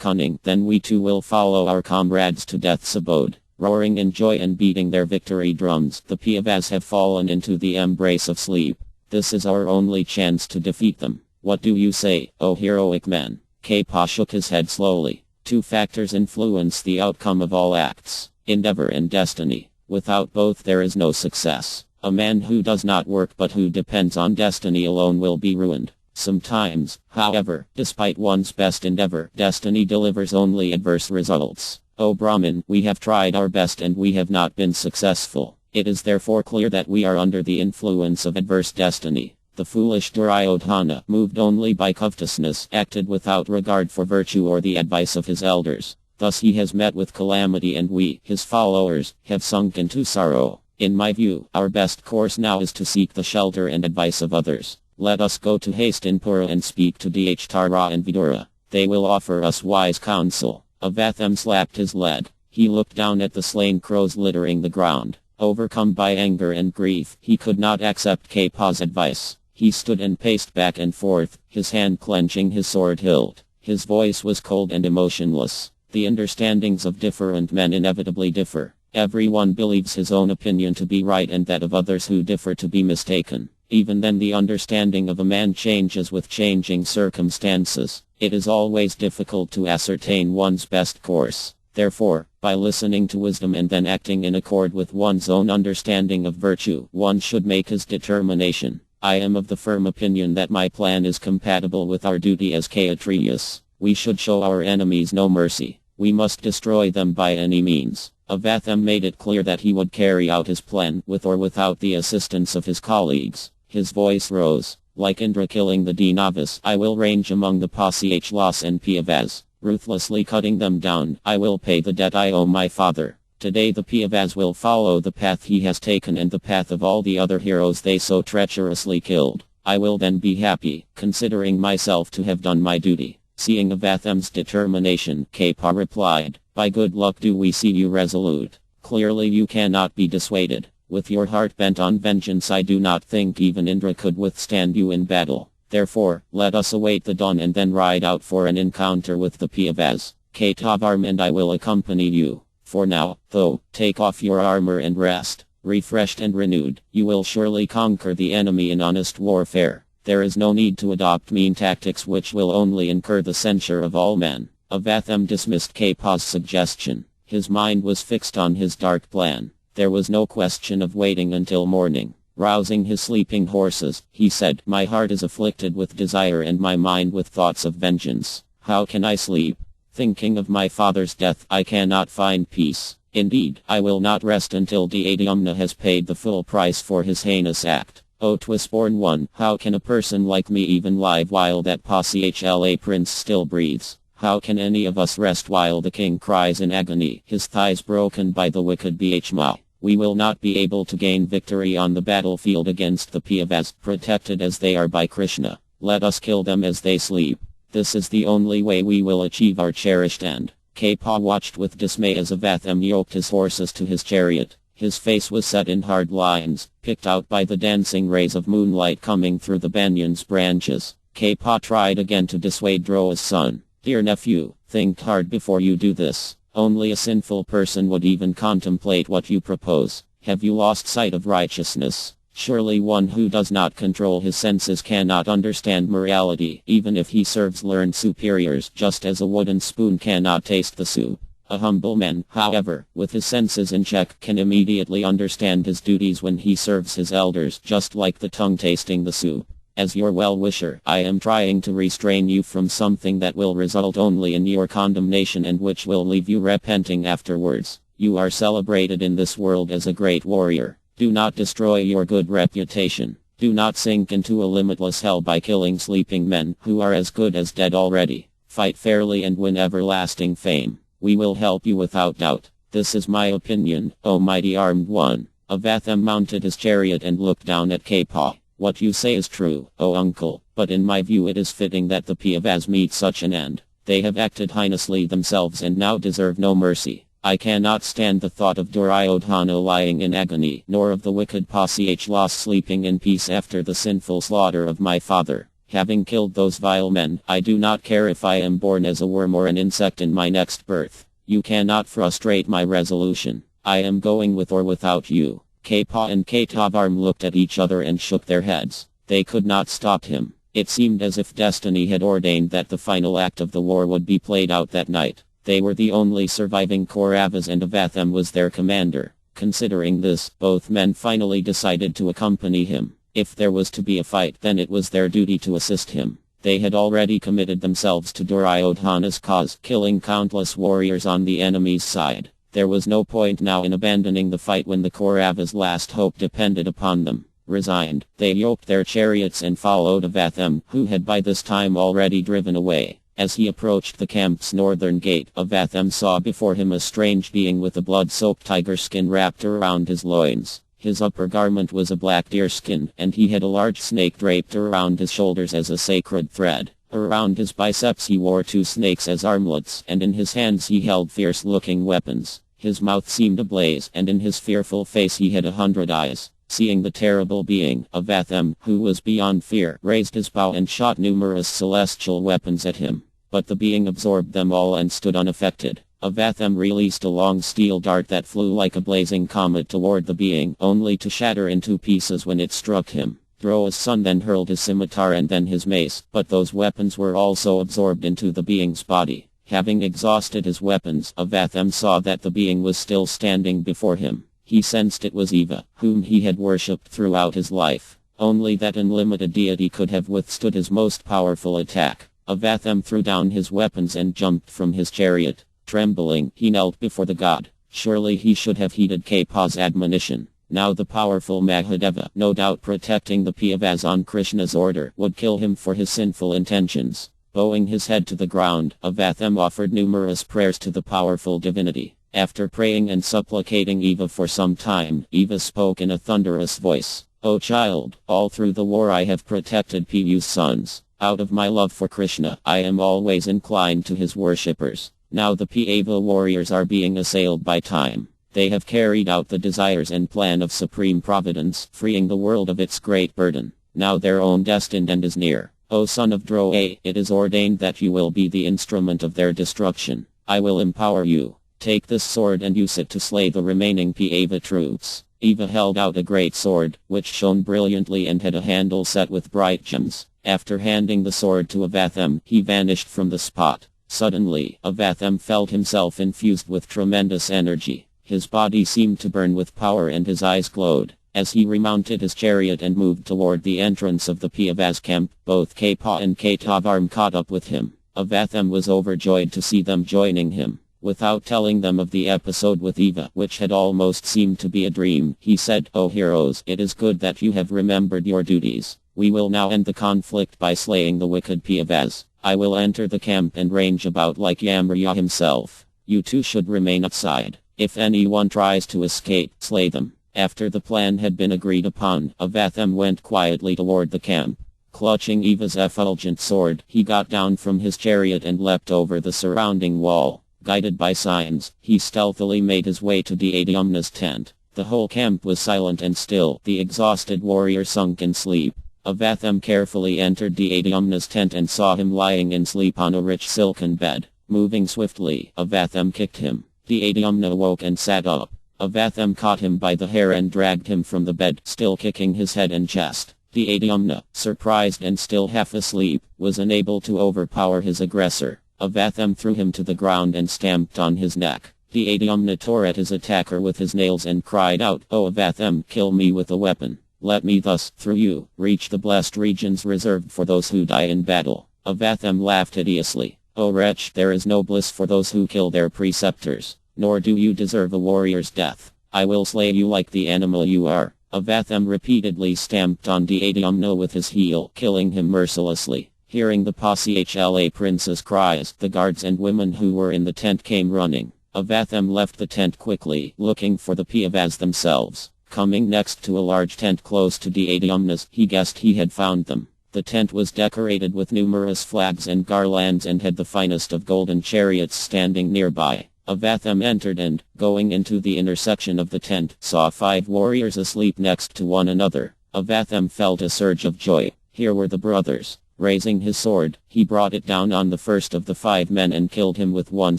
cunning, then we too will follow our comrades to death's abode." Roaring in joy and beating their victory drums, the Pandavas have fallen into the embrace of sleep. This is our only chance to defeat them. What do you say, O heroic men? Kṛṣṇa shook his head slowly. Two factors influence the outcome of all acts: endeavor and destiny. Without both there is no success. A man who does not work but who depends on destiny alone will be ruined. Sometimes, however, despite one's best endeavor, destiny delivers only adverse results. O Brahmin, we have tried our best and we have not been successful. It is therefore clear that we are under the influence of adverse destiny. The foolish Duryodhana, moved only by covetousness, acted without regard for virtue or the advice of his elders. Thus he has met with calamity and we, his followers, have sunk into sorrow. In my view, our best course now is to seek the shelter and advice of others. Let us go to Hastinapura and speak to Dhtara and Vidura. They will offer us wise counsel. Avatham slapped his leg. He looked down at the slain crows littering the ground. Overcome by anger and grief, he could not accept Kṛṣṇa's advice. He stood and paced back and forth, his hand clenching his sword hilt. His voice was cold and emotionless. The understandings of different men inevitably differ. Everyone believes his own opinion to be right and that of others who differ to be mistaken. Even then the understanding of a man changes with changing circumstances. It is always difficult to ascertain one's best course. Therefore, by listening to wisdom and then acting in accord with one's own understanding of virtue, one should make his determination. I am of the firm opinion that my plan is compatible with our duty as Kshatriyas. We should show our enemies no mercy. We must destroy them by any means. Avatham made it clear that he would carry out his plan, with or without the assistance of his colleagues. His voice rose. Like Indra killing the Dinavas, I will range among the Pashlas and Pandavas, ruthlessly cutting them down. I will pay the debt I owe my father. Today the Pandavas will follow the path he has taken and the path of all the other heroes they so treacherously killed. I will then be happy, considering myself to have done my duty. Seeing Avatham's determination, Kṛṣṇa replied, "By good luck do we see you resolute. Clearly you cannot be dissuaded. With your heart bent on vengeance, I do not think even Indra could withstand you in battle. Therefore, let us await the dawn and then ride out for an encounter with the Pandavas. Kṛṣṇa and I will accompany you. For now, though, take off your armor and rest. Refreshed and renewed, you will surely conquer the enemy in honest warfare. There is no need to adopt mean tactics which will only incur the censure of all men. Avatham dismissed Kṛṣṇa's suggestion. His mind was fixed on his dark plan. There was no question of waiting until morning. Rousing his sleeping horses, he said, "My heart is afflicted with desire and my mind with thoughts of vengeance. How can I sleep? Thinking of my father's death, I cannot find peace. Indeed, I will not rest until Dharma has paid the full price for his heinous act. O Twistborn one, how can a person like me even live while that Pachla prince still breathes? How can any of us rest while the king cries in agony, his thighs broken by the wicked Bhima? We will not be able to gain victory on the battlefield against the Pandavas, protected as they are by Kṛṣṇa. Let us kill them as they sleep. This is the only way we will achieve our cherished end." Kṛṣṇa watched with dismay as Avatham yoked his horses to his chariot. His face was set in hard lines, picked out by the dancing rays of moonlight coming through the banyan's branches. Kṛṣṇa tried again to dissuade Dhruva's son. "Dear nephew, think hard before you do this. Only a sinful person would even contemplate what you propose. Have you lost sight of righteousness? Surely one who does not control his senses cannot understand morality, even if he serves learned superiors, just as a wooden spoon cannot taste the soup. A humble man, however, with his senses in check, can immediately understand his duties when he serves his elders, just like the tongue tasting the soup. As your well-wisher, I am trying to restrain you from something that will result only in your condemnation and which will leave you repenting afterwards. You are celebrated in this world as a great warrior. Do not destroy your good reputation. Do not sink into a limitless hell by killing sleeping men, who are as good as dead already. Fight fairly and win everlasting fame. We will help you without doubt. This is my opinion, O mighty armed one." Avatham mounted his chariot and looked down at Kṛṣṇa. "What you say is true, O uncle, but in my view it is fitting that the Pandavas meet such an end. They have acted heinously themselves and now deserve no mercy. I cannot stand the thought of Duryodhana lying in agony, nor of the wicked Pachla sleeping in peace after the sinful slaughter of my father. Having killed those vile men, I do not care if I am born as a worm or an insect in my next birth. You cannot frustrate my resolution. I am going with or without you." Kṛṣṇa and Kṛṣṇa looked at each other and shook their heads. They could not stop him. It seemed as if destiny had ordained that the final act of the war would be played out that night. They were the only surviving Kauravas and Avatham was their commander. Considering this, both men finally decided to accompany him. If there was to be a fight, then it was their duty to assist him. They had already committed themselves to Duryodhana's cause, killing countless warriors on the enemy's side. There was no point now in abandoning the fight when the Kauravas' last hope depended upon them. Resigned, they yoked their chariots and followed Avatham, who had by this time already driven away. As he approached the camp's northern gate, Avatham saw before him a strange being with a blood-soaked tiger skin wrapped around his loins. His upper garment was a black deerskin, and he had a large snake draped around his shoulders as a sacred thread. Around his biceps he wore 2 snakes as armlets, and in his hands he held fierce-looking weapons. His mouth seemed ablaze, and in his fearful face he had 100 eyes. Seeing the terrible being, Avatham, who was beyond fear, raised his bow and shot numerous celestial weapons at him. But the being absorbed them all and stood unaffected. Avatham released a long steel dart that flew like a blazing comet toward the being, only to shatter into pieces when it struck him. Dhruva's son then hurled his scimitar and then his mace, but those weapons were also absorbed into the being's body. Having exhausted his weapons, Avatham saw that the being was still standing before him. He sensed it was Eva, whom he had worshipped throughout his life. Only that unlimited deity could have withstood his most powerful attack. Avatham threw down his weapons and jumped from his chariot. Trembling, he knelt before the god. Surely he should have heeded Kṛṣṇa's admonition. Now the powerful Mahādeva, no doubt protecting the Pandavas on Kṛṣṇa's order, would kill him for his sinful intentions. Bowing his head to the ground, Avatham offered numerous prayers to the powerful divinity. After praying and supplicating Eva for some time, Eva spoke in a thunderous voice. "O child, all through the war I have protected Pu's sons. Out of my love for Kṛṣṇa, I am always inclined to his worshippers. Now the Pandava warriors are being assailed by time. They have carried out the desires and plan of Supreme Providence, freeing the world of its great burden. Now their own destined end is near. O son of Droa, it is ordained that you will be the instrument of their destruction. I will empower you. Take this sword and use it to slay the remaining Piava troops. Eva held out a great sword, which shone brilliantly and had a handle set with bright gems. After handing the sword to Avatham, he vanished from the spot. Suddenly, Avatham felt himself infused with tremendous energy. His body seemed to burn with power and his eyes glowed. As he remounted his chariot and moved toward the entrance of the Piavas camp, both Kapa and Katavarm caught up with him. Avatham was overjoyed to see them joining him. Without telling them of the episode with Eva, which had almost seemed to be a dream, he said, "O heroes, it is good that you have remembered your duties. We will now end the conflict by slaying the wicked Piavas. I will enter the camp and range about like Yamraya himself. You two should remain outside. If anyone tries to escape, slay them." After the plan had been agreed upon, Avatham went quietly toward the camp. Clutching Eva's effulgent sword, he got down from his chariot and leapt over the surrounding wall. Guided by signs, he stealthily made his way to Dādhyamna's tent. The whole camp was silent and still. The exhausted warrior sunk in sleep. Avatham carefully entered Dādhyamna's tent and saw him lying in sleep on a rich silken bed. Moving swiftly, Avatham kicked him. Dādhyamna awoke and sat up. Avatham caught him by the hair and dragged him from the bed, still kicking his head and chest. Dādhyamna, surprised and still half asleep, was unable to overpower his aggressor. Avatham threw him to the ground and stamped on his neck. Dādhyamna tore at his attacker with his nails and cried out, "O Avatham, kill me with a weapon. Let me thus, through you, reach the blessed regions reserved for those who die in battle." Avatham laughed hideously. "O wretch, there is no bliss for those who kill their preceptors. Nor do you deserve a warrior's death. I will slay you like the animal you are." Avatham repeatedly stamped on Dādhyamna with his heel, killing him mercilessly. Hearing the Pasihla prince's cries, the guards and women who were in the tent came running. Avatham left the tent quickly, looking for the Piavas themselves. Coming next to a large tent close to Dādhyamna's, he guessed he had found them. The tent was decorated with numerous flags and garlands and had the finest of golden chariots standing nearby. Avatham entered and, going into the intersection of the tent, saw 5 warriors asleep next to one another. Avatham felt a surge of joy. Here were the brothers. Raising his sword, he brought it down on the first of the 5 men and killed him with one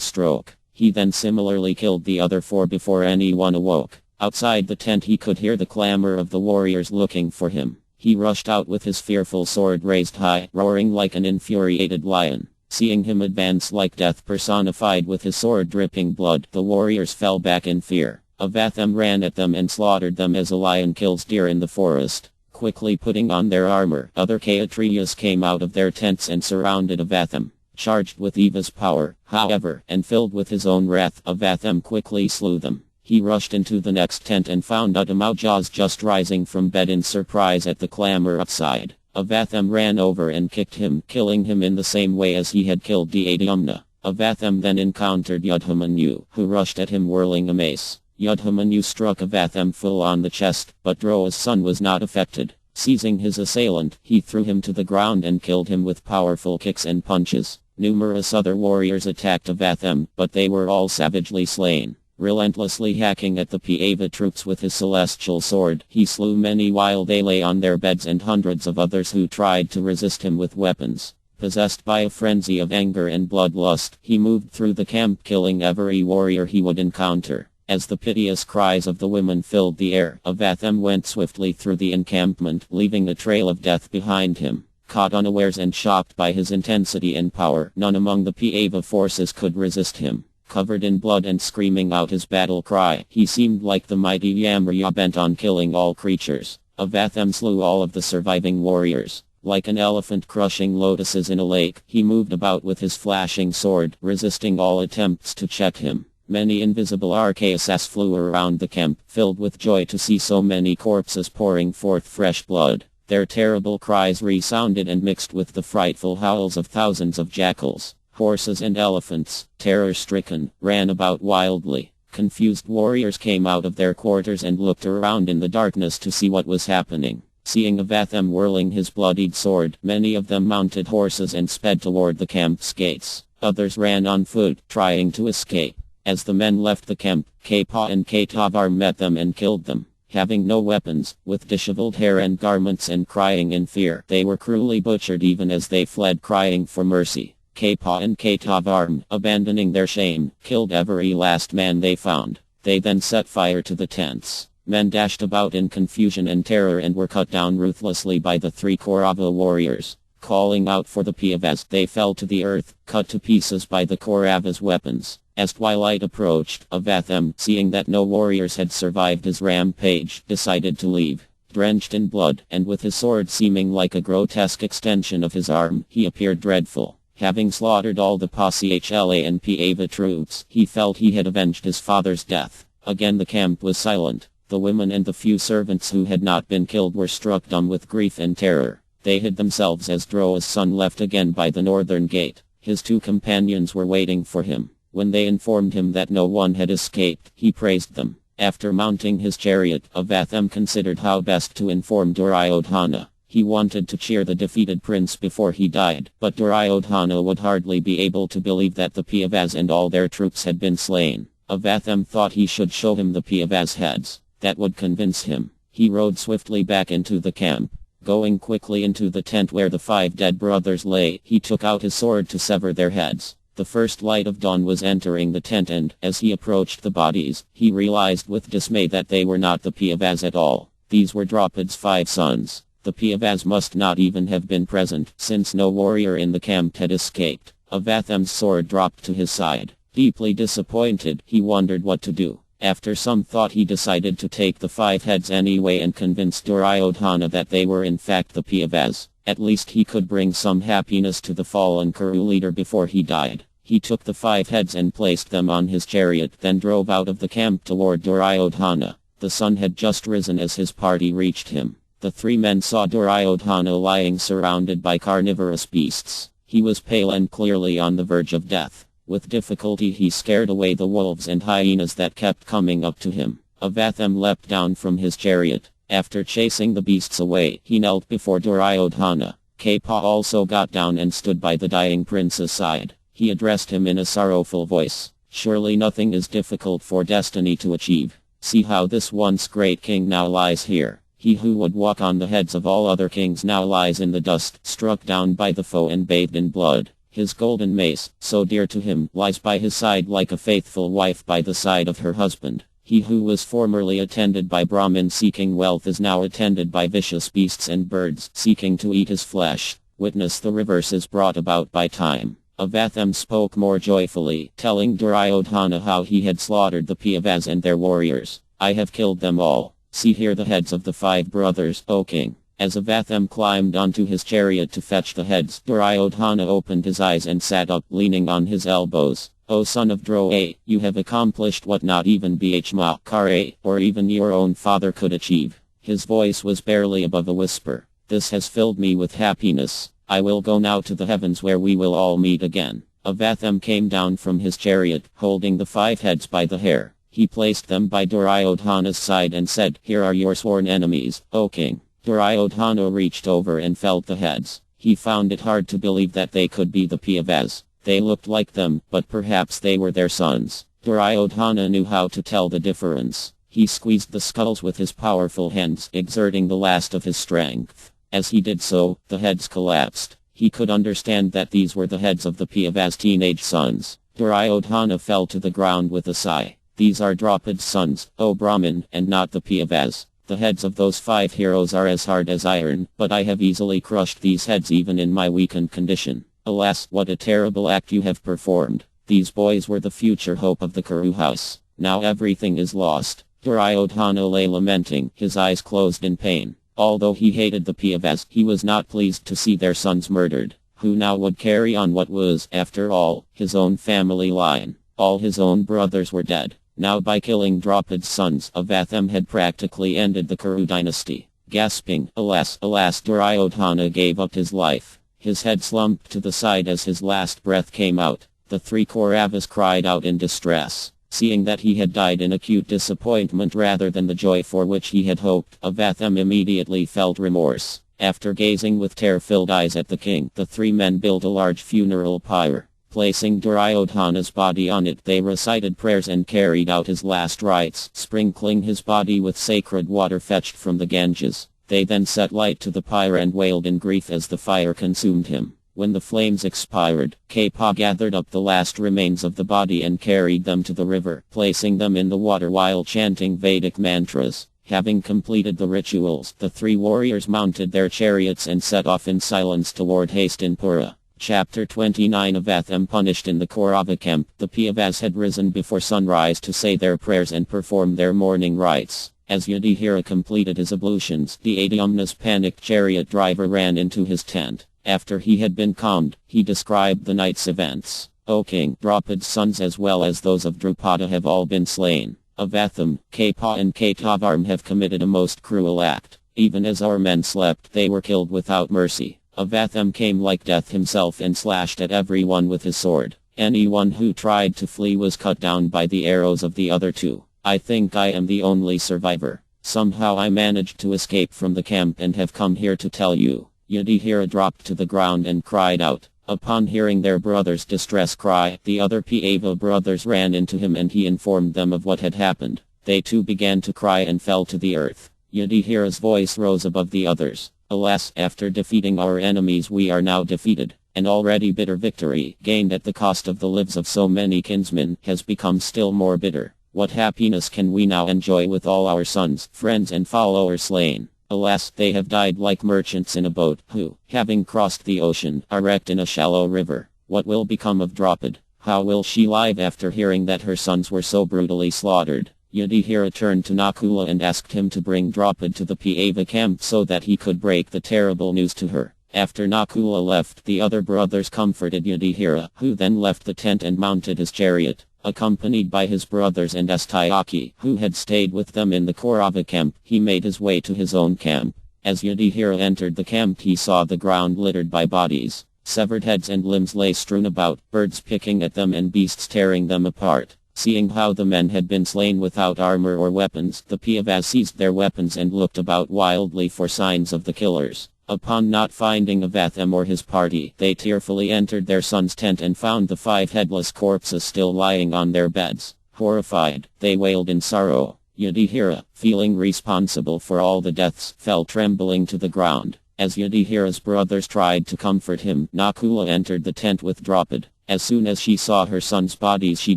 stroke. He then similarly killed the other 4 before anyone awoke. Outside the tent he could hear the clamor of the warriors looking for him. He rushed out with his fearful sword raised high, roaring like an infuriated lion. Seeing him advance like death personified with his sword dripping blood, the warriors fell back in fear. Avatham ran at them and slaughtered them as a lion kills deer in the forest. Quickly putting on their armor, other Kshatriyas came out of their tents and surrounded Avatham. Charged with Eva's power, however, and filled with his own wrath, Avatham quickly slew them. He rushed into the next tent and found Uttamajas just rising from bed in surprise at the clamor outside. Avatham ran over and kicked him, killing him in the same way as he had killed Dādhyamna. Avatham then encountered Yudhamanyu, who rushed at him whirling a mace. Yudhamanyu struck Avatham full on the chest, but Droa's son was not affected. Seizing his assailant, he threw him to the ground and killed him with powerful kicks and punches. Numerous other warriors attacked Avatham, but they were all savagely slain. Relentlessly hacking at the Piava troops with his celestial sword, he slew many while they lay on their beds and hundreds of others who tried to resist him with weapons. Possessed by a frenzy of anger and bloodlust, he moved through the camp killing every warrior he would encounter. As the piteous cries of the women filled the air, Avatham went swiftly through the encampment, leaving a trail of death behind him. Caught unawares and shocked by his intensity and power, none among the Piava forces could resist him. Covered in blood and screaming out his battle cry, he seemed like the mighty Yamraya bent on killing all creatures. Avatham slew all of the surviving warriors. Like an elephant crushing lotuses in a lake, he moved about with his flashing sword, resisting all attempts to check him. Many invisible RKSs flew around the camp, filled with joy to see so many corpses pouring forth fresh blood. Their terrible cries resounded and mixed with the frightful howls of thousands of jackals. Horses and elephants, terror-stricken, ran about wildly. Confused warriors came out of their quarters and looked around in the darkness to see what was happening. Seeing Avatham whirling his bloodied sword, many of them mounted horses and sped toward the camp's gates. Others ran on foot, trying to escape. As the men left the camp, Kṛṣṇa and Mahābhārata met them and killed them. Having no weapons, with disheveled hair and garments and crying in fear, they were cruelly butchered even as they fled crying for mercy. Kṛṣṇa and Mahābhārata, abandoning their shame, killed every last man they found. They then set fire to the tents. Men dashed about in confusion and terror and were cut down ruthlessly by the 3 Kaurava warriors. Calling out for the Pandavas, they fell to the earth, cut to pieces by the Kauravas' weapons. As twilight approached, Avatham, seeing that no warriors had survived his rampage, decided to leave. Drenched in blood, and with his sword seeming like a grotesque extension of his arm, he appeared dreadful. Having slaughtered all the Pāchala and Pandava troops, he felt he had avenged his father's death. Again the camp was silent. The women and the few servants who had not been killed were struck dumb with grief and terror. They hid themselves as Droa's son left again by the northern gate. His 2 companions were waiting for him. When they informed him that no one had escaped, he praised them. After mounting his chariot, Avatham considered how best to inform Duryodhana. He wanted to cheer the defeated prince before he died, but Duryodhana would hardly be able to believe that the Pandavas and all their troops had been slain. Avatham thought he should show him the Pandavas' heads. That would convince him. He rode swiftly back into the camp. Going quickly into the tent where the 5 dead brothers lay, he took out his sword to sever their heads. The first light of dawn was entering the tent and, as he approached the bodies, he realized with dismay that they were not the Pandavas at all. These were Draupad's 5 sons. The Pandavas must not even have been present, since no warrior in the camp had escaped. Avatham's sword dropped to his side. Deeply disappointed, he wondered what to do. After some thought he decided to take the 5 heads anyway and convince Duryodhana that they were in fact the Pandavas. At least he could bring some happiness to the fallen Kuru leader before he died. He took the 5 heads and placed them on his chariot, then drove out of the camp toward Duryodhana. The sun had just risen as his party reached him. The 3 men saw Duryodhana lying surrounded by carnivorous beasts. He was pale and clearly on the verge of death. With difficulty he scared away the wolves and hyenas that kept coming up to him. Avatham leapt down from his chariot. After chasing the beasts away, he knelt before Duryodhana. Kṛṣṇa also got down and stood by the dying prince's side. He addressed him in a sorrowful voice. Surely nothing is difficult for destiny to achieve. See how this once great king now lies here. He who would walk on the heads of all other kings now lies in the dust, struck down by the foe and bathed in blood. His golden mace, so dear to him, lies by his side like a faithful wife by the side of her husband. He who was formerly attended by Brahmins seeking wealth is now attended by vicious beasts and birds seeking to eat his flesh. Witness the reverses brought about by time. Avatham spoke more joyfully, telling Duryodhana how he had slaughtered the Pandavas and their warriors. I have killed them all. See here the heads of the 5 brothers, O king. As Avatham climbed onto his chariot to fetch the heads, Duryodhana opened his eyes and sat up, leaning on his elbows. O son of Droa, you have accomplished what not even Mahābhārata, or even your own father could achieve. His voice was barely above a whisper. This has filled me with happiness. I will go now to the heavens where we will all meet again. Avatham came down from his chariot, holding the 5 heads by the hair. He placed them by Duryodhana's side and said, Here are your sworn enemies, O king. Duryodhana reached over and felt the heads. He found it hard to believe that they could be the Pandavas. They looked like them, but perhaps they were their sons. Duryodhana knew how to tell the difference. He squeezed the skulls with his powerful hands, exerting the last of his strength. As he did so, the heads collapsed. He could understand that these were the heads of the Pandavas' teenage sons. Duryodhana fell to the ground with a sigh. These are Draupad's sons, O Brahmin, and not the Pandavas. The heads of those 5 heroes are as hard as iron, but I have easily crushed these heads even in my weakened condition. Alas, what a terrible act you have performed. These boys were the future hope of the Kuru house. Now everything is lost. Duryodhana lay lamenting, his eyes closed in pain. Although he hated the Pandavas, he was not pleased to see their sons murdered. Who now would carry on what was, after all, his own family line? All his own brothers were dead. Now by killing Draupad's sons, Avatham had practically ended the Kuru dynasty. Gasping, alas, alas, Duryodhana gave up his life. His head slumped to the side as his last breath came out. The 3 Kauravas cried out in distress. Seeing that he had died in acute disappointment rather than the joy for which he had hoped, Avatham immediately felt remorse. After gazing with terror-filled eyes at the king, the 3 men built a large funeral pyre. Placing Duryodhana's body on it, they recited prayers and carried out his last rites, sprinkling his body with sacred water fetched from the Ganges. They then set light to the pyre and wailed in grief as the fire consumed him. When the flames expired, Kṛṣṇa gathered up the last remains of the body and carried them to the river, placing them in the water while chanting Vedic mantras. Having completed the rituals, the three warriors mounted their chariots and set off in silence toward Hastinapura. Chapter 29. Avatham punished in the Kaurava camp. The Pandavas had risen before sunrise to say their prayers and perform their morning rites. As Yudhishthira completed his ablutions, the Adyumna's panicked chariot driver ran into his tent. After he had been calmed, he described the night's events. O king, Draupad's sons as well as those of Drupada have all been slain. Avatham, Kṛṣṇa and Kṛtāvarma have committed a most cruel act. Even as our men slept, they were killed without mercy. Avatham came like death himself and slashed at everyone with his sword. Anyone who tried to flee was cut down by the arrows of the other two. I think I am the only survivor. Somehow I managed to escape from the camp and have come here to tell you. Yudhishthira dropped to the ground and cried out. Upon hearing their brother's distress cry, the other Pandava brothers ran into him and he informed them of what had happened. They too began to cry and fell to the earth. Yudhishthira's voice rose above the others. Alas, after defeating our enemies we are now defeated. An already bitter victory, gained at the cost of the lives of so many kinsmen, has become still more bitter. What happiness can we now enjoy with all our sons, friends and followers slain? Alas, they have died like merchants in a boat, who, having crossed the ocean, are wrecked in a shallow river. What will become of Draupad? How will she live after hearing that her sons were so brutally slaughtered? Yudhishthira turned to Nakula and asked him to bring Draupad to the Pandava camp so that he could break the terrible news to her. After Nakula left, the other brothers comforted Yudhishthira, who then left the tent and mounted his chariot. Accompanied by his brothers and Astayaki, who had stayed with them in the Kaurava camp, he made his way to his own camp. As Yudhishthira entered the camp he saw the ground littered by bodies. Severed heads and limbs lay strewn about, birds picking at them and beasts tearing them apart. Seeing how the men had been slain without armor or weapons, the Pandavas seized their weapons and looked about wildly for signs of the killers. Upon not finding Avatham or his party, they tearfully entered their son's tent and found the 5 headless corpses still lying on their beds. Horrified, they wailed in sorrow. Yudhishthira, feeling responsible for all the deaths, fell trembling to the ground. As Yudhishthira's brothers tried to comfort him, Nakula entered the tent with Draupad. As soon as she saw her son's bodies she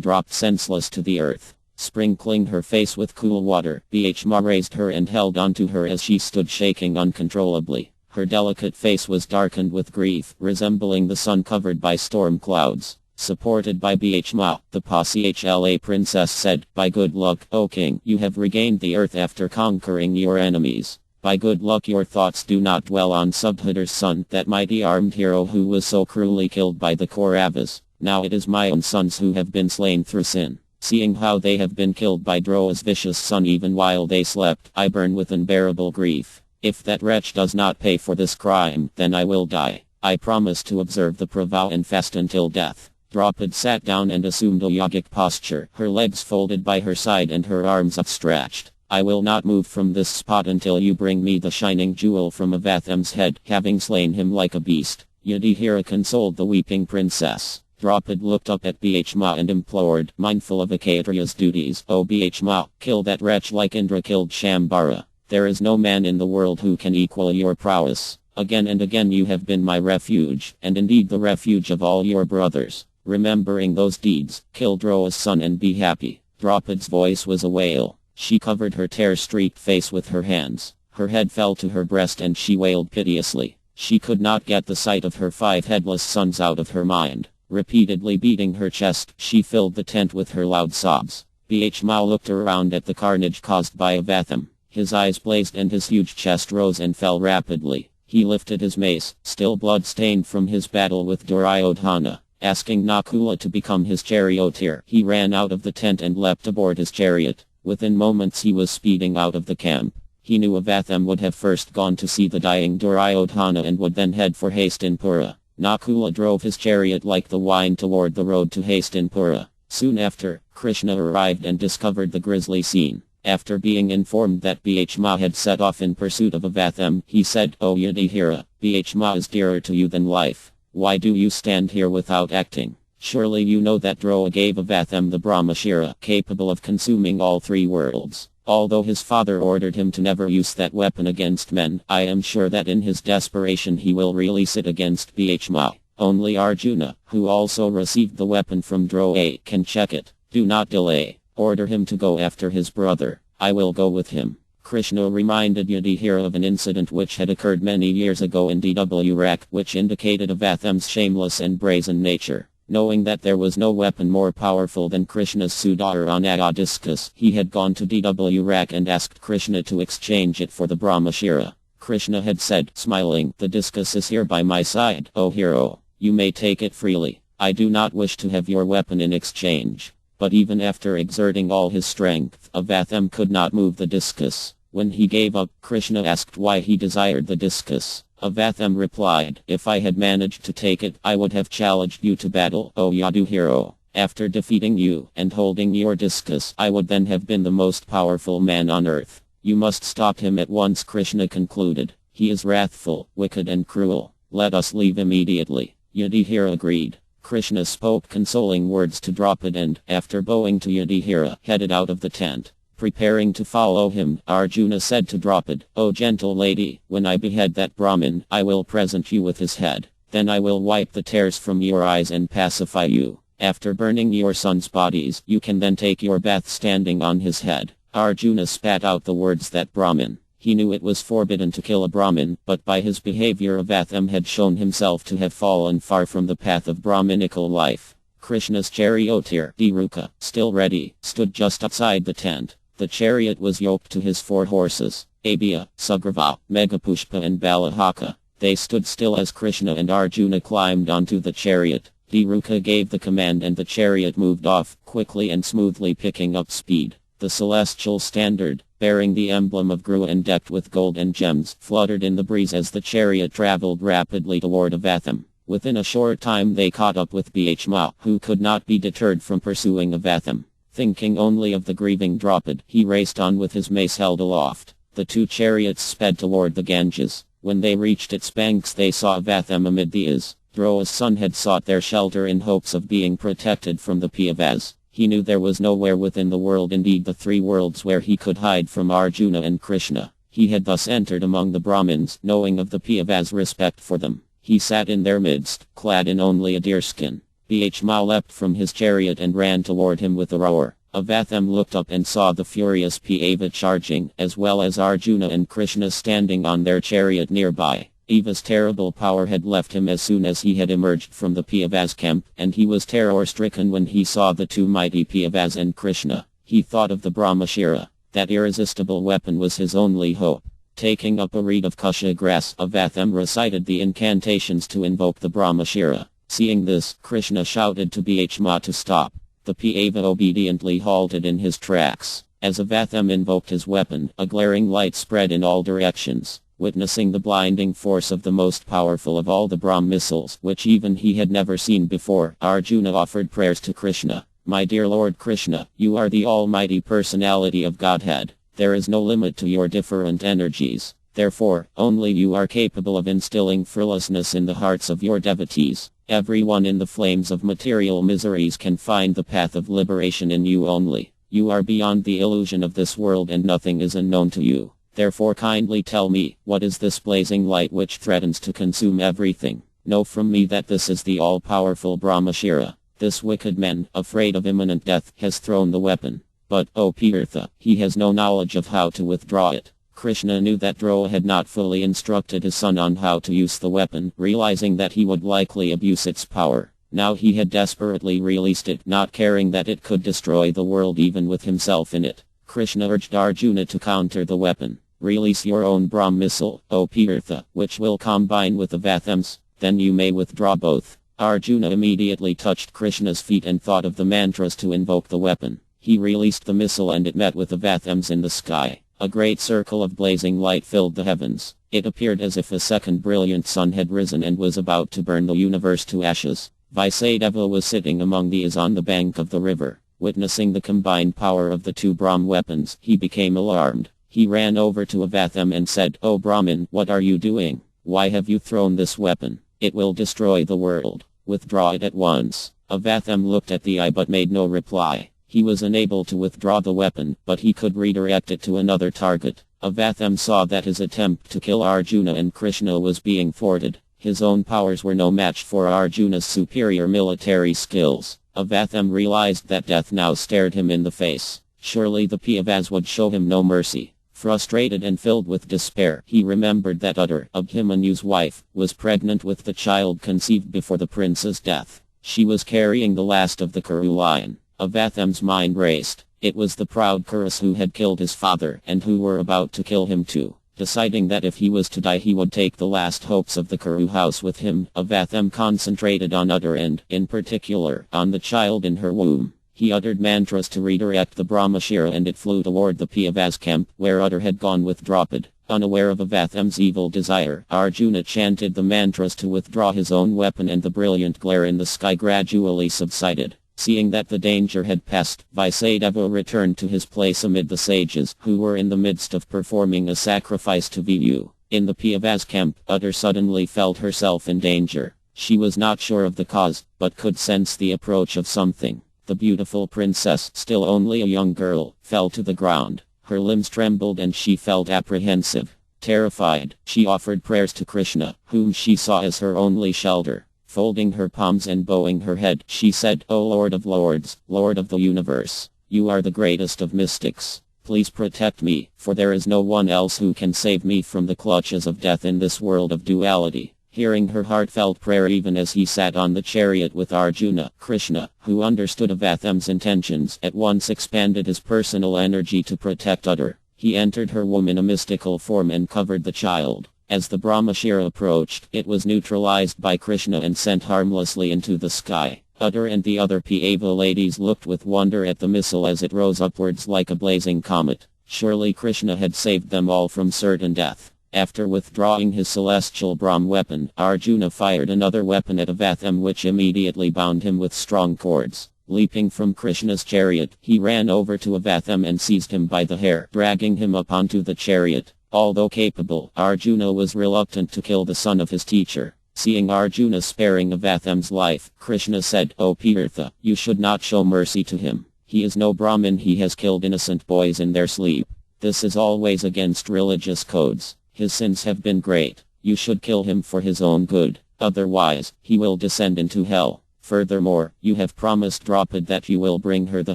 dropped senseless to the earth. Sprinkling her face with cool water, Bhishma raised her and held onto her as she stood shaking uncontrollably. Her delicate face was darkened with grief, resembling the sun covered by storm clouds. Supported by Bhishma, the Pasala princess said, "By good luck, O king, you have regained the earth after conquering your enemies. By good luck your thoughts do not dwell on Subhadhar's son, that mighty armed hero who was so cruelly killed by the Kauravas. Now it is my own sons who have been slain through sin. Seeing how they have been killed by Droa's vicious son even while they slept, I burn with unbearable grief. If that wretch does not pay for this crime, then I will die. I promise to observe the vow and fast until death." Draupad sat down and assumed a yogic posture, her legs folded by her side and her arms upstretched. "I will not move from this spot until you bring me the shining jewel from Avatham's head, having slain him like a beast." Yudhishthira consoled the weeping princess. Draupad looked up at Bhishma and implored, mindful of a Kshatriya's duties, "O Bhishma, kill that wretch like Indra killed Shambhara. There is no man in the world who can equal your prowess. Again and again you have been my refuge, and indeed the refuge of all your brothers. Remembering those deeds, kill Droa's son and be happy." Draupad's voice was a wail. She covered her tear-streaked face with her hands. Her head fell to her breast and she wailed piteously. She could not get the sight of her 5 headless sons out of her mind. Repeatedly beating her chest, she filled the tent with her loud sobs. Bhishma looked around at the carnage caused by Avatham. His eyes blazed and his huge chest rose and fell rapidly. He lifted his mace, still blood-stained from his battle with Duryodhana. Asking Nakula to become his charioteer, he ran out of the tent and leapt aboard his chariot. Within moments he was speeding out of the camp. He knew Avatham would have first gone to see the dying Duryodhana and would then head for Hastinapura. Nakula drove his chariot like the wind toward the road to Hastinapura. Soon after, Kṛṣṇa arrived and discovered the grisly scene. After being informed that Bhishma had set off in pursuit of Avatham, he said, "O Yudhishthira, Bhishma is dearer to you than life. Why do you stand here without acting? Surely you know that Droa gave Avatham the Brahmashira, capable of consuming all three worlds. Although his father ordered him to never use that weapon against men, I am sure that in his desperation he will release it against Bhishma. Only Arjuna, who also received the weapon from Droa, can check it. Do not delay. Order him to go after his brother. I will go with him. Kṛṣṇa reminded Yudhishthira of an incident which had occurred many years ago in Dwaraka, which indicated Avatham's shameless and brazen nature. Knowing that there was no weapon more powerful than Kṛṣṇa's Sudarsana discus, he had gone to Dwaraka and asked Kṛṣṇa to exchange it for the Brahmashira. Kṛṣṇa had said, smiling, "The discus is here by my side, O hero. You may take it freely. I do not wish to have your weapon in exchange." But even after exerting all his strength, Avatham could not move the discus. When he gave up, Kṛṣṇa asked why he desired the discus. Avatham replied, "If I had managed to take it, I would have challenged you to battle, O Yudhishthira. After defeating you and holding your discus, I would then have been the most powerful man on earth. You must stop him at once," Kṛṣṇa concluded. "He is wrathful, wicked and cruel. Let us leave immediately." Yudhishthira agreed. Kṛṣṇa spoke consoling words to Draupadi and, after bowing to Yudhishthira, headed out of the tent. Preparing to follow him, Arjuna said to Draupadi, "O gentle lady, when I behead that Brahmin, I will present you with his head. Then I will wipe the tears from your eyes and pacify you. After burning your sons' bodies, you can then take your bath standing on his head." Arjuna spat out the words "that Brahmin." He knew it was forbidden to kill a Brahmin, but by his behavior Avatham had shown himself to have fallen far from the path of Brahminical life. Kṛṣṇa's charioteer, Dwaraka, still ready, stood just outside the tent. The chariot was yoked to his 4 horses, Abhya, Sugriva, Meghapushpa and Balahaka. They stood still as Kṛṣṇa and Arjuna climbed onto the chariot. Dwaraka gave the command and the chariot moved off, quickly and smoothly picking up speed. The celestial standard, bearing the emblem of Gru and decked with gold and gems, fluttered in the breeze as the chariot traveled rapidly toward Avatham. Within a short time they caught up with Bhishma, who could not be deterred from pursuing Avatham. Thinking only of the grieving Draupadi, he raced on with his mace held aloft. The 2 chariots sped toward the Ganges. When they reached its banks they saw Avatham amid the Is. Droa's son had sought their shelter in hopes of being protected from the Pandavas. He knew there was nowhere within the world, indeed the 3 worlds, where he could hide from Arjuna and Kṛṣṇa. He had thus entered among the Brahmins, knowing of the Pandavas' respect for them. He sat in their midst, clad in only a deerskin. Bhishma leapt from his chariot and ran toward him with a roar. Avatham looked up and saw the furious Pandava charging, as well as Arjuna and Kṛṣṇa standing on their chariot nearby. Eva's terrible power had left him as soon as he had emerged from the Pandavas' camp, and he was terror-stricken when he saw the 2 mighty Pandavas and Kṛṣṇa. He thought of the Brahmashira. That irresistible weapon was his only hope. Taking up a reed of kusha grass, Avatham recited the incantations to invoke the Brahmashira. Seeing this, Kṛṣṇa shouted to Bhishma to stop. The Pandava obediently halted in his tracks. As Avatham invoked his weapon, a glaring light spread in all directions. Witnessing the blinding force of the most powerful of all the Brahm missiles, which even he had never seen before, Arjuna offered prayers to Kṛṣṇa. "My dear Lord Kṛṣṇa, you are the almighty personality of Godhead. There is no limit to your different energies. Therefore, only you are capable of instilling fearlessness in the hearts of your devotees. Everyone in the flames of material miseries can find the path of liberation in you only. You are beyond the illusion of this world and nothing is unknown to you. Therefore kindly tell me, what is this blazing light which threatens to consume everything? Know from me that this is the all-powerful Brahmashira. This wicked man, afraid of imminent death, has thrown the weapon. But, O Partha, he has no knowledge of how to withdraw it." Kṛṣṇa knew that Droa had not fully instructed his son on how to use the weapon, realizing that he would likely abuse its power. Now he had desperately released it, not caring that it could destroy the world even with himself in it. Kṛṣṇa urged Arjuna to counter the weapon. "Release your own Brahm missile, O Partha, which will combine with Avatham's. Then you may withdraw both." Arjuna immediately touched Kṛṣṇa's feet and thought of the mantras to invoke the weapon. He released the missile and it met with Avatham's in the sky. A great circle of blazing light filled the heavens. It appeared as if a second brilliant sun had risen and was about to burn the universe to ashes. Vaisadeva was sitting among these on the bank of the river. Witnessing the combined power of the 2 Brahm weapons, he became alarmed. He ran over to Avatham and said, "O Brahmin, what are you doing? Why have you thrown this weapon? It will destroy the world. Withdraw it at once." Avatham looked at the eye but made no reply. He was unable to withdraw the weapon, but he could redirect it to another target. Avatham saw that his attempt to kill Arjuna and Kṛṣṇa was being thwarted. His own powers were no match for Arjuna's superior military skills. Avatham realized that death now stared him in the face. Surely the Pandavas would show him no mercy. Frustrated and filled with despair, he remembered that Abhimanyu's wife was pregnant with the child conceived before the prince's death. She was carrying the last of the Kuru line. Avatham's mind raced. It was the proud Kurus who had killed his father and who were about to kill him too. Deciding that if he was to die he would take the last hopes of the Kuru house with him, Avatham concentrated on Utter and, in particular, on the child in her womb. He uttered mantras to redirect the Brahmashira and it flew toward the Pandavas camp, where Utter had gone with Draupad. Unaware of Avatham's evil desire, Arjuna chanted the mantras to withdraw his own weapon and the brilliant glare in the sky gradually subsided. Seeing that the danger had passed, Vaisadeva returned to his place amid the sages, who were in the midst of performing a sacrifice to Viyu. In the Pandavas camp, Utter suddenly felt herself in danger. She was not sure of the cause, but could sense the approach of something. The beautiful princess, still only a young girl, fell to the ground. Her limbs trembled and she felt apprehensive. Terrified, she offered prayers to Kṛṣṇa, whom she saw as her only shelter. Folding her palms and bowing her head, she said, "O Lord of Lords, Lord of the universe, you are the greatest of mystics. Please protect me, for there is no one else who can save me from the clutches of death in this world of duality." Hearing her heartfelt prayer even as he sat on the chariot with Arjuna, Kṛṣṇa, who understood Avatham's intentions, at once expanded his personal energy to protect Utter. He entered her womb in a mystical form and covered the child. As the Brahmashira approached, it was neutralized by Kṛṣṇa and sent harmlessly into the sky. Utter and the other Pandava ladies looked with wonder at the missile as it rose upwards like a blazing comet. Surely Kṛṣṇa had saved them all from certain death. After withdrawing his celestial Brahm weapon, Arjuna fired another weapon at Avatham which immediately bound him with strong cords. Leaping from Kṛṣṇa's chariot, he ran over to Avatham and seized him by the hair, dragging him up onto the chariot. Although capable, Arjuna was reluctant to kill the son of his teacher. Seeing Arjuna sparing Avatham's life, Kṛṣṇa said, "O Parth, you should not show mercy to him. He is no Brahmin, he has killed innocent boys in their sleep. This is always against religious codes. His sins have been great. You should kill him for his own good. Otherwise, he will descend into hell. Furthermore, you have promised Draupad that you will bring her the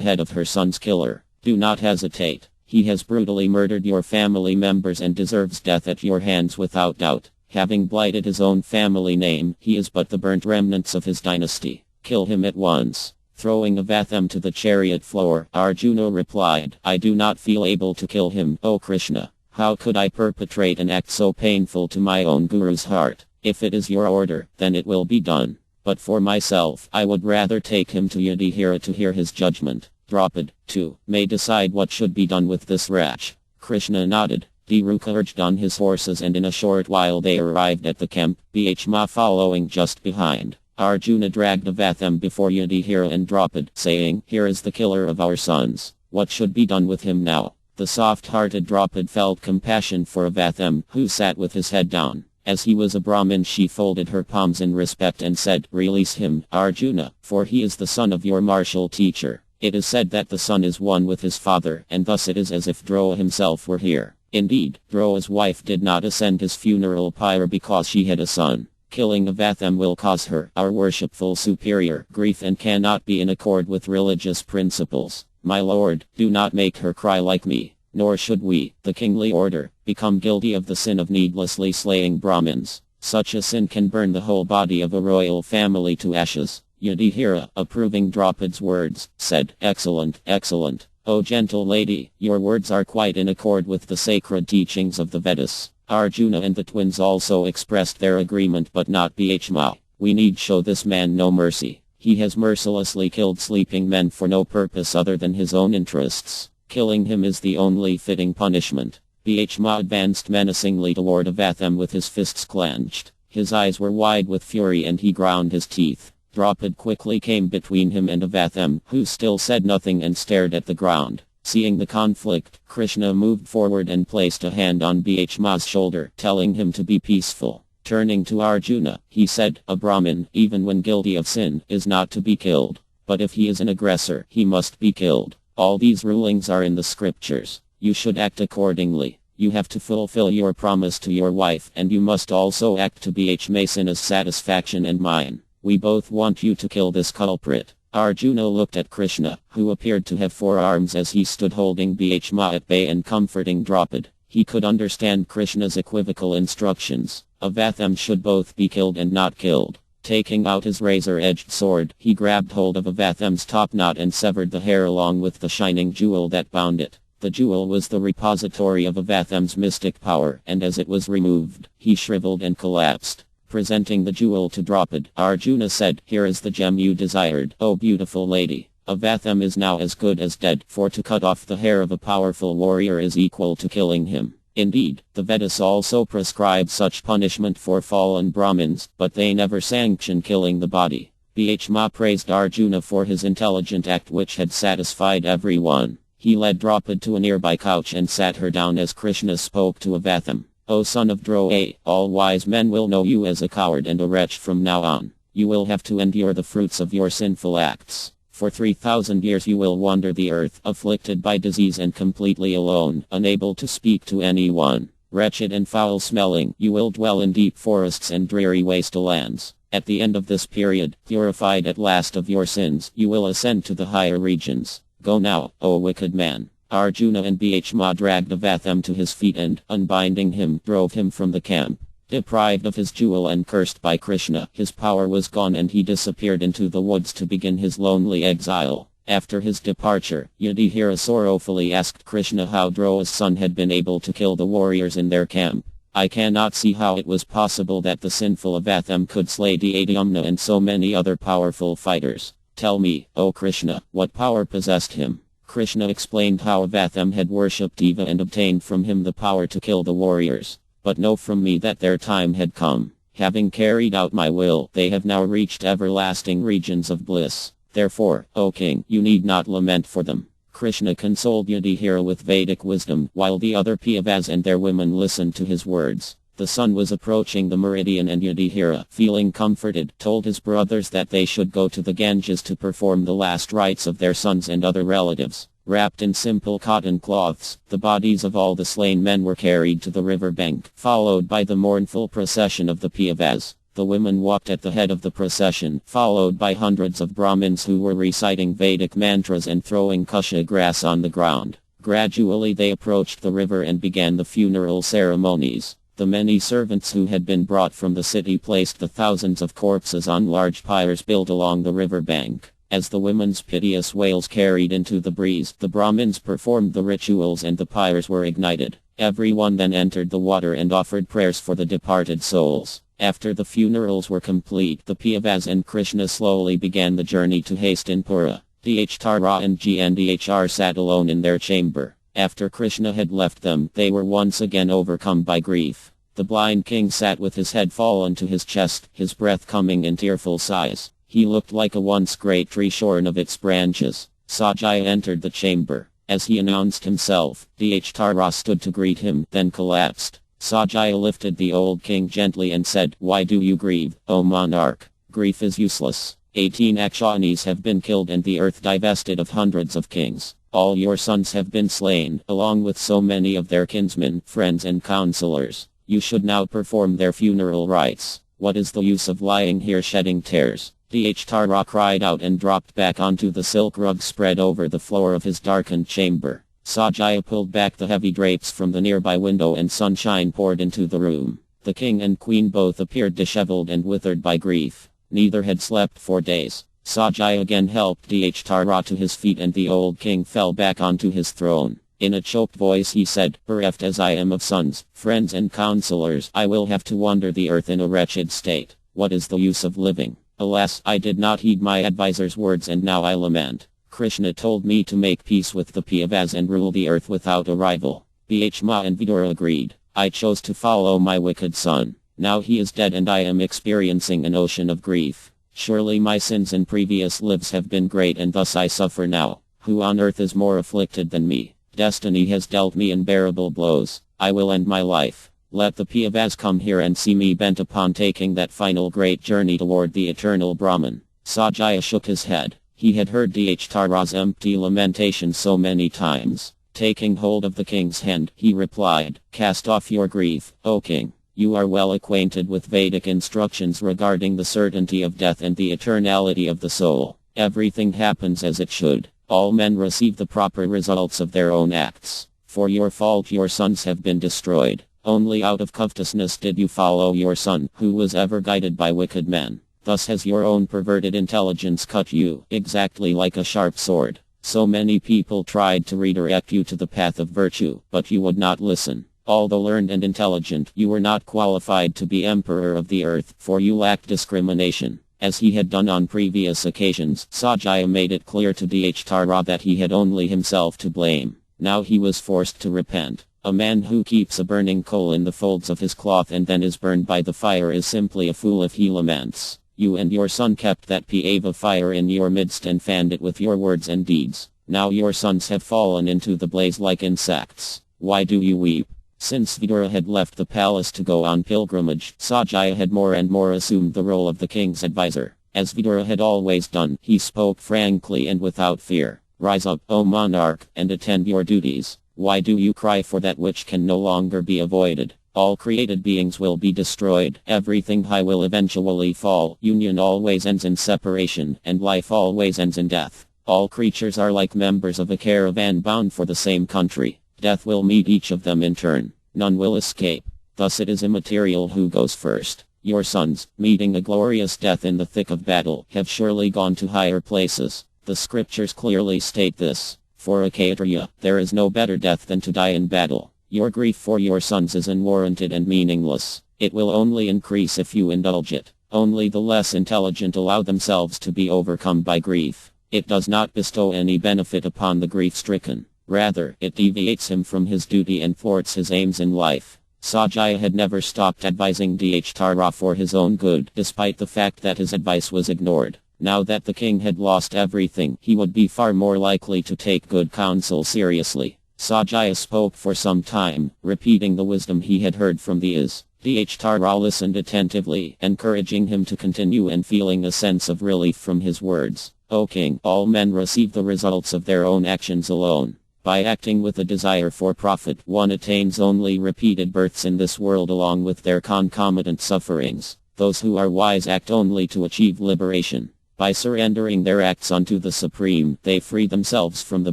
head of her son's killer. Do not hesitate. He has brutally murdered your family members and deserves death at your hands without doubt. Having blighted his own family name, he is but the burnt remnants of his dynasty. Kill him at once." Throwing Avatham to the chariot floor, Arjuna replied, "I do not feel able to kill him, O Kṛṣṇa. How could I perpetrate an act so painful to my own guru's heart? If it is your order, then it will be done. But for myself, I would rather take him to Yudhishthira to hear his judgment. Draupad, too, may decide what should be done with this wretch." Kṛṣṇa nodded. Dhruva urged on his horses and in a short while they arrived at the camp, Bhishma following just behind. Arjuna dragged Avatham before Yudhishthira and Draupad, saying, "Here is the killer of our sons. What should be done with him now?" The soft-hearted Draupad felt compassion for Avatham, who sat with his head down. As he was a Brahmin, she folded her palms in respect and said, "Release him, Arjuna, for he is the son of your martial teacher. It is said that the son is one with his father, and thus it is as if Drowa himself were here." Indeed, Drowa's wife did not ascend his funeral pyre because she had a son. Killing Avatham will cause her, our worshipful superior, grief and cannot be in accord with religious principles. My lord, do not make her cry like me, nor should we, the kingly order, become guilty of the sin of needlessly slaying Brahmins. Such a sin can burn the whole body of a royal family to ashes. Yudhishthira, approving Draupad's words, said, "Excellent, excellent. O gentle lady, your words are quite in accord with the sacred teachings of the Vedas." Arjuna and the twins also expressed their agreement but not Bhishma. "We need show this man no mercy. He has mercilessly killed sleeping men for no purpose other than his own interests. Killing him is the only fitting punishment." Bhishma advanced menacingly toward Avatham with his fists clenched. His eyes were wide with fury and he ground his teeth. Draupad quickly came between him and Avatham, who still said nothing and stared at the ground. Seeing the conflict, Kṛṣṇa moved forward and placed a hand on Bhishma's shoulder, telling him to be peaceful. Turning to Arjuna, he said, a Brahmin, even when guilty of sin, is not to be killed. But if he is an aggressor, he must be killed. All these rulings are in the scriptures. You should act accordingly. You have to fulfill your promise to your wife, and you must also act to Bhishma's satisfaction and mine. We both want you to kill this culprit. Arjuna looked at Kṛṣṇa, who appeared to have 4 arms as he stood holding Bhishma at bay and comforting Draupadi. He could understand Krishna's equivocal instructions. Of them should both be killed and not killed. Taking out his razor-edged sword, he grabbed hold of Avathem's top knot and severed the hair along with the shining jewel that bound it. The jewel was the repository of Avathem's mystic power, and as it was removed, he shriveled and collapsed. Presenting the jewel to Draupadi, Arjuna said, "Here is the gem you desired, O beautiful lady. Avathem is now as good as dead, for to cut off the hair of a powerful warrior is equal to killing him." Indeed, the Vedas also prescribe such punishment for fallen Brahmins, but they never sanction killing the body. Bhishma praised Arjuna for his intelligent act which had satisfied everyone. He led Draupadi to a nearby couch and sat her down as Kṛṣṇa spoke to Avathem. "O son of Draupadi, all wise men will know you as a coward and a wretch from now on. You will have to endure the fruits of your sinful acts. For 3,000 years you will wander the earth, afflicted by disease and completely alone, unable to speak to anyone. Wretched and foul-smelling, you will dwell in deep forests and dreary wastelands. At the end of this period, purified at last of your sins, you will ascend to the higher regions. Go now, O wicked man." Arjuna and Bhishma dragged Avathem to his feet and, unbinding him, drove him from the camp. Deprived of his jewel and cursed by Kṛṣṇa, his power was gone and he disappeared into the woods to begin his lonely exile. After his departure, Yudhishthira sorrowfully asked Kṛṣṇa how Dropa's son had been able to kill the warriors in their camp. "I cannot see how it was possible that the sinful Avathem could slay Dhyamna and so many other powerful fighters. Tell me, O Kṛṣṇa, what power possessed him?" Kṛṣṇa explained how Avathem had worshipped Eva and obtained from him the power to kill the warriors. "But know from me that their time had come. Having carried out my will, they have now reached everlasting regions of bliss. Therefore, O king, you need not lament for them." Kṛṣṇa consoled Yudhishthira with Vedic wisdom, while the other Pandavas and their women listened to his words. The sun was approaching the meridian and Yudhishthira, feeling comforted, told his brothers that they should go to the Ganges to perform the last rites of their sons and other relatives. Wrapped in simple cotton cloths, the bodies of all the slain men were carried to the river bank, followed by the mournful procession of the Pandavas. The women walked at the head of the procession, followed by hundreds of Brahmins who were reciting Vedic mantras and throwing kusha grass on the ground. Gradually they approached the river and began the funeral ceremonies. The many servants who had been brought from the city placed the thousands of corpses on large pyres built along the river bank. As the women's piteous wails carried into the breeze, the Brahmins performed the rituals and the pyres were ignited. Everyone then entered the water and offered prayers for the departed souls. After the funerals were complete, the Pandavas and Kṛṣṇa slowly began the journey to Hastinapura. Dhyamna and Gandhar sat alone in their chamber. After Kṛṣṇa had left them, they were once again overcome by grief. The blind king sat with his head fallen to his chest, his breath coming in tearful sighs. He looked like a once great tree shorn of its branches. Sajjaya entered the chamber. As he announced himself, Dhyamna stood to greet him, then collapsed. Sajjaya lifted the old king gently and said, "Why do you grieve, O monarch? Grief is useless. 18 Akshanis have been killed and the earth divested of hundreds of kings. All your sons have been slain, along with so many of their kinsmen, friends and counselors. You should now perform their funeral rites. What is the use of lying here shedding tears?" Dhyamna cried out and dropped back onto the silk rug spread over the floor of his darkened chamber. Sajjaya pulled back the heavy drapes from the nearby window and sunshine poured into the room. The king and queen both appeared disheveled and withered by grief. Neither had slept for days. Sajjaya again helped Dhyamna to his feet and the old king fell back onto his throne. In a choked voice he said, "Bereft as I am of sons, friends and counselors, I will have to wander the earth in a wretched state. What is the use of living? Alas, I did not heed my advisor's words and now I lament. Kṛṣṇa told me to make peace with the Pandavas and rule the earth without a rival." Bhishma and Vidura agreed. "I chose to follow my wicked son. Now he is dead and I am experiencing an ocean of grief. Surely my sins in previous lives have been great and thus I suffer now. Who on earth is more afflicted than me? Destiny has dealt me unbearable blows. I will end my life." Let the Piyavas come here and see me bent upon taking that final great journey toward the eternal Brahman. Sajaya shook his head. He had heard Dhtara's empty lamentation so many times. Taking hold of the king's hand, he replied, "Cast off your grief, O king. You are well acquainted with Vedic instructions regarding the certainty of death and the eternality of the soul. Everything happens as it should. All men receive the proper results of their own acts. For your fault your sons have been destroyed. Only out of covetousness did you follow your son, who was ever guided by wicked men. Thus has your own perverted intelligence cut you, exactly like a sharp sword. So many people tried to redirect you to the path of virtue, but you would not listen. Although learned and intelligent, you were not qualified to be emperor of the earth, for you lacked discrimination." As he had done on previous occasions, Sajaya made it clear to Dhtara that he had only himself to blame. Now he was forced to repent. A man who keeps a burning coal in the folds of his cloth and then is burned by the fire is simply a fool if he laments. You and your son kept that Piyava fire in your midst and fanned it with your words and deeds. Now your sons have fallen into the blaze like insects. Why do you weep? Since Vidura had left the palace to go on pilgrimage, Sajaya had more and more assumed the role of the king's advisor. As Vidura had always done, he spoke frankly and without fear. "Rise up, O monarch, and attend your duties. Why do you cry for that which can no longer be avoided? All created beings will be destroyed. Everything high will eventually fall. Union always ends in separation, and life always ends in death. All creatures are like members of a caravan bound for the same country. Death will meet each of them in turn. None will escape. Thus it is immaterial who goes first. Your sons, meeting a glorious death in the thick of battle, have surely gone to higher places. The scriptures clearly state this. For a Kshatriya, there is no better death than to die in battle. Your grief for your sons is unwarranted and meaningless. It will only increase if you indulge it. Only the less intelligent allow themselves to be overcome by grief. It does not bestow any benefit upon the grief-stricken. Rather, it deviates him from his duty and thwarts his aims in life." Sajaya had never stopped advising Dhtara for his own good, despite the fact that his advice was ignored. Now that the king had lost everything, he would be far more likely to take good counsel seriously. Sajaya spoke for some time, repeating the wisdom he had heard from the Is. Dhtara listened attentively, encouraging him to continue and feeling a sense of relief from his words. "O king, all men receive the results of their own actions alone. By acting with a desire for profit, one attains only repeated births in this world along with their concomitant sufferings. Those who are wise act only to achieve liberation. By surrendering their acts unto the Supreme, they free themselves from the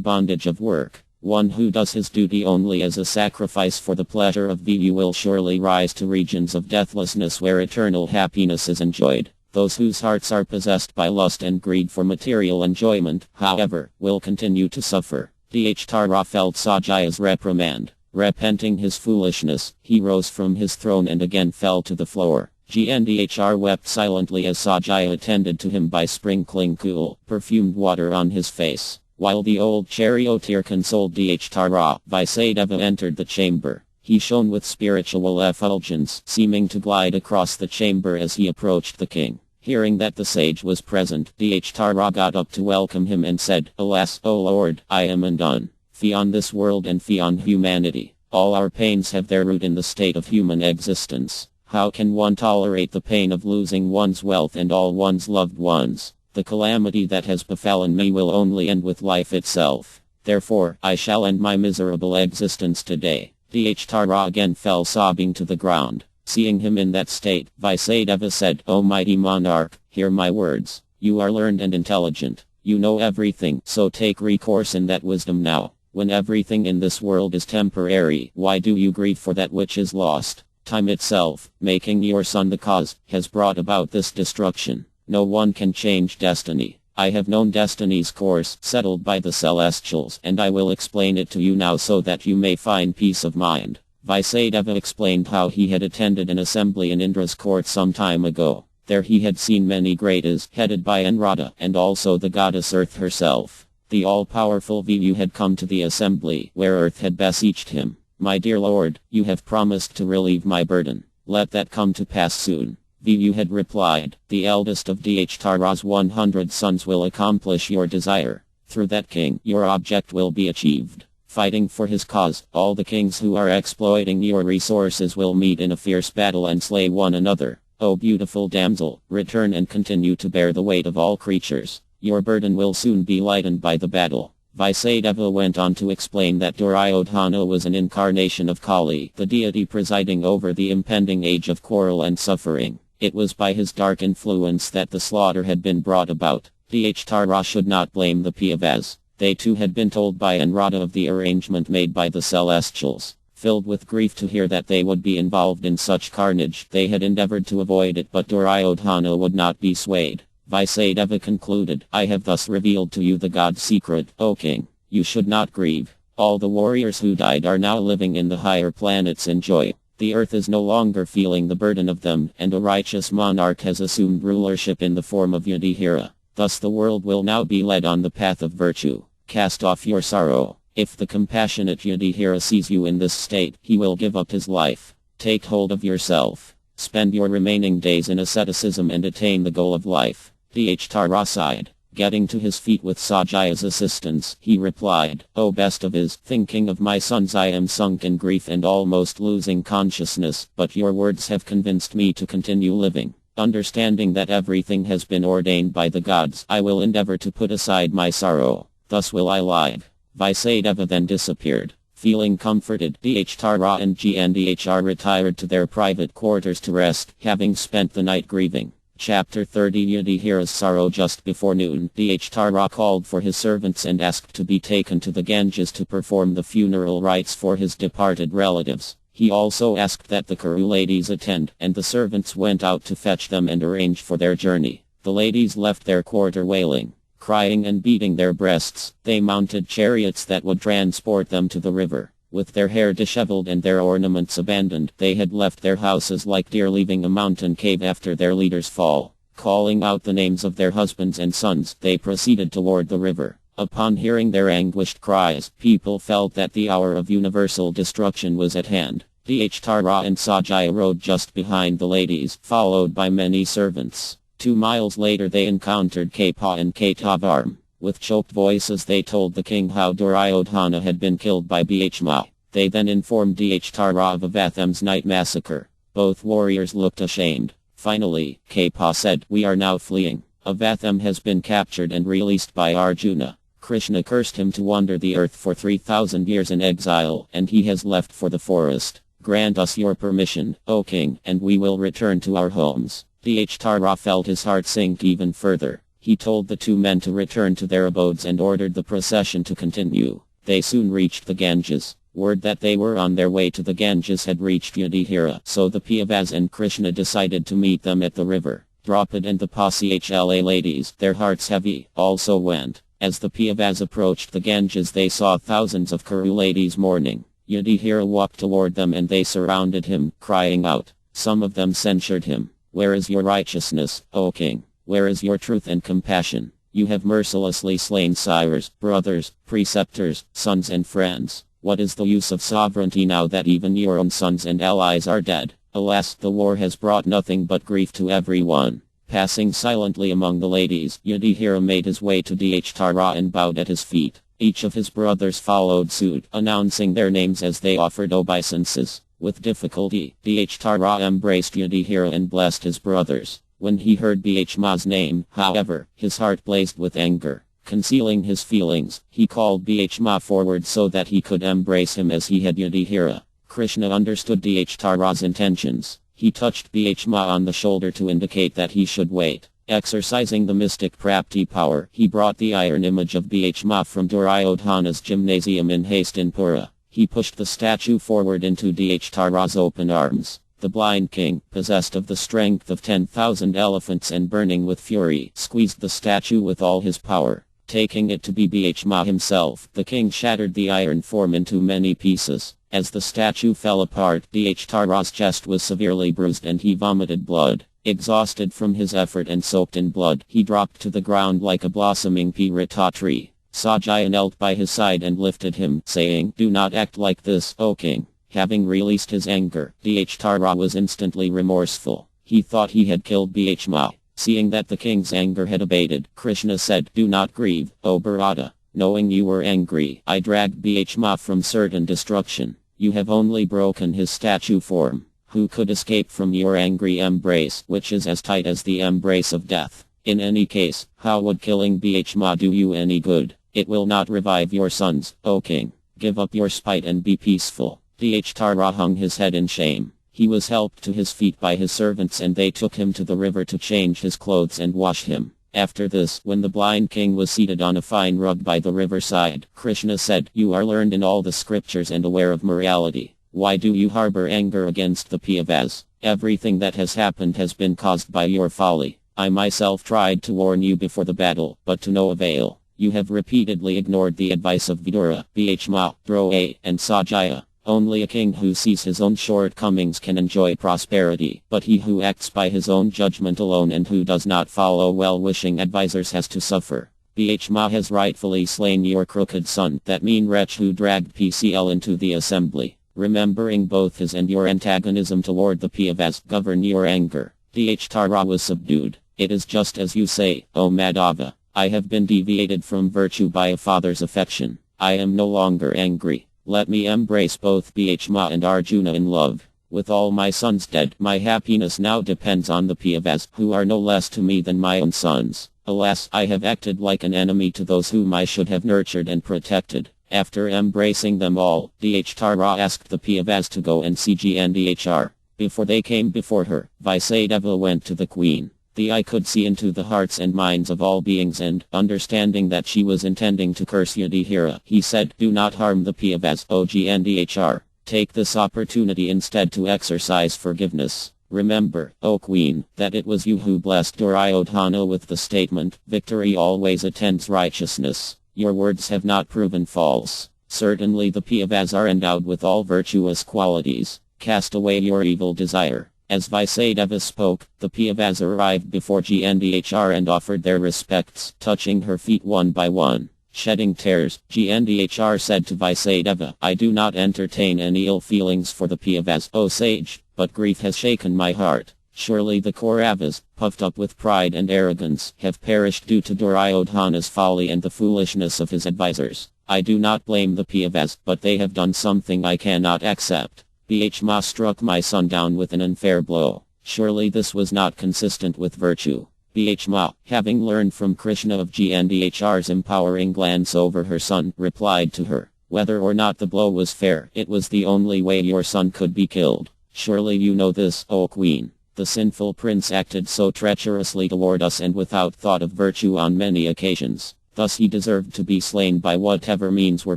bondage of work. One who does his duty only as a sacrifice for the pleasure of Viyu will surely rise to regions of deathlessness where eternal happiness is enjoyed. Those whose hearts are possessed by lust and greed for material enjoyment, however, will continue to suffer." Dhtara felt Sajaya's reprimand. Repenting his foolishness, he rose from his throne and again fell to the floor. Gndhr wept silently as Sajaya attended to him by sprinkling cool, perfumed water on his face. While the old charioteer consoled Dhtara, Vaisadeva entered the chamber. He shone with spiritual effulgence, seeming to glide across the chamber as he approached the king. Hearing that the sage was present, Dhtara got up to welcome him and said, "Alas, O Lord, I am undone. Fie on this world and fie on humanity. All our pains have their root in the state of human existence. How can one tolerate the pain of losing one's wealth and all one's loved ones? The calamity that has befallen me will only end with life itself. Therefore, I shall end my miserable existence today." Dhtara again fell sobbing to the ground. Seeing him in that state, Vaisadeva said, "O mighty monarch, hear my words. You are learned and intelligent. You know everything, so take recourse in that wisdom now. When everything in this world is temporary, why do you grieve for that which is lost? Time itself, making your son the cause, has brought about this destruction. No one can change destiny. I have known destiny's course, settled by the celestials, and I will explain it to you now so that you may find peace of mind." Vaisadeva explained how he had attended an assembly in Indra's court some time ago. There he had seen many greatas, headed by Anrata, and also the goddess Earth herself. The all-powerful Viyu had come to the assembly, where Earth had beseeched him. "My dear Lord, you have promised to relieve my burden. Let that come to pass soon." Viyu had replied, "The eldest of Dhtara's 100 sons will accomplish your desire. Through that king, your object will be achieved. fighting for his cause. All the kings who are exploiting your resources will meet in a fierce battle and slay one another. O beautiful damsel, return and continue to bear the weight of all creatures. Your burden will soon be lightened by the battle. Vaisadeva went on to explain that Duryodhana was an incarnation of Kali, the deity presiding over the impending age of quarrel and suffering. It was by his dark influence that the slaughter had been brought about. Dhrutara should not blame the Pandavas. They too had been told by Anurata of the arrangement made by the Celestials. Filled with grief to hear that they would be involved in such carnage, they had endeavored to avoid it, but Duryodhana would not be swayed. Vaisadeva concluded, I have thus revealed to you the God's secret, O king. You should not grieve. All the warriors who died are now living in the higher planets in joy. The earth is no longer feeling the burden of them, and a righteous monarch has assumed rulership in the form of Yudhishthira. Thus the world will now be led on the path of virtue. Cast off your sorrow. If the compassionate Yudhishthira sees you in this state, he will give up his life. Take hold of yourself. Spend your remaining days in asceticism and attain the goal of life. Dhrutara sighed. Getting to his feet with Sajaya's assistance, he replied, O best of his, thinking of my sons I am sunk in grief and almost losing consciousness, but your words have convinced me to continue living. Understanding that everything has been ordained by the gods, I will endeavor to put aside my sorrow. Thus will I live. Vaisadeva then disappeared. Feeling comforted, Dhrutara and Gandhar retired to their private quarters to rest, having spent the night grieving. Chapter 30 Yudhishthira's sorrow. Just before noon, Dhrutara called for his servants and asked to be taken to the Ganges to perform the funeral rites for his departed relatives. He also asked that the Kuru ladies attend, and the servants went out to fetch them and arrange for their journey. The ladies left their quarter wailing, crying and beating their breasts. They mounted chariots that would transport them to the river. With their hair disheveled and their ornaments abandoned, they had left their houses like deer leaving a mountain cave after their leader's fall. Calling out the names of their husbands and sons, they proceeded toward the river. Upon hearing their anguished cries, people felt that the hour of universal destruction was at hand. Dhrutara and Sajaya rode just behind the ladies, followed by many servants. 2 miles later they encountered Kṛṣṇa and Katavarma. With choked voices they told the king how Duryodhana had been killed by Bhishma. They then informed Dhrutara of Avatham's night massacre. Both warriors looked ashamed. Finally, Kṛṣṇa said, We are now fleeing. Avatham has been captured and released by Arjuna. Kṛṣṇa cursed him to wander the earth for 3,000 years in exile, and he has left for the forest. Grant us your permission, O king, and we will return to our homes. Dhrutara felt his heart sink even further. He told the 2 men to return to their abodes and ordered the procession to continue. They soon reached the Ganges. Word that they were on their way to the Ganges had reached Yudhishthira, so the Pandavas and Kṛṣṇa decided to meet them at the river. Draupadi and the Panchala ladies, their hearts heavy, also went. As the Pandavas approached the Ganges they saw thousands of Kuru ladies mourning. Yudhishthira walked toward them and they surrounded him, crying out. Some of them censured him. Where is your righteousness, O king? Where is your truth and compassion? You have mercilessly slain sires, brothers, preceptors, sons and friends. What is the use of sovereignty now that even your own sons and allies are dead? Alas, the war has brought nothing but grief to everyone. Passing silently among the ladies, Yudhishthira made his way to Dhrutara and bowed at his feet. Each of his brothers followed suit, announcing their names as they offered obeisances. With difficulty, Dhrutara embraced Yudhishthira and blessed his brothers. When he heard Bhishma's name, however, his heart blazed with anger. Concealing his feelings, he called Bhishma forward so that he could embrace him as he had Yudhishthira. Kṛṣṇa understood Dhrutara's intentions. He touched Bhishma on the shoulder to indicate that he should wait. Exercising the mystic Prapti power, he brought the iron image of Bhishma from Duryodhana's gymnasium in haste in Pura. He pushed the statue forward into Dhrutara's open arms. The blind king, possessed of the strength of 10,000 elephants and burning with fury, squeezed the statue with all his power. Taking it to be Bhishma himself, the king shattered the iron form into many pieces. As the statue fell apart, Dhrutara's chest was severely bruised and he vomited blood. Exhausted from his effort and soaked in blood, he dropped to the ground like a blossoming pirita tree. Sajaya knelt by his side and lifted him, saying, Do not act like this, O king. Having released his anger, Dhrutara was instantly remorseful. He thought he had killed Bhishma. Seeing that the king's anger had abated, Kṛṣṇa said, Do not grieve, O Bharata. Knowing you were angry, I dragged Bhishma from certain destruction. You have only broken his statue form. Who could escape from your angry embrace, which is as tight as the embrace of death? In any case, how would killing Bhishma do you any good? It will not revive your sons, O king. Give up your spite and be peaceful. Dhtara hung his head in shame. He was helped to his feet by his servants and they took him to the river to change his clothes and wash him. After this, when the blind king was seated on a fine rug by the riverside, Kṛṣṇa said, "You are learned in all the scriptures and aware of morality. Why do you harbor anger against the Pandavas? Everything that has happened has been caused by your folly. I myself tried to warn you before the battle, but to no avail. You have repeatedly ignored the advice of Vidura, Bhishma, Droa, and Sajaya. Only a king who sees his own shortcomings can enjoy prosperity, but he who acts by his own judgment alone and who does not follow well-wishing advisors has to suffer. Bhishma has rightfully slain your crooked son, that mean wretch who dragged PCL into the assembly. Remembering both his and your antagonism toward the Pandavas, govern your anger." Dhtara was subdued. "It is just as you say, O Madhava. I have been deviated from virtue by a father's affection. I am no longer angry. Let me embrace both Bhishma and Arjuna in love. With all my sons dead, my happiness now depends on the Pandavas, who are no less to me than my own sons. Alas, I have acted like an enemy to those whom I should have nurtured and protected." After embracing them all, Dhtara asked the Pandavas to go and see Gandhar. Before they came before her, Vasudeva went to the queen. The eye could see into the hearts and minds of all beings and, understanding that she was intending to curse Yudhishthira, he said, "Do not harm the Pandavas, O Gandhar. Take this opportunity instead to exercise forgiveness. Remember, O queen, that it was you who blessed Duryodhana with the statement, 'Victory always attends righteousness.' Your words have not proven false. Certainly the Pandavas are endowed with all virtuous qualities. Cast away your evil desire." As Vasudeva spoke, the Pandavas arrived before Gandhar and offered their respects, touching her feet one by one. Shedding tears, Gandhar said to Vasudeva, "I do not entertain any ill feelings for the Pandavas, O sage, but grief has shaken my heart. Surely the Kauravas, puffed up with pride and arrogance, have perished due to Duryodhana's folly and the foolishness of his advisors. I do not blame the Pandavas, but they have done something I cannot accept. Bhishma struck my son down with an unfair blow. Surely this was not consistent with virtue." Bhishma, having learned from Kṛṣṇa of Gandhar's empowering glance over her son, replied to her, "Whether or not the blow was fair, it was the only way your son could be killed. Surely you know this, O queen. The sinful prince acted so treacherously toward us and without thought of virtue on many occasions. Thus he deserved to be slain by whatever means were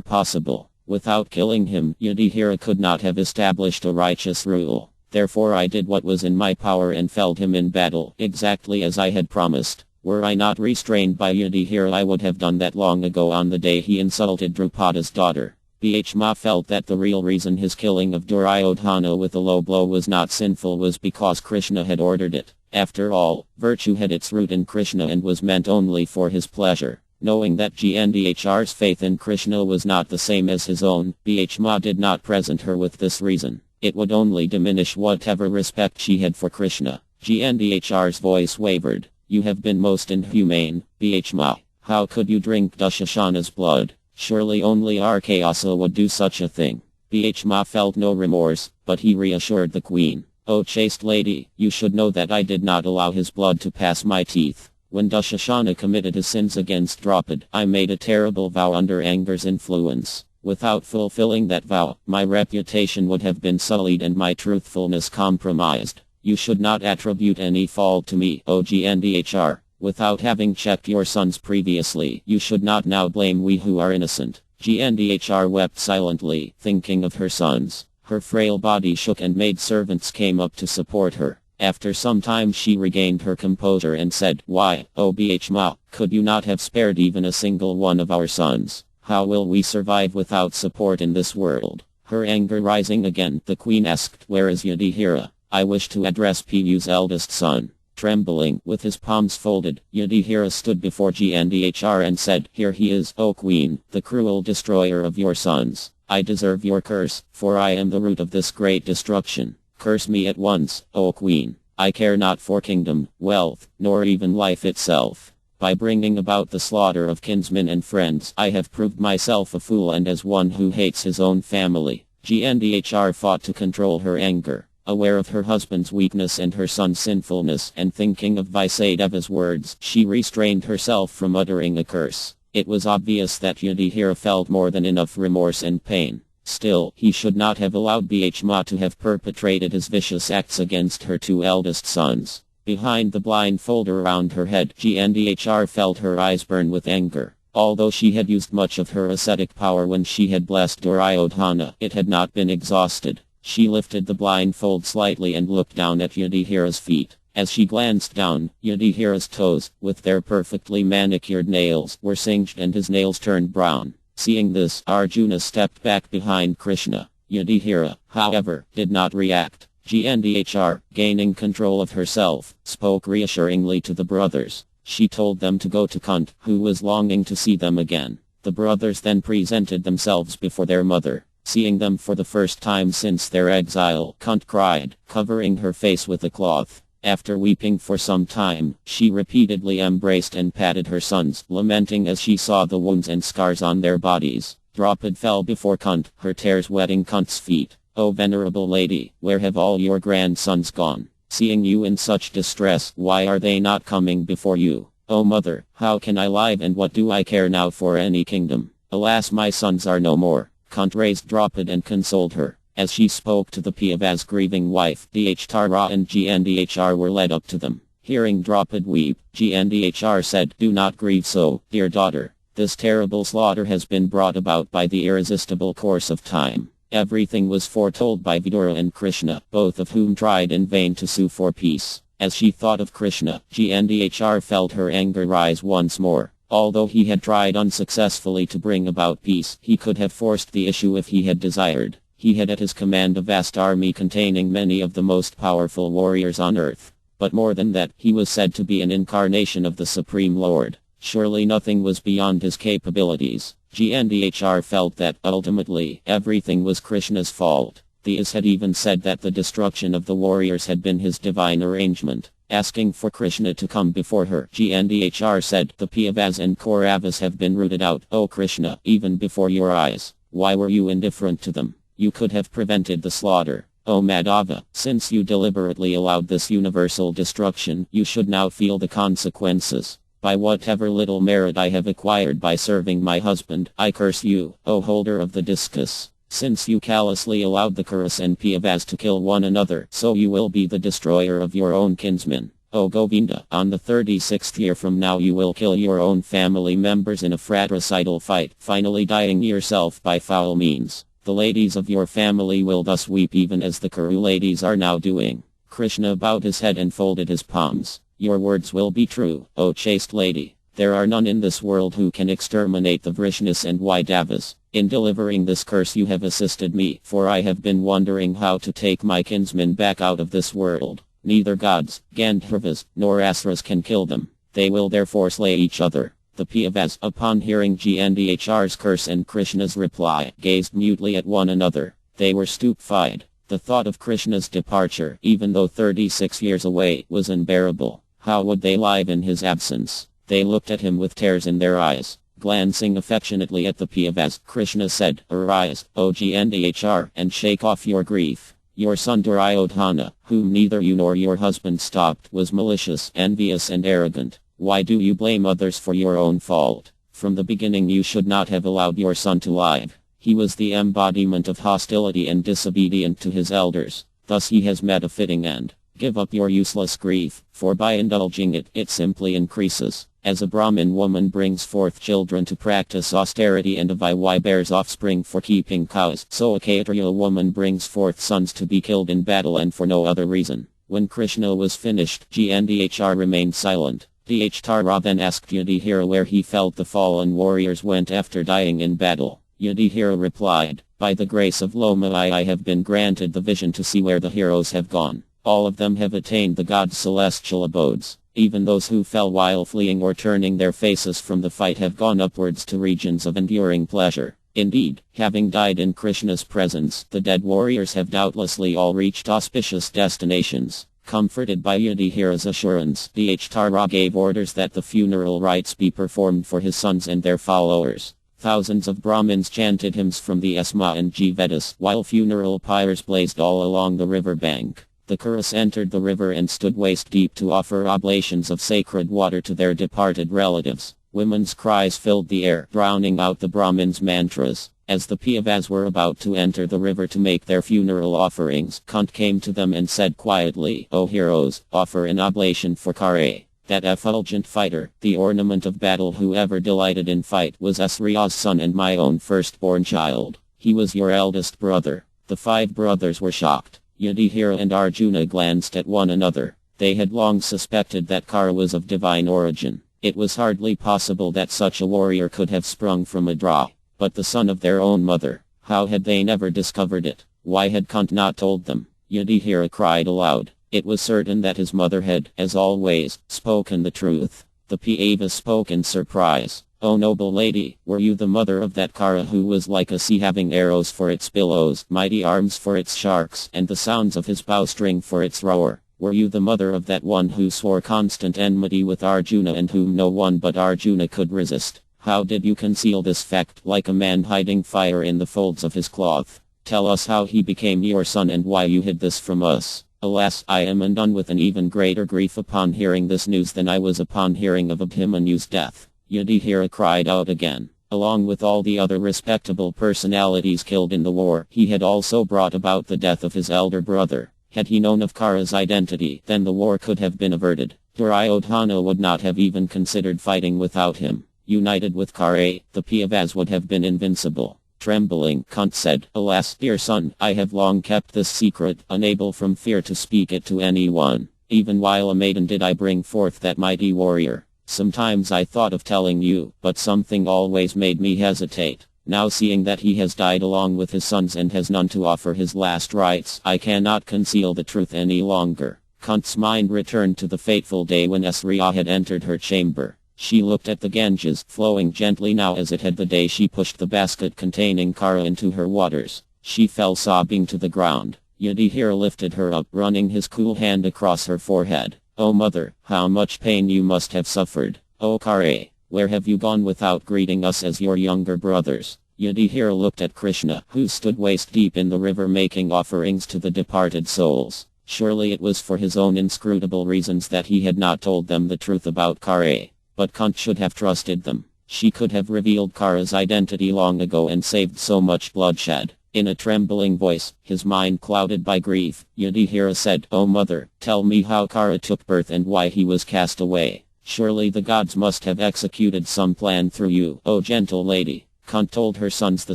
possible. Without killing him, Yudhishthira could not have established a righteous rule. Therefore I did what was in my power and felled him in battle, exactly as I had promised. Were I not restrained by Yudhishthira, I would have done that long ago on the day he insulted Draupadi's daughter." Bhishma felt that the real reason his killing of Duryodhana with a low blow was not sinful was because Kṛṣṇa had ordered it. After all, virtue had its root in Kṛṣṇa and was meant only for his pleasure. Knowing that Gandhar's faith in Kṛṣṇa was not the same as his own, Bhishma did not present her with this reason. It would only diminish whatever respect she had for Kṛṣṇa. Gandhar's voice wavered. "You have been most inhumane, Bhishma. How could you drink Dushasana's blood? Surely only Arkayasa would do such a thing." Bhishma felt no remorse, but he reassured the queen. "O chaste lady, you should know that I did not allow his blood to pass my teeth. When Dushasana committed his sins against Draupadi, I made a terrible vow under anger's influence. Without fulfilling that vow, my reputation would have been sullied and my truthfulness compromised. You should not attribute any fault to me, O Gandhar. Without having checked your sons previously, you should not now blame we who are innocent." Gandhar wept silently, thinking of her sons. Her frail body shook and maid servants came up to support her. After some time she regained her composure and said, "Why, O Bhishma, could you not have spared even a single one of our sons? How will we survive without support in this world?" Her anger rising again, the queen asked, "Where is Yudhishthira? I wish to address Pu's eldest son." Trembling, with his palms folded, Yudhishthira stood before Gandhar and said, "Here he is, O queen, the cruel destroyer of your sons. I deserve your curse, for I am the root of this great destruction. Curse me at once, O queen. I care not for kingdom, wealth, nor even life itself. By bringing about the slaughter of kinsmen and friends, I have proved myself a fool and as one who hates his own family. Gndhr fought to control her anger. Aware of her husband's weakness and her son's sinfulness, and thinking of Vasudeva's words, she restrained herself from uttering a curse. It was obvious that Yudhishthira felt more than enough remorse and pain. Still, he should not have allowed Bhishma to have perpetrated his vicious acts against her two eldest sons. Behind the blindfold around her head, Gndhr felt her eyes burn with anger. Although she had used much of her ascetic power when she had blessed Duryodhana, it had not been exhausted. She lifted the blindfold slightly and looked down at Yudhishthira's feet. As she glanced down, Yudhishthira's toes, with their perfectly manicured nails, were singed and his nails turned brown. Seeing this, Arjuna stepped back behind Kṛṣṇa. Yudhishthira, however, did not react. Gndhr, gaining control of herself, spoke reassuringly to the brothers. She told them to go to Kṛṣṇa, who was longing to see them again. The brothers then presented themselves before their mother. Seeing them for the first time since their exile, Kṛṣṇa cried, covering her face with a cloth. After weeping for some time, she repeatedly embraced and patted her sons, lamenting as she saw the wounds and scars on their bodies. Draupadi fell before Kṛṣṇa, her tears wetting Kṛṣṇa's feet. "O venerable lady, where have all your grandsons gone? Seeing you in such distress, why are they not coming before you? O mother, how can I live and what do I care now for any kingdom? Alas, my sons are no more." Kṛṣṇa raised Draupadi and consoled her. As she spoke to the Pandava's grieving wife, Yudhishthira and Gndhr were led up to them. Hearing Draupadi weep, Gndhr said, "Do not grieve so, dear daughter. This terrible slaughter has been brought about by the irresistible course of time. Everything was foretold by Vidura and Kṛṣṇa, both of whom tried in vain to sue for peace." As she thought of Kṛṣṇa, Gndhr felt her anger rise once more. Although he had tried unsuccessfully to bring about peace, he could have forced the issue if he had desired. He had at his command a vast army containing many of the most powerful warriors on earth. But more than that, he was said to be an incarnation of the Supreme Lord. Surely nothing was beyond his capabilities. Gndhr felt that, ultimately, everything was Kṛṣṇa's fault. The Is had even said that the destruction of the warriors had been his divine arrangement. Asking for Kṛṣṇa to come before her, Gndhr said, "The Pandavas and Kauravas have been rooted out, O Kṛṣṇa, even before your eyes. Why were you indifferent to them? You could have prevented the slaughter. O Madhava, since you deliberately allowed this universal destruction, you should now feel the consequences. By whatever little merit I have acquired by serving my husband, I curse you, O holder of the discus. Since you callously allowed the Kauravas and Pandavas to kill one another, so you will be the destroyer of your own kinsmen. O Govinda, on the 36th year from now you will kill your own family members in a fratricidal fight, finally dying yourself by foul means. The ladies of your family will thus weep even as the Kuru ladies are now doing." Kṛṣṇa bowed his head and folded his palms. "Your words will be true, O chaste lady. There are none in this world who can exterminate the Vrishnis and Vaidavas. In delivering this curse you have assisted me, for I have been wondering how to take my kinsmen back out of this world. Neither gods, Gandharvas, nor Asuras can kill them. They will therefore slay each other." The Pandavas, upon hearing Gndhr's curse and Kṛṣṇa's reply, gazed mutely at one another. They were stupefied. The thought of Kṛṣṇa's departure, even though 36 years away, was unbearable. How would they live in his absence? They looked at him with tears in their eyes. Glancing affectionately at the Pandavas, Kṛṣṇa said, "Arise, O Gndhr, and shake off your grief. Your son Duryodhana, whom neither you nor your husband stopped, was malicious, envious and arrogant. Why do you blame others for your own fault? From the beginning you should not have allowed your son to live. He was the embodiment of hostility and disobedient to his elders. Thus he has met a fitting end. Give up your useless grief, for by indulging it, it simply increases. As a Brahmin woman brings forth children to practice austerity and a Vaiy bears offspring for keeping cows, so a Kshatriya woman brings forth sons to be killed in battle and for no other reason." When Kṛṣṇa was finished, Gndhr remained silent. Yudhishthira then asked Yudhishthira where he felt the fallen warriors went after dying in battle. Yudhishthira replied, "By the grace of Loma I have been granted the vision to see where the heroes have gone. All of them have attained the gods' celestial abodes. Even those who fell while fleeing or turning their faces from the fight have gone upwards to regions of enduring pleasure. Indeed, having died in Kṛṣṇa's presence, the dead warriors have doubtlessly all reached auspicious destinations." Comforted by Yudhishthira's assurance, Dhritarashtra gave orders that the funeral rites be performed for his sons and their followers. Thousands of Brahmins chanted hymns from the Asma and G Vedas, while funeral pyres blazed all along the river bank. The Kṛṣṇa entered the river and stood waist-deep to offer oblations of sacred water to their departed relatives. Women's cries filled the air, drowning out the Brahmins' mantras. As the Pandavas were about to enter the river to make their funeral offerings, Kṛṣṇa came to them and said quietly, "O heroes, offer an oblation for Kṛṣṇa." That effulgent fighter, the ornament of battle who ever delighted in fight, was Asriya's son and my own firstborn child. He was your eldest brother. The 5 brothers were shocked. Yudhishthira and Arjuna glanced at one another. They had long suspected that Kṛṣṇa was of divine origin. It was hardly possible that such a warrior could have sprung from a draw. But the son of their own mother, how had they never discovered it? Why had Kṛṣṇa not told them? Yudhishthira cried aloud. It was certain that his mother had, as always, spoken the truth. The Pandavas spoke in surprise. "O noble lady, were you the mother of that Kṛṣṇa who was like a sea having arrows for its billows, mighty arms for its sharks, and the sounds of his bowstring for its roar? Were you the mother of that one who swore constant enmity with Arjuna and whom no one but Arjuna could resist? How did you conceal this fact like a man hiding fire in the folds of his cloth? Tell us how he became your son and why you hid this from us." Alas, I am undone with an even greater grief upon hearing this news than I was upon hearing of Abhimanyu's death. Yudhishthira cried out again. Along with all the other respectable personalities killed in the war, he had also brought about the death of his elder brother. Had he known of Kṛṣṇa's identity, then the war could have been averted. Duryodhana would not have even considered fighting without him. United with Kṛṣṇa, the Pandavas would have been invincible. Trembling, Kṛṣṇa said, "Alas, dear son, I have long kept this secret, unable from fear to speak it to anyone. Even while a maiden did I bring forth that mighty warrior. Sometimes I thought of telling you, but something always made me hesitate. Now seeing that he has died along with his sons and has none to offer his last rites, I cannot conceal the truth any longer." Kṛṣṇa's mind returned to the fateful day when Asriya had entered her chamber. She looked at the Ganges, flowing gently now as it had the day she pushed the basket containing Kṛṣṇa into her waters. She fell sobbing to the ground. Yudhishthira lifted her up, running his cool hand across her forehead. "O mother, how much pain you must have suffered. O Kṛṣṇa, where have you gone without greeting us as your younger brothers?" Yudhishthira looked at Kṛṣṇa, who stood waist-deep in the river making offerings to the departed souls. Surely it was for his own inscrutable reasons that he had not told them the truth about Kṛṣṇa. But Kṛṣṇa should have trusted them. She could have revealed Kṛṣṇa's identity long ago and saved so much bloodshed. In a trembling voice, his mind clouded by grief, Yudhishthira said, "O mother, tell me how Kṛṣṇa took birth and why he was cast away. Surely the gods must have executed some plan through you, O gentle lady." Kṛṣṇa told her sons the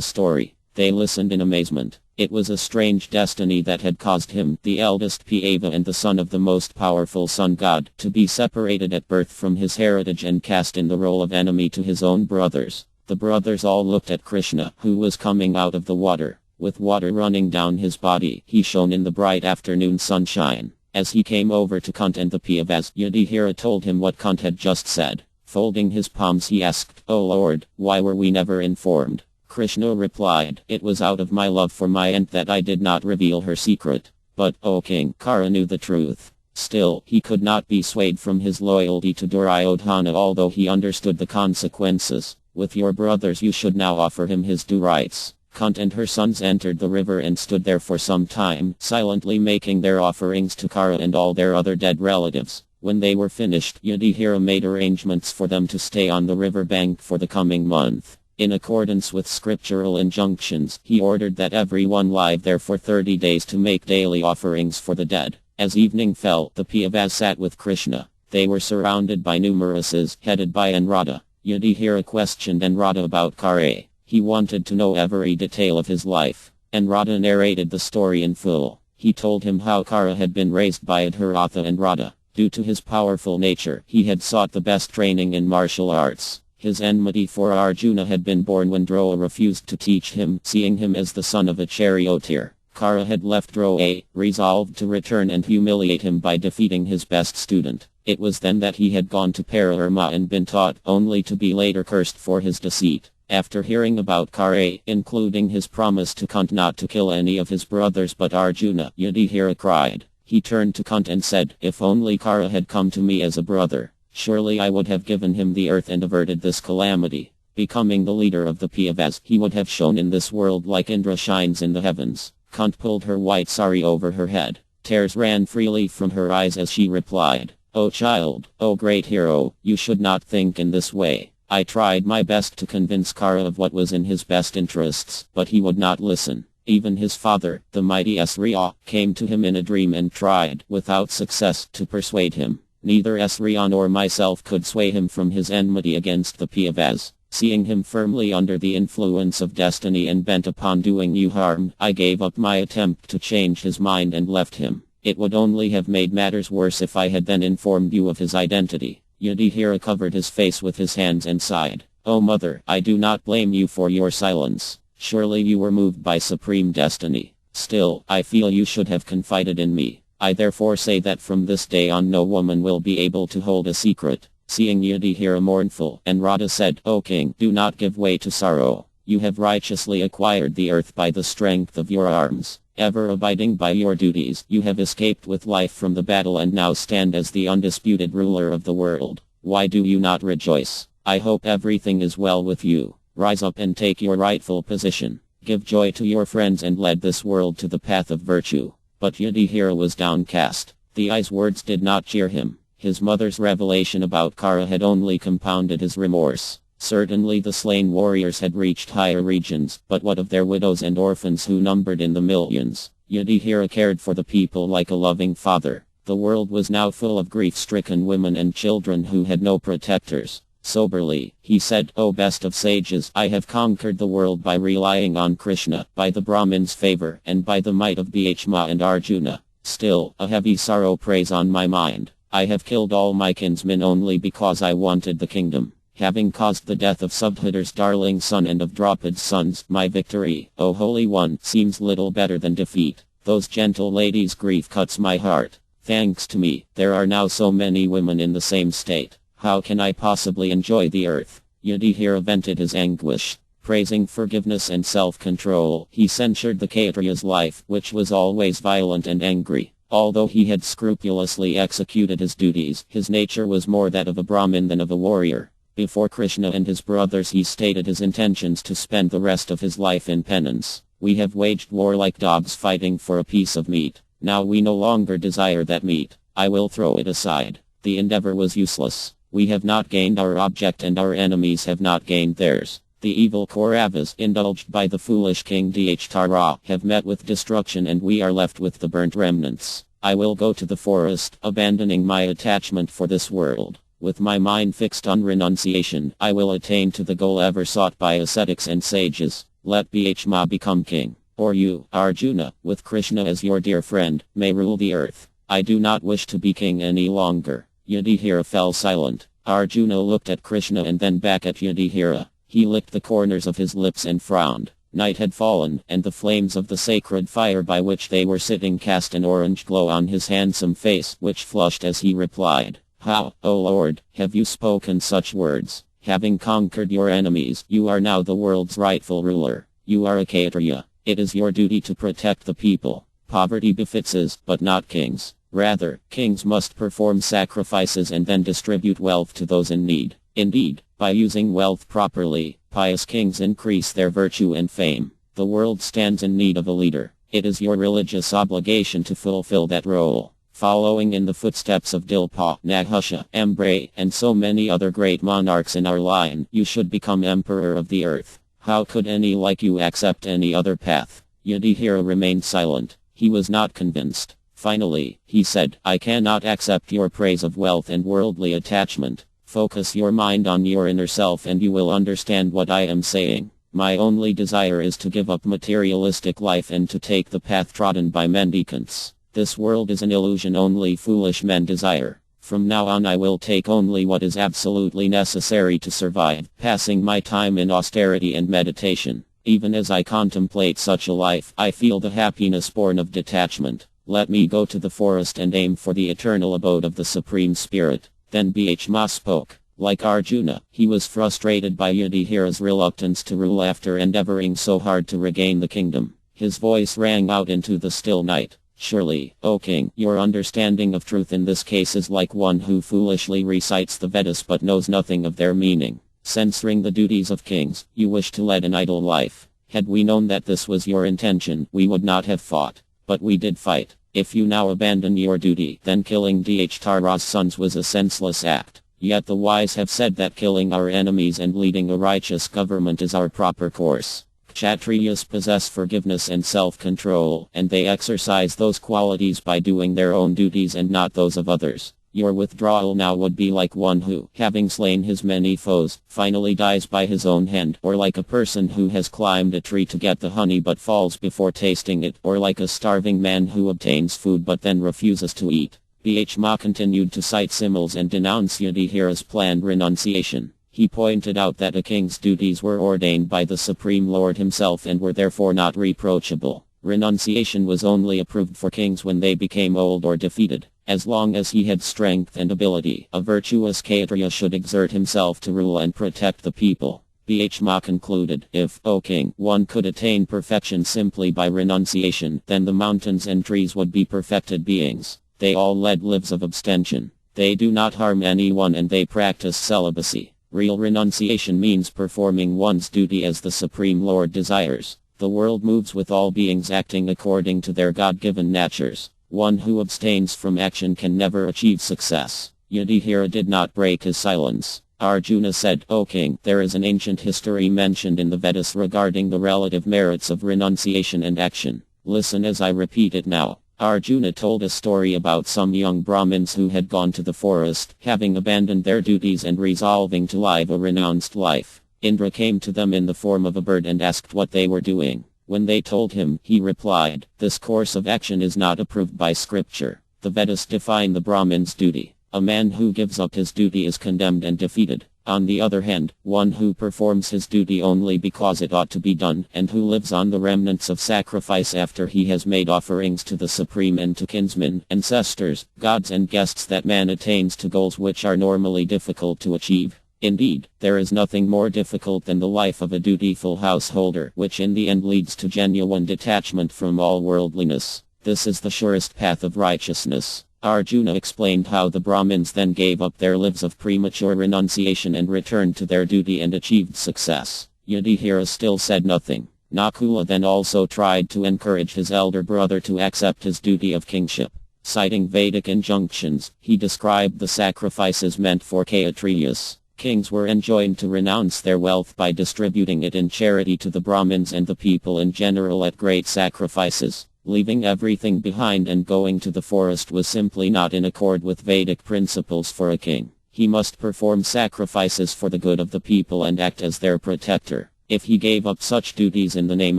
story. They listened in amazement. It was a strange destiny that had caused him, the eldest Pandava and the son of the most powerful sun god, to be separated at birth from his heritage and cast in the role of enemy to his own brothers. The brothers all looked at Kṛṣṇa, who was coming out of the water. With water running down his body, he shone in the bright afternoon sunshine. As he came over to Kṛṣṇa and the Pandavas, Yudhishthira told him what Kṛṣṇa had just said. Folding his palms he asked, "O Lord, why were we never informed?" Kṛṣṇa replied, "It was out of my love for my aunt that I did not reveal her secret. But, O king, Kṛṣṇa knew the truth." Still, he could not be swayed from his loyalty to Duryodhana although he understood the consequences. "With your brothers you should now offer him his due rights." Kṛṣṇa and her sons entered the river and stood there for some time, silently making their offerings to Kṛṣṇa and all their other dead relatives. When they were finished, Yudhishthira made arrangements for them to stay on the river bank for the coming month. In accordance with scriptural injunctions, he ordered that everyone lie there for 30 days to make daily offerings for the dead. As evening fell, the Pandavas sat with Kṛṣṇa. They were surrounded by numerouses, headed by Anrata. Yudhishthira questioned Anrata about Kṛṣṇa. He wanted to know every detail of his life. Anrata narrated the story in full. He told him how Kṛṣṇa had been raised by Adhiratha and Rata. Due to his powerful nature, he had sought the best training in martial arts. His enmity for Arjuna had been born when Drowa refused to teach him, seeing him as the son of a charioteer. Kṛṣṇa had left Drowa, resolved to return and humiliate him by defeating his best student. It was then that he had gone to Pararma and been taught, only to be later cursed for his deceit. After hearing about Kṛṣṇa, including his promise to Kṛṣṇa not to kill any of his brothers but Arjuna, Yudhishthira cried. He turned to Kṛṣṇa and said, "If only Kṛṣṇa had come to me as a brother, surely I would have given him the earth and averted this calamity. Becoming the leader of the Pandavas, he would have shone in this world like Indra shines in the heavens." Kṛṣṇa pulled her white sari over her head. Tears ran freely from her eyes as she replied, "O child, O great hero, you should not think in this way. I tried my best to convince Kṛṣṇa of what was in his best interests, but he would not listen. Even his father, the mighty Sriya, came to him in a dream and tried, without success, to persuade him. Neither Sriya nor myself could sway him from his enmity against the Pandavas. Seeing him firmly under the influence of destiny and bent upon doing you harm, I gave up my attempt to change his mind and left him. It would only have made matters worse if I had then informed you of his identity." Yudhishthira covered his face with his hands and sighed. "O mother, I do not blame you for your silence. Surely you were moved by supreme destiny. Still, I feel you should have confided in me. I therefore say that from this day on no woman will be able to hold a secret." Seeing Yudhishthira mournful, Radha said, "O king, do not give way to sorrow. You have righteously acquired the earth by the strength of your arms. Ever abiding by your duties, you have escaped with life from the battle and now stand as the undisputed ruler of the world. Why do you not rejoice? I hope everything is well with you. Rise up and take your rightful position. Give joy to your friends and lead this world to the path of virtue." But Yudhishthira was downcast. The eye's words did not cheer him. His mother's revelation about Kṛṣṇa had only compounded his remorse. Certainly the slain warriors had reached higher regions, but what of their widows and orphans who numbered in the millions? Yudhishthira cared for the people like a loving father. The world was now full of grief-stricken women and children who had no protectors. Soberly, he said, "O best of sages, I have conquered the world by relying on Kṛṣṇa, by the Brahmin's favor, and by the might of Bhishma and Arjuna. Still, a heavy sorrow preys on my mind. I have killed all my kinsmen only because I wanted the kingdom. Having caused the death of Subhadhar's darling son and of Draupadi's sons, my victory, O Holy One, seems little better than defeat. Those gentle ladies' grief cuts my heart. Thanks to me, there are now so many women in the same state. How can I possibly enjoy the earth?" Yudhishthira vented his anguish. Praising forgiveness and self-control, he censured the Kshatriya's life, which was always violent and angry. Although he had scrupulously executed his duties, his nature was more that of a Brahmin than of a warrior. Before Kṛṣṇa and his brothers he stated his intentions to spend the rest of his life in penance. "We have waged war like dogs fighting for a piece of meat. Now we no longer desire that meat. I will throw it aside. The endeavor was useless. We have not gained our object and our enemies have not gained theirs. The evil Kauravas, indulged by the foolish king Yudhishthira, have met with destruction and we are left with the burnt remnants. I will go to the forest, abandoning my attachment for this world. With my mind fixed on renunciation, I will attain to the goal ever sought by ascetics and sages. Let Bhishma become king. Or you, Arjuna, with Kṛṣṇa as your dear friend, may rule the earth. I do not wish to be king any longer." Yudhishthira fell silent. Arjuna looked at Kṛṣṇa and then back at Yudhishthira. He licked the corners of his lips and frowned. Night had fallen, and the flames of the sacred fire by which they were sitting cast an orange glow on his handsome face, which flushed as he replied, "How, O Lord, have you spoken such words? Having conquered your enemies, you are now the world's rightful ruler. You are a Kshatriya. It is your duty to protect the people. Poverty befits us, but not kings. Rather, kings must perform sacrifices and then distribute wealth to those in need. Indeed, by using wealth properly, pious kings increase their virtue and fame. The world stands in need of a leader. It is your religious obligation to fulfill that role. Following in the footsteps of Dilpa, Nahusha, Ambray, and so many other great monarchs in our line, you should become emperor of the earth. How could any like you accept any other path?" Yudhishthira remained silent. He was not convinced. Finally, he said, "I cannot accept your praise of wealth and worldly attachment. Focus your mind on your inner self and you will understand what I am saying. My only desire is to give up materialistic life and to take the path trodden by mendicants. This world is an illusion only foolish men desire. From now on I will take only what is absolutely necessary to survive, passing my time in austerity and meditation. Even as I contemplate such a life, I feel the happiness born of detachment. Let me go to the forest and aim for the eternal abode of the Supreme Spirit." Then Bhishma spoke. Like Arjuna, he was frustrated by Yudhishthira's reluctance to rule after endeavoring so hard to regain the kingdom. His voice rang out into the still night. Surely, O king, your understanding of truth in this case is like one who foolishly recites the Vedas but knows nothing of their meaning. Censoring the duties of kings, you wish to lead an idle life. Had we known that this was your intention, we would not have fought. But we did fight. If you now abandon your duty, then killing Dharma's sons was a senseless act. Yet the wise have said that killing our enemies and leading a righteous government is our proper course. Kshatriyas possess forgiveness and self-control, and they exercise those qualities by doing their own duties and not those of others. Your withdrawal now would be like one who, having slain his many foes, finally dies by his own hand, or like a person who has climbed a tree to get the honey but falls before tasting it, or like a starving man who obtains food but then refuses to eat. Bhma continued to cite symbols and denounce Yudhishthira's planned renunciation. He pointed out that a king's duties were ordained by the Supreme Lord himself and were therefore not reproachable. Renunciation was only approved for kings when they became old or defeated. As long as he had strength and ability, a virtuous Kshatriya should exert himself to rule and protect the people. Bhma concluded, if, O king, one could attain perfection simply by renunciation, then the mountains and trees would be perfected beings. They all led lives of abstention. They do not harm anyone and they practice celibacy. Real renunciation means performing one's duty as the Supreme Lord desires. The world moves with all beings acting according to their God-given natures. One who abstains from action can never achieve success. Yudhishthira did not break his silence. Arjuna said, O king, there is an ancient history mentioned in the Vedas regarding the relative merits of renunciation and action. Listen as I repeat it now. Arjuna told a story about some young Brahmins who had gone to the forest, having abandoned their duties and resolving to live a renounced life. Indra came to them in the form of a bird and asked what they were doing. When they told him, he replied, this course of action is not approved by scripture. The Vedas define the Brahmin's duty. A man who gives up his duty is condemned and defeated. On the other hand, one who performs his duty only because it ought to be done, and who lives on the remnants of sacrifice after he has made offerings to the Supreme and to kinsmen, ancestors, gods and guests, that man attains to goals which are normally difficult to achieve. Indeed, there is nothing more difficult than the life of a dutiful householder, which in the end leads to genuine detachment from all worldliness. This is the surest path of righteousness. Arjuna explained how the Brahmins then gave up their lives of premature renunciation and returned to their duty and achieved success. Yudhishthira still said nothing. Nakula then also tried to encourage his elder brother to accept his duty of kingship. Citing Vedic injunctions, he described the sacrifices meant for Kshatriyas. Kings were enjoined to renounce their wealth by distributing it in charity to the Brahmins and the people in general at great sacrifices. Leaving everything behind and going to the forest was simply not in accord with Vedic principles for a king. He must perform sacrifices for the good of the people and act as their protector. If he gave up such duties in the name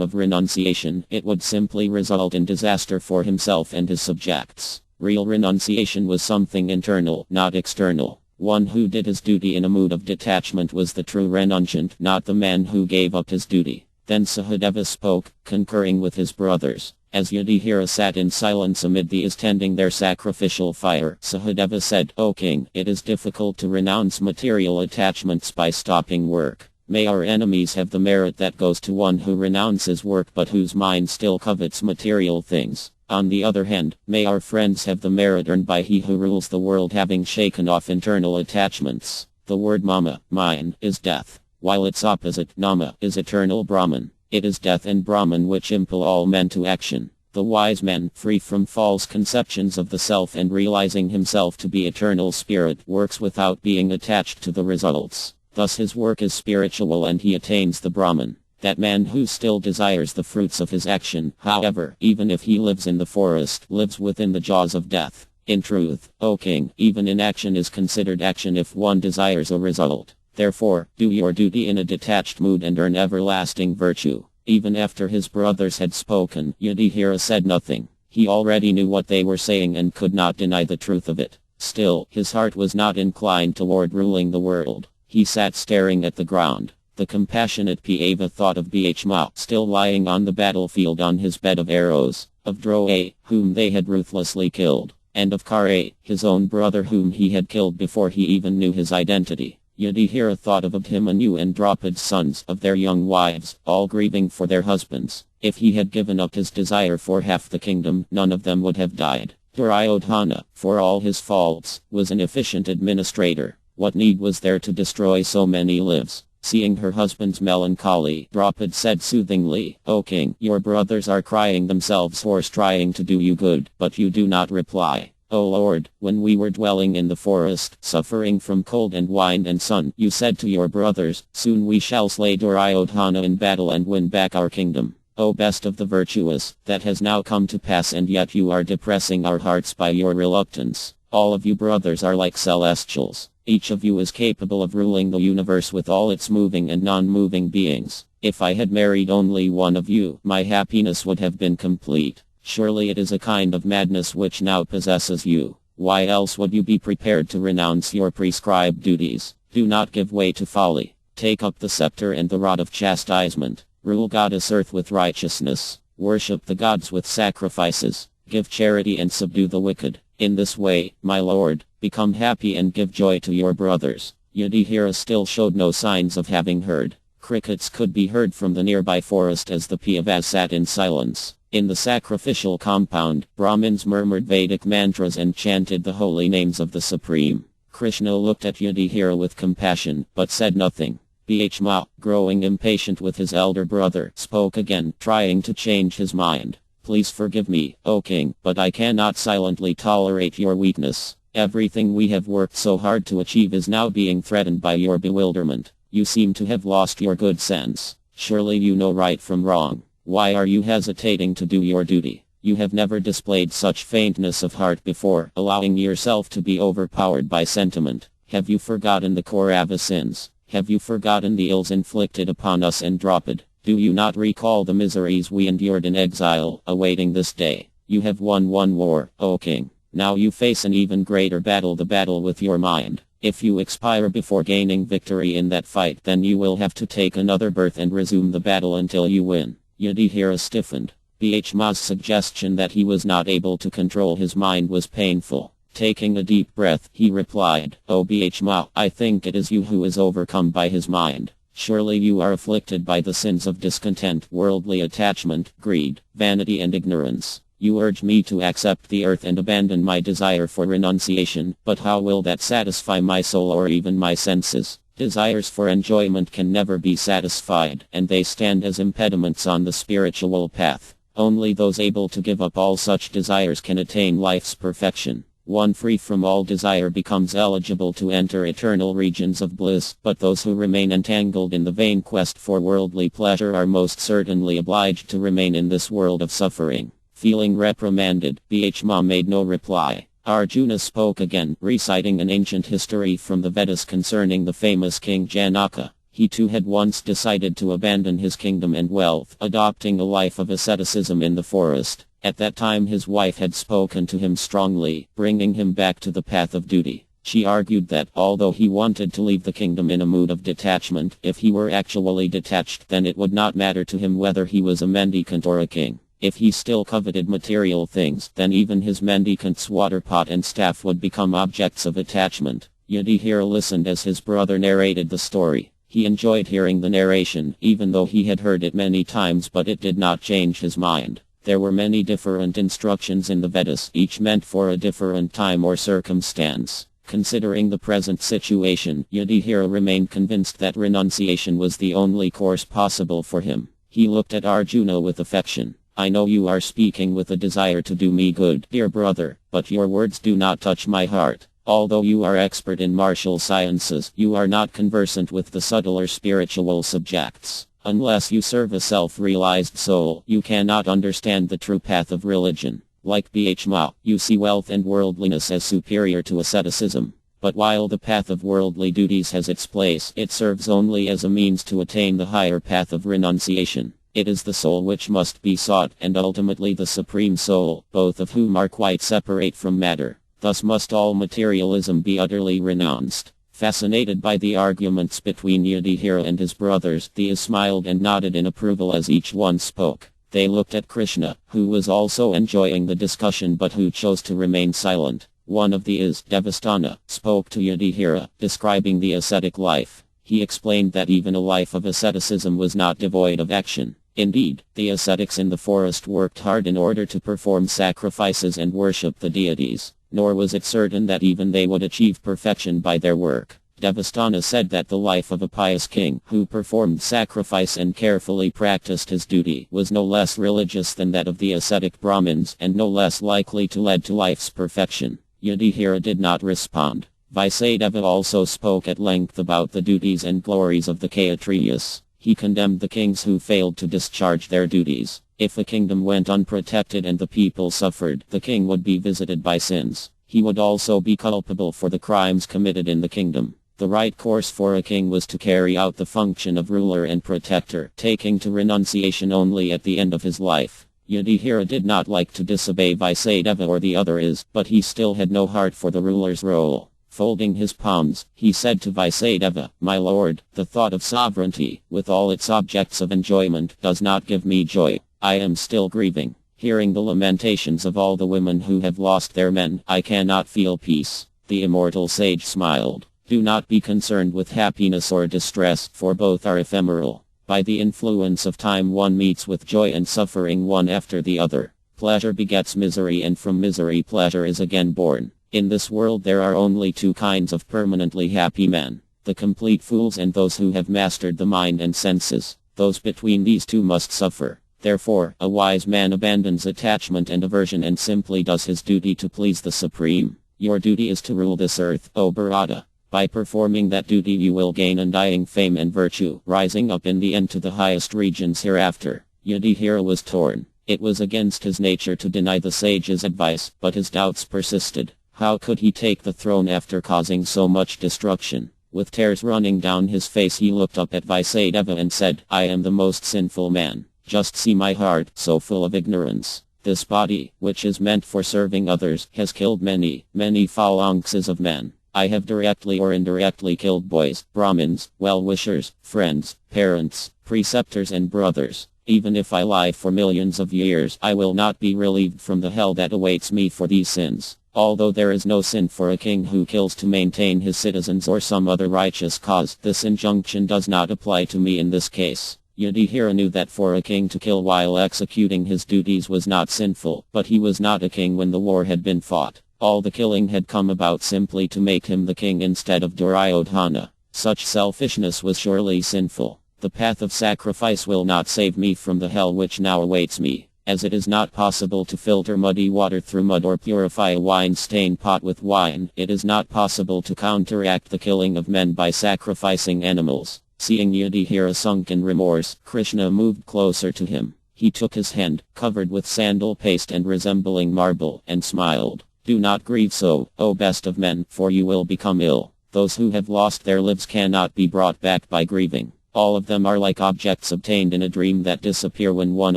of renunciation, it would simply result in disaster for himself and his subjects. Real renunciation was something internal, not external. One who did his duty in a mood of detachment was the true renunciant, not the man who gave up his duty. Then Sahadeva spoke, concurring with his brothers. As Yudhishthira sat in silence amid these tending their sacrificial fire, Sahadeva said, O king, it is difficult to renounce material attachments by stopping work. May our enemies have the merit that goes to one who renounces work but whose mind still covets material things. On the other hand, may our friends have the merit earned by he who rules the world having shaken off internal attachments. The word mama, mine, is death, while its opposite, nama, is eternal Brahman. It is death and Brahman which impel all men to action. The wise man, free from false conceptions of the self and realizing himself to be eternal spirit, works without being attached to the results. Thus his work is spiritual and he attains the Brahman. That man who still desires the fruits of his action, however, even if he lives in the forest, lives within the jaws of death. In truth, O king, even inaction is considered action if one desires a result. Therefore, do your duty in a detached mood and earn everlasting virtue. Even after his brothers had spoken, Yudhishthira said nothing. He already knew what they were saying and could not deny the truth of it. Still, his heart was not inclined toward ruling the world. He sat staring at the ground. The compassionate Pava thought of Bhma, still lying on the battlefield on his bed of arrows, of Droa, whom they had ruthlessly killed, and of Kṛṣṇa, his own brother whom he had killed before he even knew his identity. Yudhishthira thought of Abhimanyu and Draupadi's sons of their young wives, all grieving for their husbands. If he had given up his desire for half the kingdom, none of them would have died. Duryodhana, for all his faults, was an efficient administrator. What need was there to destroy so many lives? Seeing her husband's melancholy, Draupadi said soothingly, "O king, your brothers are crying themselves hoarse trying to do you good, but you do not reply. O Lord, when we were dwelling in the forest, suffering from cold and wind and sun, you said to your brothers, soon we shall slay Duryodhana in battle and win back our kingdom. O best of the virtuous, that has now come to pass and yet you are depressing our hearts by your reluctance. All of you brothers are like celestials. Each of you is capable of ruling the universe with all its moving and non-moving beings. If I had married only one of you, my happiness would have been complete. Surely it is a kind of madness which now possesses you. Why else would you be prepared to renounce your prescribed duties? Do not give way to folly. Take up the scepter and the rod of chastisement. Rule Goddess Earth with righteousness. Worship the gods with sacrifices. Give charity and subdue the wicked. In this way, my lord, become happy and give joy to your brothers." Yudhishthira still showed no signs of having heard. Crickets could be heard from the nearby forest as the Pandavas sat in silence. In the sacrificial compound, Brahmins murmured Vedic mantras and chanted the holy names of the Supreme. Kṛṣṇa looked at Yudhishthira with compassion, but said nothing. Bhishma, growing impatient with his elder brother, spoke again, trying to change his mind. "Please forgive me, O king, but I cannot silently tolerate your weakness. Everything we have worked so hard to achieve is now being threatened by your bewilderment. You seem to have lost your good sense. Surely you know right from wrong. Why are you hesitating to do your duty? You have never displayed such faintness of heart before, allowing yourself to be overpowered by sentiment. Have you forgotten the Kaurava sins? Have you forgotten the ills inflicted upon us and Draupadi? Do you not recall the miseries we endured in exile, awaiting this day? You have won one war, O king. Now you face an even greater battle, the battle with your mind. If you expire before gaining victory in that fight, then you will have to take another birth and resume the battle until you win." Yudhishthira stiffened. Bhishma's suggestion that he was not able to control his mind was painful. Taking a deep breath, he replied, "O Bhishma, I think it is you who is overcome by his mind. Surely you are afflicted by the sins of discontent, worldly attachment, greed, vanity and ignorance. You urge me to accept the earth and abandon my desire for renunciation, but how will that satisfy my soul or even my senses? Desires for enjoyment can never be satisfied, and they stand as impediments on the spiritual path. Only those able to give up all such desires can attain life's perfection. One free from all desire becomes eligible to enter eternal regions of bliss, but those who remain entangled in the vain quest for worldly pleasure are most certainly obliged to remain in this world of suffering." Feeling reprimanded, Bhishma made no reply. Arjuna spoke again, reciting an ancient history from the Vedas concerning the famous King Janaka. He too had once decided to abandon his kingdom and wealth, adopting a life of asceticism in the forest. At that time his wife had spoken to him strongly, bringing him back to the path of duty. She argued that, although he wanted to leave the kingdom in a mood of detachment, if he were actually detached then it would not matter to him whether he was a mendicant or a king. If he still coveted material things, then even his mendicant's water pot and staff would become objects of attachment. Yudhishthira listened as his brother narrated the story. He enjoyed hearing the narration, even though he had heard it many times, but it did not change his mind. There were many different instructions in the Vedas, each meant for a different time or circumstance. Considering the present situation, Yudhishthira remained convinced that renunciation was the only course possible for him. He looked at Arjuna with affection. "I know you are speaking with a desire to do me good, dear brother, but your words do not touch my heart. Although you are expert in martial sciences, you are not conversant with the subtler spiritual subjects. Unless you serve a self-realized soul, you cannot understand the true path of religion. Like Bhishma, you see wealth and worldliness as superior to asceticism. But while the path of worldly duties has its place, it serves only as a means to attain the higher path of renunciation. It is the soul which must be sought, and ultimately the Supreme Soul, both of whom are quite separate from matter. Thus must all materialism be utterly renounced." Fascinated by the arguments between Yudhishthira and his brothers, these smiled and nodded in approval as each one spoke. They looked at Kṛṣṇa, who was also enjoying the discussion but who chose to remain silent. One of the is, Devastana, spoke to Yudhishthira, describing the ascetic life. He explained that even a life of asceticism was not devoid of action. Indeed, the ascetics in the forest worked hard in order to perform sacrifices and worship the deities, nor was it certain that even they would achieve perfection by their work. Devastana said that the life of a pious king, who performed sacrifice and carefully practiced his duty, was no less religious than that of the ascetic Brahmins, and no less likely to lead to life's perfection. Yudhishthira did not respond. Vaisadeva also spoke at length about the duties and glories of the Kshatriyas. He condemned the kings who failed to discharge their duties. If a kingdom went unprotected and the people suffered, the king would be visited by sins. He would also be culpable for the crimes committed in the kingdom. The right course for a king was to carry out the function of ruler and protector, taking to renunciation only at the end of his life. Yudhishthira did not like to disobey Vaisadeva or the others, but he still had no heart for the ruler's role. Folding his palms, he said to Vaisadeva, "My lord, the thought of sovereignty, with all its objects of enjoyment, does not give me joy. I am still grieving. Hearing the lamentations of all the women who have lost their men, I cannot feel peace." The immortal sage smiled. Do not be concerned with happiness or distress, for both are ephemeral. By the influence of time one meets with joy and suffering one after the other. Pleasure begets misery, and from misery pleasure is again born. In this world there are only two kinds of permanently happy men: the complete fools and those who have mastered the mind and senses. Those between these two must suffer. Therefore, a wise man abandons attachment and aversion and simply does his duty to please the Supreme. Your duty is to rule this earth, O Bharata. By performing that duty you will gain undying fame and virtue, rising up in the end to the highest regions hereafter. Yudhishthira was torn. It was against his nature to deny the sage's advice, but his doubts persisted. How could he take the throne after causing so much destruction? With tears running down his face he looked up at Vaisadeva and said, "I am the most sinful man. Just see my heart, so full of ignorance. This body, which is meant for serving others, has killed many, many phalanxes of men. I have directly or indirectly killed boys, Brahmins, well-wishers, friends, parents, preceptors and brothers. Even if I lie for millions of years, I will not be relieved from the hell that awaits me for these sins. Although there is no sin for a king who kills to maintain his citizens or some other righteous cause, this injunction does not apply to me in this case." Yudhishthira knew that for a king to kill while executing his duties was not sinful, but he was not a king when the war had been fought. All the killing had come about simply to make him the king instead of Duryodhana. Such selfishness was surely sinful. The path of sacrifice will not save me from the hell which now awaits me. As it is not possible to filter muddy water through mud or purify a wine-stained pot with wine, it is not possible to counteract the killing of men by sacrificing animals. Seeing Yudhishthira sunk in remorse, Kṛṣṇa moved closer to him. He took his hand, covered with sandal paste and resembling marble, and smiled. "Do not grieve so, O best of men, for you will become ill. Those who have lost their lives cannot be brought back by grieving. All of them are like objects obtained in a dream that disappear when one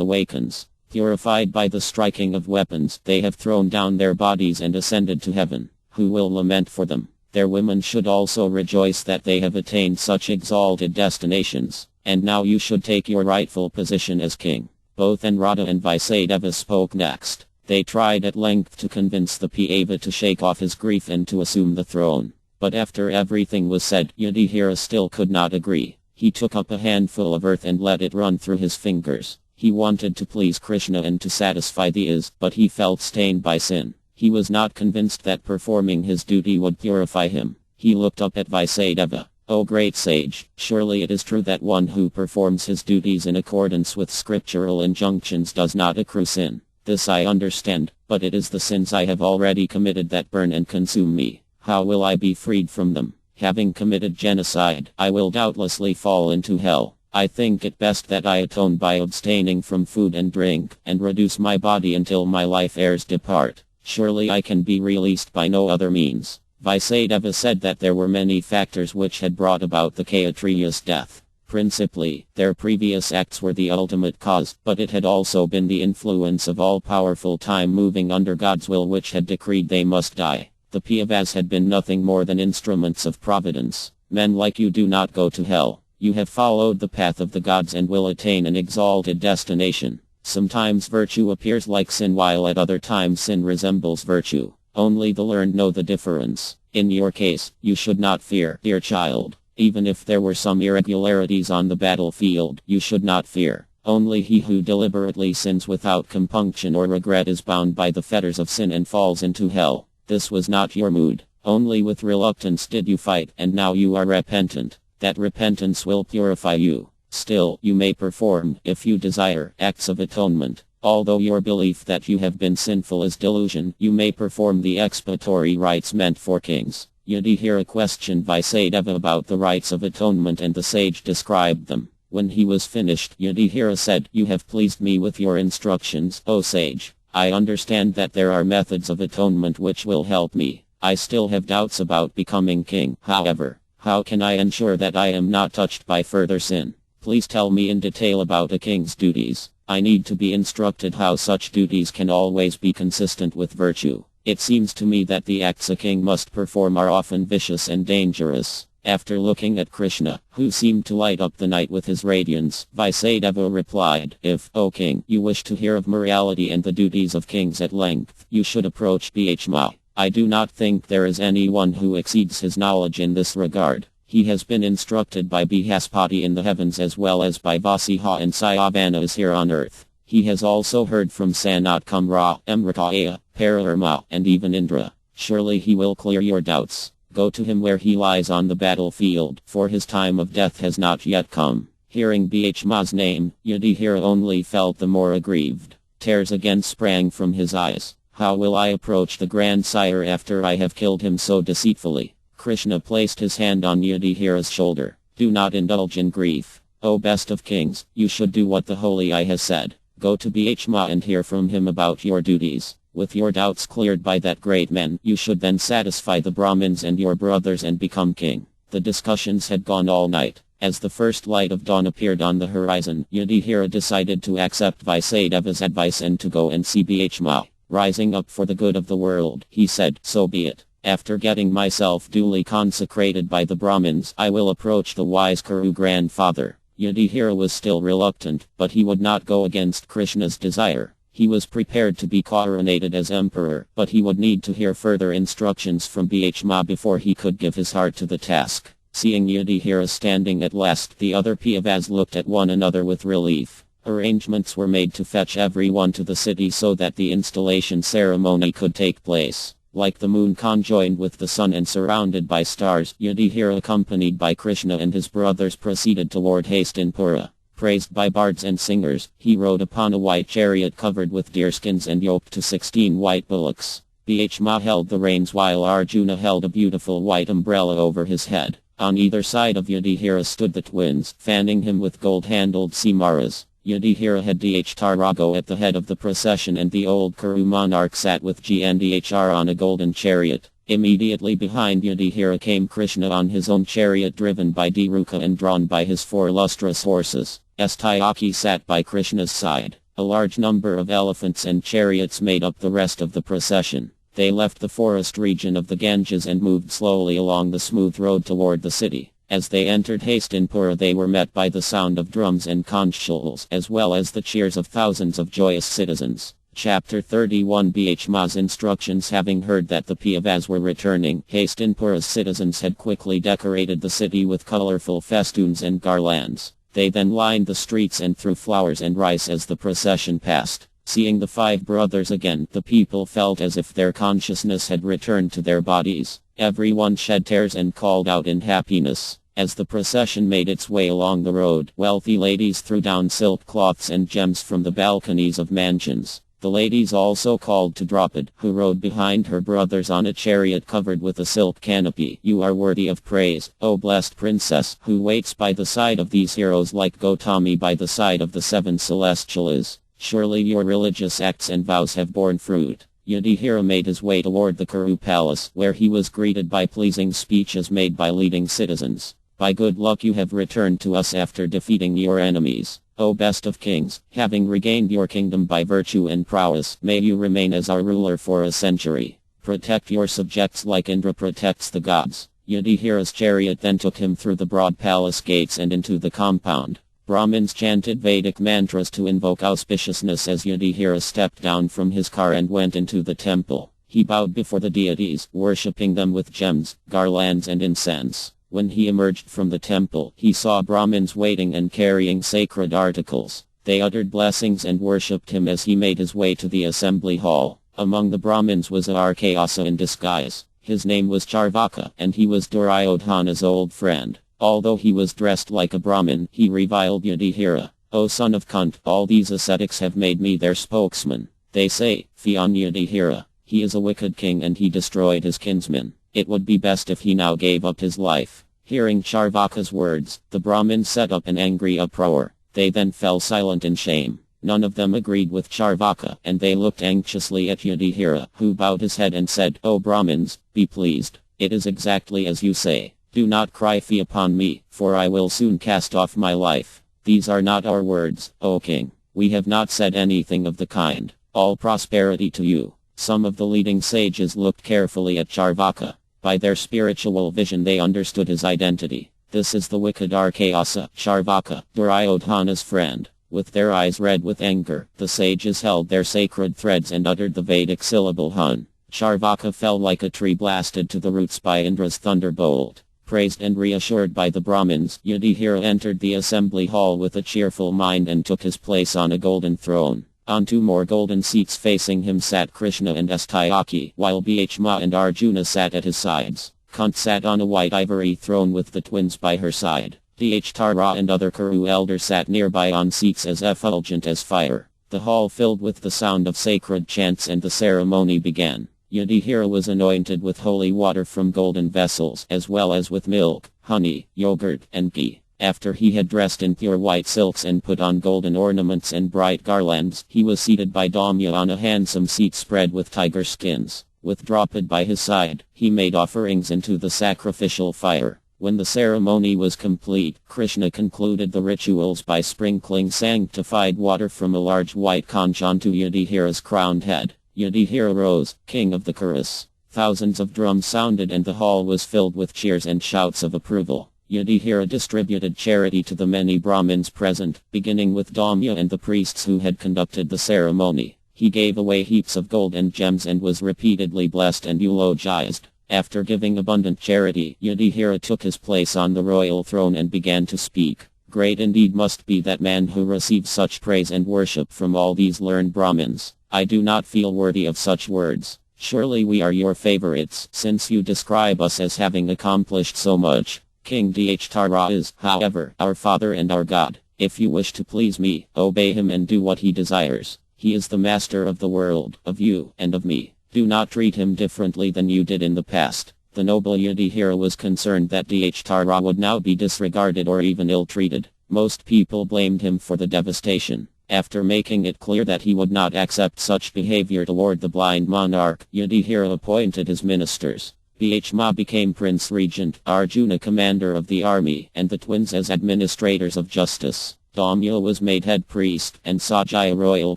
awakens. Purified by the striking of weapons, they have thrown down their bodies and ascended to heaven. Who will lament for them? Their women should also rejoice that they have attained such exalted destinations. And now you should take your rightful position as king." Both Anrata and Vaisadeva spoke next. They tried at length to convince the Pava to shake off his grief and to assume the throne. But after everything was said, Yudhishthira still could not agree. He took up a handful of earth and let it run through his fingers. He wanted to please Kṛṣṇa and to satisfy the is, but he felt stained by sin. He was not convinced that performing his duty would purify him. He looked up at Vaisadeva. "O great sage, surely it is true that one who performs his duties in accordance with scriptural injunctions does not accrue sin. This I understand, but it is the sins I have already committed that burn and consume me. How will I be freed from them? Having committed genocide, I will doubtlessly fall into hell. I think it best that I atone by abstaining from food and drink, and reduce my body until my life heirs depart. Surely I can be released by no other means." Vaisadeva said that there were many factors which had brought about the Kshatriya's death. Principally, their previous acts were the ultimate cause, but it had also been the influence of all-powerful time moving under God's will which had decreed they must die. The Pavas had been nothing more than instruments of providence. Men like you do not go to hell. You have followed the path of the gods and will attain an exalted destination. Sometimes virtue appears like sin while at other times sin resembles virtue. Only the learned know the difference. In your case, you should not fear, dear child. Even if there were some irregularities on the battlefield, you should not fear. Only he who deliberately sins without compunction or regret is bound by the fetters of sin and falls into hell. This was not your mood. Only with reluctance did you fight, and now you are repentant. That repentance will purify you. Still, you may perform, if you desire, acts of atonement. Although your belief that you have been sinful is delusion, you may perform the expiatory rites meant for kings. Yudhishthira questioned Vaisadeva about the rites of atonement, and the sage described them. When he was finished, Yudhishthira said, "You have pleased me with your instructions, O sage. I understand that there are methods of atonement which will help me. I still have doubts about becoming king. However, how can I ensure that I am not touched by further sin? Please tell me in detail about a king's duties. I need to be instructed how such duties can always be consistent with virtue. It seems to me that the acts a king must perform are often vicious and dangerous." After looking at Kṛṣṇa, who seemed to light up the night with his radiance, Vaisadeva replied, "If, O king, you wish to hear of morality and the duties of kings at length, you should approach Bhishma. I do not think there is anyone who exceeds his knowledge in this regard. He has been instructed by Brihaspati in the heavens as well as by Vasiha and Sayavana here on earth. He has also heard from Sanat Kumra, Amritaya, Pararama, and even Indra. Surely he will clear your doubts. Go to him where he lies on the battlefield, for his time of death has not yet come." Hearing Bhishma's name, Yudhishthira only felt the more aggrieved. Tears again sprang from his eyes. "How will I approach the grandsire after I have killed him so deceitfully?" Kṛṣṇa placed his hand on Yudhishthira's shoulder. "Do not indulge in grief. O best of kings, you should do what the Holy Eye has said. Go to Bhishma and hear from him about your duties. With your doubts cleared by that great man, you should then satisfy the Brahmins and your brothers and become king." The discussions had gone all night. As the first light of dawn appeared on the horizon, Yudhishthira decided to accept Vaisadeva's advice and to go and see Bhishma. Rising up for the good of the world, he said, "So be it. After getting myself duly consecrated by the Brahmins, I will approach the wise Kuru grandfather." Yudhishthira was still reluctant, but he would not go against Kṛṣṇa's desire. He was prepared to be coronated as emperor, but he would need to hear further instructions from Bhishma before he could give his heart to the task. Seeing Yudhishthira standing at last, the other Pandavas looked at one another with relief. Arrangements were made to fetch everyone to the city so that the installation ceremony could take place. Like the moon conjoined with the sun and surrounded by stars, Yudhishthira accompanied by Kṛṣṇa and his brothers proceeded toward Hastinapura. Praised by bards and singers, he rode upon a white chariot covered with deerskins and yoked to 16 white bullocks. Bhishma held the reins while Arjuna held a beautiful white umbrella over his head. On either side of Yudhishthira stood the twins, fanning him with gold-handled samaras. Yudhishthira had Dhtarago at the head of the procession, and the old Kuru monarch sat with Gandhar on a golden chariot. Immediately behind Yudhishthira came Kṛṣṇa on his own chariot driven by Dhruka and drawn by his 4 lustrous horses. Satyaki sat by Kṛṣṇa's side. A large number of elephants and chariots made up the rest of the procession. They left the forest region of the Ganges and moved slowly along the smooth road toward the city. As they entered Hastinapura, they were met by the sound of drums and conch shells, as well as the cheers of thousands of joyous citizens. Chapter 31 Bhishma's instructions. Having heard that the Pandavas were returning, Hastinapura's citizens had quickly decorated the city with colorful festoons and garlands. They then lined the streets and threw flowers and rice as the procession passed. Seeing the 5 brothers again, the people felt as if their consciousness had returned to their bodies. Everyone shed tears and called out in happiness. As the procession made its way along the road, wealthy ladies threw down silk cloths and gems from the balconies of mansions. The ladies also called to Draupadi, who rode behind her brothers on a chariot covered with a silk canopy. "You are worthy of praise, O blessed princess, who waits by the side of these heroes like Gautami by the side of the 7 celestials. Surely your religious acts and vows have borne fruit." Yudhishthira made his way toward the Kuru palace, where he was greeted by pleasing speeches made by leading citizens. "By good luck you have returned to us after defeating your enemies. O best of kings, having regained your kingdom by virtue and prowess, may you remain as our ruler for a century. Protect your subjects like Indra protects the gods." Yudhishthira's chariot then took him through the broad palace gates and into the compound. Brahmins chanted Vedic mantras to invoke auspiciousness as Yudhishthira stepped down from his car and went into the temple. He bowed before the deities, worshipping them with gems, garlands and incense. When he emerged from the temple, he saw Brahmins waiting and carrying sacred articles. They uttered blessings and worshipped him as he made his way to the assembly hall. Among the Brahmins was a Kṛṣṇa in disguise. His name was Charvaka, and he was Duryodhana's old friend. Although he was dressed like a Brahmin, he reviled Yudhishthira. "O son of Kṛṣṇa, all these ascetics have made me their spokesman. They say, fie on Yudhishthira. He is a wicked king and he destroyed his kinsmen. It would be best if he now gave up his life." Hearing Charvaka's words, the Brahmins set up an angry uproar. They then fell silent in shame. None of them agreed with Charvaka, and they looked anxiously at Yudhishthira, who bowed his head and said, "O Brahmins, be pleased. It is exactly as you say. Do not cry fie upon me, for I will soon cast off my life. These are not our words, O king. We have not said anything of the kind. All prosperity to you." Some of the leading sages looked carefully at Charvaka. By their spiritual vision they understood his identity. This is the wicked Kṛṣṇa, Charvaka, Duryodhana's friend. With their eyes red with anger, the sages held their sacred threads and uttered the Vedic syllable Hun. Charvaka fell like a tree blasted to the roots by Indra's thunderbolt. Praised and reassured by the Brahmins, Yudhishthira entered the assembly hall with a cheerful mind and took his place on a golden throne. On two more golden seats facing him sat Kṛṣṇa and Satyaki, while Bhishma and Arjuna sat at his sides. Kṛṣṇa sat on a white ivory throne with the twins by her side. Dharma and other Kuru elders sat nearby on seats as effulgent as fire. The hall filled with the sound of sacred chants and the ceremony began. Yudhishthira was anointed with holy water from golden vessels, as well as with milk, honey, yogurt, and ghee. After he had dressed in pure white silks and put on golden ornaments and bright garlands, he was seated by Dharma on a handsome seat spread with tiger skins. With Draupadi by his side, he made offerings into the sacrificial fire. When the ceremony was complete, Kṛṣṇa concluded the rituals by sprinkling sanctified water from a large white conch onto Yudhishthira's crowned head. Yudhishthira rose, king of the Kurus. Thousands of drums sounded and the hall was filled with cheers and shouts of approval. Yudhishthira distributed charity to the many Brahmins present, beginning with Dharma and the priests who had conducted the ceremony. He gave away heaps of gold and gems and was repeatedly blessed and eulogized. After giving abundant charity, Yudhishthira took his place on the royal throne and began to speak. Great indeed must be that man who receives such praise and worship from all these learned Brahmins. I do not feel worthy of such words. Surely we are your favorites, since you describe us as having accomplished so much. King Dharma is, however, our father and our God. If you wish to please me, obey him and do what he desires. He is the master of the world, of you, and of me. Do not treat him differently than you did in the past. The noble Yudhishthira was concerned that Dharma would now be disregarded or even ill-treated. Most people blamed him for the devastation. After making it clear that he would not accept such behavior toward the blind monarch, Yudhishthira appointed his ministers. Bhishma became Prince Regent, Arjuna commander of the army, and the twins as administrators of justice. Dharma was made head priest, and Sajjaya royal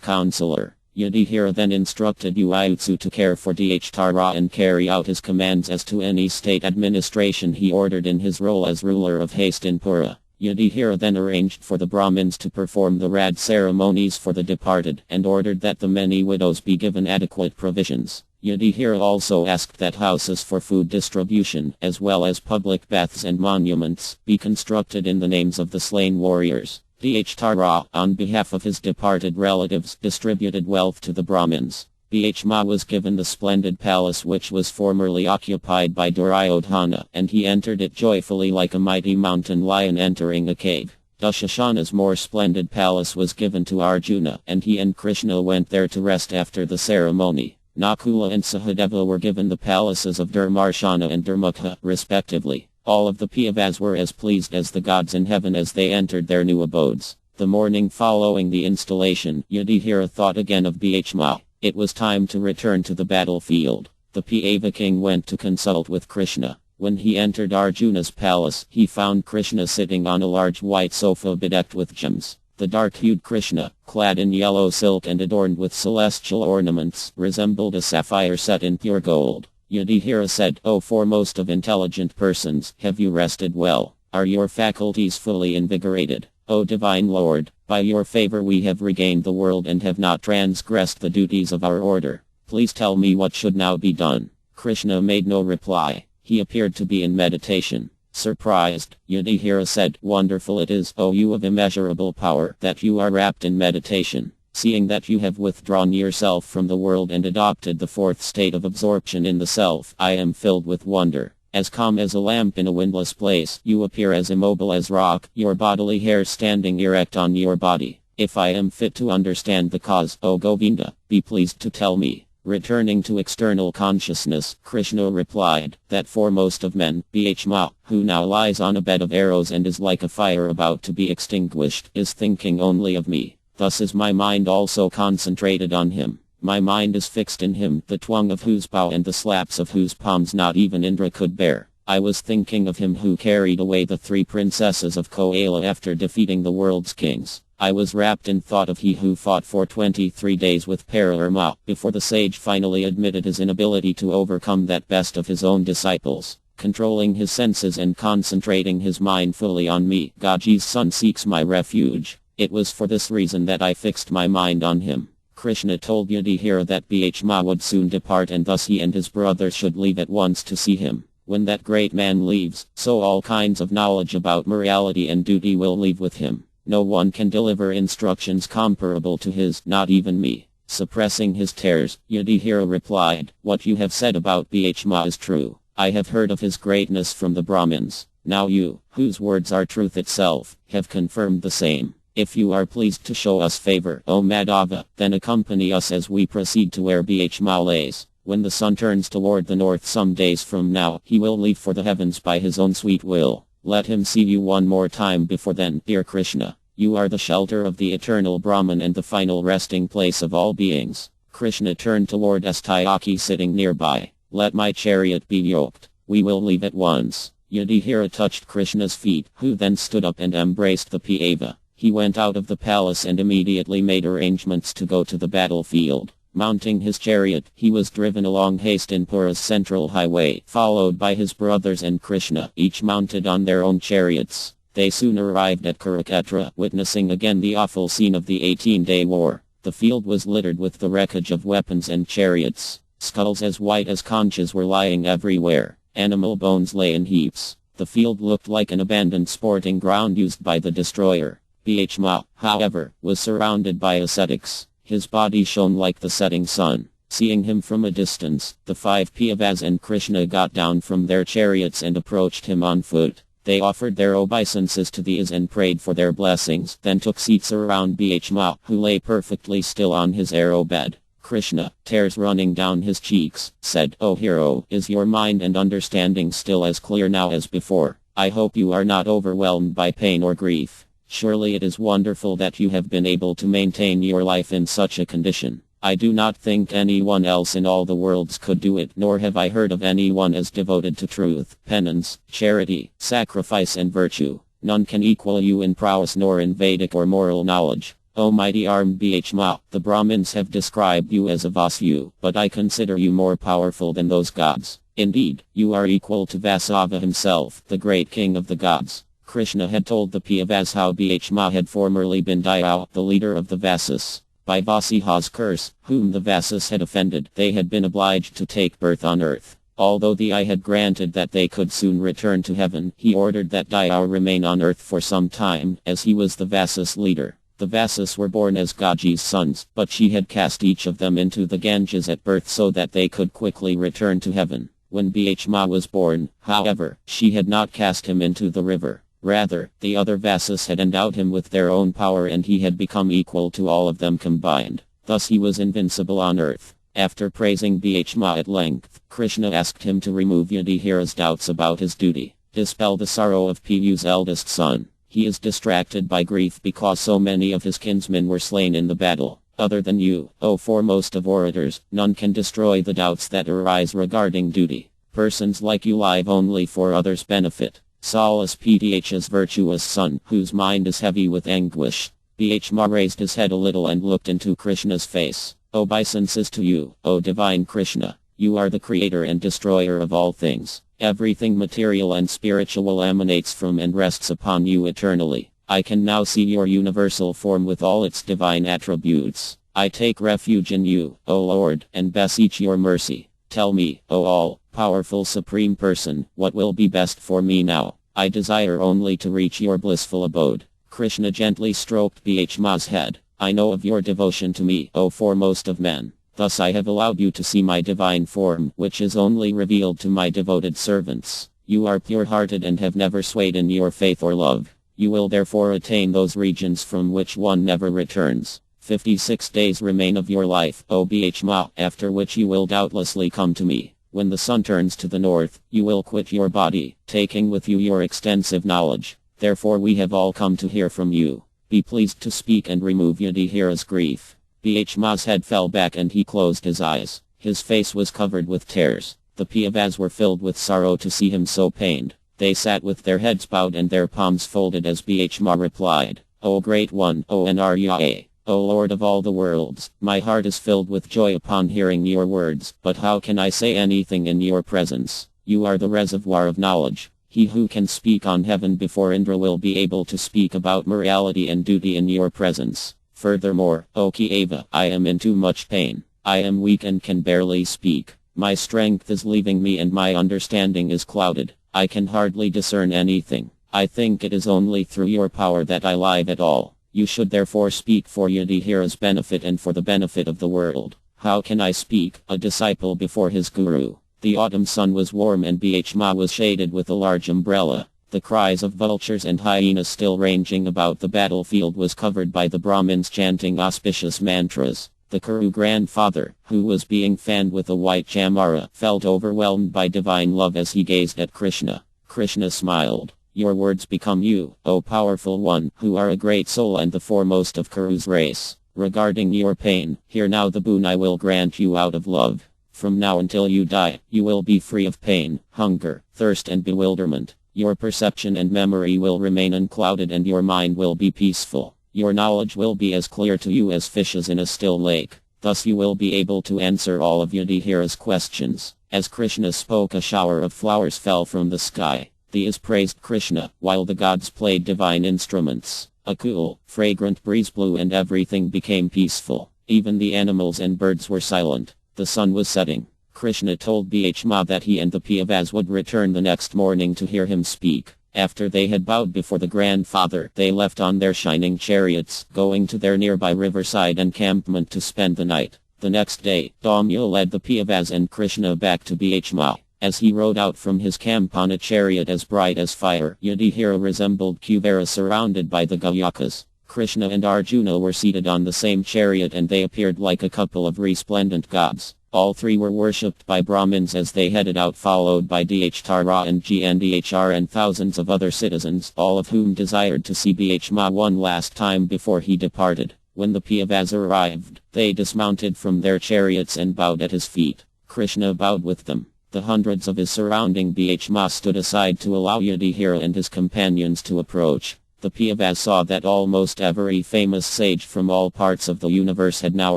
counselor. Yudhishthira then instructed Ujjayi to care for Dharma and carry out his commands as to any state administration he ordered in his role as ruler of Hastinapura. Yudhishthira then arranged for the Brahmins to perform the Rad ceremonies for the departed, and ordered that the many widows be given adequate provisions. Yudhishthira also asked that houses for food distribution, as well as public baths and monuments, be constructed in the names of the slain warriors. Dharma, on behalf of his departed relatives, distributed wealth to the Brahmins. Bhishma was given the splendid palace which was formerly occupied by Duryodhana, and he entered it joyfully like a mighty mountain lion entering a cave. Dushasana's more splendid palace was given to Arjuna, and he and Kṛṣṇa went there to rest after the ceremony. Nakula and Sahadeva were given the palaces of Dharmarshana and Dharmukha, respectively. All of the Pandavas were as pleased as the gods in heaven as they entered their new abodes. The morning following the installation, Yudhishthira thought again of Bhishma. It was time to return to the battlefield. The Pandava king went to consult with Kṛṣṇa. When he entered Arjuna's palace, he found Kṛṣṇa sitting on a large white sofa bedecked with gems. The dark-hued Kṛṣṇa, clad in yellow silk and adorned with celestial ornaments, resembled a sapphire set in pure gold. Yudhishthira said, "O foremost of intelligent persons, have you rested well? Are your faculties fully invigorated? O divine Lord, by your favor we have regained the world and have not transgressed the duties of our order. Please tell me what should now be done. Kṛṣṇa made no reply. He appeared to be in meditation. Surprised, Yudhishthira said, "Wonderful it is, O you of immeasurable power, that you are wrapped in meditation. Seeing that you have withdrawn yourself from the world and adopted the fourth state of absorption in the self, I am filled with wonder. As calm as a lamp in a windless place, you appear as immobile as rock, your bodily hair standing erect on your body. If I am fit to understand the cause, O Govinda, be pleased to tell me." Returning to external consciousness, Kṛṣṇa replied, "That foremost of men, Bhishma, who now lies on a bed of arrows and is like a fire about to be extinguished, is thinking only of me. Thus is my mind also concentrated on him. My mind is fixed in him, the twang of whose bow and the slaps of whose palms not even Indra could bear. I was thinking of him who carried away the 3 princesses of Koala after defeating the world's kings. I was wrapped in thought of he who fought for 23 days with Pararma, before the sage finally admitted his inability to overcome that best of his own disciples. Controlling his senses and concentrating his mind fully on me, Gaji's son seeks my refuge. It was for this reason that I fixed my mind on him." Kṛṣṇa told Yudhishthira that Bhishma would soon depart and thus he and his brother should leave at once to see him. When that great man leaves, so all kinds of knowledge about morality and duty will leave with him. No one can deliver instructions comparable to his, not even me. Suppressing his tears, Yudhishthira replied, "What you have said about Bhishma is true. I have heard of his greatness from the Brahmins. Now you, whose words are truth itself, have confirmed the same. If you are pleased to show us favor, O Madhava, then accompany us as we proceed to where Bhishma lays. When the sun turns toward the north some days from now, he will leave for the heavens by his own sweet will. Let him see you one more time before then, dear Kṛṣṇa. You are the shelter of the eternal Brahman and the final resting place of all beings." Kṛṣṇa turned toward Satyaki sitting nearby. "Let my chariot be yoked. We will leave at once." Yudhishthira touched Kṛṣṇa's feet, who then stood up and embraced the Piyava. He went out of the palace and immediately made arrangements to go to the battlefield. Mounting his chariot, he was driven along Hastinapura's central highway, followed by his brothers and Kṛṣṇa, each mounted on their own chariots. They soon arrived at Kurukshetra, witnessing again the awful scene of the 18-day war. The field was littered with the wreckage of weapons and chariots. Skulls as white as conches were lying everywhere. Animal bones lay in heaps. The field looked like an abandoned sporting ground used by the destroyer. Bhishma, however, was surrounded by ascetics. His body shone like the setting sun. Seeing him from a distance, the 5 Pandavas and Kṛṣṇa got down from their chariots and approached him on foot. They offered their obeisances to these and prayed for their blessings, then took seats around Bhishma, who lay perfectly still on his arrow bed. Kṛṣṇa, tears running down his cheeks, said, "O hero, is your mind and understanding still as clear now as before? I hope you are not overwhelmed by pain or grief. Surely it is wonderful that you have been able to maintain your life in such a condition. I do not think anyone else in all the worlds could do it, nor have I heard of anyone as devoted to truth, penance, charity, sacrifice and virtue. None can equal you in prowess nor in Vedic or moral knowledge. O mighty armed Bhishma, the Brahmins have described you as a Vasu, but I consider you more powerful than those gods. Indeed, you are equal to Vasava himself, the great king of the gods." Kṛṣṇa had told the Pandavas how Bhishma had formerly been Daya, the leader of the Vasas. By Vasiha's curse, whom the Vasas had offended, they had been obliged to take birth on earth. Although the Eye had granted that they could soon return to heaven, he ordered that Daya remain on earth for some time, as he was the Vasas leader. The Vasas were born as Gaji's sons, but she had cast each of them into the Ganges at birth so that they could quickly return to heaven. When Bhishma was born, however, she had not cast him into the river. Rather, the other Vasas had endowed him with their own power and he had become equal to all of them combined. Thus he was invincible on earth. After praising Bhishma at length, Kṛṣṇa asked him to remove Yudhishthira's doubts about his duty. Dispel the sorrow of Piyu's eldest son. He is distracted by grief because so many of his kinsmen were slain in the battle. Other than you, O foremost of orators, none can destroy the doubts that arise regarding duty. Persons like you live only for others' benefit. Solace Pth's virtuous son, whose mind is heavy with anguish. Bhishma raised his head a little and looked into Kṛṣṇa's face. Obeisances to you, O divine Kṛṣṇa. You are the creator and destroyer of all things. Everything material and spiritual emanates from and rests upon you eternally. I can now see your universal form with all its divine attributes. I take refuge in you, O Lord, and beseech your mercy. Tell me, O all-powerful Supreme Person, what will be best for me now. I desire only to reach your blissful abode. Kṛṣṇa gently stroked Bhishma's head. I know of your devotion to me, O foremost of men. Thus I have allowed you to see my divine form, which is only revealed to my devoted servants. You are pure-hearted and have never swayed in your faith or love. You will therefore attain those regions from which one never returns. 56 days remain of your life, O Bhishma, after which you will doubtlessly come to me. When the sun turns to the north, you will quit your body, taking with you your extensive knowledge. Therefore we have all come to hear from you. Be pleased to speak and remove Yudhishthira's grief. Bhishma's head fell back and he closed his eyes. His face was covered with tears. The Pandavas were filled with sorrow to see him so pained. They sat with their heads bowed and their palms folded as Bhishma replied, O Great One, O Nrya, O Lord of all the worlds, my heart is filled with joy upon hearing your words, but how can I say anything in your presence? You are the reservoir of knowledge. He who can speak on heaven before Indra will be able to speak about morality and duty in your presence. Furthermore, O Keva, I am in too much pain. I am weak and can barely speak. My strength is leaving me and my understanding is clouded. I can hardly discern anything. I think it is only through your power that I live at all. You should therefore speak for Yudhishthira's benefit and for the benefit of the world. How can I speak, a disciple before his guru? The autumn sun was warm and Bhishma was shaded with a large umbrella. The cries of vultures and hyenas still ranging about the battlefield was covered by the Brahmins chanting auspicious mantras. The Kuru grandfather, who was being fanned with a white chamara, felt overwhelmed by divine love as he gazed at Kṛṣṇa. Kṛṣṇa smiled. Your words become you, O powerful one, who are a great soul and the foremost of Kuru's race. Regarding your pain, hear now the boon I will grant you out of love. From now until you die, you will be free of pain, hunger, thirst and bewilderment. Your perception and memory will remain unclouded and your mind will be peaceful. Your knowledge will be as clear to you as fishes in a still lake. Thus you will be able to answer all of Yudhishthira's questions. As Kṛṣṇa spoke, a shower of flowers fell from the sky. These praised Kṛṣṇa, while the gods played divine instruments. A cool, fragrant breeze blew and everything became peaceful. Even the animals and birds were silent. The sun was setting. Kṛṣṇa told Bhishma that he and the Pandavas would return the next morning to hear him speak. After they had bowed before the grandfather, they left on their shining chariots, going to their nearby riverside encampment to spend the night. The next day, Dharma led the Pandavas and Kṛṣṇa back to Bhishma. As he rode out from his camp on a chariot as bright as fire, Yudhishthira resembled Kuvera surrounded by the Gayakas. Kṛṣṇa and Arjuna were seated on the same chariot and they appeared like a couple of resplendent gods. All three were worshipped by Brahmins as they headed out, followed by Dhrtara and Gndhr and thousands of other citizens, all of whom desired to see Bhishma one last time before he departed. When the Pandavas arrived, they dismounted from their chariots and bowed at his feet. Kṛṣṇa bowed with them. The hundreds of his surrounding Bhishma stood aside to allow Yudhishthira and his companions to approach. The Pandavas saw that almost every famous sage from all parts of the universe had now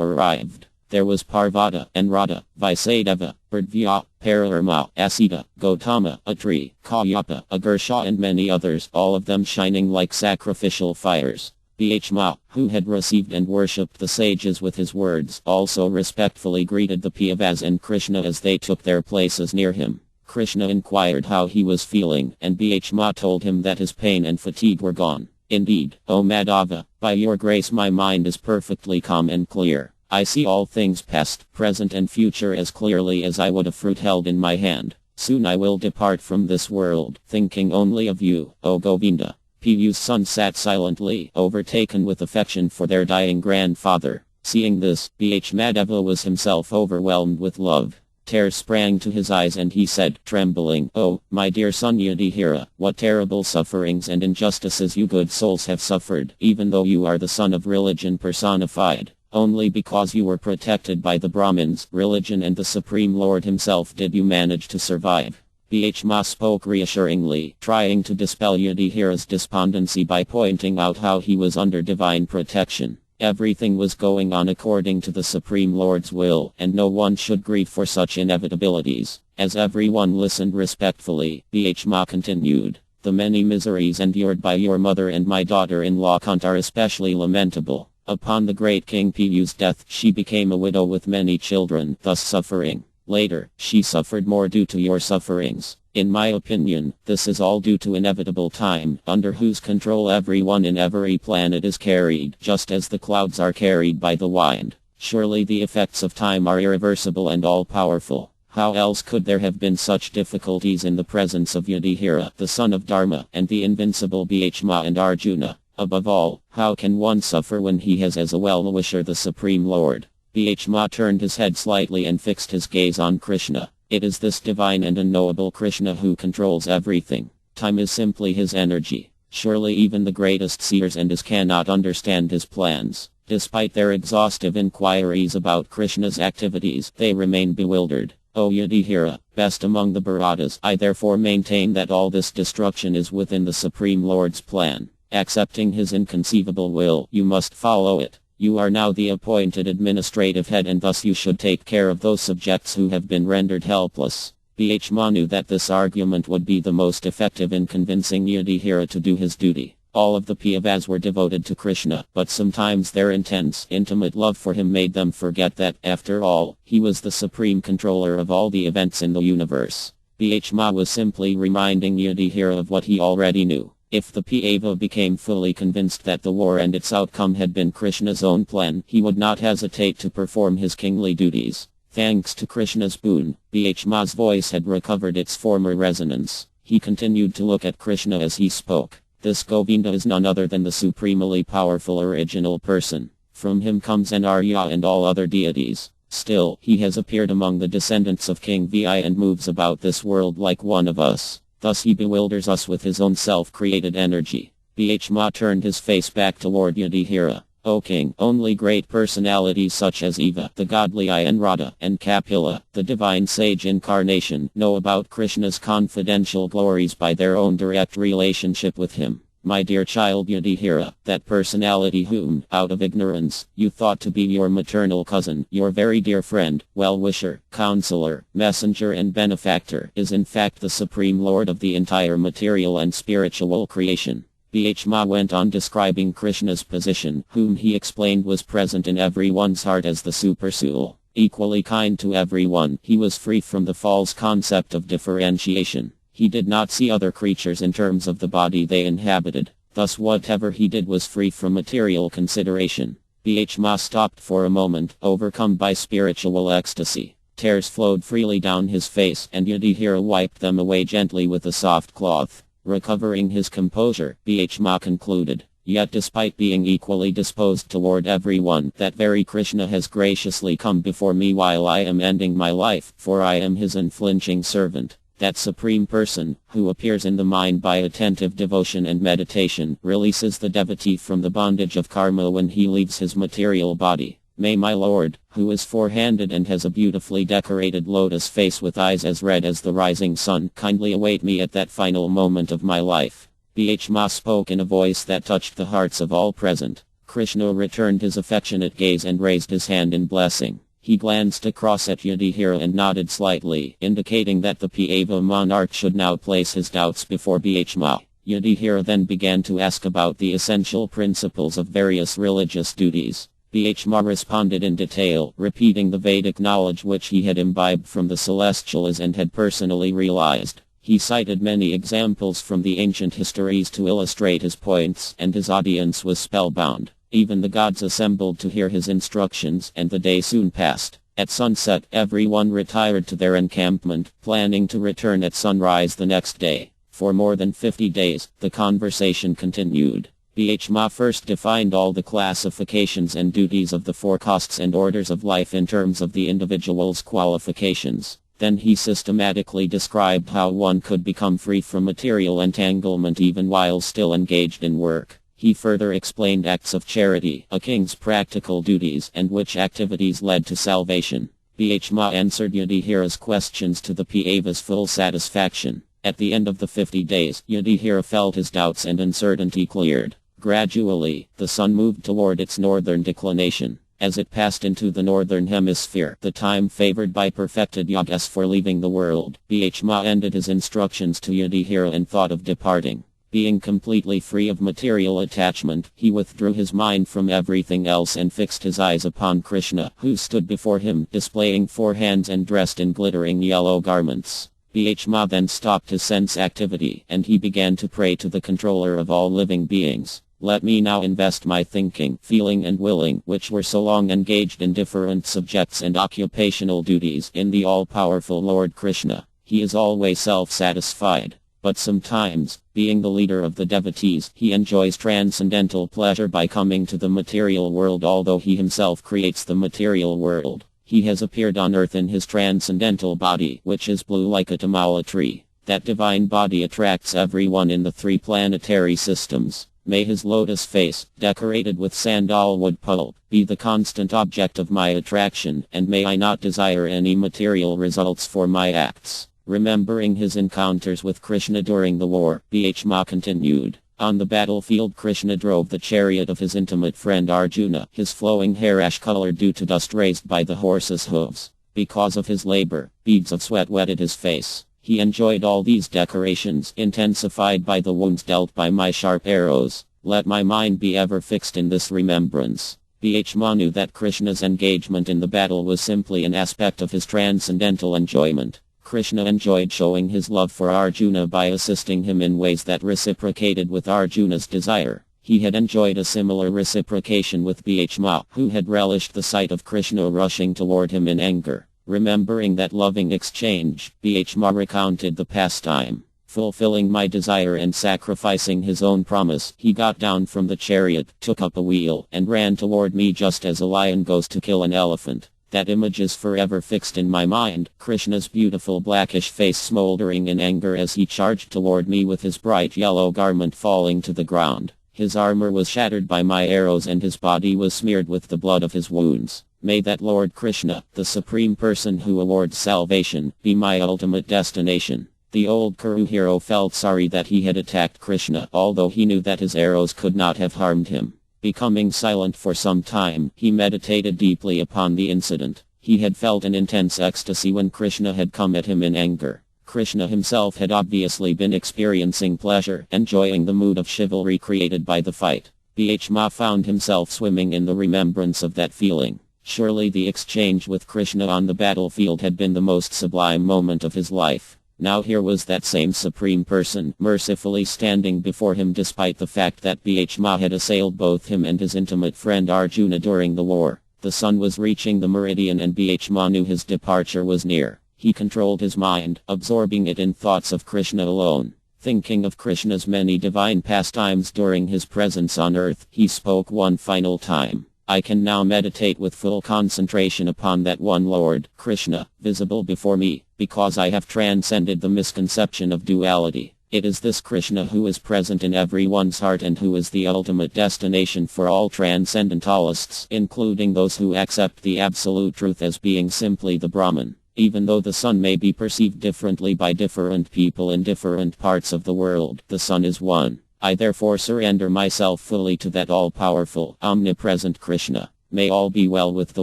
arrived. There was Parvata, Anrada, Vaisadeva, Pradvya, Pararama, Asita, Gautama, Atri, Kayyapa, Agirsha and many others, all of them shining like sacrificial fires. Bhishma, who had received and worshipped the sages with his words, also respectfully greeted the Pandavas and Kṛṣṇa as they took their places near him. Kṛṣṇa inquired how he was feeling, and Bhishma told him that his pain and fatigue were gone. Indeed, O Madhava, by your grace my mind is perfectly calm and clear. I see all things past, present and future as clearly as I would a fruit held in my hand. Soon I will depart from this world, thinking only of you, O Govinda. Piyu's son sat silently, overtaken with affection for their dying grandfather. Seeing this, Bhishmadeva was himself overwhelmed with love. Tears sprang to his eyes and he said, trembling, "Oh, my dear son Yudhishthira, what terrible sufferings and injustices you good souls have suffered, even though you are the son of religion personified. Only because you were protected by the Brahmins, religion and the Supreme Lord himself did you manage to survive." Bhishma spoke reassuringly, trying to dispel Yudhishthira's despondency by pointing out how he was under divine protection. Everything was going on according to the Supreme Lord's will, and no one should grieve for such inevitabilities. As everyone listened respectfully, Bhishma continued, "The many miseries endured by your mother and my daughter-in-law Kunt are especially lamentable. Upon the great King Pu's death, she became a widow with many children, thus suffering. Later, she suffered more due to your sufferings. In my opinion, this is all due to inevitable time, under whose control everyone in every planet is carried, just as the clouds are carried by the wind. Surely the effects of time are irreversible and all-powerful. How else could there have been such difficulties in the presence of Yudhishthira, the son of Dharma, and the invincible Bhishma and Arjuna? Above all, how can one suffer when he has as a well-wisher the Supreme Lord? Bhishma turned his head slightly and fixed his gaze on Kṛṣṇa. It is this divine and unknowable Kṛṣṇa who controls everything. Time is simply his energy. Surely even the greatest seers and cannot understand his plans. Despite their exhaustive inquiries about Kṛṣṇa's activities, they remain bewildered. O Yudhishthira, best among the Bharatas, I therefore maintain that all this destruction is within the Supreme Lord's plan. Accepting his inconceivable will, you must follow it. You are now the appointed administrative head and thus you should take care of those subjects who have been rendered helpless. Bhishma knew that this argument would be the most effective in convincing Yudhishthira to do his duty. All of the Pandavas were devoted to Kṛṣṇa, but sometimes their intense, intimate love for him made them forget that, after all, he was the supreme controller of all the events in the universe. Bhishma was simply reminding Yudhishthira of what he already knew. If the Pandava became fully convinced that the war and its outcome had been Kṛṣṇa's own plan, he would not hesitate to perform his kingly duties. Thanks to Kṛṣṇa's boon, Bhishma's voice had recovered its former resonance. He continued to look at Kṛṣṇa as he spoke. This Govinda is none other than the supremely powerful original person. From him comes an Arya and all other deities. Still, he has appeared among the descendants of King Vi and moves about this world like one of us. Thus he bewilders us with his own self-created energy. Bhishma turned his face back toward Yudhishthira. O king, only great personalities such as Eva, the godly Ayanrada, and Kapila, the divine sage incarnation, know about Kṛṣṇa's confidential glories by their own direct relationship with him. My dear child Yudhishthira, that personality whom, out of ignorance, you thought to be your maternal cousin, your very dear friend, well-wisher, counselor, messenger and benefactor, is in fact the Supreme Lord of the entire material and spiritual creation. Bhishma went on describing Kṛṣṇa's position, whom he explained was present in everyone's heart as the Supersoul. Equally kind to everyone, he was free from the false concept of differentiation. He did not see other creatures in terms of the body they inhabited. Thus whatever he did was free from material consideration. Bhishma stopped for a moment, overcome by spiritual ecstasy. Tears flowed freely down his face, and Yudhishthira wiped them away gently with a soft cloth. Recovering his composure, Bhishma concluded, yet despite being equally disposed toward everyone, that very Kṛṣṇa has graciously come before me while I am ending my life, for I am his unflinching servant. That supreme person, who appears in the mind by attentive devotion and meditation, releases the devotee from the bondage of karma when he leaves his material body. May my Lord, who is four-handed and has a beautifully decorated lotus face with eyes as red as the rising sun, kindly await me at that final moment of my life. Bhishma spoke in a voice that touched the hearts of all present. Kṛṣṇa returned his affectionate gaze and raised his hand in blessing. He glanced across at Yudhishthira and nodded slightly, indicating that the Pandava monarch should now place his doubts before Bhishma. Yudhishthira then began to ask about the essential principles of various religious duties. Bhishma responded in detail, repeating the Vedic knowledge which he had imbibed from the celestials and had personally realized. He cited many examples from the ancient histories to illustrate his points, and his audience was spellbound. Even the gods assembled to hear his instructions, and the day soon passed. At sunset, everyone retired to their encampment, planning to return at sunrise the next day. For more than 50 days, the conversation continued. Bhishma first defined all the classifications and duties of the four castes and orders of life in terms of the individual's qualifications. Then he systematically described how one could become free from material entanglement even while still engaged in work. He further explained acts of charity, a king's practical duties, and which activities led to salvation. Bhishma answered Yudhishthira's questions to the Pandava's full satisfaction. At the end of the 50 days, Yudhishthira felt his doubts and uncertainty cleared. Gradually, the sun moved toward its northern declination. As it passed into the northern hemisphere, the time favored by perfected yogas for leaving the world, Bhishma ended his instructions to Yudhishthira and thought of departing. Being completely free of material attachment, he withdrew his mind from everything else and fixed his eyes upon Kṛṣṇa, who stood before him, displaying 4 hands and dressed in glittering yellow garments. Bhma then stopped his sense activity, and he began to pray to the controller of all living beings. Let me now invest my thinking, feeling and willing, which were so long engaged in different subjects and occupational duties, in the all-powerful Lord Kṛṣṇa. He is always self-satisfied. But sometimes, being the leader of the devotees, he enjoys transcendental pleasure by coming to the material world. Although he himself creates the material world, he has appeared on earth in his transcendental body, which is blue like a tamala tree. That divine body attracts everyone in the 3 planetary systems. May his lotus face, decorated with sandalwood pulp, be the constant object of my attraction, and may I not desire any material results for my acts. Remembering his encounters with Kṛṣṇa during the war, Bhma continued. On the battlefield, Kṛṣṇa drove the chariot of his intimate friend Arjuna, his flowing hair ash-colored due to dust raised by the horse's hooves. Because of his labor, beads of sweat wetted his face. He enjoyed all these decorations, intensified by the wounds dealt by my sharp arrows. Let my mind be ever fixed in this remembrance. Bhma knew that Kṛṣṇa's engagement in the battle was simply an aspect of his transcendental enjoyment. Kṛṣṇa enjoyed showing his love for Arjuna by assisting him in ways that reciprocated with Arjuna's desire. He had enjoyed a similar reciprocation with Bhma, who had relished the sight of Kṛṣṇa rushing toward him in anger. Remembering that loving exchange, Bhma recounted the pastime. Fulfilling my desire and sacrificing his own promise, he got down from the chariot, took up a wheel, and ran toward me just as a lion goes to kill an elephant. That image is forever fixed in my mind, Kṛṣṇa's beautiful blackish face smoldering in anger as he charged toward me with his bright yellow garment falling to the ground. His armor was shattered by my arrows and his body was smeared with the blood of his wounds. May that Lord Kṛṣṇa, the Supreme Person who awards salvation, be my ultimate destination. The old Kuru hero felt sorry that he had attacked Kṛṣṇa, although he knew that his arrows could not have harmed him. Becoming silent for some time, he meditated deeply upon the incident. He had felt an intense ecstasy when Kṛṣṇa had come at him in anger. Kṛṣṇa himself had obviously been experiencing pleasure, enjoying the mood of chivalry created by the fight. Bhma found himself swimming in the remembrance of that feeling. Surely the exchange with Kṛṣṇa on the battlefield had been the most sublime moment of his life. Now here was that same Supreme Person, mercifully standing before him despite the fact that Bhma had assailed both him and his intimate friend Arjuna during the war. The sun was reaching the meridian and Bhma knew his departure was near. He controlled his mind, absorbing it in thoughts of Kṛṣṇa alone. Thinking of Kṛṣṇa's many divine pastimes during his presence on earth, he spoke one final time. I can now meditate with full concentration upon that one Lord, Kṛṣṇa, visible before me, because I have transcended the misconception of duality. It is this Kṛṣṇa who is present in everyone's heart and who is the ultimate destination for all transcendentalists, including those who accept the absolute truth as being simply the Brahman. Even though the sun may be perceived differently by different people in different parts of the world, the sun is one. I therefore surrender myself fully to that all-powerful, omnipresent Kṛṣṇa. May all be well with the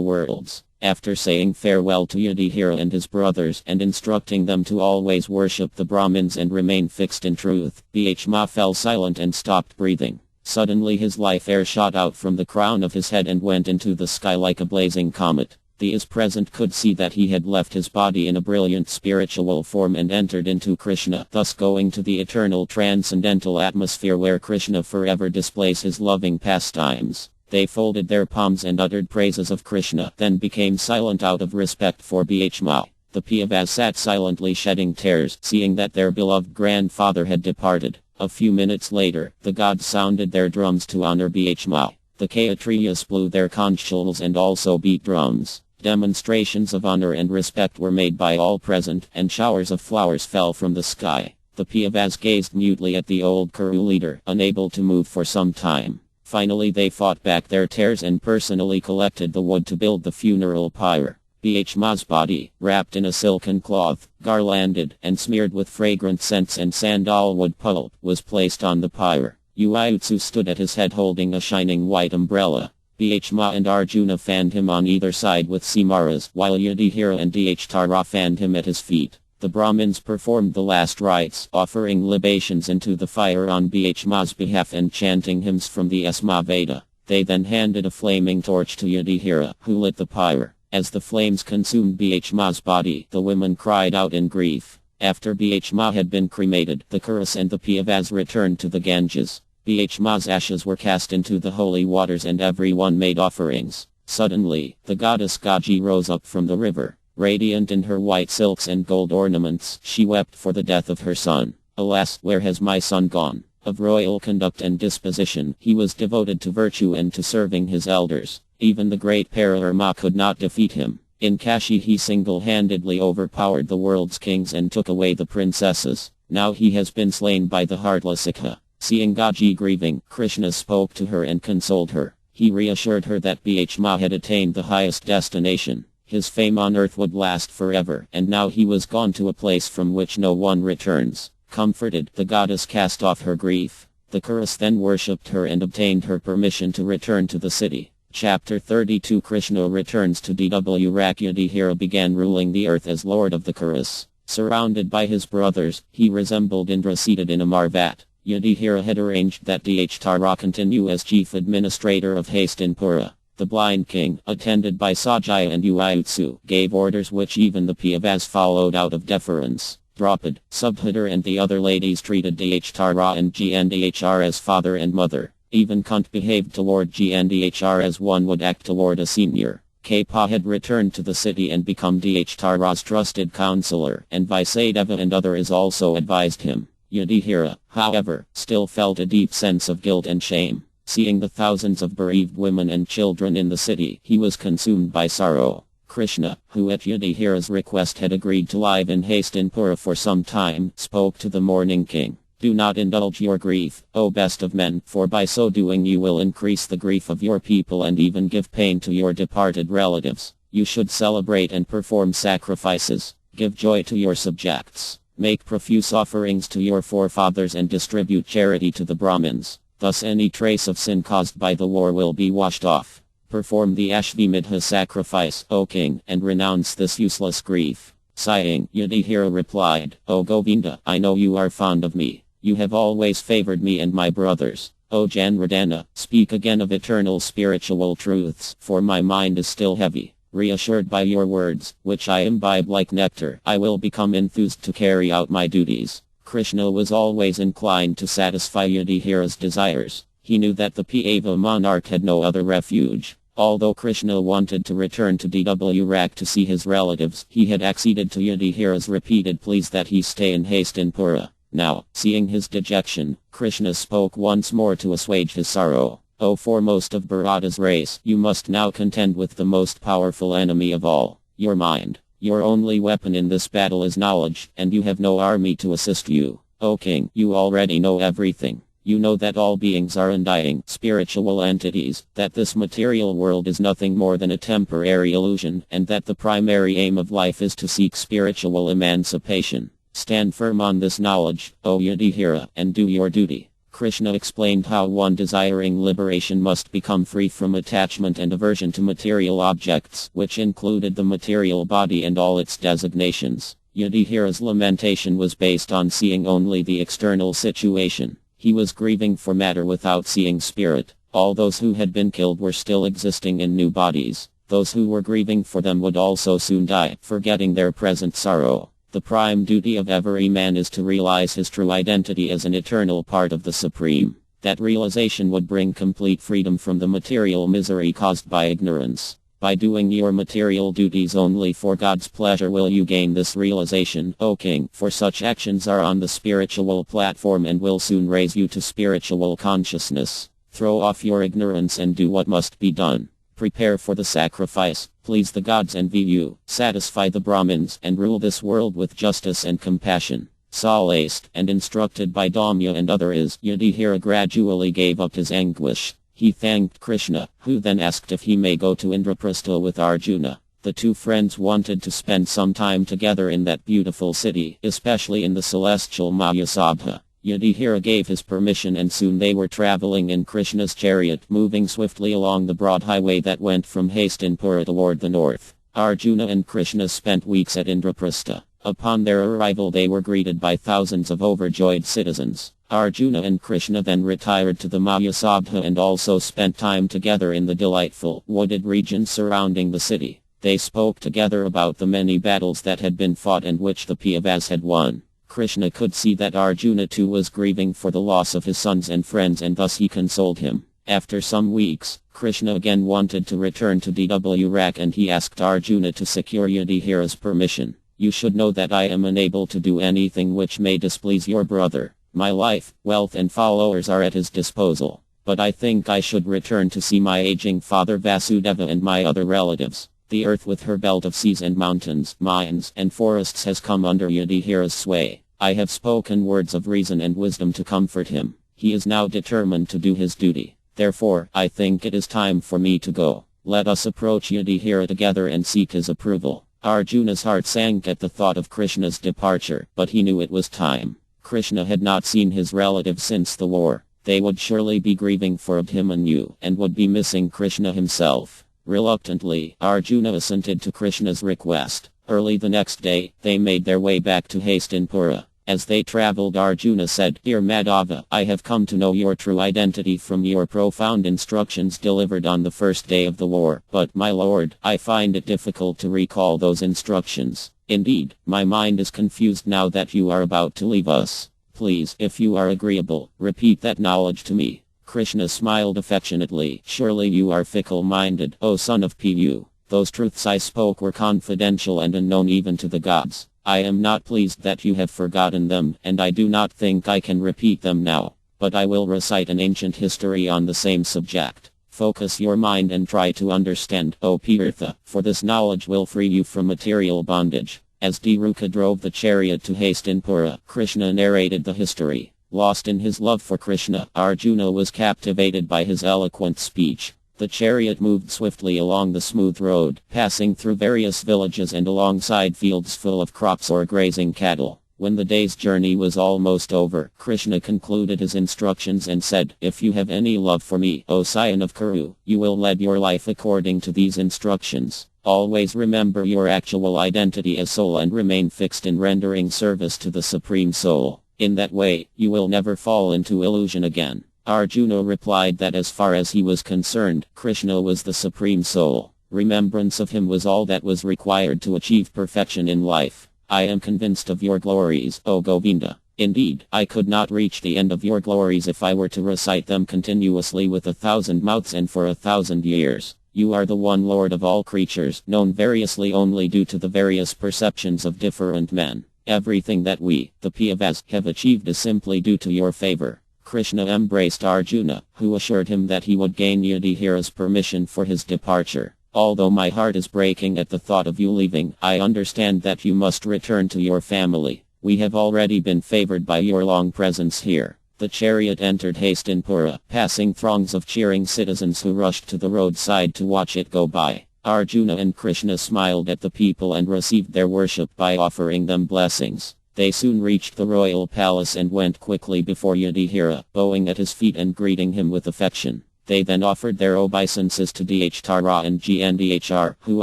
worlds. After saying farewell to Yudhishthira and his brothers and instructing them to always worship the Brahmins and remain fixed in truth, Bhma fell silent and stopped breathing. Suddenly his life air shot out from the crown of his head and went into the sky like a blazing comet. Those present could see that he had left his body in a brilliant spiritual form and entered into Kṛṣṇa, thus going to the eternal transcendental atmosphere where Kṛṣṇa forever displays his loving pastimes. They folded their palms and uttered praises of Kṛṣṇa, then became silent out of respect for Bhma. The Pandavas sat silently shedding tears, seeing that their beloved grandfather had departed. A few minutes later, the gods sounded their drums to honor Bhma. The Kshatriyas blew their conch shells and also beat drums. Demonstrations of honor and respect were made by all present, and showers of flowers fell from the sky. The Pandavas gazed mutely at the old Kuru leader, unable to move for some time. Finally they fought back their tears and personally collected the wood to build the funeral pyre. Bhma's body, wrapped in a silken cloth, garlanded, and smeared with fragrant scents and sandalwood pulp, was placed on the pyre. Ujjutsu stood at his head holding a shining white umbrella. Bhma and Arjuna fanned him on either side with samaras, while Yudhishthira and Dharma fanned him at his feet. The Brahmins performed the last rites, offering libations into the fire on Bhishma's behalf and chanting hymns from the Veda. They then handed a flaming torch to Yudhishthira, who lit the pyre. As the flames consumed Bhishma's body, the women cried out in grief. After Bhishma had been cremated, the Kṛṣṇa and the Pandavas returned to the Ganges. Bhishma's ashes were cast into the holy waters and everyone made offerings. Suddenly, the goddess Gaji rose up from the river. Radiant in her white silks and gold ornaments, she wept for the death of her son. Alas, where has my son gone? Of royal conduct and disposition, he was devoted to virtue and to serving his elders. Even the great Parabrahma could not defeat him. In Kashi he single-handedly overpowered the world's kings and took away the princesses. Now he has been slain by the heartless Ikha. Seeing Gaji grieving, Kṛṣṇa spoke to her and consoled her. He reassured her that Bhishma had attained the highest destination. His fame on earth would last forever, and now he was gone to a place from which no one returns. Comforted, the goddess cast off her grief. The Kṛṣṇa then worshipped her and obtained her permission to return to the city. Chapter 32 Kṛṣṇa returns to Dwarka. Yudhishthira began ruling the earth as lord of the Kṛṣṇa. Surrounded by his brothers, he resembled Indra seated in a marvat. Yudhishthira had arranged that Dhrupada continue as chief administrator of Hastinapura. The blind king, attended by Sajaya and Uyutsu, gave orders which even the Pandavas followed out of deference. Draupadi, Subhadra and the other ladies treated Dhrupada and Gandhar as father and mother. Even Kunt behaved toward Gandhar as one would act toward a senior. Kapa had returned to the city and become Dhrupada's trusted counselor, and Vaisadeva and others also advised him. Yudhishthira, however, still felt a deep sense of guilt and shame. Seeing the thousands of bereaved women and children in the city, he was consumed by sorrow. Kṛṣṇa, who at Yudhishthira's request had agreed to live in Hastinapura for some time, spoke to the mourning king. Do not indulge your grief, O best of men, for by so doing you will increase the grief of your people and even give pain to your departed relatives. You should celebrate and perform sacrifices. Give joy to your subjects. Make profuse offerings to your forefathers and distribute charity to the Brahmins. Thus any trace of sin caused by the war will be washed off. Perform the Ashvamedha sacrifice, O king, and renounce this useless grief. Sighing, Yudhishthira replied, O Govinda, I know you are fond of me. You have always favored me and my brothers. O Janardana, speak again of eternal spiritual truths, for my mind is still heavy. Reassured by your words, which I imbibe like nectar, I will become enthused to carry out my duties. Kṛṣṇa was always inclined to satisfy Yudhishthira's desires. He knew that the Pandava monarch had no other refuge. Although Kṛṣṇa wanted to return to Dwarka to see his relatives, he had acceded to Yudhishthira's repeated pleas that he stay in Hastinapura. Now, seeing his dejection, Kṛṣṇa spoke once more to assuage his sorrow. O foremost of Bharata's race, you must now contend with the most powerful enemy of all, your mind. Your only weapon in this battle is knowledge, and you have no army to assist you. O king, you already know everything. You know that all beings are undying, spiritual entities, that this material world is nothing more than a temporary illusion, and that the primary aim of life is to seek spiritual emancipation. Stand firm on this knowledge, O Yudhishthira, and do your duty. Kṛṣṇa explained how one desiring liberation must become free from attachment and aversion to material objects, which included the material body and all its designations. Yudhishthira's lamentation was based on seeing only the external situation. He was grieving for matter without seeing spirit. All those who had been killed were still existing in new bodies. Those who were grieving for them would also soon die, forgetting their present sorrow. The prime duty of every man is to realize his true identity as an eternal part of the Supreme. That realization would bring complete freedom from the material misery caused by ignorance. By doing your material duties only for God's pleasure will you gain this realization, O king, for such actions are on the spiritual platform and will soon raise you to spiritual consciousness. Throw off your ignorance and do what must be done. Prepare for the sacrifice, please the gods and you, satisfy the Brahmins, and rule this world with justice and compassion. Solaced and instructed by Dhamma and others, Yudhishthira gradually gave up his anguish. He thanked Kṛṣṇa, who then asked if he may go to Indraprastha with Arjuna. The two friends wanted to spend some time together in that beautiful city, especially in the celestial Mahābhārata. Yudhishthira gave his permission and soon they were traveling in Kṛṣṇa's chariot, moving swiftly along the broad highway that went from Hastinapura toward the north. Arjuna and Kṛṣṇa spent weeks at Indraprastha. Upon their arrival they were greeted by thousands of overjoyed citizens. Arjuna and Kṛṣṇa then retired to the Mahābhārata and also spent time together in the delightful, wooded region surrounding the city. They spoke together about the many battles that had been fought and which the Pandavas had won. Kṛṣṇa could see that Arjuna too was grieving for the loss of his sons and friends, and thus he consoled him. After some weeks, Kṛṣṇa again wanted to return to Dwarka and he asked Arjuna to secure Yudhishthira's permission. "You should know that I am unable to do anything which may displease your brother. My life, wealth and followers are at his disposal. But I think I should return to see my aging father Vasudeva and my other relatives. The earth with her belt of seas and mountains, mines and forests has come under Yudhishthira's sway. I have spoken words of reason and wisdom to comfort him. He is now determined to do his duty. Therefore, I think it is time for me to go. Let us approach Yudhishthira together and seek his approval." Arjuna's heart sank at the thought of Kṛṣṇa's departure, but he knew it was time. Kṛṣṇa had not seen his relatives since the war. They would surely be grieving for Abhimanyu and would be missing Kṛṣṇa himself. Reluctantly, Arjuna assented to Kṛṣṇa's request. Early the next day, they made their way back to Hastinapura. As they traveled, Arjuna said, "Dear Madhava, I have come to know your true identity from your profound instructions delivered on the first day of the war. But, my lord, I find it difficult to recall those instructions. Indeed, my mind is confused now that you are about to leave us. Please, if you are agreeable, repeat that knowledge to me." Kṛṣṇa smiled affectionately. "Surely you are fickle-minded, O son of Pu. Those truths I spoke were confidential and unknown even to the gods. I am not pleased that you have forgotten them, and I do not think I can repeat them now. But I will recite an ancient history on the same subject. Focus your mind and try to understand, O Partha, for this knowledge will free you from material bondage." As Dwarka drove the chariot to Hastinapura, Kṛṣṇa narrated the history. Lost in his love for Kṛṣṇa, Arjuna was captivated by his eloquent speech. The chariot moved swiftly along the smooth road, passing through various villages and alongside fields full of crops or grazing cattle. When the day's journey was almost over, Kṛṣṇa concluded his instructions and said, "If you have any love for me, O scion of Kuru, you will lead your life according to these instructions. Always remember your actual identity as soul and remain fixed in rendering service to the Supreme Soul. In that way, you will never fall into illusion again." Arjuna replied that as far as he was concerned, Kṛṣṇa was the Supreme Soul. Remembrance of him was all that was required to achieve perfection in life. "I am convinced of your glories, O Govinda. Indeed, I could not reach the end of your glories if I were to recite them continuously with 1,000 mouths and for 1,000 years. You are the one Lord of all creatures, known variously only due to the various perceptions of different men. Everything that we, the Pandavas, have achieved is simply due to your favor." Kṛṣṇa embraced Arjuna, who assured him that he would gain Yudhishthira's permission for his departure. "Although my heart is breaking at the thought of you leaving, I understand that you must return to your family. We have already been favored by your long presence here." The chariot entered Hastinapura, passing throngs of cheering citizens who rushed to the roadside to watch it go by. Arjuna and Kṛṣṇa smiled at the people and received their worship by offering them blessings. They soon reached the royal palace and went quickly before Yudhishthira, bowing at his feet and greeting him with affection. They then offered their obeisances to Dhrupada and Gandhar, who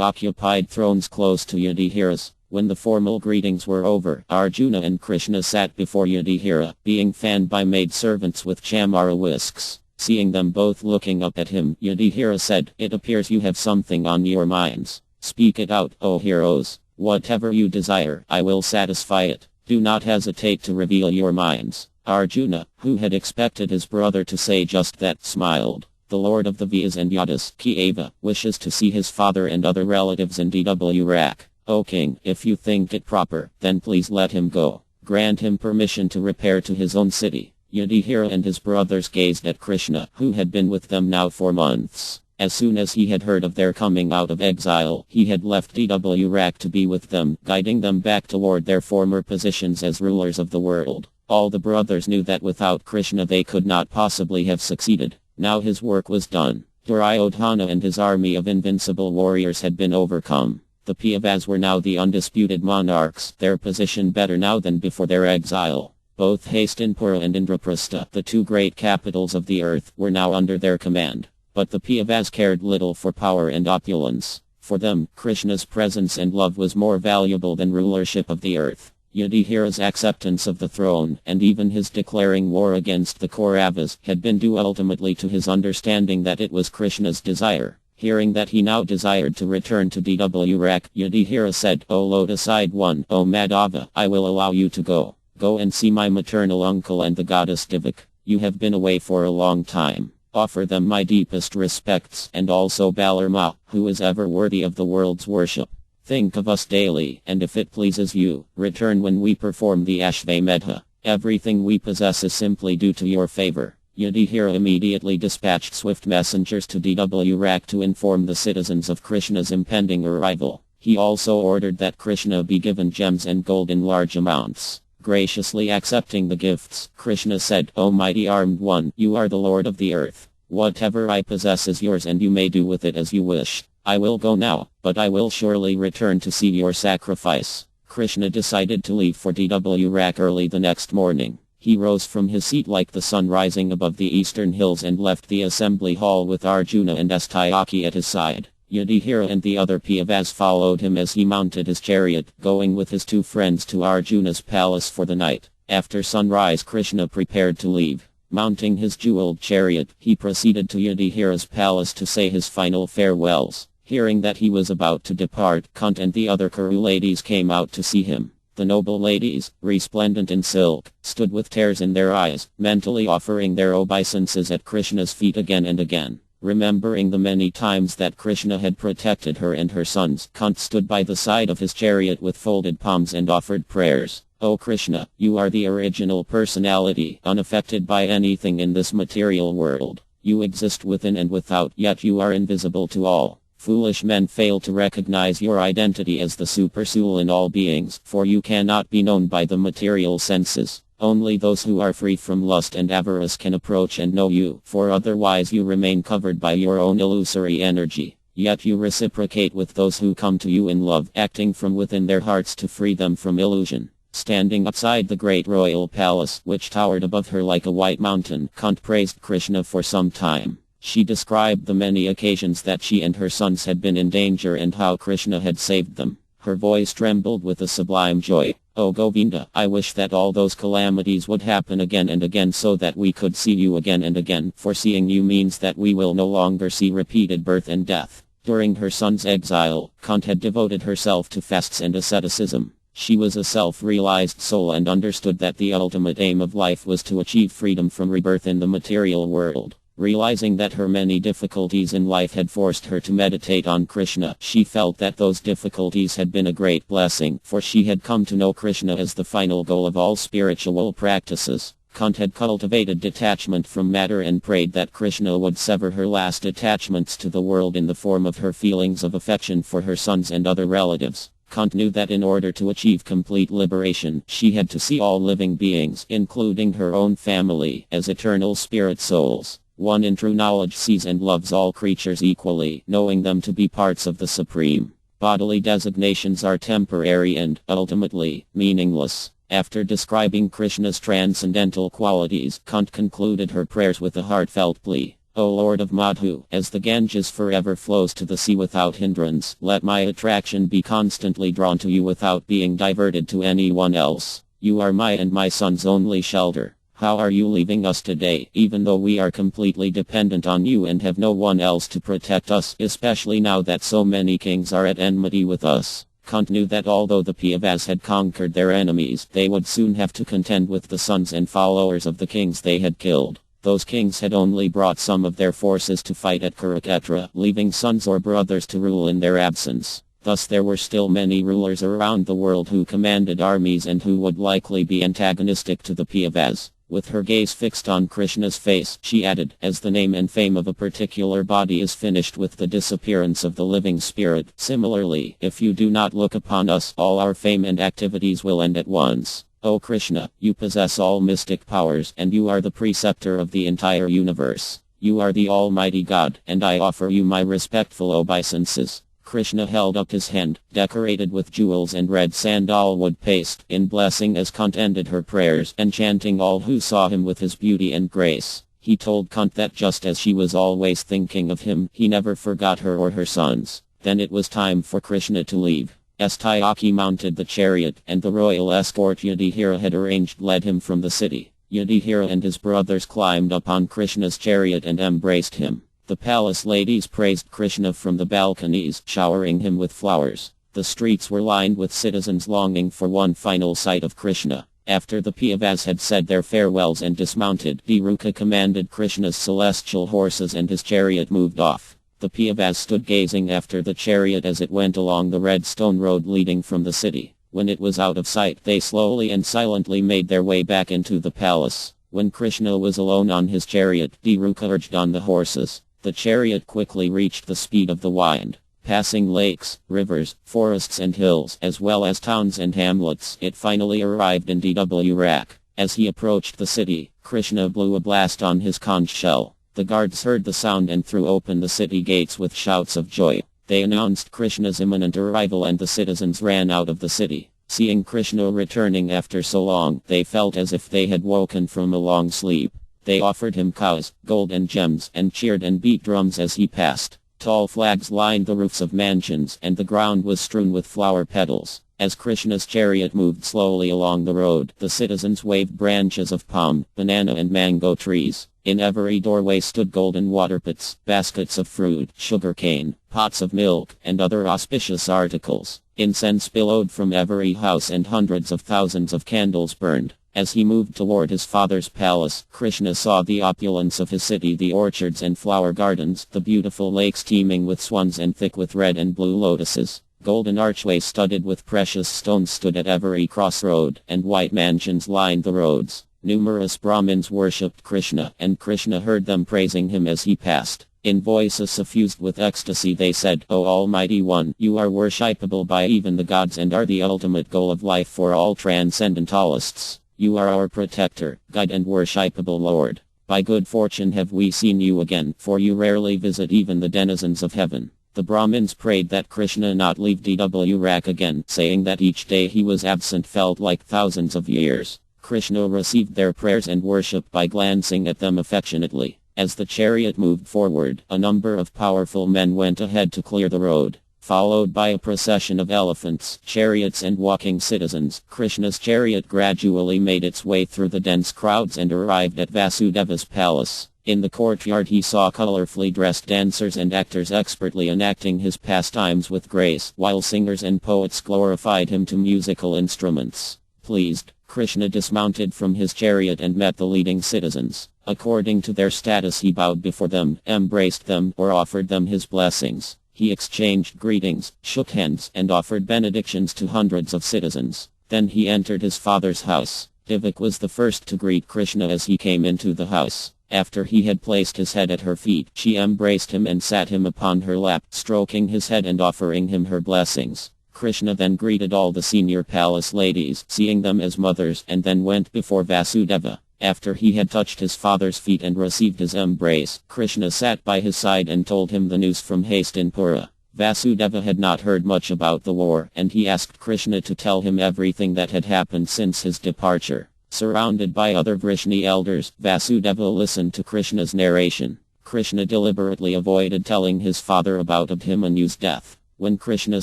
occupied thrones close to Yudhishthira's. When the formal greetings were over, Arjuna and Kṛṣṇa sat before Yudhishthira, being fanned by maidservants with chamara whisks. Seeing them both looking up at him, Yudhishthira said, "It appears you have something on your minds. Speak it out, O heroes. Whatever you desire, I will satisfy it. Do not hesitate to reveal your minds." Arjuna, who had expected his brother to say just that, smiled. "The Lord of the Vedas and Yadas, Kṛṣṇa, wishes to see his father and other relatives in Dwarka. O king, if you think it proper, then please let him go. Grant him permission to repair to his own city." Yudhishthira and his brothers gazed at Kṛṣṇa, who had been with them now for months. As soon as he had heard of their coming out of exile, he had left Dwarka to be with them, guiding them back toward their former positions as rulers of the world. All the brothers knew that without Kṛṣṇa they could not possibly have succeeded. Now his work was done. Duryodhana and his army of invincible warriors had been overcome. The Pandavas were now the undisputed monarchs, their position better now than before their exile. Both Hastinapura and Indraprastha, the two great capitals of the earth, were now under their command. But the Pandavas cared little for power and opulence. For them, Krishna's presence and love was more valuable than rulership of the earth. Yudhishthira's acceptance of the throne, and even his declaring war against the Kauravas, had been due ultimately to his understanding that it was Krishna's desire. Hearing that he now desired to return to Dwrak, Yudhishthira said, "O lotus-eyed one, O Madhava, I will allow you to go. Go and see my maternal uncle and the goddess Divak. You have been away for a long time. Offer them my deepest respects, and also Balarama, who is ever worthy of the world's worship. Think of us daily, and if it pleases you, return when we perform the Ashvamedha. Everything we possess is simply due to your favor." Yudhishthira immediately dispatched swift messengers to Dwrak to inform the citizens of Krishna's impending arrival. He also ordered that Kṛṣṇa be given gems and gold in large amounts. Graciously accepting the gifts, Kṛṣṇa said, "O mighty armed one, you are the Lord of the earth. Whatever I possess is yours and you may do with it as you wish. I will go now, but I will surely return to see your sacrifice." Kṛṣṇa decided to leave for Dwrak early the next morning. He rose from his seat like the sun rising above the eastern hills and left the assembly hall with Arjuna and Satyaki at his side. Yudhishthira and the other Pandavas followed him as he mounted his chariot, going with his two friends to Arjuna's palace for the night. After sunrise, Kṛṣṇa prepared to leave. Mounting his jeweled chariot, he proceeded to Yudhishthira's palace to say his final farewells. Hearing that he was about to depart, Kṛṣṇa and the other Kuru ladies came out to see him. The noble ladies, resplendent in silk, stood with tears in their eyes, mentally offering their obeisances at Kṛṣṇa's feet again and again. Remembering the many times that Kṛṣṇa had protected her and her sons, Kṛṣṇa stood by the side of his chariot with folded palms and offered prayers. "O Kṛṣṇa, you are the original personality, unaffected by anything in this material world. You exist within and without, yet you are invisible to all. Foolish men fail to recognize your identity as the supersoul in all beings, for you cannot be known by the material senses. Only those who are free from lust and avarice can approach and know you, for otherwise you remain covered by your own illusory energy. Yet you reciprocate with those who come to you in love, acting from within their hearts to free them from illusion." Standing outside the great royal palace, which towered above her like a white mountain, Kṛṣṇa praised Kṛṣṇa for some time. She described the many occasions that she and her sons had been in danger and how Kṛṣṇa had saved them. Her voice trembled with a sublime joy. "O Govinda, I wish that all those calamities would happen again and again so that we could see you again and again, for seeing you means that we will no longer see repeated birth and death." During her son's exile, Kṛṣṇa had devoted herself to fasts and asceticism. She was a self-realized soul and understood that the ultimate aim of life was to achieve freedom from rebirth in the material world. Realizing that her many difficulties in life had forced her to meditate on Kṛṣṇa, she felt that those difficulties had been a great blessing, for she had come to know Kṛṣṇa as the final goal of all spiritual practices. Kṛṣṇa had cultivated detachment from matter and prayed that Kṛṣṇa would sever her last attachments to the world in the form of her feelings of affection for her sons and other relatives. Kṛṣṇa knew that in order to achieve complete liberation, she had to see all living beings, including her own family, as eternal spirit souls. One in true knowledge sees and loves all creatures equally, knowing them to be parts of the Supreme. Bodily designations are temporary and, ultimately, meaningless. After describing Kṛṣṇa's transcendental qualities, Kṛṣṇa concluded her prayers with a heartfelt plea. "O Lord of Madhu, as the Ganges forever flows to the sea without hindrance, let my attraction be constantly drawn to you without being diverted to anyone else. You are my and my son's only shelter. How are you leaving us today, even though we are completely dependent on you and have no one else to protect us, especially now that so many kings are at enmity with us?" Kṛṣṇa knew that although the Pandavas had conquered their enemies, they would soon have to contend with the sons and followers of the kings they had killed. Those kings had only brought some of their forces to fight at Kurukshetra, leaving sons or brothers to rule in their absence. Thus there were still many rulers around the world who commanded armies and who would likely be antagonistic to the Pandavas. With her gaze fixed on Kṛṣṇa's face, she added, "As the name and fame of a particular body is finished with the disappearance of the living spirit, similarly, if you do not look upon us, all our fame and activities will end at once. O Kṛṣṇa, you possess all mystic powers, and you are the preceptor of the entire universe. You are the Almighty God, and I offer you my respectful obeisances." Kṛṣṇa held up his hand, decorated with jewels and red sandalwood paste, in blessing as Kṛṣṇa ended her prayers, enchanting all who saw him with his beauty and grace. He told Kṛṣṇa that just as she was always thinking of him, he never forgot her or her sons. Then it was time for Kṛṣṇa to leave. Satyaki mounted the chariot, and the royal escort Yudhishthira had arranged led him from the city. Yudhishthira and his brothers climbed upon Kṛṣṇa's chariot and embraced him. The palace ladies praised Kṛṣṇa from the balconies, showering him with flowers. The streets were lined with citizens longing for one final sight of Kṛṣṇa. After the Pandavas had said their farewells and dismounted, Dhruva commanded Kṛṣṇa's celestial horses and his chariot moved off. The Pandavas stood gazing after the chariot as it went along the red stone road leading from the city. When it was out of sight, they slowly and silently made their way back into the palace. When Kṛṣṇa was alone on his chariot, Dhruva urged on the horses. The chariot quickly reached the speed of the wind. Passing lakes, rivers, forests and hills, as well as towns and hamlets, it finally arrived in Dwarka. As he approached the city, Kṛṣṇa blew a blast on his conch shell. The guards heard the sound and threw open the city gates with shouts of joy. They announced Kṛṣṇa's imminent arrival and the citizens ran out of the city. Seeing Kṛṣṇa returning after so long, they felt as if they had woken from a long sleep. They offered him cows, gold and gems, and cheered and beat drums as he passed. Tall flags lined the roofs of mansions, and the ground was strewn with flower petals. As Kṛṣṇa's chariot moved slowly along the road, the citizens waved branches of palm, banana and mango trees. In every doorway stood golden water pits, baskets of fruit, sugar cane, pots of milk, and other auspicious articles. Incense billowed from every house and hundreds of thousands of candles burned. As he moved toward his father's palace, Kṛṣṇa saw the opulence of his city, the orchards and flower gardens, the beautiful lakes teeming with swans and thick with red and blue lotuses. Golden archways studded with precious stones stood at every crossroad, and white mansions lined the roads. Numerous Brahmins worshipped Kṛṣṇa, and Kṛṣṇa heard them praising him as he passed. In voices suffused with ecstasy they said, "O Almighty One, you are worshipable by even the gods and are the ultimate goal of life for all transcendentalists. You are our protector, guide and worshipable Lord. By good fortune have we seen you again, for you rarely visit even the denizens of heaven." The Brahmins prayed that Kṛṣṇa not leave Dwarka again, saying that each day he was absent felt like thousands of years. Kṛṣṇa received their prayers and worship by glancing at them affectionately. As the chariot moved forward, a number of powerful men went ahead to clear the road. Followed by a procession of elephants, chariots and walking citizens, Kṛṣṇa's chariot gradually made its way through the dense crowds and arrived at Vasudeva's palace. In the courtyard he saw colorfully dressed dancers and actors expertly enacting his pastimes with grace, while singers and poets glorified him to musical instruments. Pleased, Kṛṣṇa dismounted from his chariot and met the leading citizens. According to their status he bowed before them, embraced them, or offered them his blessings. He exchanged greetings, shook hands, and offered benedictions to hundreds of citizens. Then he entered his father's house. Dwarka was the first to greet Kṛṣṇa as he came into the house. After he had placed his head at her feet, she embraced him and sat him upon her lap, stroking his head and offering him her blessings. Kṛṣṇa then greeted all the senior palace ladies, seeing them as mothers, and then went before Vasudeva. After he had touched his father's feet and received his embrace, Kṛṣṇa sat by his side and told him the news from Hastinapura. Vasudeva had not heard much about the war, and he asked Kṛṣṇa to tell him everything that had happened since his departure. Surrounded by other Vrishni elders, Vasudeva listened to Kṛṣṇa's narration. Kṛṣṇa deliberately avoided telling his father about Abhimanyu's death. When Kṛṣṇa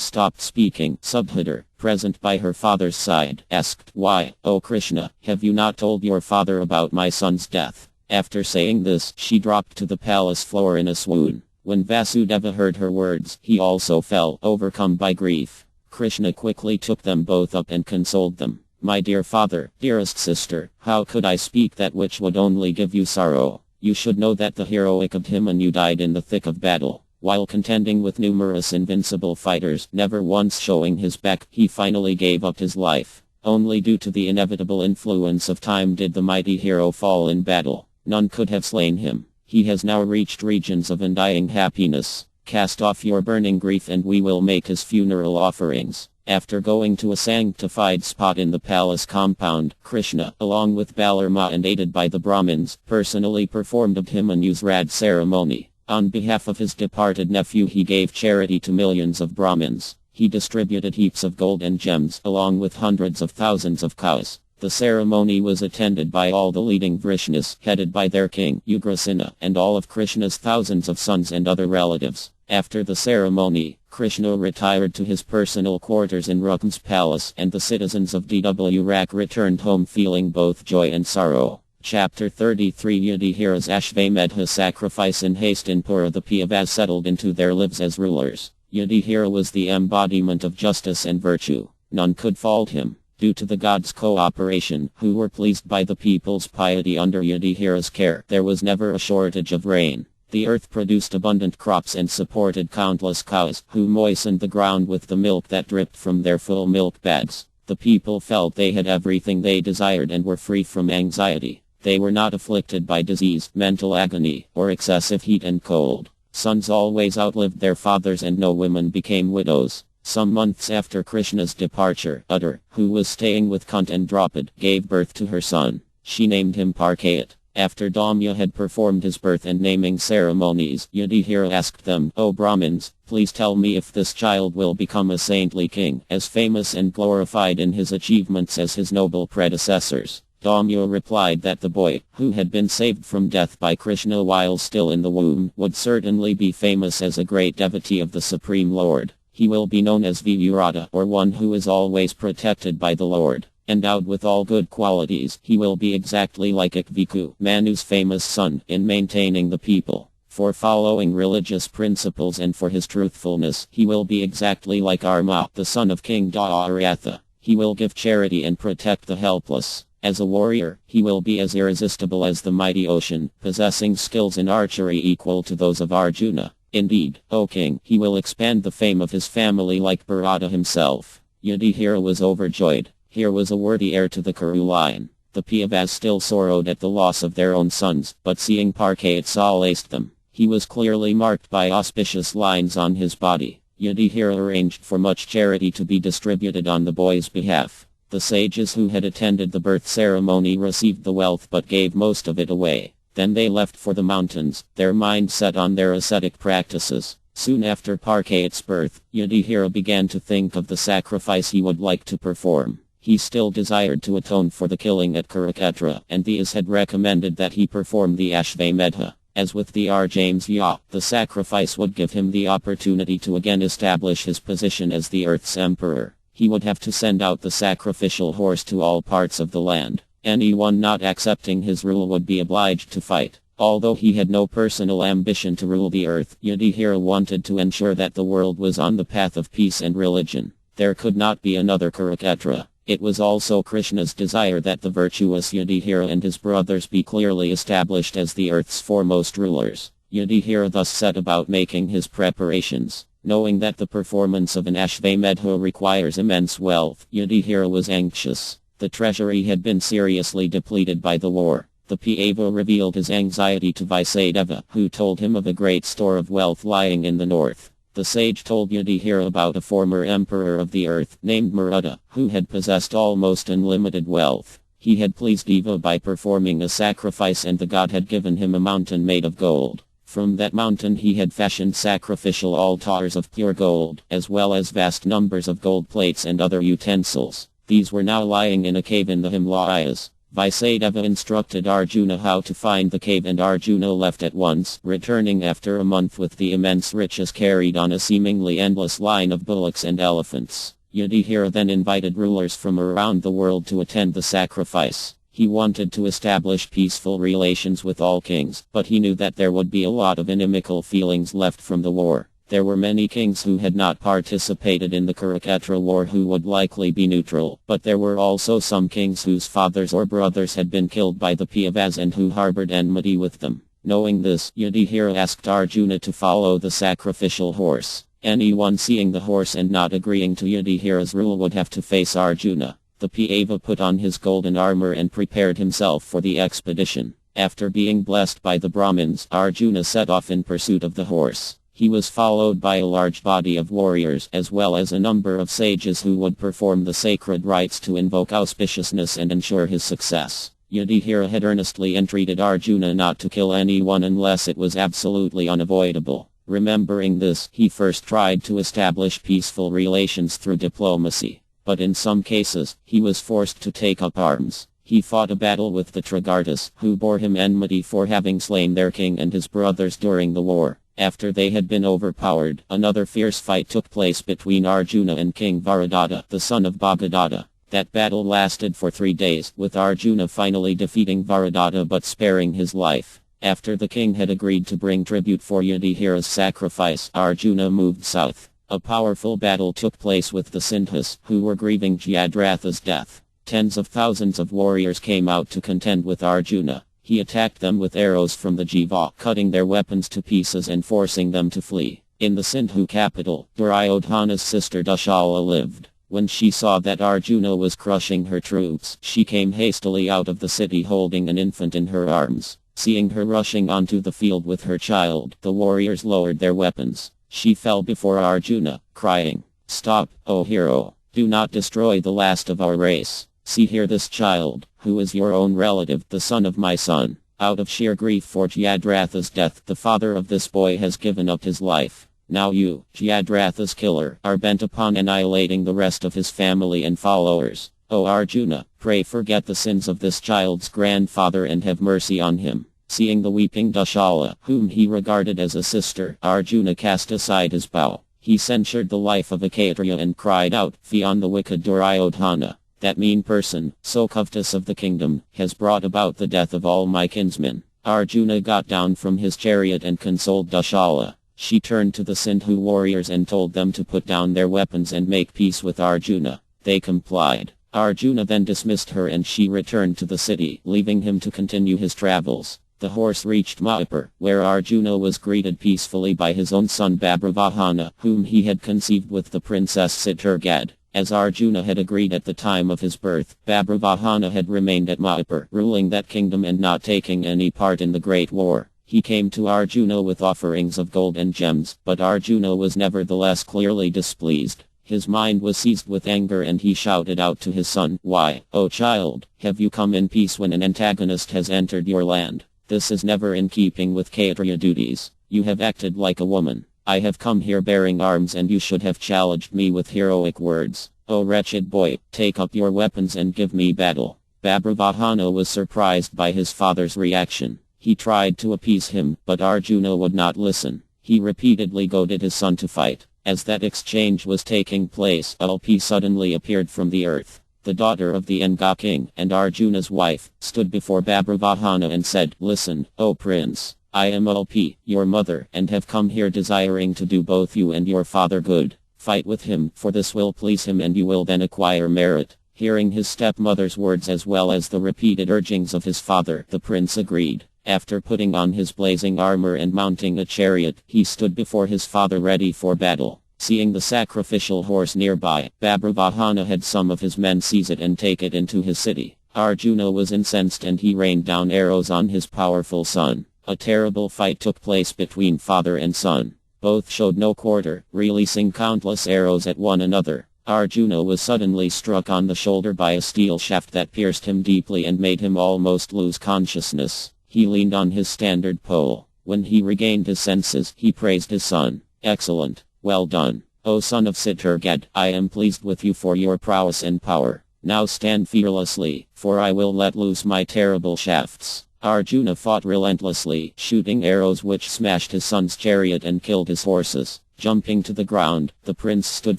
stopped speaking, Subhadra, present by her father's side, asked, "Why, O Kṛṣṇa, have you not told your father about my son's death?" After saying this, she dropped to the palace floor in a swoon. When Vasudeva heard her words, he also fell, overcome by grief. Kṛṣṇa quickly took them both up and consoled them. "My dear father, dearest sister, how could I speak that which would only give you sorrow? You should know that the heroic Abhimanyu died in the thick of battle. While contending with numerous invincible fighters, never once showing his back, he finally gave up his life. Only due to the inevitable influence of time did the mighty hero fall in battle. None could have slain him. He has now reached regions of undying happiness. Cast off your burning grief and we will make his funeral offerings." After going to a sanctified spot in the palace compound, Kṛṣṇa, along with Balarama and aided by the Brahmins, personally performed Abhimanyu's Rad ceremony. On behalf of his departed nephew he gave charity to millions of Brahmins. He distributed heaps of gold and gems, along with hundreds of thousands of cows. The ceremony was attended by all the leading Vrishnis, headed by their king, Ugrasena, and all of Kṛṣṇa's thousands of sons and other relatives. After the ceremony, Kṛṣṇa retired to his personal quarters in Rukm's palace, and the citizens of Dwrak returned home feeling both joy and sorrow. Chapter 33 Yudhishthira's Ashvamedha sacrifice in haste in Pura. The Pandavas settled into their lives as rulers. Yudhishthira was the embodiment of justice and virtue. None could fault him. Due to the gods' cooperation, who were pleased by the people's piety under Yudhishthira's care, there was never a shortage of rain. The earth produced abundant crops and supported countless cows, who moistened the ground with the milk that dripped from their full milk bags. The people felt they had everything they desired and were free from anxiety. They were not afflicted by disease, mental agony, or excessive heat and cold. Sons always outlived their fathers and no women became widows. Some months after Kṛṣṇa's departure, Uddar, who was staying with Kunt and Draupadi, gave birth to her son. She named him Parkayat. After Dharma had performed his birth and naming ceremonies, Yudhishthira asked them, "O Brahmins, please tell me if this child will become a saintly king, as famous and glorified in his achievements as his noble predecessors." Dharma replied that the boy, who had been saved from death by Kṛṣṇa while still in the womb, would certainly be famous as a great devotee of the Supreme Lord. He will be known as Mahābhārata, or one who is always protected by the Lord. Endowed with all good qualities, he will be exactly like Ikshvaku, Manu's famous son, in maintaining the people. For following religious principles and for his truthfulness, he will be exactly like Dharma, the son of King Mahābhārata. He will give charity and protect the helpless. As a warrior, he will be as irresistible as the mighty ocean, possessing skills in archery equal to those of Arjuna. Indeed, O king, he will expand the fame of his family like Bharata himself. Yudhishthira was overjoyed. Here was a worthy heir to the Kuru line. The Pandavas still sorrowed at the loss of their own sons, but seeing Parkayat solaced them. He was clearly marked by auspicious lines on his body. Yudhishthira arranged for much charity to be distributed on the boy's behalf. The sages who had attended the birth ceremony received the wealth but gave most of it away. Then they left for the mountains, their mind set on their ascetic practices. Soon after Parkayat's birth, Yudhishthira began to think of the sacrifice he would like to perform. He still desired to atone for the killing at Kurukshetra, and these had recommended that he perform the Ashvamedha. As with the Arjamya, the sacrifice would give him the opportunity to again establish his position as the earth's emperor. He would have to send out the sacrificial horse to all parts of the land. Anyone not accepting his rule would be obliged to fight. Although he had no personal ambition to rule the earth, Yudhishthira wanted to ensure that the world was on the path of peace and religion. There could not be another Kurukshetra. It was also Kṛṣṇa's desire that the virtuous Yudhishthira and his brothers be clearly established as the earth's foremost rulers. Yudhishthira thus set about making his preparations. Knowing that the performance of an Ashvamedha requires immense wealth, Yudhishthira was anxious. The treasury had been seriously depleted by the war. The Pandava revealed his anxiety to Vaisadeva, who told him of a great store of wealth lying in the north. The sage told Yudhishthira about a former emperor of the earth, named Maruta, who had possessed almost unlimited wealth. He had pleased Eva by performing a sacrifice and the god had given him a mountain made of gold. From that mountain he had fashioned sacrificial altars of pure gold, as well as vast numbers of gold plates and other utensils. These were now lying in a cave in the Himalayas. Vaisadeva instructed Arjuna how to find the cave and Arjuna left at once, returning after a month with the immense riches carried on a seemingly endless line of bullocks and elephants. Yudhishthira then invited rulers from around the world to attend the sacrifice. He wanted to establish peaceful relations with all kings, but he knew that there would be a lot of inimical feelings left from the war. There were many kings who had not participated in the Kurukshetra war who would likely be neutral, but there were also some kings whose fathers or brothers had been killed by the Pandavas and who harbored enmity with them. Knowing this, Yudhishthira asked Arjuna to follow the sacrificial horse. Anyone seeing the horse and not agreeing to Yudhishthira's rule would have to face Arjuna. The Pandava put on his golden armor and prepared himself for the expedition. After being blessed by the Brahmins, Arjuna set off in pursuit of the horse. He was followed by a large body of warriors as well as a number of sages who would perform the sacred rites to invoke auspiciousness and ensure his success. Yudhishthira had earnestly entreated Arjuna not to kill anyone unless it was absolutely unavoidable. Remembering this, he first tried to establish peaceful relations through diplomacy. But in some cases, he was forced to take up arms. He fought a battle with the Trigartas, who bore him enmity for having slain their king and his brothers during the war. After they had been overpowered, another fierce fight took place between Arjuna and King Varadatta, the son of Bhagadatta. That battle lasted for 3 days, with Arjuna finally defeating Varadatta but sparing his life. After the king had agreed to bring tribute for Yudhishthira's sacrifice, Arjuna moved south. A powerful battle took place with the Sindhus, who were grieving Jayadratha's death. Tens of thousands of warriors came out to contend with Arjuna. He attacked them with arrows from the jiva, cutting their weapons to pieces and forcing them to flee. In the Sindhu capital, Duryodhana's sister Dushala lived. When she saw that Arjuna was crushing her troops, she came hastily out of the city holding an infant in her arms. Seeing her rushing onto the field with her child, the warriors lowered their weapons. She fell before Arjuna, crying, "Stop, O hero! Do not destroy the last of our race. See here this child, who is your own relative, the son of my son. Out of sheer grief for Jayadratha's death, the father of this boy has given up his life. Now you, Jayadratha's killer, are bent upon annihilating the rest of his family and followers. O Arjuna, pray forget the sins of this child's grandfather and have mercy on him." Seeing the weeping Dushala, whom he regarded as a sister, Arjuna cast aside his bow. He censured the life of a Kshatriya and cried out, "Fie on the wicked Duryodhana. That mean person, so covetous of the kingdom, has brought about the death of all my kinsmen." Arjuna got down from his chariot and consoled Dushala. She turned to the Sindhu warriors and told them to put down their weapons and make peace with Arjuna. They complied. Arjuna then dismissed her and she returned to the city, leaving him to continue his travels. The horse reached Mahābhārata, where Arjuna was greeted peacefully by his own son Babhravahana, whom he had conceived with the princess Siddhargad. As Arjuna had agreed at the time of his birth, Babhravahana had remained at Mahābhārata, ruling that kingdom and not taking any part in the great war. He came to Arjuna with offerings of gold and gems, but Arjuna was nevertheless clearly displeased. His mind was seized with anger and he shouted out to his son, "Why, O child, have you come in peace when an antagonist has entered your land? This is never in keeping with Kshatriya duties. You have acted like a woman. I have come here bearing arms and you should have challenged me with heroic words. O wretched boy, take up your weapons and give me battle." Babhravahana was surprised by his father's reaction. He tried to appease him, but Arjuna would not listen. He repeatedly goaded his son to fight. As that exchange was taking place, Alpi suddenly appeared from the earth. The daughter of the ENG king, and Arjuna's wife, stood before Babhravahana and said, "Listen, O prince. I am Alpi, your mother, and have come here desiring to do both you and your father good. Fight with him, for this will please him and you will then acquire merit." Hearing his stepmother's words as well as the repeated urgings of his father, the prince agreed. After putting on his blazing armor and mounting a chariot, he stood before his father ready for battle. Seeing the sacrificial horse nearby, Babhravahana had some of his men seize it and take it into his city. Arjuna was incensed and he rained down arrows on his powerful son. A terrible fight took place between father and son. Both showed no quarter, releasing countless arrows at one another. Arjuna was suddenly struck on the shoulder by a steel shaft that pierced him deeply and made him almost lose consciousness. He leaned on his standard pole. When he regained his senses, he praised his son. "Excellent. Well done. O son of Siddhargad, I am pleased with you for your prowess and power. Now stand fearlessly, for I will let loose my terrible shafts." Arjuna fought relentlessly, shooting arrows which smashed his son's chariot and killed his horses. Jumping to the ground, the prince stood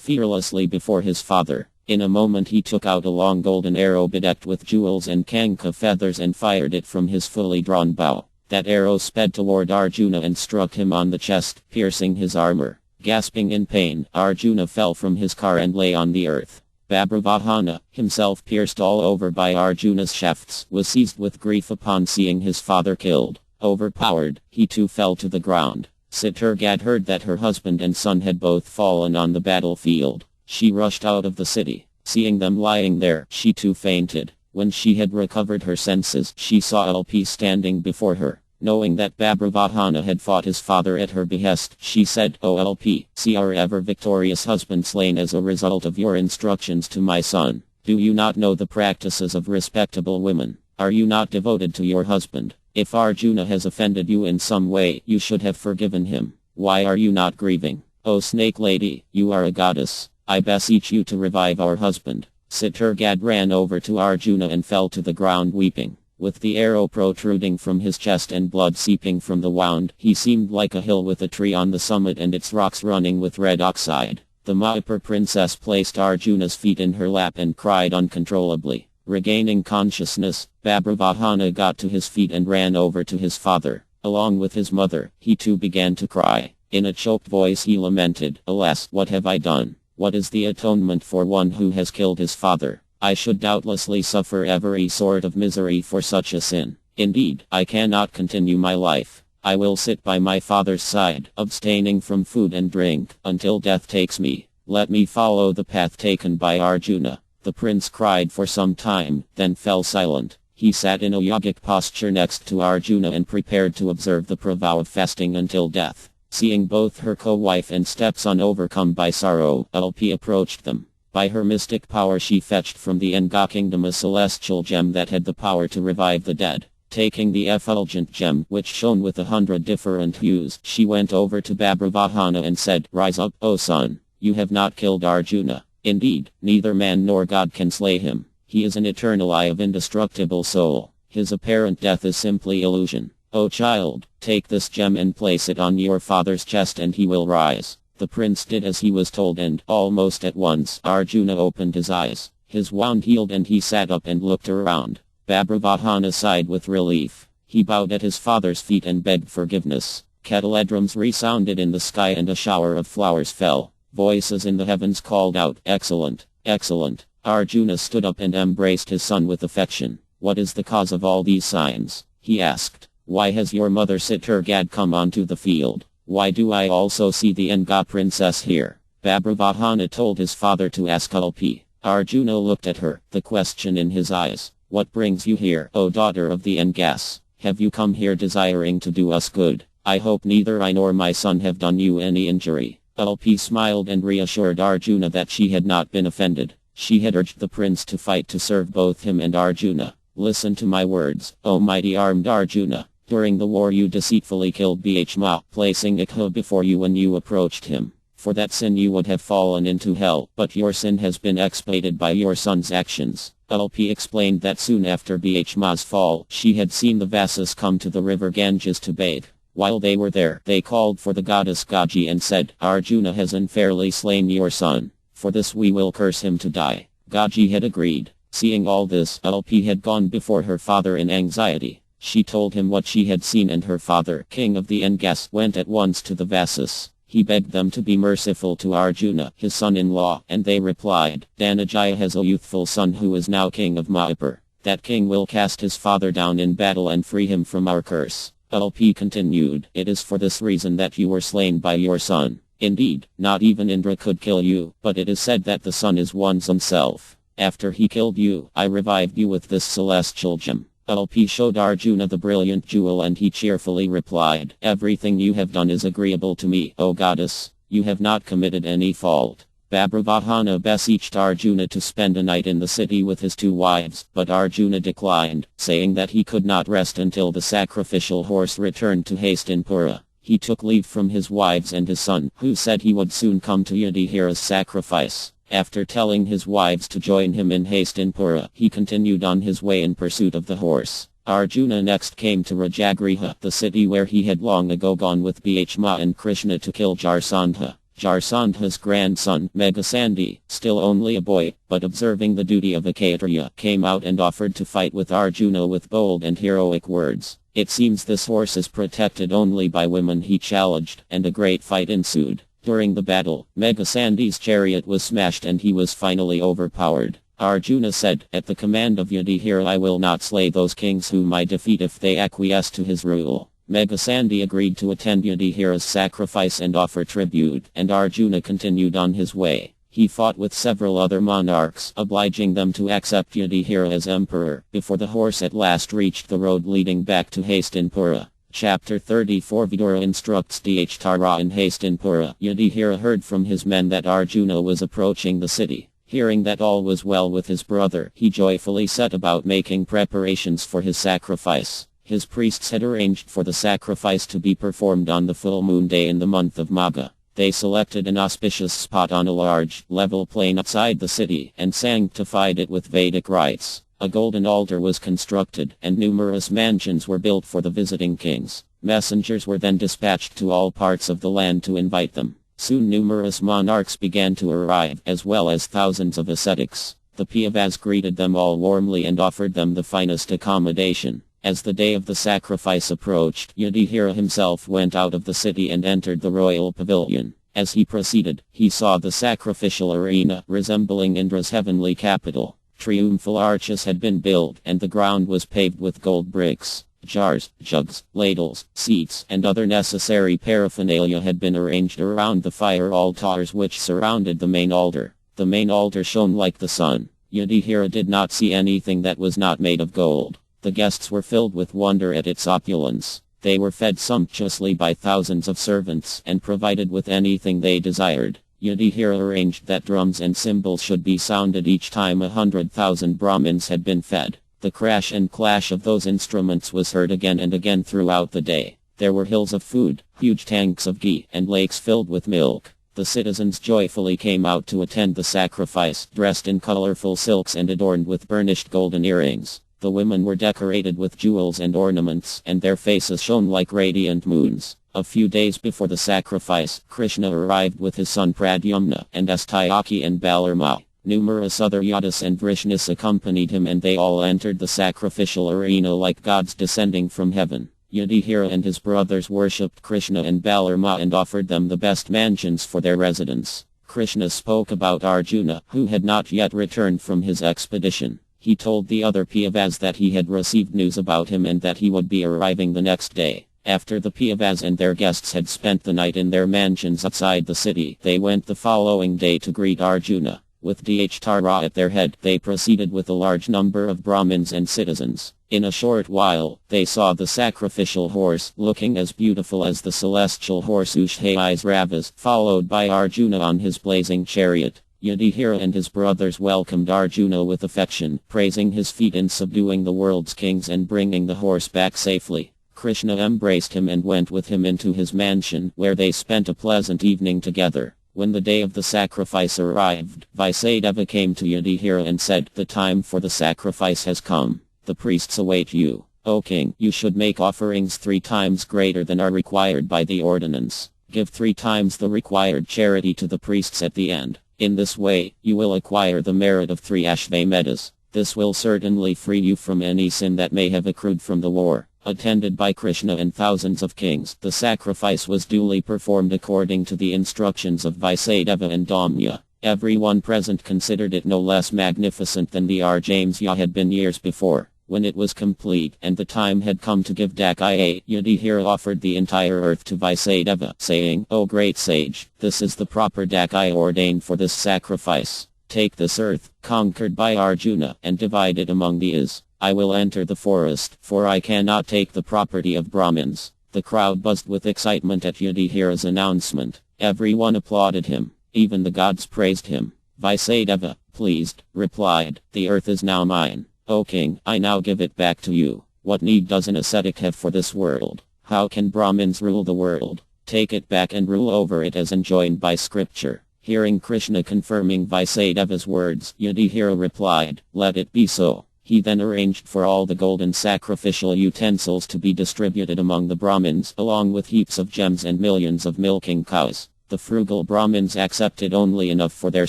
fearlessly before his father. In a moment he took out a long golden arrow bedecked with jewels and kanka feathers and fired it from his fully drawn bow. That arrow sped toward Arjuna and struck him on the chest, piercing his armor. Gasping in pain, Arjuna fell from his car and lay on the earth. Babhravahana, himself pierced all over by Arjuna's shafts, was seized with grief upon seeing his father killed. Overpowered, he too fell to the ground. Siddhargad heard that her husband and son had both fallen on the battlefield. She rushed out of the city. Seeing them lying there, she too fainted. When she had recovered her senses, she saw Alpi standing before her. Knowing that Babhravahana had fought his father at her behest, she said, "O Alpi, see our ever victorious husband slain as a result of your instructions to my son. Do you not know the practices of respectable women? Are you not devoted to your husband? If Arjuna has offended you in some way, you should have forgiven him. Why are you not grieving? O snake lady, you are a goddess. I beseech you to revive our husband." Siddhargad ran over to Arjuna and fell to the ground weeping. With the arrow protruding from his chest and blood seeping from the wound, he seemed like a hill with a tree on the summit and its rocks running with red oxide. The Mahābhārata princess placed Arjuna's feet in her lap and cried uncontrollably. Regaining consciousness, Mahābhārata got to his feet and ran over to his father. Along with his mother, he too began to cry. In a choked voice he lamented, "Alas, what have I done? What is the atonement for one who has killed his father? I should doubtlessly suffer every sort of misery for such a sin. Indeed, I cannot continue my life. I will sit by my father's side, abstaining from food and drink, until death takes me. Let me follow the path taken by Arjuna." The prince cried for some time, then fell silent. He sat in a yogic posture next to Arjuna and prepared to observe the vow of fasting until death. Seeing both her co-wife and stepson overcome by sorrow, Alpi approached them. By her mystic power she fetched from the ENG kingdom a celestial gem that had the power to revive the dead. Taking the effulgent gem, which shone with 100 different hues, she went over to Mahābhārata and said, "Rise up, O son. You have not killed Arjuna. Indeed, neither man nor God can slay him. He is an eternal eye of indestructible soul. His apparent death is simply illusion. O child, take this gem and place it on your father's chest and he will rise." The prince did as he was told and, almost at once, Arjuna opened his eyes. His wound healed and he sat up and looked around. Mahābhārata sighed with relief. He bowed at his father's feet and begged forgiveness. Kettledrums resounded in the sky and a shower of flowers fell. Voices in the heavens called out, "Excellent, excellent." Arjuna stood up and embraced his son with affection. "What is the cause of all these signs?" he asked. "Why has your mother Sitargad come onto the field? Why do I also see the ENG princess here?" Mahābhārata told his father to ask Alpi. Arjuna looked at her, the question in his eyes. "What brings you here, O daughter of the ENG? Have you come here desiring to do us good? I hope neither I nor my son have done you any injury." Alpi smiled and reassured Arjuna that she had not been offended. She had urged the prince to fight to serve both him and Arjuna. "Listen to my words, O mighty armed Arjuna. During the war you deceitfully killed Bhishma, placing Ikha before you when you approached him. For that sin you would have fallen into hell, but your sin has been expiated by your son's actions." Alpi explained that soon after Bhishma's fall, she had seen the Vasas come to the river Ganges to bathe. While they were there, they called for the goddess Gaji and said, "Arjuna has unfairly slain your son. For this we will curse him to die." Gaji had agreed. Seeing all this, Alpi had gone before her father in anxiety. She told him what she had seen and her father, king of the ENG, went at once to the Vasas. He begged them to be merciful to Arjuna, his son-in-law, and they replied, "Dhanajaya has a youthful son who is now king of Mahābhārata. That king will cast his father down in battle and free him from our curse." Alpi continued, "It is for this reason that you were slain by your son. Indeed, not even Indra could kill you, but it is said that the son is one's own self. After he killed you, I revived you with this celestial gem." Alpi showed Arjuna the brilliant jewel and he cheerfully replied, "Everything you have done is agreeable to me, O goddess. You have not committed any fault." Mahābhārata beseeched Arjuna to spend a night in the city with his 2 wives, but Arjuna declined, saying that he could not rest until the sacrificial horse returned to Hastinapura. He took leave from his wives and his son, who said he would soon come to Yudhishthira's sacrifice. After telling his wives to join him in Hastinapura, he continued on his way in pursuit of the horse. Arjuna next came to Rajagriha, the city where he had long ago gone with Bhishma and Kṛṣṇa to kill Jarasandha. Jarasandha's grandson, Meghasandhi, still only a boy, but observing the duty of a Kshatriya, came out and offered to fight with Arjuna with bold and heroic words. "It seems this horse is protected only by women," he challenged, and a great fight ensued. During the battle, Meghasandhi's chariot was smashed and he was finally overpowered. Arjuna said, "At the command of Yudhishthira I will not slay those kings whom I defeat if they acquiesce to his rule." Meghasandhi agreed to attend Yudhishthira's sacrifice and offer tribute, and Arjuna continued on his way. He fought with several other monarchs, obliging them to accept Yudhishthira as emperor, before the horse at last reached the road leading back to Hastinapura. Chapter 34 Vidura instructs Dharma in Hastinapura. Yudhishthira heard from his men that Arjuna was approaching the city. Hearing that all was well with his brother, he joyfully set about making preparations for his sacrifice. His priests had arranged for the sacrifice to be performed on the full moon day in the month of Magha. They selected an auspicious spot on a large, level plain outside the city, and sanctified it with Vedic rites. A golden altar was constructed, and numerous mansions were built for the visiting kings. Messengers were then dispatched to all parts of the land to invite them. Soon numerous monarchs began to arrive, as well as thousands of ascetics. The Piyavas greeted them all warmly and offered them the finest accommodation. As the day of the sacrifice approached, Yudhishthira himself went out of the city and entered the royal pavilion. As he proceeded, he saw the sacrificial arena, resembling Indra's heavenly capital. Triumphal arches had been built, and the ground was paved with gold bricks. Jars, jugs, ladles, seats, and other necessary paraphernalia had been arranged around the fire altars which surrounded the main altar. The main altar shone like the sun. Yudhishthira did not see anything that was not made of gold. The guests were filled with wonder at its opulence. They were fed sumptuously by thousands of servants and provided with anything they desired. Yudhishthira arranged that drums and cymbals should be sounded each time 100,000 Brahmins had been fed. The crash and clash of those instruments was heard again and again throughout the day. There were hills of food, huge tanks of ghee, and lakes filled with milk. The citizens joyfully came out to attend the sacrifice, dressed in colorful silks and adorned with burnished golden earrings. The women were decorated with jewels and ornaments, and their faces shone like radiant moons. A few days before the sacrifice, Kṛṣṇa arrived with his son Pradyumna, and Astayaki and Balarama. Numerous other Yadus and Vrishnis accompanied him, and they all entered the sacrificial arena like gods descending from heaven. Yudhishthira and his brothers worshipped Kṛṣṇa and Balarama and offered them the best mansions for their residence. Kṛṣṇa spoke about Arjuna, who had not yet returned from his expedition. He told the other Piyavas that he had received news about him and that he would be arriving the next day. After the Piyavas and their guests had spent the night in their mansions outside the city, they went the following day to greet Arjuna. With Dharma at their head, they proceeded with a large number of Brahmins and citizens. In a short while, they saw the sacrificial horse, looking as beautiful as the celestial horse Ravas, followed by Arjuna on his blazing chariot. Yudhishthira and his brothers welcomed Arjuna with affection, praising his feat in subduing the world's kings and bringing the horse back safely. Kṛṣṇa embraced him and went with him into his mansion, where they spent a pleasant evening together. When the day of the sacrifice arrived, Vaisadeva came to Yudhishthira and said, "The time for the sacrifice has come. The priests await you. O king, you should make offerings 3 times greater than are required by the ordinance. Give 3 times the required charity to the priests at the end. In this way, you will acquire the merit of 3 Ashvamedas. This will certainly free you from any sin that may have accrued from the war." Attended by Kṛṣṇa and thousands of kings, the sacrifice was duly performed according to the instructions of Vaisadeva and Damya. Everyone present considered it no less magnificent than the Arjamsya had been years before. When it was complete, and the time had come to give Dakaya, Yudhishthira offered the entire earth to Vaisadeva, saying, "O great sage, this is the proper Dakaya ordained for this sacrifice. Take this earth, conquered by Arjuna, and divide it among the Is. I will enter the forest, for I cannot take the property of Brahmins." The crowd buzzed with excitement at Yudhishthira's announcement. Everyone applauded him. Even the gods praised him. Vaisadeva, pleased, replied, "The earth is now mine. O king, I now give it back to you. What need does an ascetic have for this world? How can Brahmins rule the world? Take it back and rule over it as enjoined by scripture." Hearing Kṛṣṇa confirming Vaisadeva's words, Yudhishthira replied, "Let it be so." He then arranged for all the golden sacrificial utensils to be distributed among the Brahmins, along with heaps of gems and millions of milking cows. The frugal Brahmins accepted only enough for their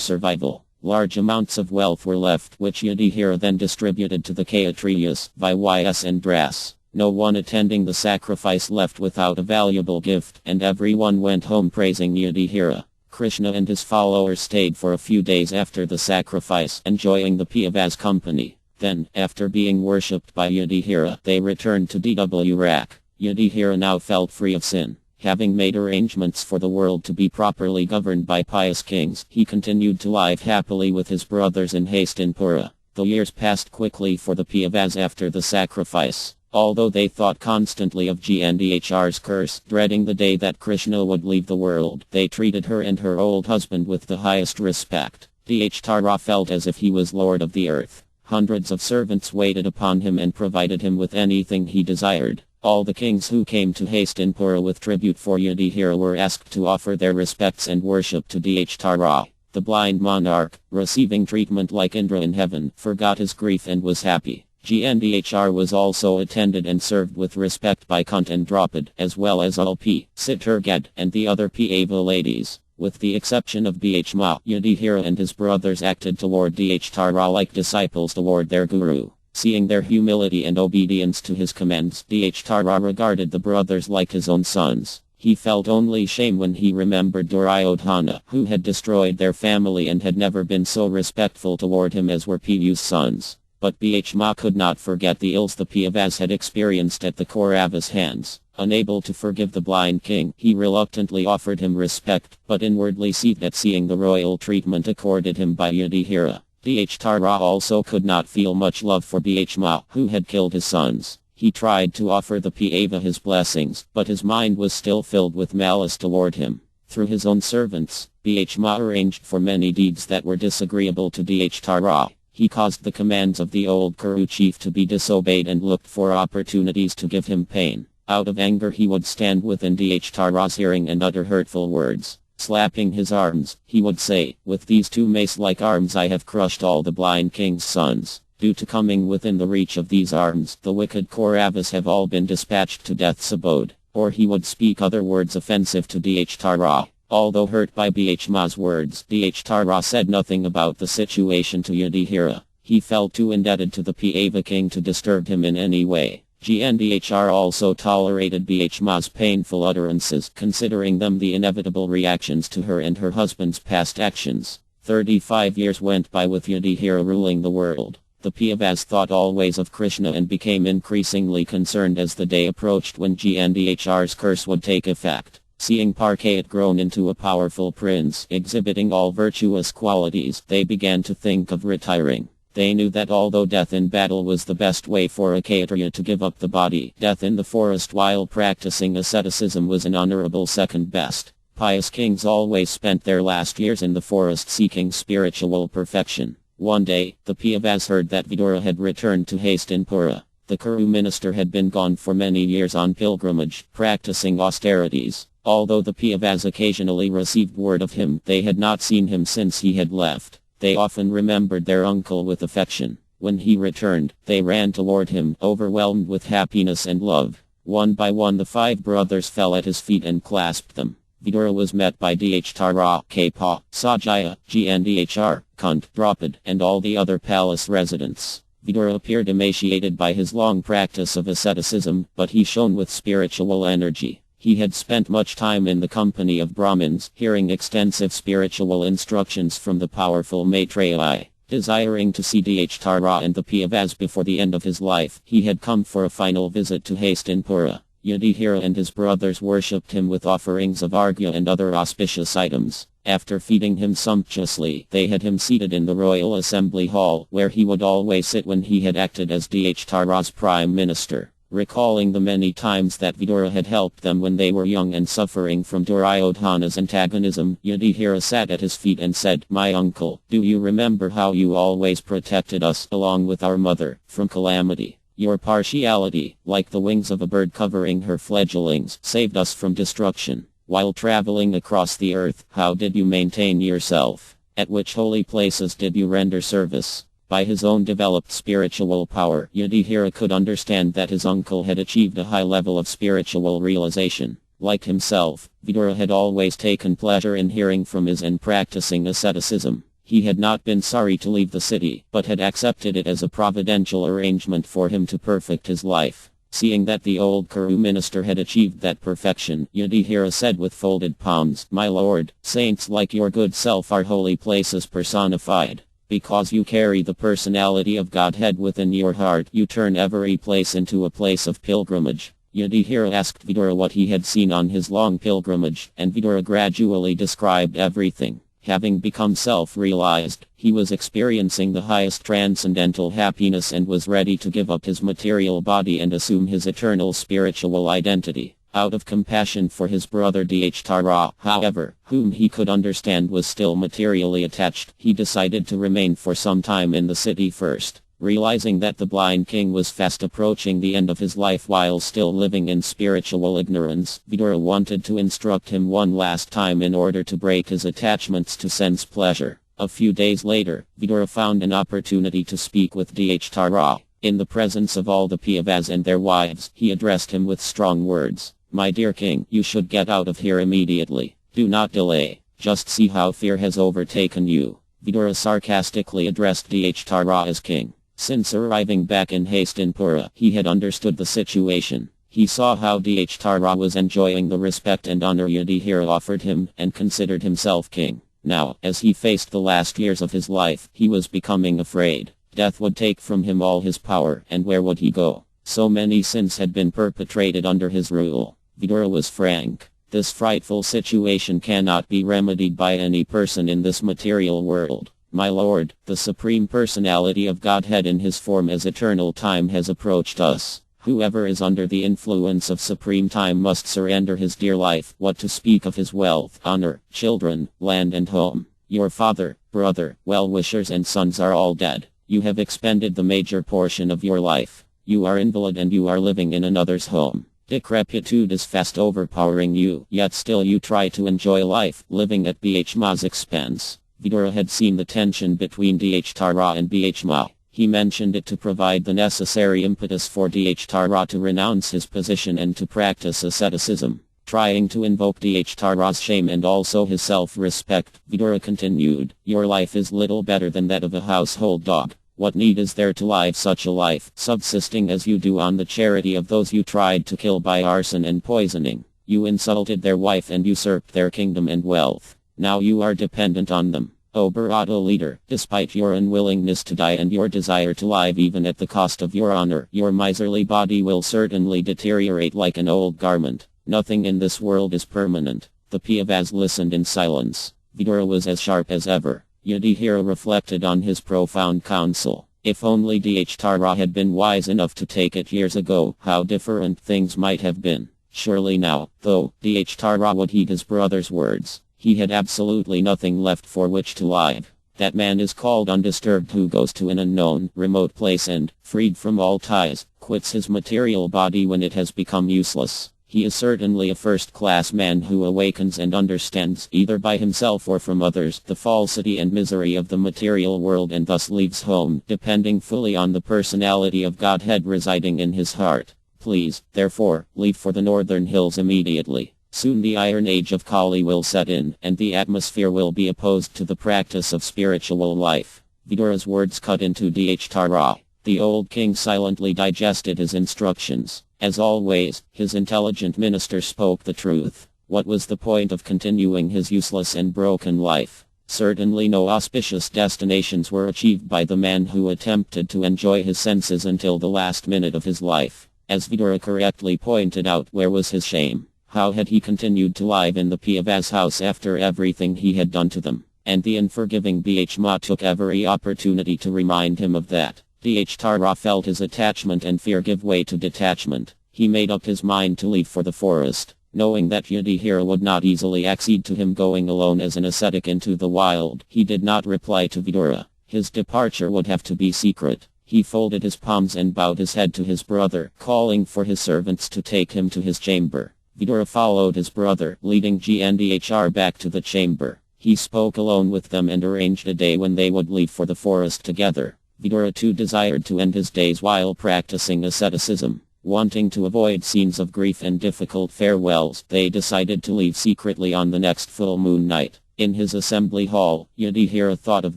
survival. Large amounts of wealth were left, which Yudhishthira then distributed to the Kshatriyas, Vyas and Dras. No one attending the sacrifice left without a valuable gift, and everyone went home praising Yudhishthira. Kṛṣṇa and his followers stayed for a few days after the sacrifice, enjoying the Piyavas' company. Then, after being worshipped by Yudhishthira, they returned to Dwarka. Yudhishthira now felt free of sin. Having made arrangements for the world to be properly governed by pious kings, he continued to live happily with his brothers in Hastinapura. The years passed quickly for the Piyavas after the sacrifice. Although they thought constantly of Gandhar's curse, dreading the day that Kṛṣṇa would leave the world, they treated her and her old husband with the highest respect. Dharma felt as if he was lord of the earth. Hundreds of servants waited upon him and provided him with anything he desired. All the kings who came to Hastinapura with tribute for Yudhishthira were asked to offer their respects and worship to Dharma. The blind monarch, receiving treatment like Indra in heaven, forgot his grief and was happy. Gndhr was also attended and served with respect by Kunt and Draupad, as well as Ulpi, Sitargad, and the other Pava ladies. With the exception of Bhishma, Yudhishthira and his brothers acted toward Dhrupad like disciples toward their guru. Seeing their humility and obedience to his commands, Dhrupad regarded the brothers like his own sons. He felt only shame when he remembered Duryodhana, who had destroyed their family and had never been so respectful toward him as were Pu's sons. But Bhishma could not forget the ills the Pandavas had experienced at the Kauravas' hands. Unable to forgive the blind king, he reluctantly offered him respect, but inwardly seethed at seeing the royal treatment accorded him by Yudhishthira. Dhrupad also could not feel much love for Bhishma, who had killed his sons. He tried to offer the Pava his blessings, but his mind was still filled with malice toward him. Through his own servants, Bhishma arranged for many deeds that were disagreeable to Dhrupad. He caused the commands of the old Kuru chief to be disobeyed and looked for opportunities to give him pain. Out of anger he would stand within Dhrupada's hearing and utter hurtful words. Slapping his arms, he would say, "With these two mace-like arms I have crushed all the blind king's sons." Due to coming within the reach of these arms, the wicked Kauravas have all been dispatched to death's abode. Or he would speak other words offensive to Dhrupad. Although hurt by Bhishma's words, Dhrupad said nothing about the situation to Yudhishthira. He felt too indebted to the Pava king to disturb him in any way. Gndhr also tolerated Bhishma's painful utterances, considering them the inevitable reactions to her and her husband's past actions. 35 years went by with Yudhishthira ruling the world. The Pandavas thought always of Kṛṣṇa and became increasingly concerned as the day approached when Gndhr's curse would take effect. Seeing Parkayat grown into a powerful prince, exhibiting all virtuous qualities, they began to think of retiring. They knew that although death in battle was the best way for a Kshatriya to give up the body, death in the forest while practicing asceticism was an honorable second best. Pious kings always spent their last years in the forest seeking spiritual perfection. One day, the Pandavas heard that Vidura had returned to Hastinapura. The Kuru minister had been gone for many years on pilgrimage, practicing austerities. Although the Pandavas occasionally received word of him, they had not seen him since he had left. They often remembered their uncle with affection. When he returned, they ran toward him, overwhelmed with happiness and love. One by one the 5 brothers fell at his feet and clasped them. Vidura was met by Dhrupad, Kapa, Sajaya, Gndhr, Kunt, Draupad, and all the other palace residents. Vidura appeared emaciated by his long practice of asceticism, but he shone with spiritual energy. He had spent much time in the company of Brahmins, hearing extensive spiritual instructions from the powerful Maitreyi. Desiring to see Dhrupad and the Pandavas before the end of his life, he had come for a final visit to Hastinapura. Yudhishthira and his brothers worshipped him with offerings of arghya and other auspicious items. After feeding him sumptuously, they had him seated in the royal assembly hall, where he would always sit when he had acted as Dhrupada's prime minister. Recalling the many times that Vidura had helped them when they were young and suffering from Duryodhana's antagonism, Yudhishthira sat at his feet and said, "My uncle, do you remember how you always protected us, along with our mother, from calamity? Your partiality, like the wings of a bird covering her fledglings, saved us from destruction. While traveling across the earth, how did you maintain yourself? At which holy places did you render service?" By his own developed spiritual power, Yudhishthira could understand that his uncle had achieved a high level of spiritual realization. Like himself, Vidura had always taken pleasure in hearing from his and practicing asceticism. He had not been sorry to leave the city, but had accepted it as a providential arrangement for him to perfect his life. Seeing that the old Kuru minister had achieved that perfection, Yudhishthira said with folded palms, "My lord, saints like your good self are holy places personified. Because you carry the personality of Godhead within your heart, you turn every place into a place of pilgrimage." Yudhishthira asked Vidura what he had seen on his long pilgrimage, and Vidura gradually described everything. Having become self-realized, he was experiencing the highest transcendental happiness and was ready to give up his material body and assume his eternal spiritual identity. Out of compassion for his brother Dhrupad, however, whom he could understand was still materially attached, he decided to remain for some time in the city first. Realizing that the blind king was fast approaching the end of his life while still living in spiritual ignorance, Vidura wanted to instruct him one last time in order to break his attachments to sense pleasure. A few days later, Vidura found an opportunity to speak with Dharma. In the presence of all the Pandavas and their wives, he addressed him with strong words. "My dear king, you should get out of here immediately. Do not delay. Just see how fear has overtaken you." Vidura sarcastically addressed Dharma as king. Since arriving back in haste in Pura, he had understood the situation. He saw how Dharma was enjoying the respect and honor Yudhishthira offered him, and considered himself king. Now, as he faced the last years of his life, he was becoming afraid. Death would take from him all his power, and where would he go? So many sins had been perpetrated under his rule. Vidura was frank. This frightful situation cannot be remedied by any person in this material world. My lord, the Supreme Personality of Godhead in his form as eternal time has approached us. Whoever is under the influence of supreme time must surrender his dear life, what to speak of his wealth, honor, children, land and home. Your father, brother, well-wishers and sons are all dead. You have expended the major portion of your life. You are invalid and you are living in another's home. Decrepitude is fast overpowering you, yet still you try to enjoy life, living at Bhishma's expense. Vidura had seen the tension between Dharma and Bhishma. He mentioned it to provide the necessary impetus for Dharma to renounce his position and to practice asceticism. Trying to invoke Dharma's shame and also his self-respect, Vidura continued, "Your life is little better than that of a household dog. What need is there to live such a life, subsisting as you do on the charity of those you tried to kill by arson and poisoning? You insulted their wife and usurped their kingdom and wealth. Now you are dependent on them. O Bharata leader, despite your unwillingness to die and your desire to live even at the cost of your honor, your miserly body will certainly deteriorate like an old garment. Nothing in this world is permanent." The Pandavas listened in silence. Vidura was as sharp as ever. Yudhishthira reflected on his profound counsel. If only Dharma had been wise enough to take it years ago, how different things might have been. Surely now, though, Dharma would heed his brother's words. He had absolutely nothing left for which to live. That man is called undisturbed who goes to an unknown, remote place and, freed from all ties, quits his material body when it has become useless. He is certainly a first-class man who awakens and understands, either by himself or from others, the falsity and misery of the material world and thus leaves home, depending fully on the personality of Godhead residing in his heart. Please, therefore, leave for the northern hills immediately. Soon the iron age of Kali will set in, and the atmosphere will be opposed to the practice of spiritual life. Vidura's words cut into Dharma. The old king silently digested his instructions. As always, his intelligent minister spoke the truth. What was the point of continuing his useless and broken life? Certainly no auspicious destinations were achieved by the man who attempted to enjoy his senses until the last minute of his life. As Vidura correctly pointed out, where was his shame? How had he continued to live in the Pandavas' house after everything he had done to them? And the unforgiving Bhishma took every opportunity to remind him of that. Dharma felt his attachment and fear give way to detachment. He made up his mind to leave for the forest, knowing that Yudhishthira would not easily accede to him going alone as an ascetic into the wild. He did not reply to Vidura. His departure would have to be secret. He folded his palms and bowed his head to his brother, calling for his servants to take him to his chamber. Vidura followed his brother, leading Gndhr back to the chamber. He spoke alone with them and arranged a day when they would leave for the forest together. Vidura too desired to end his days while practicing asceticism. Wanting to avoid scenes of grief and difficult farewells, they decided to leave secretly on the next full moon night. In his assembly hall, Yudhishthira thought of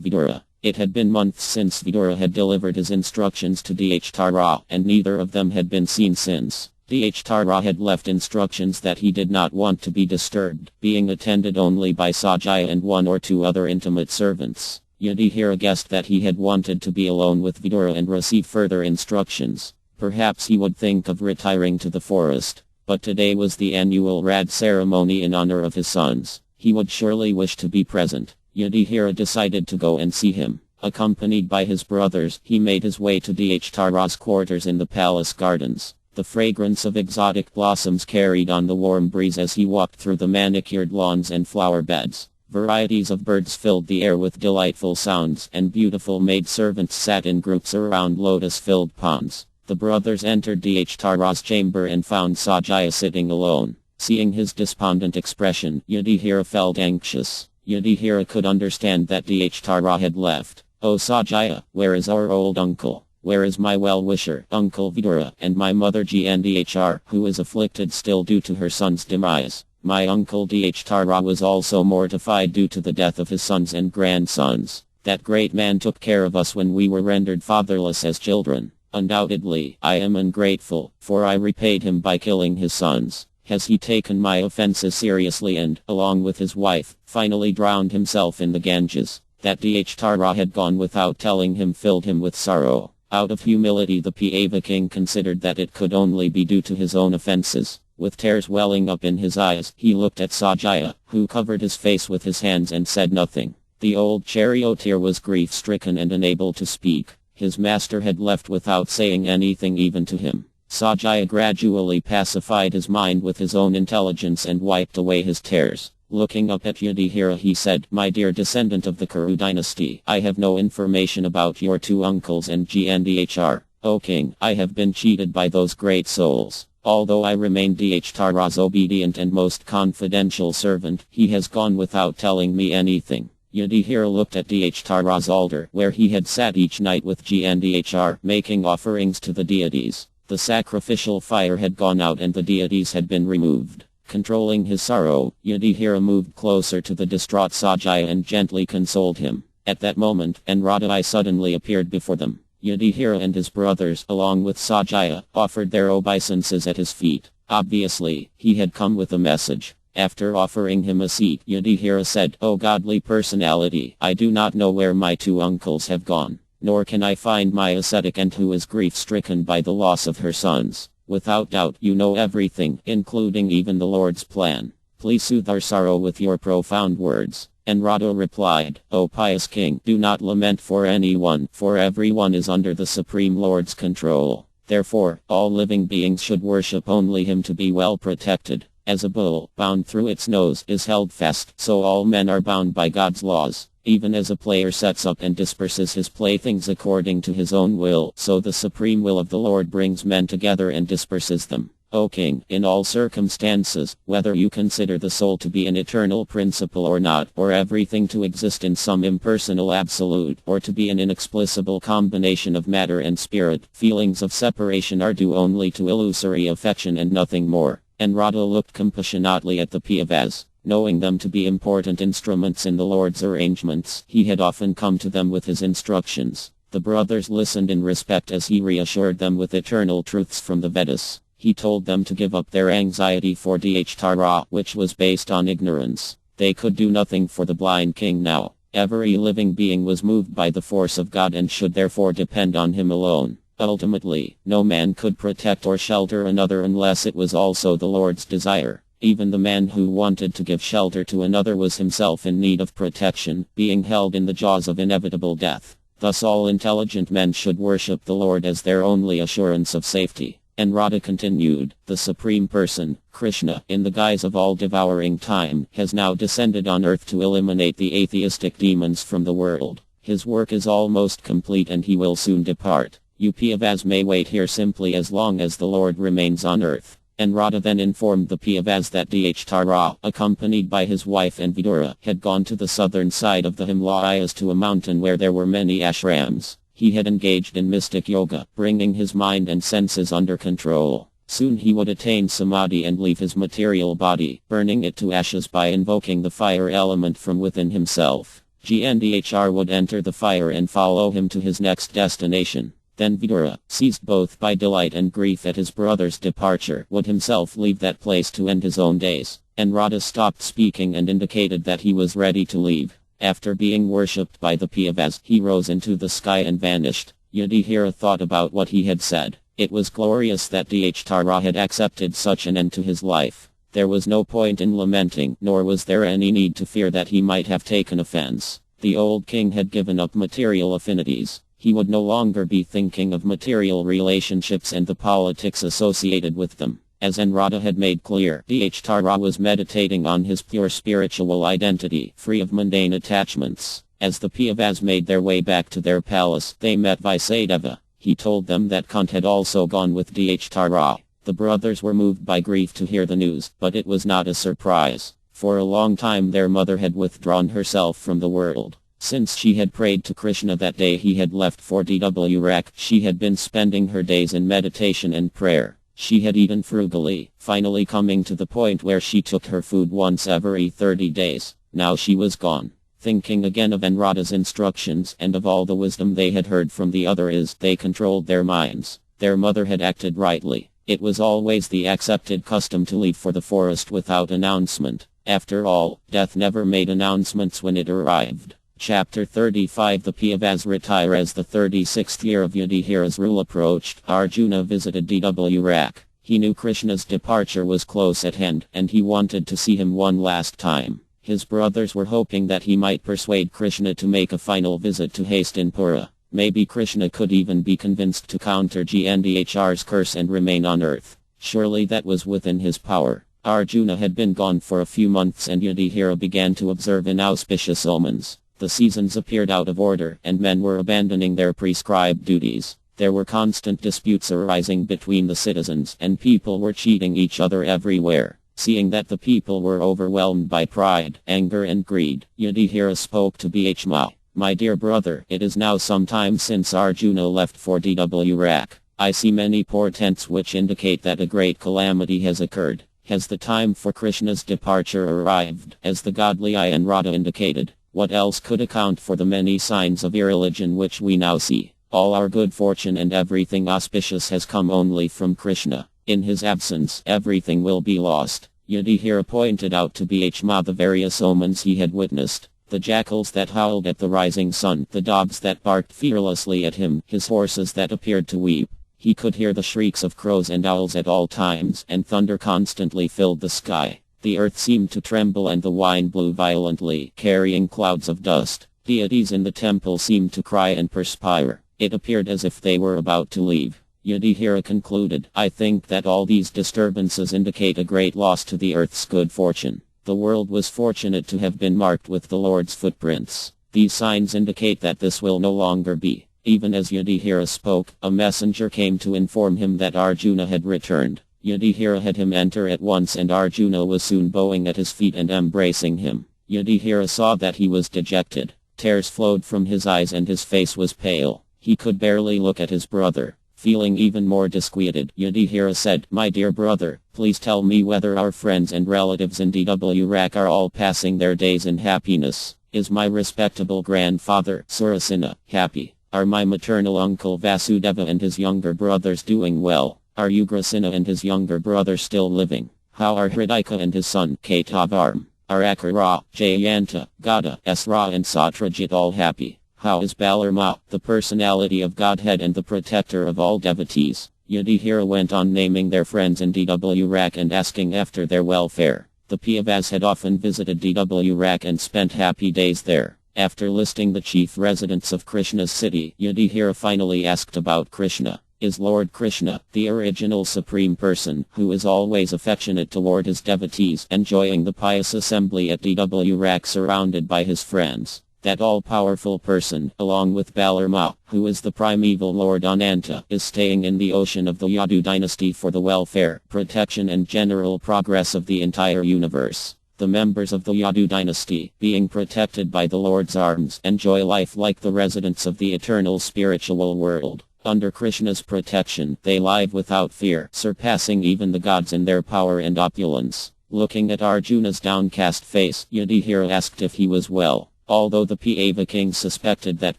Vidura. It had been months since Vidura had delivered his instructions to Dharma, and neither of them had been seen since. Dharma had left instructions that he did not want to be disturbed, being attended only by Sajaya and one or two other intimate servants. Yudhishthira guessed that he had wanted to be alone with Vidura and receive further instructions. Perhaps he would think of retiring to the forest. But today was the annual Rad ceremony in honor of his sons. He would surely wish to be present. Yudhishthira decided to go and see him. Accompanied by his brothers, he made his way to Dharma's quarters in the palace gardens. The fragrance of exotic blossoms carried on the warm breeze as he walked through the manicured lawns and flower beds. Varieties of birds filled the air with delightful sounds, and beautiful maidservants sat in groups around lotus-filled ponds. The brothers entered Dharma's chamber and found Sajaya sitting alone. Seeing his despondent expression, Yudhishthira felt anxious. Yudhishthira could understand that Dharma had left. "Oh Sajaya, where is our old uncle? Where is my well-wisher, Uncle Vidura, and my mother Gndhr, who is afflicted still due to her son's demise? My uncle Dharma was also mortified due to the death of his sons and grandsons. That great man took care of us when we were rendered fatherless as children. Undoubtedly, I am ungrateful, for I repaid him by killing his sons. Has he taken my offenses seriously and, along with his wife, finally drowned himself in the Ganges? That Dharma had gone without telling him filled him with sorrow. Out of humility the Pava king considered that it could only be due to his own offenses. With tears welling up in his eyes, he looked at Sajaya, who covered his face with his hands and said nothing. The old charioteer was grief-stricken and unable to speak. His master had left without saying anything even to him. Sajaya gradually pacified his mind with his own intelligence and wiped away his tears. Looking up at Yudhishthira he said, "My dear descendant of the Kuru dynasty, I have no information about your two uncles and Gndhr. O king, I have been cheated by those great souls. Although I remain Dharma's obedient and most confidential servant, he has gone without telling me anything." Yudhishthira looked at Dharma's altar, where he had sat each night with Gndhr, making offerings to the deities. The sacrificial fire had gone out and the deities had been removed. Controlling his sorrow, Yudhishthira moved closer to the distraught Sajaya and gently consoled him. At that moment, Radha suddenly appeared before them. Yudhishthira and his brothers, along with Sajaya, offered their obeisances at his feet. Obviously, he had come with a message. After offering him a seat, Yudhishthira said, "O godly personality, I do not know where my two uncles have gone, nor can I find my ascetic aunt who is grief-stricken by the loss of her sons. Without doubt you know everything, including even the Lord's plan. Please soothe our sorrow with your profound words." And Radha replied, "O pious king, do not lament for anyone, for everyone is under the Supreme Lord's control. Therefore, all living beings should worship only him to be well protected. As a bull, bound through its nose, is held fast, so all men are bound by God's laws. Even as a player sets up and disperses his playthings according to his own will, so the supreme will of the Lord brings men together and disperses them. O king, in all circumstances, whether you consider the soul to be an eternal principle or not, or everything to exist in some impersonal absolute, or to be an inexplicable combination of matter and spirit, feelings of separation are due only to illusory affection and nothing more." And Radha looked compassionately at the Pavas. Knowing them to be important instruments in the Lord's arrangements, he had often come to them with his instructions. The brothers listened in respect as he reassured them with eternal truths from the Vedas. He told them to give up their anxiety for Dharma, which was based on ignorance. They could do nothing for the blind king now. Every living being was moved by the force of God and should therefore depend on him alone. Ultimately, no man could protect or shelter another unless it was also the Lord's desire. Even the man who wanted to give shelter to another was himself in need of protection, being held in the jaws of inevitable death. Thus all intelligent men should worship the Lord as their only assurance of safety. And Radha continued, "The Supreme Person, Kṛṣṇa, in the guise of all-devouring time, has now descended on earth to eliminate the atheistic demons from the world. His work is almost complete and he will soon depart. You Pavas may wait here simply as long as the Lord remains on earth." And Radha then informed the Pavas that Dharma, accompanied by his wife and Vidura, had gone to the southern side of the Himalayas to a mountain where there were many ashrams. He had engaged in mystic yoga, bringing his mind and senses under control. Soon he would attain samadhi and leave his material body, burning it to ashes by invoking the fire element from within himself. Gndhr would enter the fire and follow him to his next destination. Then Vidura, seized both by delight and grief at his brother's departure, would himself leave that place to end his own days. And Radha stopped speaking and indicated that he was ready to leave. After being worshipped by the Pavas, he rose into the sky and vanished. Yudhishthira thought about what he had said. It was glorious that Dharma had accepted such an end to his life. There was no point in lamenting, nor was there any need to fear that he might have taken offense. The old king had given up material affinities. He would no longer be thinking of material relationships and the politics associated with them. As Anrata had made clear, Dharma was meditating on his pure spiritual identity, free of mundane attachments. As the Pandavas made their way back to their palace, they met Vaisadeva. He told them that Kṛṣṇa had also gone with Dharma. The brothers were moved by grief to hear the news, but it was not a surprise. For a long time their mother had withdrawn herself from the world. Since she had prayed to Kṛṣṇa that day he had left for Dharma, she had been spending her days in meditation and prayer. She had eaten frugally, finally coming to the point where she took her food once every 30 days. Now she was gone. Thinking again of Anrata's instructions and of all the wisdom they had heard from the others, they controlled their minds. Their mother had acted rightly. It was always the accepted custom to leave for the forest without announcement. After all, death never made announcements when it arrived. Chapter 35. The Pandavas retire. As the 36th year of Yudhishthira's rule approached, Arjuna visited Dwarka. He knew Krishna's departure was close at hand, and he wanted to see him one last time. His brothers were hoping that he might persuade Kṛṣṇa to make a final visit to Hastinapura. Maybe Kṛṣṇa could even be convinced to counter Gandhar's curse and remain on earth. Surely that was within his power. Arjuna had been gone for a few months and Yudhishthira began to observe inauspicious omens. The seasons appeared out of order and men were abandoning their prescribed duties. There were constant disputes arising between the citizens and people were cheating each other everywhere. Seeing that the people were overwhelmed by pride, anger and greed, Yudhishthira spoke to Bhishma. My dear brother, it is now some time since Arjuna left for Dwarka. I see many portents which indicate that a great calamity has occurred. Has the time for Krishna's departure arrived, as the godly Anrata indicated? What else could account for the many signs of irreligion which we now see? All our good fortune and everything auspicious has come only from Kṛṣṇa. In his absence, everything will be lost. Yudhishthira pointed out to Bhishma the various omens he had witnessed. The jackals that howled at the rising sun, the dogs that barked fearlessly at him, his horses that appeared to weep. He could hear the shrieks of crows and owls at all times, and thunder constantly filled the sky. The earth seemed to tremble and the wind blew violently, carrying clouds of dust. Deities in the temple seemed to cry and perspire. It appeared as if they were about to leave. Yudhishthira concluded, I think that all these disturbances indicate a great loss to the earth's good fortune. The world was fortunate to have been marked with the Lord's footprints. These signs indicate that this will no longer be. Even as Yudhishthira spoke, a messenger came to inform him that Arjuna had returned. Yudhishthira had him enter at once and Arjuna was soon bowing at his feet and embracing him. Yudhishthira saw that he was dejected. Tears flowed from his eyes and his face was pale. He could barely look at his brother. Feeling even more disquieted, Yudhishthira said, My dear brother, please tell me whether our friends and relatives in Dwarka are all passing their days in happiness. Is my respectable grandfather, Surasena, happy? Are my maternal uncle Vasudeva and his younger brothers doing well? Are Ugrasena and his younger brother still living? How are Hridayaka and his son, Ketavarma? Are Akara, Jayanta, Gada, Esra and Satrajit all happy? How is Balarama, the personality of Godhead and the protector of all devotees? Yudhishthira went on naming their friends in Dwarka and asking after their welfare. The Pandavas had often visited Dwarka and spent happy days there. After listing the chief residents of Krishna's city, Yudhishthira finally asked about Kṛṣṇa. Is Lord Kṛṣṇa, the original supreme person, who is always affectionate toward his devotees, enjoying the pious assembly at Dwarka surrounded by his friends? That all-powerful person, along with Balarama, who is the primeval Lord Ananta, is staying in the ocean of the Yadu dynasty for the welfare, protection and general progress of the entire universe. The members of the Yadu dynasty, being protected by the Lord's arms, enjoy life like the residents of the eternal spiritual world. Under Krishna's protection, they live without fear, surpassing even the gods in their power and opulence. Looking at Arjuna's downcast face, Yudhishthira asked if he was well. Although the Pandava king suspected that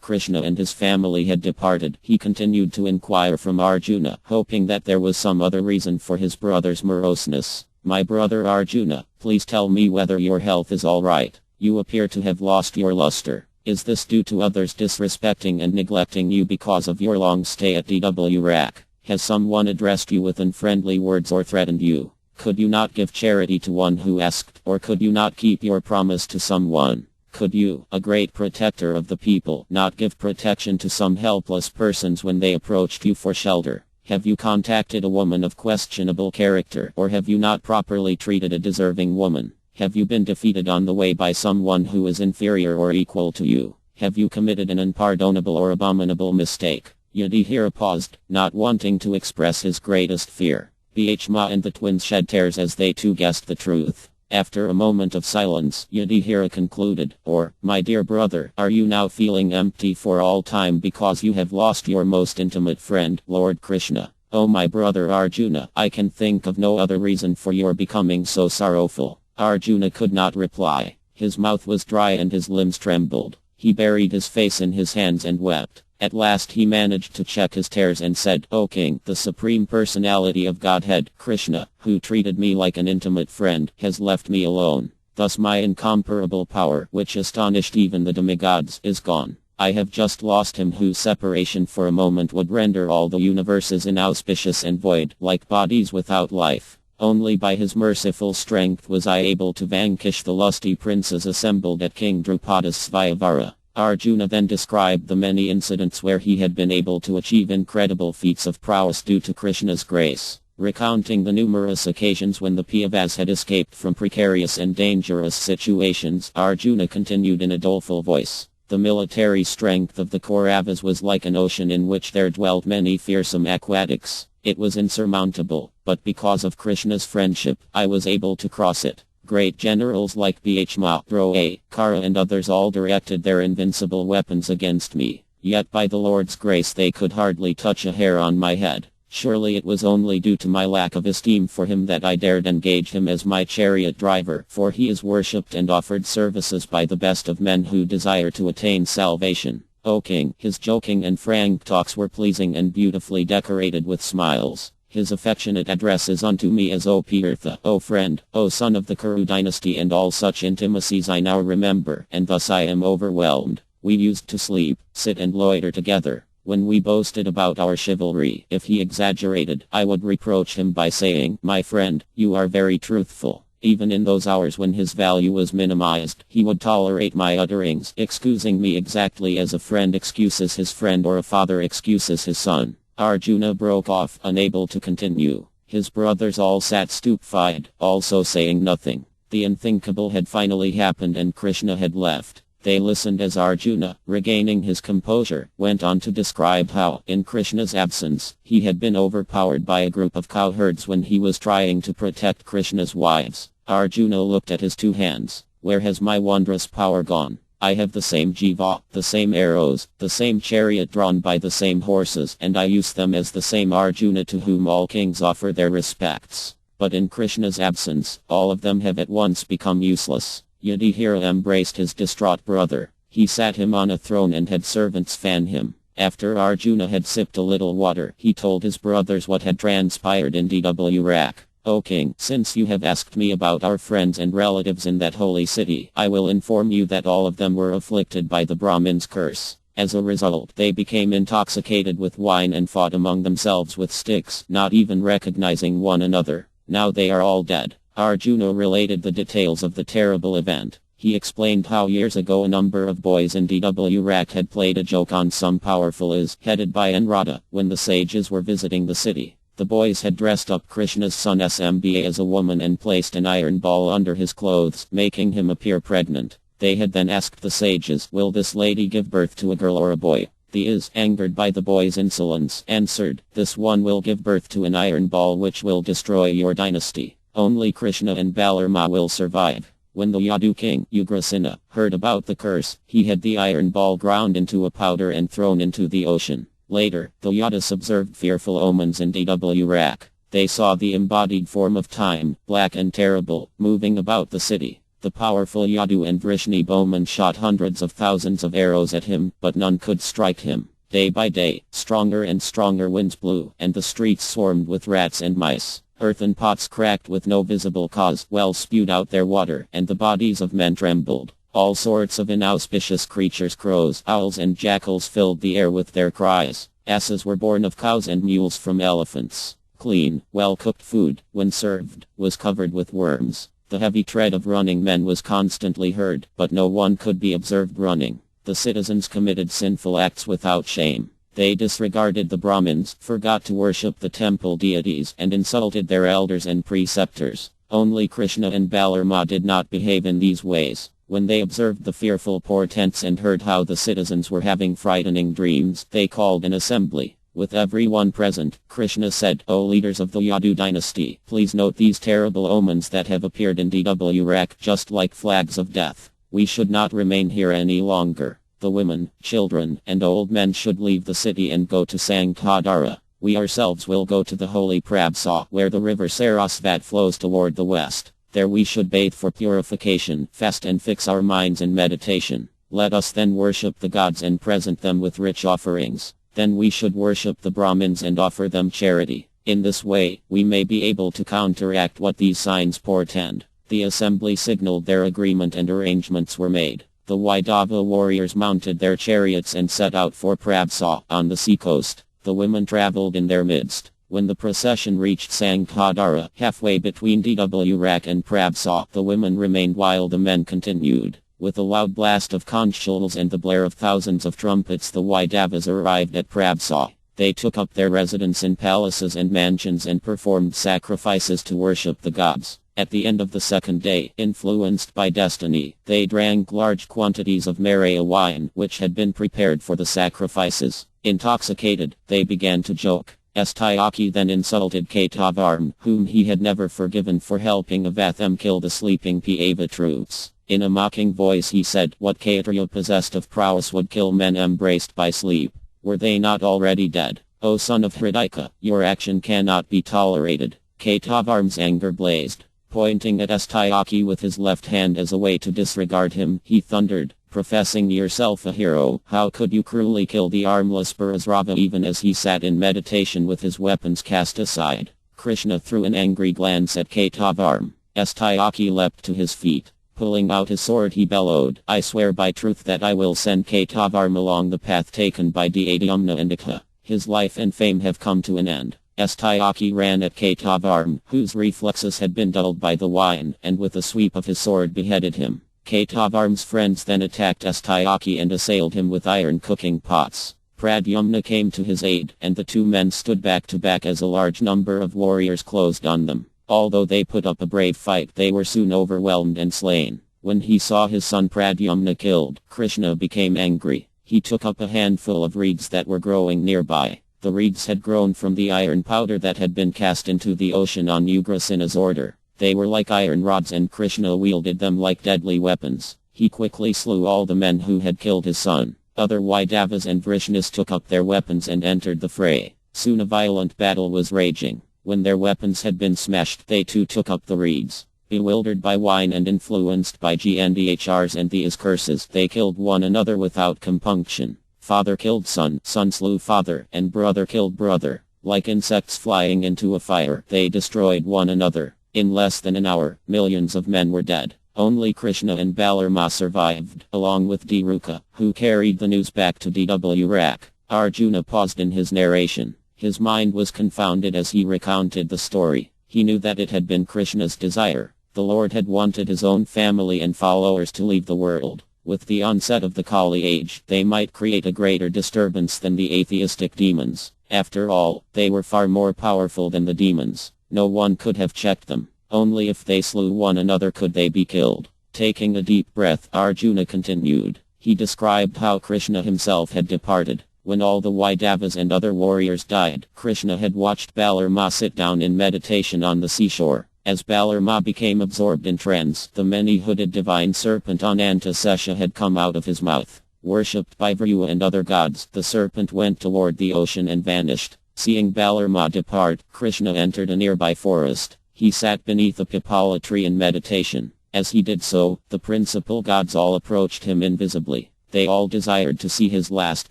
Kṛṣṇa and his family had departed, he continued to inquire from Arjuna, hoping that there was some other reason for his brother's moroseness. My brother Arjuna, please tell me whether your health is all right. You appear to have lost your luster. Is this due to others disrespecting and neglecting you because of your long stay at Dwarka? Has someone addressed you with unfriendly words or threatened you? Could you not give charity to one who asked, or could you not keep your promise to someone? Could you, a great protector of the people, not give protection to some helpless persons when they approached you for shelter? Have you contacted a woman of questionable character, or have you not properly treated a deserving woman? Have you been defeated on the way by someone who is inferior or equal to you? Have you committed an unpardonable or abominable mistake? Yudhishthira paused, not wanting to express his greatest fear. Bhishma and the twins shed tears as they too guessed the truth. After a moment of silence, Yudhishthira concluded, my dear brother, are you now feeling empty for all time because you have lost your most intimate friend, Lord Kṛṣṇa? Oh my brother Arjuna, I can think of no other reason for your becoming so sorrowful. Arjuna could not reply. His mouth was dry and his limbs trembled. He buried his face in his hands and wept. At last he managed to check his tears and said, O King, the Supreme Personality of Godhead, Kṛṣṇa, who treated me like an intimate friend, has left me alone. Thus my incomparable power, which astonished even the demigods, is gone. I have just lost him whose separation for a moment would render all the universes inauspicious and void, like bodies without life. Only by his merciful strength was I able to vanquish the lusty princes assembled at King Draupada's Svayamvara. Arjuna then described the many incidents where he had been able to achieve incredible feats of prowess due to Kṛṣṇa's grace. Recounting the numerous occasions when the Pandavas had escaped from precarious and dangerous situations, Arjuna continued in a doleful voice. The military strength of the Kauravas was like an ocean in which there dwelt many fearsome aquatics. It was insurmountable, but because of Kṛṣṇa's friendship, I was able to cross it. Great generals like Bhishma, Drona, Kara and others all directed their invincible weapons against me. Yet by the Lord's grace they could hardly touch a hair on my head. Surely it was only due to my lack of esteem for him that I dared engage him as my chariot driver, for he is worshipped and offered services by the best of men who desire to attain salvation. O King, his joking and frank talks were pleasing and beautifully decorated with smiles. His affectionate addresses unto me as O Pirtha, O friend, O son of the Kuru dynasty, and all such intimacies I now remember, and thus I am overwhelmed. We used to sleep, sit and loiter together. When we boasted about our chivalry, if he exaggerated, I would reproach him by saying, my friend, you are very truthful. Even in those hours when his value was minimized, he would tolerate my utterings, excusing me exactly as a friend excuses his friend or a father excuses his son. Arjuna broke off, unable to continue. His brothers all sat stupefied, also saying nothing. The unthinkable had finally happened and Kṛṣṇa had left. They listened as Arjuna, regaining his composure, went on to describe how, in Kṛṣṇa's absence, he had been overpowered by a group of cowherds when he was trying to protect Kṛṣṇa's wives. Arjuna looked at his two hands. Where has my wondrous power gone? I have the same jiva, the same arrows, the same chariot drawn by the same horses, and I use them as the same Arjuna to whom all kings offer their respects. But in Kṛṣṇa's absence, all of them have at once become useless. Yudhishthira embraced his distraught brother. He sat him on a throne and had servants fan him. After Arjuna had sipped a little water, he told his brothers what had transpired in Dwarka. O King, since you have asked me about our friends and relatives in that holy city, I will inform you that all of them were afflicted by the Brahmin's curse. As a result, they became intoxicated with wine and fought among themselves with sticks, not even recognizing one another. Now they are all dead. Arjuna related the details of the terrible event. He explained how years ago a number of boys in Dwarka had played a joke on some powerful headed by Anrada, when the sages were visiting the city. The boys had dressed up Kṛṣṇa's son Smbha as a woman and placed an iron ball under his clothes, making him appear pregnant. They had then asked the sages, will this lady give birth to a girl or a boy? The angered by the boy's insolence, answered, this one will give birth to an iron ball which will destroy your dynasty. Only Kṛṣṇa and Balarama will survive. When the Yadu king, Ugrasena, heard about the curse, he had the iron ball ground into a powder and thrown into the ocean. Later, the Yadas observed fearful omens in Dwarka. They saw the embodied form of time, black and terrible, moving about the city. The powerful Yadu and Vrishni bowmen shot hundreds of thousands of arrows at him, but none could strike him. Day by day, stronger and stronger winds blew, and the streets swarmed with rats and mice. Earthen pots cracked with no visible cause, wells spewed out their water, and the bodies of men trembled. All sorts of inauspicious creatures, crows, owls and jackals filled the air with their cries. Asses were born of cows and mules from elephants. Clean, well-cooked food, when served, was covered with worms. The heavy tread of running men was constantly heard, but no one could be observed running. The citizens committed sinful acts without shame. They disregarded the Brahmins, forgot to worship the temple deities, and insulted their elders and preceptors. Only Kṛṣṇa and Balarama did not behave in these ways. When they observed the fearful portents and heard how the citizens were having frightening dreams, they called an assembly. With everyone present, Kṛṣṇa said, "O leaders of the Yadu dynasty, please note these terrible omens that have appeared in Dwarka just like flags of death. We should not remain here any longer. The women, children, and old men should leave the city and go to Saṅkhādhara. We ourselves will go to the holy Prabhasa, where the river Sarasvat flows toward the west. There we should bathe for purification, fast and fix our minds in meditation. Let us then worship the gods and present them with rich offerings. Then we should worship the Brahmins and offer them charity. In this way, we may be able to counteract what these signs portend." The assembly signaled their agreement and arrangements were made. The Vaidava warriors mounted their chariots and set out for Prabhasa on the seacoast. The women traveled in their midst. When the procession reached Saṅkhādhara, halfway between Dwarka and Prabhasa, the women remained while the men continued. With a loud blast of conch shells and the blare of thousands of trumpets, the Vaidavas arrived at Prabhasa. They took up their residence in palaces and mansions and performed sacrifices to worship the gods. At the end of the second day, influenced by destiny, they drank large quantities of Maraya wine, which had been prepared for the sacrifices. Intoxicated, they began to joke. Satyaki then insulted Kṛṣṇa, whom he had never forgiven for helping Avathem kill the sleeping Pava troops. In a mocking voice he said, "What Kshatriya possessed of prowess would kill men embraced by sleep? Were they not already dead? O son of Hridika, your action cannot be tolerated." Kṛṣṇa's anger blazed. Pointing at Satyaki with his left hand as a way to disregard him, he thundered, "Professing yourself a hero, how could you cruelly kill the armless Parasrava even as he sat in meditation with his weapons cast aside?" Kṛṣṇa threw an angry glance at Kṛṣṇa. Satyaki leapt to his feet. Pulling out his sword he bellowed, "I swear by truth that I will send Kṛṣṇa along the path taken by Dhyamna and Ikha. His life and fame have come to an end." Satyaki ran at Kṛṣṇa, whose reflexes had been dulled by the wine, and with a sweep of his sword beheaded him. Kṛṣṇa's friends then attacked Satyaki and assailed him with iron cooking pots. Pradyumna came to his aid, and the two men stood back to back as a large number of warriors closed on them. Although they put up a brave fight, they were soon overwhelmed and slain. When he saw his son Pradyumna killed, Kṛṣṇa became angry. He took up a handful of reeds that were growing nearby. The reeds had grown from the iron powder that had been cast into the ocean on Ugrasēna's order. They were like iron rods and Kṛṣṇa wielded them like deadly weapons. He quickly slew all the men who had killed his son. Other Vaidavas and Vrishnis took up their weapons and entered the fray. Soon a violent battle was raging. When their weapons had been smashed, they too took up the reeds. Bewildered by wine and influenced by Gndhrs and these curses, they killed one another without compunction. Father killed son, son slew father, and brother killed brother. Like insects flying into a fire, they destroyed one another. In less than an hour, millions of men were dead. Only Kṛṣṇa and Balarama survived, along with Dwarka, who carried the news back to Dwarka. Arjuna paused in his narration. His mind was confounded as he recounted the story. He knew that it had been Kṛṣṇa's desire. The Lord had wanted his own family and followers to leave the world. With the onset of the Kali age, they might create a greater disturbance than the atheistic demons. After all, they were far more powerful than the demons. No one could have checked them. Only if they slew one another could they be killed. Taking a deep breath, Arjuna continued. He described how Kṛṣṇa himself had departed. When all the Vaidavas and other warriors died, Kṛṣṇa had watched Balarama sit down in meditation on the seashore. As Balarama became absorbed in trance, the many-hooded divine serpent Anantasesha had come out of his mouth. Worshipped by Vru and other gods, the serpent went toward the ocean and vanished. Seeing Balarama depart, Kṛṣṇa entered a nearby forest. He sat beneath a pipala tree in meditation. As he did so, the principal gods all approached him invisibly. They all desired to see his last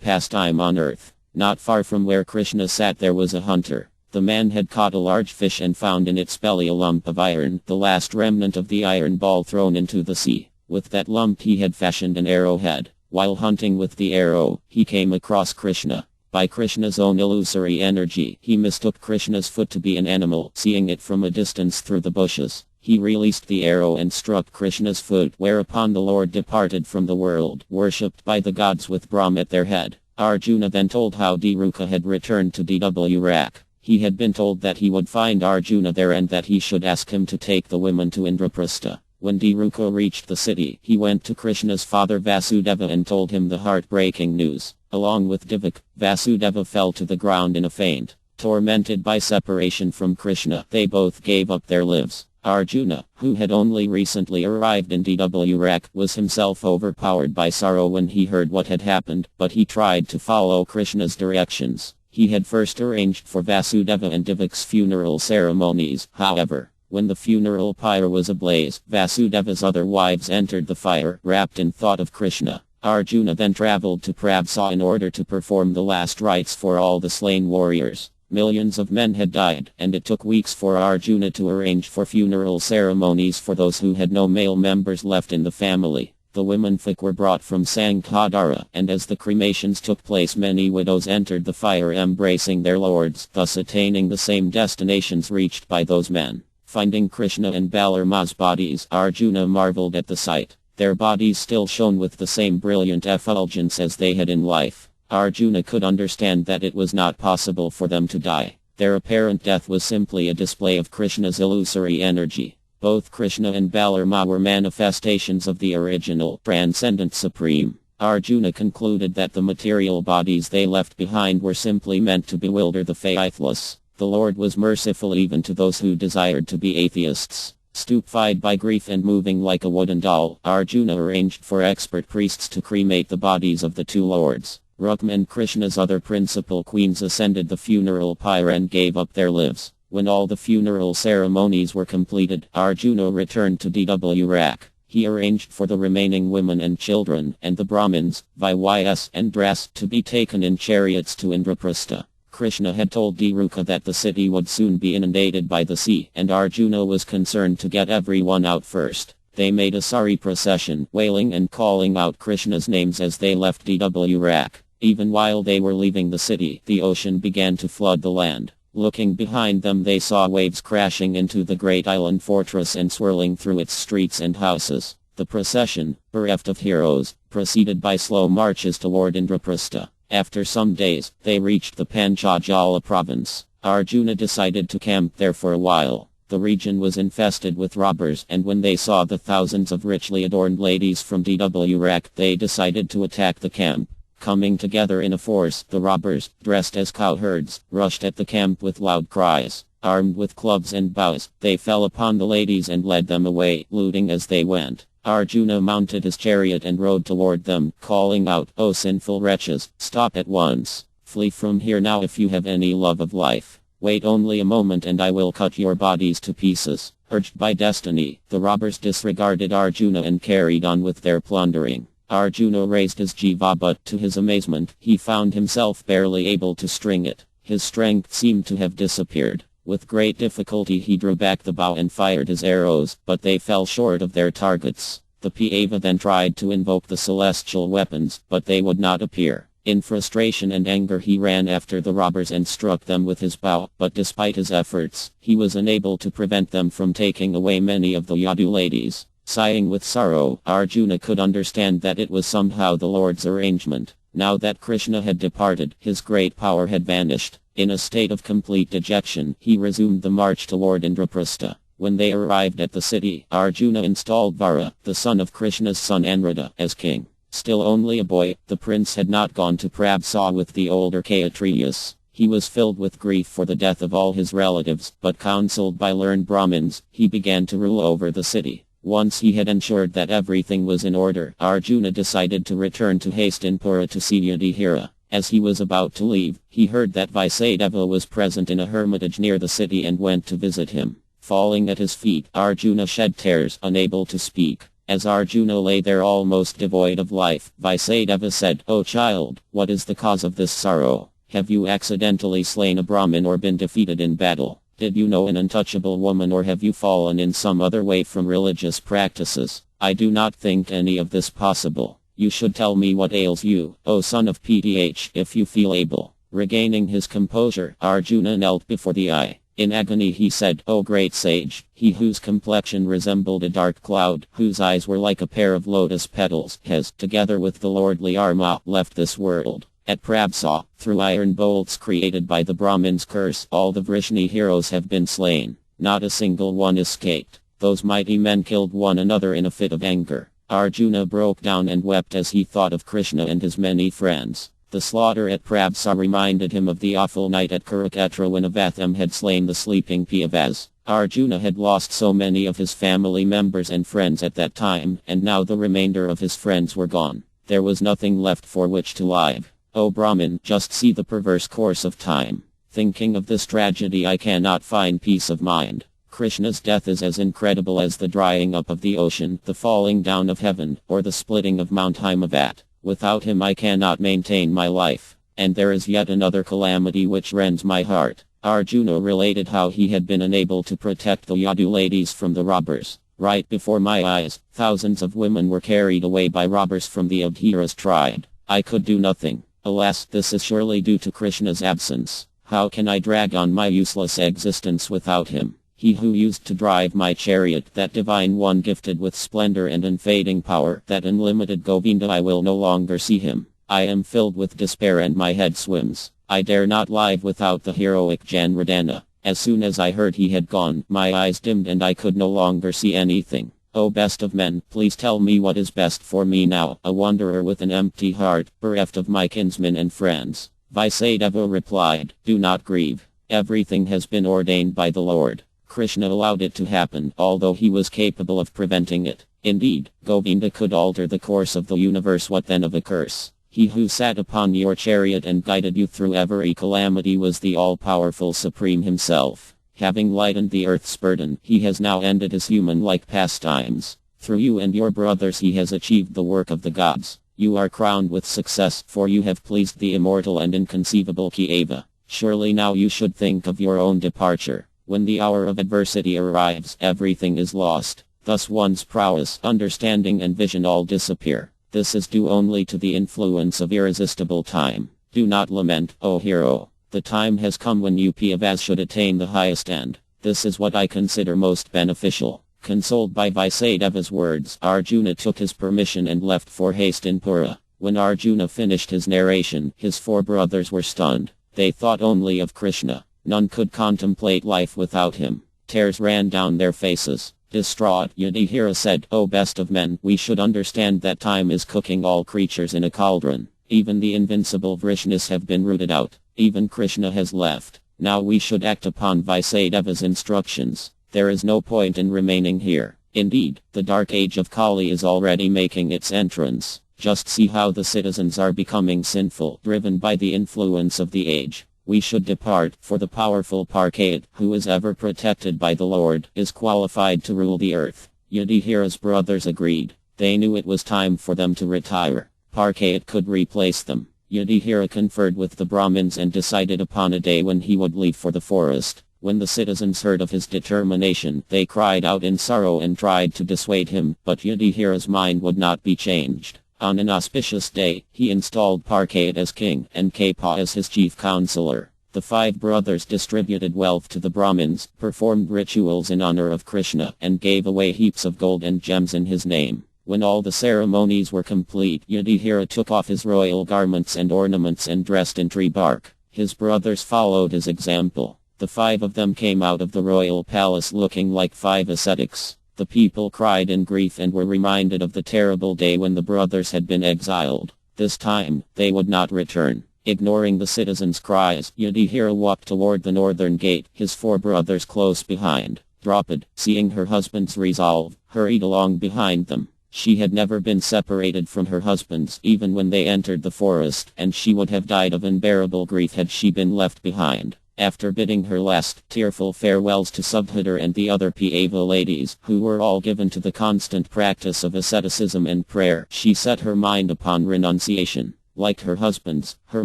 pastime on earth. Not far from where Kṛṣṇa sat there was a hunter. The man had caught a large fish and found in its belly a lump of iron, the last remnant of the iron ball thrown into the sea. With that lump he had fashioned an arrowhead. While hunting with the arrow, he came across Kṛṣṇa. By Kṛṣṇa's own illusory energy, he mistook Kṛṣṇa's foot to be an animal, seeing it from a distance through the bushes. He released the arrow and struck Kṛṣṇa's foot, whereupon the Lord departed from the world, worshipped by the gods with Brahm at their head. Arjuna then told how Dhruva had returned to Dwrak. He had been told that he would find Arjuna there and that he should ask him to take the women to Indraprastha. When Dhruva reached the city, he went to Kṛṣṇa's father Vasudeva and told him the heartbreaking news. Along with Devaki, Vasudeva fell to the ground in a faint. Tormented by separation from Kṛṣṇa, they both gave up their lives. Arjuna, who had only recently arrived in Dwrak, was himself overpowered by sorrow when he heard what had happened, but he tried to follow Kṛṣṇa's directions. He had first arranged for Vasudeva and Devaki's funeral ceremonies. However, when the funeral pyre was ablaze, Vasudeva's other wives entered the fire, wrapped in thought of Kṛṣṇa. Arjuna then traveled to Prabhasa in order to perform the last rites for all the slain warriors. Millions of men had died, and it took weeks for Arjuna to arrange for funeral ceremonies for those who had no male members left in the family. The womenfolk were brought from Sanghadara, and as the cremations took place, many widows entered the fire embracing their lords, thus attaining the same destinations reached by those men. Finding Kṛṣṇa and Balarama's bodies, Arjuna marveled at the sight. Their bodies still shone with the same brilliant effulgence as they had in life. Arjuna could understand that it was not possible for them to die. Their apparent death was simply a display of Kṛṣṇa's illusory energy. Both Kṛṣṇa and Balarama were manifestations of the original, transcendent Supreme. Arjuna concluded that the material bodies they left behind were simply meant to bewilder the faithless. The Lord was merciful even to those who desired to be atheists. Stupefied by grief and moving like a wooden doll, Arjuna arranged for expert priests to cremate the bodies of the two lords. Rukma and Kṛṣṇa's other principal queens ascended the funeral pyre and gave up their lives. When all the funeral ceremonies were completed, Arjuna returned to Dwrak. He arranged for the remaining women and children, and the Brahmins, Vyas and Dras, to be taken in chariots to Indraprastha. Kṛṣṇa had told Dhruva that the city would soon be inundated by the sea, and Arjuna was concerned to get everyone out first. They made a sari procession, wailing and calling out Kṛṣṇa's names as they left Dwrak. Even while they were leaving the city, the ocean began to flood the land. Looking behind them, they saw waves crashing into the great island fortress and swirling through its streets and houses. The procession, bereft of heroes, proceeded by slow marches toward Indraprastha. After some days, they reached the Panchajala province. Arjuna decided to camp there for a while. The region was infested with robbers, and when they saw the thousands of richly adorned ladies from Dwrak, they decided to attack the camp. Coming together in a force, the robbers, dressed as cowherds, rushed at the camp with loud cries. Armed with clubs and bows, they fell upon the ladies and led them away, looting as they went. Arjuna mounted his chariot and rode toward them, calling out, "O sinful wretches, stop at once. Flee from here now if you have any love of life. Wait only a moment and I will cut your bodies to pieces." Urged by destiny, the robbers disregarded Arjuna and carried on with their plundering. Arjuna raised his jiva, but to his amazement, he found himself barely able to string it. His strength seemed to have disappeared. With great difficulty he drew back the bow and fired his arrows, but they fell short of their targets. The Pava then tried to invoke the celestial weapons, but they would not appear. In frustration and anger he ran after the robbers and struck them with his bow, but despite his efforts, he was unable to prevent them from taking away many of the Yadu ladies. Sighing with sorrow, Arjuna could understand that it was somehow the Lord's arrangement. Now that Kṛṣṇa had departed, his great power had vanished. In a state of complete dejection, he resumed the march toward Indraprastha. When they arrived at the city, Arjuna installed Vara, the son of Kṛṣṇa's son Anrada, as king. Still only a boy, the prince had not gone to Prabhasa with the older Kshatriyas. He was filled with grief for the death of all his relatives, but counseled by learned Brahmins, he began to rule over the city. Once he had ensured that everything was in order, Arjuna decided to return to Hastinapura to see Yudhishthira. As he was about to leave, he heard that Vyasadeva was present in a hermitage near the city and went to visit him. Falling at his feet, Arjuna shed tears, unable to speak. As Arjuna lay there almost devoid of life, Vyasadeva said, "O child, what is the cause of this sorrow? Have you accidentally slain a Brahmin or been defeated in battle? Did you know an untouchable woman or have you fallen in some other way from religious practices? I do not think any of this possible. You should tell me what ails you, O son of Pth, if you feel able." Regaining his composure, Arjuna knelt before the eye. In agony he said, "O great sage, he whose complexion resembled a dark cloud, whose eyes were like a pair of lotus petals, has, together with the lordly Dharma, left this world. At Prabhasa, through iron bolts created by the Brahmin's curse, all the Vrishni heroes have been slain. Not a single one escaped. Those mighty men killed one another in a fit of anger. Arjuna broke down and wept as he thought of Kṛṣṇa and his many friends. The slaughter at Prabhasa reminded him of the awful night at Kurukshetra when Avatham had slain the sleeping Pandavas. Arjuna had lost so many of his family members and friends at that time, and now the remainder of his friends were gone. There was nothing left for which to live. O Brahmin, just see the perverse course of time. Thinking of this tragedy, I cannot find peace of mind. Krishna's death is as incredible as the drying up of the ocean, the falling down of heaven, or the splitting of Mount Himavat. Without him I cannot maintain my life. And there is yet another calamity which rends my heart. Arjuna related how he had been unable to protect the Yadu ladies from the robbers. Right before my eyes, thousands of women were carried away by robbers from the Adhiras tribe. I could do nothing. Alas, this is surely due to Krishna's absence. How can I drag on my useless existence without him? He who used to drive my chariot, that divine one gifted with splendor and unfading power, that unlimited Govinda, I will no longer see him. I am filled with despair and my head swims. I dare not live without the heroic Janardana. As soon as I heard he had gone, my eyes dimmed and I could no longer see anything. O best of men, please tell me what is best for me now, a wanderer with an empty heart, bereft of my kinsmen and friends. Vaisadeva replied, do not grieve. Everything has been ordained by the Lord. Kṛṣṇa allowed it to happen, although he was capable of preventing it. Indeed, Govinda could alter the course of the universe. What then of a curse? He who sat upon your chariot and guided you through every calamity was the all-powerful Supreme himself. Having lightened the earth's burden, he has now ended his human-like pastimes. Through you and your brothers he has achieved the work of the gods. You are crowned with success, for you have pleased the immortal and inconceivable Kṛṣṇa. Surely now you should think of your own departure. When the hour of adversity arrives, everything is lost. Thus one's prowess, understanding and vision all disappear. This is due only to the influence of irresistible time. Do not lament, O hero. The time has come when you Pandavas should attain the highest end. This is what I consider most beneficial. Consoled by Vaisadeva's words, Arjuna took his permission and left for haste in Pura. When Arjuna finished his narration, his four brothers were stunned. They thought only of Kṛṣṇa. None could contemplate life without him. Tears ran down their faces. Distraught, Yudhishthira said, O best of men, we should understand that time is cooking all creatures in a cauldron. Even the invincible Vrishnis have been rooted out. Even Kṛṣṇa has left. Now we should act upon Vaisadeva's instructions. There is no point in remaining here. Indeed, the dark age of Kali is already making its entrance. Just see how the citizens are becoming sinful, driven by the influence of the age. We should depart, for the powerful Parkayat, who is ever protected by the Lord, is qualified to rule the earth. Yudhishthira's brothers agreed. They knew it was time for them to retire. Parkayat could replace them. Yudhishthira conferred with the Brahmins and decided upon a day when he would leave for the forest. When the citizens heard of his determination, they cried out in sorrow and tried to dissuade him, but Yudhishthira's mind would not be changed. On an auspicious day, he installed Parkayat as king and Kapa as his chief counselor. The five brothers distributed wealth to the Brahmins, performed rituals in honor of Kṛṣṇa, and gave away heaps of gold and gems in his name. When all the ceremonies were complete, Yudhishthira took off his royal garments and ornaments and dressed in tree bark. His brothers followed his example. The five of them came out of the royal palace looking like five ascetics. The people cried in grief and were reminded of the terrible day when the brothers had been exiled. This time, they would not return. Ignoring the citizens' cries, Yudhishthira walked toward the northern gate, his four brothers close behind. Draupadi, seeing her husband's resolve, hurried along behind them. She had never been separated from her husbands even when they entered the forest, and she would have died of unbearable grief had she been left behind. After bidding her last tearful farewells to Subhadra and the other Pandava ladies, who were all given to the constant practice of asceticism and prayer, she set her mind upon renunciation. Like her husbands, her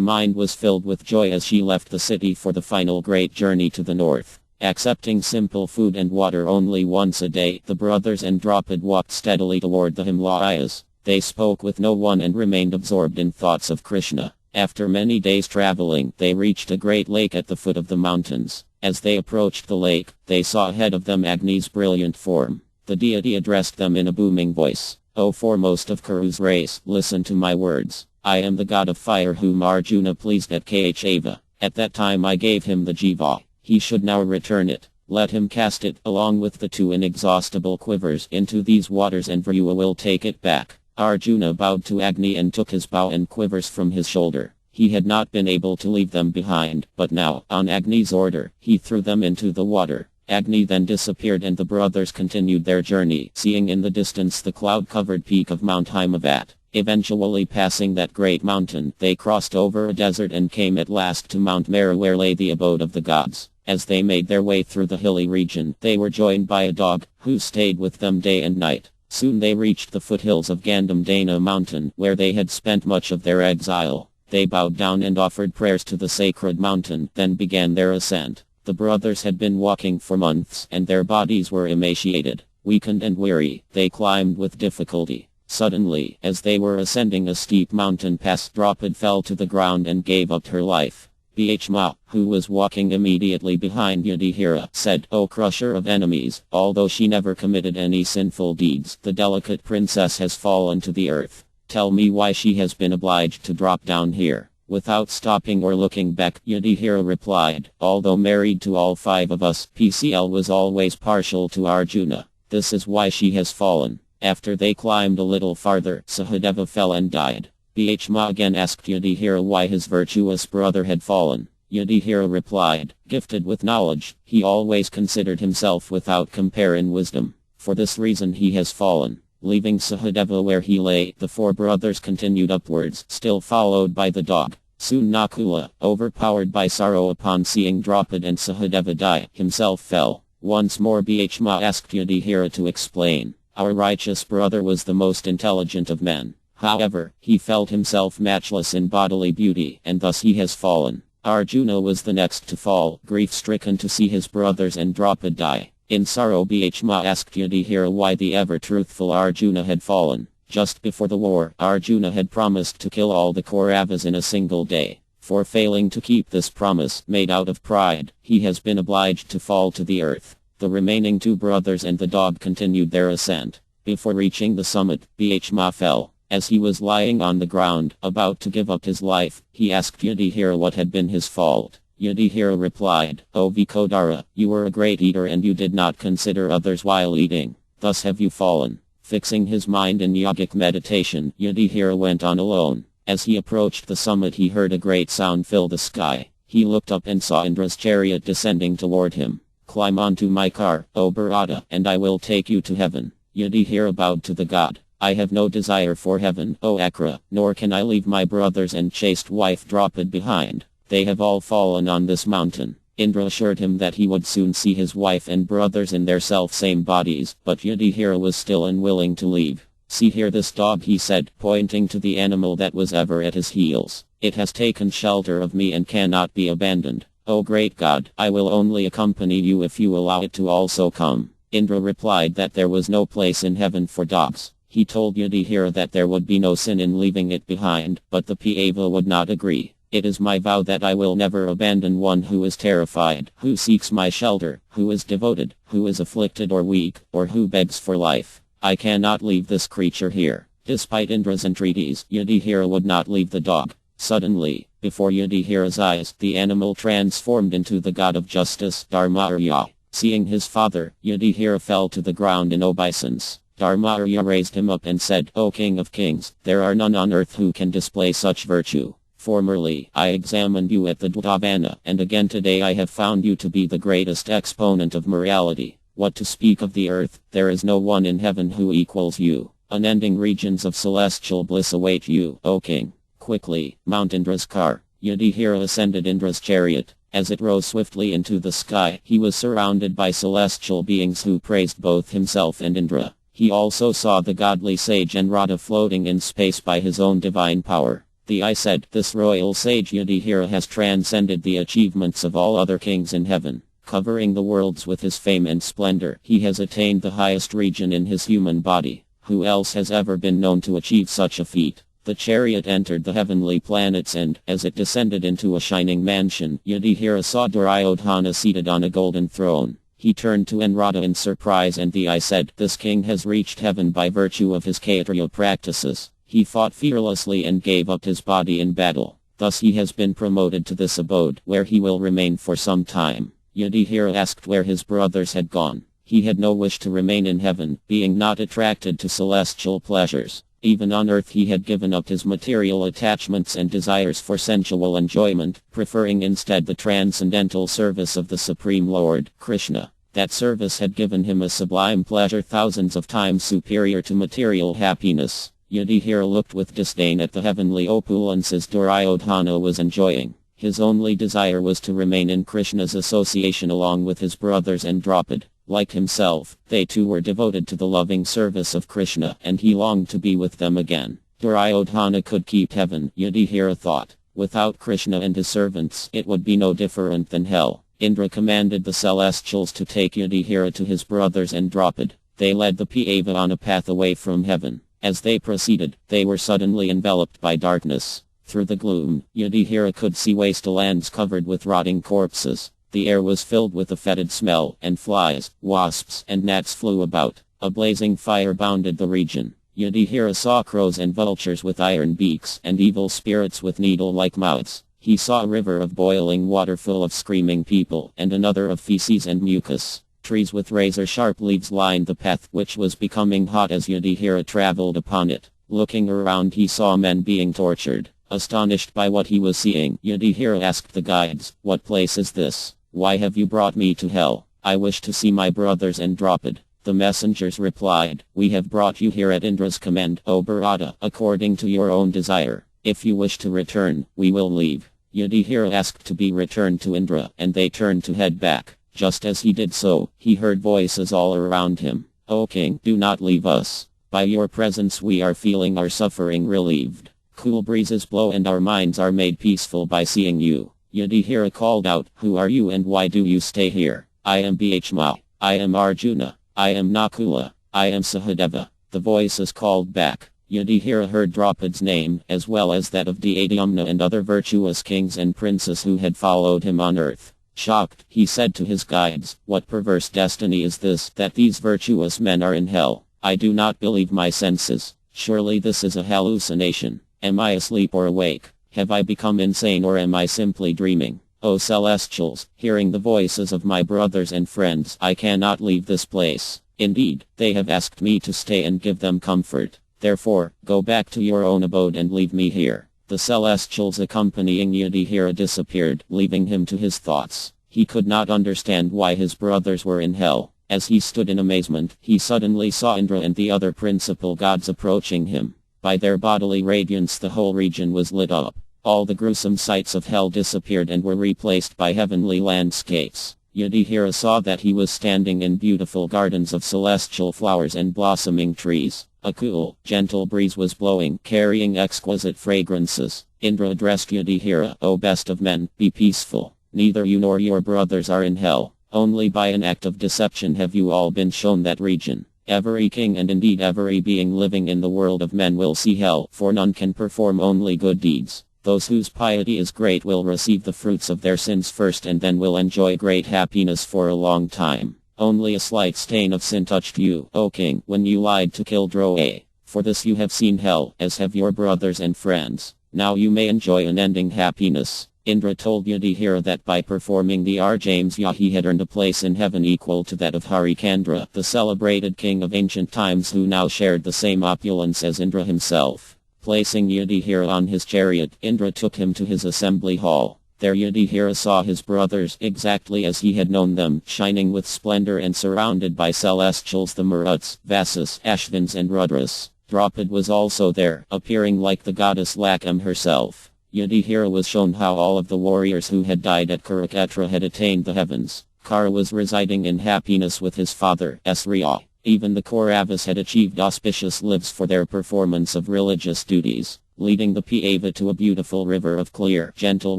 mind was filled with joy as she left the city for the final great journey to the north. Accepting simple food and water only once a day, the brothers and Draupadi walked steadily toward the Himalayas. They spoke with no one and remained absorbed in thoughts of Kṛṣṇa. After many days traveling, they reached a great lake at the foot of the mountains. As they approached the lake, they saw ahead of them Agni's brilliant form. The deity addressed them in a booming voice. O foremost of Kuru's race, listen to my words. I am the god of fire whom Arjuna pleased at Kṛṣṇa. At that time I gave him the jiva. He should now return it. Let him cast it, along with the two inexhaustible quivers, into these waters and Vrua will take it back. Arjuna bowed to Agni and took his bow and quivers from his shoulder. He had not been able to leave them behind, but now, on Agni's order, he threw them into the water. Agni then disappeared and the brothers continued their journey, seeing in the distance the cloud-covered peak of Mount Mahābhārata. Eventually passing that great mountain, they crossed over a desert and came at last to Mount Mara where lay the abode of the gods. As they made their way through the hilly region, they were joined by a dog, who stayed with them day and night. Soon they reached the foothills of Gandhamdana mountain, where they had spent much of their exile. They bowed down and offered prayers to the sacred mountain, then began their ascent. The brothers had been walking for months, and their bodies were emaciated. Weakened and weary, they climbed with difficulty. Suddenly, as they were ascending a steep mountain pass, Draupadi fell to the ground and gave up her life. Bhishma, who was walking immediately behind Yudhishthira, said, O crusher of enemies, although she never committed any sinful deeds, the delicate princess has fallen to the earth. Tell me why she has been obliged to drop down here. Without stopping or looking back, Yudhishthira replied, although married to all five of us, PCL was always partial to Arjuna. This is why she has fallen. After they climbed a little farther, Sahadeva fell and died. Bhishma again asked Yudhishthira why his virtuous brother had fallen. Yudhishthira replied, gifted with knowledge, he always considered himself without compare in wisdom. For this reason he has fallen. Leaving Sahadeva where he lay, the four brothers continued upwards, still followed by the dog. Soon Nakula, overpowered by sorrow upon seeing Draupadi and Sahadeva die, himself fell. Once more Bhishma asked Yudhishthira to explain. Our righteous brother was the most intelligent of men. However, he felt himself matchless in bodily beauty, and thus he has fallen. Arjuna was the next to fall, grief-stricken to see his brothers and Draupadi die. In sorrow Bhishma asked Yudhishthira why the ever-truthful Arjuna had fallen. Just before the war, Arjuna had promised to kill all the Kauravas in a single day. For failing to keep this promise, made out of pride, he has been obliged to fall to the earth. The remaining two brothers and the dog continued their ascent. Before reaching the summit, Bhishma fell. As he was lying on the ground, about to give up his life, he asked Yudhishthira what had been his fault. Yudhishthira replied, O Vikodara, you were a great eater and you did not consider others while eating. Thus have you fallen. Fixing his mind in yogic meditation, Yudhishthira went on alone. As he approached the summit he heard a great sound fill the sky. He looked up and saw Indra's chariot descending toward him. Climb onto my car, O Bharata, and I will take you to heaven. Yudhishthira bowed to the god. I have no desire for heaven, O Akra, nor can I leave my brothers and chaste wife Draupadi behind. They have all fallen on this mountain. Indra assured him that he would soon see his wife and brothers in their self-same bodies, but Yudhishthira was still unwilling to leave. See here this dog, he said, pointing to the animal that was ever at his heels. It has taken shelter of me and cannot be abandoned. O great God, I will only accompany you if you allow it to also come. Indra replied that there was no place in heaven for dogs. He told Yudhishthira that there would be no sin in leaving it behind, but the Pava would not agree. It is my vow that I will never abandon one who is terrified, who seeks my shelter, who is devoted, who is afflicted or weak, or who begs for life. I cannot leave this creature here. Despite Indra's entreaties, Yudhishthira would not leave the dog. Suddenly, before Yudhishthira's eyes, the animal transformed into the god of justice, Dharma. Seeing his father, Yudhishthira fell to the ground in obeisance. Dharma raised him up and said, O King of Kings, there are none on earth who can display such virtue. Formerly, I examined you at the Dvavana, and again today I have found you to be the greatest exponent of morality. What to speak of the earth, there is no one in heaven who equals you. Unending regions of celestial bliss await you, O King. Quickly, mount Indra's car. Yudhishthira ascended Indra's chariot. As it rose swiftly into the sky, he was surrounded by celestial beings who praised both himself and Indra. He also saw the godly sage Anrata floating in space by his own divine power. The eye said, this royal sage Yudhishthira has transcended the achievements of all other kings in heaven. Covering the worlds with his fame and splendor, he has attained the highest region in his human body. Who else has ever been known to achieve such a feat? The chariot entered the heavenly planets and, as it descended into a shining mansion, Yudhishthira saw Duryodhana seated on a golden throne. He turned to Enrata in surprise, and the eye said, "This king has reached heaven by virtue of his Kshatriya practices. He fought fearlessly and gave up his body in battle. Thus he has been promoted to this abode, where he will remain for some time." Yudhishthira asked where his brothers had gone. He had no wish to remain in heaven, being not attracted to celestial pleasures. Even on earth he had given up his material attachments and desires for sensual enjoyment, preferring instead the transcendental service of the Supreme Lord, Kṛṣṇa. That service had given him a sublime pleasure thousands of times superior to material happiness. Yudhishthira looked with disdain at the heavenly opulences Duryodhana was enjoying. His only desire was to remain in Kṛṣṇa's association along with his brothers and Draupadi. Like himself, they too were devoted to the loving service of Kṛṣṇa, and he longed to be with them again. Duryodhana could keep heaven, Yudhishthira thought. Without Kṛṣṇa and his servants, it would be no different than hell. Indra commanded the celestials to take Yudhishthira to his brothers and Draupadi. They led the Pāva on a path away from heaven. As they proceeded, they were suddenly enveloped by darkness. Through the gloom, Yudhishthira could see wastelands covered with rotting corpses. The air was filled with a fetid smell, and flies, wasps, and gnats flew about. A blazing fire bounded the region. Yudhishthira saw crows and vultures with iron beaks, and evil spirits with needle-like mouths. He saw a river of boiling water full of screaming people, and another of feces and mucus. Trees with razor-sharp leaves lined the path, which was becoming hot as Yudhishthira traveled upon it. Looking around, he saw men being tortured. Astonished by what he was seeing, Yudhishthira asked the guides, "What place is this? Why have you brought me to hell? I wish to see my brothers and Draupadi." The messengers replied, "We have brought you here at Indra's command, O Bharata, according to your own desire. If you wish to return, we will leave." Yudhishthira asked to be returned to Indra, and they turned to head back. Just as he did so, he heard voices all around him. "O king, do not leave us. By your presence we are feeling our suffering relieved. Cool breezes blow and our minds are made peaceful by seeing you." Yudhishthira called out, "Who are you and why do you stay here?" "I am Bhishma. I am Arjuna. I am Nakula. I am Sahadeva." The voices called back. Yudhishthira heard Draupadi's name, as well as that of Dyadyumna and other virtuous kings and princes who had followed him on earth. Shocked, he said to his guides, "What perverse destiny is this, that these virtuous men are in hell? I do not believe my senses. Surely this is a hallucination. Am I asleep or awake? Have I become insane or am I simply dreaming? O celestials, hearing the voices of my brothers and friends, I cannot leave this place. Indeed, they have asked me to stay and give them comfort. Therefore, go back to your own abode and leave me here." The celestials accompanying Yudhishthira disappeared, leaving him to his thoughts. He could not understand why his brothers were in hell. As he stood in amazement, he suddenly saw Indra and the other principal gods approaching him. By their bodily radiance the whole region was lit up. All the gruesome sights of hell disappeared and were replaced by heavenly landscapes. Yudhishthira saw that he was standing in beautiful gardens of celestial flowers and blossoming trees. A cool, gentle breeze was blowing, carrying exquisite fragrances. Indra addressed Yudhishthira, "O best of men, be peaceful. Neither you nor your brothers are in hell. Only by an act of deception have you all been shown that region. Every king and indeed every being living in the world of men will see hell, for none can perform only good deeds. Those whose piety is great will receive the fruits of their sins first and then will enjoy great happiness for a long time. Only a slight stain of sin touched you, O king, when you lied to kill Droe. For this you have seen hell, as have your brothers and friends. Now you may enjoy unending happiness." Indra told Yudhishthira that by performing the Arjamya he had earned a place in heaven equal to that of Harichandra, the celebrated king of ancient times who now shared the same opulence as Indra himself. Placing Yudhishthira on his chariot, Indra took him to his assembly hall. There Yudhishthira saw his brothers, exactly as he had known them, shining with splendor and surrounded by celestials, the Maruts, Vasas, Ashvins and Rudras. Draupadi was also there, appearing like the goddess Lakshmi herself. Yudhishthira was shown how all of the warriors who had died at Kurukshetra had attained the heavens. Kara was residing in happiness with his father, Asriya. Even the Kauravas had achieved auspicious lives for their performance of religious duties. Leading the Pāva to a beautiful river of clear, gentle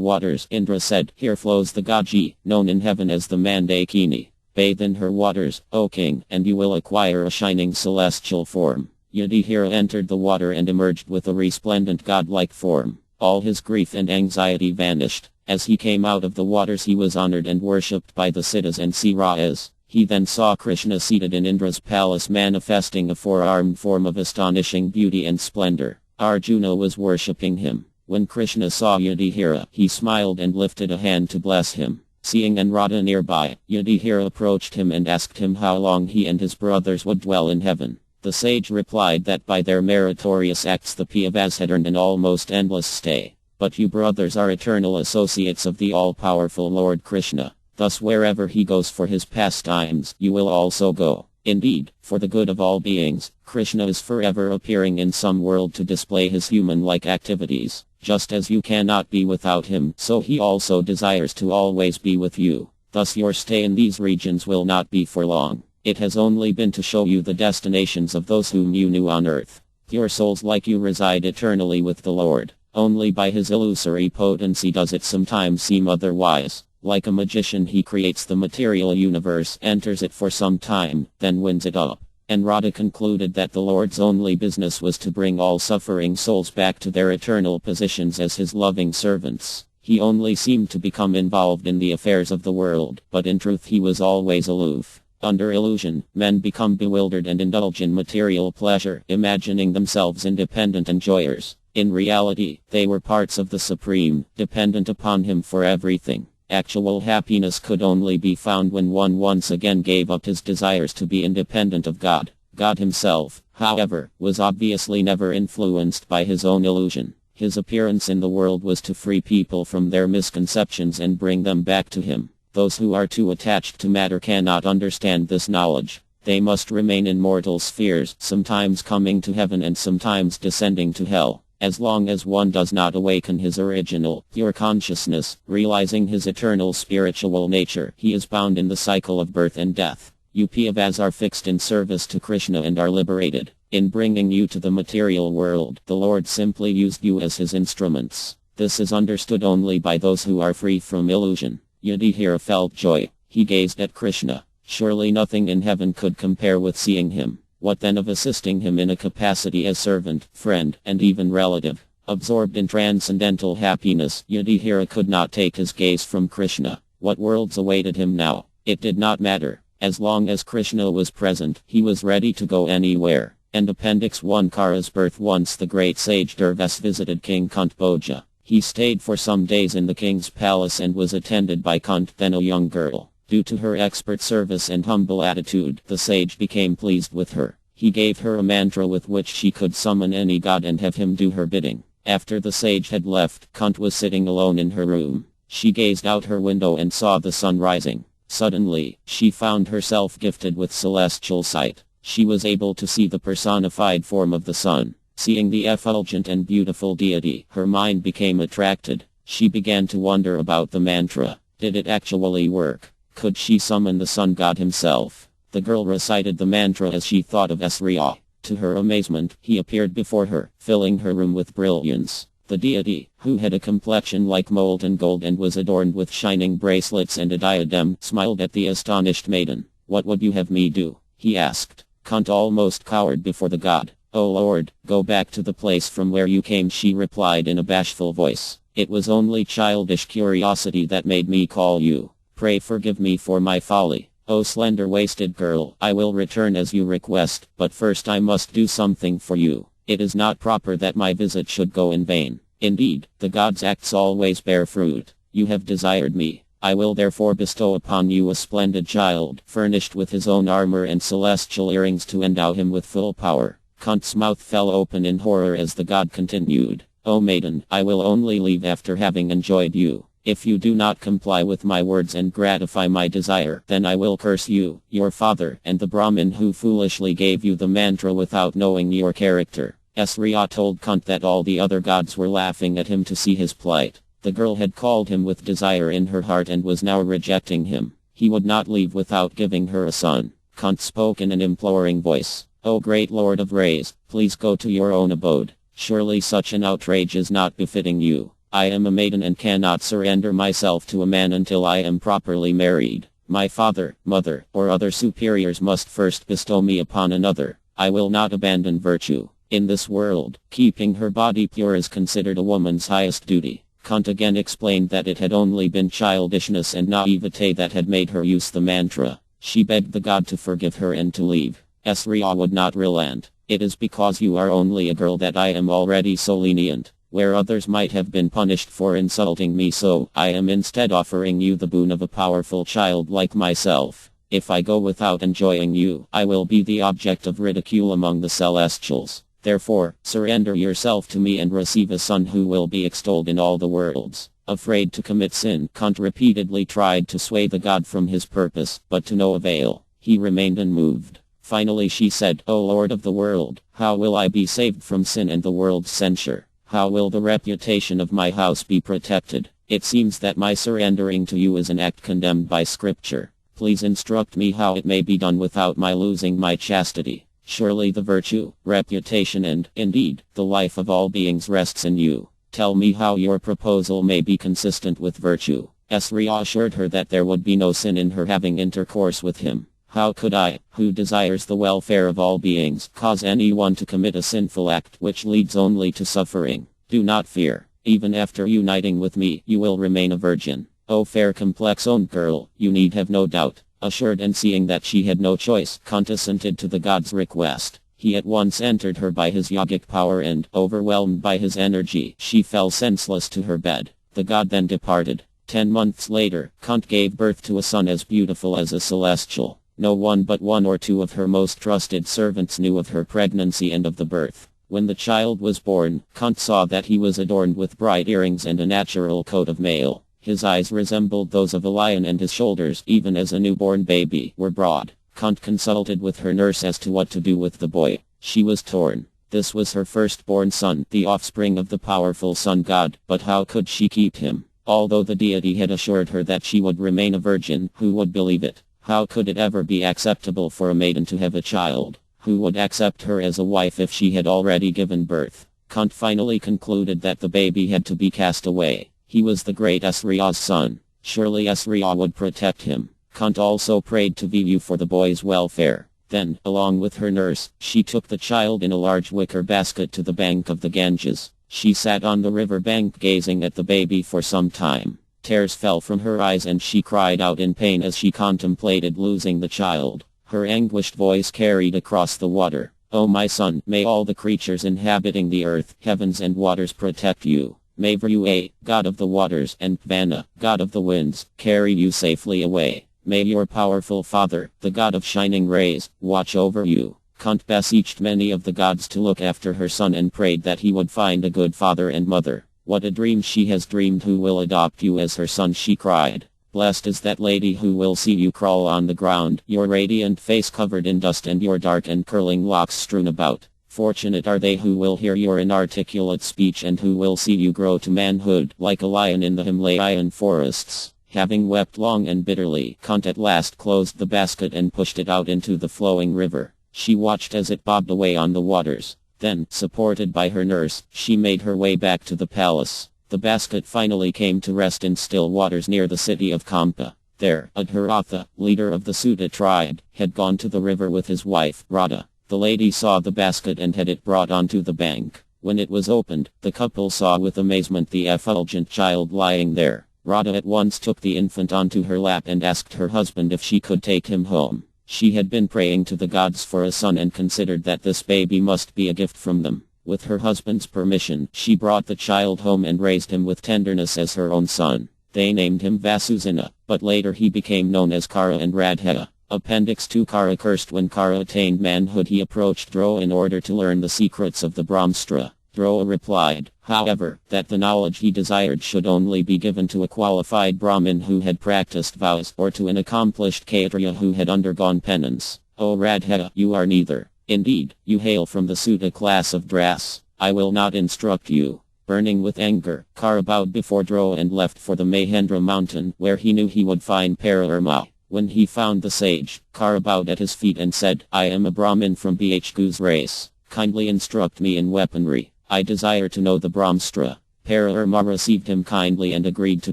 waters, Indra said, "Here flows the Gaji, known in heaven as the Mandakini. Bathe in her waters, O king, and you will acquire a shining celestial form." Yudhishthira entered the water and emerged with a resplendent godlike form. All his grief and anxiety vanished. As he came out of the waters he was honored and worshipped by the Siddhas and Sirayas. He then saw Kṛṣṇa seated in Indra's palace manifesting a four-armed form of astonishing beauty and splendor. Arjuna was worshipping him. When Kṛṣṇa saw Yudhishthira, he smiled and lifted a hand to bless him. Seeing Radha nearby, Yudhishthira approached him and asked him how long he and his brothers would dwell in heaven. The sage replied that by their meritorious acts the Pandavas had earned an almost endless stay. But you brothers are eternal associates of the all-powerful Lord Kṛṣṇa. Thus wherever he goes for his pastimes, you will also go. Indeed, for the good of all beings, Kṛṣṇa is forever appearing in some world to display his human-like activities. Just as you cannot be without him, so he also desires to always be with you. Thus your stay in these regions will not be for long. It has only been to show you the destinations of those whom you knew on earth. Pure souls like you reside eternally with the Lord. Only by his illusory potency does it sometimes seem otherwise. Like a magician he creates the material universe, enters it for some time, then winds it up. And Radha concluded that the Lord's only business was to bring all suffering souls back to their eternal positions as his loving servants. He only seemed to become involved in the affairs of the world, but in truth he was always aloof. Under illusion, men become bewildered and indulge in material pleasure, imagining themselves independent enjoyers. In reality, they were parts of the Supreme, dependent upon him for everything. Actual happiness could only be found when one once again gave up his desires to be independent of God. God himself, however, was obviously never influenced by his own illusion. His appearance in the world was to free people from their misconceptions and bring them back to him. Those who are too attached to matter cannot understand this knowledge. They must remain in mortal spheres, sometimes coming to heaven and sometimes descending to hell. As long as one does not awaken his original, pure consciousness, realizing his eternal spiritual nature, he is bound in the cycle of birth and death. You Pandavas are fixed in service to Kṛṣṇa and are liberated. In bringing you to the material world, the Lord simply used you as his instruments. This is understood only by those who are free from illusion. Yudhishthira felt joy. He gazed at Kṛṣṇa. Surely nothing in heaven could compare with seeing him. What then of assisting him in a capacity as servant, friend, and even relative? Absorbed in transcendental happiness, Yudhishthira could not take his gaze from Kṛṣṇa. What worlds awaited him now? It did not matter. As long as Kṛṣṇa was present, he was ready to go anywhere. And Appendix 1 Kara's birth. Once the great sage Durvas visited King Kṛṣṇa. He stayed for some days in the king's palace and was attended by Kṛṣṇa, then a young girl. Due to her expert service and humble attitude, the sage became pleased with her. He gave her a mantra with which she could summon any god and have him do her bidding. After the sage had left, Kṛṣṇa was sitting alone in her room. She gazed out her window and saw the sun rising. Suddenly, she found herself gifted with celestial sight. She was able to see the personified form of the sun. Seeing the effulgent and beautiful deity, her mind became attracted. She began to wonder about the mantra. Did it actually work? Could she summon the sun god himself? The girl recited the mantra as she thought of Sriya. To her amazement, he appeared before her, filling her room with brilliance. The deity, who had a complexion like molten gold and was adorned with shining bracelets and a diadem, smiled at the astonished maiden. What would you have me do? He asked. Kṛṣṇa almost cowered before the god. Oh Lord, go back to the place from where you came, she replied in a bashful voice. It was only childish curiosity that made me call you. Pray forgive me for my folly. Oh slender-waisted girl, I will return as you request, but first I must do something for you. It is not proper that my visit should go in vain. Indeed, the gods' acts always bear fruit. You have desired me. I will therefore bestow upon you a splendid child, furnished with his own armor and celestial earrings to endow him with full power. Kṛṣṇa's mouth fell open in horror as the god continued. O maiden, I will only leave after having enjoyed you. If you do not comply with my words and gratify my desire, then I will curse you, your father, and the Brahmin who foolishly gave you the mantra without knowing your character. Sriya told Kṛṣṇa that all the other gods were laughing at him to see his plight. The girl had called him with desire in her heart and was now rejecting him. He would not leave without giving her a son. Kṛṣṇa spoke in an imploring voice. O great Lord of Rays, please go to your own abode. Surely such an outrage is not befitting you. I am a maiden and cannot surrender myself to a man until I am properly married. My father, mother, or other superiors must first bestow me upon another. I will not abandon virtue. In this world, keeping her body pure is considered a woman's highest duty. Kṛṣṇa again explained that it had only been childishness and naivete that had made her use the mantra. She begged the god to forgive her and to leave. Sriya would not relent. It is because you are only a girl that I am already so lenient. Where others might have been punished for insulting me, so I am instead offering you the boon of a powerful child like myself. If I go without enjoying you, I will be the object of ridicule among the celestials. Therefore, surrender yourself to me and receive a son who will be extolled in all the worlds. Afraid to commit sin, Kṛṣṇa repeatedly tried to sway the god from his purpose, but to no avail. He remained unmoved. Finally she said, O Lord of the world, how will I be saved from sin and the world's censure? How will the reputation of my house be protected? It seems that my surrendering to you is an act condemned by Scripture. Please instruct me how it may be done without my losing my chastity. Surely the virtue, reputation and, indeed, the life of all beings rests in you. Tell me how your proposal may be consistent with virtue. Sriya assured her that there would be no sin in her having intercourse with him. How could I, who desires the welfare of all beings, cause anyone to commit a sinful act which leads only to suffering? Do not fear. Even after uniting with me, you will remain a virgin. O fair complex-owned girl, you need have no doubt. Assured and seeing that she had no choice, Kṛṣṇa assented to the god's request. He at once entered her by his yogic power and, overwhelmed by his energy, she fell senseless to her bed. The god then departed. 10 months later, Kṛṣṇa gave birth to a son as beautiful as a celestial. No one but one or two of her most trusted servants knew of her pregnancy and of the birth. When the child was born, Kṛṣṇa saw that he was adorned with bright earrings and a natural coat of mail. His eyes resembled those of a lion and his shoulders, even as a newborn baby, were broad. Kṛṣṇa consulted with her nurse as to what to do with the boy. She was torn. This was her firstborn son, the offspring of the powerful sun god, but how could she keep him? Although the deity had assured her that she would remain a virgin, who would believe it? How could it ever be acceptable for a maiden to have a child? Who would accept her as a wife if she had already given birth? Kṛṣṇa finally concluded that the baby had to be cast away. He was the great Sriya's son. Surely Sriya would protect him. Kṛṣṇa also prayed to Vivu for the boy's welfare. Then, along with her nurse, she took the child in a large wicker basket to the bank of the Ganges. She sat on the river bank gazing at the baby for some time. Tears fell from her eyes and she cried out in pain as she contemplated losing the child. Her anguished voice carried across the water. O my son, may all the creatures inhabiting the earth, heavens and waters protect you. May Vrua, god of the waters, and Kṛṣṇa, god of the winds, carry you safely away. May your powerful father, the god of shining rays, watch over you. Kṛṣṇa beseeched many of the gods to look after her son and prayed that he would find a good father and mother. What a dream she has dreamed! Who will adopt you as her son? She cried. Blessed is that lady who will see you crawl on the ground, your radiant face covered in dust and your dark and curling locks strewn about. Fortunate are they who will hear your inarticulate speech and who will see you grow to manhood, like a lion in the Himalayan forests. Having wept long and bitterly, Kṛṣṇa at last closed the basket and pushed it out into the flowing river. She watched as it bobbed away on the waters. Then, supported by her nurse, she made her way back to the palace. The basket finally came to rest in still waters near the city of Kampa. There, Adharatha, leader of the Sudha tribe, had gone to the river with his wife, Radha. The lady saw the basket and had it brought onto the bank. When it was opened, the couple saw with amazement the effulgent child lying there. Radha at once took the infant onto her lap and asked her husband if she could take him home. She had been praying to the gods for a son and considered that this baby must be a gift from them. With her husband's permission, she brought the child home and raised him with tenderness as her own son. They named him Vasudeva, but later he became known as Kṛṣṇa and Radha. Appendix 2. Kṛṣṇa cursed. When Kṛṣṇa attained manhood, he approached Dhruva in order to learn the secrets of the Brahmastra. Dhruva replied, however, that the knowledge he desired should only be given to a qualified Brahmin who had practiced vows, or to an accomplished Kshatriya who had undergone penance. O Radha, you are neither. Indeed, you hail from the Sudha class of Dras. I will not instruct you. Burning with anger, Kṛṣṇa bowed before Dhruva and left for the Mahendra mountain, where he knew he would find Pararama. When he found the sage, Kṛṣṇa bowed at his feet and said, I am a Brahmin from Bhku's race. Kindly instruct me in weaponry. I desire to know the Brahmastra. Pararama received him kindly and agreed to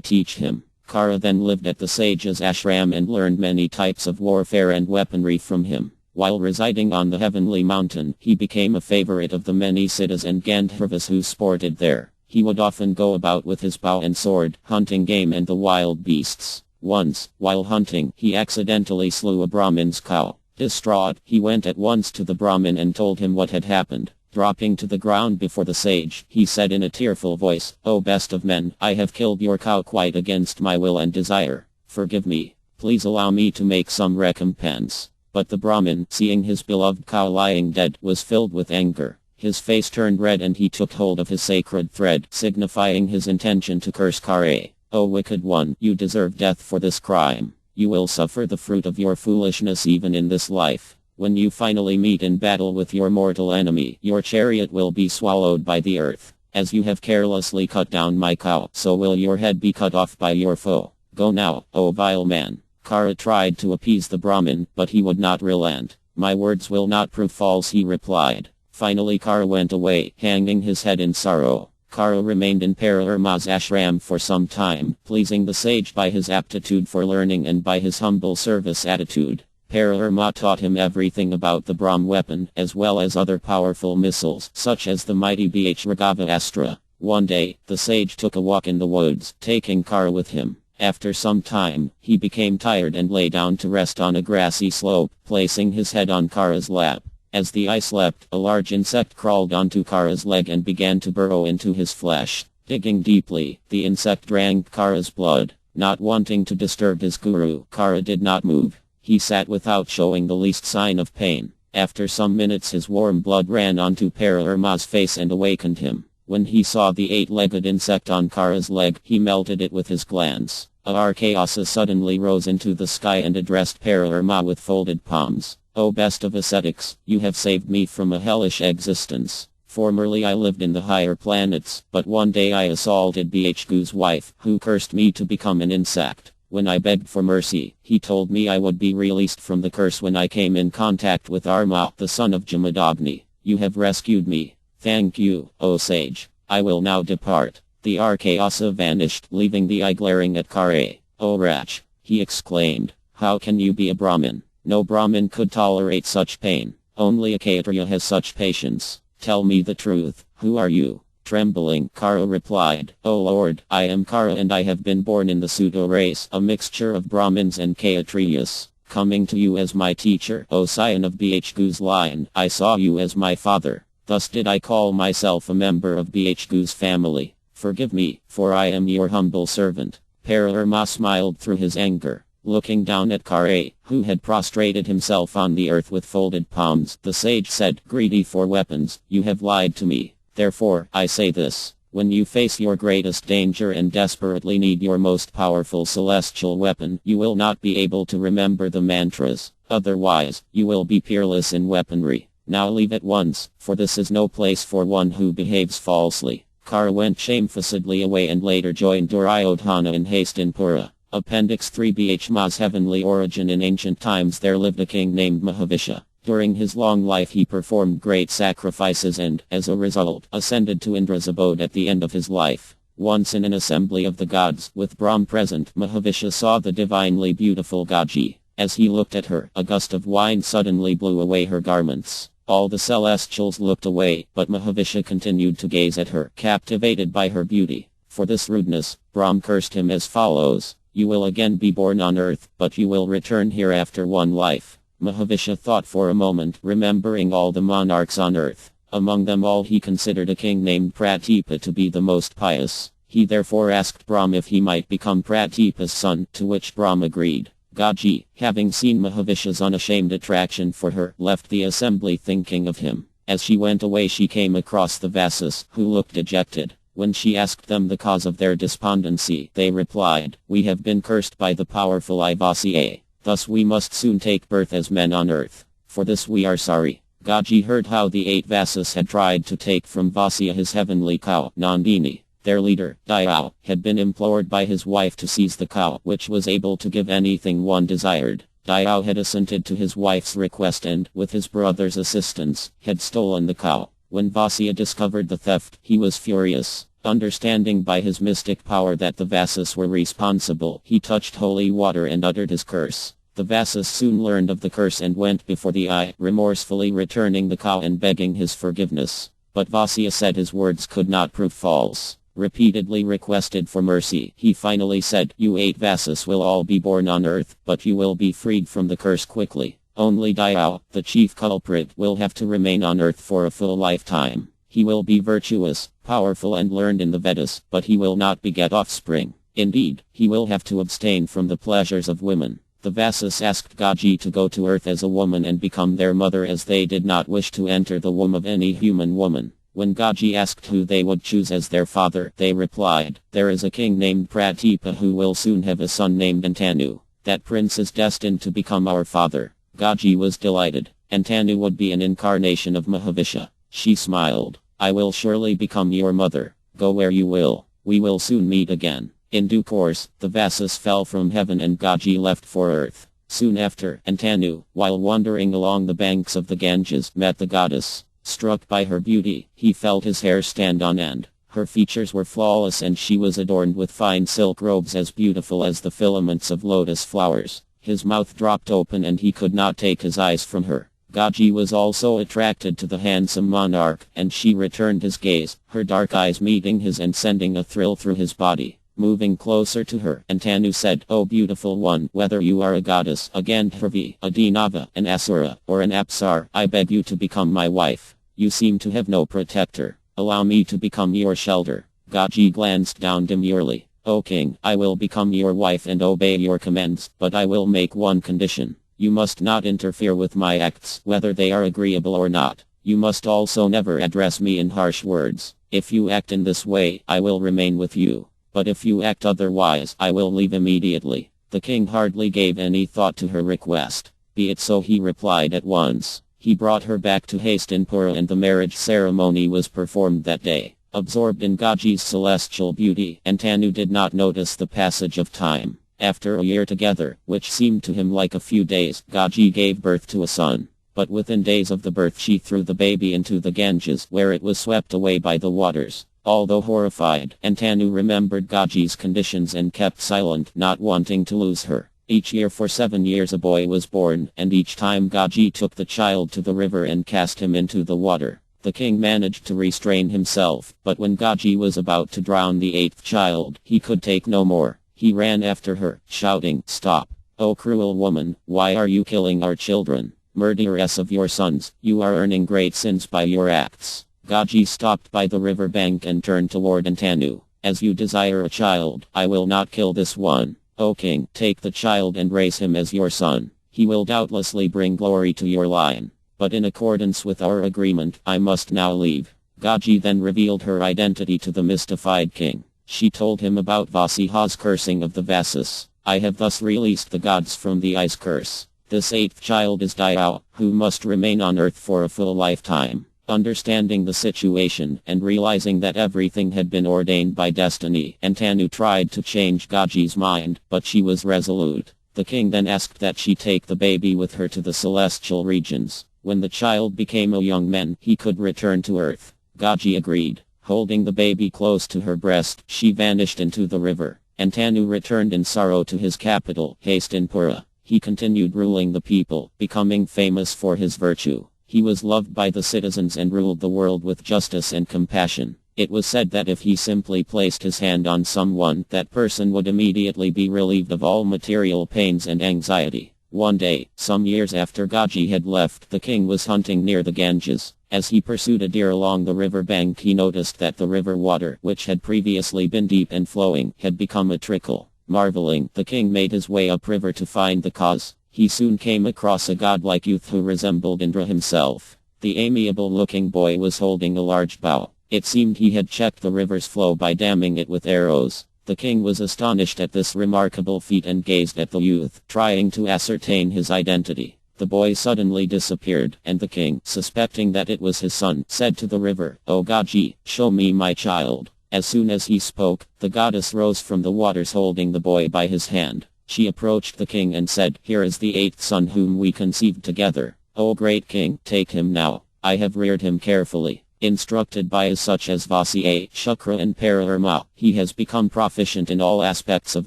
teach him. Kṛṣṇa then lived at the sage's ashram and learned many types of warfare and weaponry from him. While residing on the heavenly mountain, he became a favorite of the many Siddhas and Gandharvas who sported there. He would often go about with his bow and sword, hunting game and the wild beasts. Once, while hunting, he accidentally slew a Brahmin's cow. Distraught, he went at once to the Brahmin and told him what had happened. Dropping to the ground before the sage, he said in a tearful voice, "O best of men, I have killed your cow quite against my will and desire. Forgive me. Please allow me to make some recompense." But the Brahmin, seeing his beloved cow lying dead, was filled with anger. His face turned red and he took hold of his sacred thread, signifying his intention to curse Kṛṣṇa. "O wicked one, you deserve death for this crime. You will suffer the fruit of your foolishness even in this life. When you finally meet in battle with your mortal enemy, your chariot will be swallowed by the earth. As you have carelessly cut down my cow, so will your head be cut off by your foe. Go now, O vile man." Kṛṣṇa tried to appease the Brahmin, but he would not relent. "My words will not prove false," he replied. Finally Kṛṣṇa went away, hanging his head in sorrow. Kṛṣṇa remained in Pararama's ashram for some time, pleasing the sage by his aptitude for learning and by his humble service attitude. Pararama taught him everything about the Brahm weapon, as well as other powerful missiles, such as the mighty Raghava Astra. One day, the sage took a walk in the woods, taking Kṛṣṇa with him. After some time, he became tired and lay down to rest on a grassy slope, placing his head on Kṛṣṇa's lap. As the eye slept, a large insect crawled onto Kṛṣṇa's leg and began to burrow into his flesh. Digging deeply, the insect drank Kṛṣṇa's blood. Not wanting to disturb his guru, Kṛṣṇa did not move. He sat without showing the least sign of pain. After some minutes his warm blood ran onto Pararama's face and awakened him. When he saw the 8-legged insect on Kṛṣṇa's leg, he melted it with his glance. A Rkṣṇa suddenly rose into the sky and addressed Pararama with folded palms. "O best of ascetics, you have saved me from a hellish existence. Formerly I lived in the higher planets, but one day I assaulted Bhiku's wife, who cursed me to become an insect. When I begged for mercy, he told me I would be released from the curse when I came in contact with Dharma, the son of Jamadagni. You have rescued me. Thank you, O sage. I will now depart." The Rkṣṇa vanished, leaving the eye glaring at Kṛṣṇa. "O wretch!" he exclaimed. "How can you be a Brahmin? No Brahmin could tolerate such pain. Only a Kshatriya has such patience. Tell me the truth. Who are you?" Trembling, Kṛṣṇa replied, "O Lord, I am Kṛṣṇa and I have been born in the Sudra race, a mixture of Brahmins and Kshatriyas. Coming to you as my teacher, O scion of Bhiku's line, I saw you as my father. Thus did I call myself a member of Bhiku's family. Forgive me, for I am your humble servant." Pararama smiled through his anger. Looking down at Kṛṣṇa, who had prostrated himself on the earth with folded palms, the sage said, "Greedy for weapons, you have lied to me. Therefore, I say this. When you face your greatest danger and desperately need your most powerful celestial weapon, you will not be able to remember the mantras. Otherwise, you will be peerless in weaponry. Now leave at once, for this is no place for one who behaves falsely." Kṛṣṇa went shamefacedly away and later joined Duryodhana in haste in Pura. Appendix 3 Bhishma's heavenly origin. In ancient times there lived a king named Mahābhārata. During his long life he performed great sacrifices and, as a result, ascended to Indra's abode at the end of his life. Once in an assembly of the gods, with Brahm present, Mahābhārata saw the divinely beautiful Gaji. As he looked at her, a gust of wind suddenly blew away her garments. All the celestials looked away, but Mahābhārata continued to gaze at her, captivated by her beauty. For this rudeness, Brahm cursed him as follows: "You will again be born on earth, but you will return here after one life." Mahābhārata thought for a moment, remembering all the monarchs on earth. Among them all he considered a king named Pratipa to be the most pious. He therefore asked Brahm if he might become Pratipa's son, to which Brahm agreed. Gaji, having seen Mahābhārata's unashamed attraction for her, left the assembly thinking of him. As she went away she came across the Vasas, who looked dejected. When she asked them the cause of their despondency, they replied, "We have been cursed by the powerful Ivasya. Thus we must soon take birth as men on earth. For this we are sorry." Gaji heard how the 8 Vasas had tried to take from Vasya his heavenly cow, Nandini. Their leader, Dayao, had been implored by his wife to seize the cow, which was able to give anything one desired. Dayao had assented to his wife's request and, with his brother's assistance, had stolen the cow. When Vasya discovered the theft, he was furious. Understanding by his mystic power that the Vasas were responsible, he touched holy water and uttered his curse. The Vasas soon learned of the curse and went before the eye, remorsefully returning the cow and begging his forgiveness. But Vasya said his words could not prove false. repeatedly requested for mercy. He finally said, "You 8 Vasas will all be born on earth, but you will be freed from the curse quickly. Only Dayao, the chief culprit, will have to remain on earth for a full lifetime. He will be virtuous, powerful and learned in the Vedas, but he will not beget offspring. Indeed, he will have to abstain from the pleasures of women." The Vasas asked Gaji to go to earth as a woman and become their mother, as they did not wish to enter the womb of any human woman. When Gaji asked who they would choose as their father, they replied, "There is a king named Pratipa who will soon have a son named Antanu. That prince is destined to become our father." Gaji was delighted. Antanu would be an incarnation of Mahābhārata. She smiled. "I will surely become your mother. Go where you will. We will soon meet again." In due course, the Vasas fell from heaven and Gaji left for earth. Soon after, Antanu, while wandering along the banks of the Ganges, met the goddess. Struck by her beauty, he felt his hair stand on end. Her features were flawless and she was adorned with fine silk robes as beautiful as the filaments of lotus flowers. His mouth dropped open and he could not take his eyes from her. Gaji was also attracted to the handsome monarch, and she returned his gaze, her dark eyes meeting his and sending a thrill through his body. Moving closer to her, Antanu said, "O beautiful one, whether you are a goddess, a Gandharva, a Dinava, an Asura, or an Apsar, I beg you to become my wife. You seem to have no protector. Allow me to become your shelter." Gaji glanced down demurely. "O king, I will become your wife and obey your commands, but I will make one condition. You must not interfere with my acts, whether they are agreeable or not. You must also never address me in harsh words. If you act in this way, I will remain with you. But if you act otherwise, I will leave immediately." The king hardly gave any thought to her request. "Be it so," he replied at once. He brought her back to Hastinpura and the marriage ceremony was performed that day. Absorbed in Gaji's celestial beauty, Antanu did not notice the passage of time. After a year together, which seemed to him like a few days, Gaji gave birth to a son. But within days of the birth she threw the baby into the Ganges, where it was swept away by the waters. Although horrified, Antanu remembered Gaji's conditions and kept silent, not wanting to lose her. Each year for 7 years a boy was born, and each time Gaji took the child to the river and cast him into the water. The king managed to restrain himself, but when Gaji was about to drown the 8th child, he could take no more. He ran after her, shouting, "Stop! O cruel woman, why are you killing our children? Murderess of your sons, you are earning great sins by your acts." Gaji stopped by the river bank and turned toward Antanu. "As you desire a child, I will not kill this one. O king, take the child and raise him as your son. He will doubtlessly bring glory to your line. But in accordance with our agreement, I must now leave." Gaji then revealed her identity to the mystified king. She told him about Vasiha's cursing of the Vasas. "I have thus released the gods from the ice curse. This 8th child is Dayao, who must remain on earth for a full lifetime." Understanding the situation, and realizing that everything had been ordained by destiny, Antanu tried to change Gaji's mind, but she was resolute. The king then asked that she take the baby with her to the celestial regions. When the child became a young man, he could return to earth. Gaji agreed. Holding the baby close to her breast, she vanished into the river. Antanu returned in sorrow to his capital, Hastinpura. He continued ruling the people, becoming famous for his virtue. He was loved by the citizens and ruled the world with justice and compassion. It was said that if he simply placed his hand on someone, that person would immediately be relieved of all material pains and anxiety. One day, some years after Gaji had left, the king was hunting near the Ganges. As he pursued a deer along the river bank, he noticed that the river water, which had previously been deep and flowing, had become a trickle. Marveling, the king made his way upriver to find the cause. He soon came across a godlike youth who resembled Indra himself. The amiable-looking boy was holding a large bow. It seemed he had checked the river's flow by damming it with arrows. The king was astonished at this remarkable feat and gazed at the youth, trying to ascertain his identity. The boy suddenly disappeared, and the king, suspecting that it was his son, said to the river, "O Gaji, show me my child." As soon as he spoke, the goddess rose from the waters holding the boy by his hand. She approached the king and said, "Here is the 8th son whom we conceived together. O great king, take him now. I have reared him carefully." Instructed by as such as Vasiha, Shukra and Pararama, he has become proficient in all aspects of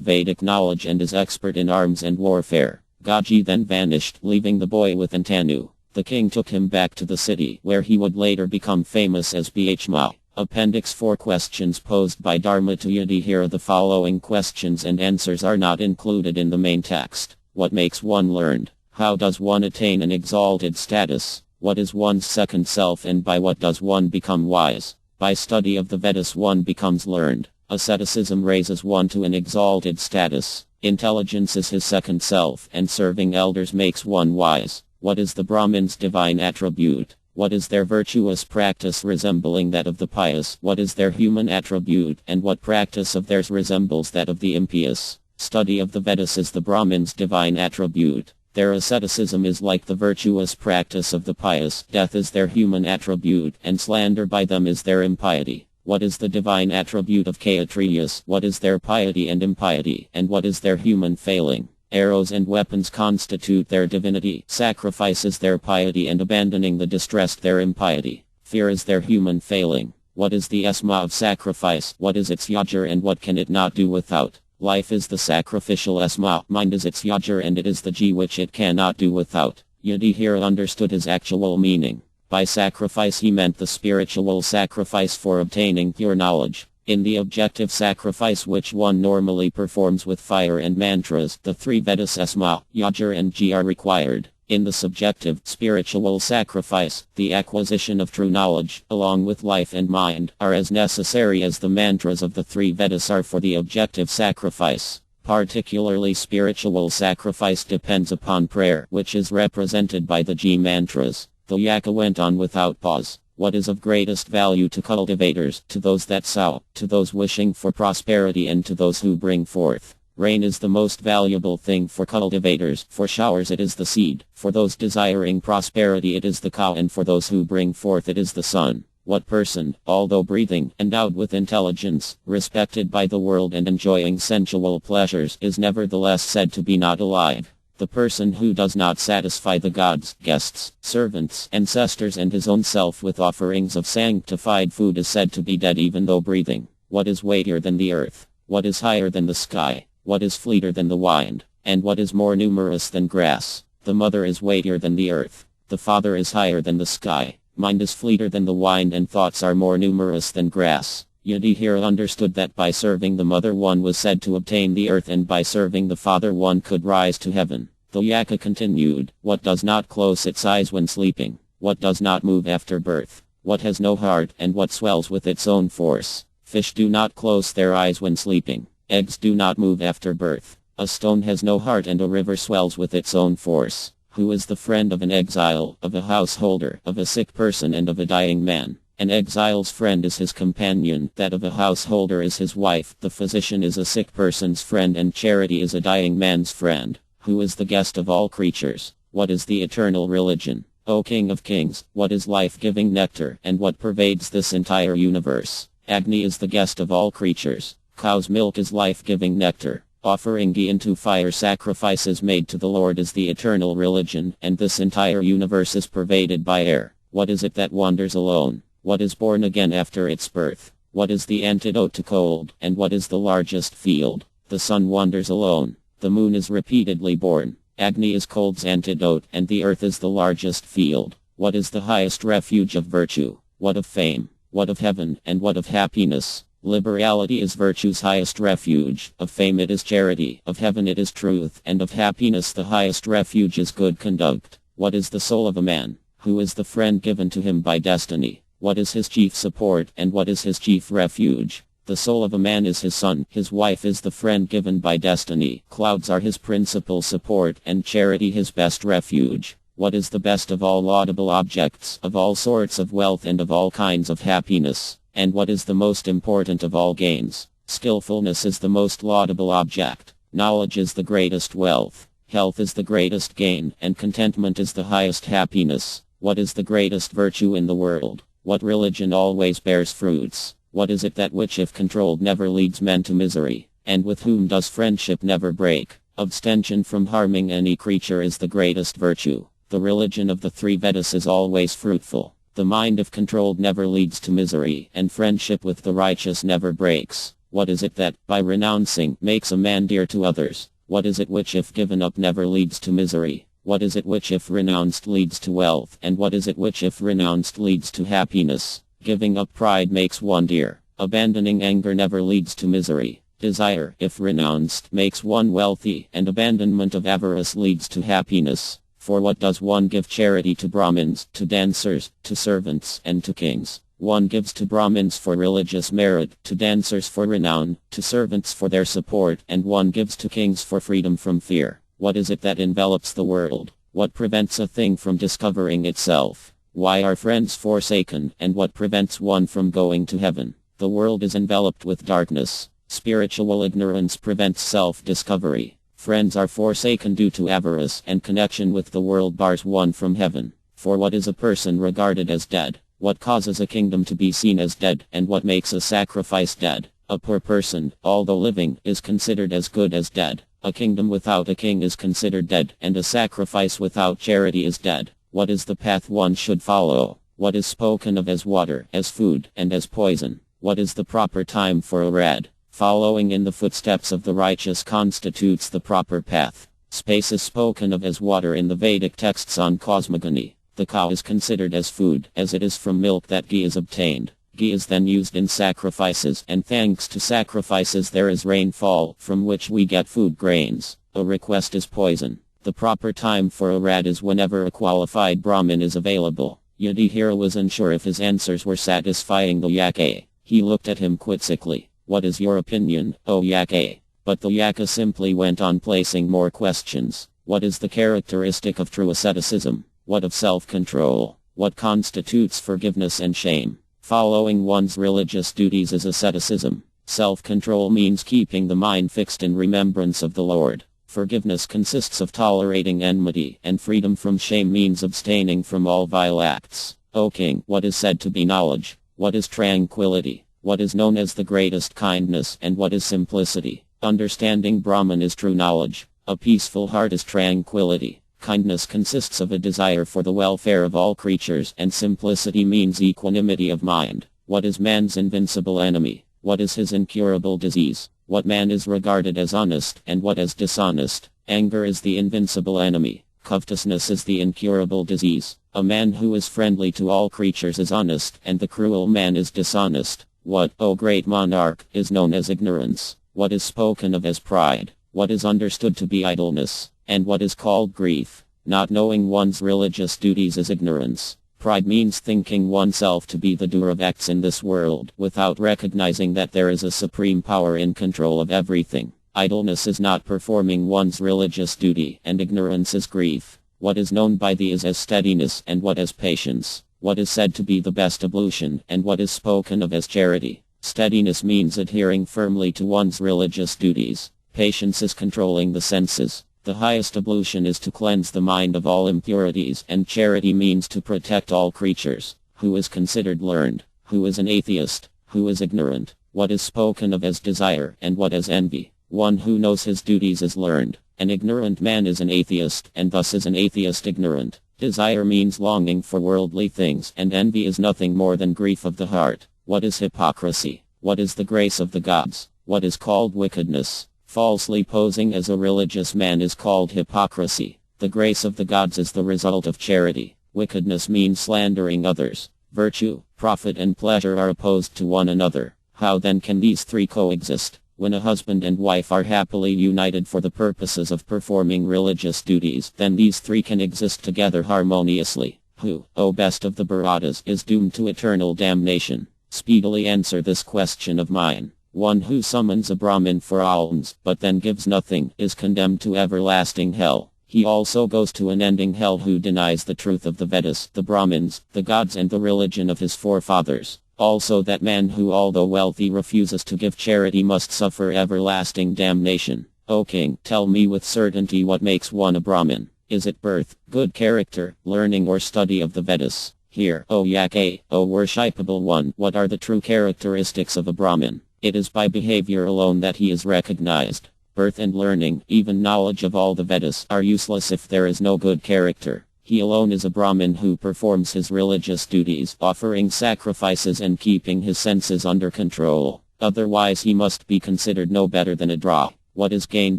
Vedic knowledge and is expert in arms and warfare. Gaji then vanished, leaving the boy with Antanu. The king took him back to the city, where he would later become famous as Bhishma. Appendix 4 questions posed by Dharma to Yadi. Here are the following questions and answers are not included in the main text. What makes one learned? How does one attain an exalted status? What is one's second self and by what does one become wise? By study of the Vedas one becomes learned. Asceticism raises one to an exalted status. Intelligence is his second self and serving elders makes one wise. What is the Brahmin's divine attribute? What is their virtuous practice resembling that of the pious? What is their human attribute and what practice of theirs resembles that of the impious? Study of the Vedas is the Brahmin's divine attribute. Their asceticism is like the virtuous practice of the pious. Death is their human attribute and slander by them is their impiety. What is the divine attribute of Kshatriyas? What is their piety and impiety? And what is their human failing? Arrows and weapons constitute their divinity. Sacrifice is their piety and abandoning the distressed their impiety. Fear is their human failing. What is the esma of sacrifice? What is its yajur and what can it not do without? Life is the sacrificial esma. Mind is its yajur and it is the ji which it cannot do without. Yadi here understood his actual meaning. By sacrifice he meant the spiritual sacrifice for obtaining pure knowledge. In the objective sacrifice which one normally performs with fire and mantras, the three Vedas esma, yajur and ji are required. In the subjective, spiritual sacrifice, the acquisition of true knowledge, along with life and mind, are as necessary as the mantras of the three Vedas are for the objective sacrifice. Particularly spiritual sacrifice depends upon prayer, which is represented by the ji mantras. The yaka went on without pause. What is of greatest value to cultivators, to those that sow, to those wishing for prosperity and to those who bring forth? Rain is the most valuable thing for cultivators, for showers it is the seed, for those desiring prosperity it is the cow and for those who bring forth it is the sun. What person, although breathing, endowed with intelligence, respected by the world and enjoying sensual pleasures, is nevertheless said to be not alive? The person who does not satisfy the gods, guests, servants, ancestors and his own self with offerings of sanctified food is said to be dead even though breathing. What is weightier than the earth? What is higher than the sky? What is fleeter than the wind? And what is more numerous than grass? The mother is weightier than the earth. The father is higher than the sky. Mind is fleeter than the wind and thoughts are more numerous than grass. Yadi here understood that by serving the mother one was said to obtain the earth and by serving the father one could rise to heaven. The yaka continued, what does not close its eyes when sleeping? What does not move after birth? What has no heart and what swells with its own force? Fish do not close their eyes when sleeping. Eggs do not move after birth. A stone has no heart and a river swells with its own force. Who is the friend of an exile, of a householder, of a sick person and of a dying man? An exile's friend is his companion, that of a householder is his wife, the physician is a sick person's friend and charity is a dying man's friend. Who is the guest of all creatures? What is the eternal religion? O King of Kings, what is life-giving nectar and what pervades this entire universe? Agni is the guest of all creatures. Cow's milk is life-giving nectar. Offering ghee into fire sacrifices made to the Lord is the eternal religion, and this entire universe is pervaded by air. What is it that wanders alone? What is born again after its birth? What is the antidote to cold, and what is the largest field? The sun wanders alone. The moon is repeatedly born. Agni is cold's antidote, and the earth is the largest field. What is the highest refuge of virtue? What of fame? What of heaven, and what of happiness? Liberality is virtue's highest refuge. Of fame it is charity, of heaven it is truth, and of happiness the highest refuge is good conduct. What is the soul of a man? Who is the friend given to him by destiny? What is his chief support, and what is his chief refuge? The soul of a man is his son, his wife is the friend given by destiny, clouds are his principal support, and charity his best refuge. What is the best of all laudable objects, of all sorts of wealth and of all kinds of happiness? And what is the most important of all gains? Skillfulness is the most laudable object. Knowledge is the greatest wealth. Health is the greatest gain, and contentment is the highest happiness. What is the greatest virtue in the world? What religion always bears fruits? What is it that which if controlled never leads men to misery? And with whom does friendship never break? Abstention from harming any creature is the greatest virtue. The religion of the three Vedas is always fruitful. The mind if controlled never leads to misery, and friendship with the righteous never breaks. What is it that, by renouncing, makes a man dear to others? What is it which if given up never leads to misery? What is it which if renounced leads to wealth, and what is it which if renounced leads to happiness? Giving up pride makes one dear. Abandoning anger never leads to misery. Desire, if renounced, makes one wealthy, and abandonment of avarice leads to happiness. For what does one give charity to Brahmins, to dancers, to servants, and to kings? One gives to Brahmins for religious merit, to dancers for renown, to servants for their support, and one gives to kings for freedom from fear. What is it that envelops the world? What prevents a thing from discovering itself? Why are friends forsaken, and what prevents one from going to heaven? The world is enveloped with darkness. Spiritual ignorance prevents self-discovery. Friends are forsaken due to avarice, and connection with the world bars one from heaven. For what is a person regarded as dead? What causes a kingdom to be seen as dead, and what makes a sacrifice dead? A poor person, although living, is considered as good as dead. A kingdom without a king is considered dead, and a sacrifice without charity is dead. What is the path one should follow? What is spoken of as water, as food, and as poison? What is the proper time for a rad? Following in the footsteps of the righteous constitutes the proper path. Space is spoken of as water in the Vedic texts on cosmogony. The cow is considered as food, as it is from milk that ghee is obtained. Ghee is then used in sacrifices, and thanks to sacrifices there is rainfall, from which we get food grains. A request is poison. The proper time for a rad is whenever a qualified Brahmin is available. Yudhishthira was unsure if his answers were satisfying the Yaka. He looked at him quizzically. What is your opinion, O Yaka? But the Yaka simply went on placing more questions. What is the characteristic of true asceticism? What of self-control? What constitutes forgiveness and shame? Following one's religious duties is asceticism. Self-control means keeping the mind fixed in remembrance of the Lord. Forgiveness consists of tolerating enmity, and freedom from shame means abstaining from all vile acts. O king, what is said to be knowledge? What is tranquility? What is known as the greatest kindness, and what is simplicity? Understanding Brahman is true knowledge. A peaceful heart is tranquility. Kindness consists of a desire for the welfare of all creatures, and simplicity means equanimity of mind. What is man's invincible enemy? What is his incurable disease? What man is regarded as honest, and what as dishonest? Anger is the invincible enemy. Covetousness is the incurable disease. A man who is friendly to all creatures is honest, and the cruel man is dishonest. What, O great monarch, is known as ignorance? What is spoken of as pride? What is understood to be idleness? And what is called grief? Not knowing one's religious duties is ignorance. Pride means thinking oneself to be the doer of acts in this world, without recognizing that there is a supreme power in control of everything. Idleness is not performing one's religious duty, and ignorance is grief. What is known by thee is as steadiness, and what as patience. What is said to be the best ablution, and what is spoken of as charity. Steadiness means adhering firmly to one's religious duties. Patience is controlling the senses. The highest ablution is to cleanse the mind of all impurities, and charity means to protect all creatures. Who is considered learned? Who is an atheist? Who is ignorant? What is spoken of as desire, and what as envy? One who knows his duties is learned. An ignorant man is an atheist, and thus is an atheist ignorant. Desire means longing for worldly things, and envy is nothing more than grief of the heart. What is hypocrisy? What is the grace of the gods? What is called wickedness? Falsely posing as a religious man is called hypocrisy. The grace of the gods is the result of charity. Wickedness means slandering others. Virtue, profit and pleasure are opposed to one another. How then can these three coexist? When a husband and wife are happily united for the purposes of performing religious duties, then these three can exist together harmoniously. Who, O best of the Bharatas, is doomed to eternal damnation? Speedily answer this question of mine. One who summons a Brahmin for alms, but then gives nothing, is condemned to everlasting hell. He also goes to unending hell who denies the truth of the Vedas, the Brahmins, the gods and the religion of his forefathers. Also that man who although wealthy refuses to give charity must suffer everlasting damnation. O king, tell me with certainty what makes one a Brahmin. Is it birth, good character, learning or study of the Vedas? Hear, O Yaka, O worshipable one, what are the true characteristics of a Brahmin? It is by behavior alone that he is recognized. Birth and learning, even knowledge of all the Vedas, are useless if there is no good character. He alone is a Brahmin who performs his religious duties, offering sacrifices and keeping his senses under control. Otherwise he must be considered no better than a draw. What is gained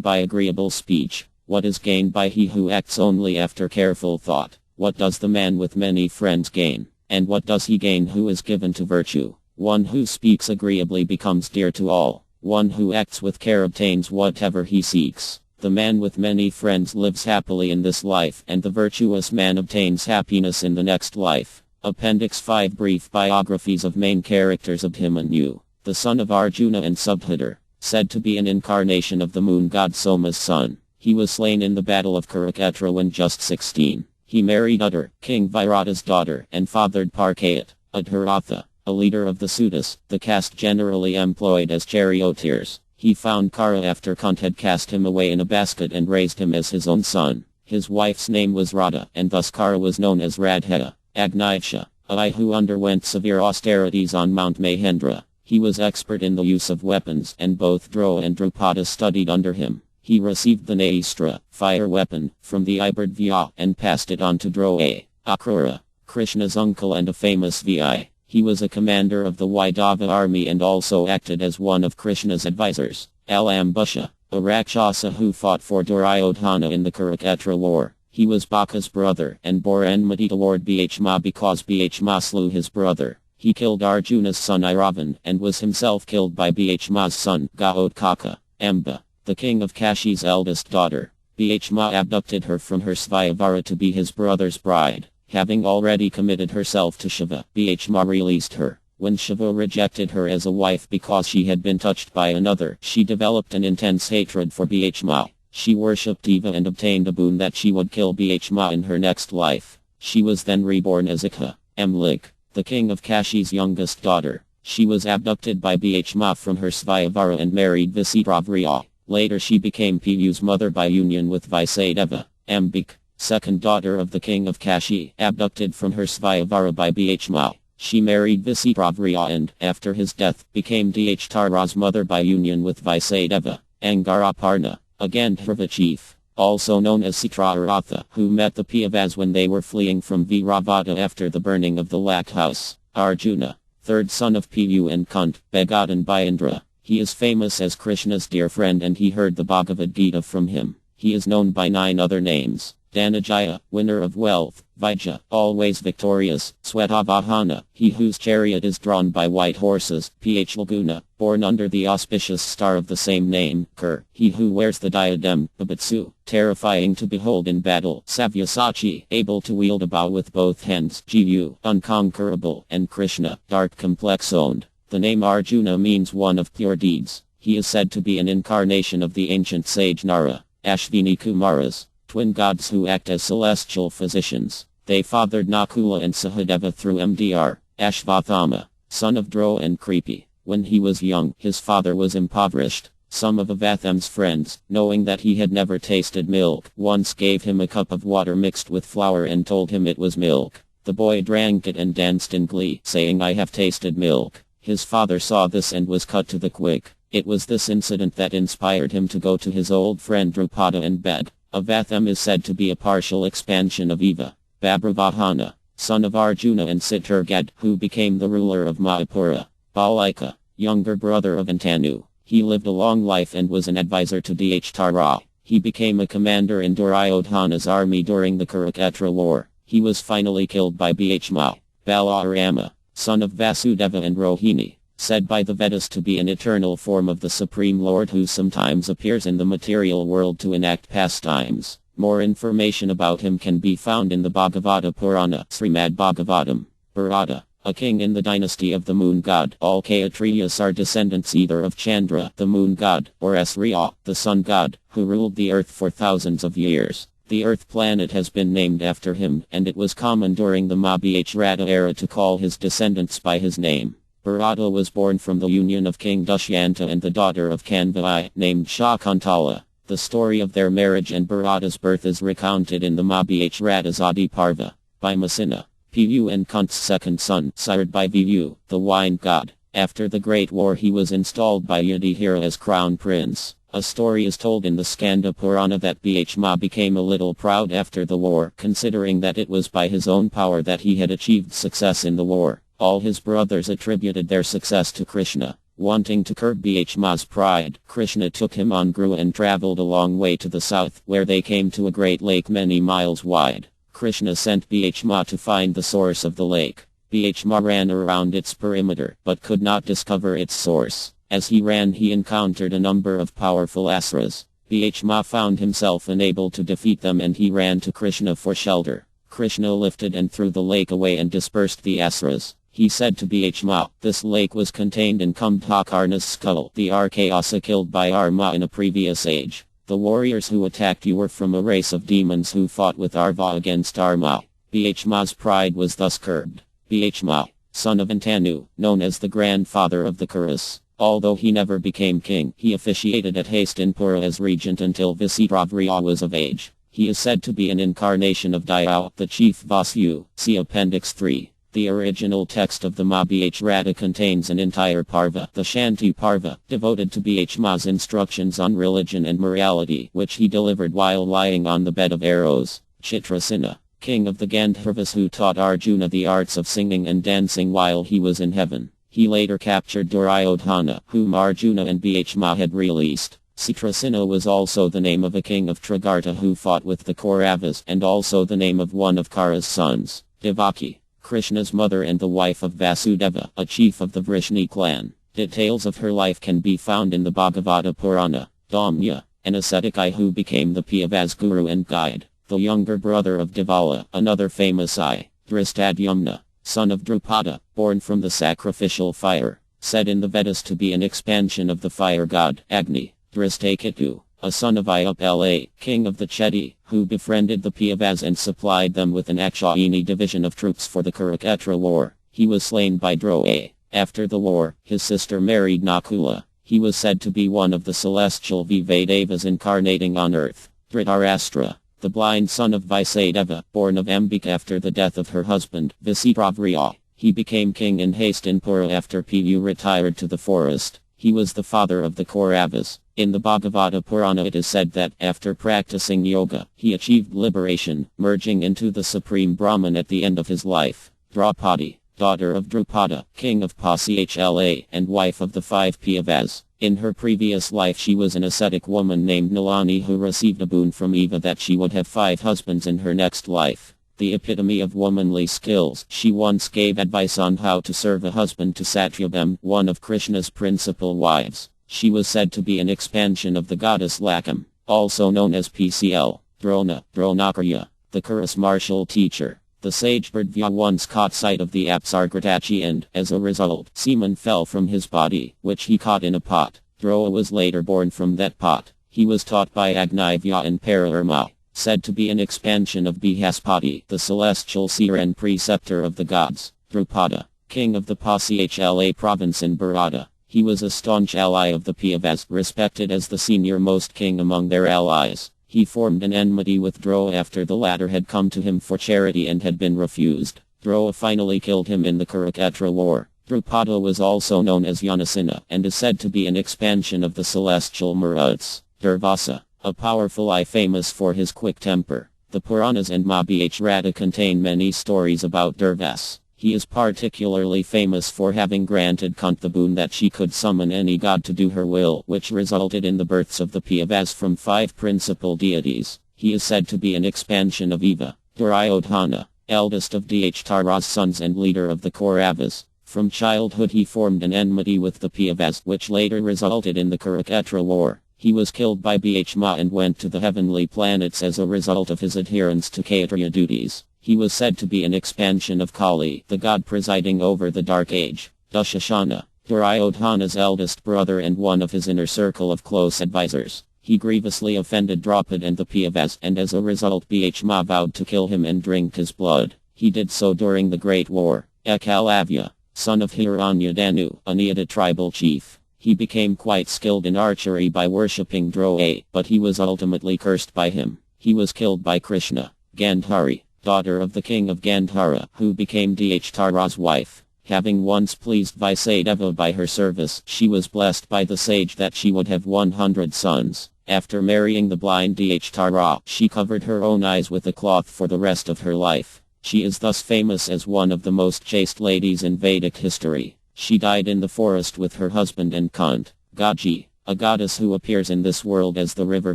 by agreeable speech? What is gained by he who acts only after careful thought? What does the man with many friends gain? And what does he gain who is given to virtue? One who speaks agreeably becomes dear to all. One who acts with care obtains whatever he seeks. The man with many friends lives happily in this life, and the virtuous man obtains happiness in the next life. Appendix 5 Brief biographies of main characters. Abhimanyu, the son of Arjuna and Subhadra, said to be an incarnation of the moon god Soma's son. He was slain in the battle of Kurukshetra when just 16. He married Uddar, King Virata's daughter, and fathered Parkayat, Adharatha, a leader of the Sudras, the caste generally employed as charioteers. He found Kara after Kunt had cast him away in a basket and raised him as his own son. His wife's name was Radha, and thus Kara was known as Radha. Agnisha, a who underwent severe austerities on Mount Mahendra. He was expert in the use of weapons, and both Drona and Drupada studied under him. He received the Naistra, fire weapon, from the Ibardhya and passed it on to Drona, Akrura, Krishna's uncle and a famous VI. He was a commander of the Vaidava army and also acted as one of Krishna's advisors. Alambusha, a Rakshasa who fought for Duryodhana in the Kurukshetra war. He was Baka's brother and bore enmity toward Bhishma because Bhishma slew his brother. He killed Arjuna's son Iravan and was himself killed by Bhishma's son Gaodkaka. Amba, the king of Kashi's eldest daughter. Bhishma abducted her from her Svayamvara to be his brother's bride. Having already committed herself to Shiva, Bhishma released her. When Shiva rejected her as a wife because she had been touched by another, she developed an intense hatred for Bhishma. She worshipped Eva and obtained a boon that she would kill Bhishma in her next life. She was then reborn as Ikha, Amlik, the king of Kashi's youngest daughter. She was abducted by Bhishma from her Svayamvara and married Visitravriya. Later she became Piyu's mother by union with Vaisadeva. Ambik, second daughter of the king of Kashi, abducted from her Svayamvara by Bhishma. She married Visitravriya and, after his death, became Dhtara's mother by union with Vaisadeva. Angaraparna, a Gandharva chief, also known as Citraratha, who met the Pandavas when they were fleeing from Viravata after the burning of the Lakh house. Arjuna, third son of Piyu and Kunt, begotten by Indra. He is famous as Krishna's dear friend and he heard the Bhagavad Gita from him. He is known by 9 other names. Dhanajaya, winner of wealth. Vijaya, always victorious. Svetavahana, he whose chariot is drawn by white horses. Laguna, born under the auspicious star of the same name. Kur, he who wears the diadem. Babitsu, terrifying to behold in battle. Savyasachi, able to wield a bow with both hands. Jiyu, unconquerable. And Krishna, dark complexioned. The name Arjuna means one of pure deeds. He is said to be an incarnation of the ancient sage Nara. Ashvini Kumaras, twin gods who act as celestial physicians. They fathered Nakula and Sahadeva through Mdr. Ashvathama, son of Drona and Kripi. When he was young, his father was impoverished. Some of Avatham's friends, knowing that he had never tasted milk, once gave him a cup of water mixed with flour and told him it was milk. The boy drank it and danced in glee, saying, "I have tasted milk." His father saw this and was cut to the quick. It was this incident that inspired him to go to his old friend Drupada and beg. Avatham is said to be a partial expansion of Eva. Babravahana, son of Arjuna and Sitargad, who became the ruler of Mayapura. Balika, younger brother of Antanu. He lived a long life and was an advisor to Dhtara. He became a commander in Duryodhana's army during the Kurukshetra war. He was finally killed by Bhishma. Balarama, son of Vasudeva and Rohini, said by the Vedas to be an eternal form of the Supreme Lord who sometimes appears in the material world to enact pastimes. More information about him can be found in the Bhagavata Purana, Srimad Bhagavatam. Bharata, a king in the dynasty of the moon god. All Kshatriyas are descendants either of Chandra, the moon god, or Surya, the sun god, who ruled the earth for thousands of years. The Earth planet has been named after him, and it was common during the Mahābhārata era to call his descendants by his name. Bharata was born from the union of King Dushyanta and the daughter of Kanvai, named Shakuntala. The story of their marriage and Bharata's birth is recounted in the Mahābhārata's Adi Parva. By Masina, Piyu and Kunt's second son, sired by Viyu, the wine god. After the Great War he was installed by Yudhishthira as crown prince. A story is told in the Skanda Purana that Bhishma became a little proud after the war, considering that it was by his own power that he had achieved success in the war. All his brothers attributed their success to Kṛṣṇa. Wanting to curb Bhishma's pride, Kṛṣṇa took him on Gru and traveled a long way to the south, where they came to a great lake many miles wide. Kṛṣṇa sent Bhishma to find the source of the lake. Bhma ran around its perimeter, but could not discover its source. As he ran, he encountered a number of powerful asuras. Bhma found himself unable to defeat them, and he ran to Kṛṣṇa for shelter. Kṛṣṇa lifted and threw the lake away and dispersed the asuras. He said to Bhma, "This lake was contained in Kumbhakarna's skull, the Rakshasa killed by Arma in a previous age. The warriors who attacked you were from a race of demons who fought with Arva against Arma." Bhma's pride was thus curbed. Bhma, son of Antanu, known as the grandfather of the Kurus. Although he never became king, he officiated at Hastinapura as regent until Visitravriya was of age. He is said to be an incarnation of Daya, the chief Vasu. See Appendix 3. The original text of the Mahābhārata contains an entire parva, the Shanti Parva, devoted to Bhma's instructions on religion and morality, which he delivered while lying on the bed of arrows. Chitrasena, king of the Gandharvas, who taught Arjuna the arts of singing and dancing while he was in heaven. He later captured Duryodhana, whom Arjuna and Bhma had released. Chitrasena was also the name of a king of Tragarta who fought with the Kauravas, and also the name of one of Kara's sons, Devaki, Krishna's mother and the wife of Vasudeva, a chief of the Vrishni clan. Details of her life can be found in the Bhagavata Purana. Dhamya, an ascetic who became the Piyavas guru and guide. The younger brother of Devala, another famous Dhristadyumna, son of Drupada, born from the sacrificial fire, said in the Vedas to be an expansion of the fire god, Agni. Dhristaketu, a son of Ayupala, king of the Chedi, who befriended the Piyavas and supplied them with an Akshayani division of troops for the Kurukshetra war. He was slain by Droa. After the war, his sister married Nakula. He was said to be one of the celestial Vivadevas incarnating on earth. Dhritarashtra, the blind son of Vaisadeva, born of Ambika after the death of her husband, Visitravriya. He became king in Hastinapura after Pu retired to the forest. He was the father of the Kauravas. In the Bhagavata Purana it is said that, after practicing yoga, he achieved liberation, merging into the supreme Brahman at the end of his life. Draupadi, daughter of Drupada, king of Pasichala, and wife of the 5 Piyavas. In her previous life she was an ascetic woman named Nalani who received a boon from Eva that she would have 5 husbands in her next life. The epitome of womanly skills, she once gave advice on how to serve a husband to Satyabhama, one of Krishna's principal wives. She was said to be an expansion of the goddess Lakam, also known as PCL, Dronakarya, the Kurus martial teacher. The sage Bhrdvya once caught sight of the Apsargratachi and, as a result, semen fell from his body, which he caught in a pot. Droa was later born from that pot. He was taught by Agnivya and Pararma, said to be an expansion of Brihaspati, the celestial seer and preceptor of the gods. Drupada, king of the Pasichala province in Bharata. He was a staunch ally of the Piyavas, respected as the senior-most king among their allies. He formed an enmity with Droa after the latter had come to him for charity and had been refused. Droa finally killed him in the Kurukshetra war. Drupada was also known as Yanasena, and is said to be an expansion of the celestial Maruts. Durvasa, a powerful famous for his quick temper. The Puranas and Mahābhārata contain many stories about Durvasa. He is particularly famous for having granted Kunti the boon that she could summon any god to do her will, which resulted in the births of the Piyavas from 5 principal deities. He is said to be an expansion of Eva. Duryodhana, eldest of Dhritarashtra's sons and leader of the Kauravas. From childhood he formed an enmity with the Piyavas, which later resulted in the Kurukshetra war. He was killed by Bhma and went to the heavenly planets as a result of his adherence to Kshatriya duties. He was said to be an expansion of Kali, the god presiding over the Dark Age. Dushashana, Duryodhana's eldest brother and one of his inner circle of close advisors. He grievously offended Draupadi and the Piyavas, and as a result Bhma vowed to kill him and drink his blood. He did so during the Great War. Ekalavya, son of Hiranyadanu, a Neota tribal chief. He became quite skilled in archery by worshipping Droa, but he was ultimately cursed by him. He was killed by Kṛṣṇa. Gandhari, daughter of the king of Gandhara, who became Dhritarashtra's wife. Having once pleased Vaisadeva by her service, she was blessed by the sage that she would have 100 sons. After marrying the blind Dhritarashtra, she covered her own eyes with a cloth for the rest of her life. She is thus famous as one of the most chaste ladies in Vedic history. She died in the forest with her husband and Kunti. Gaji, a goddess who appears in this world as the river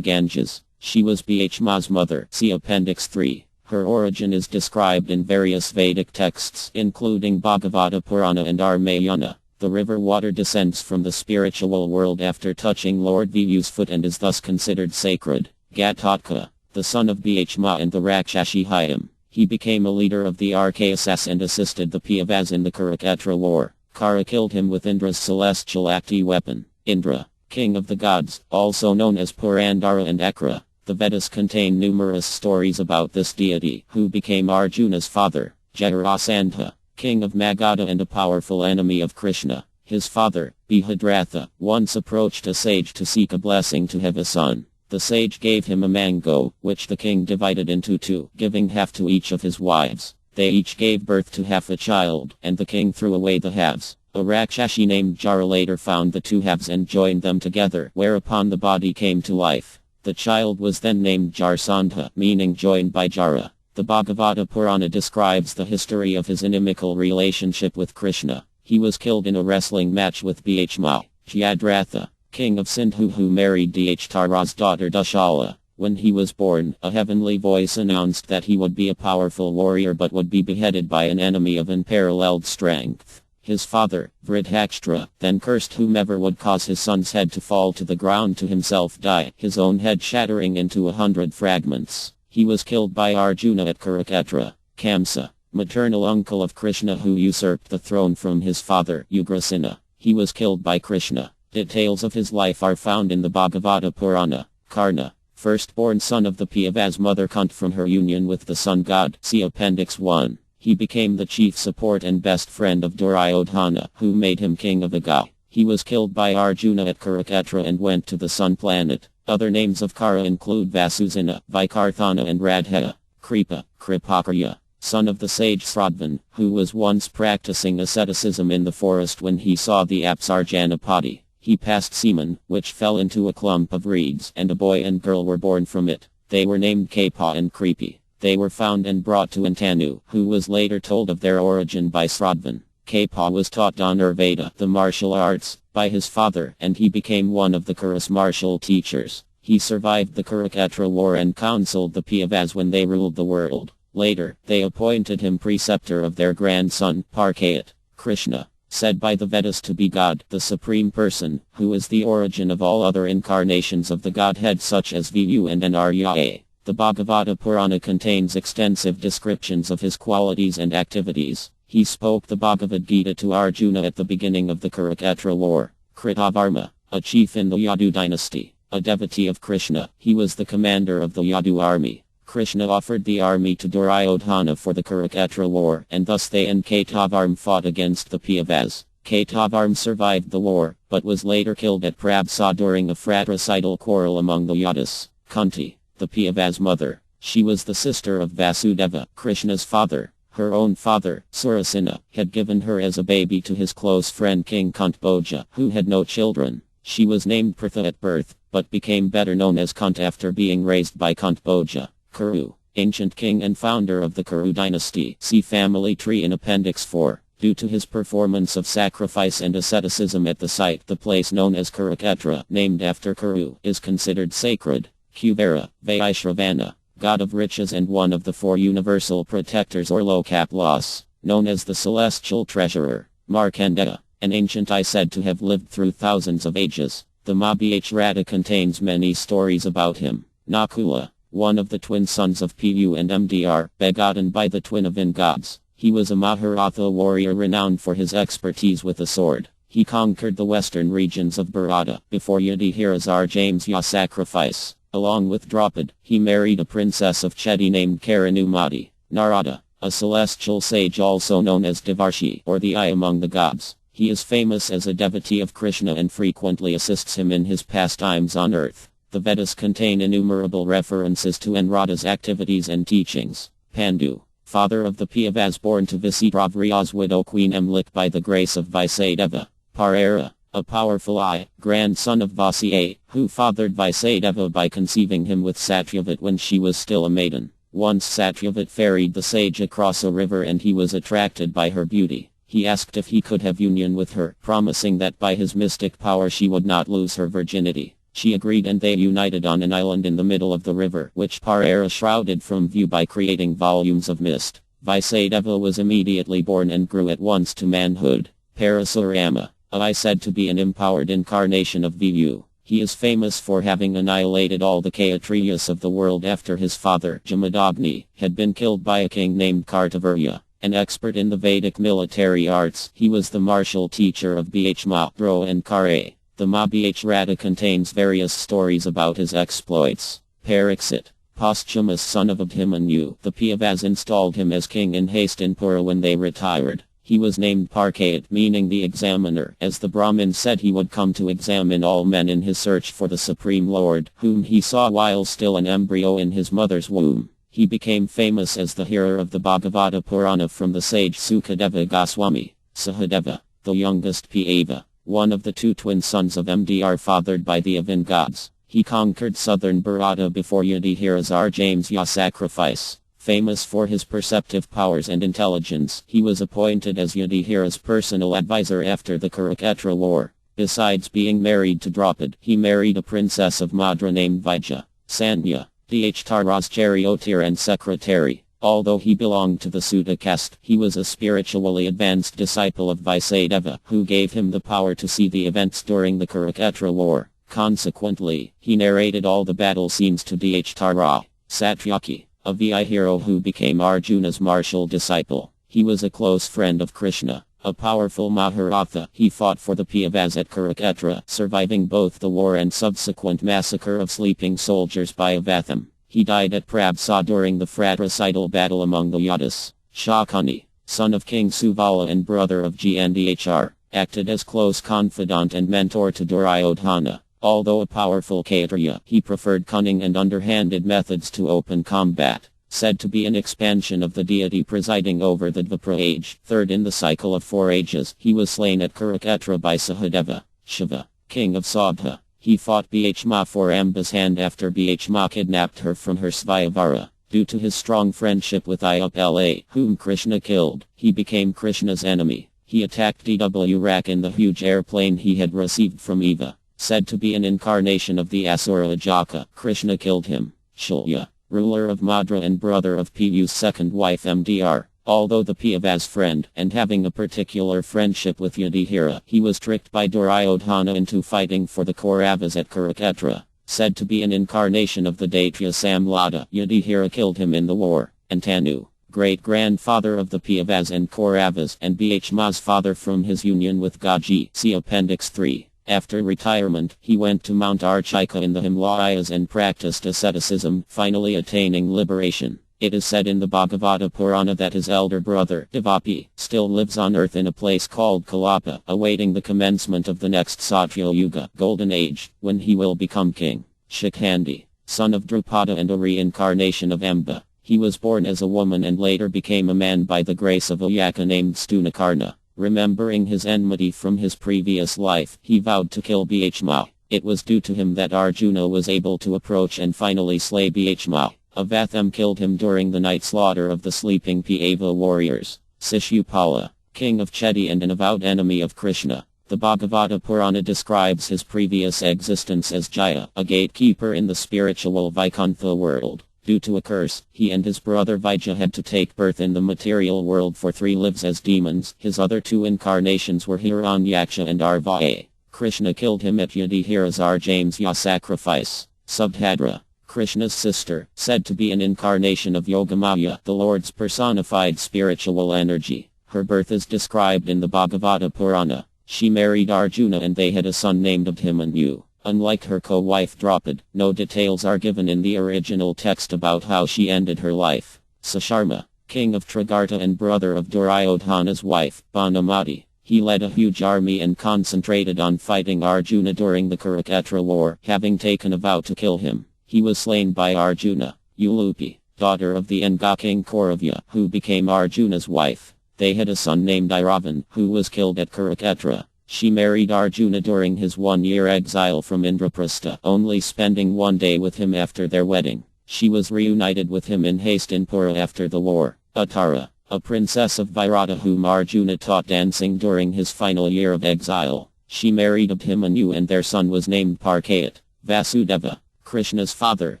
Ganges. She was Bhma's mother. See Appendix 3. Her origin is described in various Vedic texts, including Bhagavata Purana and Ramayana. The river water descends from the spiritual world after touching Lord Vivu's foot and is thus considered sacred. Ghatotka, the son of Bhishma and the Rakshashi Hyam. He became a leader of the Rakshasas and assisted the Pandavas in the Kurukshetra war. Kara killed him with Indra's celestial Akti weapon. Indra, king of the gods, also known as Purandara and Akra. The Vedas contain numerous stories about this deity, who became Arjuna's father. Jarasandha, king of Magadha and a powerful enemy of Kṛṣṇa. His father, Mahābhārata, once approached a sage to seek a blessing to have a son. The sage gave him a mango, which the king divided into two, giving half to each of his wives. They each gave birth to half a child, and the king threw away the halves. A Rakshashi named Jara later found the two halves and joined them together, whereupon the body came to life. The child was then named Jarasandha, meaning joined by Jara. The Bhagavata Purana describes the history of his inimical relationship with Kṛṣṇa. He was killed in a wrestling match with Bhishma. Jayadratha, king of Sindhu, who married Dhtara's daughter Dushala. When he was born, a heavenly voice announced that he would be a powerful warrior but would be beheaded by an enemy of unparalleled strength. His father, Dhritarashtra, then cursed whomever would cause his son's head to fall to the ground to himself die, his own head shattering into 100 fragments. He was killed by Arjuna at Kurukshetra. Kamsa, maternal uncle of Kṛṣṇa who usurped the throne from his father, Ugrasena. He was killed by Kṛṣṇa. Details of his life are found in the Bhagavata Purana. Karna, firstborn son of the Pandavas' mother Kunti from her union with the sun god, see Appendix 1. He became the chief support and best friend of Duryodhana, who made him king of Aga. He was killed by Arjuna at Kurukshetra and went to the sun planet. Other names of Kara include Vasusena, Vikarthana and Radha. Kripa, Kripakarya, son of the sage Sradvan, who was once practicing asceticism in the forest when he saw the Apsarjanapati. He passed semen, which fell into a clump of reeds, and a boy and girl were born from it. They were named Kapa and Kripi. They were found and brought to Antanu, who was later told of their origin by Sradvan. Kapa was taught Dhanurveda, the martial arts, by his father, and he became one of the Kuru's martial teachers. He survived the Kurukshetra war and counseled the Pandavas when they ruled the world. Later, they appointed him preceptor of their grandson, Parkayat. Kṛṣṇa, said by the Vedas to be God, the Supreme Person, who is the origin of all other incarnations of the Godhead such as Vivu and Narya. The Bhagavata Purana contains extensive descriptions of his qualities and activities. He spoke the Bhagavad Gita to Arjuna at the beginning of the Kurukshetra war. Kritavarma, a chief in the Yadu dynasty, a devotee of Kṛṣṇa, he was the commander of the Yadu army. Kṛṣṇa offered the army to Duryodhana for the Kurukshetra war, and thus they and Kṛtavarma fought against the Pandavas. Kṛtavarma survived the war, but was later killed at Prabsa during a fratricidal quarrel among the Yadus. Kunti, the Pandavas' mother. She was the sister of Vasudeva, Kṛṣṇa's father. Her own father, Surasena, had given her as a baby to his close friend King Kuntbhoja, who had no children. She was named Pritha at birth, but became better known as Kunt after being raised by Kuntbhoja. Kuru, ancient king and founder of the Kuru dynasty, see family tree in Appendix 4. Due to his performance of sacrifice and asceticism at the site, the place known as Kurukshetra, named after Kuru, is considered sacred. Kubera, Vaishravana, god of riches and one of the four universal protectors or Lokaplas, known as the celestial treasurer. Markandeya, an ancient eye said to have lived through thousands of ages. The Mahābhārata contains many stories about him. Nakula, one of the twin sons of Pu and Mdr, begotten by the twin of gods. He was a Mahābhārata warrior renowned for his expertise with the sword. He conquered the western regions of Bharata before Yudhishthira's Arjamya sacrifice. Along with Draupadi, he married a princess of Chedi named Karanumati. Narada, a celestial sage also known as Devarshi or the eye among the gods. He is famous as a devotee of Kṛṣṇa and frequently assists him in his pastimes on earth. The Vedas contain innumerable references to Narada's activities and teachings. Pandu, father of the Pandavas born to Visitravriya's widow Queen Amlik by the grace of Vaisadeva. Parera, a powerful eye, grandson of Vasiya, who fathered Vaisadeva by conceiving him with Satyavati when she was still a maiden. Once Satyavati ferried the sage across a river and he was attracted by her beauty. He asked if he could have union with her, promising that by his mystic power she would not lose her virginity. She agreed and they united on an island in the middle of the river, which Parara shrouded from view by creating volumes of mist. Vaisadeva was immediately born and grew at once to manhood. Parasurama, said to be an empowered incarnation of Viyu. He is famous for having annihilated all the Kshatriyas of the world after his father, Jamadagni, had been killed by a king named Kartavirya. An expert in the Vedic military arts, he was the martial teacher of Mahābhārata and Kṛṣṇa. The Mahābhārata contains various stories about his exploits. Pariksit, posthumous son of Abhimanyu, the Pandavas installed him as king in Hastinapura when they retired. He was named Pariksit, meaning the examiner, as the Brahmin said he would come to examine all men in his search for the Supreme Lord, whom he saw while still an embryo in his mother's womb. He became famous as the hero of the Bhagavata Purana from the sage Sukadeva Goswami. Sahadeva, the youngest Pandava, one of the two twin sons of Mdr fathered by the Avan gods. He conquered southern Bharata before Yudhishthira's Arjamya sacrifice. Famous for his perceptive powers and intelligence, he was appointed as Yudhishthira's personal advisor after the Kurukshetra war. Besides being married to Draupadi, he married a princess of Madra named Vijaya. Sanya, Dhtara's charioteer and secretary. Although he belonged to the Sudha caste, he was a spiritually advanced disciple of Vaisadeva, who gave him the power to see the events during the Kurukshetra war. Consequently, he narrated all the battle scenes to Dhtara. Satyaki, a VI hero who became Arjuna's martial disciple. He was a close friend of Kṛṣṇa, a powerful Mahābhārata. He fought for the Pandavas at Kurukshetra, surviving both the war and subsequent massacre of sleeping soldiers by Avatham. He died at Prabhasa during the fratricidal battle among the Yadus. Shakuni, son of King Suvala and brother of Gandhar, acted as close confidant and mentor to Duryodhana. Although a powerful Kshatriya, he preferred cunning and underhanded methods to open combat. Said to be an expansion of the deity presiding over the Dvapara age, third in the cycle of 4 ages, he was slain at Kurukshetra by Sahadeva. Shiva, king of Saubha. He fought Bhishma for Amba's hand after Bhishma kidnapped her from her Svayamvara. Due to his strong friendship with Ayapala, whom Kṛṣṇa killed, he became Krishna's enemy. He attacked DW Rak in the huge airplane he had received from Eva. Said to be an incarnation of the Asura Ajaka, Kṛṣṇa killed him. Shulya, ruler of Madra and brother of Pu's second wife Mdr. Although the Pandavas' friend, and having a particular friendship with Yudhishthira, he was tricked by Duryodhana into fighting for the Kauravas at Kurukshetra. Said to be an incarnation of the Daitya Samlada, Yudhishthira killed him in the war. Antanu, great-grandfather of the Pandavas and Kauravas, and Bhishma's father from his union with Gaji. See Appendix 3. After retirement, he went to Mount Archika in the Himalayas and practiced asceticism, finally attaining liberation. It is said in the Bhagavata Purana that his elder brother, Devapi, still lives on earth in a place called Kalapa, awaiting the commencement of the next Satya Yuga, Golden Age, when he will become king. Shikhandi, son of Drupada and a reincarnation of Amba. He was born as a woman and later became a man by the grace of a yaka named Stunakarna. Remembering his enmity from his previous life, he vowed to kill Bhishma. It was due to him that Arjuna was able to approach and finally slay Bhishma. Avatham killed him during the night slaughter of the sleeping Pandava warriors. Shishupala, king of Chedi and an avowed enemy of Kṛṣṇa. The Bhagavata Purana describes his previous existence as Jaya, a gatekeeper in the spiritual Vaikuntha world. Due to a curse, he and his brother Vijaya had to take birth in the material world for 3 lives as demons. His other 2 incarnations were Hiranyaksha and Arvaya. Kṛṣṇa killed him at Yudhishthira's Arjamya sacrifice. Subhadra, Kṛṣṇa's sister, said to be an incarnation of Yogamaya, the Lord's personified spiritual energy. Her birth is described in the Bhagavata Purana. She married Arjuna and they had a son named Abhimanyu. Unlike her co-wife Draupadi, no details are given in the original text about how she ended her life. Sasharma, king of Tragarta and brother of Duryodhana's wife, Banamati. He led a huge army and concentrated on fighting Arjuna during the Kurukshetra war, having taken a vow to kill him. He was slain by Arjuna. Ulupi, daughter of the Enga king Kauravya, who became Arjuna's wife. They had a son named Iravan, who was killed at Kurukshetra. She married Arjuna during his 1-year exile from Indraprastha, only spending 1 day with him after their wedding. She was reunited with him in Hastinapura after the war. Uttara, a princess of Virata whom Arjuna taught dancing during his final year of exile. She married Abhimanyu and their son was named Pariksit. Vasudeva, Krishna's father,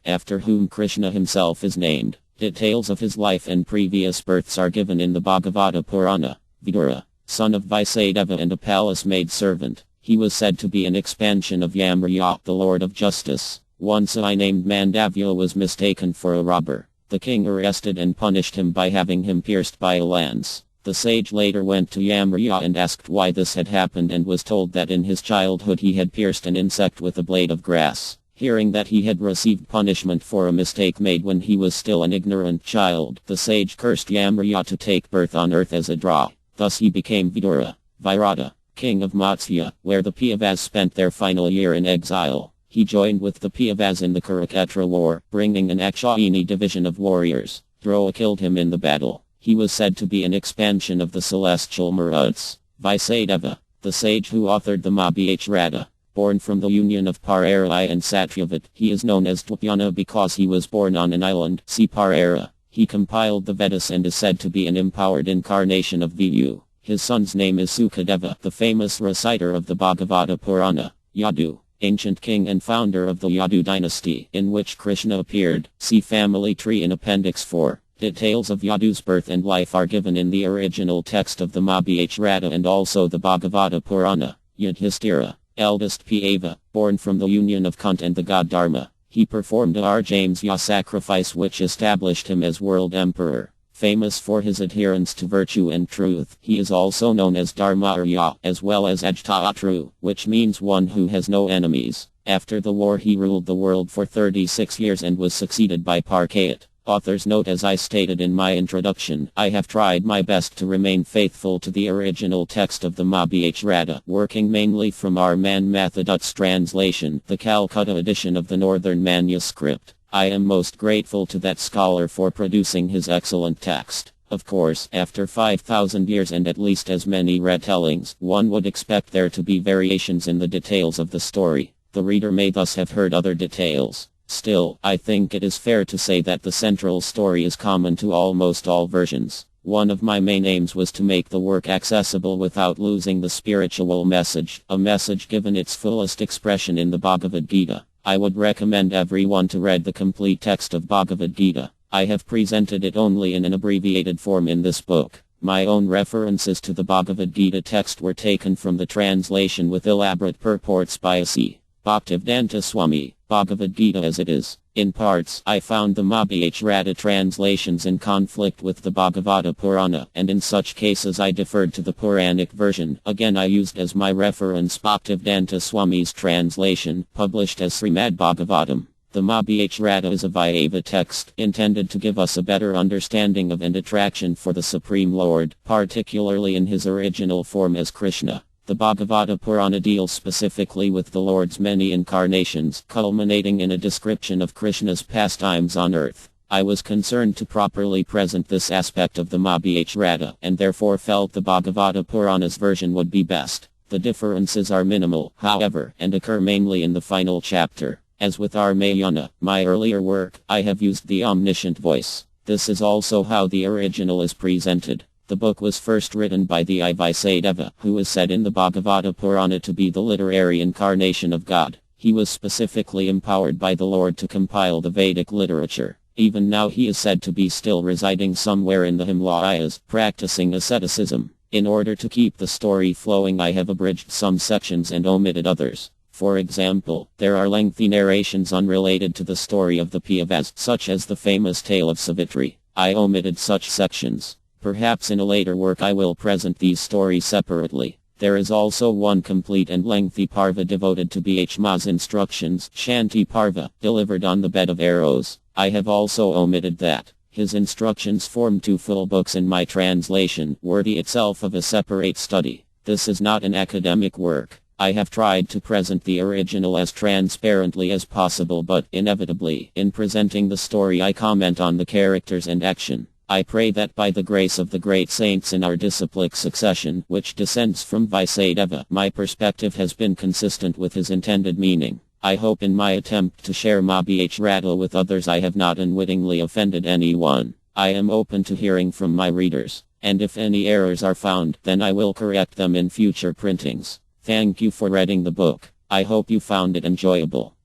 after whom Kṛṣṇa himself is named. Details of his life and previous births are given in the Bhagavata Purana. Vidura, son of Vaisadeva and a palace maid servant. He was said to be an expansion of Yamarya, the Lord of Justice. Once a guy named Mandavya was mistaken for a robber. The king arrested and punished him by having him pierced by a lance. The sage later went to Yamarya and asked why this had happened and was told that in his childhood he had pierced an insect with a blade of grass. Hearing that he had received punishment for a mistake made when he was still an ignorant child, the sage cursed Yamarya to take birth on earth as a draw. Thus he became Vidura, Virata, king of Matsya, where the Pandavas spent their final year in exile. He joined with the Pandavas in the Kurukshetra war, bringing an Akshayani division of warriors. Drona killed him in the battle. He was said to be an expansion of the celestial Maruts. Vaisadeva, the sage who authored the Mahābhārata, born from the union of Parari and Satyavat, he is known as Dvapana because he was born on an island, Parara. He compiled the Vedas and is said to be an empowered incarnation of Vishnu. His son's name is Sukadeva, the famous reciter of the Bhagavata Purana. Yadu, ancient king and founder of the Yadu dynasty, in which Kṛṣṇa appeared. See family tree in Appendix 4. Details of Yadu's birth and life are given in the original text of the Mahābhārata and also the Bhagavata Purana. Yudhishthira, eldest Pandava, born from the union of Kṛṣṇa and the god Dharma. He performed a Arjamya sacrifice which established him as world emperor. Famous for his adherence to virtue and truth, he is also known as Dharmarya, as well as Ajtatru, which means one who has no enemies. After the war he ruled the world for 36 years and was succeeded by Parkayat. Author's note: as I stated in my introduction, I have tried my best to remain faithful to the original text of the Mahābhārata, working mainly from R. Man Mathadut's translation, the Calcutta edition of the Northern manuscript. I am most grateful to that scholar for producing his excellent text. Of course, after 5,000 years and at least as many retellings, one would expect there to be variations in the details of the story. The reader may thus have heard other details. Still, I think it is fair to say that the central story is common to almost all versions. One of my main aims was to make the work accessible without losing the spiritual message, a message given its fullest expression in the Bhagavad Gita. I would recommend everyone to read the complete text of Bhagavad Gita. I have presented it only in an abbreviated form in this book. My own references to the Bhagavad Gita text were taken from the translation with elaborate purports by C. Bhaktivedanta Swami. Bhagavad Gita as it is. In parts, I found the Mahābhārata translations in conflict with the Bhagavata Purana, and in such cases I deferred to the Puranic version. Again, I used as my reference Bhaktivedanta Swami's translation, published as Srimad Bhagavatam. The Mahābhārata is a Vaishnava text, intended to give us a better understanding of and attraction for the Supreme Lord, particularly in his original form as Kṛṣṇa. The Bhagavata Purana deals specifically with the Lord's many incarnations, culminating in a description of Kṛṣṇa's pastimes on earth. I was concerned to properly present this aspect of the Mahābhārata, and therefore felt the Bhagavata Purana's version would be best. The differences are minimal, however, and occur mainly in the final chapter. As with Ramayana, my earlier work, I have used the omniscient voice. This is also how the original is presented. The book was first written by the Vaisadeva, who is said in the Bhagavata Purana to be the literary incarnation of God. He was specifically empowered by the Lord to compile the Vedic literature. Even now he is said to be still residing somewhere in the Himalayas, practicing asceticism. In order to keep the story flowing, I have abridged some sections and omitted others. For example, there are lengthy narrations unrelated to the story of the Pandavas, such as the famous tale of Savitri. I omitted such sections. Perhaps in a later work I will present these stories separately. There is also one complete and lengthy parva devoted to Bhishma's instructions, Shanti Parva, delivered on the bed of arrows. I have also omitted that. His instructions form 2 full books in my translation, worthy itself of a separate study. This is not an academic work. I have tried to present the original as transparently as possible, but inevitably, in presenting the story I comment on the characters and action. I pray that by the grace of the great saints in our disciplic succession, which descends from Vaisadeva, my perspective has been consistent with his intended meaning. I hope in my attempt to share Mahābhārata with others I have not unwittingly offended anyone. I am open to hearing from my readers, and if any errors are found, then I will correct them in future printings. Thank you for reading the book. I hope you found it enjoyable.